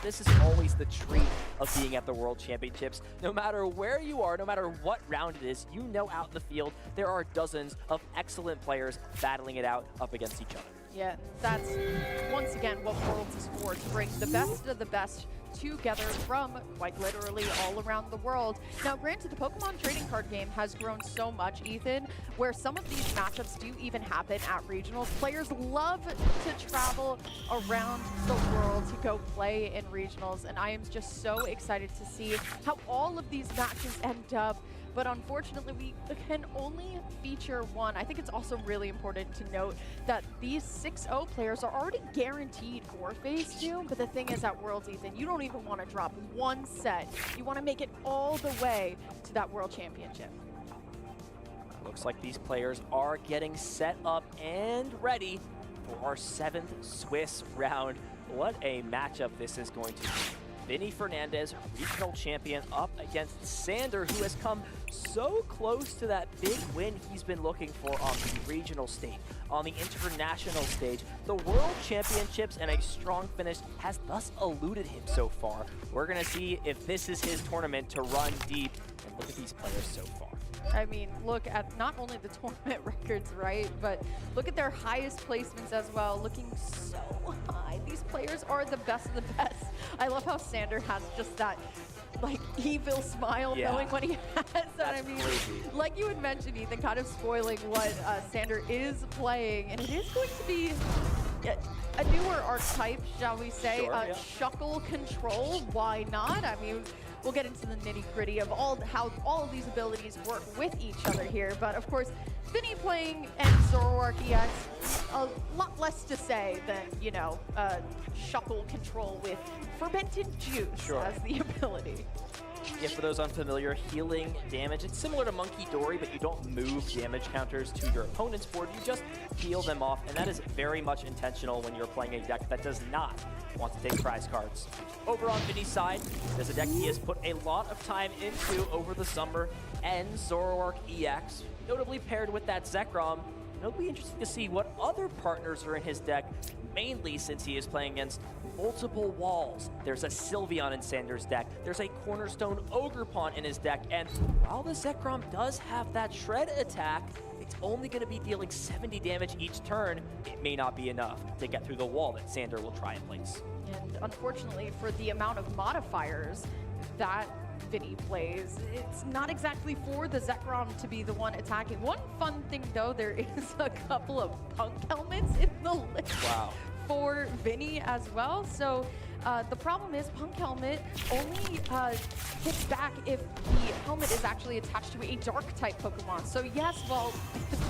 This is always the treat of being at the World Championships. No matter where you are, no matter what round it is, you know out in the field, there are dozens of excellent players battling it out up against each other. Yeah, that's once again what Worlds is for, to bring the best of the best together from quite literally all around the world. Now, granted, the Pokemon trading card game has grown so much, Ethan, where some of these matchups do even happen at regionals. Players love to travel around the world to go play in regionals, and I am just so excited to see how all of these matches end up. But unfortunately, we can only feature one. I think it's also really important to note that these 6-0 players are already guaranteed for Phase 2. But the thing is, at Worlds, Ethan, you don't even want to drop one set. You want to make it all the way to that World Championship. Looks like these players are getting set up and ready for our 7th Swiss round. What a matchup this is going to be. Vinny Fernandez, regional champion, up against Sander, who has come so close to that big win he's been looking for on the regional stage. On the international stage, the World Championships and a strong finish has thus eluded him so far. We're going to see if this is his tournament to run deep, and look at these players so far. I mean, look at not only the tournament records, right, but look at their highest placements as well, looking so high. These players are the best of the best. I love how Sander has just that, like, evil smile knowing what he has. That's I mean, crazy. like you had mentioned, Ethan, kind of spoiling what Sander is playing, and it is going to be a newer archetype, shall we say, Shuckle Control. Why not? I mean, we'll get into the nitty-gritty of how all of these abilities work with each other here. But of course, Vinny playing and Zoroark EX, a lot less to say than, you know, Shuckle Control with Fermented Juice as the ability. Yeah, for those unfamiliar, healing damage, it's similar to Monkey Dory, but you don't move damage counters to your opponent's board, you just heal them off, and that is very much intentional when you're playing a deck that does not want to take prize cards. Over on Vinny's side, there's a deck he has put a lot of time into over the summer, and Zoroark EX, notably paired with that Zekrom. It'll be interesting to see what other partners are in his deck, mainly since he is playing against multiple walls. There's a Sylveon in Sander's deck. There's a Cornerstone Ogerpon in his deck. And while the Zekrom does have that Shred attack, it's only going to be dealing 70 damage each turn. It may not be enough to get through the wall that Sander will try and place. And unfortunately, for the amount of modifiers that Vinny plays, it's not exactly for the Zekrom to be the one attacking. One fun thing, though, there is a couple of Punk helmets in the list for Vinny as well. So the problem is Punk helmet only hits back if the helmet is actually attached to a Dark-type Pokemon. So yes, while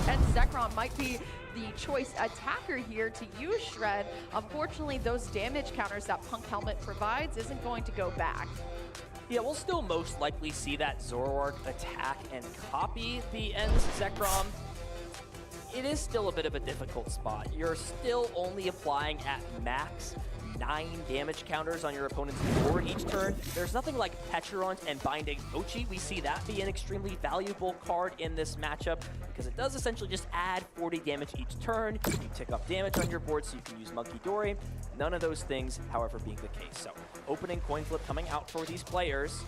and Zekrom might be the choice attacker here to use Shred, unfortunately those damage counters that Punk helmet provides isn't going to go back. Yeah, we'll still most likely see that Zoroark attack and copy the Ends Zekrom. It is still a bit of a difficult spot. You're still only applying at max 9 damage counters on your opponent's board each turn. There's nothing like Pecharunt and Binding Mochi. We see that be an extremely valuable card in this matchup because it does essentially just add 40 damage each turn. You tick up damage on your board so you can use Monkey Dory. None of those things, however, being the case. So, opening coin flip coming out for these players.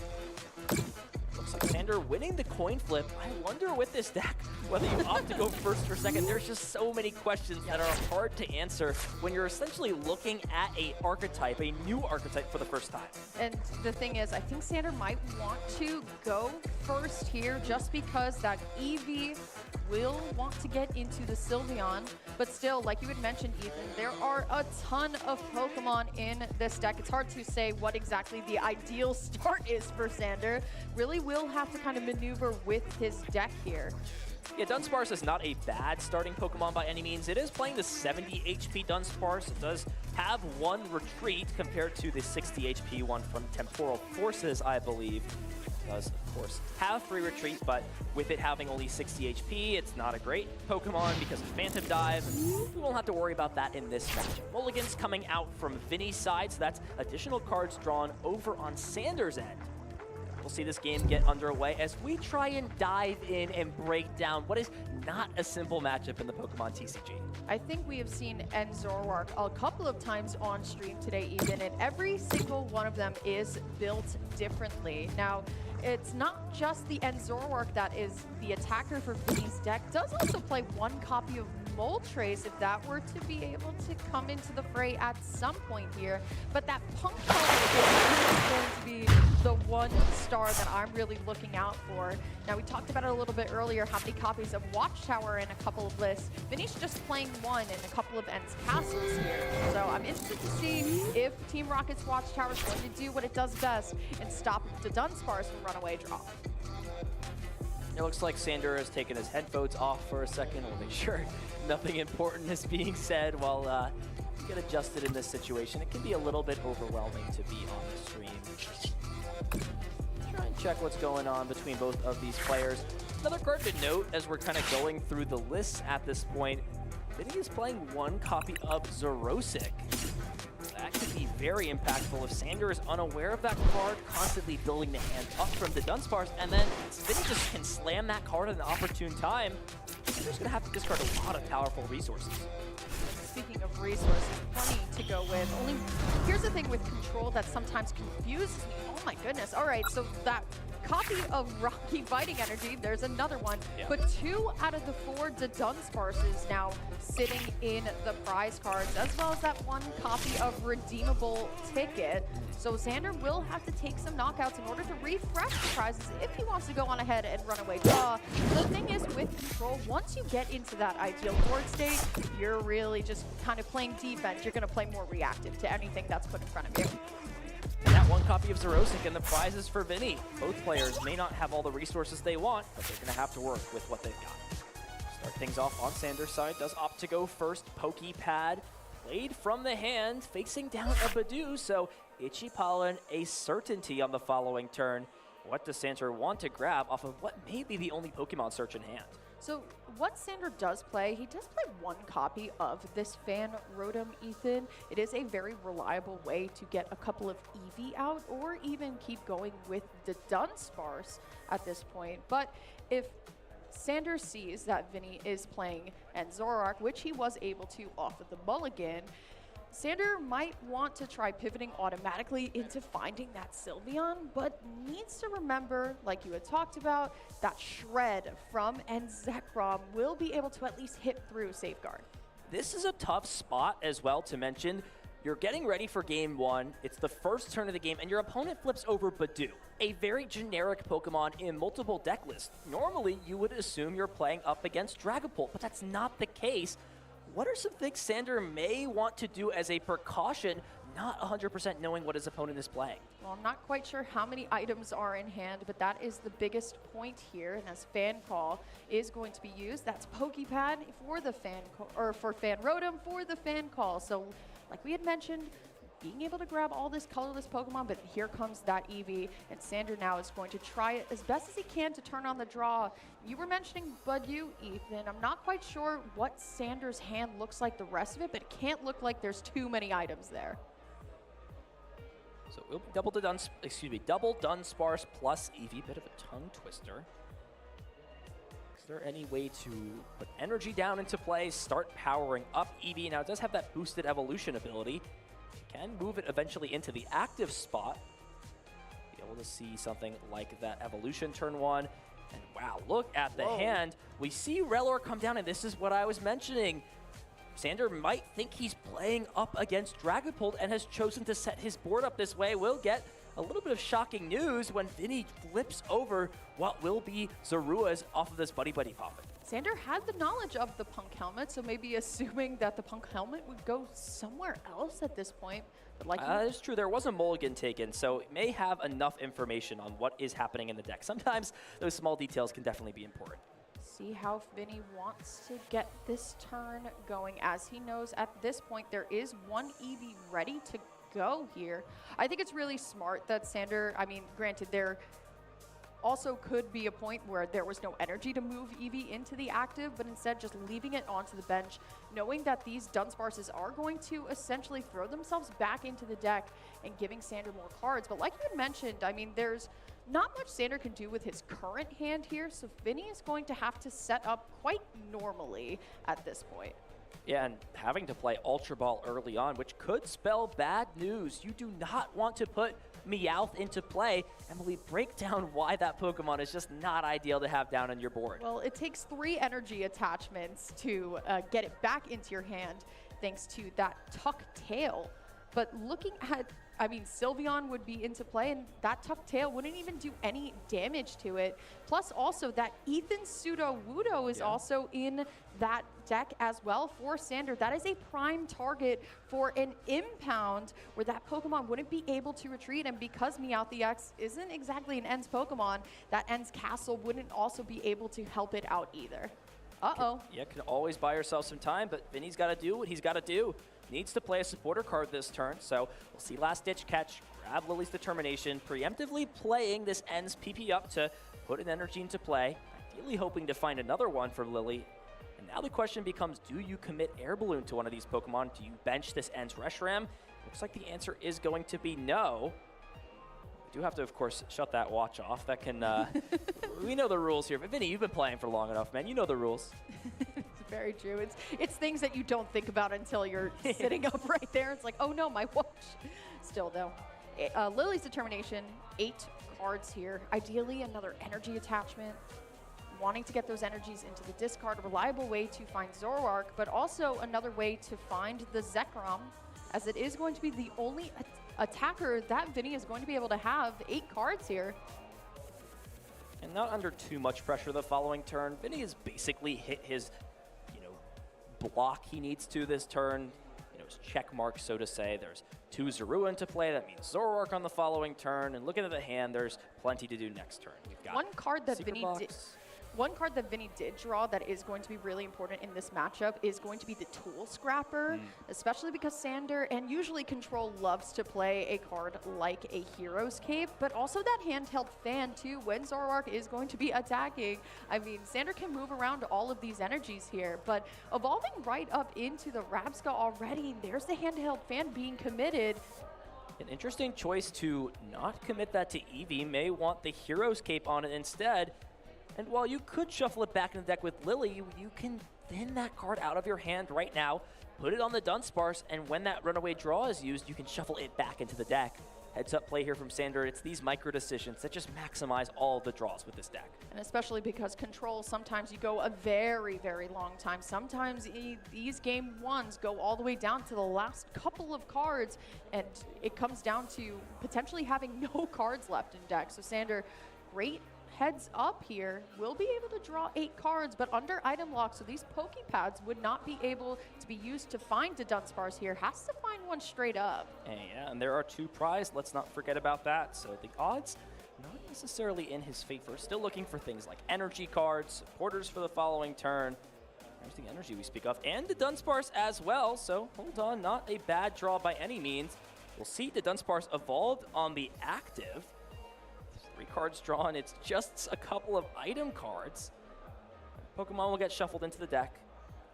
Looks like Sander winning the coin flip. I wonder with this deck whether you opt to go first or second. There's just so many questions that are hard to answer when you're essentially looking at a archetype, a new archetype for the first time. And the thing is, I think Sander might want to go first here just because that Eevee will want to get into the Sylveon, but still, like you had mentioned, Ethan, there are a ton of Pokemon in this deck. It's hard to say what exactly the ideal start is for Xander. Really will have to kind of maneuver with his deck here. Yeah, Dunsparce is not a bad starting Pokemon by any means. It is playing the 70 HP Dunsparce. It does have one retreat compared to the 60 HP one from Temporal Forces, I believe. It does, of course, have free retreat, but with it having only 60 HP, it's not a great Pokemon because of Phantom Dive. We won't have to worry about that in this matchup. Mulligan's coming out from Vinny's side, so that's additional cards drawn over on Xander's end. We'll see this game get underway as we try and dive in and break down what is not a simple matchup in the Pokemon TCG. I think we have seen Zoroark a couple of times on stream today even, and every single one of them is built differently. Now, it's not just the Zoroark that is the attacker for Vinny's deck. Does also play one copy of Moltres if that were to be able to come into the fray at some point here. But that Punk is going to be the one star that I'm really looking out for. Now, we talked about it a little bit earlier, how many copies of Watchtower in a couple of lists. Vinny's just playing one in a couple of Ents Castles here. So I'm interested to see if Team Rocket's Watchtower is going to do what it does best and stop the Dunsparce from runaway draw. It looks like Xander has taken his headphones off for a second. We'll make sure nothing important is being said while you get adjusted in this situation. It can be a little bit overwhelming to be on the stream. Try and check what's going on between both of these players. Another card to note as we're kind of going through the lists at this point, Vinny is playing one copy of Zerosic. That could be very impactful if Xander is unaware of that card, constantly building the hand up from the Dunsparce, and then Vinny just can slam that card at an opportune time. Xander's going to have to discard a lot of powerful resources. Speaking of resources, plenty to go with. Only here's the thing with control that sometimes confuses me. Oh my goodness. All right, so that copy of Rocky Fighting Energy, there's another one. Yeah. But 2 out of the 4 Dunsparces now sitting in the prize cards, as well as that one copy of Redeemable Ticket. So Xander will have to take some knockouts in order to refresh the prizes if he wants to go on ahead and run away draw. The thing is with control, once you get into that ideal board state, you're really just kind of playing defense. You're going to play more reactive to anything that's put in front of you. And that one copy of Zerosic and the prizes for Vinny. Both players may not have all the resources they want, but they're going to have to work with what they've got. Start things off on Xander's side. Does opt to go first. Pokepad played from the hand, facing down a Badoo, so Itchy Pollen a certainty on the following turn. What does Xander want to grab off of what may be the only Pokemon search in hand? So what Xander does play, he does play one copy of this Fan Rotom, Ethan. It is a very reliable way to get a couple of Eevee out or even keep going with the Dunsparce at this point. But if Xander sees that Vinny is playing Zoroark, which he was able to off of the mulligan, Xander might want to try pivoting automatically into finding that Sylveon, but needs to remember, like you had talked about, that Shred from Zekrom will be able to at least hit through Safeguard. This is a tough spot as well to mention. You're getting ready for game 1, it's the first turn of the game, and your opponent flips over Badoo, a very generic Pokemon in multiple deck lists. Normally, you would assume you're playing up against Dragapult, but that's not the case. What are some things Xander may want to do as a precaution, not 100% knowing what his opponent is playing? Well, I'm not quite sure how many items are in hand, but that is the biggest point here. And as Fan Call is going to be used, that's Pokepad for the Fan Call, or for Fan Rotom for the Fan Call. So, like we had mentioned, being able to grab all this colorless Pokemon, but here comes that Eevee, and Xander now is going to try it as best as he can to turn on the draw. You were mentioning Badoo, Ethan. I'm not quite sure what Xander's hand looks like the rest of it, but it can't look like there's too many items there. So it will be double Dunsparce plus Eevee, bit of a tongue twister. Is there any way to put energy down into play, start powering up Eevee? Now it does have that boosted evolution ability. Can move it eventually into the active spot. Be able to see something like that evolution turn 1. And wow, look at the hand. We see Relor come down, and this is what I was mentioning. Xander might think he's playing up against Dragapult and has chosen to set his board up this way. We'll get a little bit of shocking news when Vinny flips over what will be Zorua's off of this Buddy Buddy Pop. Sander had the knowledge of the Punk helmet, so maybe assuming that the Punk helmet would go somewhere else at this point. But like it's true, there was a mulligan taken, so it may have enough information on what is happening in the deck. Sometimes those small details can definitely be important. See how Vinny wants to get this turn going, as he knows at this point there is one Eevee ready to go here. I think it's really smart that Sander, I mean, granted, there also could be a point where there was no energy to move Eevee into the active, but instead just leaving it onto the bench, knowing that these Dunsparces are going to essentially throw themselves back into the deck and giving Sander more cards. But like you had mentioned, I mean, there's not much Sander can do with his current hand here, so Vinny is going to have to set up quite normally at this point. Yeah, and having to play Ultra Ball early on, which could spell bad news. You do not want to put Meowth into play. Emily, break down why that Pokemon is just not ideal to have down on your board. Well, it takes 3 energy attachments to get it back into your hand, thanks to that Tuck Tail. But looking at, I mean, Sylveon would be into play, and that Tuck Tail wouldn't even do any damage to it. Plus, also, that Ethan Pseudo-Wudo is also in that deck as well for Sander. That is a prime target for an impound where that Pokemon wouldn't be able to retreat, and because Meowth EX isn't exactly an Ends Pokemon, that Ends Castle wouldn't also be able to help it out either. Uh-oh. Yeah, can always buy yourself some time, but Vinny's got to do what he's got to do. Needs to play a supporter card this turn, so we'll see Last Ditch Catch, grab Lily's Determination, preemptively playing this Ends PP up to put an energy into play, ideally hoping to find another one for Lily. And now the question becomes, do you commit Air Balloon to one of these Pokemon? Do you bench this Ends Reshiram? Looks like the answer is going to be no. We do have to, of course, shut that watch off. That can, we know the rules here. But Vinny, you've been playing for long enough, man. You know the rules. It's very true. It's things that you don't think about until you're sitting up right there. It's like, oh no, my watch. Still though, Lily's Determination, 8 cards here. Ideally, another energy attachment. Wanting to get those energies into the discard, a reliable way to find Zoroark, but also another way to find the Zekrom, as it is going to be the only attacker that Vinny is going to be able to have 8 cards here. And not under too much pressure the following turn. Vinny has basically hit his, block he needs to this turn. His check mark, so to say. There's 2 Zorua into play. That means Zoroark on the following turn. And looking at the hand, there's plenty to do next turn. We've got one card that Secret Vinny Box. did. One card that Vinny did draw that is going to be really important in this matchup is going to be the Tool Scrapper, especially because Sander and usually Control loves to play a card like a Hero's Cape, but also that handheld fan too when Zoroark is going to be attacking. I mean, Sander can move around all of these energies here, but evolving right up into the Rabsca already, there's the handheld fan being committed. An interesting choice to not commit that to Eevee. May want the Hero's Cape on it instead. And while you could shuffle it back in the deck with Lily, you can thin that card out of your hand right now, put it on the Dunsparce, and when that runaway draw is used, you can shuffle it back into the deck. Heads up play here from Sander. It's these micro decisions that just maximize all the draws with this deck. And especially because Control, sometimes you go a very, very long time. Sometimes these game ones go all the way down to the last couple of cards, and it comes down to potentially having no cards left in deck. So Sander, great heads up here, will be able to draw 8 cards, but under item lock, so these Pokepads would not be able to be used to find a Dunsparce here. Has to find one straight up. Yeah, and there are 2 prizes. Let's not forget about that. So the odds not necessarily in his favor. Still looking for things like energy cards, supporters for the following turn. There's the energy we speak of, and the Dunsparce as well. So hold on, not a bad draw by any means. We'll see the Dunsparce evolved on the active. 3 cards drawn, it's just a couple of item cards. Pokemon will get shuffled into the deck.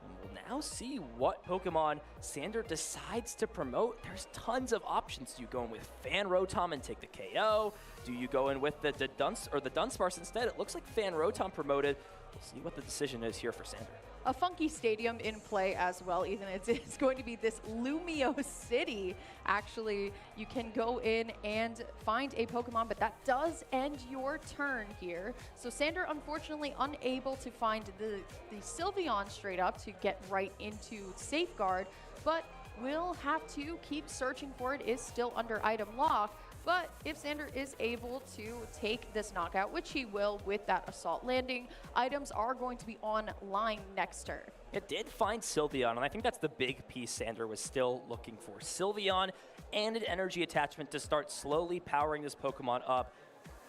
And we'll now see what Pokemon Sander decides to promote. There's tons of options. Do you go in with Fan Rotom and take the KO? Do you go in with the Dunsparce instead? It looks like Fan Rotom promoted. We'll see what the decision is here for Sander. A funky stadium in play as well, Ethan. It's going to be this Lumio City. Actually, you can go in and find a Pokemon, but that does end your turn here. So Sander, unfortunately, unable to find the Sylveon straight up to get right into Safeguard, but will have to keep searching for it. Is still under item lock. But if Sander is able to take this knockout, which he will with that assault landing, items are going to be online next turn. It did find Sylveon, and I think that's the big piece Sander was still looking for. Sylveon and an energy attachment to start slowly powering this Pokemon up.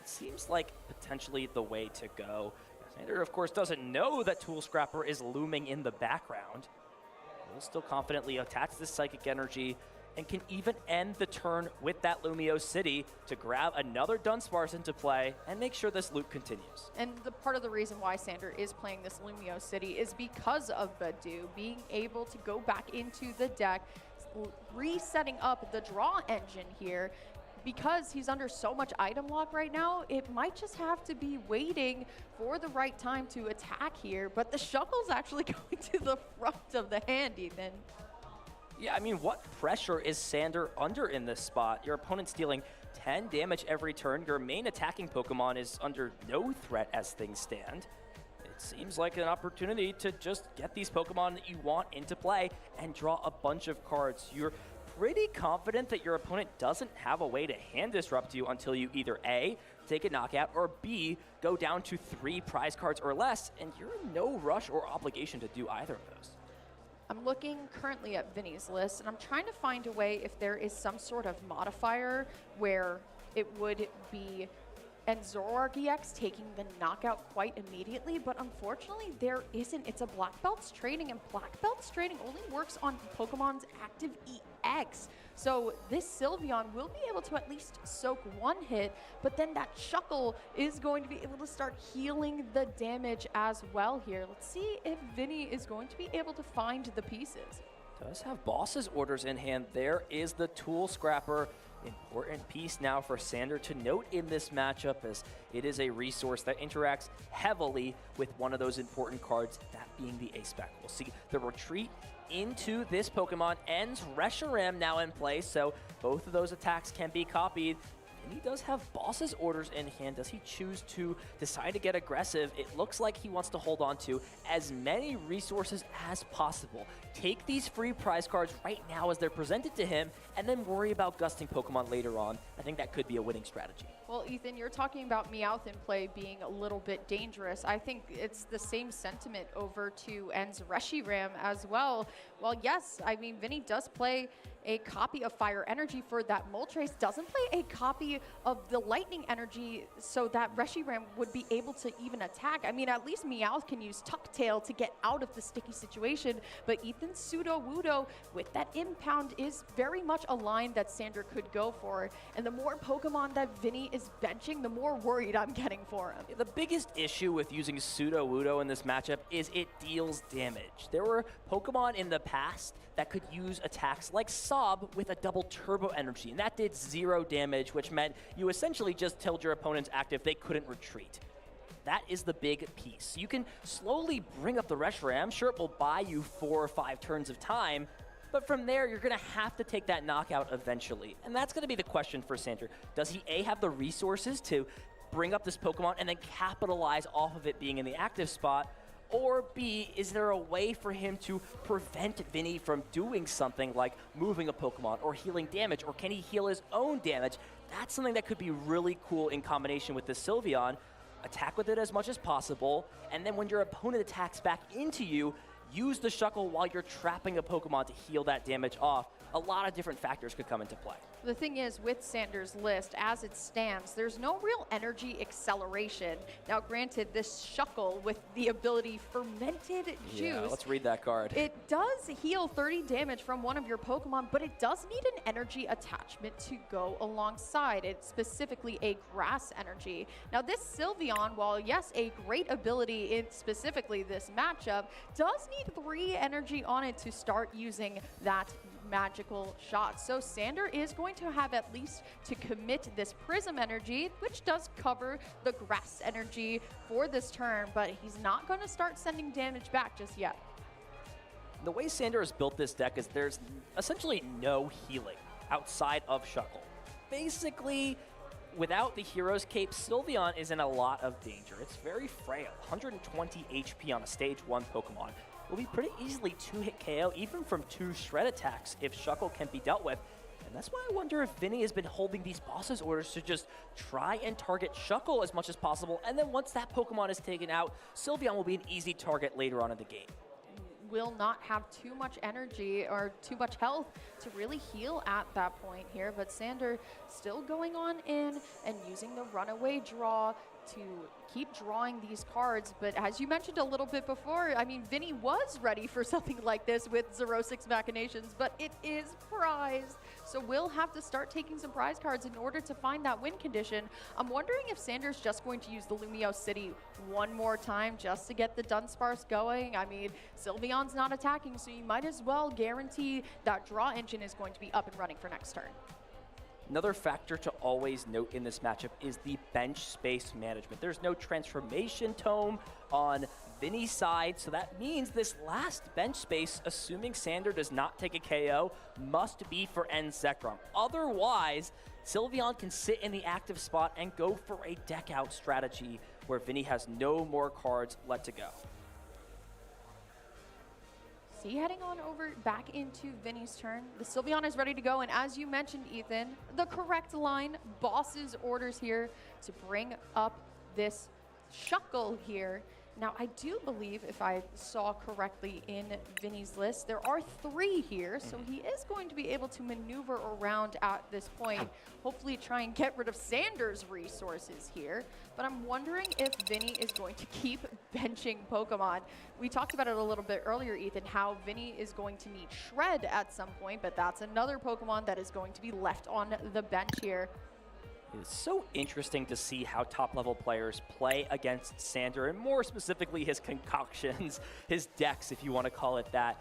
It seems like potentially the way to go. Sander, of course, doesn't know that Tool Scrapper is looming in the background. He'll still confidently attach this Psychic Energy and can even end the turn with that Lumio City to grab another Dunsparce into play and make sure this loop continues. And the part of the reason why Sander is playing this Lumio City is because of Badu being able to go back into the deck, resetting up the draw engine here. Because he's under so much item lock right now, it might just have to be waiting for the right time to attack here. But the Shuckle's actually going to the front of the hand, Ethan. Yeah, I mean, what pressure is Sander under in this spot? Your opponent's dealing 10 damage every turn. Your main attacking Pokemon is under no threat as things stand. It seems like an opportunity to just get these Pokemon that you want into play and draw a bunch of cards. You're pretty confident that your opponent doesn't have a way to hand disrupt you until you either A, take a knockout, or B, go down to 3 prize cards or less, and you're in no rush or obligation to do either of those. I'm looking currently at Vinny's list, and I'm trying to find a way if there is some sort of modifier where it would be and Zoroark EX taking the knockout quite immediately, but unfortunately there isn't. It's a Black Belt's trading, and Black Belt's trading only works on Pokemon's active EX. So this Sylveon will be able to at least soak 1 hit, but then that Shuckle is going to be able to start healing the damage as well here. Let's see if Vinny is going to be able to find the pieces. Does have Boss's orders in hand. There is the Tool Scrapper. Important piece now for Sander to note in this matchup, as it is a resource that interacts heavily with one of those important cards, that being the A-Spec. We'll see the retreat into this Pokemon ends. Reshiram now in play, so both of those attacks can be copied. And he does have Boss's orders in hand. Does he choose to decide to get aggressive? It looks like he wants to hold on to as many resources as possible. Take these free prize cards right now as they're presented to him, and then worry about gusting Pokemon later on. I think that could be a winning strategy. Well, Ethan, you're talking about Meowth in play being a little bit dangerous. I think it's the same sentiment over to En's Reshiram as well. Well, yes, I mean, Vinny does play a copy of Fire Energy for that Moltres, doesn't play a copy of the Lightning Energy so that Reshiram would be able to even attack. I mean, at least Meowth can use Tuck Tail to get out of the sticky situation, but Ethan's Pseudo-Wudo with that impound is very much a line that Sander could go for, and the more Pokemon that Vinny is benching, the more worried I'm getting for him. The biggest issue with using Pseudo-Wudo in this matchup is it deals damage. There were Pokemon in the past that could use attacks like Sob with a double Turbo Energy, and that did 0 damage, which meant you essentially just told your opponent's active they couldn't retreat. That is the big piece. You can slowly bring up the Reshiram. Sure, it will buy you 4 or 5 turns of time, but from there, you're going to have to take that knockout eventually. And that's going to be the question for Sander. Does he A, have the resources to bring up this Pokemon and then capitalize off of it being in the active spot? Or B, is there a way for him to prevent Vinny from doing something like moving a Pokemon or healing damage, or can he heal his own damage? That's something that could be really cool in combination with the Sylveon. Attack with it as much as possible, and then when your opponent attacks back into you, use the Shuckle while you're trapping a Pokemon to heal that damage off. A lot of different factors could come into play. The thing is, with Sander's list, as it stands, there's no real energy acceleration. Now, granted, this Shuckle with the ability Fermented Juice. Yeah, let's read that card. It does heal 30 damage from one of your Pokemon, but it does need an energy attachment to go alongside it, specifically a Grass Energy. Now, this Sylveon, while yes, a great ability in specifically this matchup, does need 3 energy on it to start using that magical shot. So Sander is going to have at least to commit this Prism Energy, which does cover the Grass Energy for this turn, but he's not going to start sending damage back just yet. The way Sander has built this deck is there's essentially no healing outside of Shuckle. Basically, without the Hero's Cape, Sylveon is in a lot of danger. It's very frail, 120 HP on a Stage 1 Pokemon. Will be pretty easily 2-hit KO, even from 2 Shred attacks if Shuckle can be dealt with. And that's why I wonder if Vinny has been holding these bosses orders to just try and target Shuckle as much as possible, and then once that Pokemon is taken out, Sylveon will be an easy target later on in the game. Will not have too much energy or too much health to really heal at that point here, but Sander still going on in and using the runaway draw to keep drawing these cards. But as you mentioned a little bit before, I mean, Vinny was ready for something like this with 06 Machinations, but it is prized. So we'll have to start taking some prize cards in order to find that win condition. I'm wondering if Sander's just going to use the Lumio City one more time just to get the Dunsparce going. I mean, Sylveon's not attacking, so you might as well guarantee that draw engine is going to be up and running for next turn. Another factor to always note in this matchup is the bench space management. There's no transformation tome on Vinny's side, so that means this last bench space, assuming Sander does not take a KO, must be for N Zekrom. Otherwise, Sylveon can sit in the active spot and go for a deck out strategy where Vinny has no more cards left to go. See, heading on over back into Vinny's turn. The Sylveon is ready to go, and as you mentioned, Ethan, the correct line, boss's orders here to bring up this Shuckle here. Now, I do believe, if I saw correctly in Vinny's list, there are 3 here, so he is going to be able to maneuver around at this point, hopefully try and get rid of Sander's resources here. But I'm wondering if Vinny is going to keep benching Pokemon. We talked about it a little bit earlier, Ethan, how Vinny is going to need Shred at some point, but that's another Pokemon that is going to be left on the bench here. It's so interesting to see how top-level players play against Sander, and more specifically his concoctions, his decks, if you want to call it that.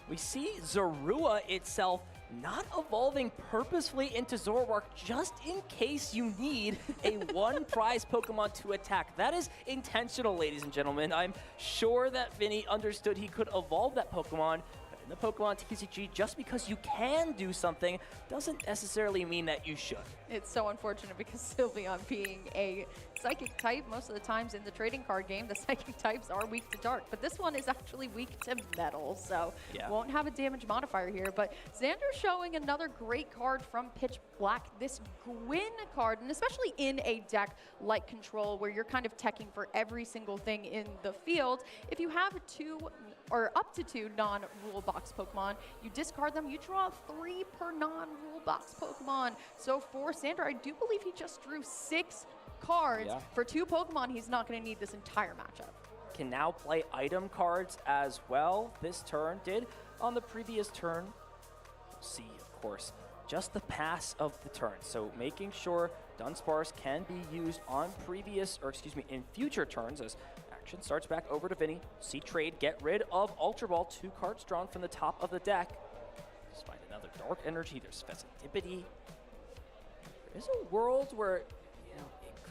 We see Zorua itself not evolving purposefully into Zoroark just in case you need a one-prize Pokemon to attack. That is intentional, ladies and gentlemen. I'm sure that Vinny understood he could evolve that Pokemon, the Pokemon Tcg, just because you can do something doesn't necessarily mean that you should. It's so unfortunate because Sylveon being a psychic type, most of the times in the trading card game, the psychic types are weak to dark, but this one is actually weak to metal, so won't have a damage modifier here. But Xander showing another great card from Pitch Black, this Gwyn card, and especially in a deck like Control, where you're kind of teching for every single thing in the field. If you have 2 or up to 2 non-rule box Pokemon, you discard them, you draw 3 per non-rule box Pokemon. So for Sander, I do believe he just drew 6 cards. For 2 Pokemon, he's not going to need this entire matchup. Can now play item cards as well this turn, did on the previous turn. We'll see, of course, just the pass of the turn. So making sure Dunsparce can be used on previous, or excuse me, in future turns as action starts back over to Vinny. See trade, get rid of Ultra Ball, 2 cards drawn from the top of the deck. Let's find another Dark Energy, there's Festivity. There is a world where it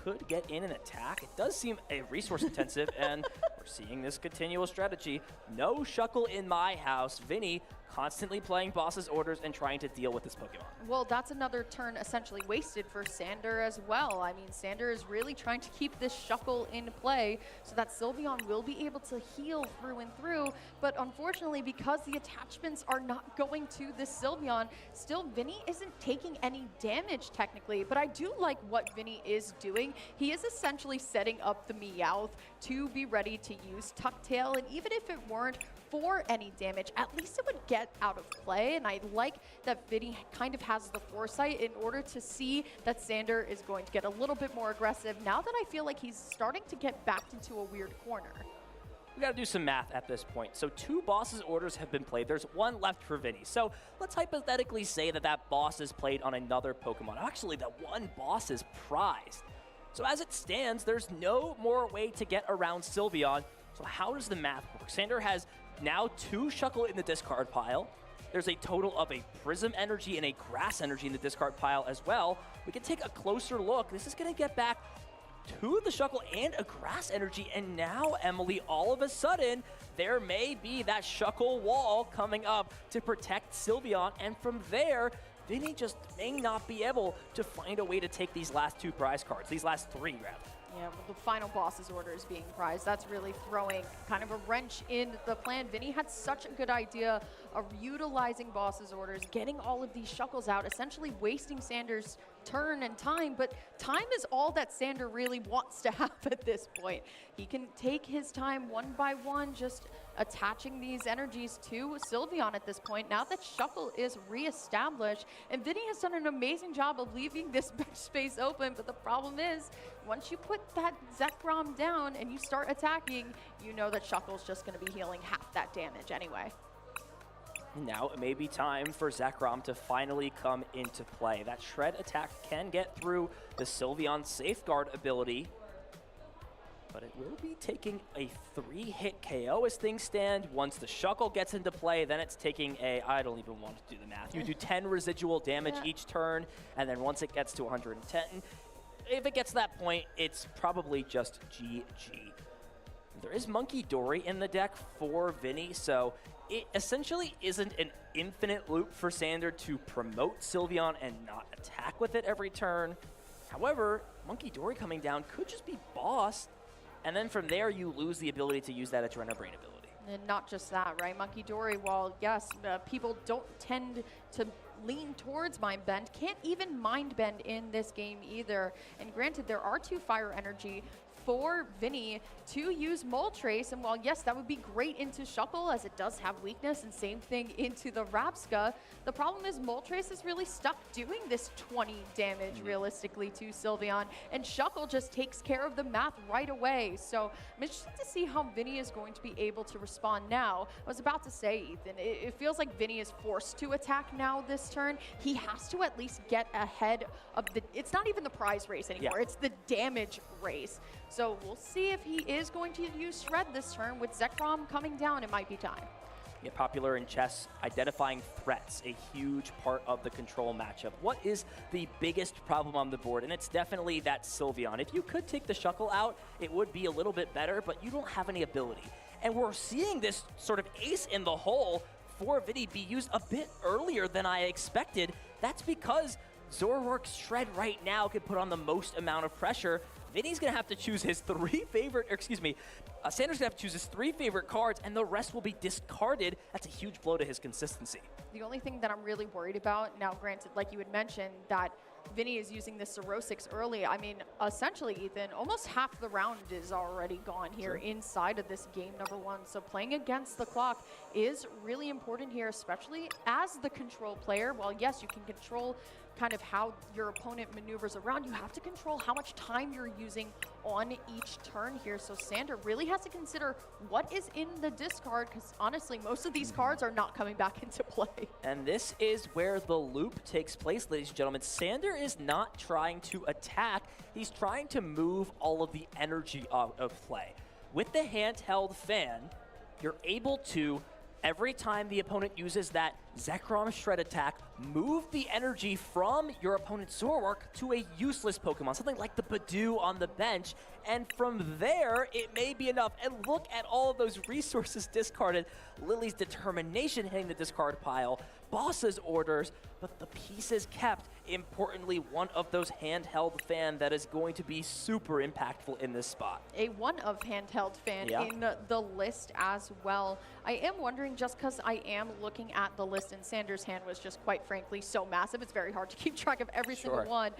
could get in and attack. It does seem a resource intensive, and we're seeing this continual strategy. No Shuckle in my house. Vinny constantly playing boss's orders and trying to deal with this Pokemon. Well, that's another turn essentially wasted for Sander as well. I mean, Sander is really trying to keep this Shuckle in play so that Sylveon will be able to heal through and through. But unfortunately, because the attachments are not going to this Sylveon, still Vinny isn't taking any damage technically. But I do like what Vinny is doing. He is essentially setting up the Meowth to be ready to use Tuck Tail. And even if it weren't for any damage, at least it would get out of play. And I like that Vinny kind of has the foresight in order to see that Sander is going to get a little bit more aggressive now that I feel like he's starting to get backed into a weird corner. We gotta do some math at this point. So 2 boss's orders have been played. There's 1 left for Vinny. So let's hypothetically say that that boss is played on another Pokemon. Actually, that 1 boss is prized. So as it stands, there's no more way to get around Sylveon. So how does the math work? Sander has now 2 Shuckle in the discard pile. There's a total of a Prism Energy and a Grass Energy in the discard pile as well. We can take a closer look. This is going to get back 2 of the Shuckle and a Grass Energy. And now, Emily, all of a sudden, there may be that Shuckle wall coming up to protect Sylveon. And from there, Vinny just may not be able to find a way to take these last 2 prize cards, these last 3 rather. Yeah, with the final boss's orders being prized, that's really throwing kind of a wrench in the plan. Vinny had such a good idea of utilizing boss's orders, getting all of these shuckles out, essentially wasting Sander's turn and time, but time is all that Sander really wants to have at this point. He can take his time one by one, just attaching these energies to Sylveon at this point. Now that Shuckle is reestablished, and Vinny has done an amazing job of leaving this bench space open, but the problem is, once you put that Zekrom down and you start attacking, you know that Shuckle's just going to be healing half that damage anyway. Now it may be time for Zekrom to finally come into play. That Shred attack can get through the Sylveon Safeguard ability, but it will be taking a 3-hit KO as things stand. Once the Shuckle gets into play, then it's taking a, I don't even want to do the math. You do 10 residual damage each turn, and then once it gets to 110, if it gets to that point, it's probably just GG. There is Monkey Dory in the deck for Vinny, so it essentially isn't an infinite loop for Sander to promote Sylveon and not attack with it every turn. However, Monkey Dory coming down could just be bossed, and then from there you lose the ability to use that Adrenabrain ability. And not just that, right? Monkey Dory, while yes, people don't tend to lean towards Mind Bend, can't even Mind Bend in this game either. And granted, there are 2 Fire Energy for Vinny to use Moltres, and while yes, that would be great into Shuckle as it does have weakness, and same thing into the Rapska, the problem is Moltres is really stuck doing this 20 damage realistically to Sylveon, and Shuckle just takes care of the math right away. So I'm interested to see how Vinny is going to be able to respond now. I was about to say, Ethan, it feels like Vinny is forced to attack now this turn. He has to at least get ahead of the, it's not even the prize race anymore, it's the damage race. So we'll see if he is going to use Shred this turn. With Zekrom coming down, it might be time. Yeah, popular in chess, identifying threats, a huge part of the control matchup. What is the biggest problem on the board? And it's definitely that Sylveon. If you could take the Shuckle out, it would be a little bit better, but you don't have any ability. And we're seeing this sort of ace in the hole for Vinny be used a bit earlier than I expected. That's because Zoroark's Shred right now can put on the most amount of pressure. Vinny's gonna have to choose his Sander's gonna have to choose his 3 favorite cards, and the rest will be discarded. That's a huge blow to his consistency. The only thing that I'm really worried about, now granted, like you had mentioned, that Vinny is using this Zero-6 early. I mean, essentially, Ethan, almost half the round is already gone here inside of this game number 1. So playing against the clock is really important here, especially as the control player. While yes, you can control kind of how your opponent maneuvers around, you have to control how much time you're using on each turn here. So Sander really has to consider what is in the discard, because honestly, most of these cards are not coming back into play. And this is where the loop takes place, ladies and gentlemen. Sander is not trying to attack, he's trying to move all of the energy out of play. With the handheld fan, you're able to, every time the opponent uses that Zekrom Shred attack, move the energy from your opponent's Zoroark to a useless Pokemon, something like the Badoo on the bench, and from there, it may be enough. And look at all of those resources discarded. Lily's Determination hitting the discard pile, Boss's orders, but the pieces kept. Importantly, one of those handheld fan that is going to be super impactful in this spot. A one-of handheld fan in the list as well. I am wondering, just because I am looking at the list and Sander's hand was just quite frankly so massive, it's very hard to keep track of every single one.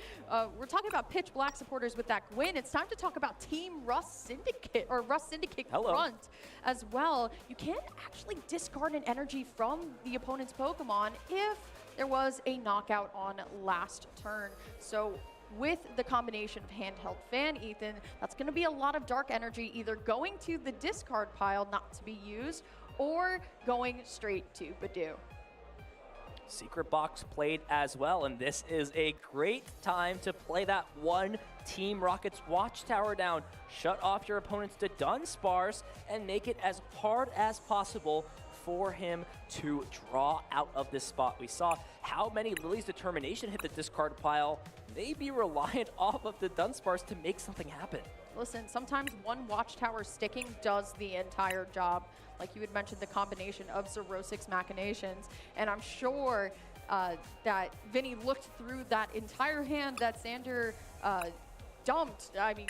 We're talking about Pitch Black supporters with that win. It's time to talk about Team Rust Syndicate, or Rust Syndicate front as well. You can actually discard an energy from the opponent's Pokemon if there was a knockout on last turn. So with the combination of handheld fan, Ethan, that's going to be a lot of dark energy either going to the discard pile not to be used or going straight to Badoo. Secret Box played as well, and this is a great time to play that one Team Rocket's Watchtower down. Shut off your opponent's Dunsparce and make it as hard as possible for him to draw out of this spot. We saw how many Lily's Determination hit the discard pile. They be reliant off of the Dunsparce to make something happen. Listen, sometimes one Watchtower sticking does the entire job. Like you had mentioned, the combination of Zero-6 machinations, and I'm sure that Vinny looked through that entire hand that Sander dumped. I mean,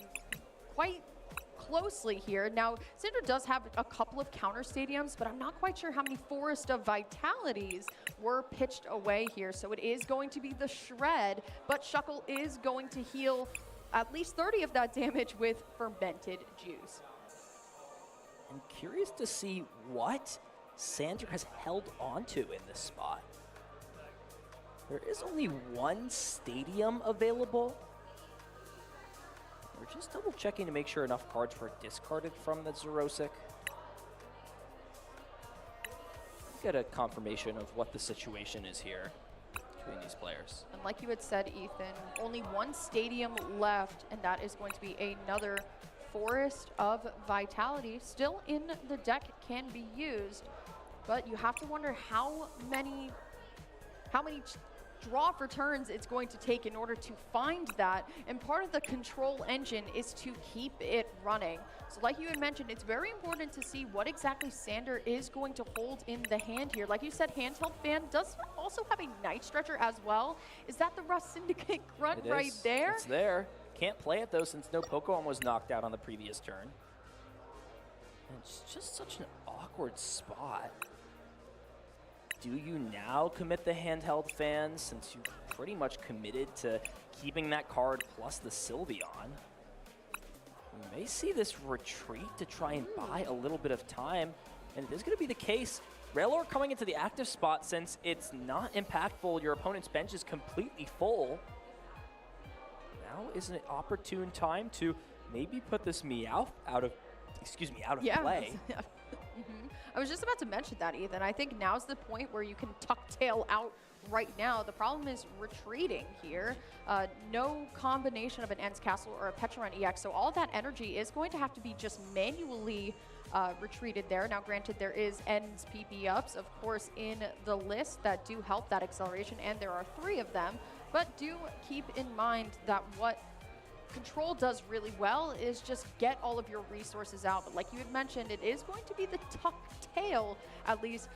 quite closely here. Now, Sander does have a couple of counter stadiums, but I'm not quite sure how many Forest of Vitalities were pitched away here. So it is going to be the Shred, but Shuckle is going to heal at least 30 of that damage with Fermented Juice. I'm curious to see what Sander has held onto in this spot. There is only one stadium available. We're just double checking to make sure enough cards were discarded from the Zerosic. Get a confirmation of what the situation is here between these players. And like you had said, Ethan, only one stadium left, and that is going to be another Forest of Vitality. Still in the deck, can be used, but you have to wonder how many draw for turns it's going to take in order to find that, and part of the control engine is to keep it running. So like you had mentioned, it's very important to see what exactly Sander is going to hold in the hand here. Like you said, Handheld Fan does also have a Night Stretcher as well. Is that the Rust Syndicate grunt right there? It's there. Can't play it though since no Pokemon was knocked out on the previous turn. And it's just such an awkward spot. Do you now commit the Handheld Fan since you pretty much committed to keeping that card plus the Sylveon? We may see this retreat to try and buy a little bit of time, and it is going to be the case. Raylor coming into the active spot since it's not impactful. Your opponent's bench is completely full. Now is an opportune time to maybe put this Meowth out of play. I was just about to mention that, Ethan. I think now's the point where you can tuck tail out right now. The problem is retreating here. No combination of an Ents Castle or a Petron EX, so all that energy is going to have to be just manually retreated there. Now, granted, there is Ents PP ups, of course, in the list that do help that acceleration, and there are 3 of them. But do keep in mind that what Control does really well is just get all of your resources out. But like you had mentioned, it is going to be the tuck tail, at least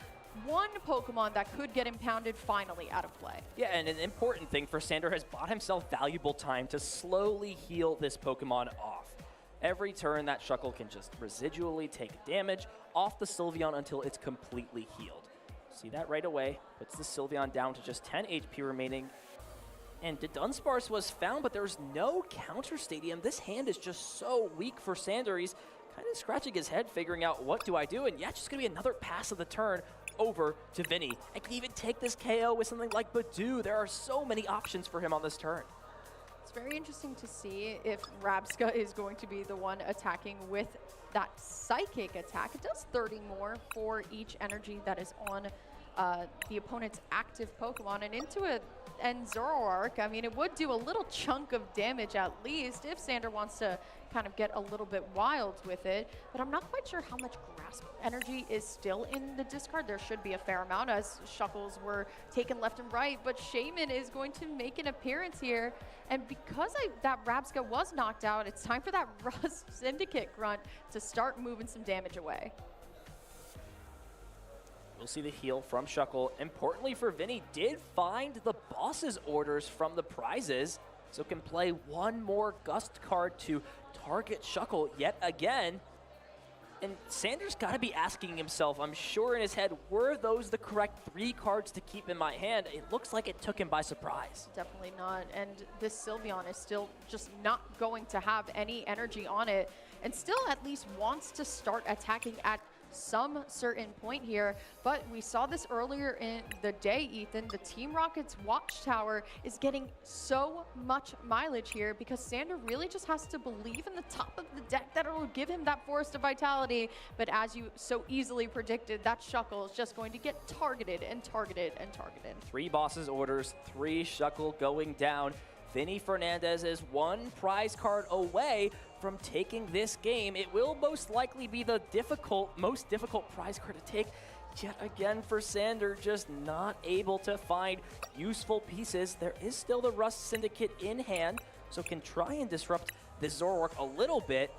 one Pokemon that could get impounded finally out of play. Yeah, and an important thing for Sander has bought himself valuable time to slowly heal this Pokemon off. Every turn, that Shuckle can just residually take damage off the Sylveon until it's completely healed. See that right away. Puts the Sylveon down to just 10 HP remaining. And Dunsparce was found, but there's no counter stadium. This hand is just so weak for Sander. He's kind of scratching his head, figuring out what do I do? And yeah, it's just going to be another pass of the turn over to Vinny. I can even take this KO with something like Badoo. There are so many options for him on this turn. It's very interesting to see if Rabska is going to be the one attacking with that Psychic attack. It does 30 more for each energy that is on the opponent's active Pokemon, and into a Zoroark, I mean, it would do a little chunk of damage at least if Sander wants to kind of get a little bit wild with it, but I'm not quite sure how much Grasp energy is still in the discard. There should be a fair amount as Shuckles were taken left and right, but Shaman is going to make an appearance here, and because that Rabska was knocked out, it's time for that Rust Syndicate grunt to start moving some damage away. We'll see the heal from Shuckle. Importantly for Vinny, did find the boss's orders from the prizes, so can play one more Gust card to target Shuckle yet again. And Sander's got to be asking himself, I'm sure in his head, were those the correct 3 cards to keep in my hand? It looks like it took him by surprise. Definitely not, and this Sylveon is still just not going to have any energy on it, and still at least wants to start attacking at some certain point here, but we saw this earlier in the day, Ethan. The Team Rocket's Watchtower is getting so much mileage here because Sander really just has to believe in the top of the deck that it'll give him that Forest of Vitality, but as you so easily predicted, that Shuckle is just going to get targeted and targeted and targeted. 3 boss's orders, 3 Shuckle going down. Vinny Fernandez is 1 prize card away from taking this game. It will most likely be the most difficult prize card to take yet again for Sander, just not able to find useful pieces. There is still the Rust Syndicate in hand, so can try and disrupt this Zoroark a little bit.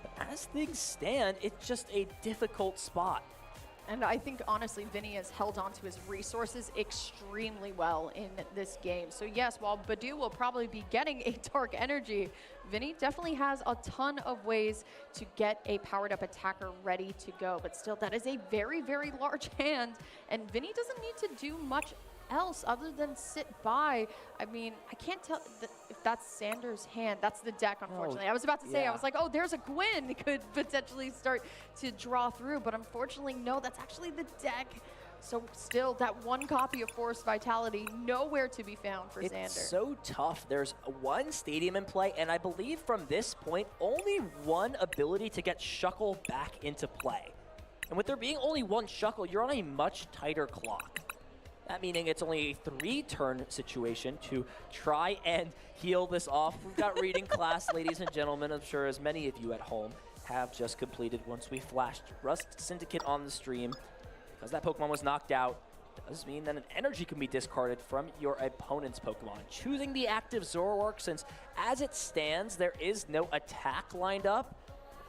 But as things stand, it's just a difficult spot. And I think, honestly, Vinny has held on to his resources extremely well in this game. So yes, while Badu will probably be getting a Dark Energy, Vinny definitely has a ton of ways to get a powered-up attacker ready to go. But still, that is a very, very large hand, and Vinny doesn't need to do much else other than sit by. I mean, I can't tell if that's Sanders' hand. That's the deck, unfortunately. I was about to say, I was like, oh, there's a Gwyn could potentially start to draw through, but unfortunately, no, that's actually the deck. So still, that one copy of Force Vitality, nowhere to be found for Xander. It's so tough. There's one stadium in play, and I believe from this point, only one ability to get Shuckle back into play. And with there being only one Shuckle, you're on a much tighter clock. That meaning it's only a 3-turn situation to try and heal this off. We've got reading class, ladies and gentlemen. I'm sure as many of you at home have just completed once we flashed Rust Syndicate on the stream. Because that Pokemon was knocked out, does mean that an energy can be discarded from your opponent's Pokemon. Choosing the active Zoroark, since as it stands, there is no attack lined up,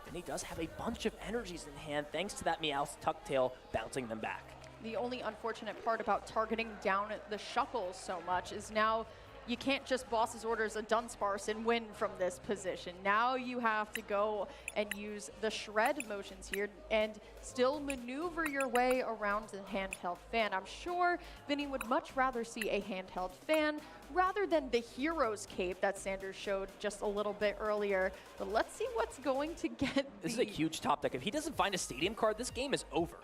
and he does have a bunch of energies in hand thanks to that Meowth Tucktail bouncing them back. The only unfortunate part about targeting down the Shuckle so much is now you can't just boss's orders a Dunsparce and win from this position. Now you have to go and use the shred motions here and still maneuver your way around the handheld fan. I'm sure Vinny would much rather see a handheld fan rather than the hero's cape that Sanders showed just a little bit earlier. But let's see what's going to get. This is a huge top deck. If he doesn't find a stadium card, this game is over.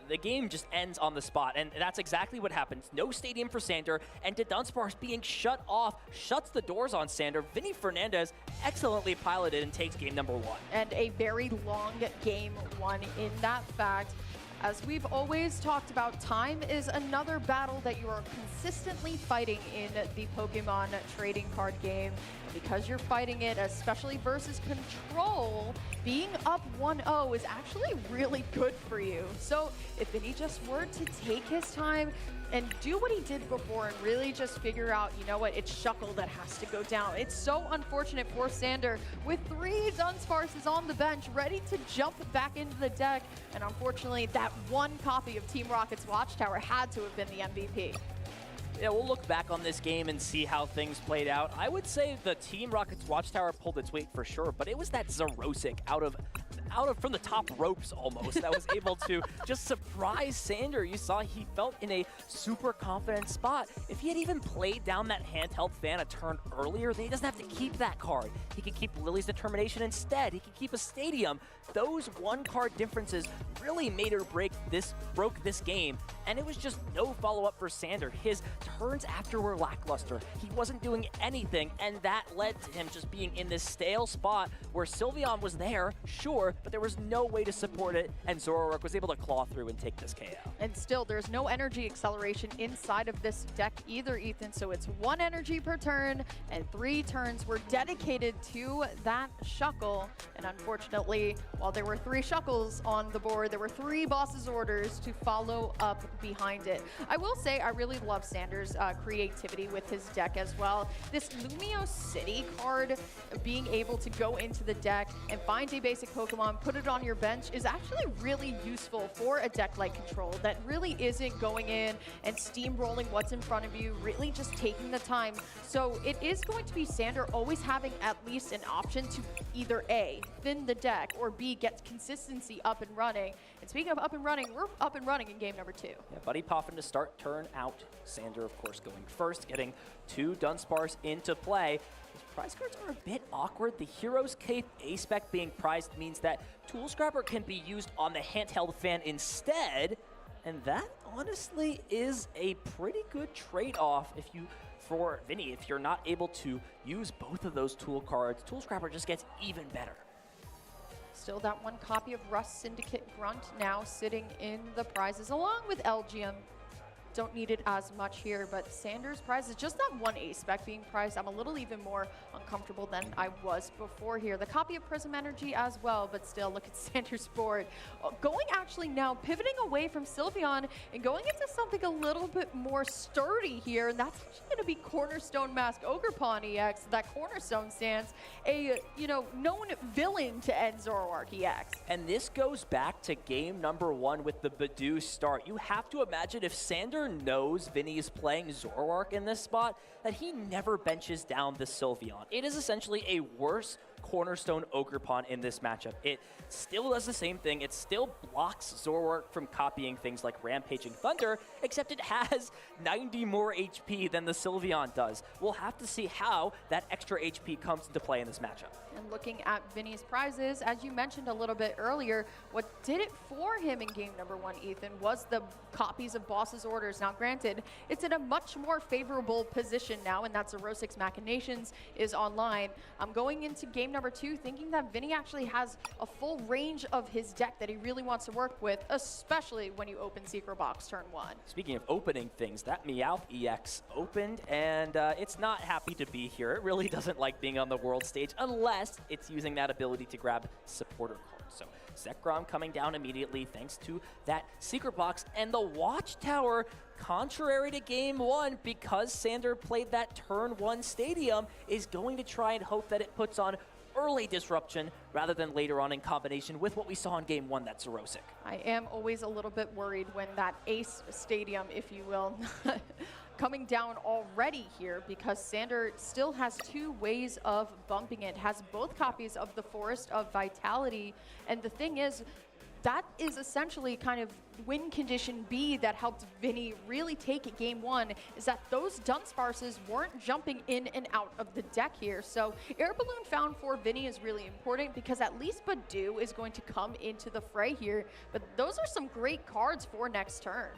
The game just ends on the spot, and that's exactly what happens. No stadium for Sander, and Dunsparce being shut off shuts the doors on Sander. Vinny Fernandez excellently piloted and takes game number 1. And a very long game 1 in that fact. As we've always talked about, time is another battle that you are consistently fighting in the Pokemon trading card game. Because you're fighting it, especially versus Control, being up 1-0 is actually really good for you. So if Vinny just were to take his time and do what he did before and really just figure out, you know what, it's Shuckle that has to go down. It's so unfortunate for Sander with 3 Dunsparces on the bench ready to jump back into the deck. And unfortunately, that one copy of Team Rocket's Watchtower had to have been the MVP. Yeah, we'll look back on this game and see how things played out. I would say the Team Rocket's Watchtower pulled its weight for sure, but it was that Zerosic out of from the top ropes almost that was able to just surprise Sander. You saw he felt in a super confident spot. If he had even played down that handheld fan a turn earlier, then he doesn't have to keep that card. He can keep Lily's Determination instead. He can keep a Stadium. Those one-card differences really made or broke this game, and it was just no follow-up for Sander. His turns after were lackluster. He wasn't doing anything, and that led to him just being in this stale spot where Sylveon was there, sure, but there was no way to support it, and Zoroark was able to claw through and take this KO. And still, there's no energy acceleration inside of this deck either, Ethan, so it's 1 energy per turn, and 3 turns were dedicated to that Shuckle. And unfortunately, while there were 3 Shuckles on the board, there were 3 boss's orders to follow up behind it. I will say I really love Sanders' creativity with his deck as well. This Lumio City card, being able to go into the deck and find a basic Pokemon, put it on your bench, is actually really useful for a deck like Control that really isn't going in and steamrolling what's in front of you, really just taking the time. So it is going to be Sander always having at least an option to either A, thin the deck, or B, get consistency up and running. And speaking of up and running, we're up and running in game number 2. Yeah, Buddy Poffin to start turn out. Sander, of course, going first, getting 2 Dunsparce into play. His prize cards are a bit awkward. The Hero's Cape A-Spec being prized means that Tool Scrapper can be used on the handheld fan instead, and that honestly is a pretty good trade-off for Vinny. If you're not able to use both of those tool cards, Tool Scrapper just gets even better. Still that 1 copy of Rust Syndicate Grunt now sitting in the prizes along with Elgium. don't need it as much here, but Sanders' prize is just that one ace spec being prized. I'm a little even more uncomfortable than I was before here. The copy of Prism Energy as well, but still, look at Sanders' board. Going actually now, pivoting away from Sylveon and going into something a little bit more sturdy here, and that's actually going to be Cornerstone Mask Ogerpon EX. That Cornerstone stance, a, known villain to end Zoroark EX. And this goes back to game number 1 with the Badoo start. You have to imagine if Sander knows Vinny is playing Zoroark in this spot, that he never benches down the Sylveon. It is essentially a worse Cornerstone Ogerpon in this matchup. It still does the same thing. It still blocks Zoroark from copying things like Rampaging Thunder, except it has 90 more HP than the Sylveon does. We'll have to see how that extra HP comes into play in this matchup. And looking at Vinny's prizes, as you mentioned a little bit earlier, what did it for him in game number 1, Ethan, was the copies of Boss's Orders. Now granted, it's in a much more favorable position now, and that's Zoroark's Machinations is online. I'm going into game number 2 thinking that Vinny actually has a full range of his deck that he really wants to work with, especially when you open Secret Box turn 1. Speaking of opening things, that Meowth EX opened, and it's not happy to be here. It really doesn't like being on the world stage unless it's using that ability to grab supporter cards. So Zekrom coming down immediately thanks to that Secret Box, and the Watchtower, contrary to game 1, because Sander played that turn 1 stadium, is going to try and hope that it puts on early disruption rather than later on in combination with what we saw in game 1, that's Zoroark. I am always a little bit worried when that ace stadium, if you will, coming down already here, because Sander still has 2 ways of bumping it, has both copies of the Forest of Vitality, and the thing is, that is essentially kind of win condition B that helped Vinny really take it game 1, is that those Dunsparces weren't jumping in and out of the deck here. So Air Balloon found for Vinny is really important because at least Badoo is going to come into the fray here. But those are some great cards for next turn.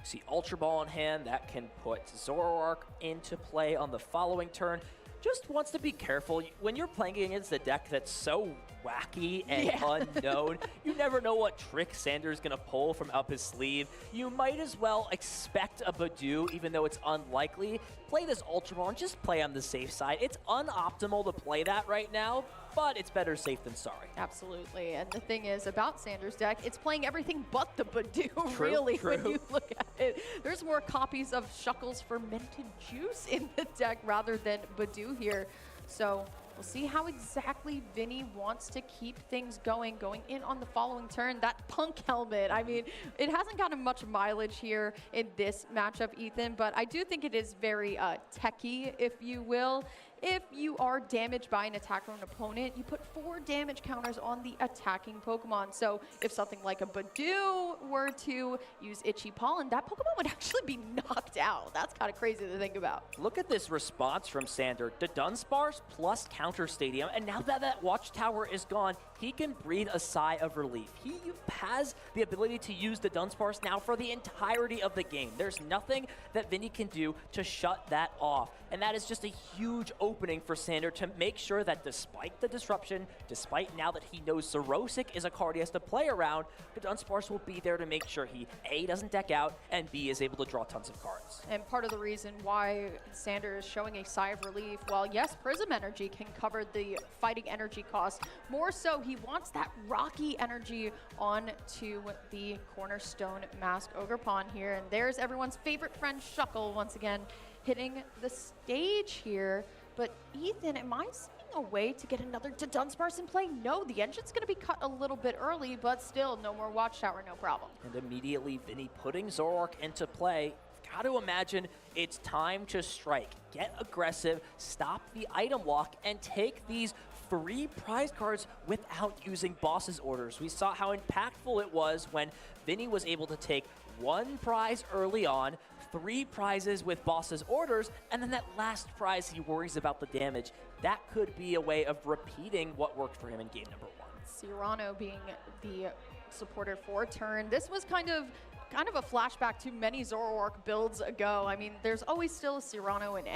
See Ultra Ball in hand, that can put Zoroark into play on the following turn. Just wants to be careful. When you're playing against a deck that's so wacky and unknown, you never know what trick Sander's gonna pull from up his sleeve. You might as well expect a Badoo, even though it's unlikely. Play this Ultra Ball and just play on the safe side. It's unoptimal to play that right now, but it's better safe than sorry. Absolutely, and the thing is about Sander's deck, it's playing everything but the Badoo, really, when you look at it. There's more copies of Shuckle's Fermented Juice in the deck rather than Badoo here. So we'll see how exactly Vinny wants to keep things going in on the following turn. That Punk Helmet, I mean, it hasn't gotten much mileage here in this matchup, Ethan, but I do think it is very techy, if you will. If you are damaged by an attack from an opponent, you put 4 damage counters on the attacking Pokemon. So if something like a Badoo were to use Itchy Pollen, that Pokemon would actually be knocked out. That's kind of crazy to think about. Look at this response from Sander. The Dunsparce plus Counter Stadium, and now that that Watchtower is gone, he can breathe a sigh of relief. He has the ability to use the Dunsparce now for the entirety of the game. There's nothing that Vinny can do to shut that off. And that is just a huge opening for Sander to make sure that despite the disruption, despite now that he knows Zoroark is a card he has to play around, the Dunsparce will be there to make sure he A, doesn't deck out, and B, is able to draw tons of cards. And part of the reason why Sander is showing a sigh of relief, while yes, Prism Energy can cover the fighting energy cost, more so he wants that rocky energy onto the Cornerstone Mask Ogerpon here. And there's everyone's favorite friend, Shuckle, once again, hitting the stage here. But Ethan, am I seeing a way to get another Dunsparce in play? No, the engine's going to be cut a little bit early, but still, no more Watchtower, no problem. And immediately, Vinny putting Zoroark into play. Got to imagine it's time to strike. Get aggressive, stop the item lock, and take these free prize cards without using Boss's Orders. We saw how impactful it was when Vinny was able to take 1 prize early on, 3 prizes with Boss's Orders, and then that last prize he worries about the damage. That could be a way of repeating what worked for him in game number 1. Cyrano being the supporter for turn. This was kind of a flashback to many Zoroark builds ago. I mean, there's always still a Cyrano in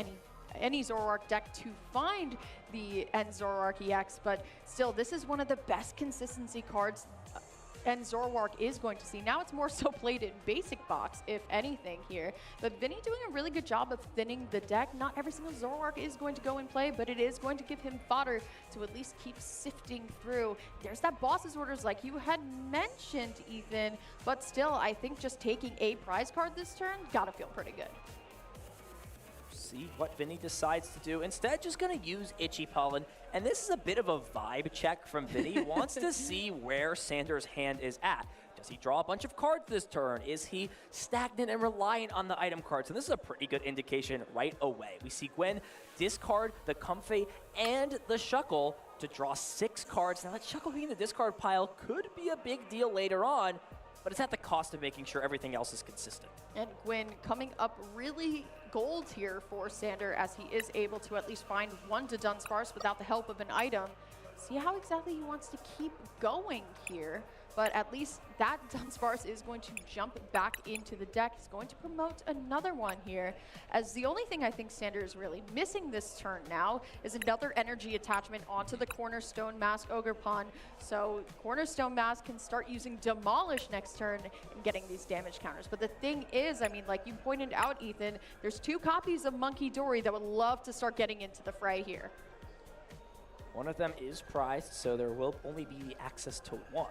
any Zoroark deck to find the end Zoroark EX, but still, this is one of the best consistency cards and Zoroark is going to see. Now it's more so played in basic box, if anything here. But Vinny doing a really good job of thinning the deck. Not every single Zoroark is going to go in play, but it is going to give him fodder to at least keep sifting through. There's that boss's orders like you had mentioned, Ethan. But still, I think just taking a prize card this turn, gotta feel pretty good. See what Vinny decides to do. Instead, just going to use Itchy Pollen. And this is a bit of a vibe check from Vinny. Wants to see where Sander's hand is at. Does he draw a bunch of cards this turn? Is he stagnant and reliant on the item cards? And this is a pretty good indication right away. We see Gwen discard the Comfey and the Shuckle to draw 6 cards. Now that Shuckle being in the discard pile could be a big deal later on, but it's at the cost of making sure everything else is consistent. And Gwyn coming up really gold here for Sander as he is able to at least find 1 to Dunsparce without the help of an item. See how exactly he wants to keep going here. But at least that Dunsparce is going to jump back into the deck. He's going to promote another one here. As the only thing I think Sander is really missing this turn now is another energy attachment onto the Cornerstone Mask Ogerpon. So Cornerstone Mask can start using Demolish next turn and getting these damage counters. But the thing is, I mean, like you pointed out, Ethan, there's 2 copies of Monkey Dory that would love to start getting into the fray here. One of them is prized, so there will only be access to 1.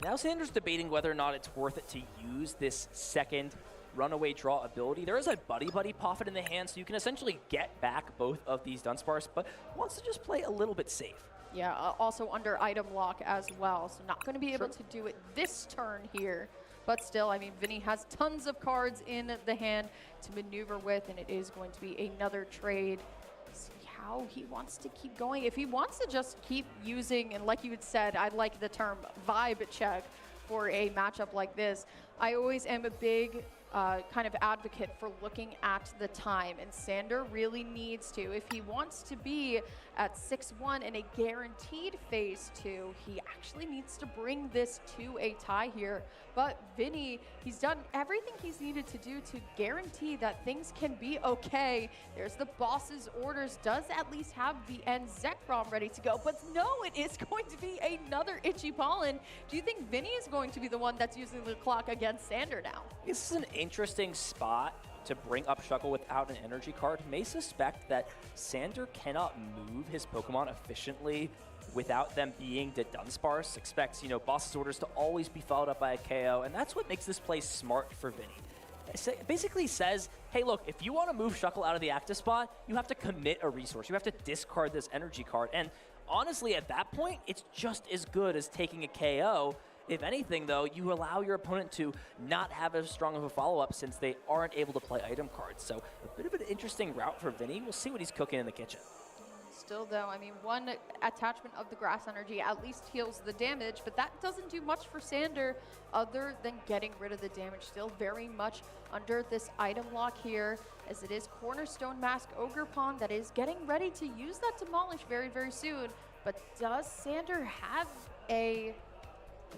Now Sander's debating whether or not it's worth it to use this second runaway draw ability. There is a Buddy Buddy Poffin in the hand, so you can essentially get back both of these Dunsparce, but wants to just play a little bit safe. Yeah, also under item lock as well, so not going to be able to do it this turn here. But still, I mean, Vinny has tons of cards in the hand to maneuver with, and it is going to be another trade. How he wants to keep going. If he wants to just keep using, and like you had said, I like the term vibe check for a matchup like this. I always am a big kind of advocate for looking at the time, and Sander really needs to. If he wants to be at 6-1 in a guaranteed phase 2, he actually needs to bring this to a tie here. But Vinny, he's done everything he's needed to do to guarantee that things can be okay. There's the boss's orders, does at least have the end Zekrom ready to go, but no, it is going to be another Itchy Pollen. Do you think Vinny is going to be the one that's using the clock against Sander now? This is an interesting spot to bring up Shuckle without an energy card. May suspect that Sander cannot move his Pokemon efficiently without them being the Dunsparce. Expects, you know, boss's orders to always be followed up by a KO, and that's what makes this play smart for Vinny. It basically says, hey, look, if you want to move Shuckle out of the active spot, you have to commit a resource. You have to discard this energy card. And honestly, at that point, it's just as good as taking a KO. If anything, though, you allow your opponent to not have as strong of a follow-up since they aren't able to play item cards. So a bit of an interesting route for Vinny. We'll see what he's cooking in the kitchen. Still, though, I mean, 1 attachment of the grass energy at least heals the damage, but that doesn't do much for Sander other than getting rid of the damage. Still very much under this item lock here, as it is Cornerstone Mask Ogerpon that is getting ready to use that Demolish very, very soon. But does Sander have a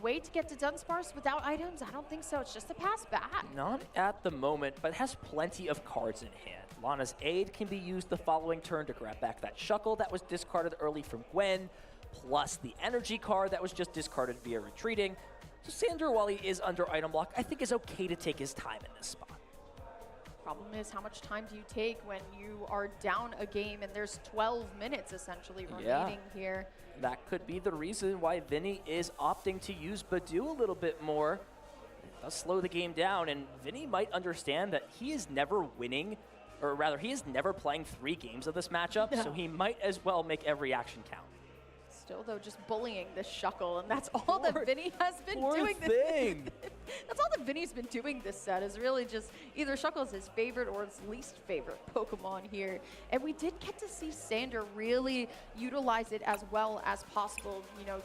way to get to Dunsparce without items? I don't think so. It's just a pass back. Not at the moment, but has plenty of cards in hand. Lana's Aid can be used the following turn to grab back that Shuckle that was discarded early from Gwen, plus the energy card that was just discarded via retreating. So Sander, while he is under item lock, I think is okay to take his time in this spot. Problem is, how much time do you take when you are down a game and there's 12 minutes essentially remaining here? That could be the reason why Vinny is opting to use Badu a little bit more. It does slow the game down, and Vinny might understand that he is never winning, or rather, he is never playing 3 games of this matchup, so he might as well make every action count. Still, though, just bullying this Shuckle, and that's all that Vinny has been doing. That's all that Vinny's been doing this set, is really just either Shuckle is his favorite or his least favorite Pokemon here. And we did get to see Sander really utilize it as well as possible, you know,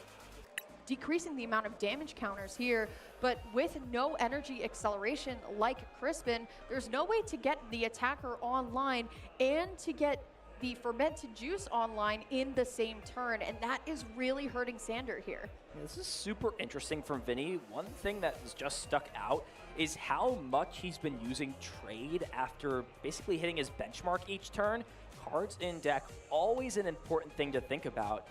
decreasing the amount of damage counters here, but with no energy acceleration like Crispin, there's no way to get the attacker online and to get the fermented juice online in the same turn, and that is really hurting Sander here. Yeah, this is super interesting from Vinny. One thing that has just stuck out is how much he's been using trade after basically hitting his benchmark each turn. Cards in deck, always an important thing to think about.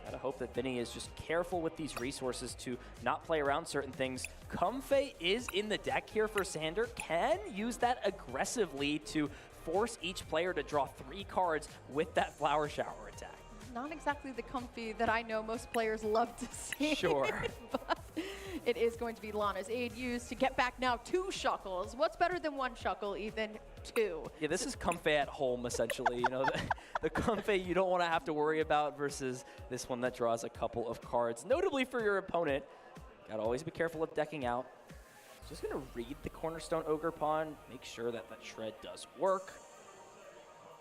Gotta hope that Vinny is just careful with these resources to not play around certain things. Comfey is in the deck here for Sander. Can use that aggressively to force each player to draw 3 cards with that Flower Shower attack. Not exactly the comfy that I know most players love to see. Sure. But it is going to be Lana's aid used to get back now 2 Shuckles. What's better than 1 Shuckle, Ethan? 2. Yeah, this is Comfey at home, essentially. You know, the Comfey you don't want to have to worry about versus this one that draws a couple of cards. Notably for your opponent, gotta always be careful of decking out. Just gonna read the Cornerstone Ogre Pawn, make sure that that shred does work.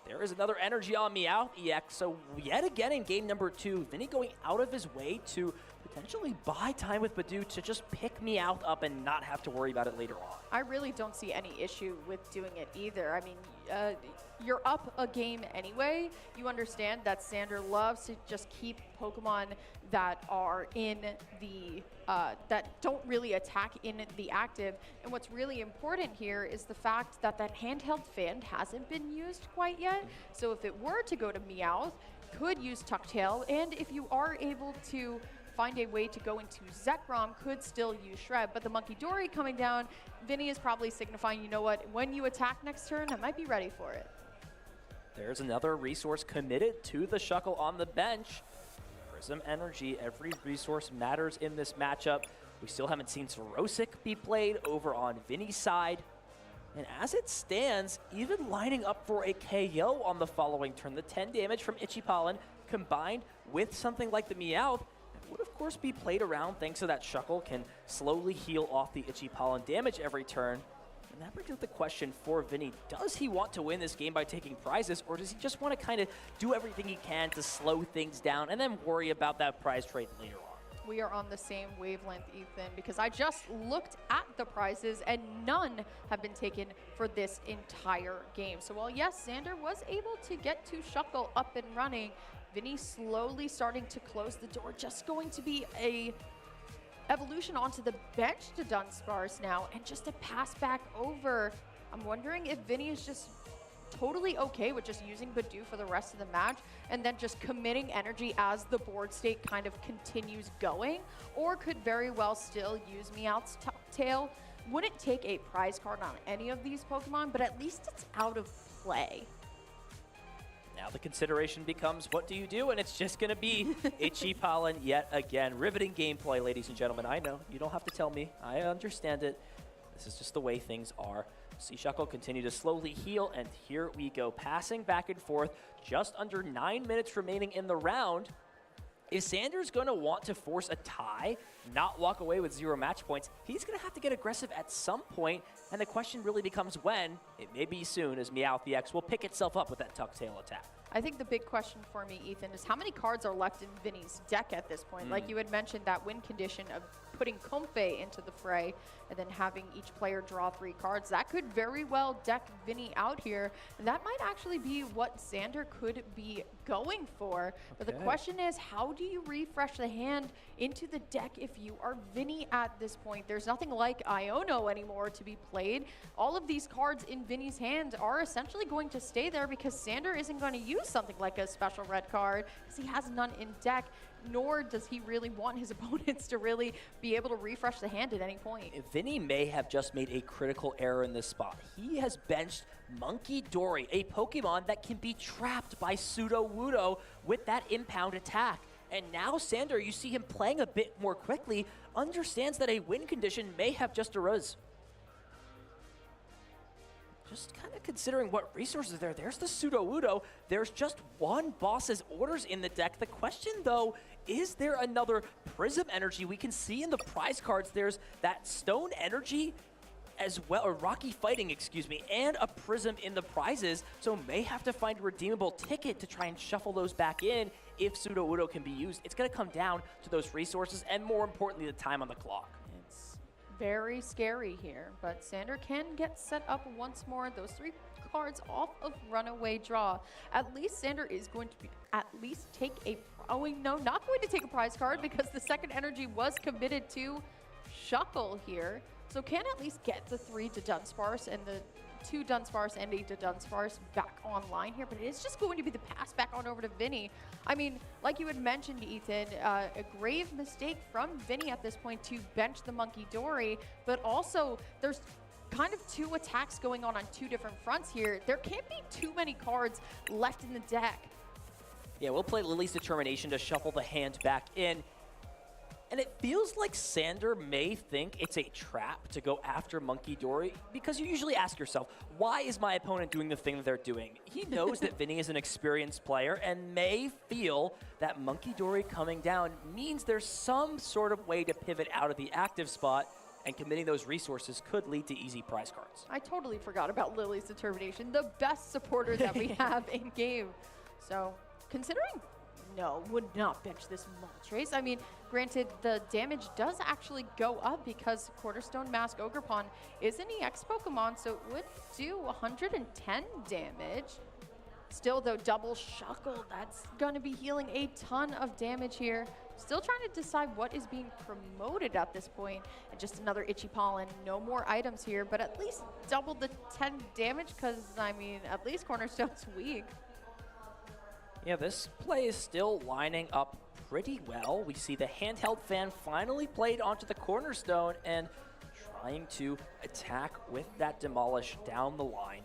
There is another energy on Meowth EX, so yet again in game number 2, Vinny going out of his way to potentially buy time with Badu to just pick Meowth up and not have to worry about it later on. I really don't see any issue with doing it either. I mean, you're up a game anyway. You understand that Sander loves to just keep Pokemon that are in the, that don't really attack in the active. And what's really important here is the fact that that handheld fan hasn't been used quite yet. So if it were to go to Meowth, could use Tucktail, and if you are able to find a way to go into Zekrom, could still use Shred. But the Monkey Dory coming down, Vinny is probably signifying, you know what, when you attack next turn, I might be ready for it. There's another resource committed to the Shuckle on the bench. Prism Energy, every resource matters in this matchup. We still haven't seen Sorosic be played over on Vinny's side. And as it stands, even lining up for a KO on the following turn, the 10 damage from Itchy Pollen combined with something like the Meowth would of course be played around thanks to that Shuckle can slowly heal off the Itchy Pollen damage every turn. And that brings up the question for Vinny. Does he want to win this game by taking prizes, or does he just want to kind of do everything he can to slow things down and then worry about that prize trade later on? We are on the same wavelength, Ethan, because I just looked at the prizes and none have been taken for this entire game. So while yes, Sander was able to get to Shuckle up and running, Vinny slowly starting to close the door. Just going to be a evolution onto the bench to Dunsparce now, and just a pass back over. I'm wondering if Vinny is just totally okay with just using Badu for the rest of the match and then just committing energy as the board state kind of continues going, or could very well still use Meowth's Tail. Wouldn't take a prize card on any of these Pokemon, but at least it's out of play. Now the consideration becomes, what do you do? And it's just going to be Itchy Pollen yet again. Riveting gameplay, ladies and gentlemen. I know, you don't have to tell me. I understand it. This is just the way things are. See Shuckle continue to slowly heal, and here we go. Passing back and forth, just under 9 minutes remaining in the round. Is Sanders going to want to force a tie, not walk away with 0 match points? He's going to have to get aggressive at some point, and the question really becomes when. It may be soon, as Meowth EX will pick itself up with that Tucktail attack. I think the big question for me, Ethan, is how many cards are left in Vinny's deck at this point? Like you had mentioned, that win condition of putting Comfey into the fray and then having each player draw 3 cards. That could very well deck Vinny out here. That might actually be what Sander could be going for. But the question is, how do you refresh the hand into the deck if you are Vinny at this point? There's nothing like Iono anymore to be played. All of these cards in Vinny's hand are essentially going to stay there because Sander isn't going to use something like a special red card because he has none in deck, nor does he really want his opponents to really be able to refresh the hand at any point. Vinny may have just made a critical error in this spot. He has benched Monkey Dory, a Pokemon that can be trapped by Sudowoodo with that impound attack. And now Sander, you see him playing a bit more quickly, understands that a win condition may have just arose. Just kind of considering what resources are there. There's the Sudowoodo. There's just one boss's orders in the deck. The question, though, is there another Prism Energy? We can see in the prize cards there's that Stone Energy as well, or Rocky Fighting, excuse me, and a Prism in the prizes. So may have to find a redeemable ticket to try and shuffle those back in if Sudowoodo can be used. It's going to come down to those resources and, more importantly, the time on the clock. Very scary here, but Sander can get set up once more. Those 3 cards off of Runaway Draw. At least Sander is going to at least take a, no, not going to take a prize card because the second energy was committed to Shuckle here. so can at least get the 3 to Dunsparce and the 2 Dunsparce and 8 to Dunsparce back online here, but it is just going to be the pass back on over to Vinny. I mean, like you had mentioned, Ethan, a grave mistake from Vinny at this point to bench the Monkey Dory, but also there's kind of 2 attacks going on 2 different fronts here. There can't be too many cards left in the deck. Yeah, we'll play Lily's Determination to shuffle the hand back in. And it feels like Sander may think it's a trap to go after Monkey Dory, because you usually ask yourself, why is my opponent doing the thing that they're doing? He knows that Vinny is an experienced player and may feel that Monkey Dory coming down means there's some sort of way to pivot out of the active spot, and committing those resources could lead to easy prize cards. I totally forgot about Lily's Determination, the best supporter that we have in game. So, considering no, would not bench this Moltres. I mean, granted, the damage does actually go up because Cornerstone Mask Ogerpon is an EX Pokemon, so it would do 110 damage. Still, though, double Shuckle, that's going to be healing a ton of damage here. Still trying to decide what is being promoted at this point. And just another Itchy Pollen. No more items here, but at least double the 10 damage because, I mean, at least Cornerstone's weak. Yeah, this play is still lining up pretty well. We see the handheld fan finally played onto the Cornerstone and trying to attack with that Demolish down the line.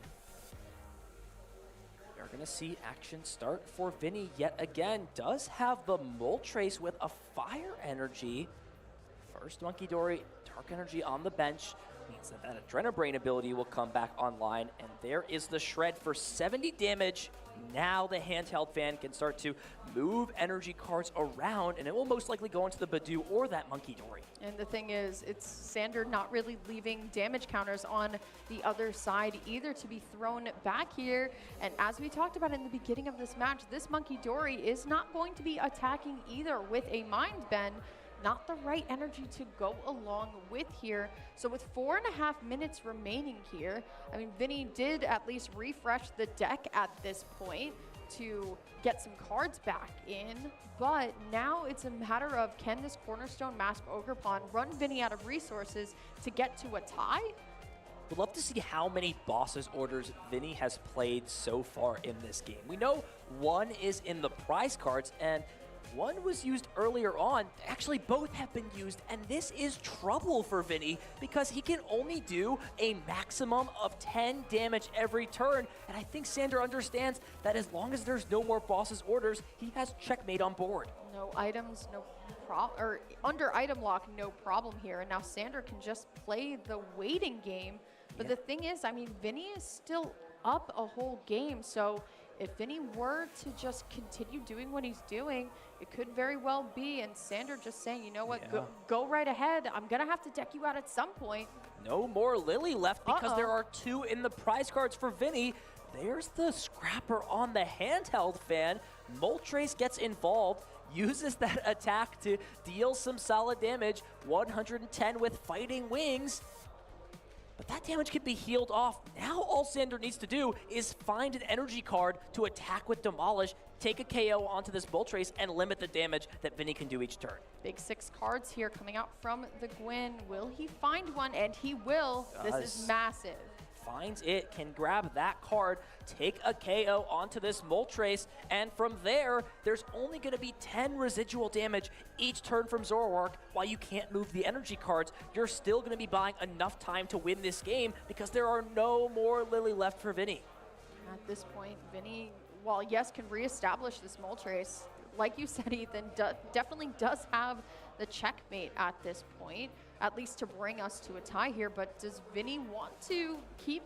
We're going to see action start for Vinny yet again. Does have the Moltres with a Fire Energy. First Monkey Dory, Dark Energy on the bench. Means that that Adrenabrain ability will come back online. And there is the Shred for 70 damage. Now the handheld fan can start to move energy cards around, and it will most likely go into the Badoo or that Monkey Dory. And the thing is, it's Sander not really leaving damage counters on the other side either to be thrown back here. And as we talked about in the beginning of this match, this Monkey Dory is not going to be attacking either with a Mind Bend. Not the right energy to go along with here. So with 4.5 minutes remaining here, I mean, Vinny did at least refresh the deck at this point to get some cards back in, but now it's a matter of, can this Cornerstone Mask Ogerpon run Vinny out of resources to get to a tie? We'd love to see how many bosses orders Vinny has played so far in this game. We know one is in the prize cards, and one was used earlier on. Actually, both have been used, and this is trouble for Vinny because he can only do a maximum of 10 damage every turn, and I think Sander understands that as long as there's no more bosses orders, he has checkmate on board. No items, no problem, or under item lock, no problem here, and now Sander can just play the waiting game. But the thing is, I mean, Vinny is still up a whole game, so if Vinny were to just continue doing what he's doing, it could very well be, and Sander just saying, you know what, go right ahead. I'm going to have to deck you out at some point. No more Lily left because there are 2 in the prize cards for Vinny. There's the Scrapper on the handheld fan. Moltres gets involved, uses that attack to deal some solid damage. 110 with Fighting Wings. But that damage can be healed off. Now all Sander needs to do is find an energy card to attack with Demolish, take a KO onto this Moltres, and limit the damage that Vinny can do each turn. Big 6 cards here coming out from the Gwyn. Will he find one? And he will. This is massive. Finds it, can grab that card, take a KO onto this Moltres, and from there, there's only going to be 10 residual damage each turn from Zoroark. While you can't move the energy cards, you're still going to be buying enough time to win this game because there are no more Lily left for Vinny. At this point, Vinny, while yes, can reestablish this Moltres, like you said, Ethan, definitely does have the checkmate at this point, at least to bring us to a tie here. But does Vinny want to keep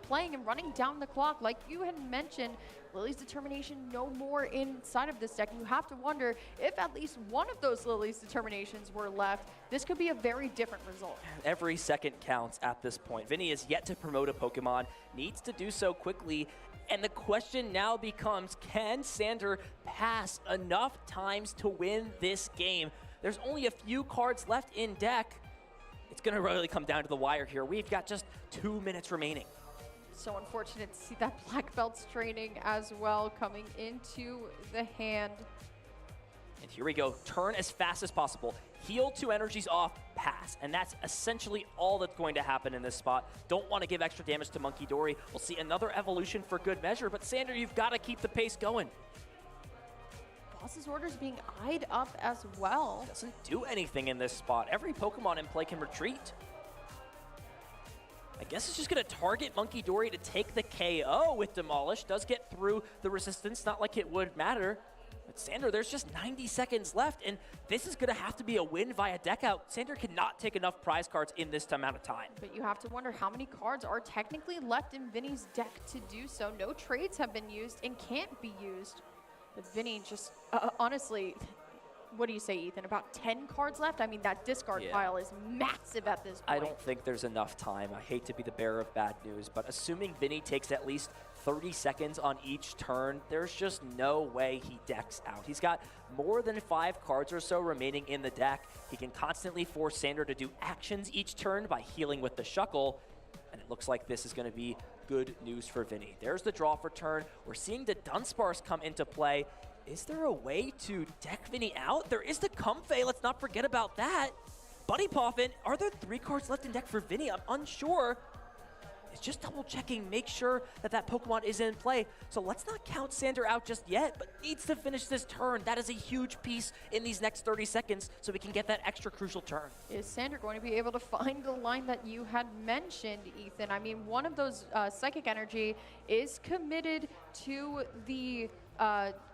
playing and running down the clock? Like you had mentioned, Lily's Determination no more inside of this deck. You have to wonder if at least one of those Lily's Determinations were left, this could be a very different result. Every second counts at this point. Vinny is yet to promote a Pokemon, needs to do so quickly. And the question now becomes, can Sander pass enough times to win this game? There's only a few cards left in deck. It's going to really come down to the wire here. We've got just 2 minutes remaining. So unfortunate to see that Black Belt's training as well coming into the hand. And here we go. Turn as fast as possible. heal 2 energies off, pass. And that's essentially all that's going to happen in this spot. Don't want to give extra damage to Monkey Dory. We'll see another evolution for good measure, but Sander, you've got to keep the pace going. Boss's orders being eyed up as well. Doesn't do anything in this spot. Every Pokemon in play can retreat. I guess it's just going to target Monkey Dory to take the KO with Demolish. Does get through the resistance, not like it would matter. But Sander, there's just 90 seconds left, and this is going to have to be a win via deck out. Sander cannot take enough prize cards in this amount of time. But you have to wonder how many cards are technically left in Vinny's deck to do so. No trades have been used and can't be used. But Vinny just, honestly, what do you say, Ethan? About 10 cards left? I mean, that discard pile is massive at this point. I don't think there's enough time. I hate to be the bearer of bad news, but assuming Vinny takes at least 30 seconds on each turn, there's just no way he decks out. He's got more than 5 cards or so remaining in the deck. He can constantly force Sander to do actions each turn by healing with the Shuckle, and it looks like this is going to be good news for Vinny. There's the draw for turn. We're seeing the Dunsparce come into play. Is there a way to deck Vinny out? There is the Comfey. Let's not forget about that. Buddy Poffin, are there 3 cards left in deck for Vinny? I'm unsure. It's just double checking, make sure that that Pokemon is in play. So let's not count Sander out just yet, but needs to finish this turn. That is a huge piece in these next 30 seconds so we can get that extra crucial turn. Is Sander going to be able to find the line that you had mentioned, Ethan? I mean, one of those Psychic Energy is committed to the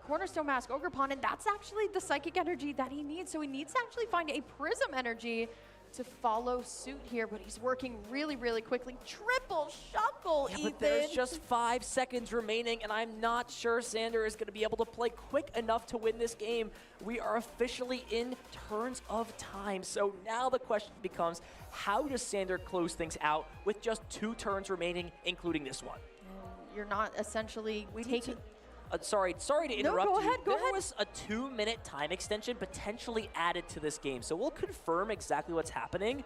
Cornerstone Mask Ogerpon, and that's actually the Psychic Energy that he needs. So he needs to actually find a Prism Energy to follow suit here, but he's working really, really quickly. Triple Shuckle, Ethan. But there's just 5 seconds remaining, and I'm not sure Sander is going to be able to play quick enough to win this game. We are officially in turns of time. So now the question becomes, how does Sander close things out with just 2 turns remaining, including this one? You're not essentially taking... Sorry to interrupt go you. ahead. There was a 2-minute time extension potentially added to this game, so we'll confirm exactly what's happening.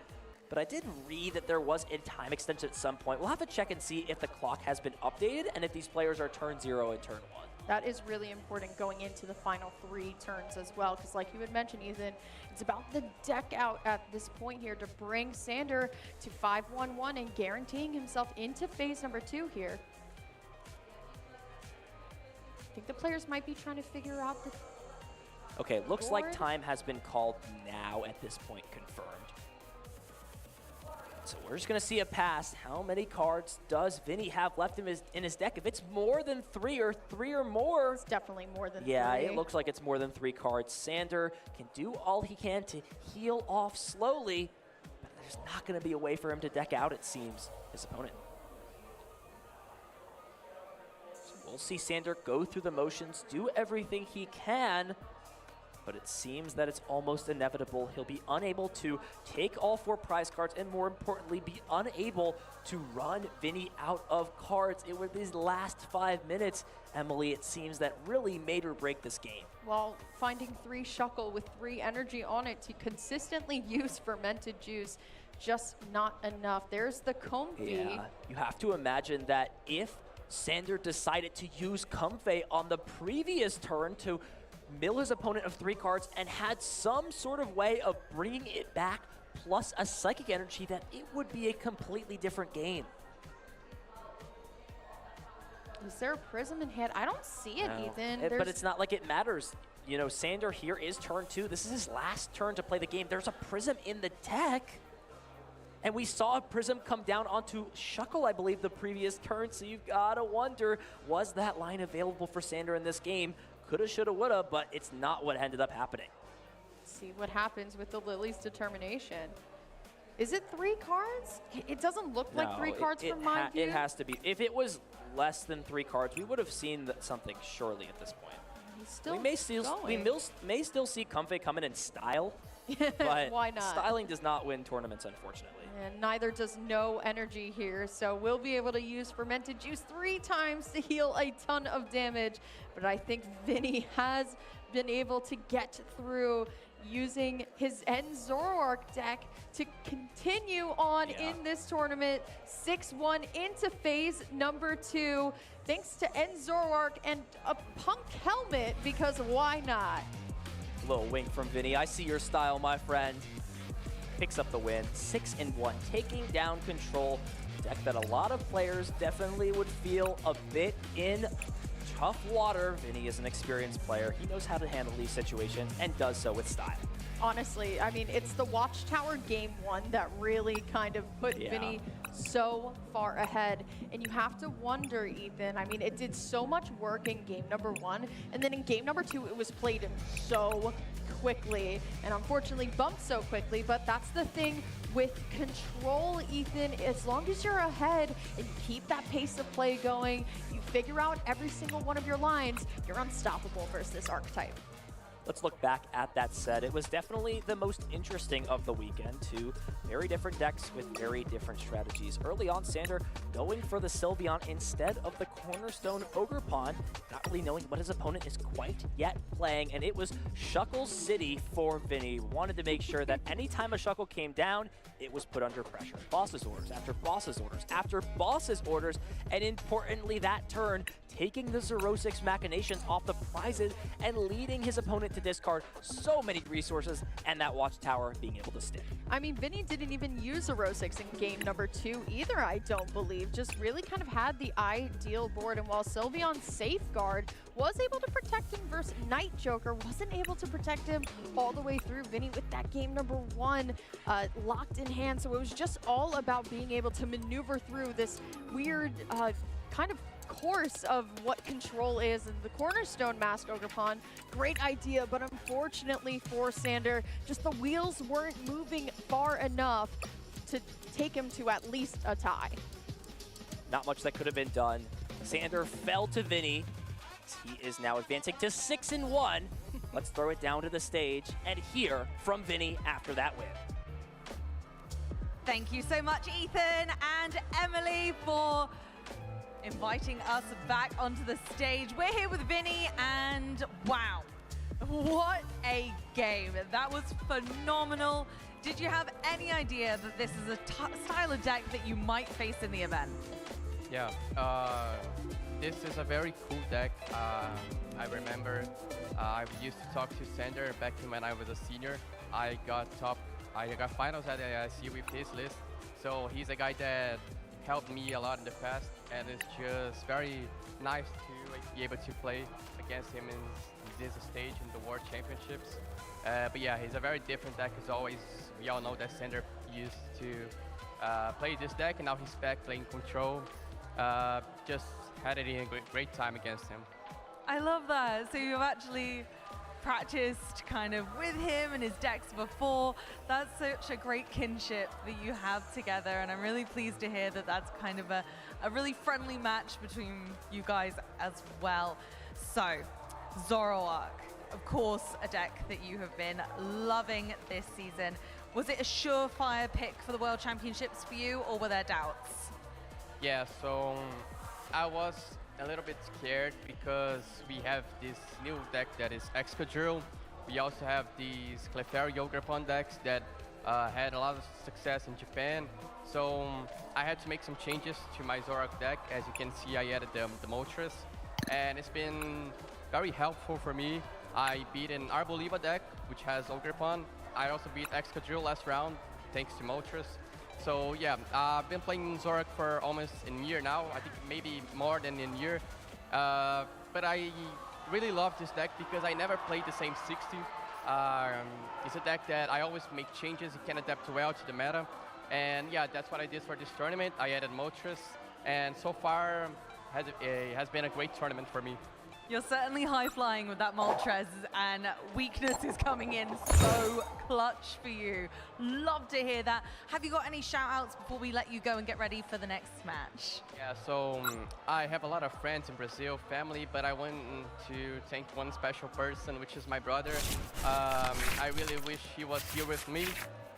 But I did read that there was a time extension at some point. We'll have to check and see if the clock has been updated and if these players are turn 0 and turn 1. That is really important going into the final 3 turns as well, because like you had mentioned, Ethan, it's about the deck out at this point here to bring Sander to 5-1-1 and guaranteeing himself into phase number 2 here. I think the players might be trying to figure out the... Okay, looks like board. time has been called now at this point, confirmed. So we're just going to see a pass. How many cards does Vinny have left in his deck? If it's more than 3 or 3 or more... It's definitely more than 3. Yeah, it looks like it's more than 3 cards. Sander can do all he can to heal off slowly, but there's not going to be a way for him to deck out, it seems, his opponent. We'll see Sander go through the motions, do everything he can, but it seems that it's almost inevitable. He'll be unable to take all 4 prize cards and, more importantly, be unable to run Vinny out of cards. It was these last 5 minutes, Emily, it seems that really made or break this game. Well, finding 3 Shuckle with 3 energy on it to consistently use Fermented Juice, just not enough. There's the Comfey. Yeah, you have to imagine that if Sander decided to use Comfey on the previous turn to mill his opponent of 3 cards and had some sort of way of bringing it back plus a Psychic Energy, that it would be a completely different game. Is there a Prism in hand? I don't see it, No. Ethan. But it's not like it matters. You know, Sander here is turn 2. This is his last turn to play the game. There's a Prism in the deck. And we saw a Prism come down onto Shuckle, I believe, the previous turn. So you've got to wonder, was that line available for Sander in this game? Coulda, shoulda, woulda, but it's not what ended up happening. Let's see what happens with the Lily's determination. Is it 3 cards? It doesn't look like 3 cards from my view. It has to be. If it was less than 3 cards, we would have seen something surely at this point. He's still we may still see Comfey come in and style, but why not? Styling does not win tournaments, unfortunately. And neither does No Energy here, so we'll be able to use Fermented Juice 3 times to heal a ton of damage. But I think Vinny has been able to get through using his End Zoroark deck to continue on in this tournament. 6-1 into phase number 2, thanks to End Zoroark and a Punk Helmet, because why not? Little wink from Vinny. I see your style, my friend. Picks up the win, 6-1, taking down Control. Deck that a lot of players definitely would feel a bit in tough water. Vinny is an experienced player. He knows how to handle these situations and does so with style. Honestly, I mean, it's the Watchtower game 1 that really kind of put Vinny so far ahead. And you have to wonder, Ethan, I mean, it did so much work in game number 1, and then in game number 2, it was played so quickly, and unfortunately bumped so quickly, but that's the thing with Control, Ethan. As long as you're ahead and you keep that pace of play going, you figure out every single one of your lines, you're unstoppable versus this archetype. Let's look back at that set. It was definitely the most interesting of the weekend. Two very different decks with very different strategies. Early on, Sander going for the Sylveon instead of the Cornerstone Ogerpon, not really knowing what his opponent is quite yet playing, and it was Shuckle City for Vinny. Wanted to make sure that anytime a Shuckle came down, it was put under pressure. Boss's orders after boss's orders after boss's orders, and importantly that turn, taking the 0-6 machinations off the prizes and leading his opponent to discard so many resources, and that Watchtower being able to stick. I mean, Vinny didn't even use 0-6 in game number 2 either, I don't believe. Just really kind of had the ideal board, and while Sylveon's Safeguard was able to protect him versus Night Joker, wasn't able to protect him all the way through. Vinny with that game number 1 locked in hand, so it was just all about being able to maneuver through this weird kind of course of what Control is, and the Cornerstone Mask Ogerpon, great idea, but unfortunately for Sander, just the wheels weren't moving far enough to take him to at least a tie. Not much that could have been done. Sander fell to Vinny. He is now advancing to 6-1. Let's throw it down to the stage and hear from Vinny after that win. Thank you so much, Ethan and Emily, for inviting us back onto the stage. We're here with Vinny, and wow, what a game. That was phenomenal. Did you have any idea that this is a style of deck that you might face in the event? Yeah, this is a very cool deck. I remember I used to talk to Sander back when I was a senior. I got finals at AIC with his list. So he's a guy that helped me a lot in the past, and it's just very nice to be able to play against him in this stage in the World Championships. But yeah, he's a very different deck as always. We all know that Sander used to play this deck, and now he's back playing Control. Just had it in a great time against him. I love that. So you've actually practiced kind of with him and his decks before. That's such a great kinship that you have together, and I'm really pleased to hear that that's kind of a really friendly match between you guys as well. So, Zoroark, of course, a deck that you have been loving this season. Was it a surefire pick for the World Championships for you, or were there doubts? Yeah, so I was a little bit scared because we have this new deck that is Ptcgl. We also have these Clefairy Ogerpon decks that had a lot of success in Japan. So I had to make some changes to my Zoroark deck. As you can see, I added the Moltres, and it's been very helpful for me. I beat an Arboliva deck, which has Ogerpon. I also beat Ptcgl last round, thanks to Moltres. So yeah, I've been playing Zoroark for almost a year now. I think maybe more than a year. But I really love this deck because I never played the same 60. It's a deck that I always make changes. It can adapt well to the meta. And yeah, that's what I did for this tournament. I added Moltres, and so far it has been a great tournament for me. You're certainly high-flying with that Moltres, and weakness is coming in so clutch for you. Love to hear that. Have you got any shout-outs before we let you go and get ready for the next match? Yeah, so I have a lot of friends in Brazil, family, but I want to thank one special person, which is my brother. I really wish he was here with me.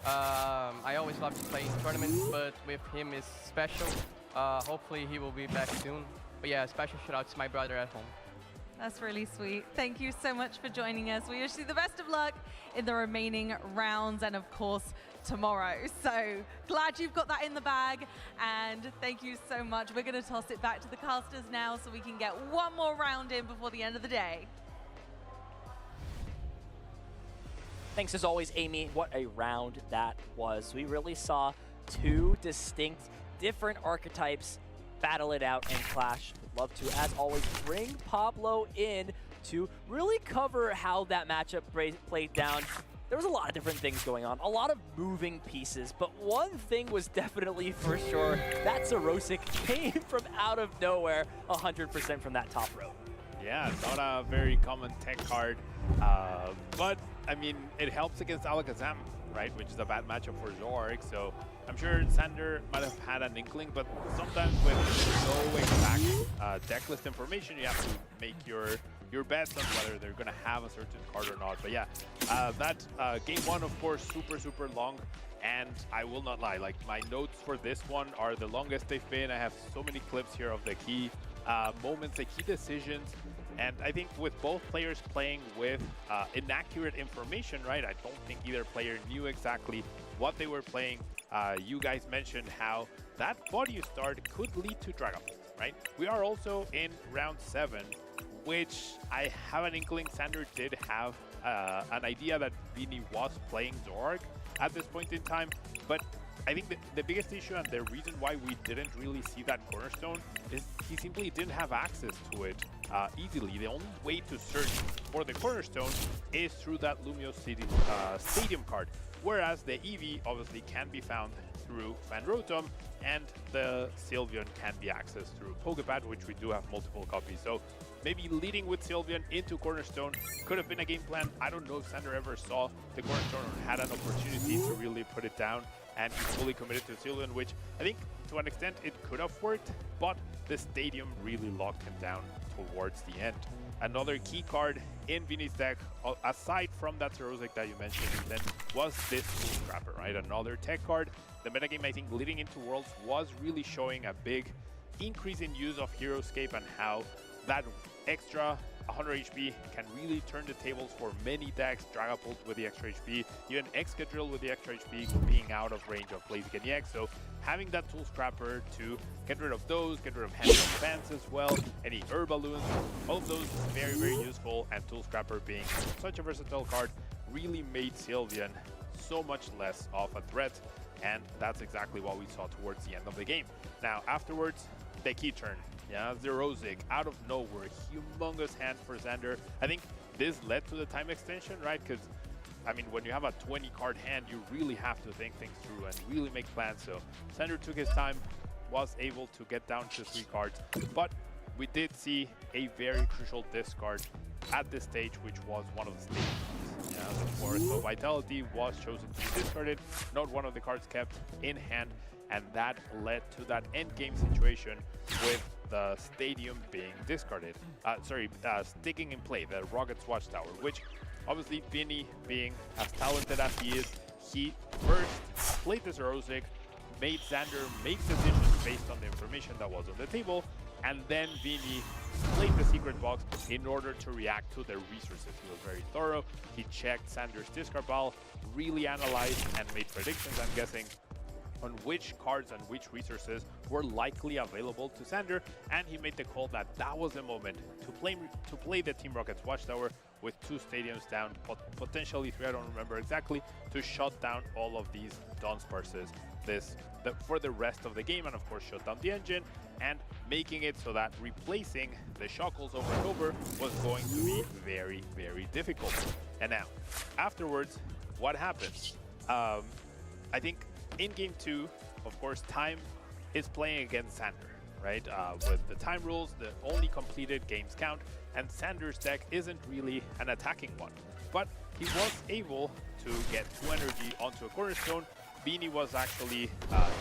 I always love to play in tournaments, but with him is special. Hopefully he will be back soon. But yeah, special shout-out to my brother at home. That's really sweet. Thank you so much for joining us. We wish you the best of luck in the remaining rounds and, of course, tomorrow. So glad you've got that in the bag, and thank you so much. We're going to toss it back to the casters now so we can get one more round in before the end of the day. Thanks as always, Amy. What a round that was. We really saw two distinct, different archetypes battle it out and clash. Would love to, as always, bring Pablo in to really cover how that matchup played down. There was a lot of different things going on, a lot of moving pieces, but one thing was definitely for sure, that Zerosic came from out of nowhere 100% from that top row. Yeah, not a very common tech card, but I mean, it helps against Alakazam, right? Which is a bad matchup for Zoroark, so I'm sure Xander might have had an inkling, but sometimes with no exact deck list information, you have to make your bets on whether they're gonna have a certain card or not. But yeah, that game one, of course, super long, and I will not lie, like my notes for this one are the longest they've been. I have so many clips here of the key moments, the key decisions, and I think with both players playing with inaccurate information, right? I don't think either player knew exactly what they were playing. You guys mentioned how that body start could lead to Dragon Ball, right? We are also in round 7, which I have an inkling Xander did have an idea that Vini was playing Zoroark at this point in time, but I think the biggest issue and the reason why we didn't really see that cornerstone is he simply didn't have access to it easily. The only way to search for the cornerstone is through that Lumio Stadium card, whereas the Eevee obviously can be found through Fan Rotom, and the Sylveon can be accessed through Pokepad, which we do have multiple copies. So maybe leading with Sylveon into Cornerstone could have been a game plan. I don't know if Xander ever saw the Cornerstone or had an opportunity to really put it down, and he's fully committed to Sylveon, which I think to an extent it could have worked, but the Stadium really locked him down towards the end. Another key card in Vini's deck, aside from that Zerosic that you mentioned, then was this Tool Scrapper, right? Another tech card. The metagame, I think, leading into Worlds was really showing a big increase in use of Heroescape and how that extra 100 HP can really turn the tables for many decks. Dragapult with the extra HP, even Excadrill with the extra HP being out of range of Blaziken EX. So having that Tool Scrapper to get rid of those, get rid of Hand Fence as well, any Balloons, all of those very, very useful. And Tool Scrapper being such a versatile card really made Sylveon so much less of a threat. And that's exactly what we saw towards the end of the game. Now, afterwards, the key turn. Yeah, Zerosic out of nowhere, humongous hand for Xander. I think this led to the time extension, right? Because, I mean, when you have a 20-card hand, you really have to think things through and really make plans. So Xander took his time, was able to get down to 3 cards, but we did see a very crucial discard at this stage, which was one of the stages. Yeah, of course, so Vitality was chosen to be discarded, not one of the cards kept in hand, and that led to that end game situation with the Stadium being discarded. Sticking in play, the Rocket's Watchtower, which obviously Vini, being as talented as he is, he first played the Zerosic, made Xander make decisions based on the information that was on the table, and then Vini played the secret box in order to react to their resources. He was very thorough. He checked Xander's discard pile, really analyzed and made predictions, I'm guessing, on which cards and which resources were likely available to Xander, and he made the call that that was the moment to play the Team Rocket's Watchtower with 2 stadiums down, potentially 3, I don't remember exactly, to shut down all of these Dunsparces for the rest of the game, and of course shut down the engine, and making it so that replacing the Shockles over and over was going to be very, very difficult. And now, afterwards, what happened? I think in game 2, of course, Time is playing against Xander, right? With the time rules, the only completed games count, and Xander's deck isn't really an attacking one. But he was able to get 2 energy onto a Cornerstone. Vini was actually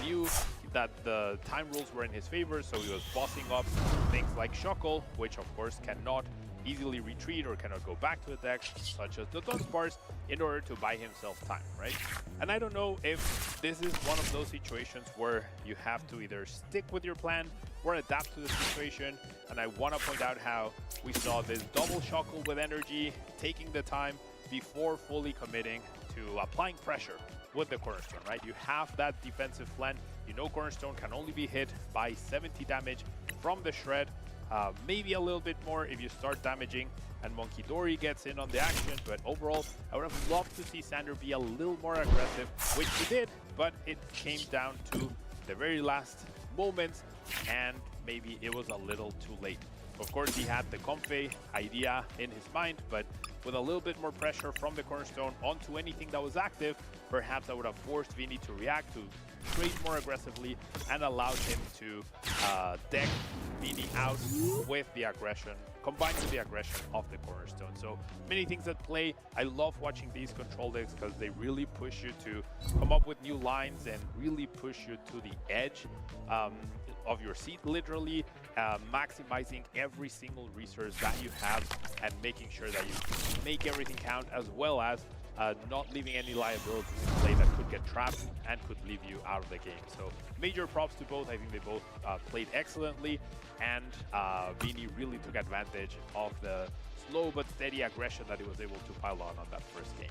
knew that the time rules were in his favor, so he was bossing up things like Shockle, which of course cannot easily retreat or cannot go back to the deck, such as the Dunsparce, in order to buy himself time, right? And I don't know if this is one of those situations where you have to either stick with your plan or adapt to the situation. And I want to point out how we saw this double Shockle with energy, taking the time before fully committing to applying pressure with the Cornerstone, right? You have that defensive plan. You know Cornerstone can only be hit by 70 damage from the Shred, maybe a little bit more if you start damaging and Monkey Dory gets in on the action, but overall, I would have loved to see Sander be a little more aggressive, which he did, but it came down to the very last moments, and maybe it was a little too late. Of course, he had the Comfey idea in his mind, but with a little bit more pressure from the Cornerstone onto anything that was active, perhaps I would have forced Vinny to react, to trade more aggressively, and allowed him to deck Vinny out with the aggression, combined with the aggression of the Cornerstone. So many things at play. I love watching these control decks because they really push you to come up with new lines and really push you to the edge of your seat, literally maximizing every single resource that you have and making sure that you make everything count, as well as not leaving any liabilities in play that could get trapped and could leave you out of the game. So major props to both. I think they both played excellently, and Vinny really took advantage of the slow but steady aggression that he was able to pile on that first game.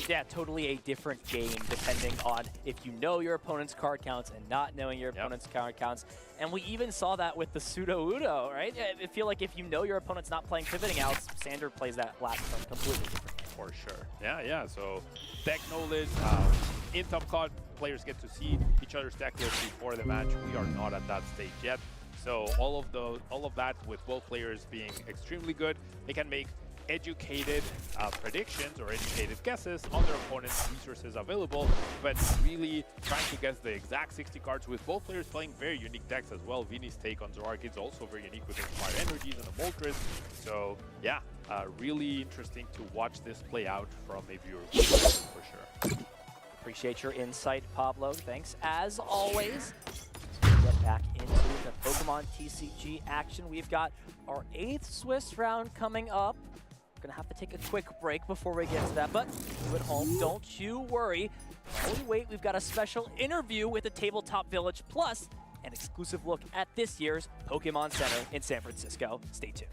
Yeah, totally a different game depending on if you know your opponent's card counts and not knowing your opponent's card counts. And we even saw that with the Pseudo Udo, right? I feel like if you know your opponent's not playing pivoting outs, Sander plays that last one completely different. For sure. Yeah. So deck knowledge, in Top COD, players get to see each other's deck list before the match. We are not at that stage yet. So all of that with both players being extremely good, they can make educated predictions or educated guesses on their opponent's resources available, but really trying to guess the exact 60 cards with both players playing very unique decks as well. Vinny's take on Zorark is also very unique with Inspired Energies and the Moltres. So yeah, really interesting to watch this play out from a viewer perspective for sure. Appreciate your insight, Pablo. Thanks as always. Get back into the Pokemon TCG action. We've got our 8th Swiss round coming up. Gonna have to take a quick break before we get to that, but you at home, don't you worry. While we wait, we've got a special interview with the Tabletop Village, plus an exclusive look at this year's Pokemon Center in San Francisco. Stay tuned.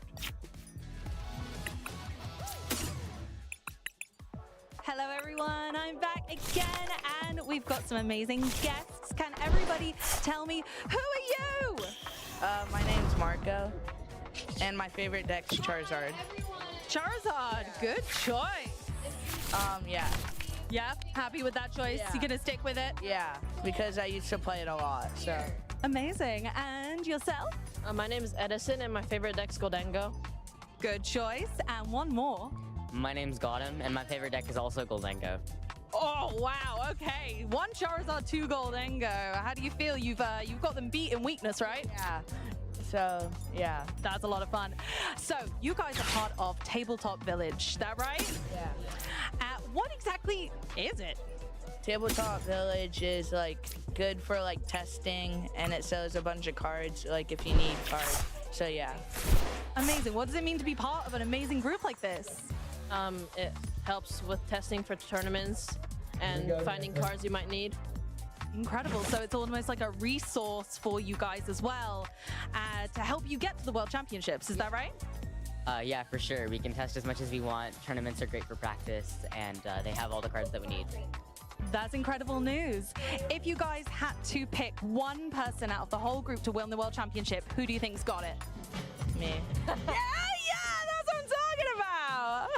Hello everyone, I'm back again and we've got some amazing guests. Can everybody tell me, who are you? My name's Marco, and my favorite deck's Charizard. Charizard, good choice. Yeah. Yeah, happy with that choice? Yeah. You gonna stick with it? Yeah, because I used to play it a lot, so. Amazing, and yourself? My name is Edison and my favorite deck's Goldengo. Good choice, and one more. My name's Gotham, and my favorite deck is also Goldengo. Oh wow, okay. 1 Charizard, 2 Goldengo. How do you feel? You've got them beat in weakness, right? Yeah. So, yeah. That's a lot of fun. So, you guys are part of Tabletop Village, is that right? Yeah. What exactly is it? Tabletop Village is like good for like testing, and it sells a bunch of cards, like if you need cards. So yeah. Amazing. What does it mean to be part of an amazing group like this? It helps with testing for tournaments and finding cards you might need. Incredible. So it's almost like a resource for you guys as well to help you get to the World Championships. Is that right? Yeah, for sure. We can test as much as we want. Tournaments are great for practice, and they have all the cards that we need. That's incredible news. If you guys had to pick one person out of the whole group to win the World Championship, who do you think's got it? Me. Yeah, that's what I'm talking about.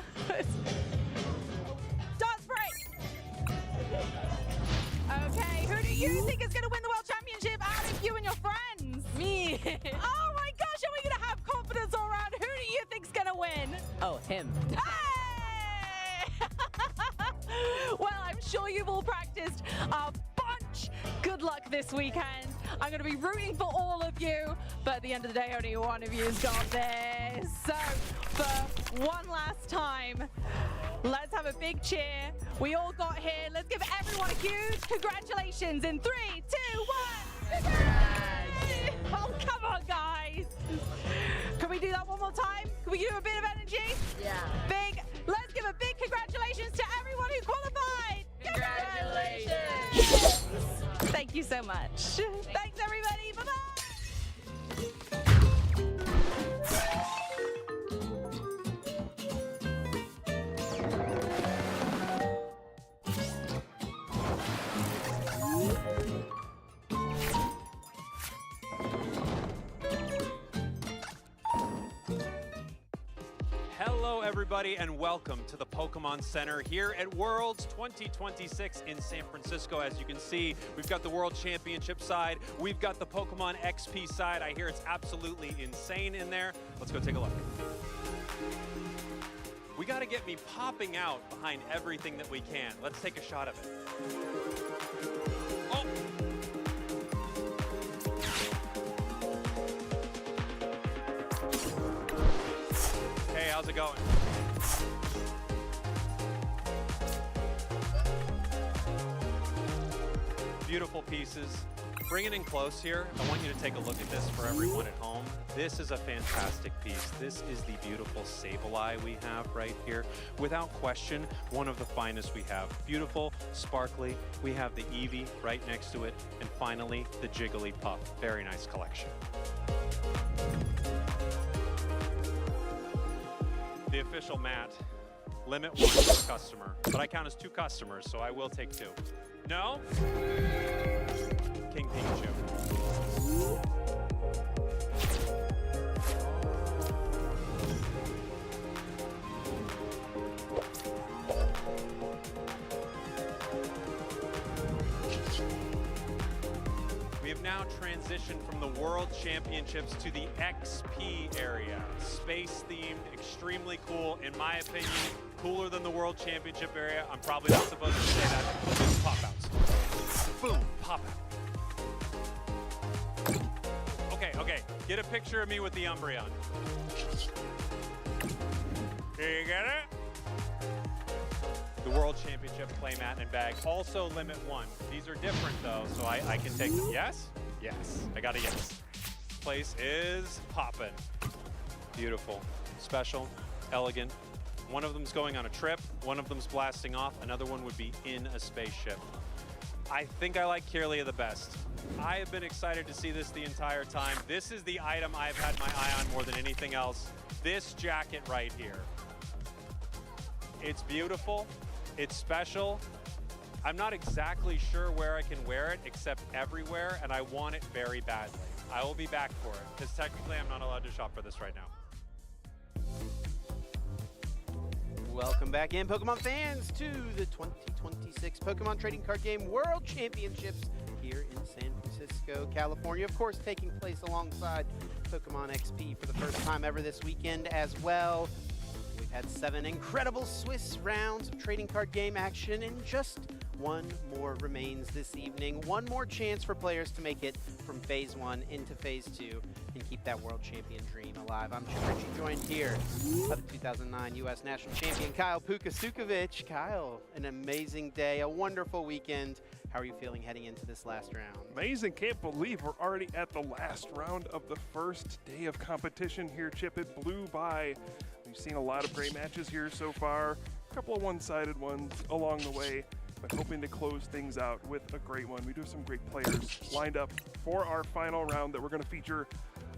Dance break. Okay, who do you think is going to win the World Championship out of you and your friends? Me. Oh my gosh, are we going to have confidence all around? Who do you think's going to win? Oh, him. Hey! Well, I'm sure you've all practiced a bunch. Good luck this weekend. I'm going to be rooting for all of you, but at the end of the day, only one of you's got this. So, for one last time, let's have a big cheer. We all got here. Let's give everyone a huge congratulations in 3, 2, 1. Oh, come on, guys. Can we do that one more time? Can we do a bit of energy? Yeah. Big. Let's give a big congratulations to everyone who qualified. Congratulations. Thank you so much. Thanks, everybody. Bye-bye. everybody, and welcome to the Pokemon Center here at Worlds 2026 in San Francisco. As you can see, we've got the World Championship side, we've got the Pokemon XP side. I hear it's absolutely insane in there. Let's go take a look. We got to get me popping out behind everything that we can. Let's take a shot of it. Oh! Hey, how's it going? Beautiful pieces. Bring it in close here. I want you to take a look at this for everyone at home. This is a fantastic piece. This is the beautiful Sableye we have right here. Without question, one of the finest we have. Beautiful, sparkly. We have the Eevee right next to it. And finally, the Jigglypuff. Very nice collection. The official mat, limit 1 per customer. But I count as 2 customers, so I will take 2. No? King Pikachu. We have now transitioned from the World Championships to the XP area. Space-themed, extremely cool, in my opinion, cooler than the World Championship area. I'm probably not supposed to say that. Just pop-outs. Boom, pop-out. Okay, get a picture of me with the Umbreon. Here you get it. The World Championship playmat and bag, also limit 1. These are different though, so I can take them. Yes? Yes, I got a yes. Place is poppin'. Beautiful, special, elegant. One of them's going on a trip, one of them's blasting off, another one would be in a spaceship. I think I like Kirlia the best. I have been excited to see this the entire time. This is the item I've had my eye on more than anything else. This jacket right here. It's beautiful, it's special. I'm not exactly sure where I can wear it except everywhere, and I want it very badly. I will be back for it, because technically I'm not allowed to shop for this right now. Welcome back in, Pokemon fans, to the 2026 Pokemon Trading Card Game World Championships here in San Francisco, California. Of course, taking place alongside Pokemon XP for the first time ever this weekend as well. We've had 7 incredible Swiss rounds of trading card game action, and just one more remains this evening. One more chance for players to make it from Phase 1 into Phase 2 and keep that World Champion dream alive. I'm Chip Ritchie, joined here by the 2009 U.S. National Champion Kyle Ptcgl. Kyle, an amazing day, a wonderful weekend. How are you feeling heading into this last round? Amazing. Can't believe we're already at the last round of the first day of competition here, Chip. It blew by. We've seen a lot of great matches here so far. A couple of one-sided ones along the way, but hoping to close things out with a great one. We do have some great players lined up for our final round that we're going to feature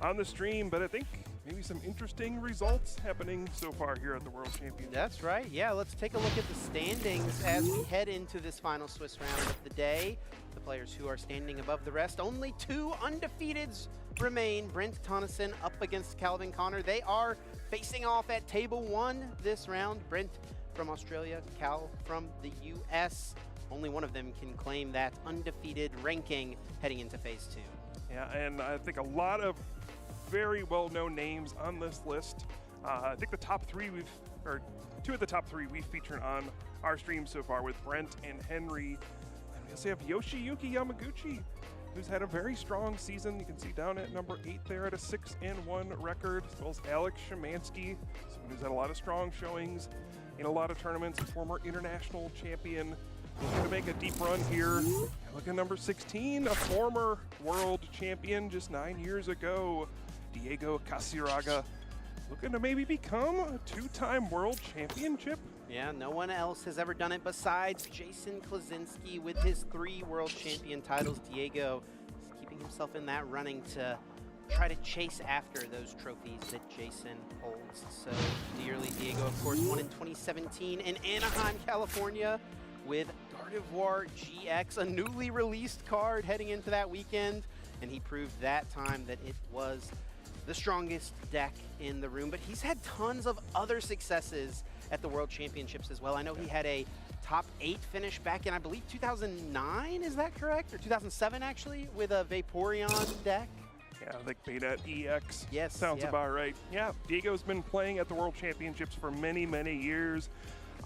on the stream, but I think maybe some interesting results happening so far here at the World Championship. That's right. Yeah, let's take a look at the standings as we head into this final Swiss round of the day. The players who are standing above the rest, only 2 undefeateds remain. Brent Tonneson up against Calvin Connor. They are facing off at table 1 this round. Brent from Australia, Cal from the US. Only one of them can claim that undefeated ranking heading into Phase 2. Yeah, and I think a lot of very well-known names on this list. I think the top 3 or 2 of the top 3 we've featured on our stream so far with Brent and Henry. And we also have Yoshiyuki Yamaguchi, who's had a very strong season. You can see down at number 8 there at a 6-1 record, as well as Alex Szymanski, someone who's had a lot of strong showings in a lot of tournaments, a former international champion. Looking to make a deep run here. Look at number 16, a former world champion just 9 years ago, Diego Casiraga. Looking to maybe become a 2-time world championship. Yeah, no one else has ever done it besides Jason Klaczynski with his 3 world champion titles. Diego is keeping himself in that running to try to chase after those trophies that Jason holds so dearly. Diego, of course, won in 2017 in Anaheim, California with Gardevoir GX, a newly released card heading into that weekend. And he proved that time that it was the strongest deck in the room, but he's had tons of other successes at the World Championships as well. I know he had a top 8 finish back in, I believe, 2009, is that correct? Or 2007, actually, with a Vaporeon deck? Yeah, like Beta EX. Yes. Sounds about right. Yeah, Diego's been playing at the World Championships for many, many years.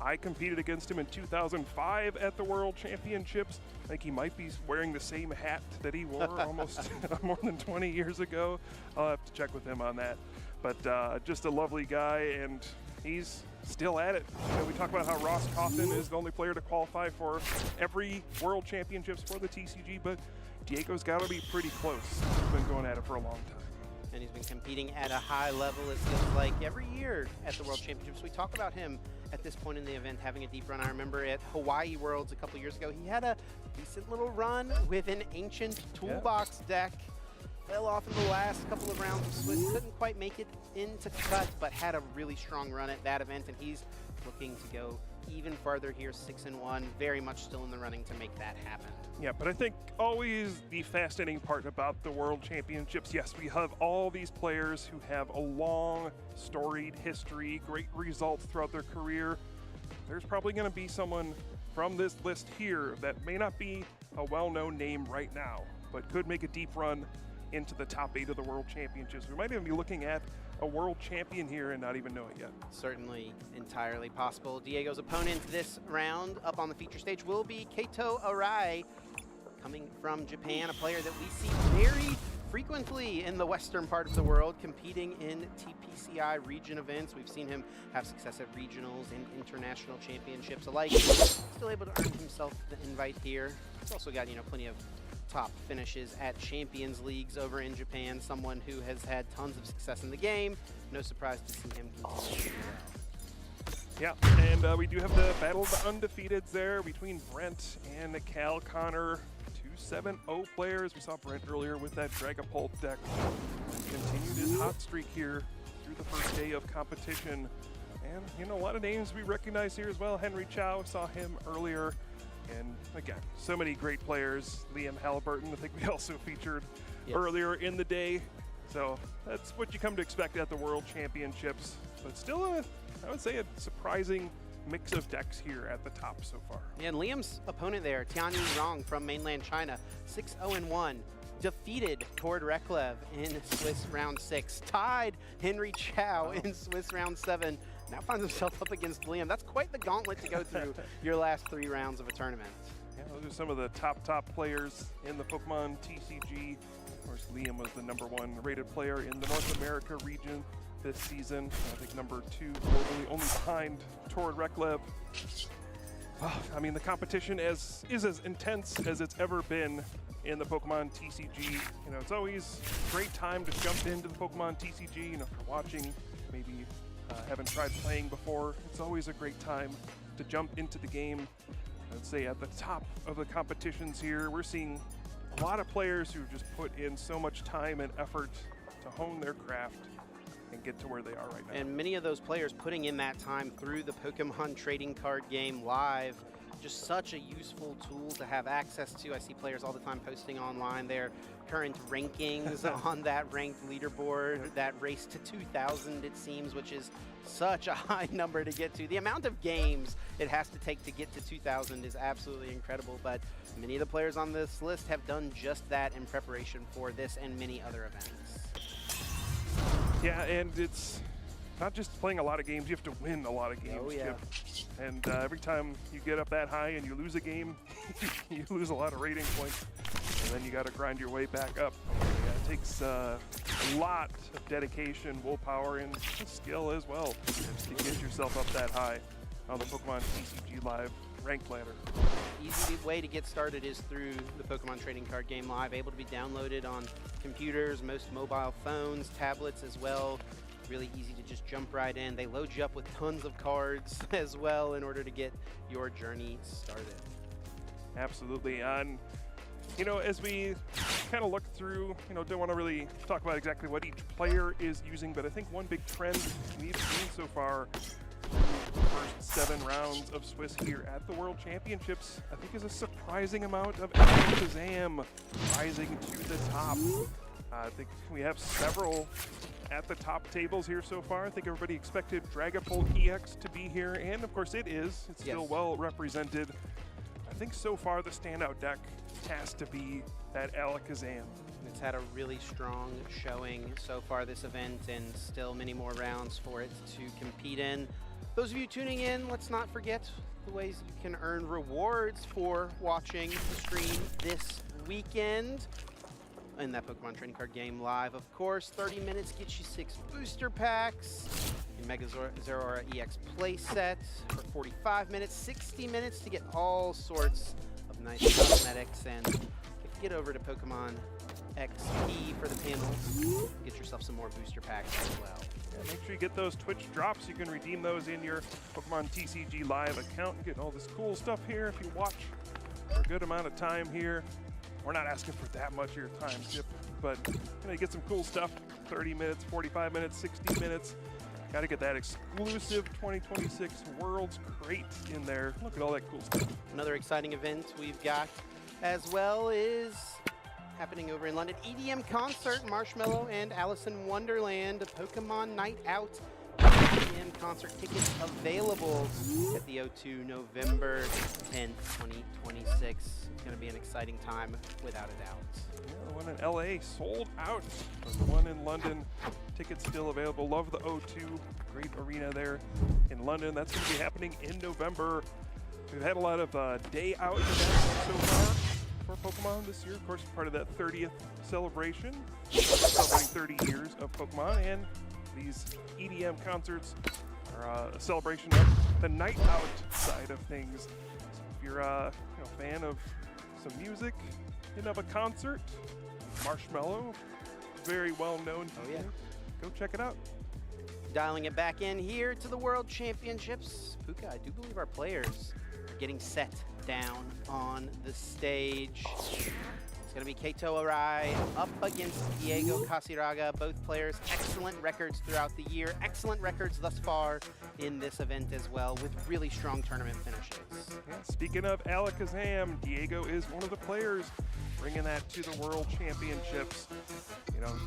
I competed against him in 2005 at the World Championships. I think he might be wearing the same hat that he wore almost more than 20 years ago. I'll have to check with him on that. But just a lovely guy, and he's still at it. You know, we talk about how Ross Coffin is the only player to qualify for every World Championships for the TCG, but Diego's got to be pretty close. He's been going at it for a long time. And he's been competing at a high level, it feels like, every year at the World Championships. We talk about him at this point in the event having a deep run. I remember at Hawaii Worlds a couple years ago, he had a decent little run with an ancient toolbox deck. Fell off in the last couple of rounds of Swiss, couldn't quite make it into cut, but had a really strong run at that event, and he's looking to go even farther here, 6-1, very much still in the running to make that happen. Yeah, but I think always the fascinating part about the World Championships, yes, we have all these players who have a long, storied history, great results throughout their career. There's probably going to be someone from this list here that may not be a well-known name right now, but could make a deep run into the top 8 of the World Championships. We might even be looking at a world champion here and not even know it yet. Certainly entirely possible. Diego's opponent this round up on the feature stage will be Keito Arai, coming from Japan, a player that we see very frequently in the western part of the world, competing in TPCI region events. We've seen him have success at regionals and international championships alike. Still able to earn himself the invite here. He's also got, you know, plenty of top finishes at Champions Leagues over in Japan, someone who has had tons of success in the game. No surprise to see him continue. Yeah, and we do have the Battle of the Undefeateds there between Brent and Cal Connor. 2-7-0 players. We saw Brent earlier with that Dragapult deck. Continued his hot streak here through the first day of competition. And, you know, a lot of names we recognize here as well. Henry Chow, saw him earlier. And again, so many great players. Liam Halliburton, I think we also featured earlier in the day. So that's what you come to expect at the World Championships. But still, I would say, a surprising mix of decks here at the top so far. Yeah, and Liam's opponent there, Tianyi Rong from mainland China, 6-0-1. Defeated Tord Reklev in Swiss round 6. Tied Henry Chow in Swiss round 7. Now finds himself up against Liam. That's quite the gauntlet to go through your last 3 rounds of a tournament. Yeah, those are some of the top players in the Pokemon TCG. Of course, Liam was the #1 rated player in the North America region this season. I think #2 globally, only behind Tord Reklev. I mean, the competition is as intense as it's ever been in the Pokemon TCG. You know, it's always a great time to jump into the Pokemon TCG. You know, if you're watching, maybe haven't tried playing before, it's always a great time to jump into the game. I'd say at the top of the competitions here, we're seeing a lot of players who've just put in so much time and effort to hone their craft and get to where they are right now. And many of those players putting in that time through the Pokemon trading card game live. Just such a useful tool to have access to. I see players all the time posting online their current rankings on that ranked leaderboard, that race to 2,000 it seems, which is such a high number to get to. The amount of games it has to take to get to 2,000 is absolutely incredible, but many of the players on this list have done just that in preparation for this and many other events. Yeah, and it's not just playing a lot of games, you have to win a lot of games. Oh, yeah. And every time you get up that high and you lose a game, you lose a lot of rating points. And then you got to grind your way back up. Yeah, it takes a lot of dedication, willpower, and skill as well to get yourself up that high on the Pokemon TCG Live ranked ladder. Easy way to get started is through the Pokemon Trading Card Game Live, able to be downloaded on computers, most mobile phones, tablets as well. Really easy to just jump right in. They load you up with tons of cards as well in order to get your journey started. Absolutely. And, you know, as we kind of look through, you know, don't want to really talk about exactly what each player is using, but I think one big trend we've seen so far the first 7 rounds of Swiss here at the World Championships, I think is a surprising amount of Shazam rising to the top. I think we have several at the top tables here so far. I think everybody expected Dragapult EX to be here, and of course it is. It's still well represented. I think so far the standout deck has to be that Alakazam. It's had a really strong showing so far this event, and still many more rounds for it to compete in. Those of you tuning in, let's not forget the ways you can earn rewards for watching the stream this weekend. In that Pokemon trading card game live, of course, 30 minutes gets you 6 booster packs. In Mega Zeraora EX playset for 45 minutes, 60 minutes to get all sorts of nice cosmetics. And if you get over to Pokemon XP for the panels, get yourself some more booster packs as well. Yeah, make sure you get those Twitch drops. You can redeem those in your Pokemon TCG Live account. You get all this cool stuff here if you watch for a good amount of time here. We're not asking for that much of your time, Chip, but you get some cool stuff. 30 minutes, 45 minutes, 60 minutes. Got to get that exclusive 2026 Worlds crate in there. Look at all that cool stuff. Another exciting event we've got as well is happening over in London. EDM concert, Marshmallow and Alice in Wonderland, Pokemon Night Out. EDM concert tickets available at the O2 November 10th, 2026. It's going to be an exciting time without a doubt. Yeah, the one in LA sold out. But the one in London, tickets still available. Love the O2, great arena there in London. That's going to be happening in November. We've had a lot of day out events so far for Pokemon this year. Of course, part of that 30th celebration, celebrating 30 years of Pokemon, and these EDM concerts are a celebration of the night out side of things. So if you're a fan of some music, hitting up a concert, Marshmallow, very well known. Oh yeah, go check it out. Dialing it back in here to the World Championships. Puka, I do believe our players are getting set down on the stage. It's going to be Keito Arai up against Diego Casiraga. Both players, excellent records throughout the year. Excellent records thus far in this event as well, with really strong tournament finishes. Yeah, speaking of Alakazam, Diego is one of the players bringing that to the World Championships.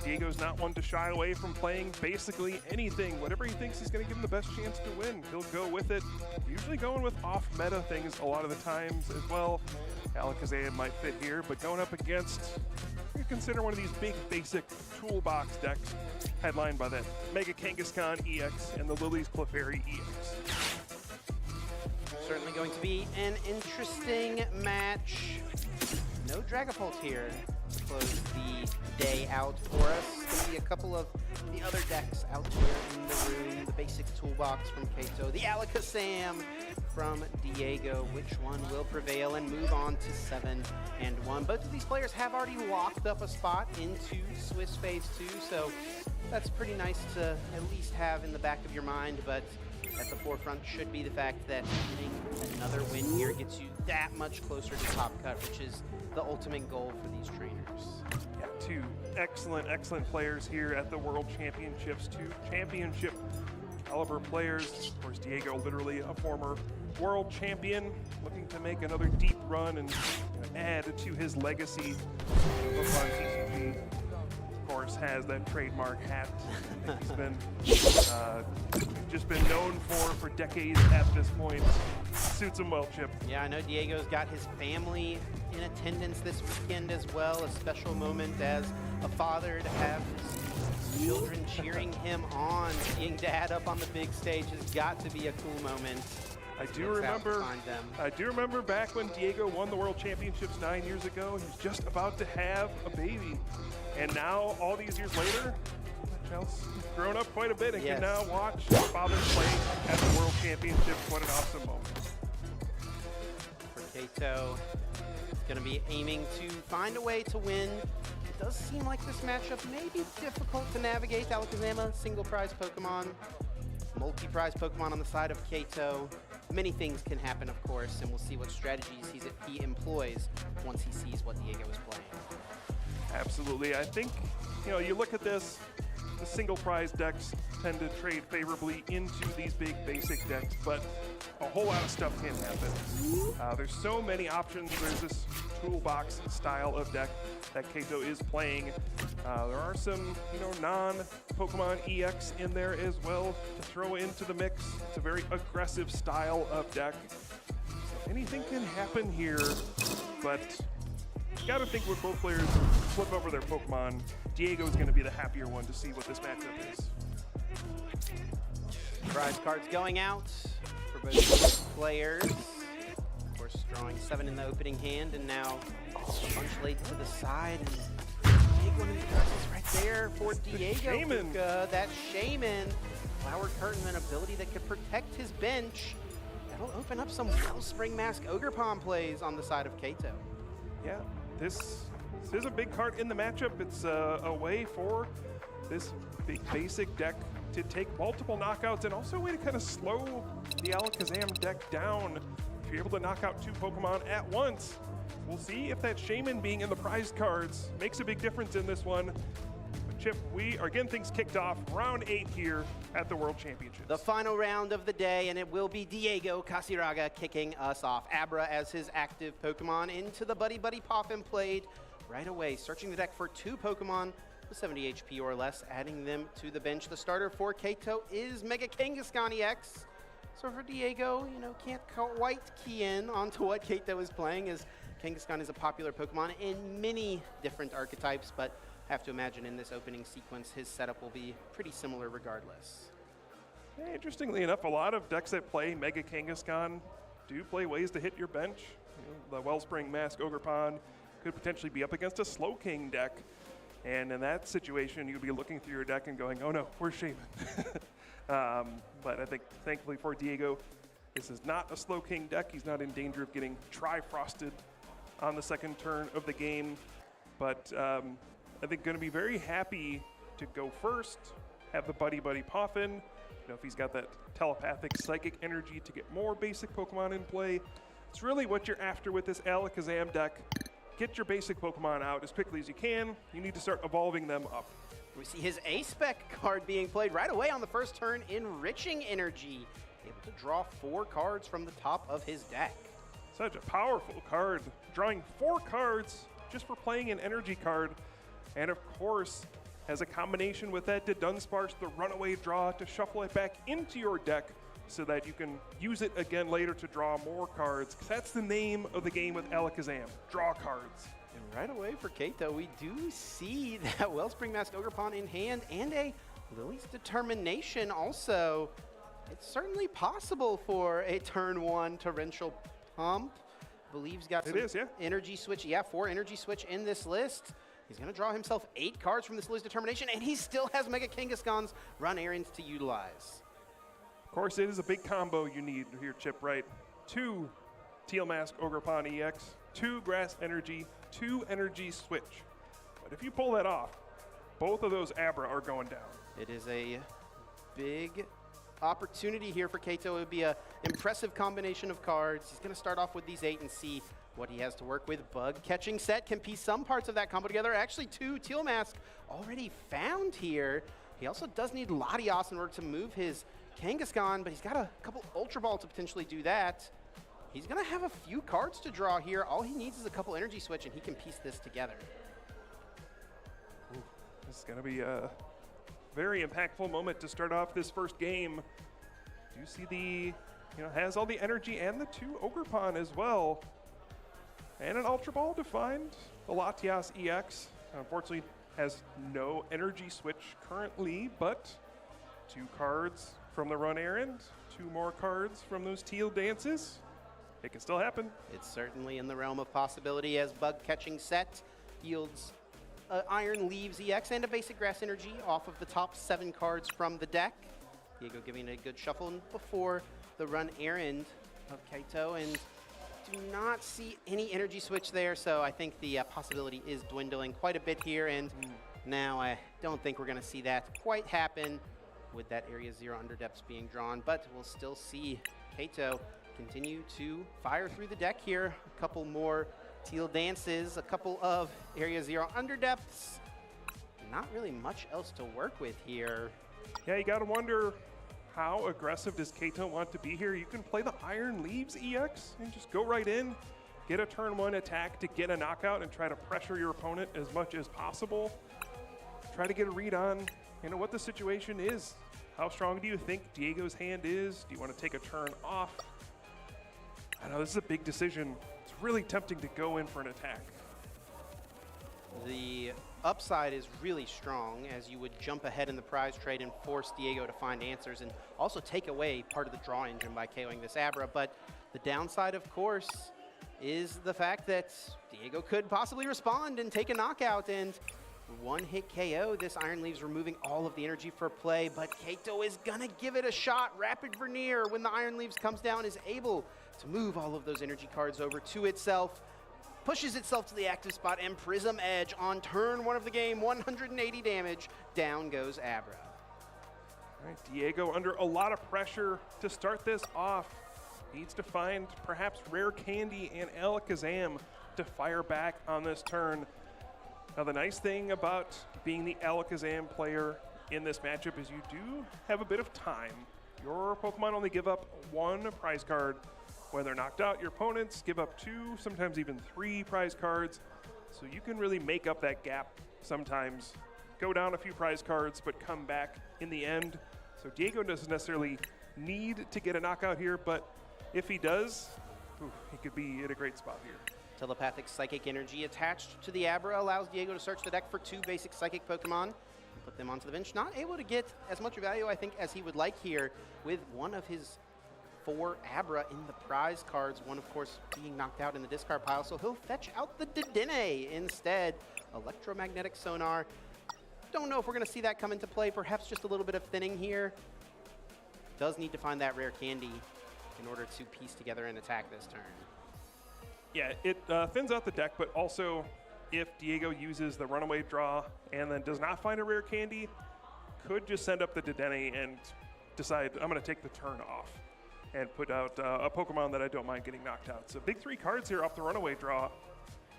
Diego's not one to shy away from playing basically anything. Whatever he thinks is going to give him the best chance to win, he'll go with it. Usually going with off-meta things a lot of the times as well. Alakazam might fit here, but going up against, you consider one of these big basic toolbox decks headlined by that Mega Kangaskhan EX and the Lily's Clefairy EX. Certainly going to be an interesting match. No Dragapult here to close the day out for us. Going to be a couple of the other decks out here in the room. The basic toolbox from Keito, the Alakazam from Diego. Which one will prevail and move on to 7-1? Both of these players have already locked up a spot into Swiss Phase 2, so that's pretty nice to at least have in the back of your mind, but at the forefront should be the fact that getting another win here gets you that much closer to top cut, which is the ultimate goal for these trainers. Yeah, two excellent players here at the World Championships, two championship caliber players. Of course, Diego, literally a former world champion, looking to make another deep run and add to his legacy. Pokemon TCG, of course, has that trademark hat that he's been just been known for decades at this point. Suits him well, Chip. Yeah, I know Diego's got his family in attendance this weekend as well. A special moment as a father to have his children cheering him on. Seeing dad up on the big stage has got to be a cool moment. I do remember back when Diego won the World Championships 9 years ago. He was just about to have a baby. And now, all these years later, Chelsea's grown up quite a bit and can now watch his father play at the World Championships. What an awesome moment. For Keito, going to be aiming to find a way to win. It does seem like this matchup may be difficult to navigate. Alakazam, single prize Pokemon, multi-prize Pokemon on the side of Keito. Many things can happen, of course, and we'll see what strategies he employs once he sees what Diego is playing. Absolutely. I think, you look at this, the single prize decks tend to trade favorably into these big basic decks, but a whole lot of stuff can happen. There's so many options. There's this toolbox style of deck that Kato is playing. There are some, non-Pokemon EX in there as well to throw into the mix. It's a very aggressive style of deck. So anything can happen here, but you gotta think when both players flip over their Pokemon, Diego's gonna be the happier one to see what this matchup is. Prize cards going out for both players. Of course, drawing 7 in the opening hand, and now a bunch laid to the side. And big one in the prizes right there for Diego. That Shaman. Flower Curtain, an ability that could protect his bench. That'll open up some Wellspring Mask Ogerpon plays on the side of Kato. Yeah, this is a big card in the matchup. It's a way for this big basic deck to take multiple knockouts, and also a way to kind of slow the Alakazam deck down. If you're able to knock out 2 Pokemon at once, we'll see if that Shaman being in the prized cards makes a big difference in this one. But Chip, we are getting things kicked off. Round 8 here at the World Championships. The final round of the day, and it will be Diego Casiraga kicking us off. Abra as his active Pokemon into the Buddy Buddy Poffin played right away, searching the deck for 2 Pokemon with 70 HP or less, adding them to the bench. The starter for Kato is Mega Kangaskhan EX. So for Diego, can't quite key in onto what Kato is playing, as Kangaskhan is a popular Pokemon in many different archetypes, but have to imagine in this opening sequence, his setup will be pretty similar regardless. Yeah, interestingly enough, a lot of decks that play Mega Kangaskhan do play ways to hit your bench. The Wellspring Mask Ogerpon could potentially be up against a Slowking deck. And in that situation, you'd be looking through your deck and going, oh no, where's Shaman? But I think, thankfully for Diego, this is not a Slowking deck. He's not in danger of getting Tri-Frosted on the second turn of the game. But I think going to be very happy to go first, have the Buddy Buddy Poffin. If he's got that telepathic psychic energy to get more basic Pokemon in play. It's really what you're after with this Alakazam deck. Get your basic Pokemon out as quickly as you can. You need to start evolving them up. We see his A-Spec card being played right away on the first turn, Enriching Energy. Able to draw 4 cards from the top of his deck. Such a powerful card. Drawing 4 cards just for playing an energy card. And of course, has a combination with that to Dunsparce, the runaway draw, to shuffle it back into your deck so that you can use it again later to draw more cards. That's the name of the game with Alakazam, draw cards. And right away for Kato, we do see that Wellspring Mask Ogerpon in hand and a Lily's Determination also. It's certainly possible for a turn 1 Torrential Pump. Believe's got some energy switch. Yeah, 4 energy switch in this list. He's going to draw himself 8 cards from this Lily's Determination, and he still has Mega Kangaskhan's run errands to utilize. Of course, it is a big combo you need here, Chip, right? 2 Teal Mask Ogerpon EX, 2 Grass Energy, 2 Energy Switch. But if you pull that off, both of those Abra are going down. It is a big opportunity here for Kato. It would be an impressive combination of cards. He's going to start off with these 8 and see what he has to work with. Bug Catching Set can piece some parts of that combo together. Actually, 2 Teal Mask already found here. He also does need Latios in order to move his Kangaskhan, but he's got a couple Ultra Ball to potentially do that. He's going to have a few cards to draw here. All he needs is a couple Energy Switch, and he can piece this together. Ooh, this is going to be a very impactful moment to start off this first game. Do you see the, has all the energy and the 2 Ogerpon as well. And an Ultra Ball to find the Latias EX. Unfortunately, has no Energy Switch currently, but 2 cards from the run errand, 2 more cards from those Teal Dances. It can still happen. It's certainly in the realm of possibility, as Bug Catching Set yields Iron Leaves EX and a basic Grass Energy off of the top 7 cards from the deck. Diego giving it a good shuffle before the run errand of Kato, and do not see any Energy Switch there, so I think the possibility is dwindling quite a bit here, and now I don't think we're going to see that quite happen with that Area 0 Underdepths being drawn, but we'll still see Kato continue to fire through the deck here. A couple more Teal Dances, a couple of Area 0 Underdepths. Not really much else to work with here. Yeah, you got to wonder, how aggressive does Kato want to be here? You can play the Iron Leaves EX and just go right in. get a turn 1 attack to get a knockout and try to pressure your opponent as much as possible. Try to get a read on, you know, what the situation is. How strong do you think Diego's hand is? Do you want to take a turn off? I know this is a big decision. It's really tempting to go in for an attack. The upside is really strong, as you would jump ahead in the prize trade and force Diego to find answers and also take away part of the draw engine by KOing this Abra. But the downside, of course, is the fact that Diego could possibly respond and take a knockout, and one-hit KO. This Iron Leaves removing all of the energy for play, but Kato is gonna give it a shot. Rapid Vernier, when the Iron Leaves comes down, is able to move all of those energy cards over to itself, pushes itself to the active spot, and Prism Edge on turn 1 of the game, 180 damage. Down goes Abra. All right, Diego under a lot of pressure to start this off. Needs to find perhaps Rare Candy and Alakazam to fire back on this turn. Now the nice thing about being the Alakazam player in this matchup is you do have a bit of time. Your Pokemon only give up 1 prize card. When they're knocked out, your opponents give up 2, sometimes even 3 prize cards. So you can really make up that gap sometimes. Go down a few prize cards, but come back in the end. So Diego doesn't necessarily need to get a knockout here, but if he does, he could be in a great spot here. Telepathic Psychic Energy attached to the Abra allows Diego to search the deck for 2 basic Psychic Pokemon, put them onto the bench. Not able to get as much value, I think, as he would like here, with one of his 4 Abra in the prize cards, one, of course, being knocked out in the discard pile, so he'll fetch out the Dedenne instead. Electromagnetic Sonar. Don't know if we're going to see that come into play. Perhaps just a little bit of thinning here. Does need to find that Rare Candy in order to piece together an attack this turn. Yeah, it thins out the deck, but also if Diego uses the runaway draw and then does not find a Rare Candy, could just send up the Dedenne and decide, I'm going to take the turn off and put out a Pokemon that I don't mind getting knocked out. So big 3 cards here off the runaway draw.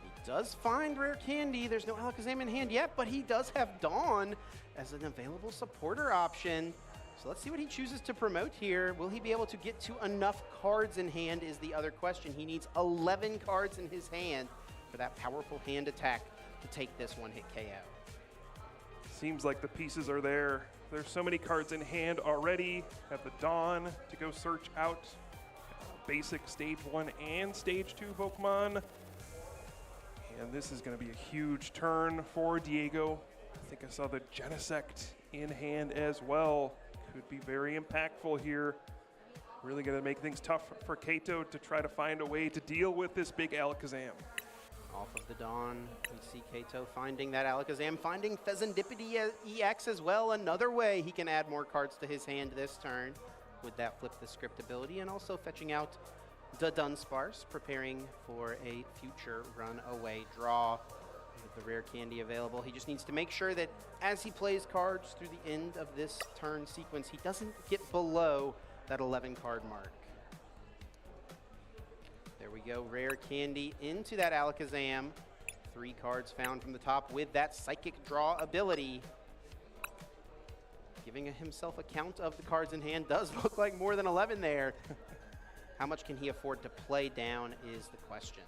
He does find Rare Candy. There's no Alakazam in hand yet, but he does have Dawn as an available supporter option. So let's see what he chooses to promote here. Will he be able to get to enough cards in hand is the other question. He needs 11 cards in his hand for that powerful hand attack to take this one-hit KO. Seems like the pieces are there. There's so many cards in hand already. Have the Dawn to go search out basic Stage 1 and Stage 2 Pokemon. And this is going to be a huge turn for Diego. I think I saw the Genesect in hand as well. Could be very impactful here. Really going to make things tough for Kato to try to find a way to deal with this big Alakazam. Off of the Dawn, we see Kato finding that Alakazam, finding Pheasantipede EX as well. Another way he can add more cards to his hand this turn. Would that flip the script ability, and also fetching out the Dunsparce, preparing for a future runaway draw. With the Rare Candy available, he just needs to make sure that as he plays cards through the end of this turn sequence, he doesn't get below that 11 card mark. There we go, Rare Candy into that Alakazam. 3 cards found from the top with that Psychic Draw ability. Giving himself a count of the cards in hand. Does look like more than 11 there. How much can he afford to play down is the question.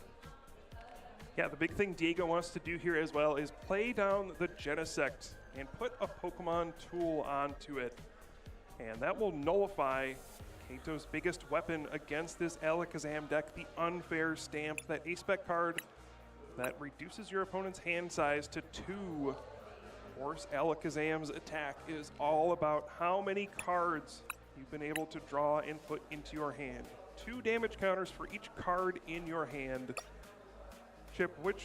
Yeah, the big thing Diego wants to do here as well is play down the Genesect and put a Pokemon tool onto it. And that will nullify Kato's biggest weapon against this Alakazam deck, the Unfair Stamp, that A-Spec card that reduces your opponent's hand size to 2. Of course, Alakazam's attack is all about how many cards you've been able to draw and put into your hand. 2 damage counters for each card in your hand. Chip, which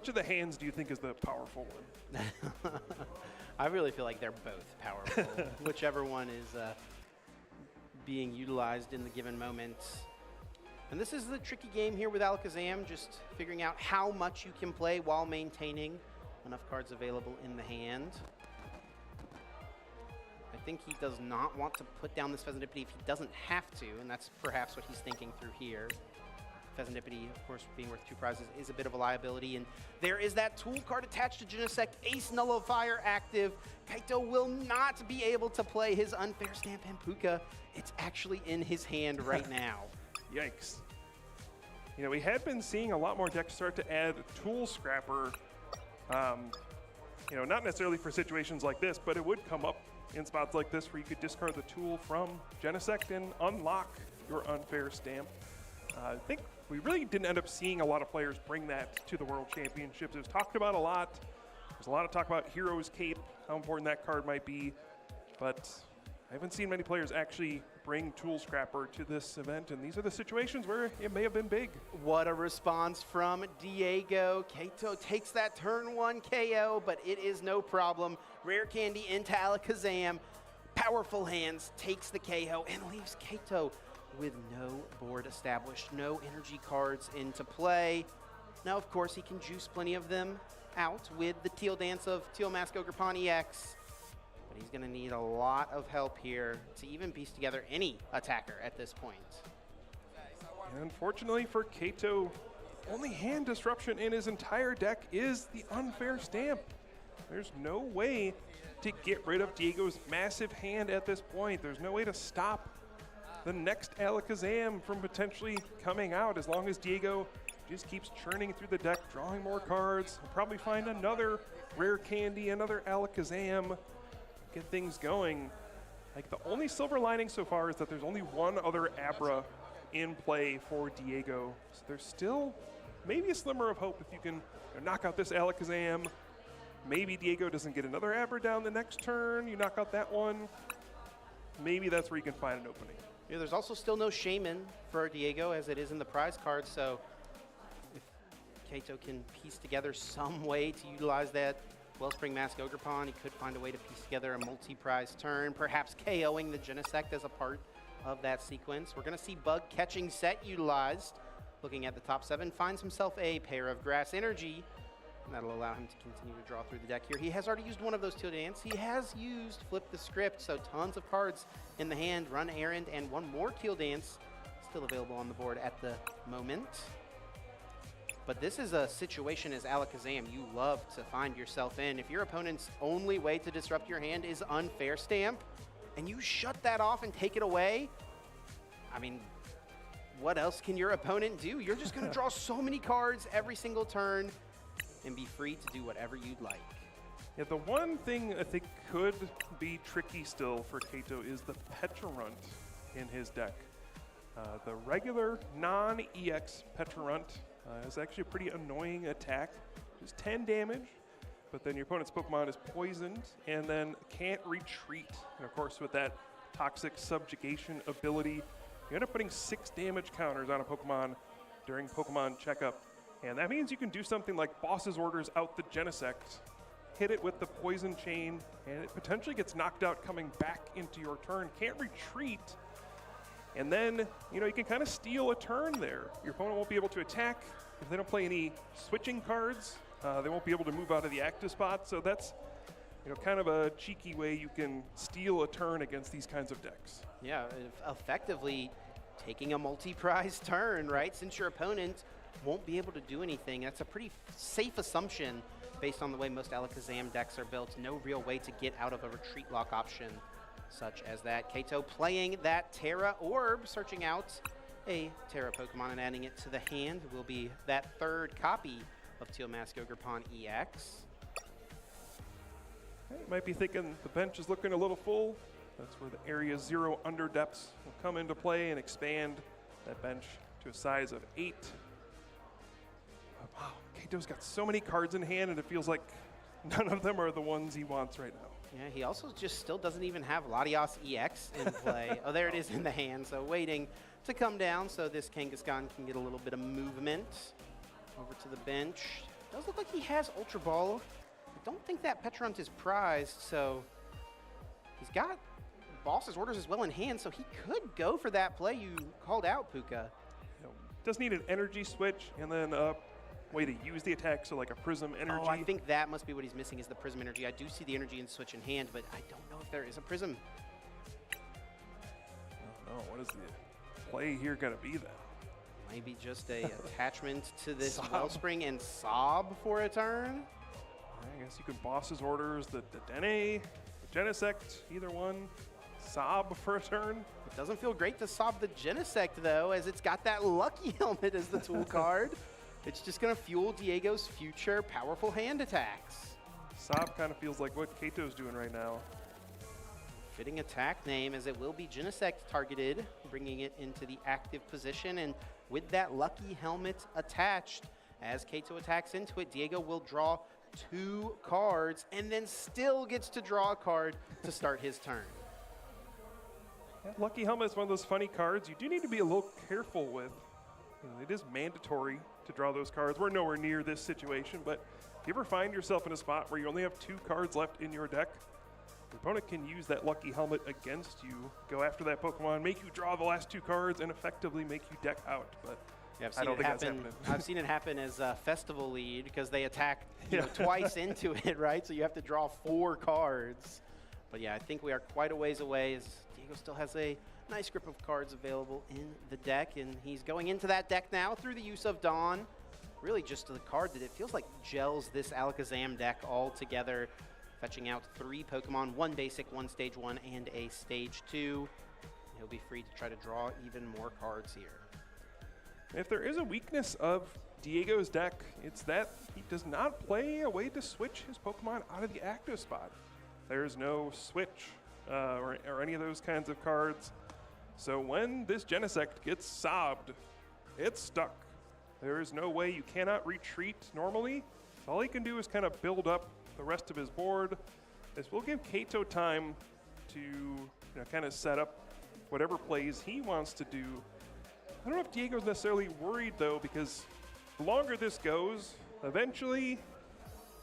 of the hands do you think is the powerful one? I really feel like they're both powerful. Whichever one is being utilized in the given moment. And this is the tricky game here with Alakazam, just figuring out how much you can play while maintaining enough cards available in the hand. I think he does not want to put down this Pheasantipede if he doesn't have to, and that's perhaps what he's thinking through here. Pheasantipede, of course, being worth 2 prizes is a bit of a liability, and there is that tool card attached to Genesect, Ace Nullifier active. Kaito will not be able to play his Unfair Stamp and Puka. It's actually in his hand right now. Yikes. You know, we had been seeing a lot more decks start to add Tool Scrapper, you know, not necessarily for situations like this, but it would come up in spots like this where you could discard the tool from Genesect and unlock your Unfair Stamp. I think we really didn't end up seeing a lot of players bring that to the World Championships. It was talked about a lot. There's a lot of talk about Hero's Cape, how important that card might be, but I haven't seen many players actually bring Tool Scrapper to this event, and these are the situations where it may have been big. What a response from Diego. Kato takes that turn 1 KO, but it is no problem. Rare Candy into Alakazam. Powerful Hands takes the KO and leaves Kato with no board established, no energy cards into play. Now, of course, he can juice plenty of them out with the Teal Dance of Teal Mask Ogrepon EX. But he's going to need a lot of help here to even piece together any attacker at this point. And unfortunately for Kato, only hand disruption in his entire deck is the Unfair Stamp. There's no way to get rid of Diego's massive hand at this point. There's no way to stop the next Alakazam from potentially coming out as long as Diego just keeps churning through the deck, drawing more cards. He'll probably find another Rare Candy, another Alakazam, get things going. Like, the only silver lining so far is that there's only one other Abra in play for Diego. So there's still maybe a slimmer of hope if you can knock out this Alakazam. Maybe Diego doesn't get another Abra down the next turn. You knock out that one. Maybe that's where you can find an opening. Yeah, there's also still no Shaman for Diego as it is in the prize card, so if Kato can piece together some way to utilize that Wellspring Mask Ogrepon, he could find a way to piece together a multi-prize turn, perhaps KOing the Genesect as a part of that sequence. We're going to see Bug Catching Set utilized. Looking at the top 7, finds himself a pair of Grass Energy, and that'll allow him to continue to draw through the deck here. He has already used one of those Teal Dance. He has used Flip the Script, so tons of cards in the hand. Run Errand and one more Teal Dance still available on the board at the moment. But this is a situation as Alakazam you love to find yourself in. If your opponent's only way to disrupt your hand is Unfair Stamp, and you shut that off and take it away, I mean, what else can your opponent do? You're just gonna draw so many cards every single turn and be free to do whatever you'd like. Yeah, the one thing I think could be tricky still for Kato is the Petrarunt in his deck. The regular non-EX Petrarunt is actually a pretty annoying attack. Just 10 damage, but then your opponent's Pokemon is poisoned and then can't retreat. And of course, with that Toxic Subjugation ability, you end up putting 6 damage counters on a Pokemon during Pokemon Checkup. And that means you can do something like Boss's Orders out the Genesect, hit it with the Poison Chain, and it potentially gets knocked out coming back into your turn. Can't retreat. And then, you know, you can kind of steal a turn there. Your opponent won't be able to attack. If they don't play any switching cards, they won't be able to move out of the active spot. So that's, you know, kind of a cheeky way you can steal a turn against these kinds of decks. Yeah, effectively taking a multi-prize turn, right? Since your opponent won't be able to do anything, that's a pretty safe assumption based on the way most Alakazam decks are built. No real way to get out of a retreat lock option such as that. Kato playing that Terra Orb, searching out a Terra Pokemon and adding it to the hand will be that third copy of Teal Mask Ogrepon EX. You might be thinking the bench is looking a little full. That's where the Area 0 under depths will come into play and expand that bench to a size of 8. Wow, Kato's got so many cards in hand and it feels like none of them are the ones he wants right now. Yeah, he also just still doesn't even have Latios EX in play. Oh, there it is in the hand, so waiting to come down so this Kangaskhan can get a little bit of movement over to the bench. Does look like he has Ultra Ball. I don't think that Petrarunt is prized, so he's got Boss's Orders as well in hand, so he could go for that play you called out, Puka. Does need an energy switch and then a way to use the attack, so like a Prism Energy. Oh, I think that must be what he's missing is the Prism Energy. I do see the energy and switch in hand, but I don't know if there is a Prism. I don't know, what is the play here gonna be then? Maybe just a attachment to this Wellspring and Sob for a turn? I guess you can Boss's Orders, the Dene, the Genesect, either one. Sob for a turn. It doesn't feel great to sob the Genesect, though, as it's got that Lucky Helmet as the tool card. It's just going to fuel Diego's future powerful hand attacks. Sob kind of feels like what Kato's doing right now. Fitting attack name, as it will be Genesect targeted, bringing it into the active position. And with that Lucky Helmet attached, as Kato attacks into it, Diego will draw 2 cards and then still gets to draw a card to start his turn. Lucky Helmet is one of those funny cards you do need to be a little careful with. You know, it is mandatory to draw those cards. We're nowhere near this situation, but if you ever find yourself in a spot where you only have 2 cards left in your deck, your opponent can use that Lucky Helmet against you, go after that Pokemon, make you draw the last 2 cards, and effectively make you deck out. But yeah, I don't think that's happening. I've seen it happen as a Festival lead because they attack you know, twice into it, right? So you have to draw 4 cards. But yeah, I think we are quite a ways away as Diego still has a nice grip of cards available in the deck, and he's going into that deck now through the use of Dawn. Really just the card that it feels like gels this Alakazam deck all together, fetching out 3 Pokemon, 1 basic, 1 stage 1, and a stage 2. He'll be free to try to draw even more cards here. If there is a weakness of Diego's deck, it's that he does not play a way to switch his Pokemon out of the active spot. There's no switch or any of those kinds of cards. So when this Genesect gets sobbed, it's stuck. There is no way, you cannot retreat normally. All he can do is kind of build up the rest of his board. This will give Kato time to kind of set up whatever plays he wants to do. I don't know if Diego's necessarily worried, though, because the longer this goes, eventually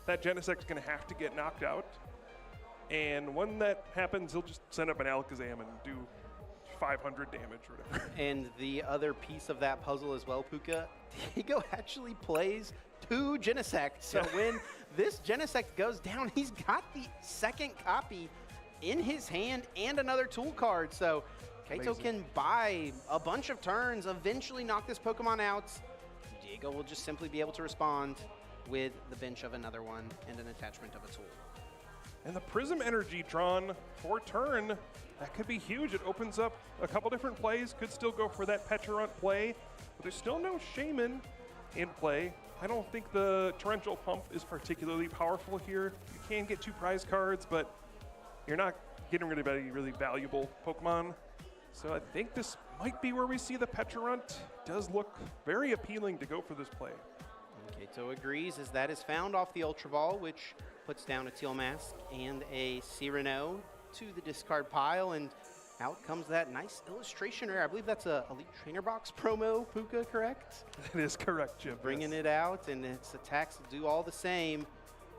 that Genesect's going to have to get knocked out. And when that happens, he'll just send up an Alakazam and do 500 damage or whatever. And the other piece of that puzzle as well, Puka, Diego actually plays 2 Genesect. So when this Genesect goes down, he's got the 2nd copy in his hand and another tool card. So Kato can buy a bunch of turns, eventually knock this Pokemon out. Diego will just simply be able to respond with the bench of another one and an attachment of a tool. And the Prism Energy drawn for turn, that could be huge. It opens up a couple different plays. Could still go for that Pecharunt play, but there's still no Shaman in play. I don't think the Torrential Pump is particularly powerful here. You can get 2 prize cards, but you're not getting rid of any really valuable Pokemon. So I think this might be where we see the Pecharunt. Does look very appealing to go for this play. Kato agrees, as that is found off the Ultra Ball, which puts down a Teal Mask and a Cyrano to the discard pile, and out comes that nice illustration rare. I believe that's a Elite Trainer Box promo, Puka, correct? That is correct, Jim. Bringing it out, and its attacks do all the same.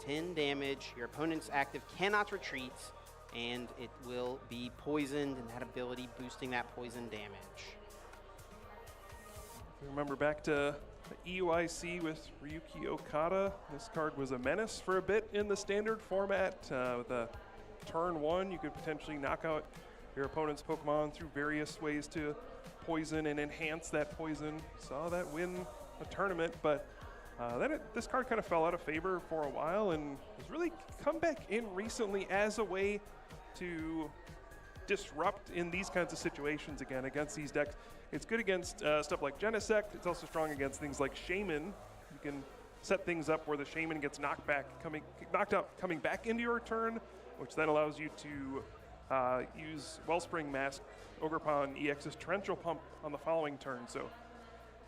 10 damage. Your opponent's active cannot retreat, and it will be poisoned, and that ability boosting that poison damage. Remember back to the EUIC with Ryuki Okada. This card was a menace for a bit in the standard format. With a turn 1, you could potentially knock out your opponent's Pokemon through various ways to poison and enhance that poison. Saw that win a tournament, but then this card kind of fell out of favor for a while and has really come back in recently as a way to disrupt in these kinds of situations again against these decks. It's good against stuff like Genesect. It's also strong against things like Shaman. You can set things up where the Shaman gets knocked out coming back into your turn, which then allows you to use Wellspring Mask, Ogerpon EX's Torrential Pump on the following turn. So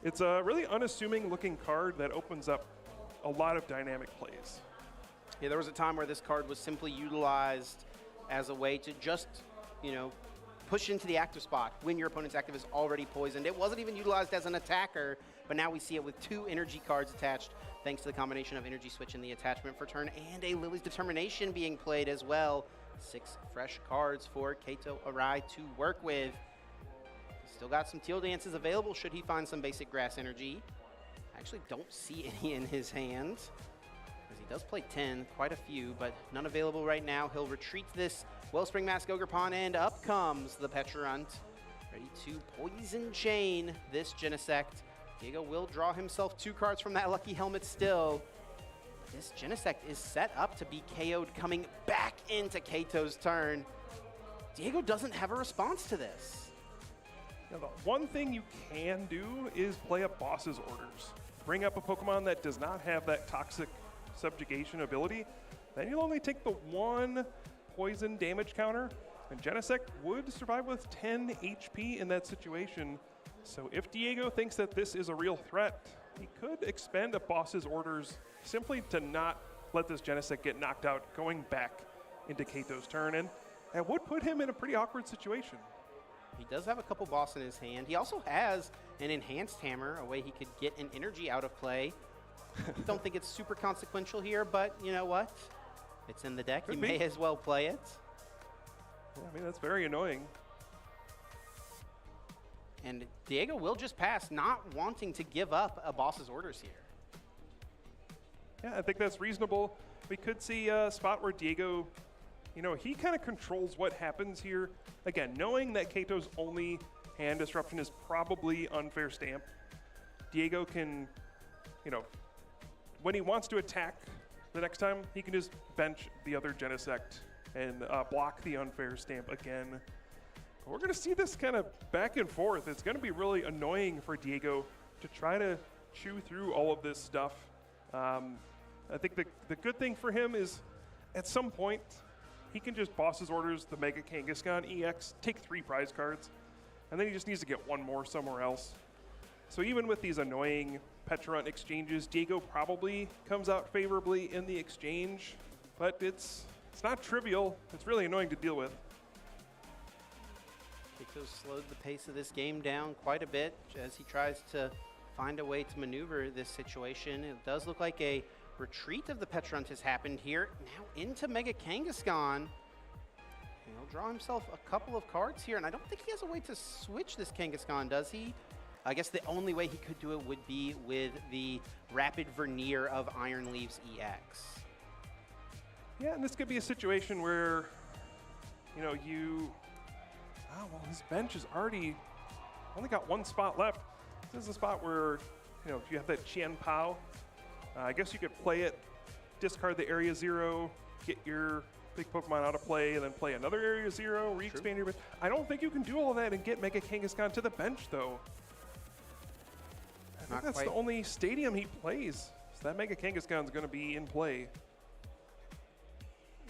it's a really unassuming looking card that opens up a lot of dynamic plays. Yeah, there was a time where this card was simply utilized as a way to just, push into the active spot when your opponent's active is already poisoned. It wasn't even utilized as an attacker, but now we see it with 2 energy cards attached, thanks to the combination of Energy Switch and the attachment for turn, and a Lily's Determination being played as well. 6 fresh cards for Kato Arai to work with. Still got some Teal Dances available should he find some basic grass energy. I actually don't see any in his hand, as he does play 10, quite a few, but none available right now. He'll retreat this Wellspring Mask Ogerpon, and up comes the Pecharunt, ready to Poison Chain this Genesect. Diego will draw himself 2 cards from that Lucky Helmet still. This Genesect is set up to be KO'd coming back into Kato's turn. Diego doesn't have a response to this. Now, the one thing you can do is play up boss's orders. Bring up a Pokemon that does not have that toxic subjugation ability, then you'll only take the one poison damage counter, and Genesect would survive with 10 HP in that situation. So if Diego thinks that this is a real threat, he could expend a boss's orders simply to not let this Genesect get knocked out going back into Kato's turn, and it would put him in a pretty awkward situation. He does have a couple boss in his hand. He also has an enhanced hammer, a way he could get an energy out of play. Don't think it's super consequential here, but you know what? It's in the deck. You may as well play it. Yeah, I mean, that's very annoying. And Diego will just pass, not wanting to give up a boss's orders here. Yeah, I think that's reasonable. We could see a spot where Diego, you know, he kind of controls what happens here. Again, knowing that Kato's only hand disruption is probably unfair stamp, Diego can, you know, when he wants to attack the next time, he can just bench the other Genesect and block the unfair stamp again. But we're going to see this kind of back and forth. It's going to be really annoying for Diego to try to chew through all of this stuff. I think the good thing for him is at some point, he can just boss his orders the Mega Kangaskhan EX, take 3 prize cards, and then he just needs to get one more somewhere else. So even with these annoying Petrarunt exchanges, Diego probably comes out favorably in the exchange, but it's not trivial. It's really annoying to deal with. Kato's slowed the pace of this game down quite a bit as he tries to find a way to maneuver this situation. It does look like a retreat of the Petrarunt has happened here. Now into Mega Kangaskhan. He'll draw himself a couple of cards here, and I don't think he has a way to switch this Kangaskhan, does he? I guess the only way he could do it would be with the Rapid Vernier of Iron Leaves EX. Yeah, and this could be a situation where, you know, well, his bench is only got 1 spot left. This is a spot where, you know, if you have that Qian Pao, I guess you could play it, discard the Area 0, get your big Pokemon out of play, and then play another Area 0, re-expand your bench. I don't think you can do all of that and get Mega Kangaskhan to the bench, though. I think that's the only stadium he plays. So that Mega Kangaskhan is going to be in play.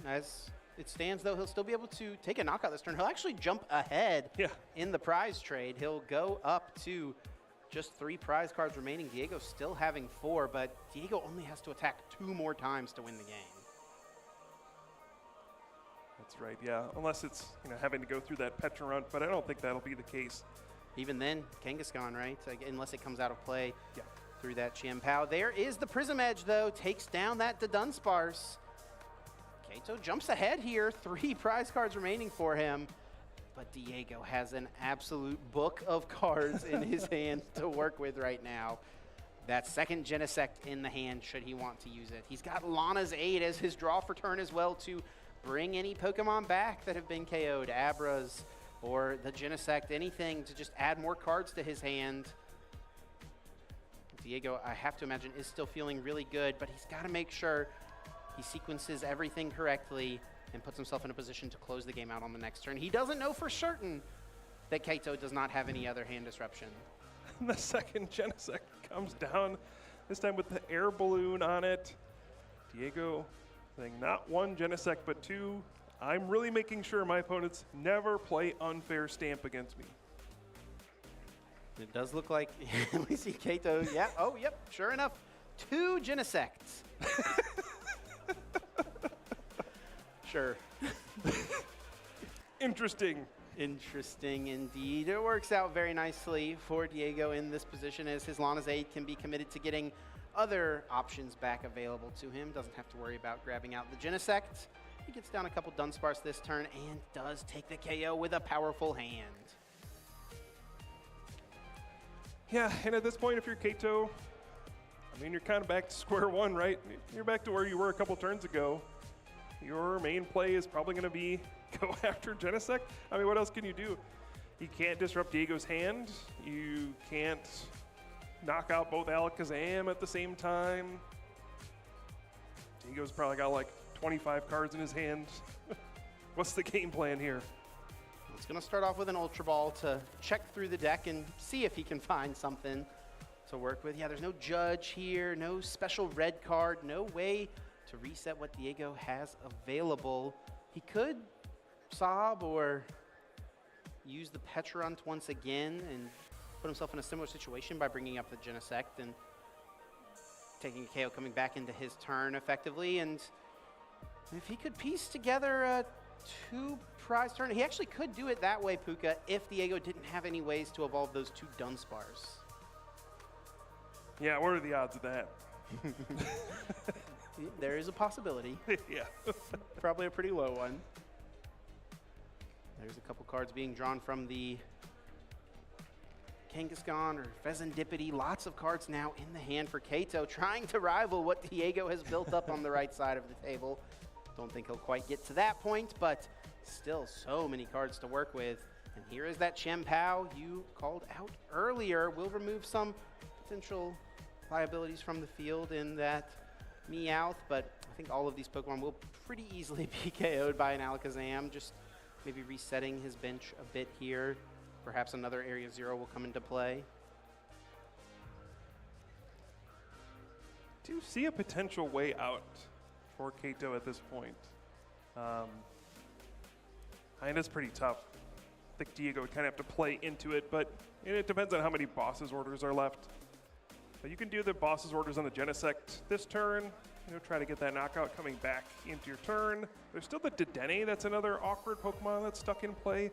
As it stands, though, he'll still be able to take a knockout this turn. He'll actually jump ahead in the prize trade. He'll go up to just 3 prize cards remaining. Diego's still having 4, but Diego only has to attack 2 more times to win the game. That's right, yeah. Unless it's, you know, having to go through that Petrarunt, but I don't think that'll be the case. Even then, Kangaskhan, right? Unless it comes out of play through that Qian Pao. There is the Prism Edge, though. Takes down that Dunsparce. Kato jumps ahead here. 3 prize cards remaining for him. But Diego has an absolute book of cards in his hand to work with right now. That second Genesect in the hand, should he want to use it. He's got Lana's Aid as his draw for turn as well to bring any Pokemon back that have been KO'd. Abras or the Genesect, anything to just add more cards to his hand. Diego, I have to imagine, is still feeling really good, but he's got to make sure he sequences everything correctly and puts himself in a position to close the game out on the next turn. He doesn't know for certain that Kato does not have any other hand disruption. The second Genesect comes down, this time with the air balloon on it. Diego saying not 1 Genesect, but 2. I'm really making sure my opponents never play unfair stamp against me. It does look like we see Kato. Yeah, oh, yep, sure enough. 2 Genesects. Sure. Interesting. Interesting indeed. It works out very nicely for Diego in this position as his Lana's Aid can be committed to getting other options back available to him. Doesn't have to worry about grabbing out the Genesect. He gets down a couple Dunsparce this turn and does take the KO with a powerful hand. Yeah, and at this point, if you're Kato, I mean, you're kind of back to square one, right? You're back to where you were a couple turns ago. Your main play is probably going to be go after Genesect. I mean, what else can you do? You can't disrupt Diego's hand. You can't knock out both Alakazam at the same time. Diego's probably got like 25 cards in his hand. What's the game plan here? It's going to start off with an Ultra Ball to check through the deck and see if he can find something to work with. Yeah, there's no Judge here, no special red card, no way to reset what Diego has available. He could sob or use the Petront once again and put himself in a similar situation by bringing up the Genesect and taking a KO, coming back into his turn effectively. And if he could piece together a 2-prize turn, he actually could do it that way, Puka, if Diego didn't have any ways to evolve those 2 Dunsparce. Yeah, what are the odds of that? There is a possibility. Yeah. Probably a pretty low one. There's a couple cards being drawn from the Kangaskhan or Fezandipity. Lots of cards now in the hand for Kato, trying to rival what Diego has built up on the right side of the table. Don't think he'll quite get to that point, but still so many cards to work with. And here is that Chien-Pao you called out earlier. We'll remove some potential liabilities from the field in that Meowth, but I think all of these Pokemon will pretty easily be KO'd by an Alakazam. Just maybe resetting his bench a bit here. Perhaps another Area 0 will come into play. Do you see a potential way out for Kato at this point? And it's pretty tough. I think Diego would kind of have to play into it, but it depends on how many Boss's Orders are left. But you can do the Boss's Orders on the Genesect this turn, try to get that knockout coming back into your turn. There's still the Dedenne, that's another awkward Pokemon that's stuck in play.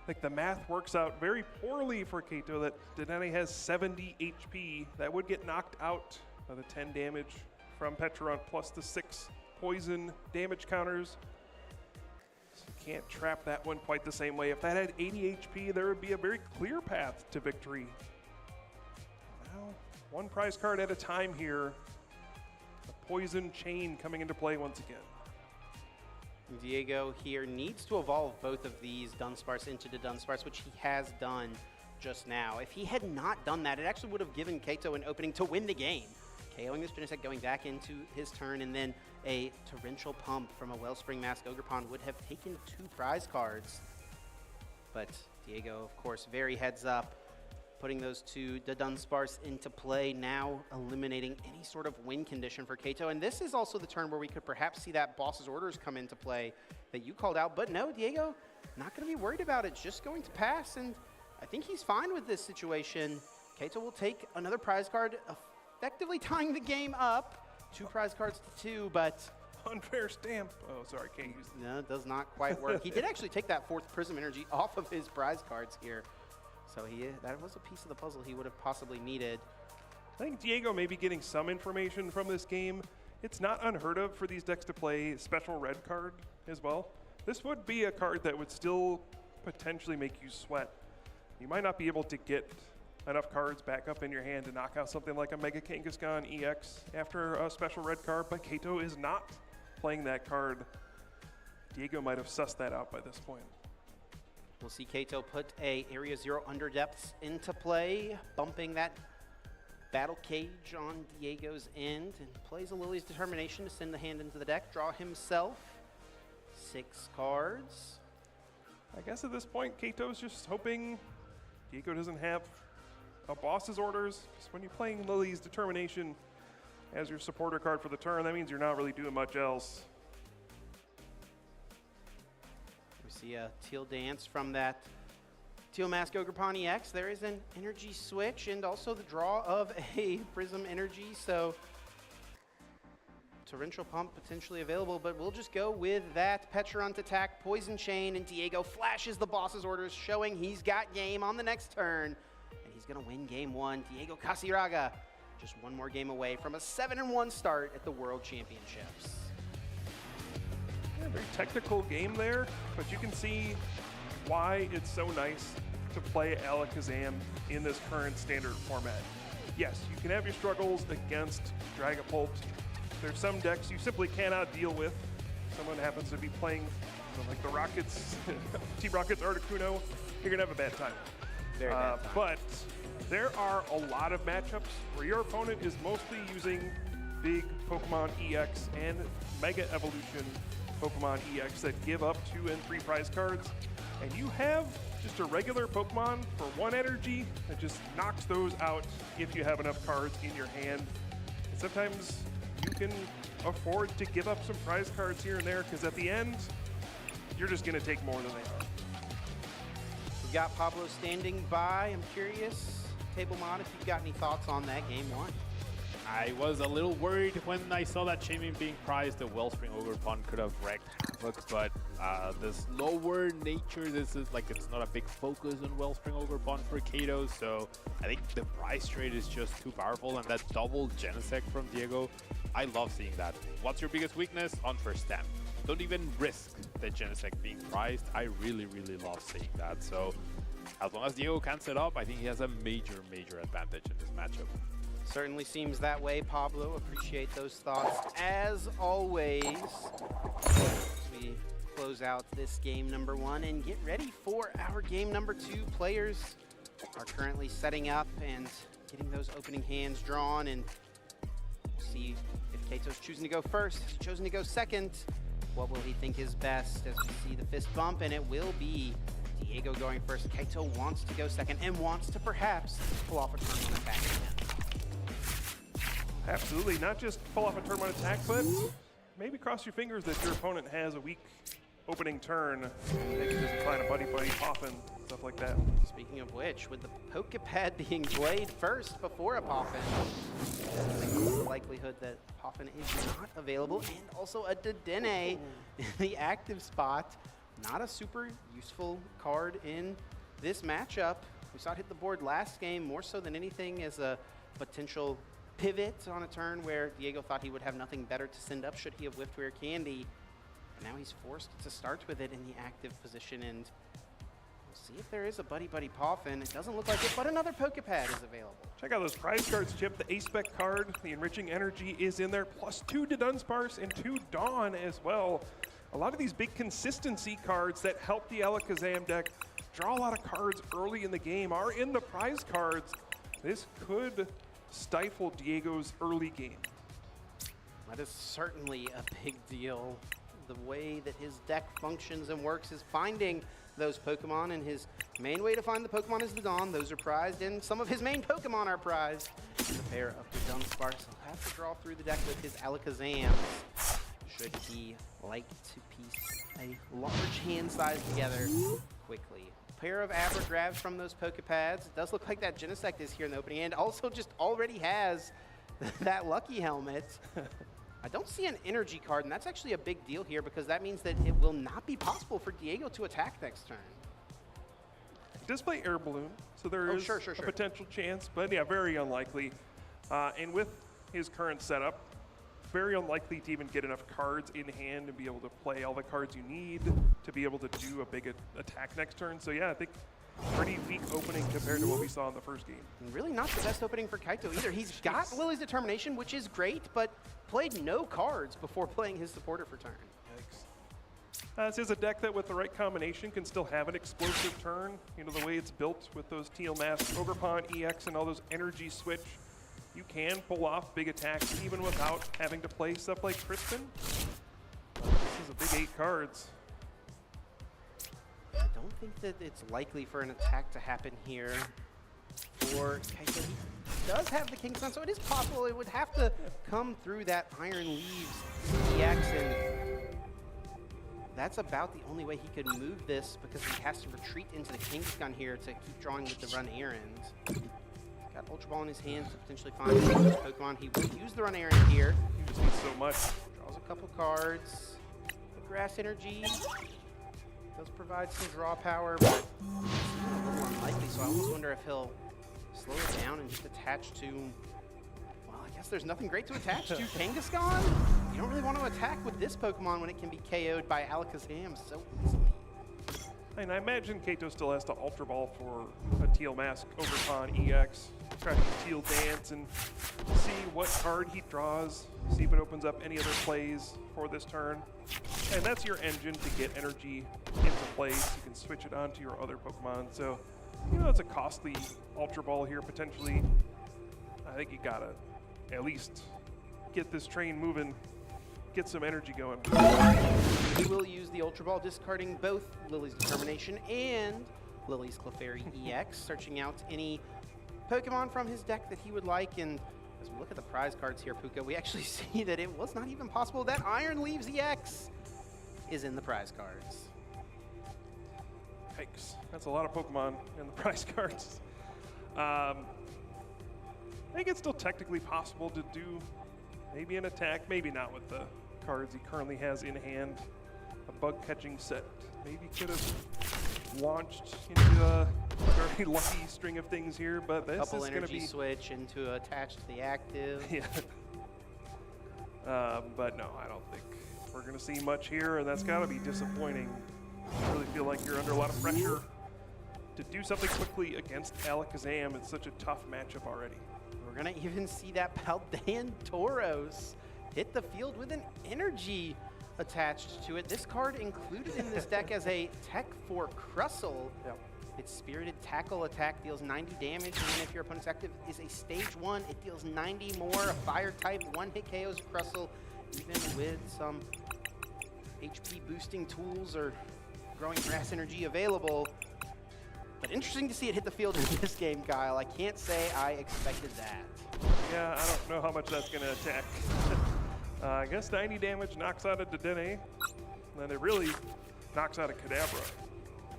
Like the math works out very poorly for Kato that Dedenne has 70 HP. That would get knocked out by the 10 damage from Petront plus the 6 poison damage counters. So you can't trap that one quite the same way. If that had 80 HP, there would be a very clear path to victory. Now, 1 prize card at a time here. A poison chain coming into play once again. Diego here needs to evolve both of these Dunsparce into the Dunsparce, which he has done just now. If he had not done that, it actually would have given Kato an opening to win the game. KOing this Genesect, going back into his turn, and then a Torrential Pump from a Wellspring Mask Ogerpon would have taken 2 prize cards. But Diego, of course, very heads up, putting those 2 Dunsparce into play, now eliminating any sort of win condition for Kato. And this is also the turn where we could perhaps see that Boss's Orders come into play that you called out. But no, Diego, not going to be worried about it, just going to pass. And I think he's fine with this situation. Kato will take another prize card, effectively tying the game up. 2 prize cards to 2, but unfair stamp. Oh, sorry, can't use that. No, it does not quite work. He did actually take that 4th Prism Energy off of his prize cards here. So that was a piece of the puzzle he would have possibly needed. I think Diego may be getting some information from this game. It's not unheard of for these decks to play special red card as well. This would be a card that would still potentially make you sweat. You might not be able to get enough cards back up in your hand to knock out something like a Mega Kangaskhan EX after a special red card, but Kato is not playing that card. Diego might have sussed that out by this point. We'll see Kato put a Area 0 Underdepths into play, bumping that Battle Cage on Diego's end, and plays a Lily's Determination to send the hand into the deck, draw himself 6 cards. I guess at this point, Kato's just hoping Diego doesn't have a Boss's Orders, because when you're playing Lily's Determination as your supporter card for the turn, that means you're not really doing much else. See a Teal Dance from that Teal Mask Ogerpon EX. There is an energy switch and also the draw of a Prism Energy, so Torrential Pump potentially available, but we'll just go with that Petront attack, Poison Chain, and Diego flashes the Boss's Orders, showing he's got game on the next turn, and he's gonna win game 1. Diego Casiraga, just 1 more game away from a 7-1 start at the World Championships. Yeah, very technical game there, but you can see why it's so nice to play Alakazam in this current standard format. Yes, you can have your struggles against Dragapult. There's some decks you simply cannot deal with. Someone happens to be playing like the Rockets, Team Rockets Articuno, you're gonna have a bad time. Very bad time. But there are a lot of matchups where your opponent is mostly using big Pokemon EX and Mega Evolution Pokemon EX that give up 2 and 3 prize cards, and you have just a regular Pokemon for 1 energy that just knocks those out if you have enough cards in your hand. And sometimes you can afford to give up some prize cards here and there, because at the end, you're just going to take more than they are. We've got Pablo standing by. I'm curious, Table Mod, if you've got any thoughts on that game 1. I was a little worried when I saw that Shaman being prized. The Wellspring Ogre Pond could have wrecked Havoc, but the slower nature, this is like, it's not a big focus on Wellspring Ogre Pond for Kato, so I think the prize trade is just too powerful, and that double Genesect from Diego, I love seeing that. What's your biggest weakness? On first stand. Don't even risk the Genesect being prized. I really, really love seeing that. So as long as Diego can set up, I think he has a major, major advantage in this matchup. Certainly seems that way, Pablo. Appreciate those thoughts. As always, we close out this game number 1 and get ready for our game number 2. Players are currently setting up and getting those opening hands drawn, and we'll see if Kato's choosing to go first. Has he chosen to go second? What will he think is best as we see the fist bump, and it will be Diego going first. Kato wants to go second and wants to perhaps pull off a turn on attack again. Absolutely, not just pull off a turn on attack, but maybe cross your fingers that your opponent has a weak opening turn. They can just find a buddy Poffin, stuff like that. Speaking of which, with the Pokepad being played first before a Poffin, the likelihood that Poffin is not available, and also a Dedenne in the active spot. Not a super useful card in this matchup. We saw it hit the board last game, more so than anything as a potential pivot on a turn where Diego thought he would have nothing better to send up should he have whiffed Rare Candy. But now he's forced to start with it in the active position, and we'll see if there is a Buddy Poffin. It doesn't look like it, but another Pokepad is available. Check out those prize cards, Chip. The A-Spec card, the Enriching Energy is in there, plus 2 to Dunsparce and 2 Dawn as well. A lot of these big consistency cards that help the Alakazam deck draw a lot of cards early in the game are in the prize cards. This could stifle Diego's early game. That is certainly a big deal. The way that his deck functions and works is finding those Pokemon, and his main way to find the Pokemon is the Dawn. Those are prized, and some of his main Pokemon are prized. The pair of the Dunsparce will have to draw through the deck with his Alakazams, should he like to piece a large hand size together quickly. Pair of Abra grabs from those Pokepads. It does look like that Genesect is here in the opening, and also just already has that Lucky Helmet. I don't see an energy card, and that's actually a big deal here because that means that it will not be possible for Diego to attack next turn. He does play Air Balloon, so there is a potential chance, but yeah, very unlikely. And with his current setup, very unlikely to even get enough cards in hand and be able to play all the cards you need to be able to do a big attack next turn. So yeah, I think pretty weak opening compared to what we saw in the first game. And really not the best opening for Kaito either. He's got Lily's Determination, which is great, but played no cards before playing his supporter for turn. This is a deck that with the right combination can still have an explosive turn. You know, the way it's built with those Teal Mask, Ogre Pond, EX, and all those energy switch. You can pull off big attacks even without having to play stuff like Crispin. This is a big 8 cards. I don't think that it's likely for an attack to happen here for Kaito. He does have the King Sun, so it is possible it would have to come through that Iron Leaves EX, and that's about the only way he could move this because he has to retreat into the King's Gun here to keep drawing with the run errand. Got Ultra Ball in his hands to potentially find his Pokemon. He will use the run errand here. He just needs so much. Draws a couple cards. The Grass Energy does provide some draw power, but it's a little unlikely, so I almost wonder if he'll slow it down and just attach to, well, I guess there's nothing great to attach to. Kangaskhan? You don't really want to attack with this Pokemon when it can be KO'd by Alakazam so easily. And I imagine Kaito still has to Ultra Ball for a Teal Mask, Ogre Pond, EX. Try to Teal Dance and see what card he draws, see if it opens up any other plays for this turn. And that's your engine to get energy into place. You can switch it onto your other Pokemon. So, you know, it's a costly Ultra Ball here potentially. I think you gotta at least get this train moving get some energy going. He will use the Ultra Ball, discarding both Lily's Determination and Lily's Clefairy EX, searching out any Pokemon from his deck that he would like. And as we look at the prize cards here, Puka, we actually see that it was not even possible that Iron Leaves EX is in the prize cards. Yikes. That's a lot of Pokemon in the prize cards. I think it's still technically possible to do maybe an attack, maybe not with the cards he currently has in hand. A bug catching set maybe could have launched into a very lucky string of things here, but this Couple is going to be switch into attached to the active. yeah. But no, I don't think we're going to see much here, and that's got to be disappointing. I really feel like you're under a lot of pressure to do something quickly against Alakazam. It's such a tough matchup already. We're going to even see that Paldean Tauros hit the field with an energy attached to it. This card included in this deck as a tech for Crustle. Yep. Its Spirited Tackle attack deals 90 damage, and then if your opponent's active is a stage 1, it deals 90 more. A fire type, one-hit KOs Crustle, even with some HP boosting tools or growing grass energy available. But interesting to see it hit the field in this game, Kyle. I can't say I expected that. Yeah, I don't know how much that's going to attack. I guess 90 damage knocks out a Dedenne, and then it really knocks out a Kadabra.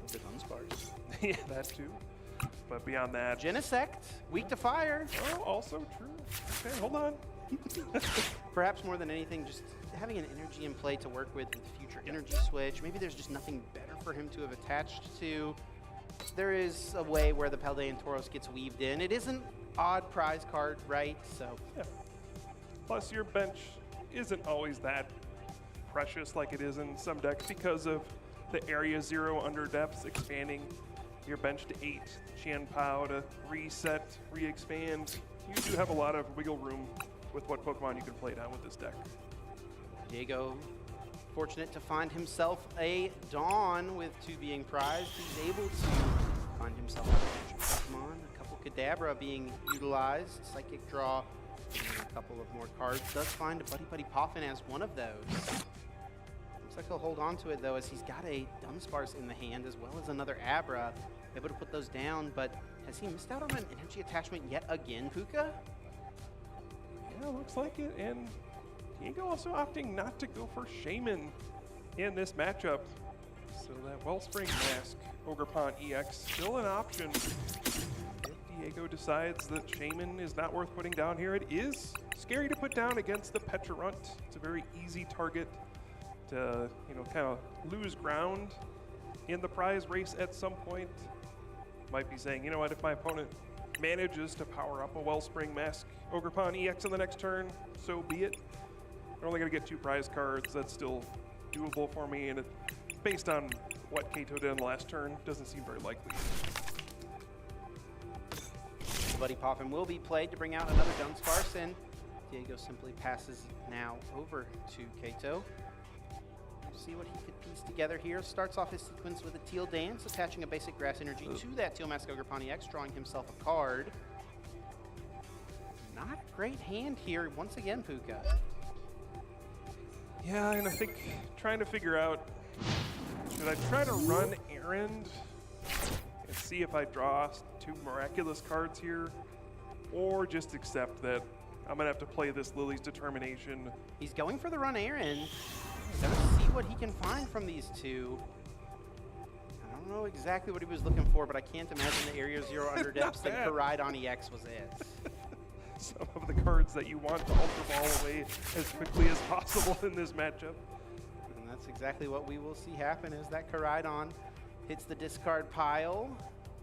The Dunsparce. Yeah, that too. But beyond that... Genesect, weak to fire. Oh, also true. Okay, hold on. Perhaps more than anything, just having an energy in play to work with future energy switch. Maybe there's just nothing better for him to have attached to. There is a way where the Paldean Tauros gets weaved in. It is an odd prize card, right? So, yeah. Plus, your bench isn't always that precious like it is in some decks because of the Area 0 under depths expanding your bench to 8 Qianpao to reset, re-expand. You do have a lot of wiggle room with what Pokemon you can play down with this deck. Diego, fortunate to find himself a Dawn with 2 being prized. He's able to find himself a Pokemon, a couple Kadabra being utilized, Psychic Draw, and a couple of more cards. Does find a Buddy Poffin as one of those. Looks like he'll hold on to it though, as he's got a Dunsparce in the hand as well as another Abra. Able to put those down, but has he missed out on an energy attachment yet again, Puka? Yeah, looks like it. And Diego also opting not to go for Shaman in this matchup. So that Wellspring Mask, Ogerpon EX, still an option. If Diego decides that Shaman is not worth putting down here, it is scary to put down against the Pecharunt. It's a very easy target to, you know, kind of lose ground in the prize race at some point. Might be saying, you know what, if my opponent manages to power up a Wellspring Mask Ogerpon EX in the next turn, so be it. They're only going to get 2 prize cards. That's still doable for me, and it, based on what Kato did in the last turn, doesn't seem very likely. Buddy Poffin will be played to bring out another Dunsparce, and Diego simply passes now over to Kato. See what he could piece together here. Starts off his sequence with a Teal Dance, attaching a basic grass energy to that Teal Mask Ogerpon EX, drawing himself a card. Not a great hand here, once again, Puka. Yeah, and I think trying to figure out, should I try to run Errand and see if I draw 2 miraculous cards here, or just accept that I'm going to have to play this Lily's Determination. He's going for the run Errand. Gonna see what he can find from these 2. I don't know exactly what he was looking for, but I can't imagine the Area 0 under depths and Koraidon EX was it. Some of the cards that you want to Ultra Ball away as quickly as possible in this matchup. And that's exactly what we will see happen as that Koraidon hits the discard pile.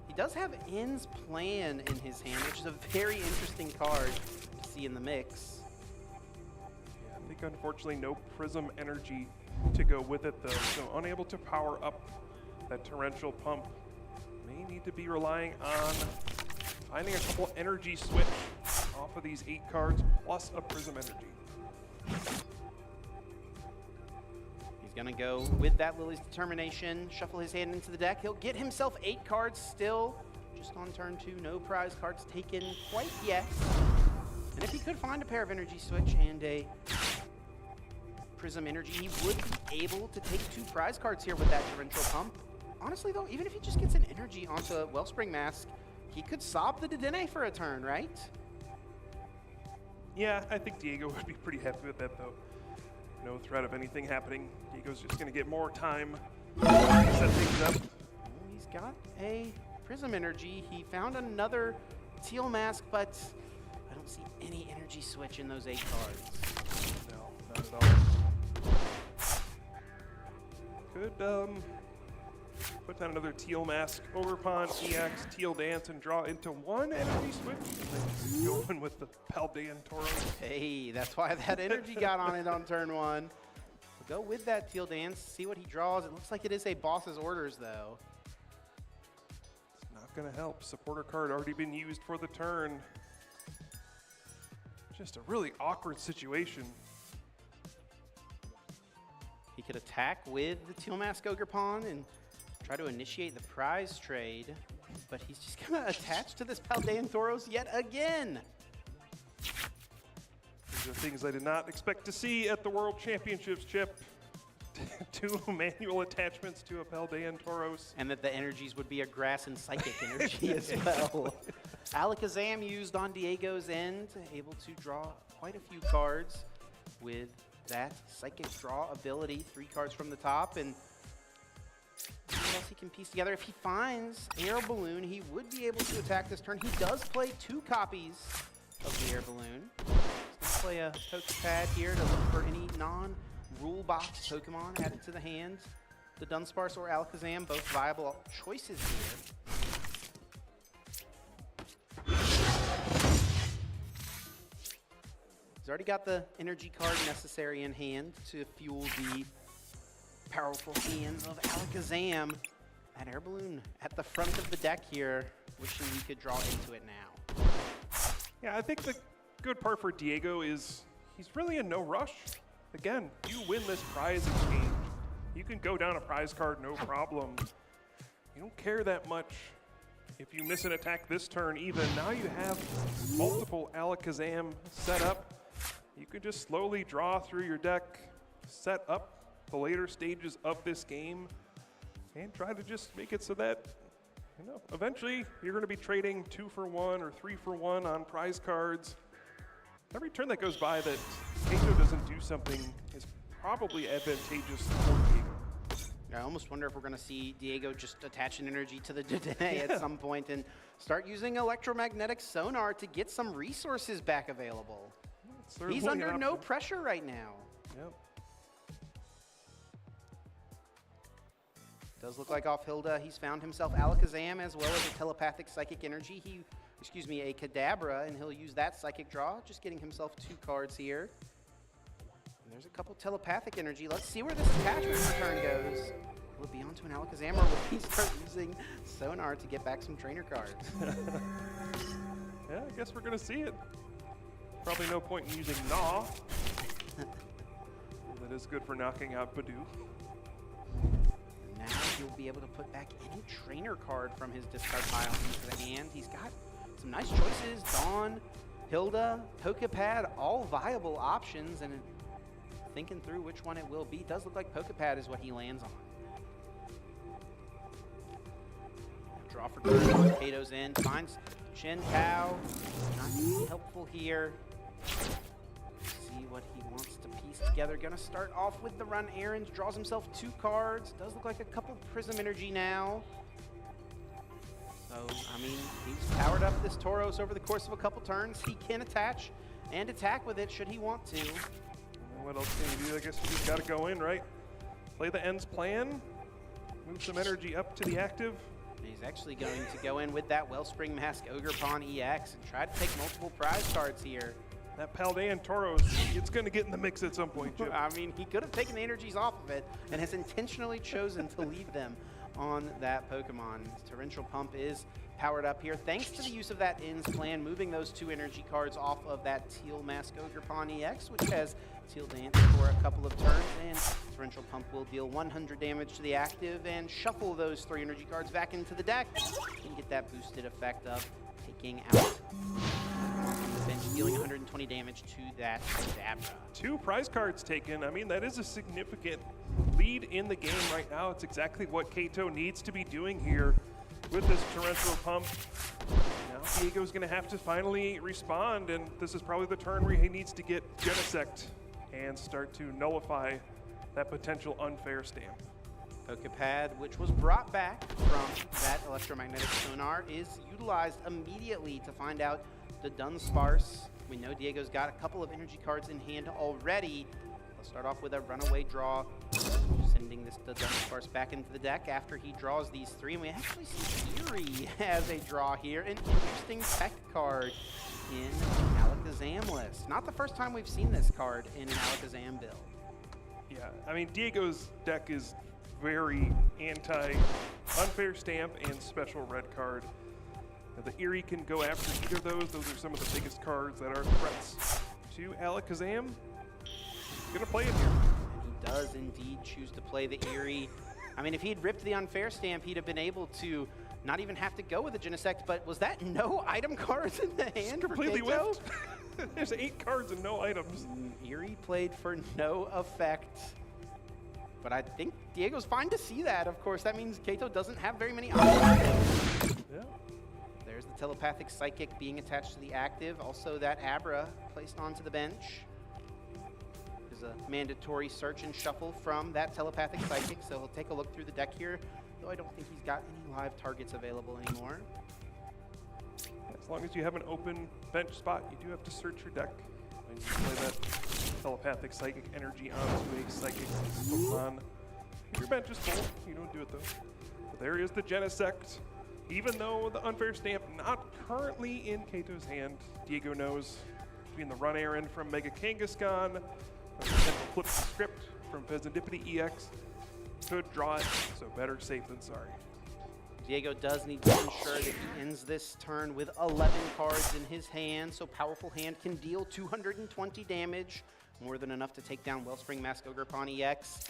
He does have N's Plan in his hand, which is a very interesting card to see in the mix. I think unfortunately no Prism energy to go with it though, so unable to power up that Torrential Pump. May need to be relying on finding a couple energy switch off of these 8 cards plus a Prism energy. He's gonna go with that Lily's Determination, shuffle his hand into the deck. He'll get himself 8 cards still, just on turn 2, no prize cards taken quite yet. And if he could find a pair of energy switch and a Prism Energy, he would be able to take 2 prize cards here with that Torrential Pump. Honestly though, even if he just gets an energy onto Wellspring Mask, he could sob the Dedenne for a turn, right? Yeah, I think Diego would be pretty happy with that though. No threat of anything happening. Diego's just gonna get more time to set things up. He's got a Prism Energy. He found another Teal Mask, but I don't see any energy switch in those 8 cards. No, not at all. Could put down another Teal Mask, Overpawn, EX, Teal Dance, and draw into 1 energy switch. Go in with the Paldean Tauros. Hey, that's why that energy got on it on turn 1. We'll go with that Teal Dance, see what he draws. It looks like it is a Boss's Orders, though. It's not going to help. Supporter card already been used for the turn. Just a really awkward situation. He could attack with the Teal Mask Ogerpon and try to initiate the prize trade, but he's just gonna attach to this Paldean Tauros yet again. These are things I did not expect to see at the World Championships, Chip. 2 manual attachments to a Paldean Tauros. And that the energies would be a grass and psychic energy as well. Alakazam used on Diego's end, able to draw quite a few cards with that psychic draw ability. 3 cards from the top, and what else he can piece together. If he finds Air Balloon, he would be able to attack this turn. He does play 2 copies of the Air Balloon. He's going to play a Pokepad here to look for any non-rule box Pokemon added to the hand. The Dunsparce or Alakazam, both viable choices here. He's already got the energy card necessary in hand to fuel the powerful hands of Alakazam. That Air Balloon at the front of the deck here, wishing he could draw into it now. Yeah, I think the good part for Diego is he's really in no rush. Again, you win this prize exchange. You can go down a prize card, no problem. You don't care that much if you miss an attack this turn even. Now you have multiple Alakazam set up. You could just slowly draw through your deck, set up the later stages of this game, and try to just make it so that, you know, eventually you're going to be trading 2 for 1 or 3 for 1 on prize cards. Every turn that goes by that Diego doesn't do something is probably advantageous for Diego. I almost wonder if we're going to see Diego just attach an energy to the Dedenne at some point and start using electromagnetic sonar to get some resources back available. He's under no pressure right now. Yep. Does look like off Hilda, he's found himself Alakazam as well as a telepathic psychic energy. A Kadabra, and he'll use that psychic draw, just getting himself 2 cards here. And there's a couple telepathic energy. Let's see where this attachment return goes. Will it be onto an Alakazam, or will he start using sonar to get back some trainer cards? Yeah, I guess we're gonna see it. Probably no point in using Gnaw. That is good for knocking out Badu. Now he'll be able to put back any trainer card from his discard pile into the hand. He's got some nice choices. Dawn, Hilda, Pokepad, all viable options, and thinking through which one it will be. Does look like Pokepad is what he lands on. Draw for turn, Kato's in, finds Shen Tao. Not really helpful here. See what he wants to piece together. Gonna start off with the run errands. Draws himself 2 cards. Does look like a couple Prism Energy now. So, I mean, he's powered up this Tauros over the course of a couple turns. He can attach and attack with it should he want to. What else can you do? I guess you just gotta go in, right? Play the ends plan. Move some energy up to the active. He's actually going to go in with that Wellspring Mask Ogerpon EX and try to take multiple prize cards here. That Paldean Tauros, it's going to get in the mix at some point, Chip. I mean, he could have taken the energies off of it and has intentionally chosen to leave them on that Pokemon. His Torrential Pump is powered up here thanks to the use of that ends plan, moving those 2 energy cards off of that Teal Mask Ogerpon EX, which has Teal Dance for a couple of turns, and Torrential Pump will deal 100 damage to the active and shuffle those 3 energy cards back into the deck and get that boosted effect of taking out the bench. dealing 120 damage to that Kadabra. 2 prize cards taken. I mean, that is a significant lead in the game right now. It's exactly what Kato needs to be doing here with this torrential pump. Now Diego's going to have to finally respond, and this is probably the turn where he needs to get Genesect and start to nullify that potential unfair stamp. Pokepad, which was brought back from that electromagnetic sonar, is utilized immediately to find out the Dunsparce. We know Diego's got a couple of energy cards in hand already. Let's start off with a runaway draw, sending the Dunsparce back into the deck after he draws these 3. And we actually see Eerie as a draw here, an interesting tech card in Alakazam list. Not the first time we've seen this card in an Alakazam build. Yeah, I mean, Diego's deck is very anti-unfair stamp and special red card. Now, the Eerie can go after either of those. Those are some of the biggest cards that are threats to Alakazam. He's gonna play it here. He does indeed choose to play the Eerie. I mean, if he'd ripped the unfair stamp, he'd have been able to not even have to go with the Genesect, but was that no item cards in the hand? Completely for Kato? whiffed. There's 8 cards and no items. Eerie played for no effect. But I think Diego's fine to see that. Of course, that means Kato doesn't have very many options. Yeah. There's the telepathic psychic being attached to the active. Also that Abra placed onto the bench. There's a mandatory search and shuffle from that telepathic psychic, so he'll take a look through the deck here, though I don't think he's got any live targets available anymore. As long as you have an open bench spot, you do have to search your deck. And you play that telepathic psychic energy onto a psychic Pokemon. If your bench is full, you don't do it though. But there is the Genesect. Even though the unfair stamp not currently in Kato's hand, Diego knows between the run errand from Mega Kangaskhan, the potential flip the script from Pezendipity EX, could draw it, so better safe than sorry. Diego does need to ensure that he ends this turn with 11 cards in his hand, so Powerful Hand can deal 220 damage, more than enough to take down Wellspring Mask Ogrepon EX.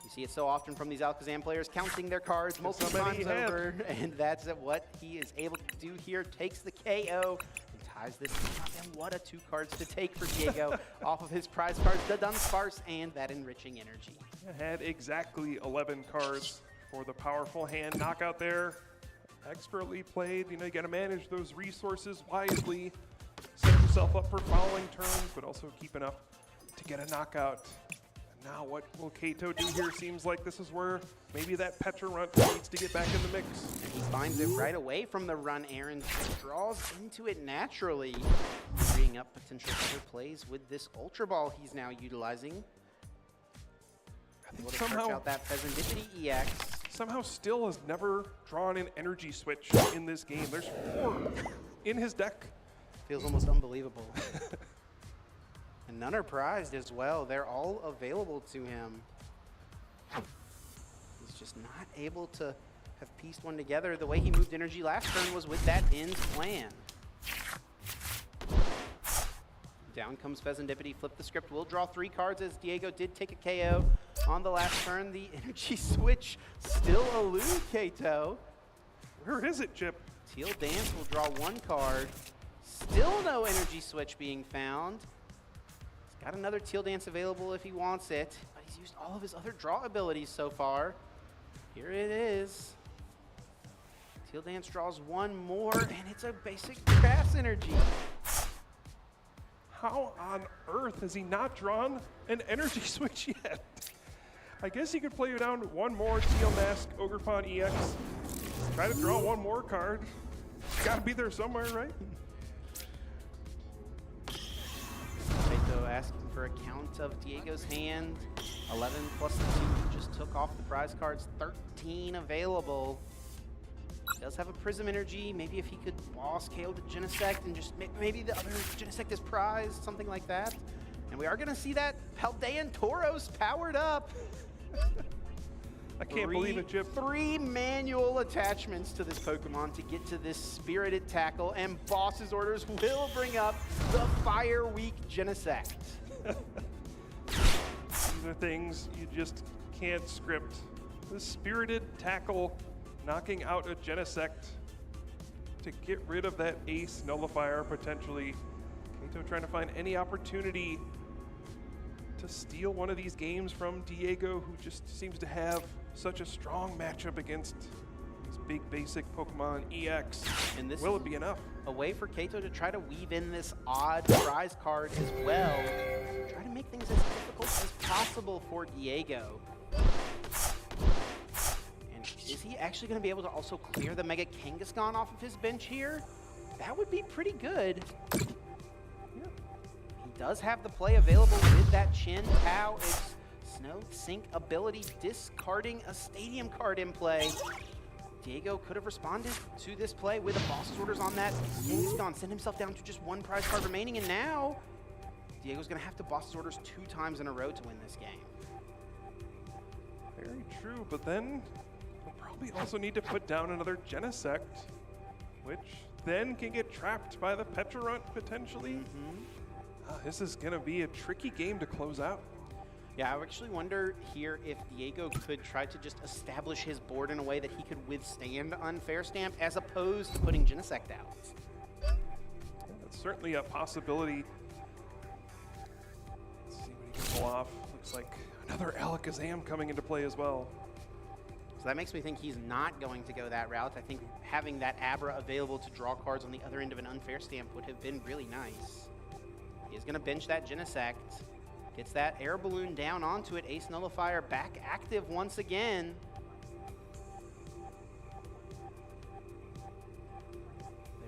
You see it so often from these Alakazam players, counting their cards multiple times over, and that's what he is able to do here. Takes the KO and ties this up, and what a 2 cards to take for Diego off of his prize cards, the Dunsparce and that Enriching Energy. Had exactly 11 cards for the Powerful Hand knockout there. Expertly played. You know, you got to manage those resources wisely. Set yourself up for following turns, but also keep enough to get a knockout. And now what will Kato do here? Seems like this is where maybe that Petra Runt needs to get back in the mix. And he finds it right away from the run errand, draws into it naturally, freeing up potential other plays with this Ultra Ball he's now utilizing. Able to search out that Pezendipity EX. Somehow still has never drawn an energy switch in this game. There's 4 in his deck. Feels almost unbelievable. And none are prized as well. They're all available to him. He's just not able to have pieced one together. The way he moved energy last turn was with that Ends plan. Down comes Pezendipity, flip the script. We'll draw 3 cards as Diego did take a KO on the last turn. The energy switch still eludes Kato. Where is it, Chip? Teal Dance will draw 1 card. Still no energy switch being found. He's got another Teal Dance available if he wants it, but he's used all of his other draw abilities so far. Here it is. Teal Dance draws 1 more, and it's a basic grass energy. How on earth has he not drawn an energy switch yet? I guess he could play down 1 more Teal Mask Ogrepon EX. Try to draw 1 more card. It's gotta be there somewhere, right? Kato asking for a count of Diego's hand. 11 plus the 2 just took off the prize cards. 13 available. He does have a Prism Energy. Maybe if he could boss KO the Genesect and just maybe the other Genesect is prized, something like that. And we are going to see that Paldean Tauros powered up. I can't believe it, Chip. 3 manual attachments to this Pokemon to get to this Spirited Tackle, and Boss's orders will bring up the Fire Weak Genesect. These are things you just can't script. The Spirited Tackle knocking out a Genesect to get rid of that Ace Nullifier potentially. Kato trying to find any opportunity to steal one of these games from Diego, who just seems to have such a strong matchup against this big basic Pokemon EX. And this will it be enough? A way for Kato to try to weave in this odd prize card as well. Try to make things as difficult as possible for Diego. And is he actually going to be able to also clear the Mega Kangaskhan off of his bench here? That would be pretty good. He does have the play available with that Chin Tao. It's Snow Sync ability, discarding a Stadium card in play. Diego could have responded to this play with a boss's orders on that Kangaskhan, send himself down to just one prize card remaining, and now Diego's going to have to boss's orders 2 times in a row to win this game. Very true, but then he'll probably also need to put down another Genesect, which then can get trapped by the Pecharunt potentially. This is going to be a tricky game to close out. Yeah, I actually wonder here if Diego could try to just establish his board in a way that he could withstand Unfair Stamp as opposed to putting Genesect out. That's certainly a possibility. Let's see what he can pull off. Looks like another Alakazam coming into play as well. So that makes me think he's not going to go that route. I think having that Abra available to draw cards on the other end of an Unfair Stamp would have been really nice. He is going to bench that Genesect. Gets that Air Balloon down onto it. Ace Nullifier back active once again.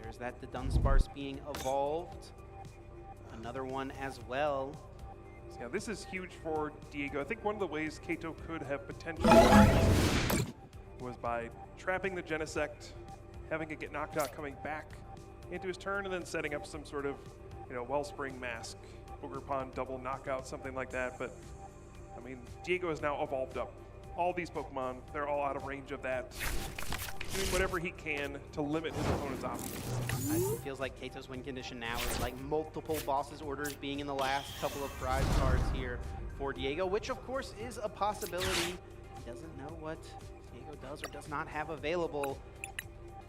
There's that the Dunsparce being evolved. Another one as well. So yeah, this is huge for Diego. I think one of the ways Kato could have potentially was by trapping the Genesect, having it get knocked out, coming back into his turn, and then setting up some sort of, Wellspring Mask, Ogre Pond double knockout, something like that. But I mean, Diego has now evolved up. All these Pokemon, they're all out of range of that. Doing whatever he can to limit his opponent's options. It feels like Kato's win condition now is like multiple bosses orders being in the last couple of prize cards here for Diego, which of course is a possibility. He doesn't know what Diego does or does not have available.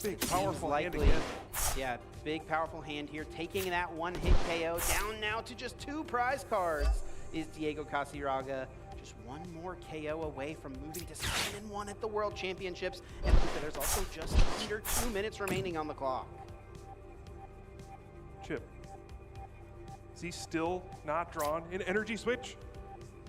Big, powerful hand likely. again. Yeah, big, powerful hand here. Taking that one-hit KO down now to just 2 prize cards is Diego Casiraga. Just one more KO away from moving to 7-1 at the World Championships. And there's also just under 2 minutes remaining on the clock. Chip, is he still not drawn in Energy Switch?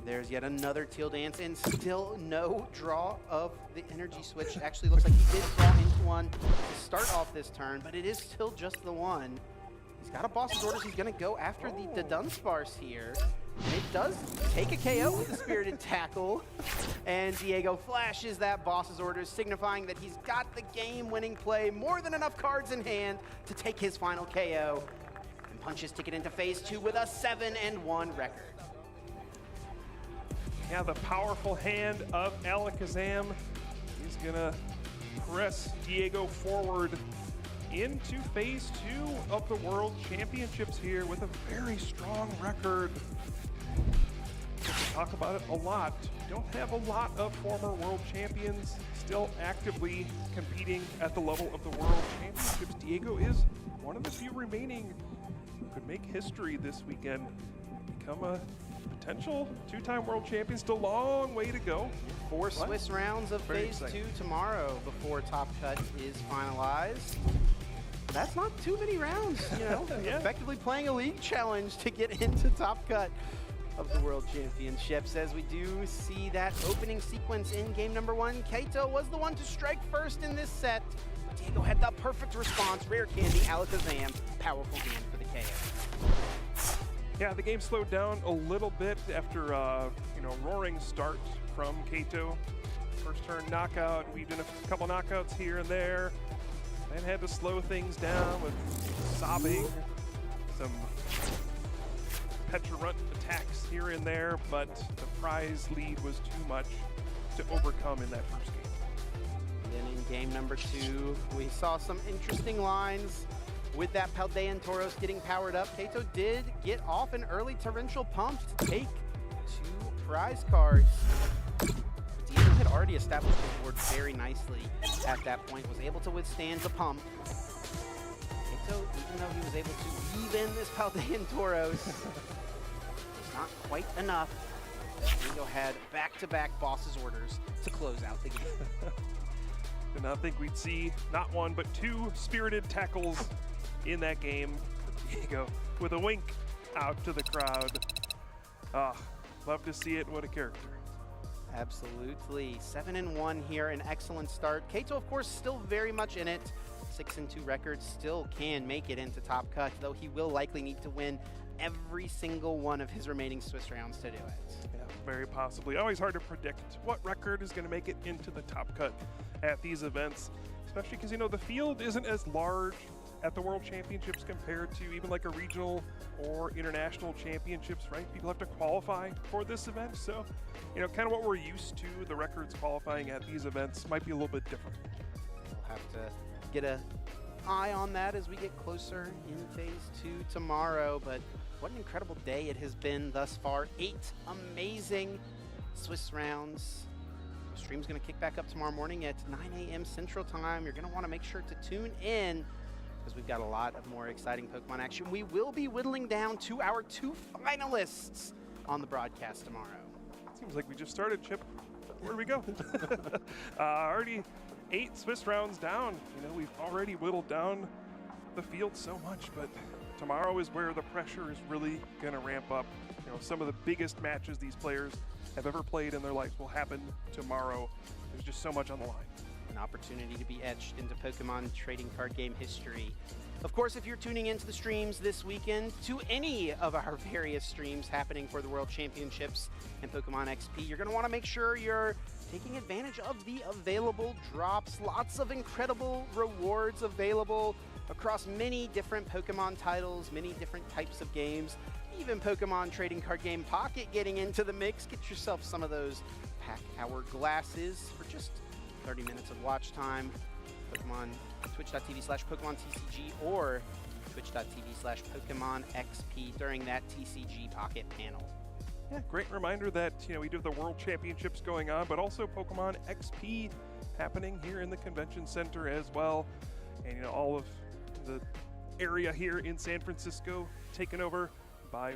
There's yet another Teal Dance, and still no draw of the Energy Switch. Actually looks like he did draw into one to start off this turn, but it is still just the one. He's got a boss's orders. He's going to go after the Dunsparce here. And it does take a KO with the Spirited Tackle. And Diego flashes that boss's orders, signifying that he's got the game-winning play, more than enough cards in hand to take his final KO and punch his ticket into Phase 2 with a 7-1 record. Yeah, the powerful hand of Alakazam is gonna press Diego forward into Phase 2 of the World Championships here with a very strong record. We talk about it a lot. We don't have a lot of former world champions still actively competing at the level of the World Championships. Diego is one of the few remaining who could make history this weekend, become a potential 2-time world champion. Still a long way to go. 4 Swiss rounds of Phase 2 tomorrow before Top Cut is finalized. That's not too many rounds, Yeah. Effectively playing a league challenge to get into Top Cut of the World Championships. As we do see that opening sequence in game number 1, Kato was the one to strike first in this set. Diego had the perfect response. Rare Candy, Alakazam, powerful hand for the KO. Yeah, the game slowed down a little bit after roaring start from Kato. First turn knockout, we did a couple knockouts here and there. Then had to slow things down with sobbing, some Pecharunt attacks here and there, but the prize lead was too much to overcome in that first game. Then in game number 2, we saw some interesting lines. With that Paldean Tauros getting powered up, Kato did get off an early torrential pump to take 2 prize cards. Diego had already established his board very nicely at that point, was able to withstand the pump. Kaito, even though he was able to weave in this Paldean Tauros, was not quite enough. Ringo had back-to-back boss's orders to close out the game. Did not think we'd see not one, but two spirited tackles in that game. Diego with a wink out to the crowd. Love to see it. What a character. Absolutely. 7-1 here, an excellent start. Kaito, of course, still very much in it. 6-2 record, still can make it into top cut, though he will likely need to win every single one of his remaining Swiss rounds to do it. Yeah, very possibly. Always hard to predict what record is going to make it into the top cut at these events, especially because, you know, the field isn't as large at the World Championships compared to even like a regional or international championships, right? People have to qualify for this event. So, you know, kind of what we're used to, the records qualifying at these events might be a little bit different. We'll have to get an eye on that as we get closer in phase 2 tomorrow. But what an incredible day it has been thus far. 8 amazing Swiss rounds. The stream's going to kick back up tomorrow morning at 9 a.m. Central Time. You're going to want to make sure to tune in, because we've got a lot of more exciting Pokemon action. We will be whittling down to our 2 finalists on the broadcast tomorrow. Seems like we just started, Chip. Where do we go? Already 8 Swiss rounds down. You know, we've already whittled down the field so much, but tomorrow is where the pressure is really going to ramp up. You know, some of the biggest matches these players have ever played in their life will happen tomorrow. There's just so much on the line. An opportunity to be etched into Pokemon trading card game history. Of course, if you're tuning into the streams this weekend, to any of our various streams happening for the World Championships and Pokemon XP, you're going to want to make sure you're taking advantage of the available drops. Lots of incredible rewards available across many different Pokemon titles, many different types of games, even Pokemon Trading Card Game Pocket getting into the mix. Get yourself some of those pack hour glasses for just 30 minutes of watch time. Pokemon, twitch.tv/PokemonTCG or twitch.tv/PokemonXP during that TCG Pocket panel. Yeah, great reminder that, you know, we do have the World Championships going on, but also Pokemon XP happening here in the Convention Center as well. And, you know, all of the area here in San Francisco taken over by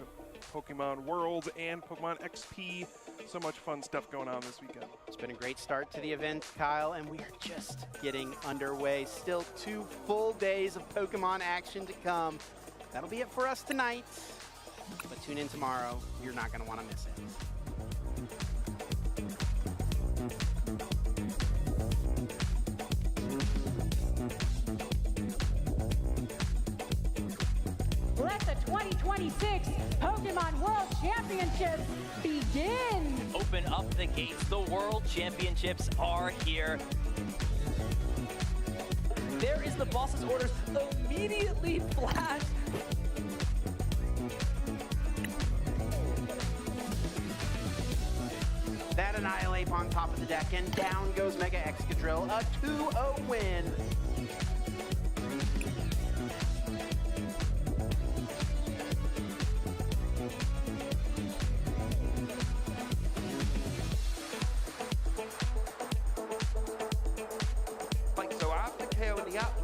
Pokemon World and Pokemon XP. So much fun stuff going on this weekend. It's been a great start to the event, Kyle, and we are just getting underway. Still 2 full days of Pokemon action to come. That'll be it for us tonight, but tune in tomorrow. You're not going to want to miss it. Let the 2026 Pokemon World Championships begin! Open up the gates. The World Championships are here. There is the boss's orders immediately flash. That Annihilate on top of the deck, and down goes Mega Excadrill. A 2-0 win.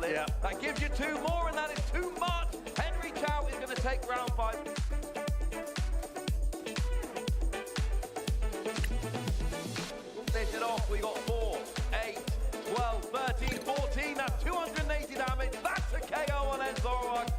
Yeah. That gives you 2 more, and that is too much. Henry Chow is going to take round 5. We'll finish it off. We got 4, 8, 12, 13, 14. That's 280 damage. That's a KO on Zoroark.